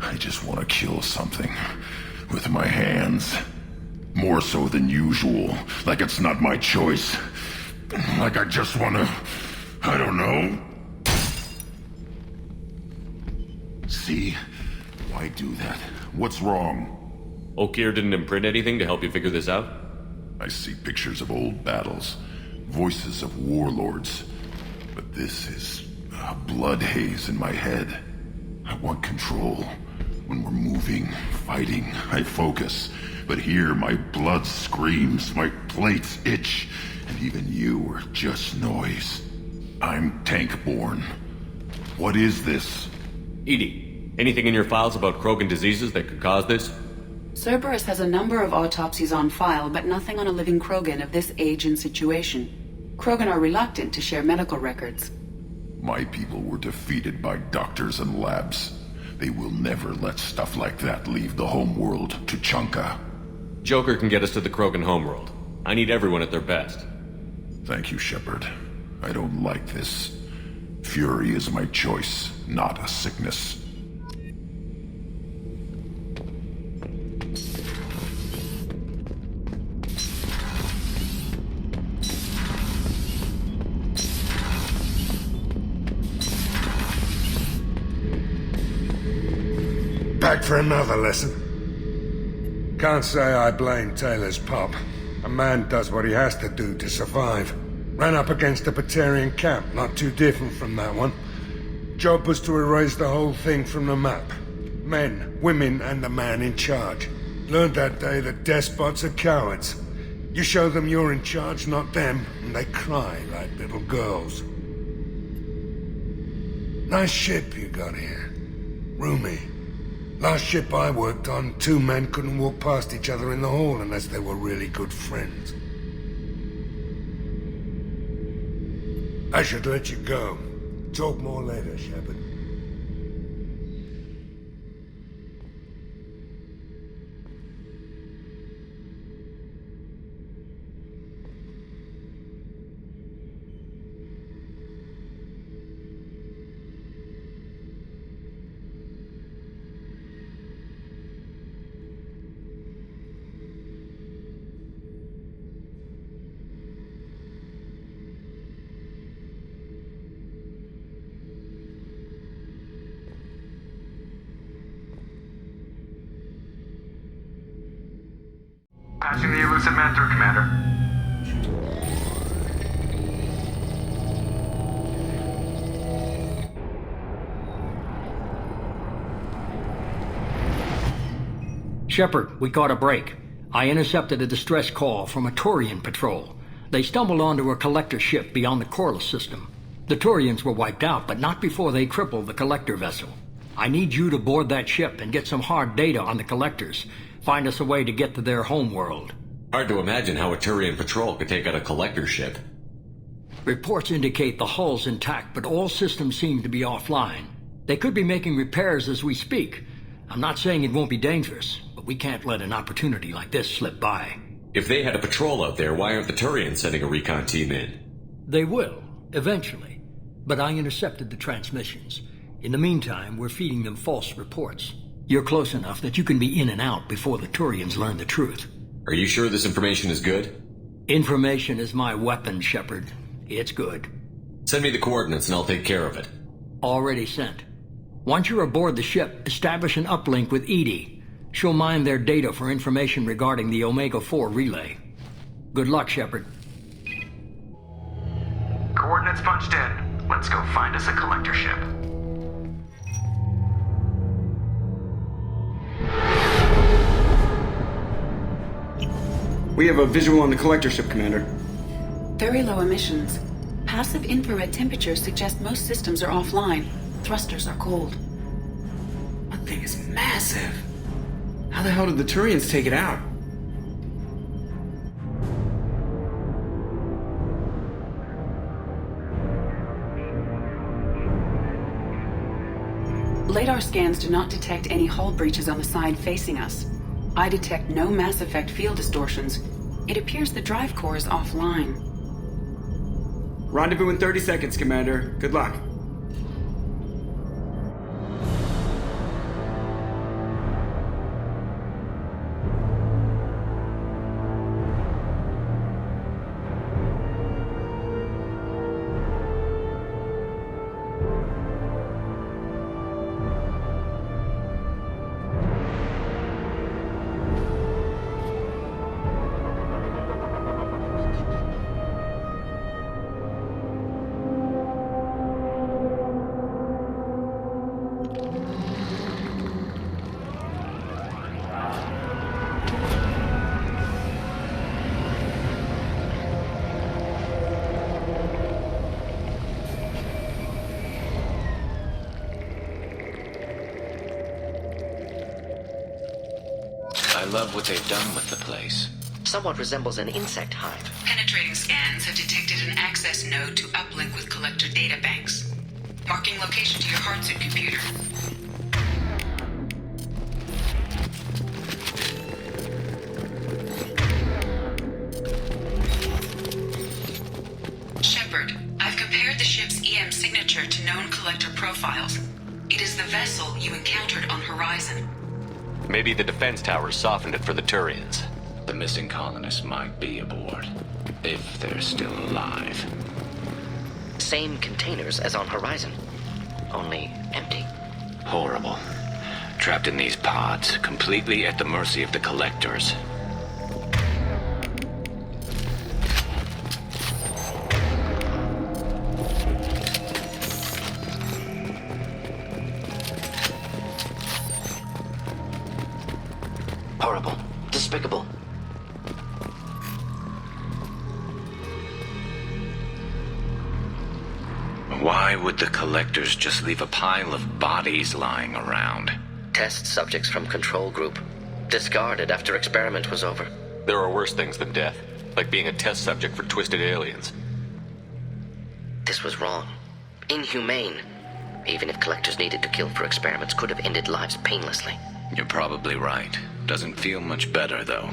I just want to kill something. With my hands. More so than usual. Like it's not my choice. Like I just want to... I don't know. See? Why do that? What's wrong? Okeer didn't imprint anything to help you figure this out? I see pictures of old battles. Voices of warlords. But this is... a blood haze in my head. I want control. When we're moving, fighting, I focus. But here, my blood screams, my plates itch, and even you are just noise. I'm tank-born. What is this? EDI, anything in your files about Krogan diseases that could cause this? Cerberus has a number of autopsies on file, but nothing on a living Krogan of this age and situation. Krogan are reluctant to share medical records. My people were defeated by doctors and labs. They will never let stuff like that leave the homeworld to Chunka. Joker can get us to the Krogan homeworld. I need everyone at their best. Thank you, Shepard. I don't like this. Fury is my choice, not a sickness. Back for another lesson. Can't say I blame Taylor's pop. A man does what he has to do to survive. Ran up against a Batarian camp, not too different from that one. Job was to erase the whole thing from the map. Men, women, and the man in charge. Learned that day that despots are cowards. You show them you're in charge, not them, and they cry like little girls. Nice ship you got here. Roomy. Last ship I worked on, two men couldn't walk past each other in the hall unless they were really good friends. I should let you go. Talk more later, Shepard. Patching the elusive man through, Commander. Shepard, we caught a break. I intercepted a distress call from a Turian patrol. They stumbled onto a collector ship beyond the Korlus system. The Turians were wiped out, but not before they crippled the collector vessel. I need you to board that ship and get some hard data on the collectors. Find us a way to get to their homeworld. Hard to imagine how a Turian patrol could take out a collector ship. Reports indicate the hull's intact, but all systems seem to be offline. They could be making repairs as we speak. I'm not saying it won't be dangerous, but we can't let an opportunity like this slip by. If they had a patrol out there, why aren't the Turians sending a recon team in? They will, eventually. But I intercepted the transmissions. In the meantime, we're feeding them false reports. You're close enough that you can be in and out before the Turians learn the truth. Are you sure this information is good? Information is my weapon, Shepard. It's good. Send me the coordinates and I'll take care of it. Already sent. Once you're aboard the ship, establish an uplink with EDI. She'll mine their data for information regarding the Omega-4 relay. Good luck, Shepard. Coordinates punched in. Let's go find us a collector ship. We have a visual on the collector ship, Commander. Very low emissions. Passive infrared temperatures suggest most systems are offline. Thrusters are cold. That thing is massive. How the hell did the Turians take it out? Radar scans do not detect any hull breaches on the side facing us. I detect no mass effect field distortions. It appears the drive core is offline. Rendezvous in 30 seconds, Commander. Good luck. love what they've done with the place. Somewhat resembles an insect hive. Penetrating scans have detected an access node to uplink with collector databanks. Marking location to your hardsuit computer. Shepard, I've compared the ship's EM signature to known collector profiles. It is the vessel you encountered on Horizon. Maybe the defense towers softened it for the Turians. The missing colonists might be aboard, if they're still alive. Same containers as on Horizon, only empty. Horrible. Trapped in these pods, completely at the mercy of the collectors. Horrible. Despicable. Why would the collectors just leave a pile of bodies lying around? Test subjects from Control Group. Discarded after experiment was over. There are worse things than death, like being a test subject for twisted aliens. This was wrong. Inhumane. Even if collectors needed to kill for experiments, could have ended lives painlessly. You're probably right. Doesn't feel much better, though.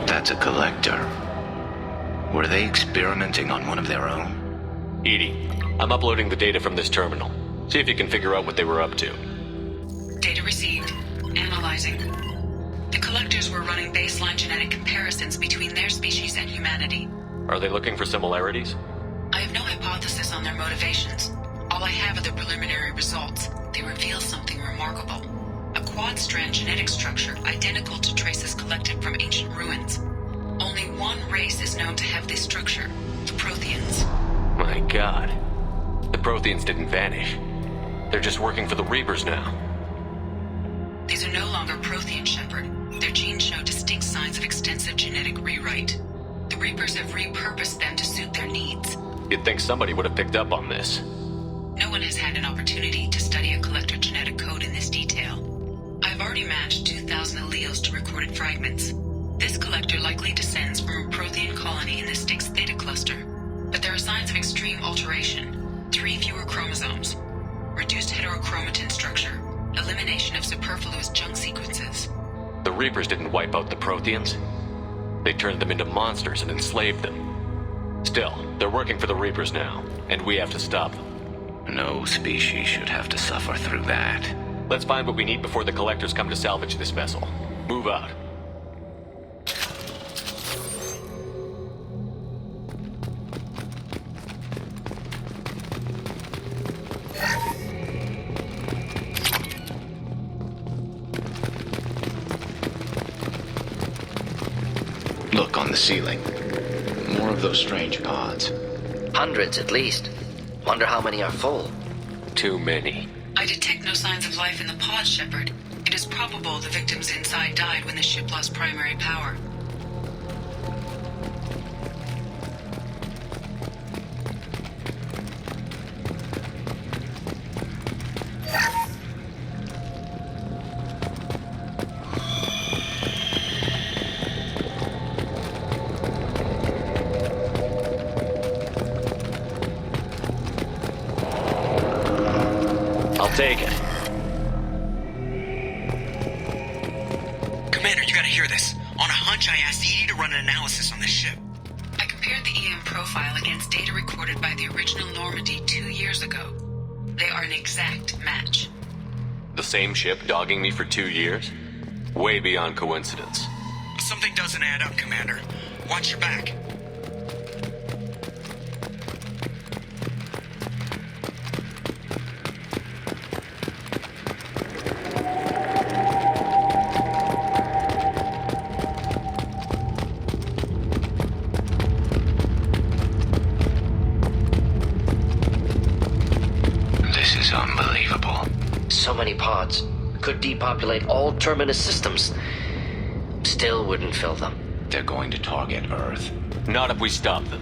That's a collector. Were they experimenting on one of their own? Edie, I'm uploading the data from this terminal. See if you can figure out what they were up to. Data received. Analyzing. The collectors were running baseline genetic comparisons between their species and humanity. Are they looking for similarities? I have no hypothesis on their motivations. All I have are the preliminary results. They reveal something remarkable. A quad-strand genetic structure identical to traces collected from ancient ruins. Only one race is known to have this structure, the Protheans. My god. The Protheans didn't vanish. They're just working for the Reapers now. These are no longer Prothean, Shepard. Their genes show distinct signs of extensive genetic rewrite. The Reapers have repurposed them to suit their needs. You'd think somebody would have picked up on this. No one has had an opportunity to study a collector genetic code in this detail. I've already matched 2,000 alleles to recorded fragments. This collector likely descends from a Prothean colony in the Styx Theta cluster. But there are signs of extreme alteration. 3 fewer chromosomes. Reduced heterochromatin structure. Elimination of superfluous junk sequences. The Reapers didn't wipe out the Protheans. They turned them into monsters and enslaved them. Still, they're working for the Reapers now, and we have to stop them. No species should have to suffer through that. Let's find what we need before the collectors come to salvage this vessel. Move out. Look on the ceiling. More of those strange pods. Hundreds at least. Wonder how many are full. Too many. I detect no signs of life in the pod, Shepard. It is probable the victims inside died when the ship lost primary power. Take it. Commander, you gotta hear this. On a hunch, I asked Edie to run an analysis on this ship. I compared the EM profile against data recorded by the original Normandy 2 years ago. They are an exact match. The same ship dogging me for 2 years? Way beyond coincidence. Something doesn't add up, Commander. Watch your back. This is unbelievable. So many pods. Could depopulate all Terminus systems. Still wouldn't fill them. They're going to target Earth. Not if we stop them.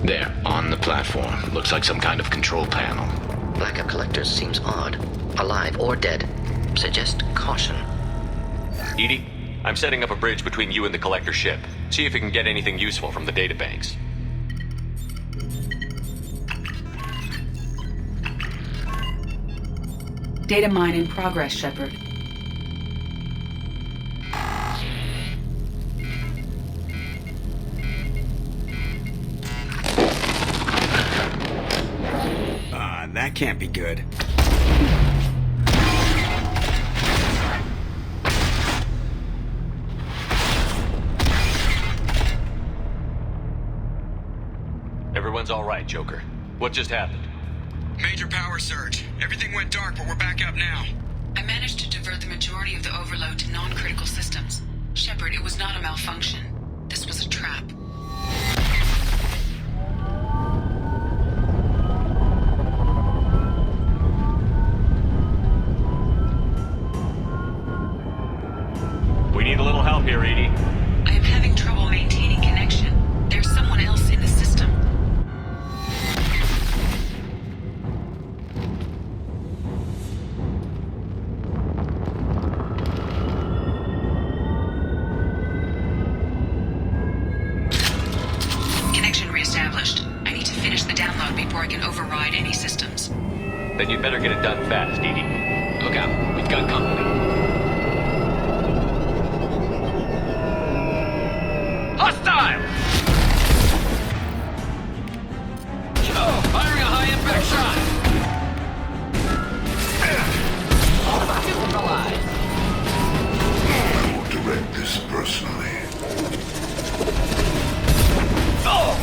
There, on the platform. Looks like some kind of control panel. Lack of collectors seems odd. Alive or dead. Suggest caution. Edie, I'm setting up a bridge between you and the collector ship. See if you can get anything useful from the databanks. Data mine in progress, Shepard. That can't be good. Everyone's all right, Joker. What just happened? Major power surge. Everything went dark, but we're back up now. I managed to divert the majority of the overload to non-critical systems. Shepard, it was not a malfunction. This was a trap. We need a little help here, Edie. I am having trouble maintaining connection. There's someone else in the system. Connection reestablished. I need to finish the download before I can override any systems. Then you'd better get it done fast, Edie. Look out, we've got company. Hostile! Firing a high-impact shot! Neutralized! I will direct this personally. Oh!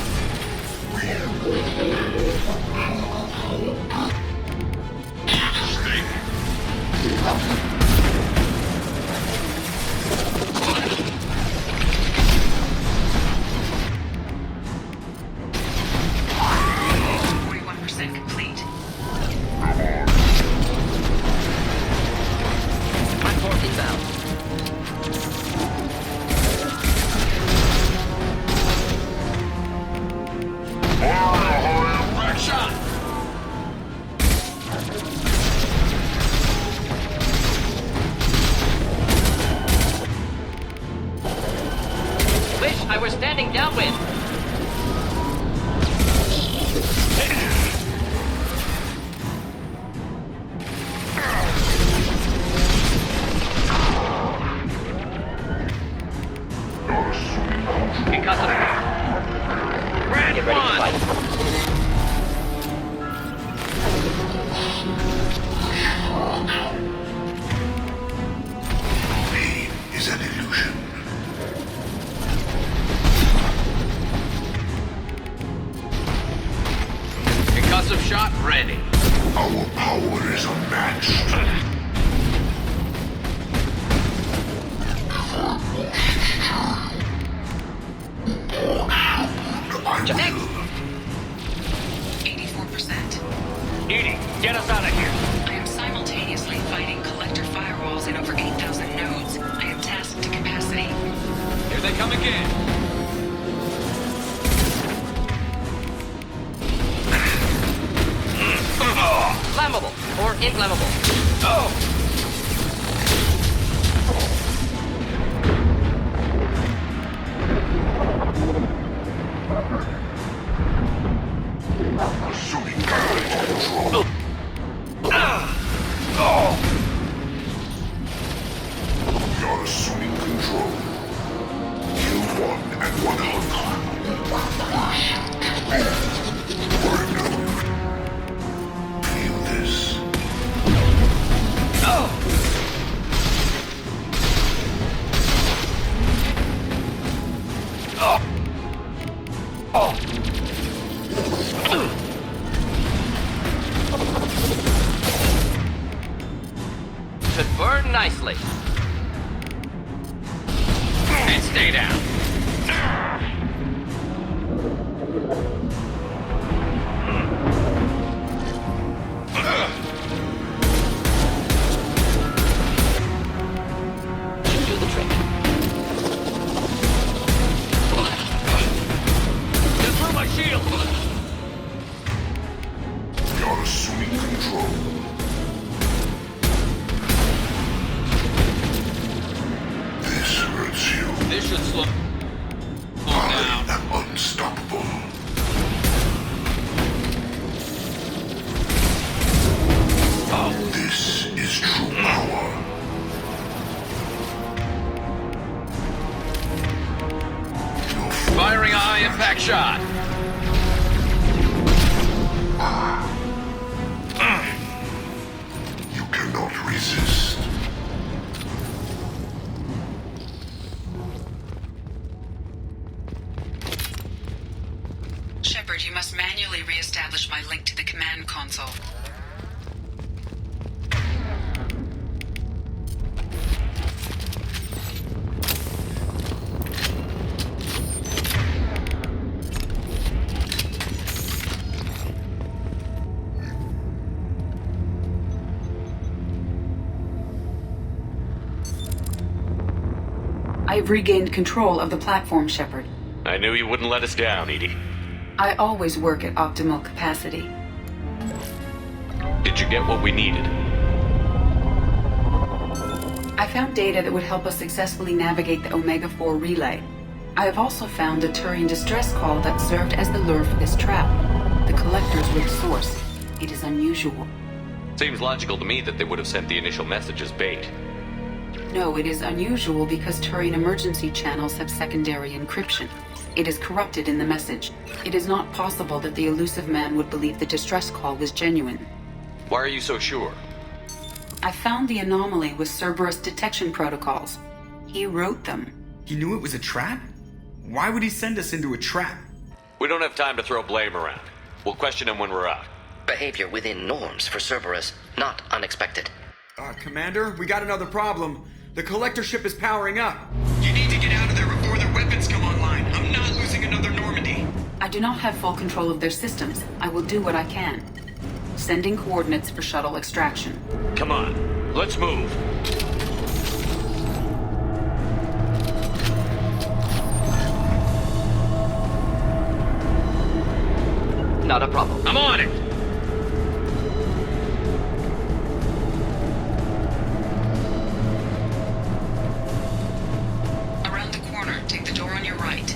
Tali. And stay down. Do the trick. Get through my shield! You're assuming control. This hurts you. This should slow down. I am unstoppable. This is true power. Firing a high impact shot. You cannot resist. Shepard, you must manually re-establish my link to the command console. I have regained control of the platform, Shepard. I knew you wouldn't let us down, Edie. I always work at optimal capacity. Did you get what we needed? I found data that would help us successfully navigate the Omega-4 relay. I have also found a Turian distress call that served as the lure for this trap. The collectors were the source. It is unusual. Seems logical to me that they would have sent the initial message as bait. No, it is unusual because Turian emergency channels have secondary encryption. It is corrupted in the message. It is not possible that the elusive man would believe the distress call was genuine. Why are you so sure? I found the anomaly with Cerberus detection protocols. He wrote them. He knew it was a trap? Why would he send us into a trap? We don't have time to throw blame around. We'll question him when we're out. Behavior within norms for Cerberus, not unexpected. Commander, we got another problem. The collector ship is powering up. You need to get out of there before their weapons come online. I'm not losing another Normandy. I do not have full control of their systems. I will do what I can. Sending coordinates for shuttle extraction. Come on, let's move. Not a problem. I'm on it! Around the corner, take the door on your right.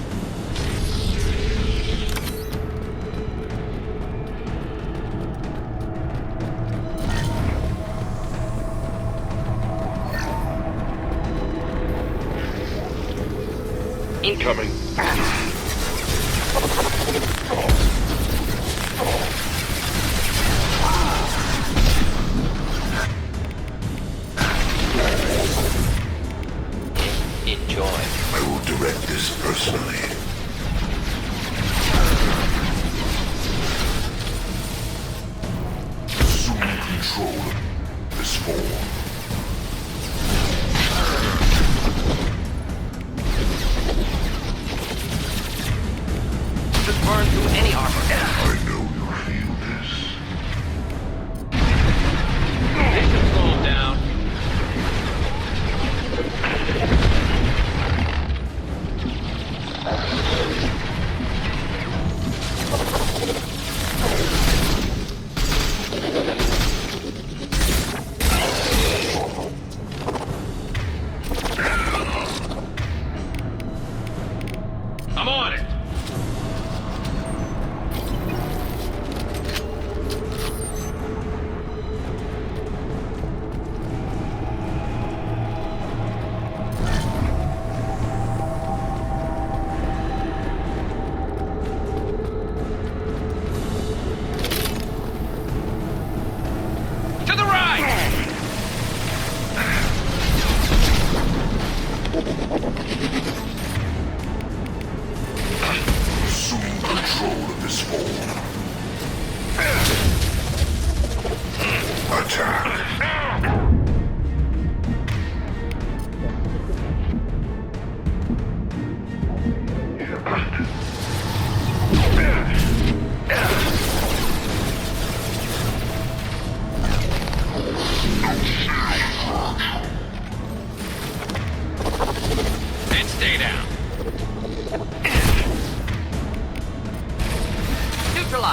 Incoming. Enjoy. I will direct this personally. Assume control of this form.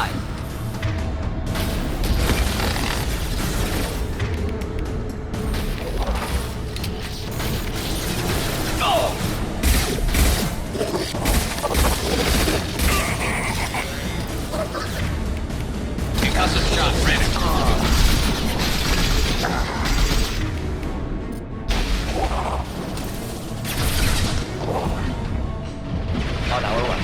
side. Concussive shot ready. On our way.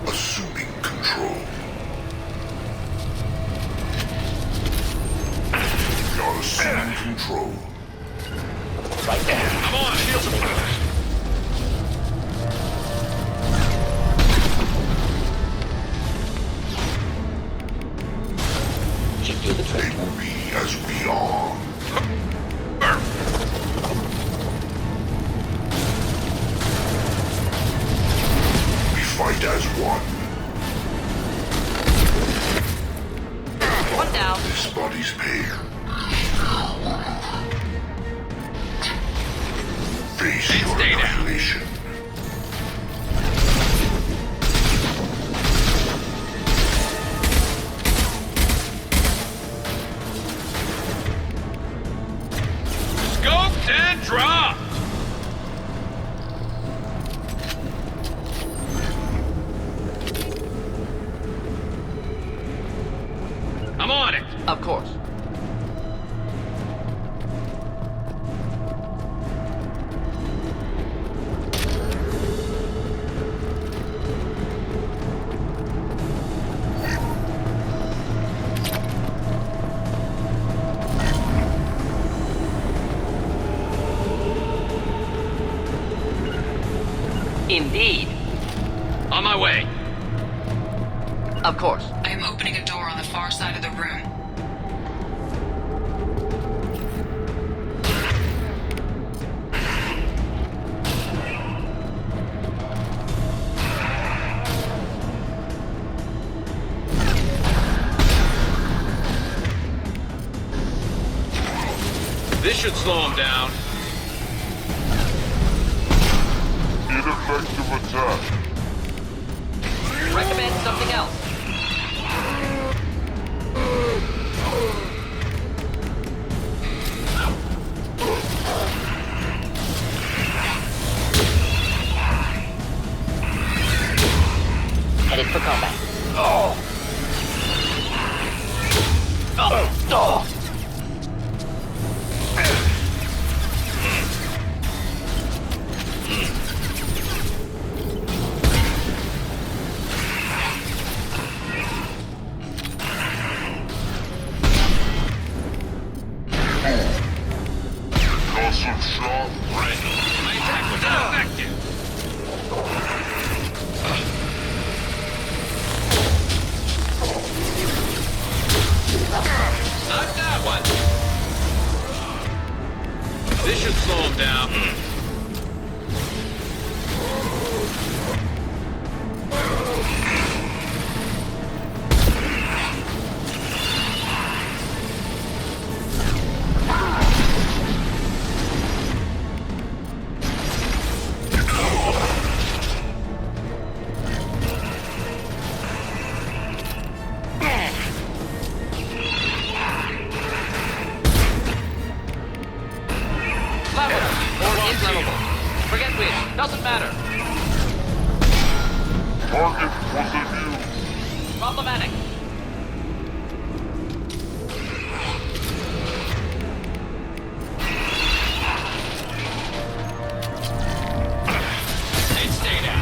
Assuming control. You're assuming control. Right there. Come on, shields are first. Should do the trick. They will be as we are. We fight as one. One down. This body's pain. Face your annihilation. Scoped and dropped. I'm on it. Of course. Indeed. On my way. Of course. I am opening a door on the far side of the room. This should slow him down. Ineffective attack. Recommend something else. Headed for combat. Oh! Oh! Oh! Concussive shot ready. My attack was ineffective. Not that one. This should slow him down. Forget which. Doesn't matter. Target was in view. Problematic. Hey, stay down.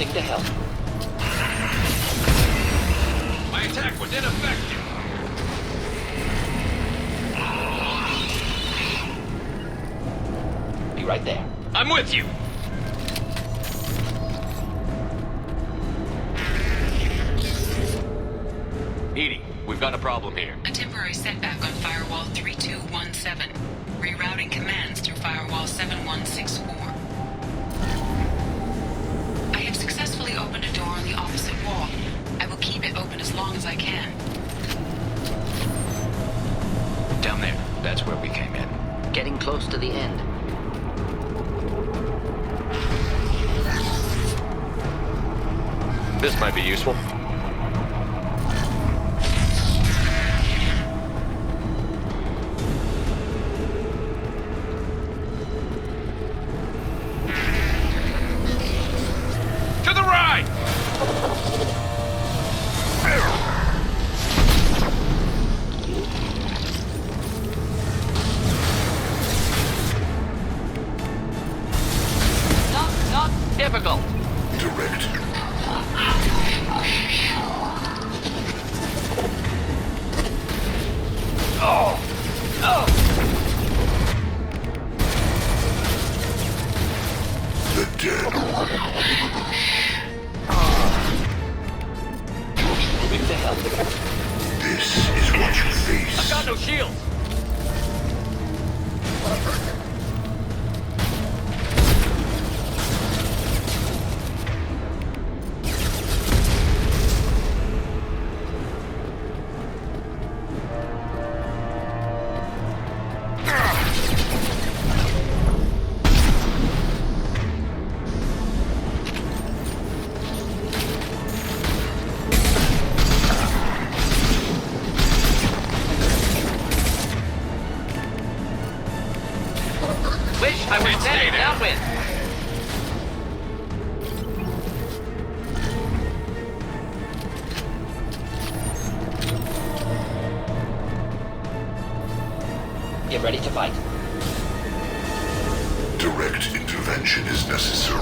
Moving to help. My attack was ineffective. Be right there. I'm with you. Edie, we've got a problem here. A temporary setback on Firewall 3217. Rerouting commands through Firewall 7164. I have successfully opened a door on the opposite wall. I will keep it open as long as I can. Down there. That's where we came in. Getting close to the end. This might be useful. To the right! Not difficult. Direct. The dead. Moving to help. This is what you face. I've got no shield. Wish I was dead downwind. Get ready to fight. Direct intervention is necessary.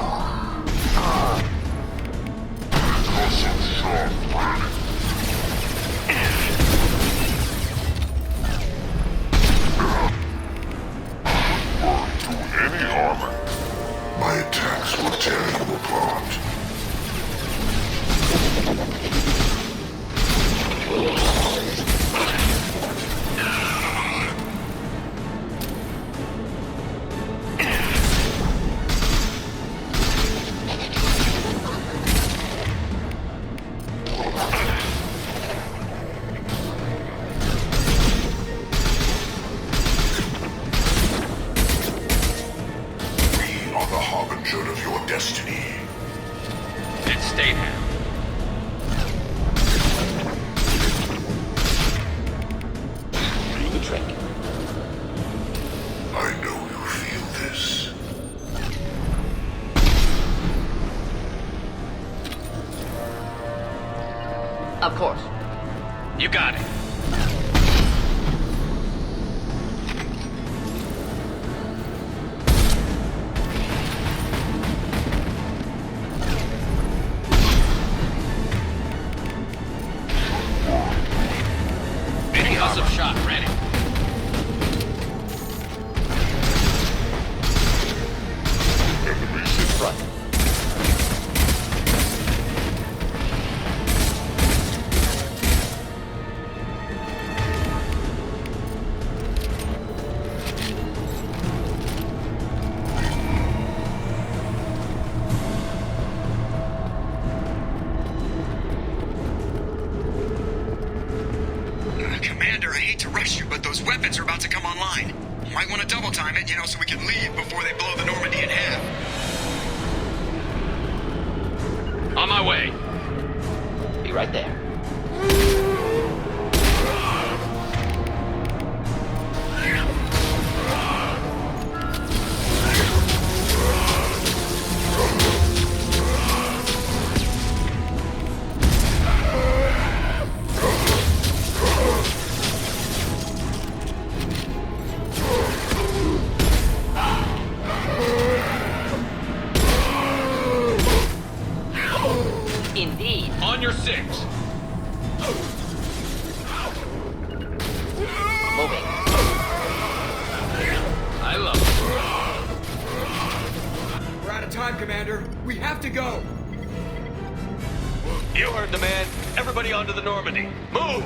Any armor. My attacks will tear you apart. Harbinger of your destiny. It's Stateham. Do the trick. I know you feel this. Of course. You got it. Awesome shot, ready. Enemies in front. Commander, I hate to rush you, but those weapons are about to come online. You might want to double time it, so we can leave before they blow the Normandy in half. On my way. Be right there. Commander. We have to go. You heard the man. Everybody onto the Normandy. Move!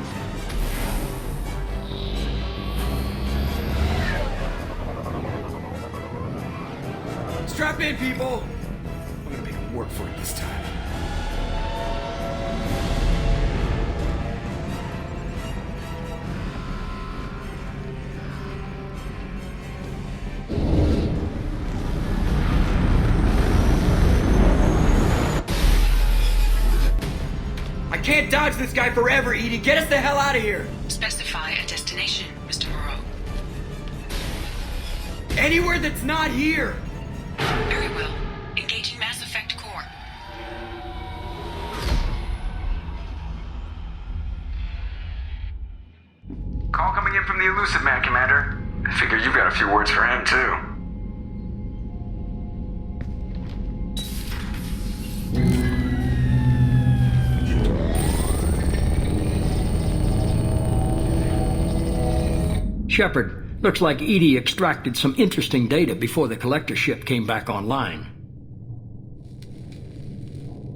Strap in, people! I'm gonna make them work for it this time. I can't dodge this guy forever, Edie. Get us the hell out of here! Specify a destination, Mr. Moreau. Anywhere that's not here! Very well. Engaging Mass Effect Core. Call coming in from the Elusive Man, Commander. I figure you've got a few words for him, too. Shepard, looks like Edie extracted some interesting data before the collector ship came back online.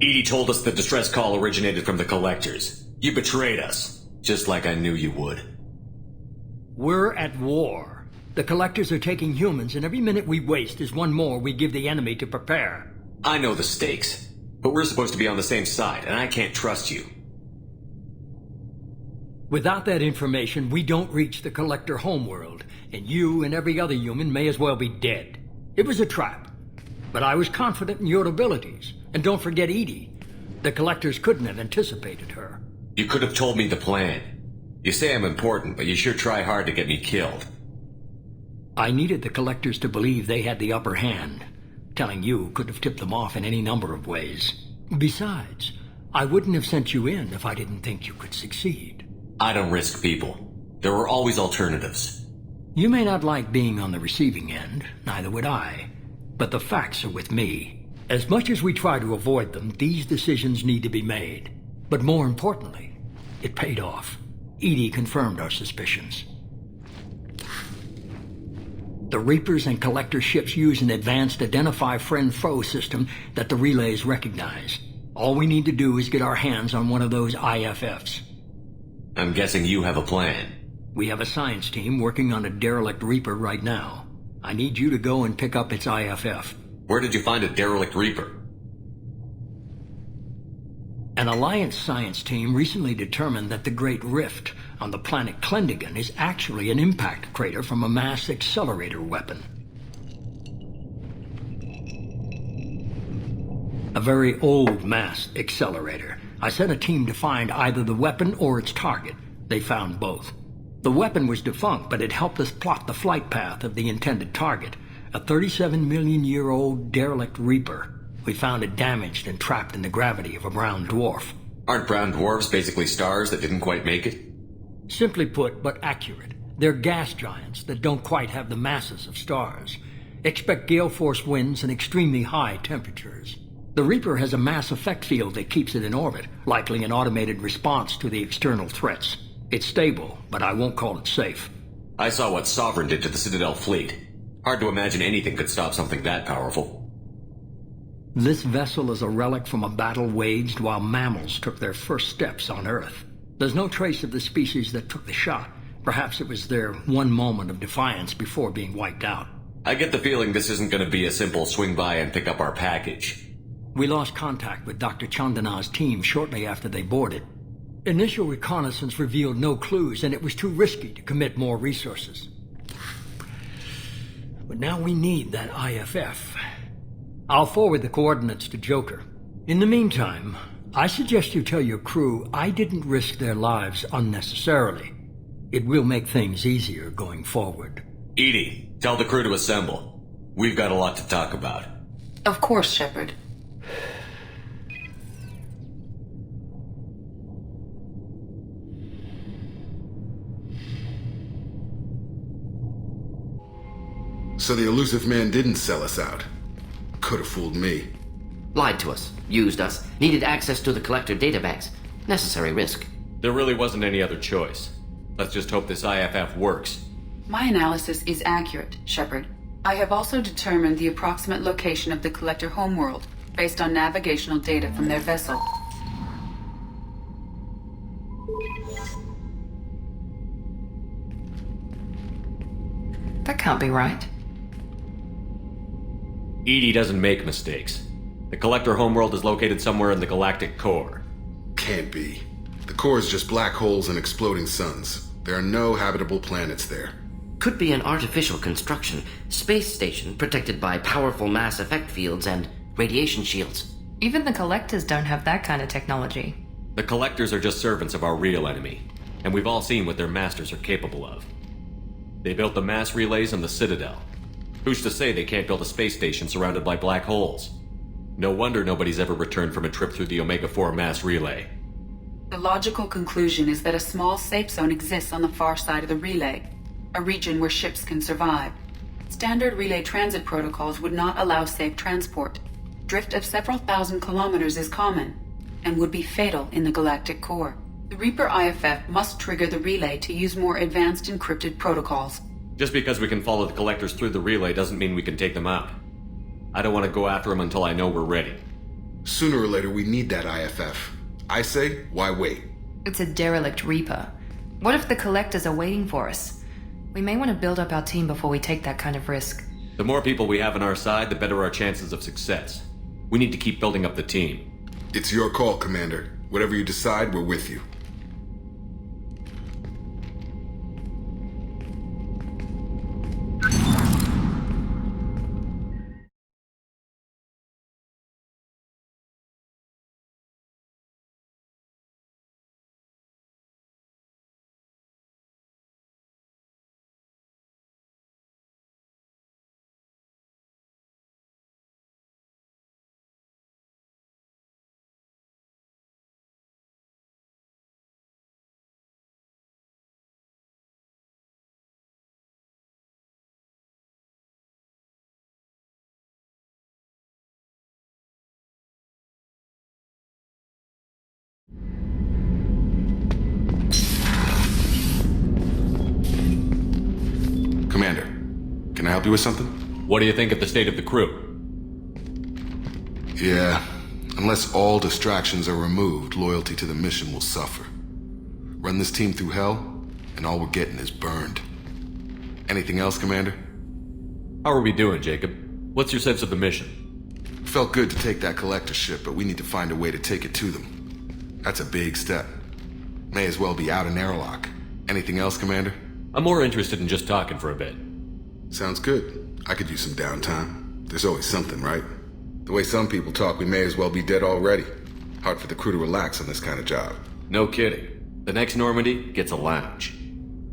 Edie told us the distress call originated from the collectors. You betrayed us, just like I knew you would. We're at war. The collectors are taking humans, and every minute we waste is one more we give the enemy to prepare. I know the stakes, but we're supposed to be on the same side, and I can't trust you. Without that information, we don't reach the collector homeworld, and you and every other human may as well be dead. It was a trap, but I was confident in your abilities. And don't forget Edie. The collectors couldn't have anticipated her. You could have told me the plan. You say I'm important, but you sure try hard to get me killed. I needed the collectors to believe they had the upper hand. Telling you could have tipped them off in any number of ways. Besides, I wouldn't have sent you in if I didn't think you could succeed. I don't risk people. There are always alternatives. You may not like being on the receiving end, neither would I. But the facts are with me. As much as we try to avoid them, these decisions need to be made. But more importantly, it paid off. Edie confirmed our suspicions. The Reapers and Collector ships use an advanced Identify Friend-Foe system that the relays recognize. All we need to do is get our hands on one of those IFFs. I'm guessing you have a plan. We have a science team working on a derelict Reaper right now. I need you to go and pick up its IFF. Where did you find a derelict Reaper? An Alliance science team recently determined that the Great Rift on the planet Klendigan is actually an impact crater from a mass accelerator weapon. A very old mass accelerator. I sent a team to find either the weapon or its target. They found both. The weapon was defunct, but it helped us plot the flight path of the intended target, a 37-million-year-old derelict Reaper. We found it damaged and trapped in the gravity of a brown dwarf. Aren't brown dwarfs basically stars that didn't quite make it? Simply put, but accurate. They're gas giants that don't quite have the masses of stars. Expect gale force winds and extremely high temperatures. The Reaper has a mass effect field that keeps it in orbit, likely an automated response to the external threats. It's stable, but I won't call it safe. I saw what Sovereign did to the Citadel fleet. Hard to imagine anything could stop something that powerful. This vessel is a relic from a battle waged while mammals took their first steps on Earth. There's no trace of the species that took the shot. Perhaps it was their one moment of defiance before being wiped out. I get the feeling this isn't going to be a simple swing by and pick up our package. We lost contact with Dr. Chandana's team shortly after they boarded. Initial reconnaissance revealed no clues, and it was too risky to commit more resources. But now we need that IFF. I'll forward the coordinates to Joker. In the meantime, I suggest you tell your crew I didn't risk their lives unnecessarily. It will make things easier going forward. Edie, tell the crew to assemble. We've got a lot to talk about. Of course, Shepard. So the Elusive Man didn't sell us out. Could have fooled me. Lied to us, used us, needed access to the Collector databanks. Necessary risk. There really wasn't any other choice. Let's just hope this IFF works. My analysis is accurate, Shepard. I have also determined the approximate location of the Collector homeworld, based on navigational data from their vessel. That can't be right. EDI doesn't make mistakes. The Collector homeworld is located somewhere in the galactic core. Can't be. The core is just black holes and exploding suns. There are no habitable planets there. Could be an artificial construction, space station protected by powerful mass effect fields and radiation shields. Even the Collectors don't have that kind of technology. The Collectors are just servants of our real enemy, and we've all seen what their masters are capable of. They built the mass relays on the Citadel. Who's to say they can't build a space station surrounded by black holes? No wonder nobody's ever returned from a trip through the Omega-4 mass relay. The logical conclusion is that a small safe zone exists on the far side of the relay, a region where ships can survive. Standard relay transit protocols would not allow safe transport. Drift of several thousand kilometers is common, and would be fatal in the galactic core. The Reaper IFF must trigger the relay to use more advanced encrypted protocols. Just because we can follow the Collectors through the relay doesn't mean we can take them out. I don't want to go after them until I know we're ready. Sooner or later, we need that IFF. I say, why wait? It's a derelict Reaper. What if the Collectors are waiting for us? We may want to build up our team before we take that kind of risk. The more people we have on our side, the better our chances of success. We need to keep building up the team. It's your call, Commander. Whatever you decide, we're with you. Commander, can I help you with something? What do you think of the state of the crew? Yeah, unless all distractions are removed, loyalty to the mission will suffer. Run this team through hell, and all we're getting is burned. Anything else, Commander? How are we doing, Jacob? What's your sense of the mission? Felt good to take that Collector ship, but we need to find a way to take it to them. That's a big step. May as well be out in airlock. Anything else, Commander? I'm more interested in just talking for a bit. Sounds good. I could use some downtime. There's always something, right? The way some people talk, we may as well be dead already. Hard for the crew to relax on this kind of job. No kidding. The next Normandy gets a lounge.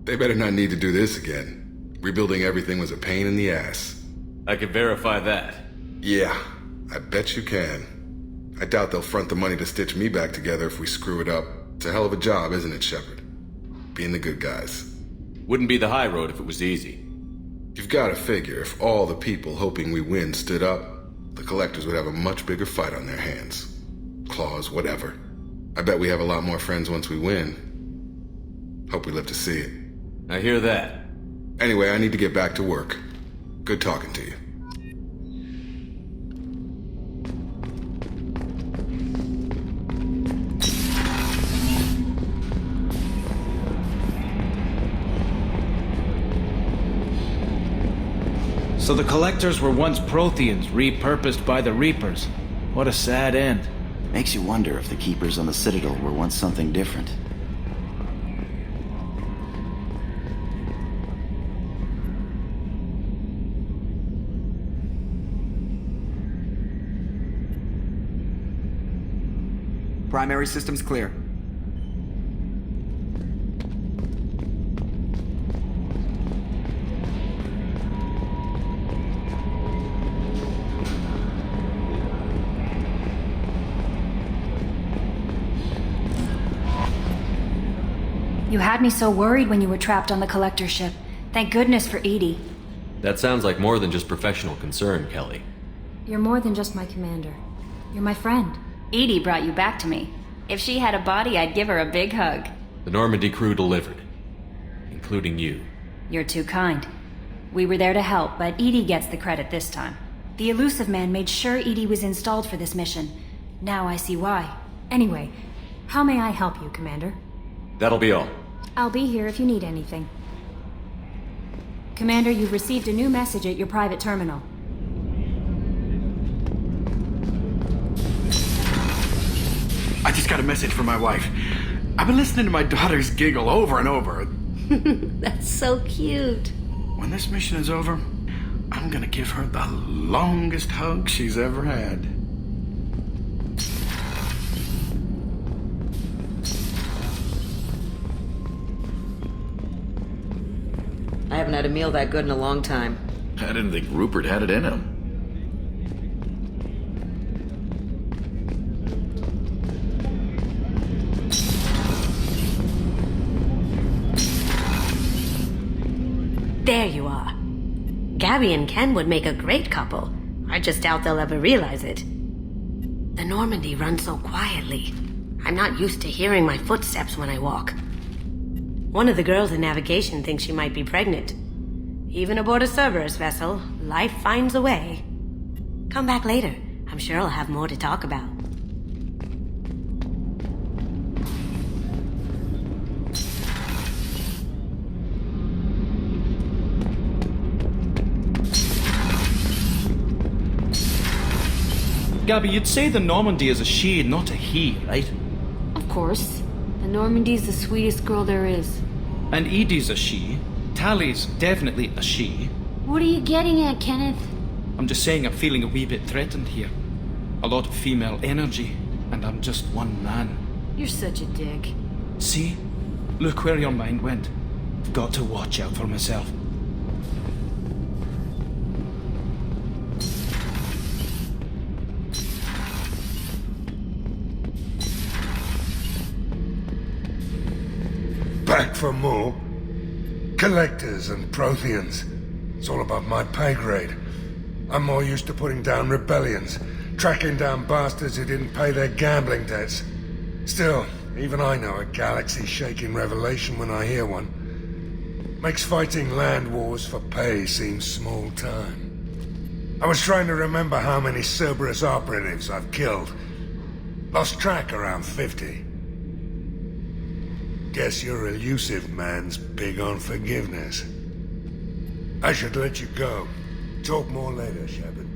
They better not need to do this again. Rebuilding everything was a pain in the ass. I can verify that. Yeah, I bet you can. I doubt they'll front the money to stitch me back together if we screw it up. It's a hell of a job, isn't it, Shepard? Being the good guys. Wouldn't be the high road if it was easy. You've got to figure if all the people hoping we win stood up, the Collectors would have a much bigger fight on their hands. Claws, whatever. I bet we have a lot more friends once we win. Hope we live to see it. I hear that. Anyway, I need to get back to work. Good talking to you. So the Collectors were once Protheans, repurposed by the Reapers. What a sad end. Makes you wonder if the Keepers on the Citadel were once something different. Primary systems clear. You had me so worried when you were trapped on the Collector ship. Thank goodness for Edie. That sounds like more than just professional concern, Kelly. You're more than just my commander. You're my friend. Edie brought you back to me. If she had a body, I'd give her a big hug. The Normandy crew delivered. Including you. You're too kind. We were there to help, but EDI gets the credit this time. The elusive man made sure EDI was installed for this mission. Now I see why. Anyway, how may I help you, Commander? That'll be all. I'll be here if you need anything. Commander, you've received a new message at your private terminal. I just got a message from my wife. I've been listening to my daughter's giggle over and over. That's so cute. When this mission is over, I'm gonna give her the longest hug she's ever had. I haven't had a meal that good in a long time. I didn't think Rupert had it in him. There you are. Gabby and Ken would make a great couple. I just doubt they'll ever realize it. The Normandy runs so quietly. I'm not used to hearing my footsteps when I walk. One of the girls in navigation thinks she might be pregnant. Even aboard a Cerberus vessel, life finds a way. Come back later. I'm sure I'll have more to talk about. Gabby, you'd say the Normandy is a she, not a he, right? Of course. The Normandy's the sweetest girl there is. And Edie's a she. Tali's definitely a she. What are you getting at, Kenneth? I'm just saying I'm feeling a wee bit threatened here. A lot of female energy, and I'm just one man. You're such a dick. See? Look where your mind went. I've got to watch out for myself. Back for more? Collectors and Protheans. It's all above my pay grade. I'm more used to putting down rebellions, tracking down bastards who didn't pay their gambling debts. Still, even I know a galaxy-shaking revelation when I hear one. Makes fighting land wars for pay seem small time. I was trying to remember how many Cerberus operatives I've killed. Lost track around 50. Guess your elusive man's big on forgiveness. I should let you go. Talk more later, Shepard.